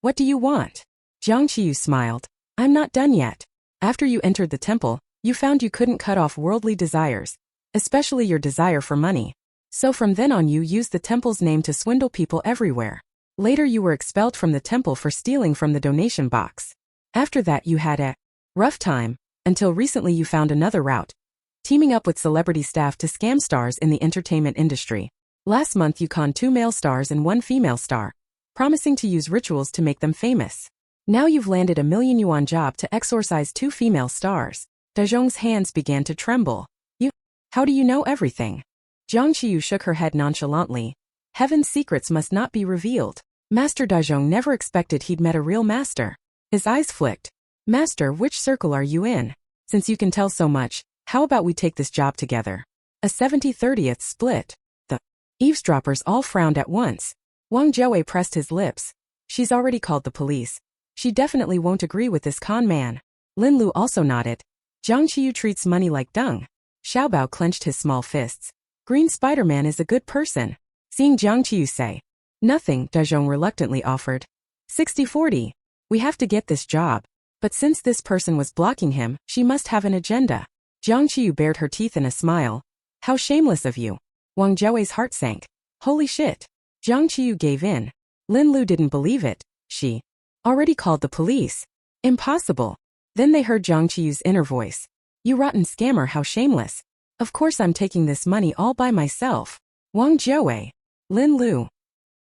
What do you want?" Jiang Qiyu smiled. "I'm not done yet. After you entered the temple, you found you couldn't cut off worldly desires, especially your desire for money. So from then on you used the temple's name to swindle people everywhere. Later you were expelled from the temple for stealing from the donation box. After that you had a rough time, until recently you found another route. Teaming up with celebrity staff to scam stars in the entertainment industry. Last month you conned 2 male stars and 1 female star, promising to use rituals to make them famous. Now you've landed a $1,000,000 job to exorcise 2 female stars." Dazhong's hands began to tremble. How do you know everything?" Jiang Qiyu shook her head nonchalantly. Heaven's secrets must not be revealed. Master Dazhong never expected he'd met a real master. His eyes flicked. "Master, which circle are you in? Since you can tell so much, how about we take this job together?" A 70/30th split. The eavesdroppers all frowned at once. Wang Jiawei pressed his lips. "She's already called the police. She definitely won't agree with this con man." Lin Lu also nodded. Jiang Qiyu treats money like dung. Xiaobao clenched his small fists. "Green Spider-Man is a good person." Seeing Jiang Qiyu say nothing, Dazhong reluctantly offered. 60/40. "We have to get this job." But since this person was blocking him, she must have an agenda. Jiang Qiyu bared her teeth in a smile. "How shameless of you." Wang Jiawei's heart sank. "Holy shit." Jiang Qiyu gave in. Lin Lu didn't believe it. She already called the police. Impossible. Then they heard Jiang Qiyu's inner voice. "You rotten scammer, how shameless. Of course I'm taking this money all by myself." Wang Jiawei. Lin Lu.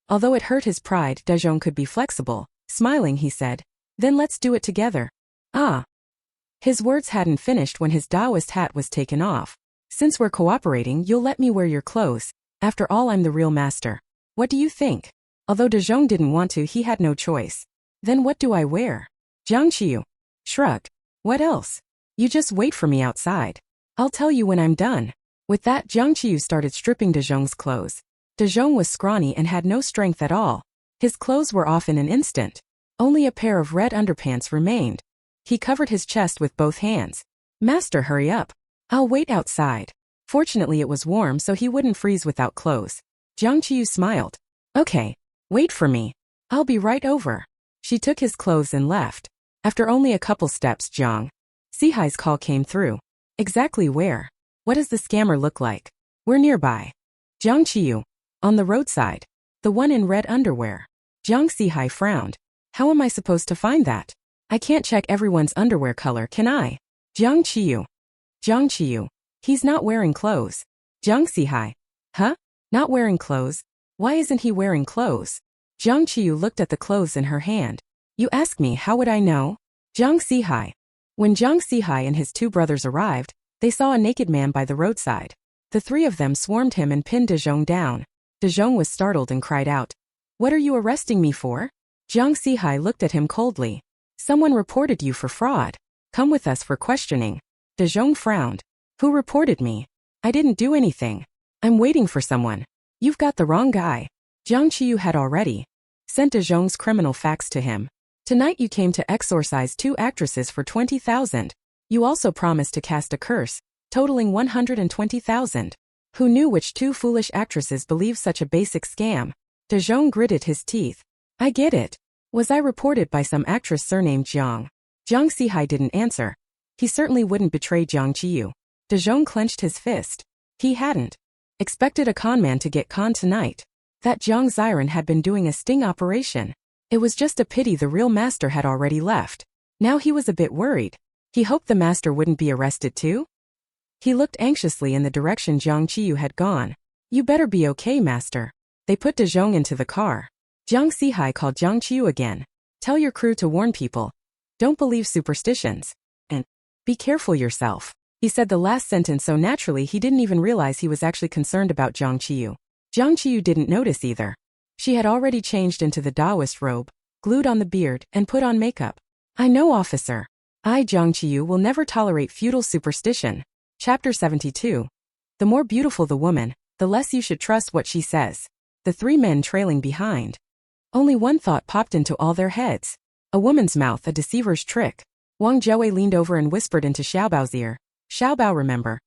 Although it hurt his pride, Dazhong could be flexible. Smiling, he said, "Then let's do it together." Ah. His words hadn't finished when his Taoist hat was taken off. Since we're cooperating, you'll let me wear your clothes. After all, I'm the real master. What do you think? Although De Jong didn't want to, he had no choice. Then what do I wear? Jiang Qiyu shrugged. What else? You just wait for me outside. I'll tell you when I'm done. With that, Jiang Qiyu started stripping De Jong's clothes. De Jong was scrawny and had no strength at all. His clothes were off in an instant. Only a pair of red underpants remained. He covered his chest with both hands. Master, hurry up. I'll wait outside. Fortunately, it was warm, so he wouldn't freeze without clothes. Jiang Qiyu smiled. Okay, wait for me. I'll be right over. She took his clothes and left. After only a couple steps, Jiang Zihai's call came through. Exactly where? What does the scammer look like? We're nearby. Jiang Qiyu. On the roadside. The one in red underwear. Jiang Zihai frowned. How am I supposed to find that? I can't check everyone's underwear color, can I? Jiang Qiyu. Jiang Qiyu. He's not wearing clothes. Jiang Zihai. Huh? Not wearing clothes? Why isn't he wearing clothes? Jiang Qiyu looked at the clothes in her hand. You ask me, how would I know? Jiang Zihai. When Jiang Zihai and his two brothers arrived, they saw a naked man by the roadside. The three of them swarmed him and pinned De Jong down. De Jong was startled and cried out. What are you arresting me for? Jiang Zihai looked at him coldly. Someone reported you for fraud. Come with us for questioning. De Jong frowned. Who reported me? I didn't do anything. I'm waiting for someone. You've got the wrong guy. Jiang Qiyu had already sent De Jong's criminal facts to him. Tonight you came to exorcise 2 actresses for 20,000. You also promised to cast a curse, totaling 120,000. Who knew which 2 foolish actresses believed such a basic scam? De Jong gritted his teeth. I get it. Was I reported by some actress surnamed Jiang? Jiang Zihai didn't answer. He certainly wouldn't betray Jiang Qiyu. De Jong clenched his fist. He hadn't expected a conman to get conned tonight. That Jiang Ziran had been doing a sting operation. It was just a pity the real master had already left. Now he was a bit worried. He hoped the master wouldn't be arrested too. He looked anxiously in the direction Jiang Qiyu had gone. You better be okay, master. They put De Jong into the car. Jiang Zihai called Jiang Qiyu again. Tell your crew to warn people. Don't believe superstitions. And be careful yourself. He said the last sentence so naturally he didn't even realize he was actually concerned about Jiang Qiyu. Jiang Qiyu didn't notice either. She had already changed into the Taoist robe, glued on the beard, and put on makeup. I know, officer. I, Jiang Qiyu, will never tolerate feudal superstition. Chapter 72. The more beautiful the woman, the less you should trust what she says. The 3 men trailing behind. Only one thought popped into all their heads. A woman's mouth, a deceiver's trick. Wang Jiawei leaned over and whispered into Xiaobao's ear. Xiaobao, remember.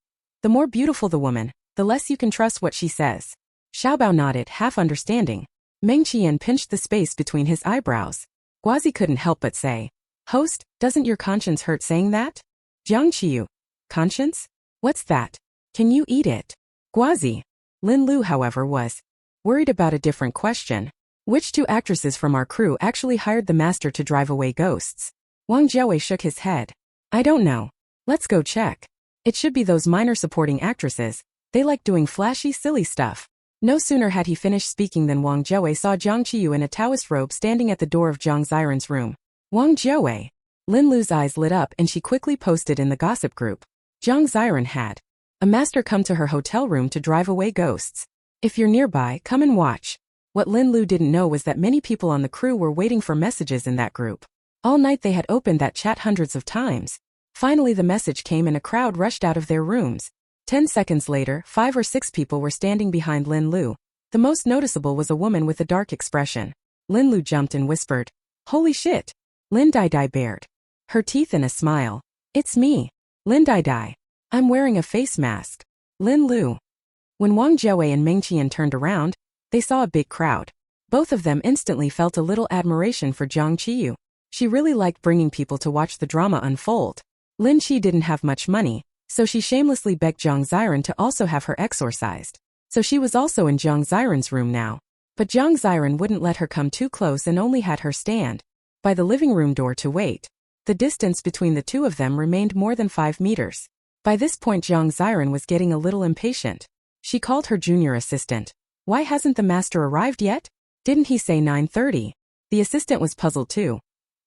The more beautiful the woman, the less you can trust what she says. Xiaobao nodded, half understanding. Meng Qian pinched the space between his eyebrows. Guazi couldn't help but say, Host, doesn't your conscience hurt saying that? Jiang Qiyu. Conscience? What's that? Can you eat it? Guazi. Lin Lu, however, was worried about a different question. Which 2 actresses from our crew actually hired the master to drive away ghosts? Wang Jiawei shook his head. I don't know. Let's go check. It should be those minor supporting actresses. They like doing flashy, silly stuff. No sooner had he finished speaking than Wang Jiawei saw Jiang Qiyu in a Taoist robe standing at the door of Jiang Ziran's room. Wang Jiawei. Lin Lu's eyes lit up and she quickly posted in the gossip group. Jiang Ziran had a master come to her hotel room to drive away ghosts. If you're nearby, come and watch. What Lin Lu didn't know was that many people on the crew were waiting for messages in that group. All night they had opened that chat hundreds of times. Finally the message came and a crowd rushed out of their rooms. 10 seconds later, 5 or 6 people were standing behind Lin Lu. The most noticeable was a woman with a dark expression. Lin Lu jumped and whispered, Holy shit! Lin Dai bared her teeth in a smile. It's me. Lin Dai. I'm wearing a face mask. Lin Lu. When Wang Jiawei and Meng Qian turned around, they saw a big crowd. Both of them instantly felt a little admiration for Jiang Qiyu. She really liked bringing people to watch the drama unfold. Lin Qi didn't have much money, so she shamelessly begged Jiang Ziran to also have her exorcised. So she was also in Jiang Ziran's room now. But Jiang Ziran wouldn't let her come too close and only had her stand by the living room door to wait. The distance between the 2 of them remained more than 5 meters. By this point Jiang Ziran was getting a little impatient. She called her junior assistant. Why hasn't the master arrived yet? Didn't he say 9:30? The assistant was puzzled too.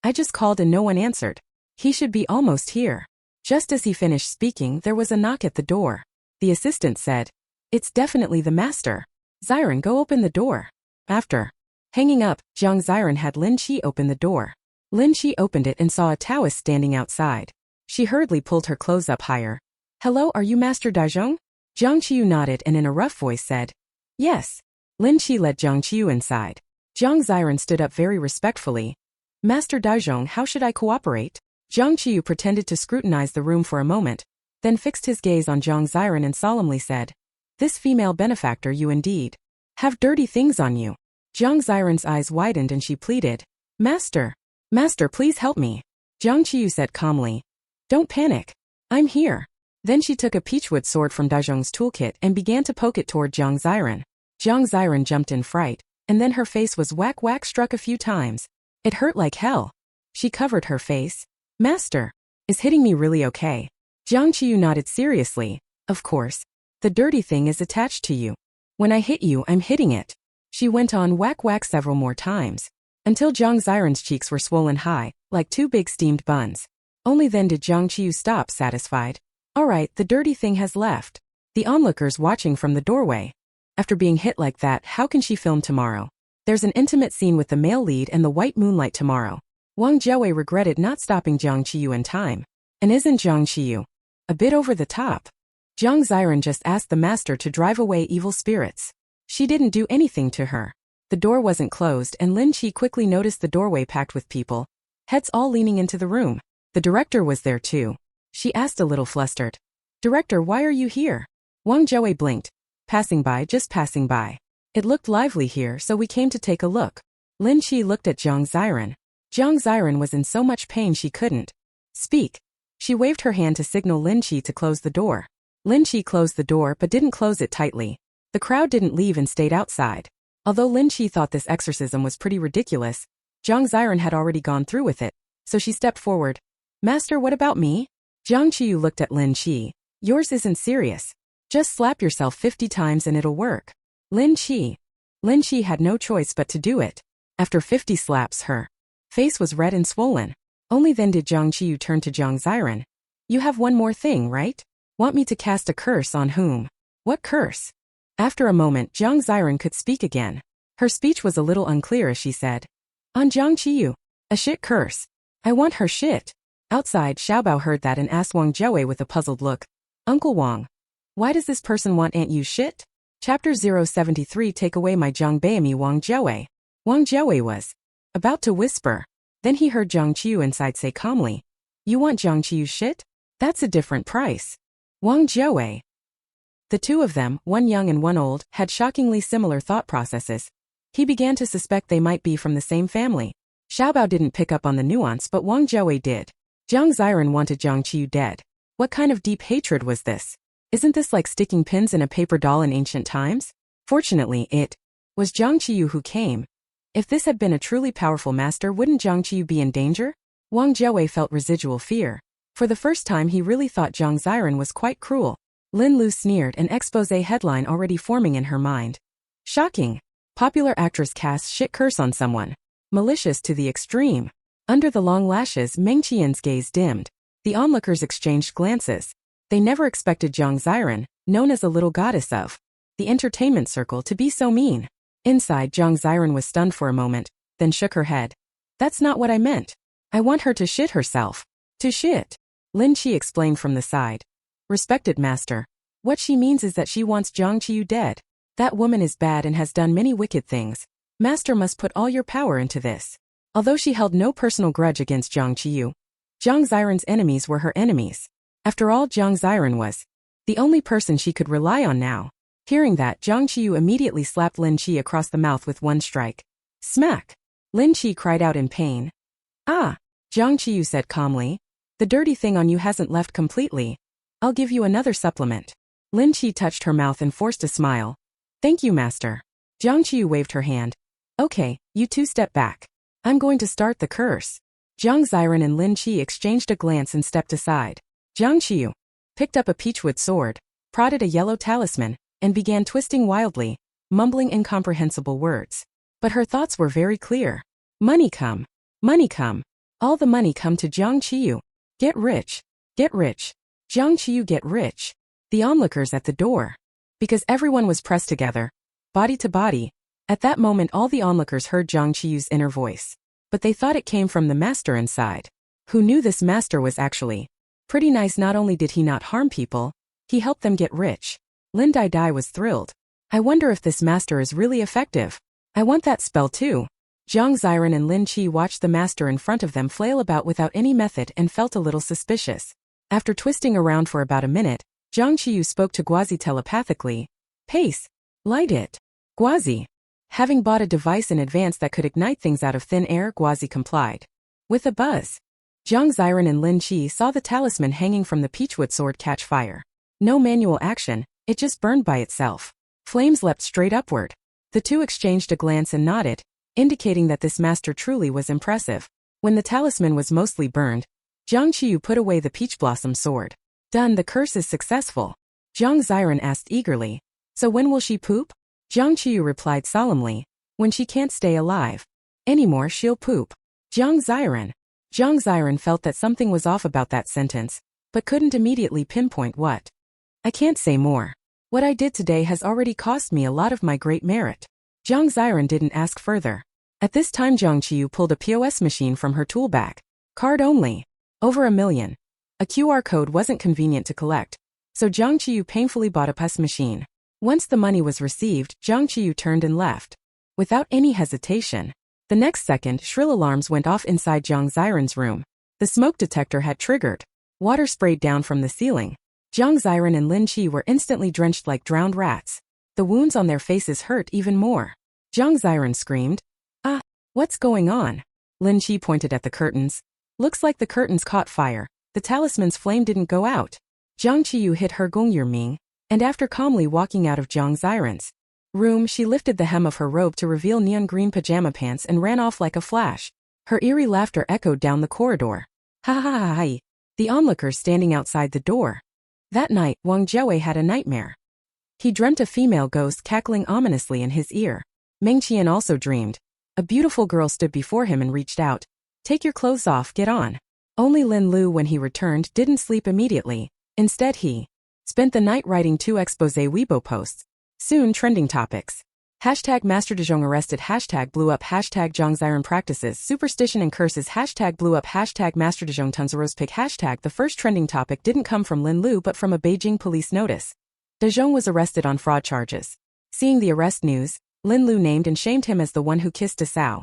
I just called and no one answered. He should be almost here. Just as he finished speaking, there was a knock at the door. The assistant said, "It's definitely the master. Ziran, go open the door." After hanging up, Jiang Ziran had Lin Qi open the door. Lin Qi opened it and saw a Taoist standing outside. She hurriedly pulled her clothes up higher. "Hello, are you Master Daizhong?" Jiang Qiyu nodded and in a rough voice said, "Yes." Lin Qi led Jiang Qiyu inside. Jiang Ziran stood up very respectfully. "Master Daizhong, how should I cooperate?" Jiang Qiyu pretended to scrutinize the room for a moment, then fixed his gaze on Jiang Ziran and solemnly said, "This female benefactor you indeed have dirty things on you." Jiang Ziran's eyes widened and she pleaded, Master, please help me." Jiang Qiyu said calmly, "Don't panic. I'm here." Then she took a peachwood sword from Daizhong's toolkit and began to poke it toward Jiang Ziran. Jiang Ziran jumped in fright, and then her face was whack struck a few times. It hurt like hell. She covered her face. "Master, is hitting me really okay?" Jiang Qiyu nodded seriously. "Of course. The dirty thing is attached to you. When I hit you, I'm hitting it." She went on whack several more times, until Jiang Ziran's cheeks were swollen high, like two big steamed buns. Only then did Jiang Qiyu stop, satisfied. "All right, the dirty thing has left." The onlookers watching from the doorway. After being hit like that, how can she film tomorrow? There's an intimate scene with the male lead and the white moonlight tomorrow. Wang Jiawei regretted not stopping Jiang Qiyu in time. And isn't Jiang Qiyu a bit over the top? Jiang Ziran just asked the master to drive away evil spirits. She didn't do anything to her. The door wasn't closed and Lin Qi quickly noticed the doorway packed with people, heads all leaning into the room. The director was there too. She asked a little flustered, "Director, why are you here?" Wang Jiawei blinked. Just passing by. It looked lively here, so we came to take a look." Lin Qi looked at Jiang Ziran. Jiang Ziran was in so much pain she couldn't speak. She waved her hand to signal Lin Qi to close the door. Lin Qi closed the door but didn't close it tightly. The crowd didn't leave and stayed outside. Although Lin Qi thought this exorcism was pretty ridiculous, Jiang Ziran had already gone through with it, so she stepped forward. "Master, what about me?" Jiang Qiyu looked at Lin Qi. "Yours isn't serious. Just slap yourself 50 times and it'll work." Lin Qi had no choice but to do it. After 50 slaps, her face was red and swollen. Only then did Jiang Qiyu turn to Jiang Ziran. "You have one more thing, right? Want me to cast a curse on whom?" "What curse?" After a moment, Jiang Ziran could speak again. Her speech was a little unclear as she said, "On Jiang Qiyu. A shit curse. I want her shit." Outside, Xiaobao heard that and asked Wang Jiawei with a puzzled look, "Uncle Wang, why does this person want Aunt Yu's shit?" Chapter 073 Take away my Jiang Baimi Wang Jiawei. Wang Jiawei was about to whisper. Then he heard Jiang Qiyu inside say calmly, "You want Jiang Qiyu's shit? That's a different price." Wang Jiawei. The two of them, one young and one old, had shockingly similar thought processes. He began to suspect they might be from the same family. Xiaobao didn't pick up on the nuance, but Wang Jiawei did. Jiang Ziran wanted Jiang Qiyu dead. What kind of deep hatred was this? Isn't this like sticking pins in a paper doll in ancient times? Fortunately, it was Jiang Qiyu who came. If this had been a truly powerful master, wouldn't Jiang Qiyu be in danger? Wang Jiawei felt residual fear. For the first time he really thought Jiang Ziran was quite cruel. Lin Lu sneered, an expose headline already forming in her mind. Shocking. Popular actress casts shit curse on someone. Malicious to the extreme. Under the long lashes, Meng Qian's gaze dimmed. The onlookers exchanged glances. They never expected Jiang Ziran, known as a little goddess of the entertainment circle, to be so mean. Inside, Jiang Ziran was stunned for a moment, then shook her head. "That's not what I meant. I want her to shit herself." "To shit?" Lin Qi explained from the side. "Respected master, what she means is that she wants Jiang Qiyu dead. That woman is bad and has done many wicked things. Master must put all your power into this." Although she held no personal grudge against Jiang Qiyu, Jiang Ziran's enemies were her enemies. After all, Jiang Ziran was the only person she could rely on now. Hearing that, Jiang Qiyu immediately slapped Lin Qi across the mouth with one strike. Smack! Lin Qi cried out in pain. "Ah," Jiang Qiyu said calmly. "The dirty thing on you hasn't left completely. I'll give you another supplement." Lin Qi touched her mouth and forced a smile. "Thank you, master." Jiang Qiyu waved her hand. "Okay, you two step back. I'm going to start the curse." Jiang Ziran and Lin Qi exchanged a glance and stepped aside. Jiang Qiyu picked up a peachwood sword, prodded a yellow talisman, and began twisting wildly, mumbling incomprehensible words. But her thoughts were very clear. Money come. Money come. All the money come to Jiang Qiyu. Get rich. Get rich. Jiang Qiyu get rich. The onlookers at the door. Because everyone was pressed together, body to body. At that moment all the onlookers heard Jiang Qiyu's inner voice. But they thought it came from the master inside. Who knew this master was actually pretty nice. Not only did he not harm people, he helped them get rich. Lin Dai was thrilled. I wonder if this master is really effective. I want that spell too. Jiang Ziran and Lin Qi watched the master in front of them flail about without any method and felt a little suspicious. After twisting around for about a minute, Jiang Qiyu spoke to Guazi telepathically. Pace. Light it. Guazi. Having bought a device in advance that could ignite things out of thin air, Guazi complied. With a buzz. Jiang Ziran and Lin Qi saw the talisman hanging from the peachwood sword catch fire. No manual action, it just burned by itself. Flames leapt straight upward. The two exchanged a glance and nodded, indicating that this master truly was impressive. When the talisman was mostly burned, Jiang Qiyu put away the peach blossom sword. Done, the curse is successful. Jiang Ziran asked eagerly. So when will she poop? Jiang Qiyu replied solemnly. When she can't stay alive anymore, she'll poop. Jiang Ziran felt that something was off about that sentence, but couldn't immediately pinpoint what. I can't say more. What I did today has already cost me a lot of my great merit. Jiang Ziran didn't ask further. At this time Jiang Qiyu pulled a POS machine from her tool bag. Card only. Over 1 million. A QR code wasn't convenient to collect, so Jiang Qiyu painfully bought a POS machine. Once the money was received, Jiang Qiyu turned and left. Without any hesitation. The next second, shrill alarms went off inside Jiang Ziran's room. The smoke detector had triggered. Water sprayed down from the ceiling. Jiang Ziran and Lin Qi were instantly drenched like drowned rats. The wounds on their faces hurt even more. Jiang Ziran screamed. Ah, what's going on? Lin Qi pointed at the curtains. Looks like the curtains caught fire. The talisman's flame didn't go out. Jiang Qiyu hit her Gongyu Ming, and after calmly walking out of Jiang Ziran's room, she lifted the hem of her robe to reveal neon green pajama pants and ran off like a flash. Her eerie laughter echoed down the corridor. Ha ha ha ha. The onlookers standing outside the door. That night, Wang Jiawei had a nightmare. He dreamt a female ghost cackling ominously in his ear. Meng Qian also dreamed. A beautiful girl stood before him and reached out. Take your clothes off, get on. Only Lin Lu, when he returned, didn't sleep immediately. Instead he spent the night writing 2 exposé Weibo posts. Soon trending topics. Hashtag Master Dezhong arrested. Hashtag blew up. Hashtag Jiang Ziran practices superstition and curses. Hashtag blew up. Hashtag Master Dezhong Tunzaros pick. Hashtag the first trending topic didn't come from Lin Lu but from a Beijing police notice. Dezhong was arrested on fraud charges. Seeing the arrest news, Lin Lu named and shamed him as the one who kissed Desao.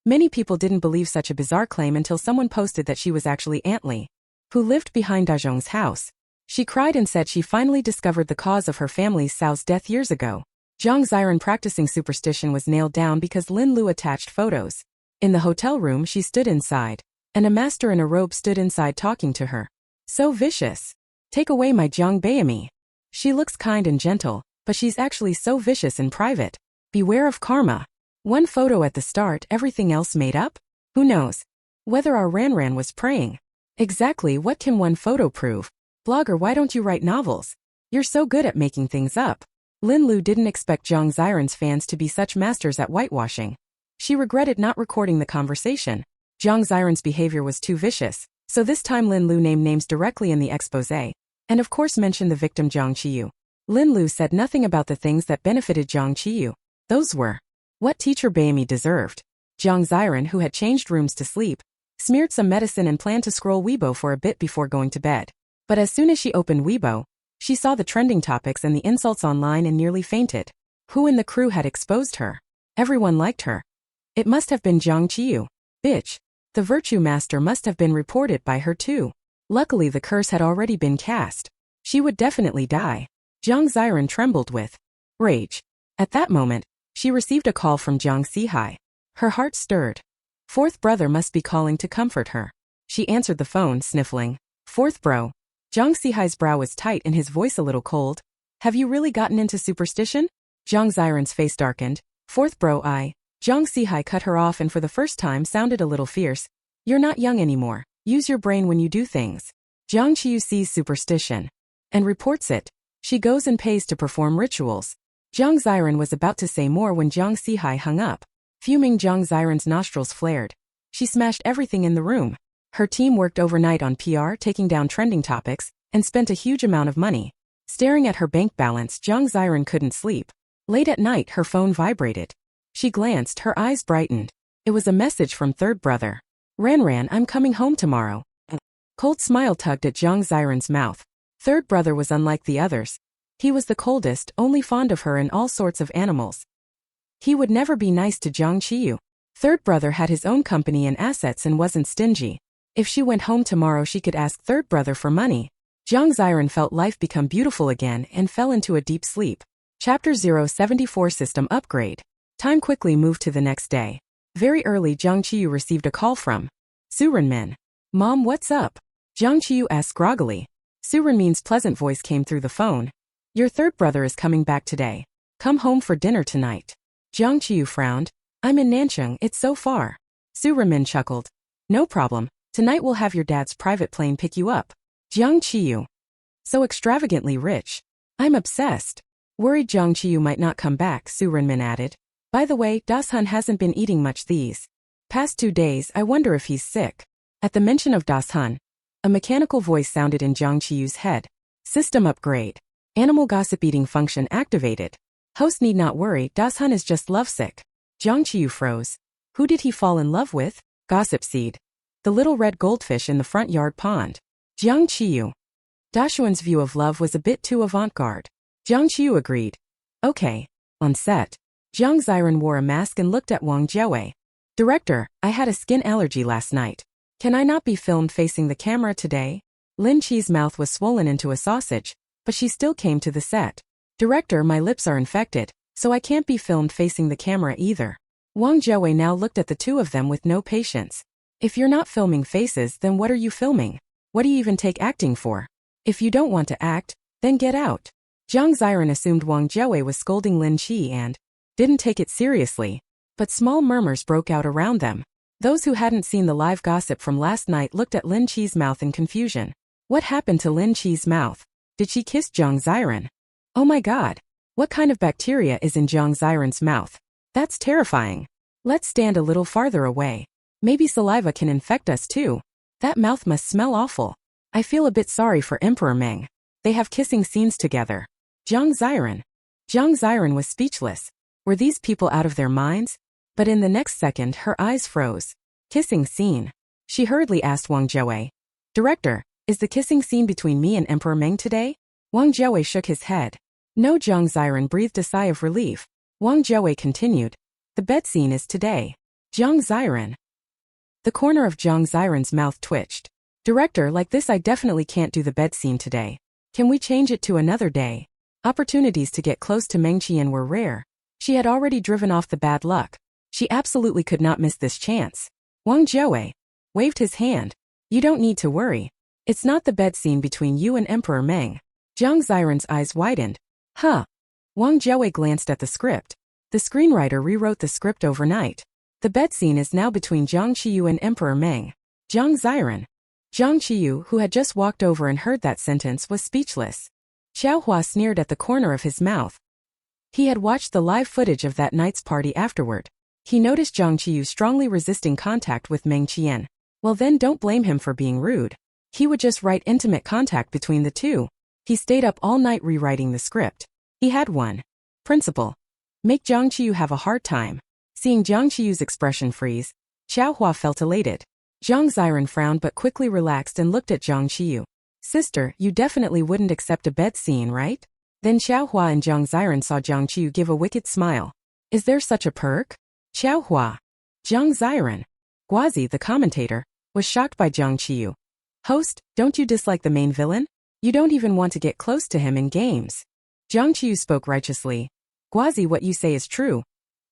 Many people didn't believe such a bizarre claim until someone posted that she was actually Aunt Li, who lived behind Dezhong's house. She cried and said she finally discovered the cause of her family's Sao's death years ago. Jiang Ziran practicing superstition was nailed down because Lin Lu attached photos. In the hotel room she stood inside, and a master in a robe stood inside talking to her. So vicious. Take away my Jiang Beimi. She looks kind and gentle, but she's actually so vicious in private. Beware of karma. One photo at the start, everything else made up? Who knows? Whether our Ranran was praying. Exactly what can one photo prove? Blogger, why don't you write novels? You're so good at making things up. Lin Lu didn't expect Jiang Ziran's fans to be such masters at whitewashing. She regretted not recording the conversation. Jiang Ziran's behavior was too vicious, so this time Lin Lu named names directly in the exposé, and of course mentioned the victim Jiang Qiyu. Lin Lu said nothing about the things that benefited Jiang Qiyu. Those were what teacher Beimi deserved. Jiang Ziran, who had changed rooms to sleep, smeared some medicine and planned to scroll Weibo for a bit before going to bed. But as soon as she opened Weibo, she saw the trending topics and the insults online and nearly fainted. Who in the crew had exposed her? Everyone liked her. It must have been Jiang Qiyu. Bitch. The virtue master must have been reported by her too. Luckily the curse had already been cast. She would definitely die. Jiang Ziran trembled with rage. At that moment, she received a call from Jiang Zihai. Her heart stirred. Fourth brother must be calling to comfort her. She answered the phone, sniffling. Fourth bro. Jiang Zihai's brow was tight and his voice a little cold. Have you really gotten into superstition? Jiang Ziran's face darkened. Fourth bro, Jiang Zihai cut her off and for the first time sounded a little fierce. You're not young anymore. Use your brain when you do things. Jiang Qiyu sees superstition and reports it. She goes and pays to perform rituals. Jiang Ziran was about to say more when Jiang Zihai hung up. Fuming, Jiang Ziran's nostrils flared. She smashed everything in the room. Her team worked overnight on PR, taking down trending topics, and spent a huge amount of money. Staring at her bank balance, Jiang Ziran couldn't sleep. Late at night, her phone vibrated. She glanced, her eyes brightened. It was a message from third brother. Ran, I'm coming home tomorrow. A cold smile tugged at Jiang Ziran's mouth. Third brother was unlike the others. He was the coldest, only fond of her and all sorts of animals. He would never be nice to Jiang Qiyu. Third brother had his own company and assets and wasn't stingy. If she went home tomorrow, she could ask third brother for money. Jiang Ziran felt life become beautiful again and fell into a deep sleep. Chapter 074 System Upgrade. Time quickly moved to the next day. Very early, Jiang Qiyu received a call from Su Renmin. Mom, what's up? Jiang Qiyu asked groggily. Su Renmin's pleasant voice came through the phone. Your third brother is coming back today. Come home for dinner tonight. Jiang Qiyu frowned. I'm in Nancheng, it's so far. Su Renmin chuckled. No problem, tonight we'll have your dad's private plane pick you up. Jiang Qiyu. So extravagantly rich. I'm obsessed. Worried Jiang Qiyu might not come back, Su Renmin added. By the way, Das-hun hasn't been eating much these past 2 days. I wonder if he's sick. At the mention of Das-hun, a mechanical voice sounded in Jiang Qiyu's head. System upgrade. Animal gossip eating function activated. Host need not worry, Das-hun is just lovesick. Jiang Qiyu froze. Who did he fall in love with? Gossip seed. The little red goldfish in the front yard pond. Jiang Qiyu. Dashuan's view of love was a bit too avant-garde. Jiang Qiyu agreed. Okay. On set, Jiang Ziran wore a mask and looked at Wang Jiawei. Director, I had a skin allergy last night. Can I not be filmed facing the camera today? Lin Chi's mouth was swollen into a sausage, but she still came to the set. Director, my lips are infected, so I can't be filmed facing the camera either. Wang Jiawei now looked at the two of them with no patience. If you're not filming faces, then what are you filming? What do you even take acting for? If you don't want to act, then get out. Jiang Ziran assumed Wang Jiawei was scolding Lin Chi and didn't take it seriously, but small murmurs broke out around them. Those who hadn't seen the live gossip from last night looked at Lin Chi's mouth in confusion. What happened to Lin Chi's mouth? Did she kiss Jiang Ziran? Oh my god. What kind of bacteria is in Jiang Ziran's mouth? That's terrifying. Let's stand a little farther away. Maybe saliva can infect us too. That mouth must smell awful. I feel a bit sorry for Emperor Meng. They have kissing scenes together. Jiang Ziran. Jiang Ziran was speechless. Were these people out of their minds? But in the next second, her eyes froze. Kissing scene. She hurriedly asked Wang Jiawei. Director, is the kissing scene between me and Emperor Meng today? Wang Jiawei shook his head. No. Jiang Ziran breathed a sigh of relief. Wang Jiawei continued. The bed scene is today. Jiang Ziran. The corner of Jiang Ziran's mouth twitched. Director, like this I definitely can't do the bed scene today. Can we change it to another day? Opportunities to get close to Meng Qian were rare. She had already driven off the bad luck. She absolutely could not miss this chance. Wang Jiawei waved his hand. You don't need to worry. It's not the bed scene between you and Emperor Meng. Jiang Ziran's eyes widened. Huh. Wang Jiawei glanced at the script. The screenwriter rewrote the script overnight. The bed scene is now between Jiang Qiyu and Emperor Meng. Jiang Ziran. Jiang Qiyu, who had just walked over and heard that sentence, was speechless. Xiaohua sneered at the corner of his mouth. He had watched the live footage of that night's party afterward. He noticed Jiang Qiyu strongly resisting contact with Meng Qian. Well then don't blame him for being rude. He would just write intimate contact between the two. He stayed up all night rewriting the script. He had one principle. Make Jiang Qiyu have a hard time. Seeing Jiang Qiyu's expression freeze, Xiaohua felt elated. Jiang Ziran frowned but quickly relaxed and looked at Jiang Qiyu. Sister, you definitely wouldn't accept a bed scene, right? Then Xiaohua and Jiang Ziran saw Jiang Qiyu give a wicked smile. Is there such a perk? Xiaohua. Jiang Ziran. Guazi, the commentator, was shocked by Jiang Qiyu. Host, don't you dislike the main villain? You don't even want to get close to him in games. Jiang Qiyu spoke righteously. Guazi, what you say is true.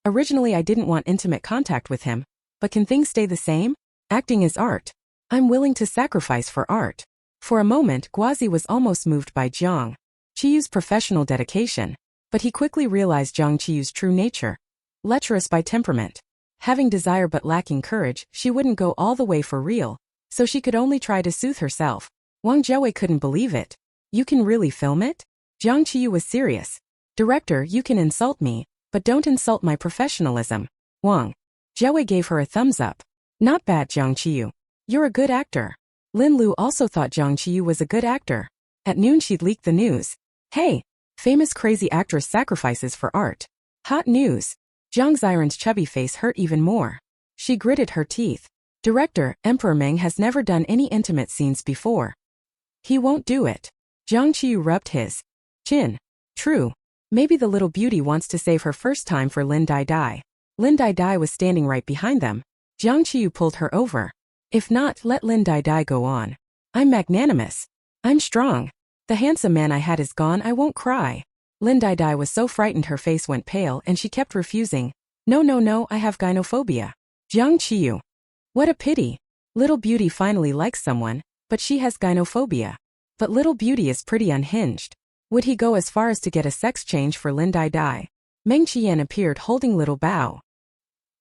Originally I didn't want intimate contact with him. But can things stay the same? Acting is art. I'm willing to sacrifice for art. For a moment, Guazi was almost moved by Jiang Qiyu's professional dedication. But he quickly realized Jiang Qiyu's true nature. Lecherous by temperament. Having desire but lacking courage, she wouldn't go all the way for real. So she could only try to soothe herself. Wang Jiawei couldn't believe it. You can really film it? Jiang Qiyu was serious. Director, you can insult me, but don't insult my professionalism. Wang Jiawei gave her a thumbs up. Not bad, Jiang Qiyu. You're a good actor. Lin Lu also thought Jiang Qiyu was a good actor. At noon she'd leaked the news. Hey! Famous crazy actress sacrifices for art. Hot news. Jiang Ziran's chubby face hurt even more. She gritted her teeth. Director, Emperor Meng has never done any intimate scenes before. He won't do it. Jiang Qiyu rubbed his chin. True. Maybe the little beauty wants to save her first time for Lin Dai Dai. Lin Dai Dai was standing right behind them. Jiang Qiyu pulled her over. If not, let Lin Dai Dai go on. I'm magnanimous. I'm strong. The handsome man I had is gone, I won't cry. Lin Dai Dai was so frightened her face went pale and she kept refusing. No, I have gynophobia. Jiang Qiyu. What a pity. Little Beauty finally likes someone, but she has gynophobia. But Little Beauty is pretty unhinged. Would he go as far as to get a sex change for Lin Dai Dai? Meng Qiyan appeared holding Little Bao.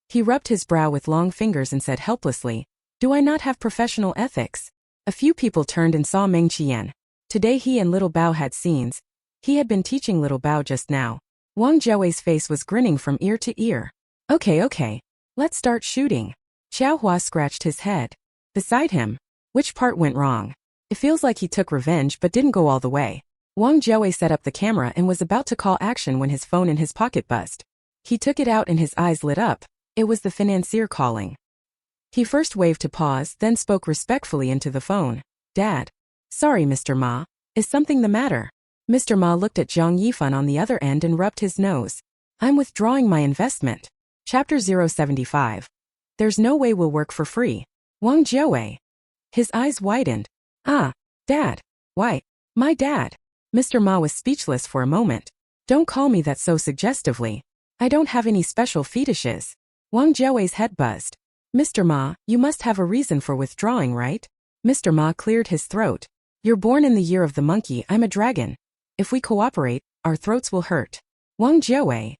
He rubbed his brow with long fingers and said helplessly, Do I not have professional ethics? A few people turned and saw Meng Qiyan. Today he and Little Bao had scenes. He had been teaching Little Bao just now. Wang Jiawei's face was grinning from ear to ear. Okay. Let's start shooting. Xiao Hua scratched his head. Beside him. Which part went wrong? It feels like he took revenge but didn't go all the way. Wang Jiawei set up the camera and was about to call action when his phone in his pocket buzzed. He took it out and his eyes lit up. It was the financier calling. He first waved to pause, then spoke respectfully into the phone. Dad. Sorry, Mr. Ma. Is something the matter? Mr. Ma looked at Zhang Yifan on the other end and rubbed his nose. I'm withdrawing my investment. Chapter 075. There's no way we'll work for free. Wang Jiawei. His eyes widened. Ah, Dad. Why? My dad. Mr. Ma was speechless for a moment. Don't call me that so suggestively. I don't have any special fetishes. Wang Jiawei's head buzzed. Mr. Ma, you must have a reason for withdrawing, right? Mr. Ma cleared his throat. You're born in the year of the monkey, I'm a dragon. If we cooperate, our throats will hurt. Wang Jiawei.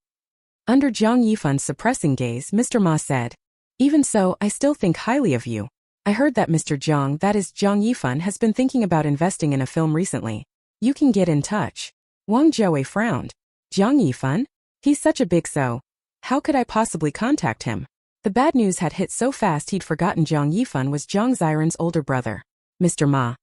Under Zhang Yifan's suppressing gaze, Mr. Ma said, Even so, I still think highly of you. I heard that Mr. Zhang, that is Zhang Yifan, has been thinking about investing in a film recently. You can get in touch. Wang Jiawei frowned. Zhang Yifan? He's such a big so. How could I possibly contact him? The bad news had hit so fast he'd forgotten Jiang Yifan was Jiang Ziran's older brother. Mr. Ma.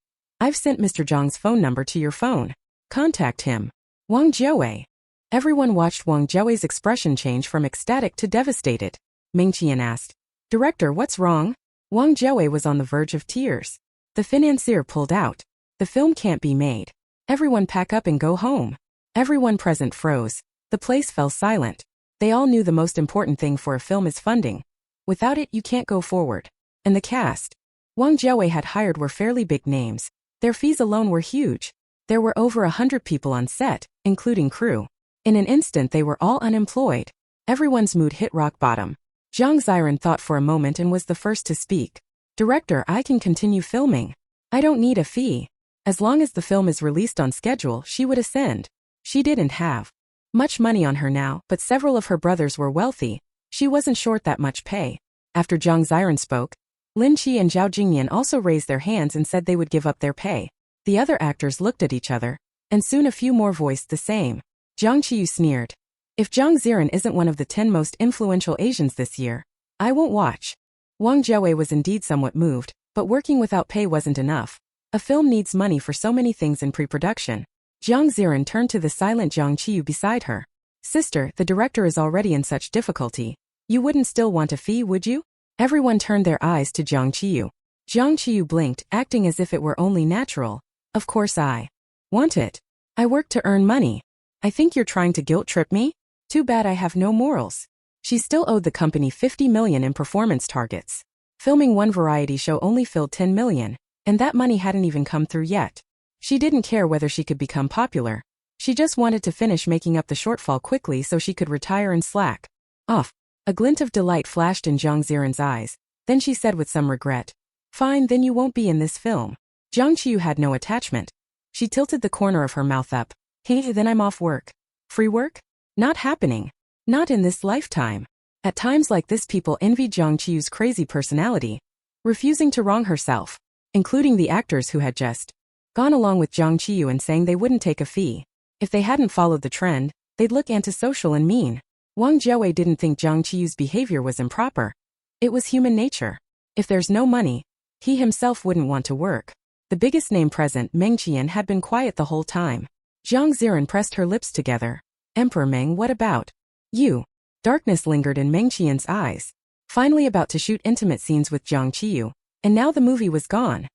I've sent Mr. Zhang's phone number to your phone. Contact him. Wang Jiawei. Everyone watched Wang Jiawei's expression change from ecstatic to devastated. Meng Qiyan asked, Director, what's wrong? Wang Jiawei was on the verge of tears. The financier pulled out. The film can't be made. Everyone pack up and go home. Everyone present froze. The place fell silent. They all knew the most important thing for a film is funding. Without it, you can't go forward. And the cast Wang Jiawei had hired were fairly big names. Their fees alone were huge. There were over 100 people on set, including crew. In an instant they were all unemployed. Everyone's mood hit rock bottom. Jiang Ziran thought for a moment and was the first to speak. Director, I can continue filming. I don't need a fee. As long as the film is released on schedule, she would ascend. She didn't have much money on her now, but several of her brothers were wealthy. She wasn't short that much pay. After Jiang Ziran spoke, Lin Qi and Zhao Jingyan also raised their hands and said they would give up their pay. The other actors looked at each other, and soon a few more voiced the same. Jiang Qiyu sneered. If Jiang Ziran isn't one of the 10 most influential Asians this year, I won't watch. Wang Jiawei was indeed somewhat moved, but working without pay wasn't enough. A film needs money for so many things in pre-production. Jiang Ziran turned to the silent Jiang Qiyu beside her. Sister, the director is already in such difficulty. You wouldn't still want a fee, would you? Everyone turned their eyes to Jiang Qiyu. Jiang Qiyu blinked, acting as if it were only natural. Of course I want it. I work to earn money. I think you're trying to guilt-trip me? Too bad I have no morals. She still owed the company 50 million in performance targets. Filming one variety show only filled 10 million, and that money hadn't even come through yet. She didn't care whether she could become popular. She just wanted to finish making up the shortfall quickly so she could retire and slack off. A glint of delight flashed in Jiang Ziran's eyes. Then she said with some regret, Fine, then you won't be in this film. Jiang Qiyu had no attachment. She tilted the corner of her mouth up. Hey, then I'm off work. Free work? Not happening. Not in this lifetime. At times like this people envy Jiang Qiyu's crazy personality, refusing to wrong herself, including the actors who had just gone along with Jiang Qiyu and saying they wouldn't take a fee. If they hadn't followed the trend, they'd look antisocial and mean. Wang Jiawei didn't think Jiang Qiyu's behavior was improper. It was human nature. If there's no money, he himself wouldn't want to work. The biggest name present, Meng Qiyan, had been quiet the whole time. Jiang Ziran pressed her lips together. Emperor Meng, what about you? Darkness lingered in Meng Qian's eyes. Finally about to shoot intimate scenes with Jiang Qiyu, and now the movie was gone.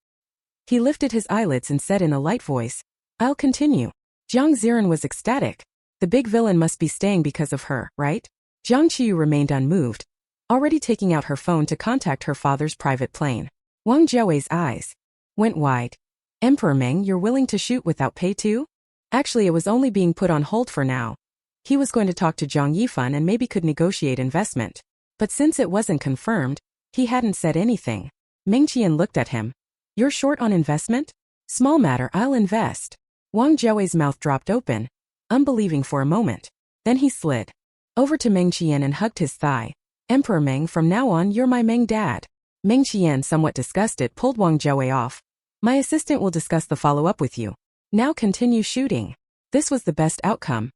He lifted his eyelids and said in a light voice, I'll continue. Jiang Ziran was ecstatic. The big villain must be staying because of her, right? Jiang Qiyu remained unmoved, already taking out her phone to contact her father's private plane. Wang Jiaowei's eyes went wide. Emperor Meng, you're willing to shoot without pay too? Actually, it was only being put on hold for now. He was going to talk to Zhang Yifan and maybe could negotiate investment. But since it wasn't confirmed, he hadn't said anything. Meng Qian looked at him. You're short on investment? Small matter, I'll invest. Wang Jiaowei's mouth dropped open, unbelieving for a moment. Then he slid over to Meng Qian and hugged his thigh. Emperor Meng, from now on you're my Meng dad. Meng Qian, somewhat disgusted, pulled Wang Jiawei off. My assistant will discuss the follow-up with you. Now continue shooting. This was the best outcome.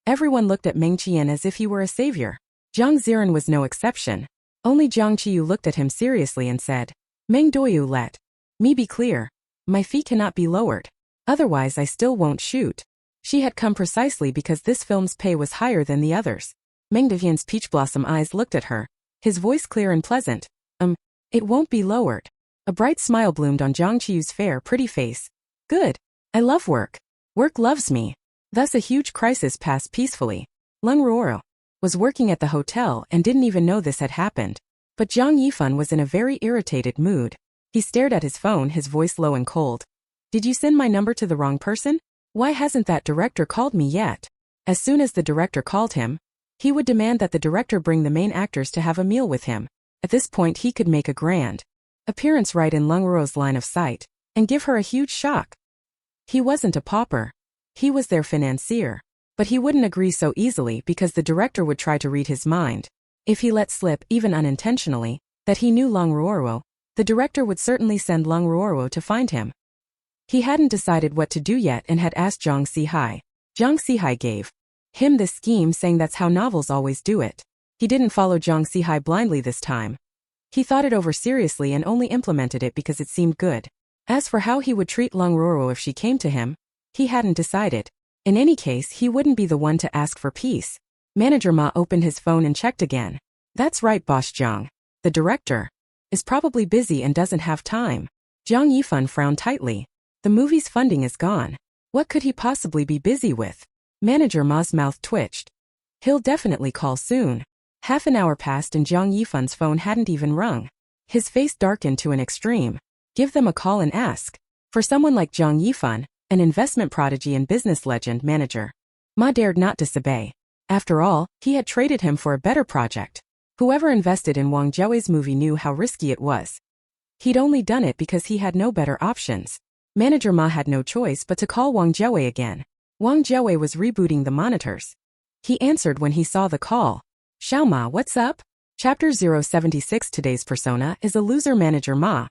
Everyone looked at Meng Qian as if he were a savior. Jiang Ziran was no exception. Only Jiang Qiyu looked at him seriously and said, Meng Doyu, let me be clear. My fee cannot be lowered. Otherwise I still won't shoot. She had come precisely because this film's pay was higher than the others. Meng Devian's peach blossom eyes looked at her, his voice clear and pleasant. It won't be lowered. A bright smile bloomed on Jiang Qiyu's fair, pretty face. Good. I love work. Work loves me. Thus a huge crisis passed peacefully. Leng Ruoro was working at the hotel and didn't even know this had happened. But Zhang Yifan was in a very irritated mood. He stared at his phone, his voice low and cold. Did you send my number to the wrong person? Why hasn't that director called me yet? As soon as the director called him, he would demand that the director bring the main actors to have a meal with him. At this point he could make a grand appearance right in Leng Ruo's line of sight, and give her a huge shock. He wasn't a pauper. He was their financier. But he wouldn't agree so easily because the director would try to read his mind. If he let slip, even unintentionally, that he knew Leng Ruoro, the director would certainly send Leng Ruoro to find him. He hadn't decided what to do yet and had asked Zhang Sihai. Zhang Sihai gave him this scheme, saying that's how novels always do it. He didn't follow Zhang Sihai blindly this time. He thought it over seriously and only implemented it because it seemed good. As for how he would treat Leng Ruoro if she came to him, he hadn't decided. In any case, he wouldn't be the one to ask for peace. Manager Ma opened his phone and checked again. That's right, Boss Zhang. The director is probably busy and doesn't have time. Zhang Yifan frowned tightly. The movie's funding is gone. What could he possibly be busy with? Manager Ma's mouth twitched. He'll definitely call soon. Half an hour passed and Zhang Yifan's phone hadn't even rung. His face darkened to an extreme. Give them a call and ask. For someone like Zhang Yifan, an investment prodigy and business legend manager, Ma dared not disobey. After all, he had traded him for a better project. Whoever invested in Wang Jiawei's movie knew how risky it was. He'd only done it because he had no better options. Manager Ma had no choice but to call Wang Jiawei again. Wang Jiawei was rebooting the monitors. He answered when he saw the call. Xiao Ma, what's up? Chapter 076. Today's persona is a loser. Manager Ma.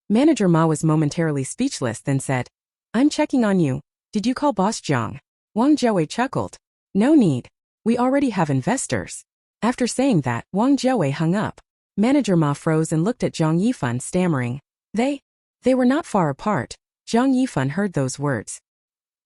Manager Ma was momentarily speechless, then said, I'm checking on you. Did you call Boss Zhang? Wang Jiawei chuckled. No need. We already have investors. After saying that, Wang Jiawei hung up. Manager Ma froze and looked at Zhang Yifan, stammering. They were not far apart. Zhang Yifan heard those words.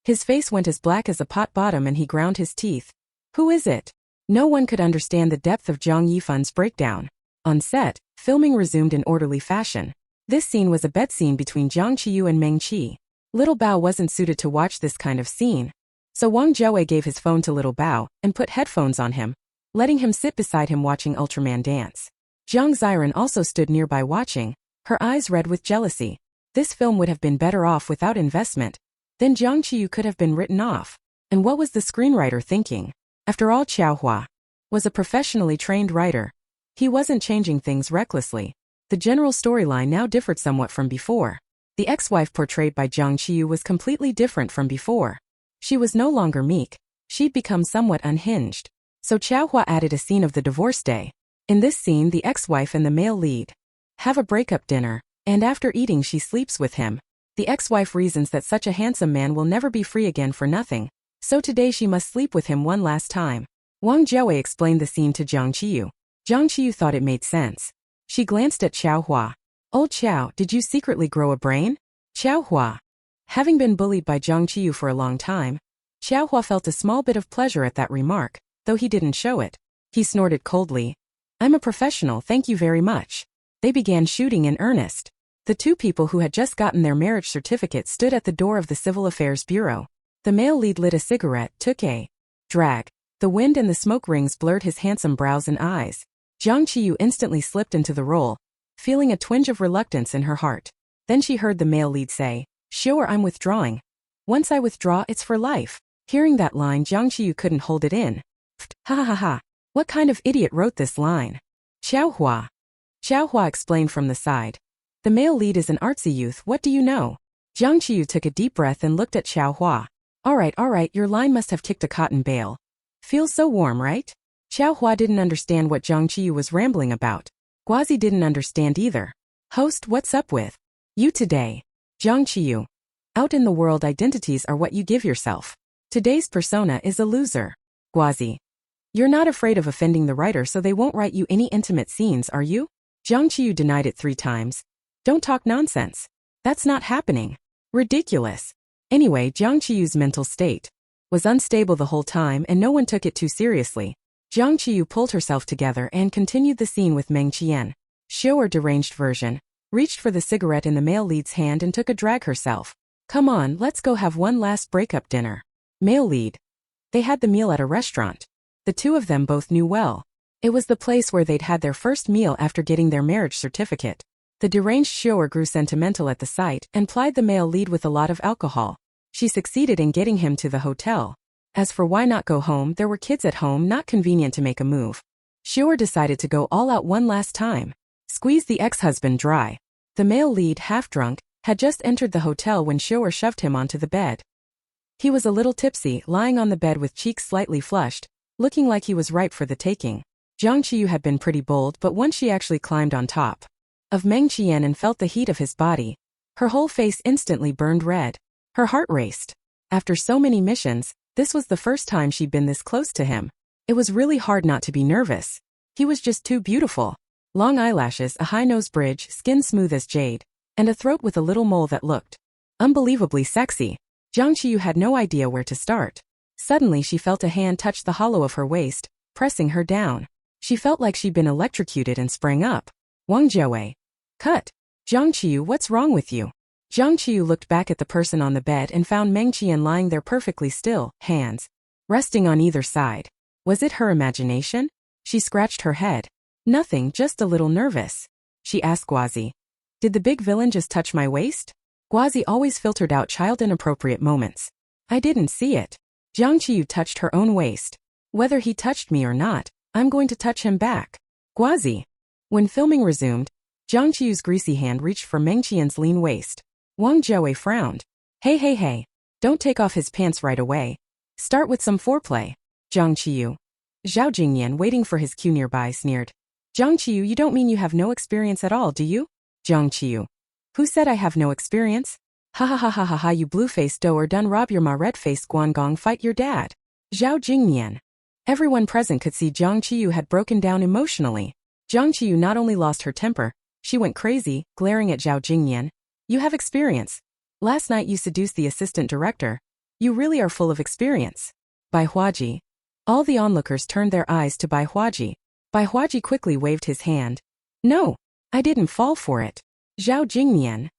His face went as black as a pot bottom and he ground his teeth. Who is it? No one could understand the depth of Zhang Yifan's breakdown. On set, filming resumed in orderly fashion. This scene was a bet scene between Jiang Qiyu and Meng Qi. Little Bao wasn't suited to watch this kind of scene. So Wang Jiawei gave his phone to Little Bao and put headphones on him, letting him sit beside him watching Ultraman dance. Jiang Ziran also stood nearby watching, her eyes red with jealousy. This film would have been better off without investment. Then Jiang Qiyu could have been written off. And what was the screenwriter thinking? After all, Qiao Hua was a professionally trained writer. He wasn't changing things recklessly. The general storyline now differed somewhat from before. The ex-wife portrayed by Jiang Qiyu was completely different from before. She was no longer meek. She'd become somewhat unhinged. So Qiao Hua added a scene of the divorce day. In this scene, the ex-wife and the male lead have a breakup dinner, and after eating she sleeps with him. The ex-wife reasons that such a handsome man will never be free again for nothing, so today she must sleep with him one last time. Wang Jiawei explained the scene to Jiang Qiyu. Jiang Qiyu thought it made sense. She glanced at Qiao Hua. Old Qiao, did you secretly grow a brain? Qiao Hua, having been bullied by Jiang Qiyu for a long time, Xiaohua felt a small bit of pleasure at that remark, though he didn't show it. He snorted coldly. I'm a professional, thank you very much. They began shooting in earnest. The two people who had just gotten their marriage certificate stood at the door of the Civil Affairs Bureau. The male lead lit a cigarette, took a drag. The wind and the smoke rings blurred his handsome brows and eyes. Jiang Qiyu instantly slipped into the role, feeling a twinge of reluctance in her heart. Then she heard the male lead say, Sure, I'm withdrawing. Once I withdraw, it's for life. Hearing that line, Jiang Qiyu couldn't hold it in. Ha ha ha ha. What kind of idiot wrote this line? Xiaohua. Xiaohua explained from the side. The male lead is an artsy youth, what do you know? Jiang Qiyu took a deep breath and looked at Xiaohua. All right, your line must have kicked a cotton bale. Feels so warm, right? Xiaohua didn't understand what Jiang Qiyu was rambling about. Guazi didn't understand either. Host, what's up with you today? Jiang Qiyu. Out in the world, identities are what you give yourself. Today's persona is a loser. Guazi. You're not afraid of offending the writer, so they won't write you any intimate scenes, are you? Jiang Qiyu denied it 3 times. Don't talk nonsense. That's not happening. Ridiculous. Anyway, Jiang Qiyu's mental state was unstable the whole time and no one took it too seriously. Jiang Qiyu pulled herself together and continued the scene with Meng Qian. Xiu, or deranged version, reached for the cigarette in the male lead's hand and took a drag herself. Come on, let's go have one last breakup dinner. Male lead. They had the meal at a restaurant. The two of them both knew well. It was the place where they'd had their first meal after getting their marriage certificate. The deranged Xiu grew sentimental at the sight and plied the male lead with a lot of alcohol. She succeeded in getting him to the hotel. As for why not go home, there were kids at home, not convenient to make a move. Xiu decided to go all out one last time. Squeeze the ex-husband dry. The male lead, half drunk, had just entered the hotel when Xiu shoved him onto the bed. He was a little tipsy, lying on the bed with cheeks slightly flushed, looking like he was ripe for the taking. Jiang Qiyu had been pretty bold, but once she actually climbed on top of Meng Qian and felt the heat of his body, her whole face instantly burned red. Her heart raced. After so many missions, this was the first time she'd been this close to him. It was really hard not to be nervous. He was just too beautiful. Long eyelashes, a high nose bridge, skin smooth as jade, and a throat with a little mole that looked unbelievably sexy. Jiang Qiyu had no idea where to start. Suddenly she felt a hand touch the hollow of her waist, pressing her down. She felt like she'd been electrocuted and sprang up. Wang Jiawei. Cut. Jiang Qiyu, what's wrong with you? Jiang Qiyu looked back at the person on the bed and found Meng Qian lying there perfectly still, hands resting on either side. Was it her imagination? She scratched her head. Nothing, just a little nervous. She asked Guazi. Did the big villain just touch my waist? Guazi always filtered out child-inappropriate moments. I didn't see it. Jiang Qiyu touched her own waist. Whether he touched me or not, I'm going to touch him back. Guazi. When filming resumed, Jiang Qiyu's greasy hand reached for Meng Qian's lean waist. Wang Jiawei frowned. Hey. Don't take off his pants right away. Start with some foreplay. Jiang Qiyu. Zhao Jingyan, waiting for his cue nearby, sneered. Jiang Qiyu, you don't mean you have no experience at all, do you? Jiang Qiyu. Who said I have no experience? Ha ha ha ha ha ha, you blue-faced doer, done rob your ma red-faced Guangong, fight your dad. Zhao Jingyan. Everyone present could see Jiang Qiyu had broken down emotionally. Jiang Qiyu not only lost her temper, she went crazy, glaring at Zhao Jingyan. You have experience. Last night you seduced the assistant director. You really are full of experience. Bai Huaji. All the onlookers turned their eyes to Bai Huaji. Bai Huaji quickly waved his hand. No, I didn't fall for it. Zhao Jingyan.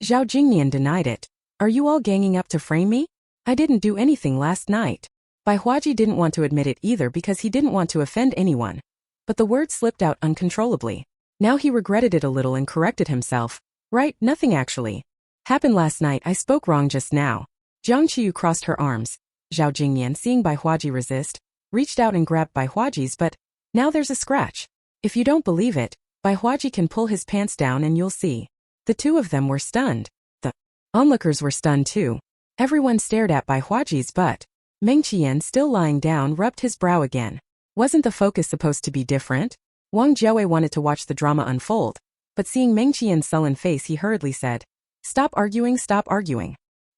Zhao Jingyan denied it. Are you all ganging up to frame me? I didn't do anything last night. Bai Huaji didn't want to admit it either because he didn't want to offend anyone. But the word slipped out uncontrollably. Now he regretted it a little and corrected himself. Right, nothing actually. Happened last night, I spoke wrong just now. Jiang Qiyu crossed her arms. Zhao Jingyan, seeing Bai Huaji resist, reached out and grabbed Bai Huaji's, but now there's a scratch. If you don't believe it, Bai Huaji can pull his pants down and you'll see. The two of them were stunned. The onlookers were stunned too. Everyone stared at Bai Huaji's butt. Meng Qian, still lying down, rubbed his brow again. Wasn't the focus supposed to be different? Wang Jiawei wanted to watch the drama unfold, but seeing Meng Qian's sullen face he hurriedly said, Stop arguing.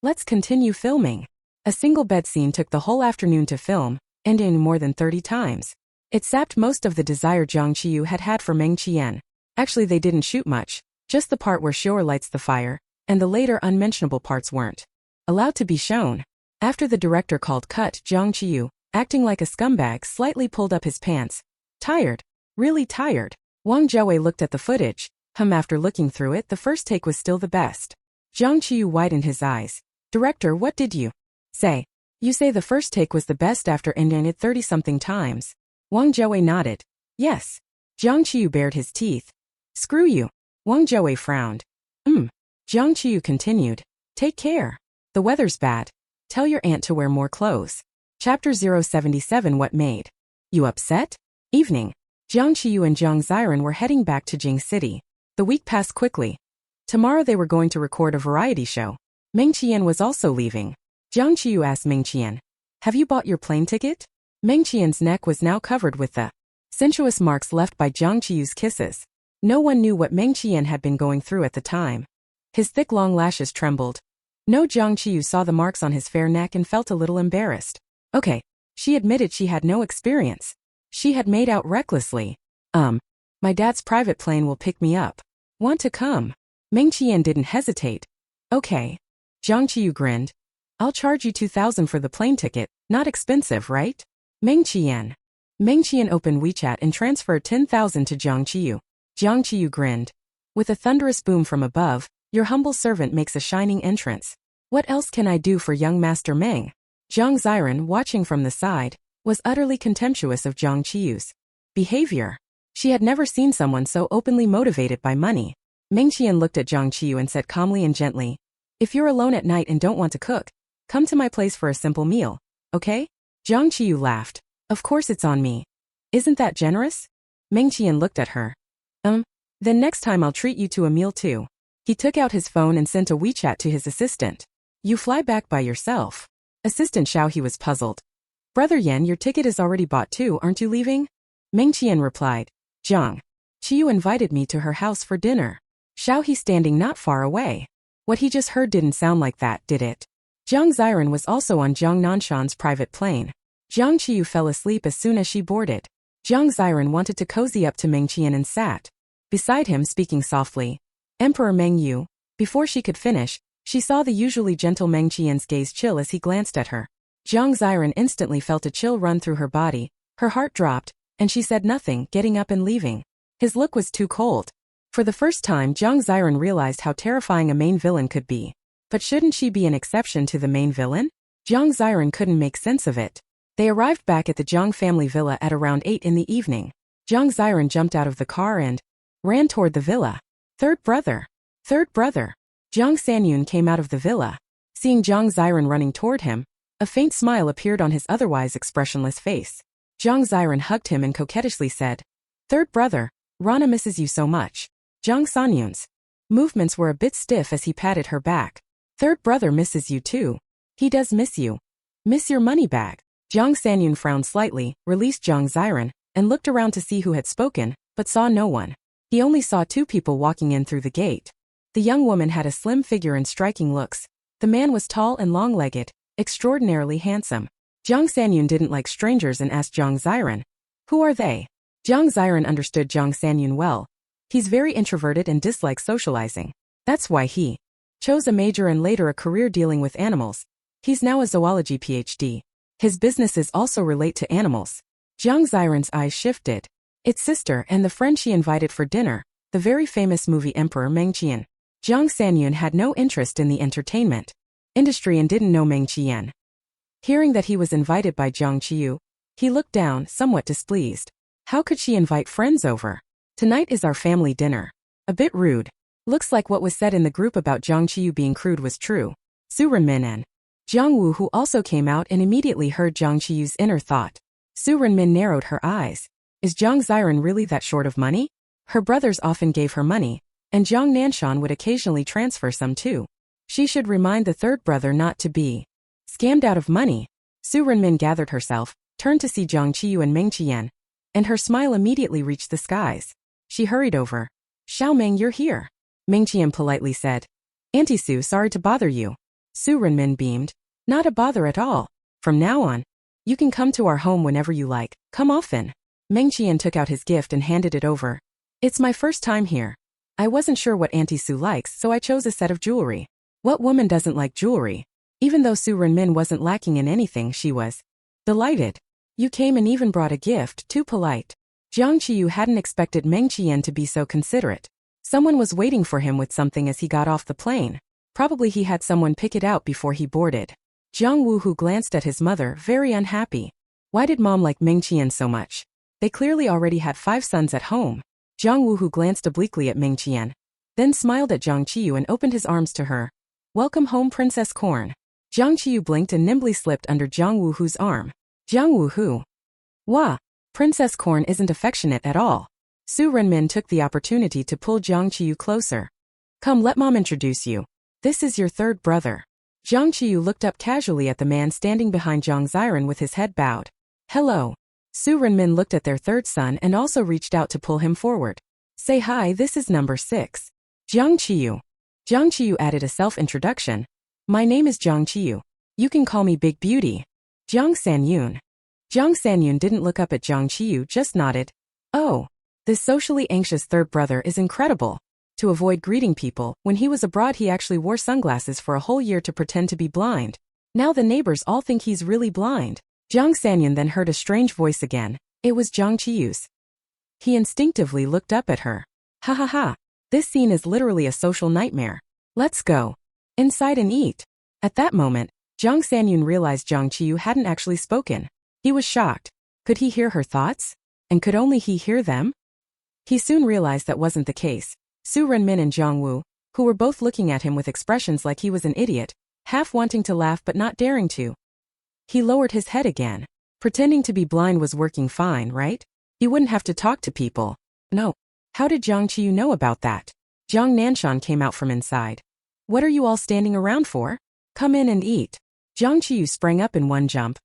Let's continue filming. A single bed scene took the whole afternoon to film, ending more than 30 times. It sapped most of the desire Jiang Qiyu had had for Meng Qian. Actually they didn't shoot much, just the part where Xiu lights the fire, and the later unmentionable parts weren't allowed to be shown. After the director called cut, Jiang Qiyu, acting like a scumbag, slightly pulled up his pants. Tired. Really tired. Wang Jiawei looked at the footage. After looking through it, the first take was still the best. Jiang Qiyu widened his eyes. Director, what did you say? You say the first take was the best after ending it 30-something times. Wang Jiawei nodded. Yes. Jiang Qiyu bared his teeth. Screw you. Wang Jiawei frowned. Jiang Qiyu continued. Take care. The weather's bad. Tell your aunt to wear more clothes. Chapter 077. What made you upset? Evening. Jiang Qiyu and Jiang Ziran were heading back to Jing City. The week passed quickly. Tomorrow they were going to record a variety show. Meng Qian was also leaving. Jiang Qiyu asked Meng Qian, have you bought your plane ticket? Meng Qian's neck was now covered with the sensuous marks left by Jiang Qiyu's kisses. No one knew what Meng Qian had been going through at the time. His thick long lashes trembled. No, Jiang Qiyu saw the marks on his fair neck and felt a little embarrassed. Okay. She admitted she had no experience. She had made out recklessly. My dad's private plane will pick me up. Want to come? Meng Qian didn't hesitate. Okay. Jiang Qiyu grinned. I'll charge you 2,000 for the plane ticket, not expensive, right? Meng Qian. Meng Qian opened WeChat and transferred 10,000 to Jiang Qiyu. Jiang Qiyu grinned. With a thunderous boom from above, your humble servant makes a shining entrance. What else can I do for young Master Meng? Jiang Ziran, watching from the side, was utterly contemptuous of Jiang Qiyu's behavior. She had never seen someone so openly motivated by money. Meng Qian looked at Jiang Qiyu and said calmly and gently, if you're alone at night and don't want to cook, come to my place for a simple meal, okay? Jiang Qiyu laughed. Of course it's on me. Isn't that generous? Meng Qian looked at her. Then next time I'll treat you to a meal too. He took out his phone and sent a WeChat to his assistant. You fly back by yourself. Assistant Xiao, he was puzzled. Brother Yan, your ticket is already bought too, aren't you leaving? Meng Qian replied. Jiang Qiyu invited me to her house for dinner. Xiao, he standing not far away. What he just heard didn't sound like that, did it? Jiang Ziran was also on Jiang Nanshan's private plane. Jiang Qiyu fell asleep as soon as she boarded. Jiang Ziran wanted to cozy up to Meng Qian and sat beside him, speaking softly. Emperor Meng Yu. Before she could finish, she saw the usually gentle Meng Qian's gaze chill as he glanced at her. Jiang Ziran instantly felt a chill run through her body, her heart dropped, and she said nothing, getting up and leaving. His look was too cold. For the first time, Jiang Ziran realized how terrifying a main villain could be. But shouldn't she be an exception to the main villain? Jiang Ziran couldn't make sense of it. They arrived back at the Jiang family villa at around 8 in the evening. Jiang Ziran jumped out of the car and ran toward the villa. Third brother. Jiang Sanyun came out of the villa. Seeing Jiang Ziran running toward him, a faint smile appeared on his otherwise expressionless face. Jiang Ziran hugged him and coquettishly said, Third brother, Rana misses you so much. Jiang Sanyun's movements were a bit stiff as he patted her back. Third brother misses you too. He does miss you. Miss your money bag. Jiang Sanyun frowned slightly, released Jiang Ziran, and looked around to see who had spoken, but saw no one. He only saw 2 people walking in through the gate. The young woman had a slim figure and striking looks. The man was tall and long-legged, extraordinarily handsome. Jiang Sanyun didn't like strangers and asked Jiang Ziran, who are they? Jiang Ziran understood Jiang Sanyun well. He's very introverted and dislikes socializing. That's why he chose a major and later a career dealing with animals. He's now a zoology PhD. His businesses also relate to animals. Jiang Ziran's eyes shifted. It's sister and the friend she invited for dinner, the very famous movie Emperor Meng Qian. Jiang Sanyun had no interest in the entertainment industry and didn't know Meng Qian. Hearing that he was invited by Jiang Qiyu, he looked down, somewhat displeased. How could she invite friends over? Tonight is our family dinner. A bit rude. Looks like what was said in the group about Jiang Qiyu being crude was true. Su Renmin and Jiang Wu, who also came out and immediately heard Jiang Qiyu's inner thought. Su Renmin narrowed her eyes. Is Jiang Ziran really that short of money? Her brothers often gave her money, and Jiang Nanshan would occasionally transfer some too. She should remind the third brother not to be scammed out of money. Su Renmin gathered herself, turned to see Jiang Qiyu and Meng Qian, and her smile immediately reached the skies. She hurried over. Xiao Meng, you're here. Meng Qian politely said. Auntie Su, sorry to bother you. Su Renmin beamed. Not a bother at all. From now on, you can come to our home whenever you like. Come often. Meng Qian took out his gift and handed it over. It's my first time here. I wasn't sure what Auntie Su likes, so I chose a set of jewelry. What woman doesn't like jewelry? Even though Su Renmin wasn't lacking in anything, she was delighted. You came and even brought a gift, too polite. Jiang Qiyu hadn't expected Meng Qiyan to be so considerate. Someone was waiting for him with something as he got off the plane. Probably he had someone pick it out before he boarded. Jiang Wuhu glanced at his mother, very unhappy. Why did mom like Meng Qiyan so much? They clearly already had 5 sons at home. Jiang Wuhu glanced obliquely at Meng Qiyan, then smiled at Jiang Qiyu and opened his arms to her. Welcome home, Princess Corn. Jiang Qiyu blinked and nimbly slipped under Jiang Wuhu's arm. Jiang Wuhu. Wah! Princess Corn isn't affectionate at all. Su Renmin took the opportunity to pull Jiang Qiyu closer. Come, let mom introduce you. This is your third brother. Jiang Qiyu looked up casually at the man standing behind Jiang Ziran with his head bowed. Hello. Su Renmin looked at their third son and also reached out to pull him forward. Say hi, this is number 6. Jiang Qiyu. Jiang Qiyu added a self-introduction. My name is Jiang Qiyu. You can call me Big Beauty. Jiang Sanyun. Jiang Sanyun didn't look up at Jiang Qiyu, just nodded. Oh. This socially anxious third brother is incredible. To avoid greeting people, when he was abroad he actually wore sunglasses for a whole year to pretend to be blind. Now the neighbors all think he's really blind. Jiang Sanyun then heard a strange voice again. It was Jiang Qiyu's. He instinctively looked up at her. Ha ha ha. This scene is literally a social nightmare. Let's go inside and eat. At that moment, Jiang Sanyun realized Jiang Qiyu hadn't actually spoken. He was shocked. Could he hear her thoughts? And could only he hear them? He soon realized that wasn't the case. Su Renmin and Jiang Wu, who were both looking at him with expressions like he was an idiot, half wanting to laugh but not daring to. He lowered his head again. Pretending to be blind was working fine, right? He wouldn't have to talk to people. No. How did Jiang Qiyu know about that? Jiang Nanshan came out from inside. What are you all standing around for? Come in and eat. Jiang Qiyu sprang up in one jump.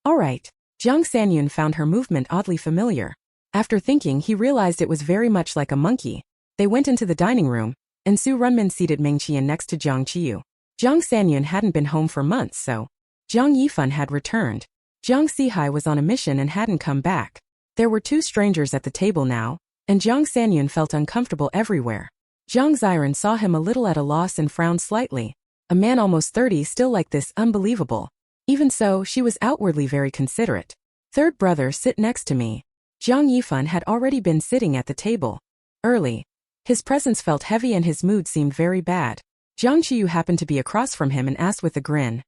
All right. Jiang Sanyun found her movement oddly familiar. After thinking, he realized it was very much like a monkey. They went into the dining room, and Su Renmin seated Meng Qiyan next to Jiang Qiyu. Jiang Sanyun hadn't been home for months, so Jiang Yifan had returned. Jiang Sihai was on a mission and hadn't come back. There were 2 strangers at the table now, and Jiang Sanyun felt uncomfortable everywhere. Jiang Ziran saw him a little at a loss and frowned slightly. A man almost 30 still like this, unbelievable. Even so, she was outwardly very considerate. Third brother, sit next to me. Jiang Yifan had already been sitting at the table. Early. His presence felt heavy and his mood seemed very bad. Jiang Qiyu happened to be across from him and asked with a grin.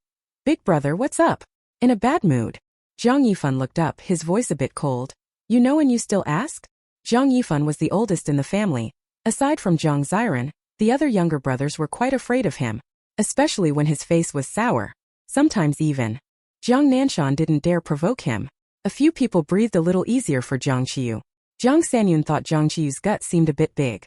Big brother, what's up? In a bad mood. Jiang Yifan looked up, his voice a bit cold. You know and you still ask? Jiang Yifan was the oldest in the family. Aside from Jiang Ziran, the other younger brothers were quite afraid of him, especially when his face was sour. Sometimes even Jiang Nanshan didn't dare provoke him. A few people breathed a little easier for Jiang Qiyu. Jiang Sanyun thought Jiang Qiyu's gut seemed a bit big.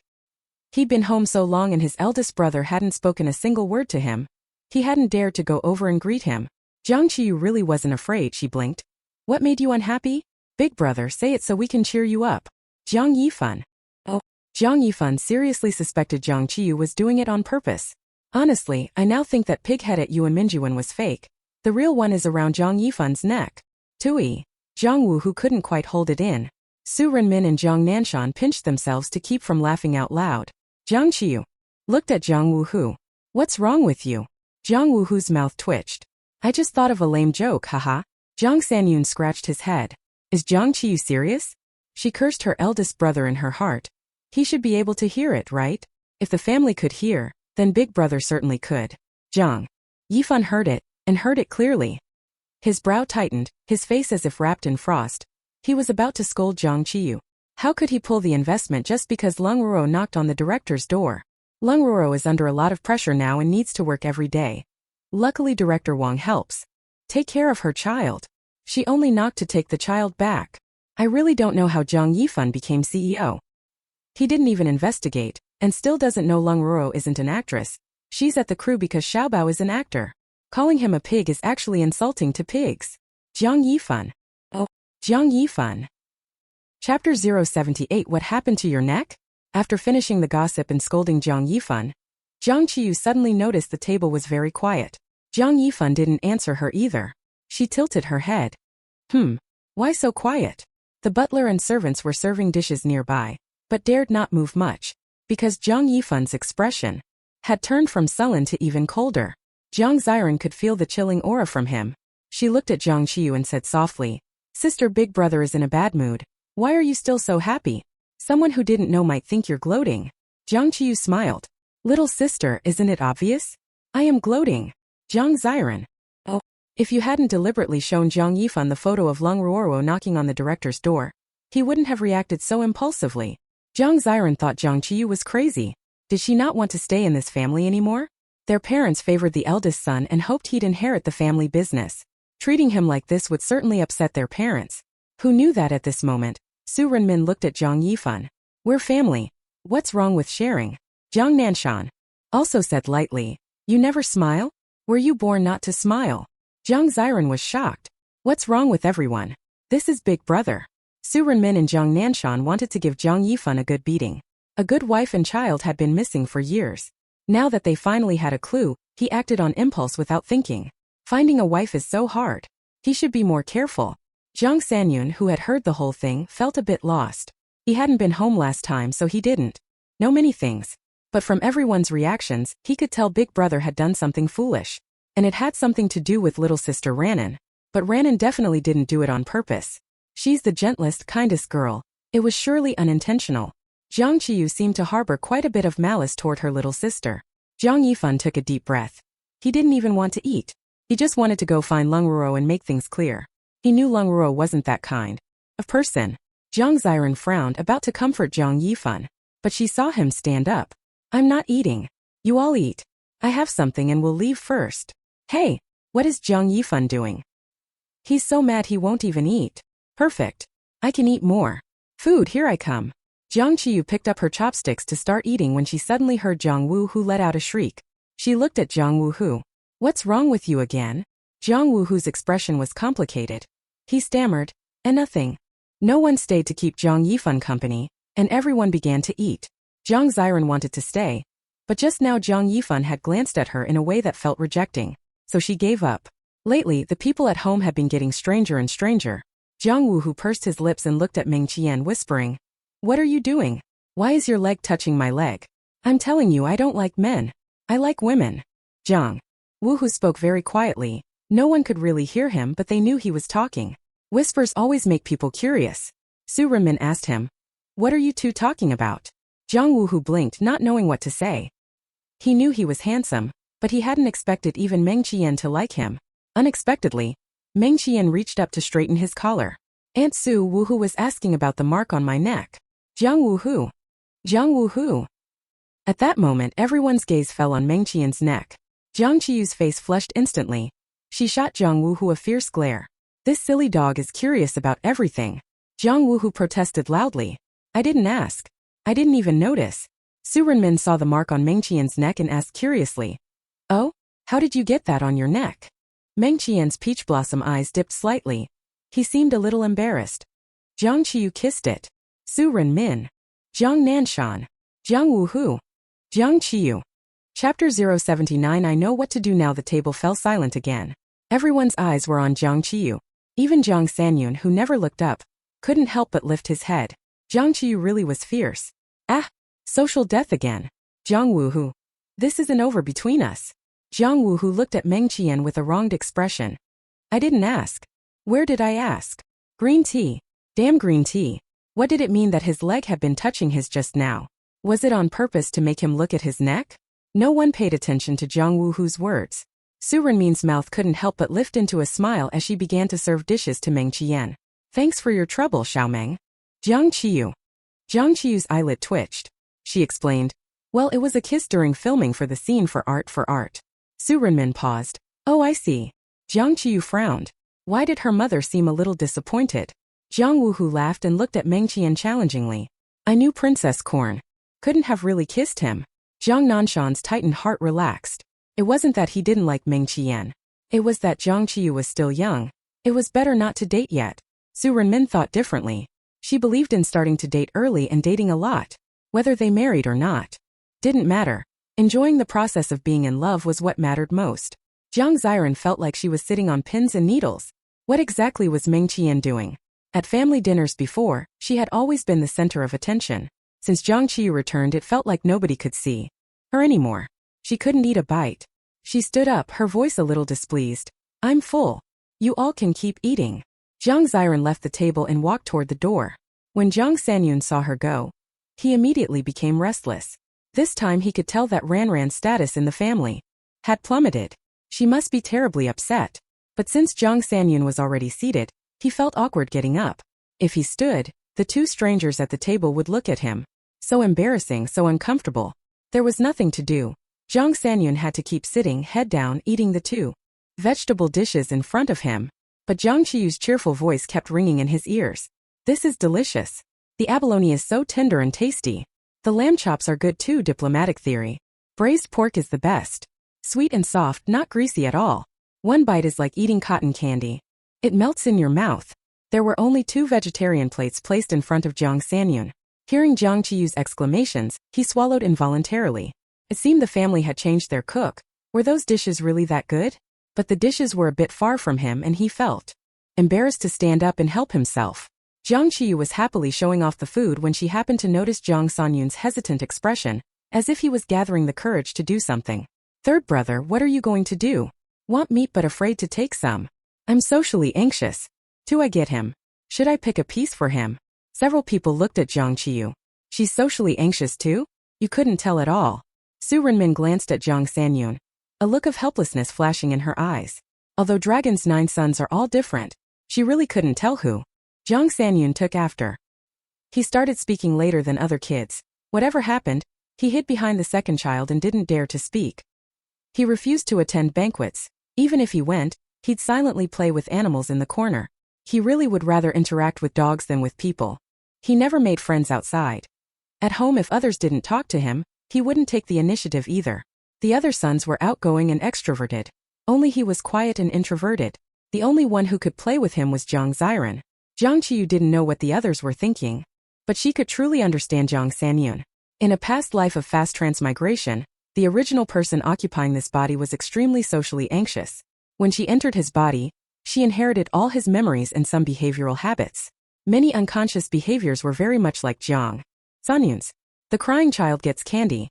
He'd been home so long and his eldest brother hadn't spoken a single word to him. He hadn't dared to go over and greet him. Jiang Qiyu really wasn't afraid, she blinked. What made you unhappy? Big brother, say it so we can cheer you up. Jiang Yifan. Oh. Jiang Yifan seriously suspected Jiang Qiyu was doing it on purpose. Honestly, I now think that pig head at Yuan Minjuan was fake. The real one is around Jiang Yifan's neck. Tui. Jiang Wu, who couldn't quite hold it in. Su Renmin and Jiang Nanshan pinched themselves to keep from laughing out loud. Jiang Qiyu looked at Jiang Wuhu. What's wrong with you? Jiang Wuhu's mouth twitched. I just thought of a lame joke, haha. Jiang Sanyun scratched his head. Is Jiang Qiyu serious? She cursed her eldest brother in her heart. He should be able to hear it, right? If the family could hear, then big brother certainly could. Jiang Yifan heard it, and heard it clearly. His brow tightened, his face as if wrapped in frost. He was about to scold Jiang Qiyu. How could he pull the investment just because Leng Ruo knocked on the director's door? Leng Ruo is under a lot of pressure now and needs to work every day. Luckily Director Wang helps take care of her child. She only knocked to take the child back. I really don't know how Jiang Yifan became CEO. He didn't even investigate, and still doesn't know Leng Ruo isn't an actress. She's at the crew because Xiaobao is an actor. Calling him a pig is actually insulting to pigs. Jiang Yifan. Oh. Jiang Yifan. Chapter 078. What happened to your neck? After finishing the gossip and scolding Jiang Yifan, Jiang Qiyu suddenly noticed the table was very quiet. Jiang Yifan didn't answer her either. She tilted her head. Why so quiet? The butler and servants were serving dishes nearby, but dared not move much, because Jiang Yifan's expression had turned from sullen to even colder. Jiang Ziran could feel the chilling aura from him. She looked at Jiang Qiyu and said softly, "Sister, big brother is in a bad mood. Why are you still so happy? Someone who didn't know might think you're gloating." Jiang Qiyu smiled. "Little sister, isn't it obvious? I am gloating." Jiang Ziran. Oh. If you hadn't deliberately shown Jiang Yifan the photo of Lung Ruoruo knocking on the director's door, he wouldn't have reacted so impulsively. Jiang Ziran thought Jiang Qiyu was crazy. Did she not want to stay in this family anymore? Their parents favored the eldest son and hoped he'd inherit the family business. Treating him like this would certainly upset their parents. Who knew that at this moment? Su Renmin looked at Jiang Yifan. "We're family. What's wrong with sharing?" Jiang Nanshan also said lightly, "You never smile? Were you born not to smile?" Jiang Ziran was shocked. "What's wrong with everyone? This is big brother." Su Renmin and Jiang Nanshan wanted to give Jiang Yifan a good beating. A good wife and child had been missing for years. Now that they finally had a clue, he acted on impulse without thinking. Finding a wife is so hard. He should be more careful. Jiang Sanyun, who had heard the whole thing, felt a bit lost. He hadn't been home last time, so he didn't know many things. But from everyone's reactions, he could tell big brother had done something foolish. And it had something to do with little sister Ranan. But Ranan definitely didn't do it on purpose. She's the gentlest, kindest girl. It was surely unintentional. Jiang Qiyu seemed to harbor quite a bit of malice toward her little sister. Jiang Yifan took a deep breath. He didn't even want to eat. He just wanted to go find Lung Ruo and make things clear. He knew Lung Ruo wasn't that kind of person. Jiang Ziran frowned, about to comfort Jiang Yifan. But she saw him stand up. "I'm not eating. You all eat. I have something and will leave first." "Hey, what is Jiang Yifan doing? He's so mad he won't even eat." "Perfect. I can eat more. Food, here I come." Jiang Qiyu picked up her chopsticks to start eating when she suddenly heard Jiang Wuhu let out a shriek. She looked at Jiang Wuhu. "What's wrong with you again?" Jiang Wuhu's expression was complicated. He stammered, "Nothing." No one stayed to keep Jiang Yifan company, and everyone began to eat. Jiang Ziran wanted to stay, but just now Jiang Yifan had glanced at her in a way that felt rejecting, so she gave up. Lately, the people at home had been getting stranger and stranger. Jiang Wuhu pursed his lips and looked at Meng Qian, whispering, "What are you doing? Why is your leg touching my leg? I'm telling you I don't like men. I like women." Jiang Wuhu spoke very quietly. No one could really hear him, but they knew he was talking. Whispers always make people curious. Su Renmin asked him, "What are you two talking about?" Jiang Wuhu blinked, not knowing what to say. He knew he was handsome, but he hadn't expected even Meng Qian to like him. Unexpectedly, Meng Qian reached up to straighten his collar. "Aunt Su Wuhu was asking about the mark on my neck." Jiang Wuhu. Jiang Wuhu. At that moment, everyone's gaze fell on Meng Qian's neck. Jiang Qiyu's face flushed instantly. She shot Jiang Wuhu a fierce glare. "This silly dog is curious about everything." Jiang Wuhu protested loudly. "I didn't ask. I didn't even notice." Su Renmin saw the mark on Meng Qian's neck and asked curiously, "Oh? How did you get that on your neck?" Meng Qian's peach blossom eyes dipped slightly. He seemed a little embarrassed. "Jiang Qiyu kissed it." Su Renmin. Jiang Nanshan. Jiang Wuhu. Jiang Qiyu. Chapter 079. I know what to do now. The table fell silent again. Everyone's eyes were on Jiang Qiyu. Even Jiang Sanyun, who never looked up, couldn't help but lift his head. Jiang Qiyu really was fierce. "Ah! Social death again." Jiang Wuhu. "This isn't over between us." Jiang Wuhu looked at Meng Qian with a wronged expression. "I didn't ask." "Where did I ask?" "Green tea." Damn green tea. What did it mean that his leg had been touching his just now? Was it on purpose to make him look at his neck? No one paid attention to Jiang Wuhu's words. Su Renmin's mouth couldn't help but lift into a smile as she began to serve dishes to Meng Qian. "Thanks for your trouble, Xiaomeng." Jiang Qiyu. Jiang Qiyu's eyelid twitched. She explained, "Well, it was a kiss during filming for the scene for art for art." Su Renmin paused. "Oh, I see." Jiang Qiyu frowned. Why did her mother seem a little disappointed? Jiang Wuhu laughed and looked at Meng Qian challengingly. "I knew Princess Corn couldn't have really kissed him." Jiang Nanshan's tightened heart relaxed. It wasn't that he didn't like Meng Qian. It was that Jiang Qiyu was still young. It was better not to date yet. Su Renmin thought differently. She believed in starting to date early and dating a lot. Whether they married or not didn't matter. Enjoying the process of being in love was what mattered most. Jiang Ziran felt like she was sitting on pins and needles. What exactly was Meng Qian doing? At family dinners before, she had always been the center of attention. Since Jiang Qiyu returned, it felt like nobody could see her anymore. She couldn't eat a bite. She stood up, her voice a little displeased. I'm full. You all can keep eating. Jiang Ziran left the table and walked toward the door. When Jiang Sanyun saw her go, he immediately became restless. This time he could tell that Ranran's status in the family had plummeted. She must be terribly upset. But since Jiang Sanyun was already seated, he felt awkward getting up. If he stood, the two strangers at the table would look at him. So embarrassing, so uncomfortable. There was nothing to do. Jiang Sanyun had to keep sitting, head down, eating the two vegetable dishes in front of him. But Jiang Qiyu's cheerful voice kept ringing in his ears. This is delicious. The abalone is so tender and tasty. The lamb chops are good too. Diplomatic theory. Braised pork is the best. Sweet and soft, not greasy at all. One bite is like eating cotton candy. It melts in your mouth. There were only 2 vegetarian plates placed in front of Jiang Sanyun. Hearing Jiang Qiyu's exclamations, he swallowed involuntarily. It seemed the family had changed their cook. Were those dishes really that good? But the dishes were a bit far from him and he felt embarrassed to stand up and help himself. Jiang Qiyu was happily showing off the food when she happened to notice Jiang Sanyun's hesitant expression, as if he was gathering the courage to do something. Third brother, what are you going to do? Want meat but afraid to take some. I'm socially anxious. Do I get him? Should I pick a piece for him? Several people looked at Jiang Qiyu. She's socially anxious too? You couldn't tell at all. Su Renmin glanced at Jiang Sanyun, a look of helplessness flashing in her eyes. Although Dragon's 9 sons are all different, she really couldn't tell who. Jiang Sanyun took after. He started speaking later than other kids. Whatever happened, he hid behind the second child and didn't dare to speak. He refused to attend banquets. Even if he went, he'd silently play with animals in the corner. He really would rather interact with dogs than with people. He never made friends outside. At home, if others didn't talk to him, he wouldn't take the initiative either. The other sons were outgoing and extroverted. Only he was quiet and introverted. The only one who could play with him was Jiang Ziran. Jiang Qiyu didn't know what the others were thinking, but she could truly understand Jiang Sanyun. In a past life of fast transmigration, the original person occupying this body was extremely socially anxious. When she entered his body, she inherited all his memories and some behavioral habits. Many unconscious behaviors were very much like Jiang Sanyun's. The crying child gets candy.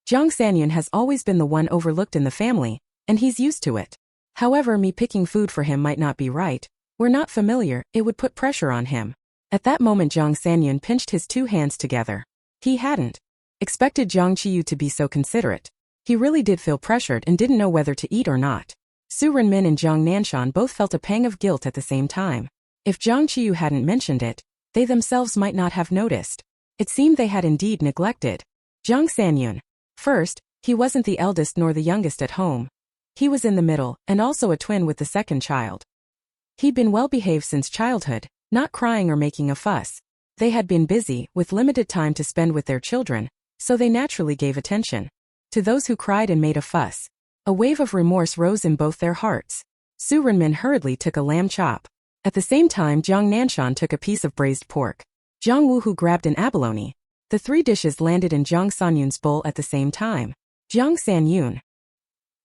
Jiang Sanyun has always been the one overlooked in the family, and he's used to it. However, me picking food for him might not be right. We're not familiar, it would put pressure on him. At that moment Jiang Sanyun pinched his 2 hands together. He hadn't expected Jiang Qiyu to be so considerate. He really did feel pressured and didn't know whether to eat or not. Su Renmin and Jiang Nanshan both felt a pang of guilt at the same time. If Jiang Qiyu hadn't mentioned it, they themselves might not have noticed. It seemed they had indeed neglected Jiang Sanyun. First, he wasn't the eldest nor the youngest at home. He was in the middle, and also a twin with the second child. He'd been well behaved since childhood, not crying or making a fuss. They had been busy, with limited time to spend with their children, so they naturally gave attention to those who cried and made a fuss. A wave of remorse rose in both their hearts. Su Renmin hurriedly took a lamb chop. At the same time, Jiang Nanshan took a piece of braised pork. Jiang Wuhu grabbed an abalone. The 3 dishes landed in Jiang Sanyun's bowl at the same time. Jiang Sanyun.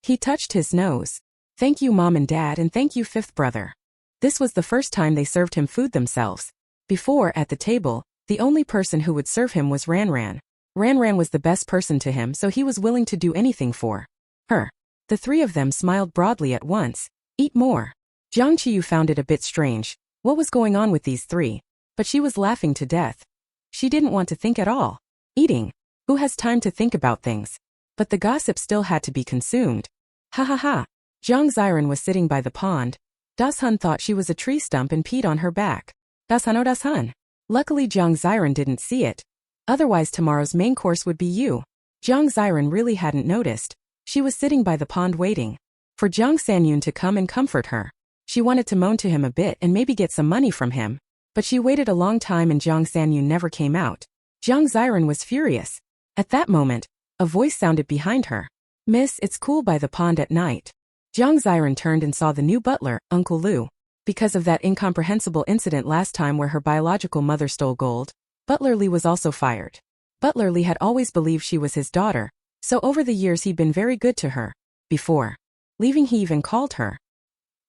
He touched his nose. Thank you, Mom and Dad, and thank you, 5th brother. This was the first time they served him food themselves. Before, at the table, the only person who would serve him was Ranran. Ranran was the best person to him, so he was willing to do anything for her. The 3 of them smiled broadly at once. Eat more. Jiang Qiyu found it a bit strange. What was going on with these 3? But she was laughing to death. She didn't want to think at all. Eating. Who has time to think about things? But the gossip still had to be consumed. Ha ha ha. Jiang Ziran was sitting by the pond. Das-hun thought she was a tree stump and peed on her back. Das-hun, oh Das-hun. Luckily Jiang Ziran didn't see it. Otherwise tomorrow's main course would be you. Jiang Ziran really hadn't noticed. She was sitting by the pond waiting for Jiang Sanyun to come and comfort her. She wanted to moan to him a bit and maybe get some money from him. But she waited a long time and Jiang Sanyun never came out. Jiang Ziran was furious. At that moment, a voice sounded behind her. Miss, it's cool by the pond at night. Jiang Ziran turned and saw the new butler, Uncle Lu. Because of that incomprehensible incident last time where her biological mother stole gold, Butler Li was also fired. Butler Li had always believed she was his daughter, so over the years he'd been very good to her. Before leaving he even called her.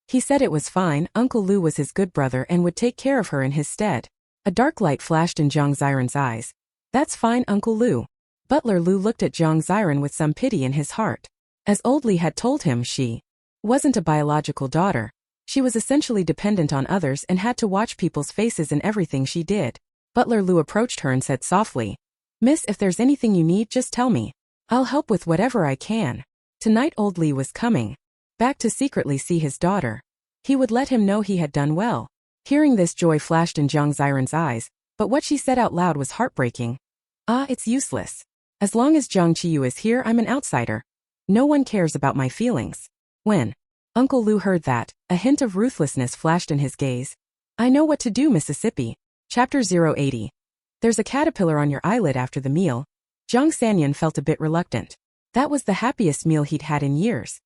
He said it was fine, Uncle Lu was his good brother and would take care of her in his stead. A dark light flashed in Jiang Ziran's eyes. That's fine, Uncle Lu. Butler Lu looked at Jiang Ziran with some pity in his heart. As Old Li had told him, she wasn't a biological daughter. She was essentially dependent on others and had to watch people's faces in everything she did. Butler Lu approached her and said softly, "Miss, if there's anything you need, just tell me. I'll help with whatever I can." Tonight Old Li was coming back to secretly see his daughter. He would let him know he had done well. Hearing this, joy flashed in Jiang Ziran's eyes, but what she said out loud was heartbreaking. It's useless. As long as Jiang Qiyu is here, I'm an outsider. No one cares about my feelings." When Uncle Lu heard that, a hint of ruthlessness flashed in his gaze. "I know what to do, Mississippi." Chapter 080. There's a caterpillar on your eyelid after the meal. Jiang Sanyan felt a bit reluctant. That was the happiest meal he'd had in years.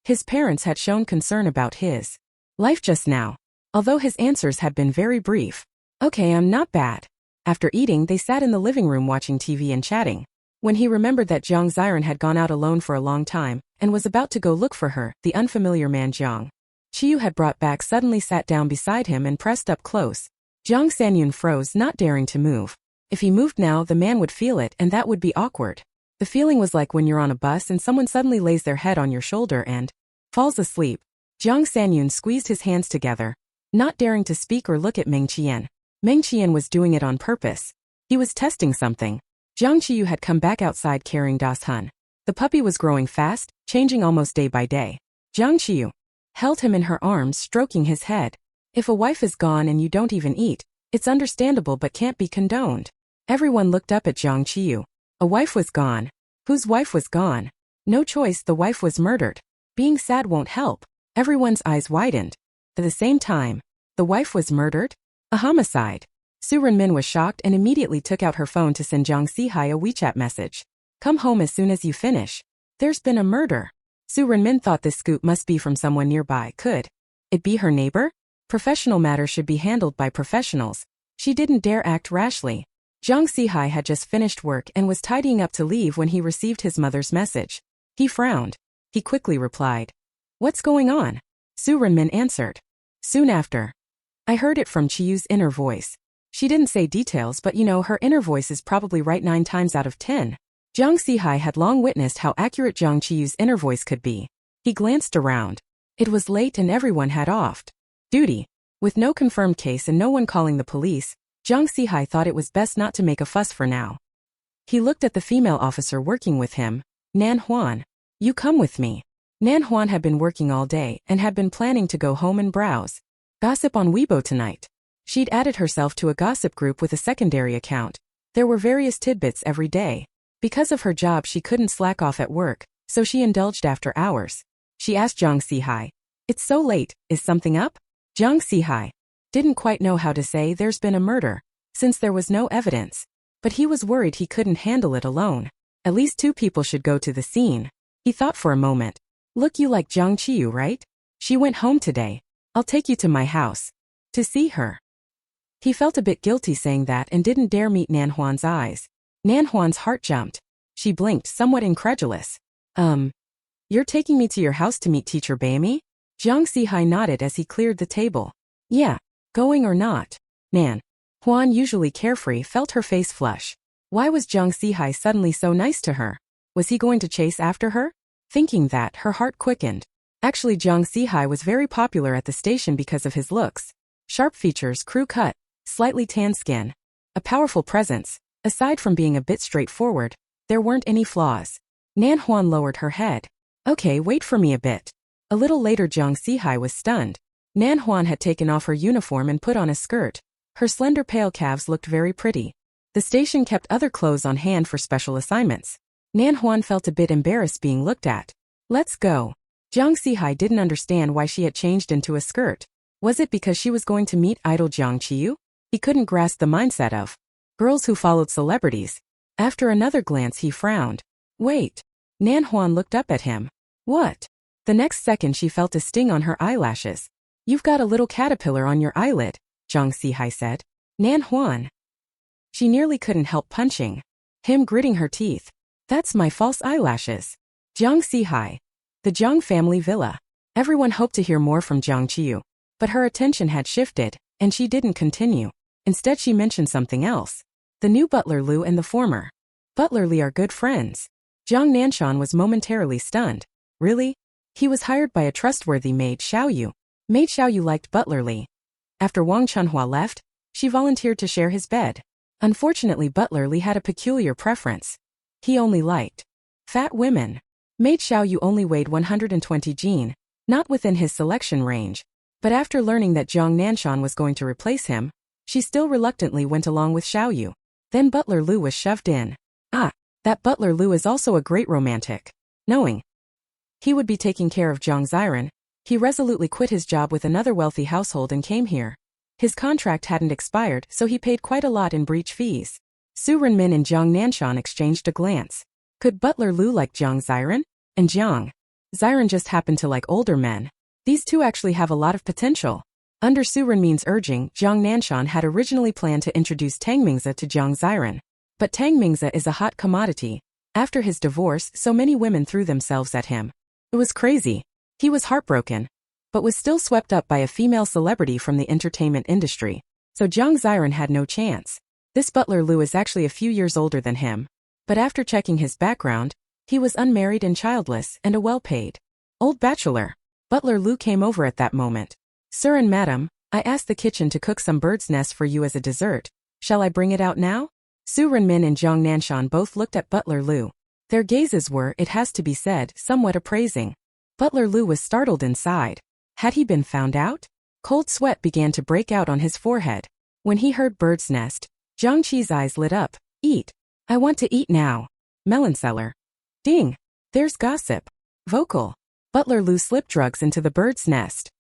His parents had shown concern about his life just now, although his answers had been very brief. "Okay, I'm not bad." After eating, they sat in the living room watching TV and chatting. When he remembered that Jiang Ziran had gone out alone for a long time and was about to go look for her, the unfamiliar man Jiang Qiyu had brought back suddenly sat down beside him and pressed up close. Jiang Sanyan froze, not daring to move. If he moved now, the man would feel it, and that would be awkward. The feeling was like when you're on a bus and someone suddenly lays their head on your shoulder and falls asleep. Jiang Sanyan squeezed his hands together, not daring to speak or look at Meng Qian. Meng Qian was doing it on purpose. He was testing something. Jiang Qiyu had come back outside carrying Das Hun. The puppy was growing fast, changing almost day by day. Jiang Qiyu held him in her arms, stroking his head. If a wife is gone and you don't even eat, it's understandable but can't be condoned. Everyone looked up at Jiang Qiyu. A wife was gone. Whose wife was gone? No choice, the wife was murdered. Being sad won't help. Everyone's eyes widened. At the same time, the wife was murdered? A homicide. Su Renmin was shocked and immediately took out her phone to send Jiang Zihai a WeChat message. "Come home as soon as you finish. There's been a murder." Su Renmin thought this scoop must be from someone nearby. Could it be her neighbor? Professional matters should be handled by professionals. She didn't dare act rashly. Jiang Zihai had just finished work and was tidying up to leave when he received his mother's message. He frowned. He quickly replied, "What's going on?" Su Renmin answered. Soon after, "I heard it from Qiyu's inner voice." She didn't say details, but her inner voice is probably right 9 times out of 10. Jiang Zihai had long witnessed how accurate Jiang Qiyu's inner voice could be. He glanced around. It was late and everyone had off duty. With no confirmed case and no one calling the police, Jiang Zihai thought it was best not to make a fuss for now. He looked at the female officer working with him, Nan Huan. "You come with me." Nan Huan had been working all day and had been planning to go home and browse gossip on Weibo tonight. She'd added herself to a gossip group with a secondary account. There were various tidbits every day. Because of her job, she couldn't slack off at work, so she indulged after hours. She asked Jiang Zihai, "It's so late, is something up?" Jiang Zihai didn't quite know how to say there's been a murder, since there was no evidence. But he was worried he couldn't handle it alone. At least 2 people should go to the scene. He thought for a moment. "Look, you like Jiang Qiyu, right? She went home today. I'll take you to my house to see her." He felt a bit guilty saying that and didn't dare meet Nan Huan's eyes. Nan Huan's heart jumped. She blinked, somewhat incredulous. You're taking me to your house to meet Teacher Baimi?" Jiang Zihai nodded as he cleared the table. "Yeah, going or not?" Nan Huan, usually carefree, felt her face flush. Why was Jiang Zihai suddenly so nice to her? Was he going to chase after her? Thinking that, her heart quickened. Actually, Jiang Zihai was very popular at the station because of his looks. Sharp features, crew cut, slightly tan skin. A powerful presence. Aside from being a bit straightforward, there weren't any flaws. Nan Huan lowered her head. "Okay, wait for me a bit." A little later, Jiang Zihai was stunned. Nan Huan had taken off her uniform and put on a skirt. Her slender pale calves looked very pretty. The station kept other clothes on hand for special assignments. Nan Huan felt a bit embarrassed being looked at. "Let's go." Jiang Zihai didn't understand why she had changed into a skirt. Was it because she was going to meet idol Jiang Qiyu? He couldn't grasp the mindset of girls who followed celebrities. After another glance, he frowned. "Wait." Nan Huan looked up at him. "What?" The next second, she felt a sting on her eyelashes. "You've got a little caterpillar on your eyelid," Jiang Zihai said. Nan Huan. She nearly couldn't help punching him, gritting her teeth. "That's my false eyelashes." Jiang Zihai. The Jiang family villa. Everyone hoped to hear more from Jiang Qiyu, but her attention had shifted, and she didn't continue. Instead, she mentioned something else. The new butler Lu and the former butler Li are good friends. Jiang Nanshan was momentarily stunned. Really? He was hired by a trustworthy maid Xiaoyu. Maid Xiaoyu liked Butler Li. After Wang Chunhua left, she volunteered to share his bed. Unfortunately, Butler Li had a peculiar preference. He only liked fat women. Maid Xiaoyu only weighed 120 jin, not within his selection range, but after learning that Jiang Nanshan was going to replace him, she still reluctantly went along with Xiaoyu. Then Butler Lu was shoved in. That Butler Lu is also a great romantic. Knowing he would be taking care of Jiang Ziran, he resolutely quit his job with another wealthy household and came here. His contract hadn't expired, so he paid quite a lot in breach fees. Su Renmin and Jiang Nanshan exchanged a glance. Could Butler Lu like Jiang Ziran? And Jiang Ziran just happened to like older men. These two actually have a lot of potential. Under Su Renmin's urging, Jiang Nanshan had originally planned to introduce Tang Mingzi to Jiang Ziran. But Tang Mingzi is a hot commodity. After his divorce, so many women threw themselves at him. It was crazy. He was heartbroken, but was still swept up by a female celebrity from the entertainment industry. So Jiang Ziran had no chance. This Butler Lu is actually a few years older than him. But after checking his background, he was unmarried and childless and a well-paid old bachelor. Butler Lu came over at that moment. Sir and madam, I asked the kitchen to cook some bird's nest for you as a dessert. Shall I bring it out now? Su Renmin and Jiang Nanshan both looked at Butler Lu. Their gazes were, it has to be said, somewhat appraising. Butler Lu was startled inside. Had he been found out? Cold sweat began to break out on his forehead. When he heard bird's nest, Jiang Qi's eyes lit up. Eat. I want to eat now. Melon seller. Ding. There's gossip. Vocal. Butler Lu slipped drugs into the bird's nest.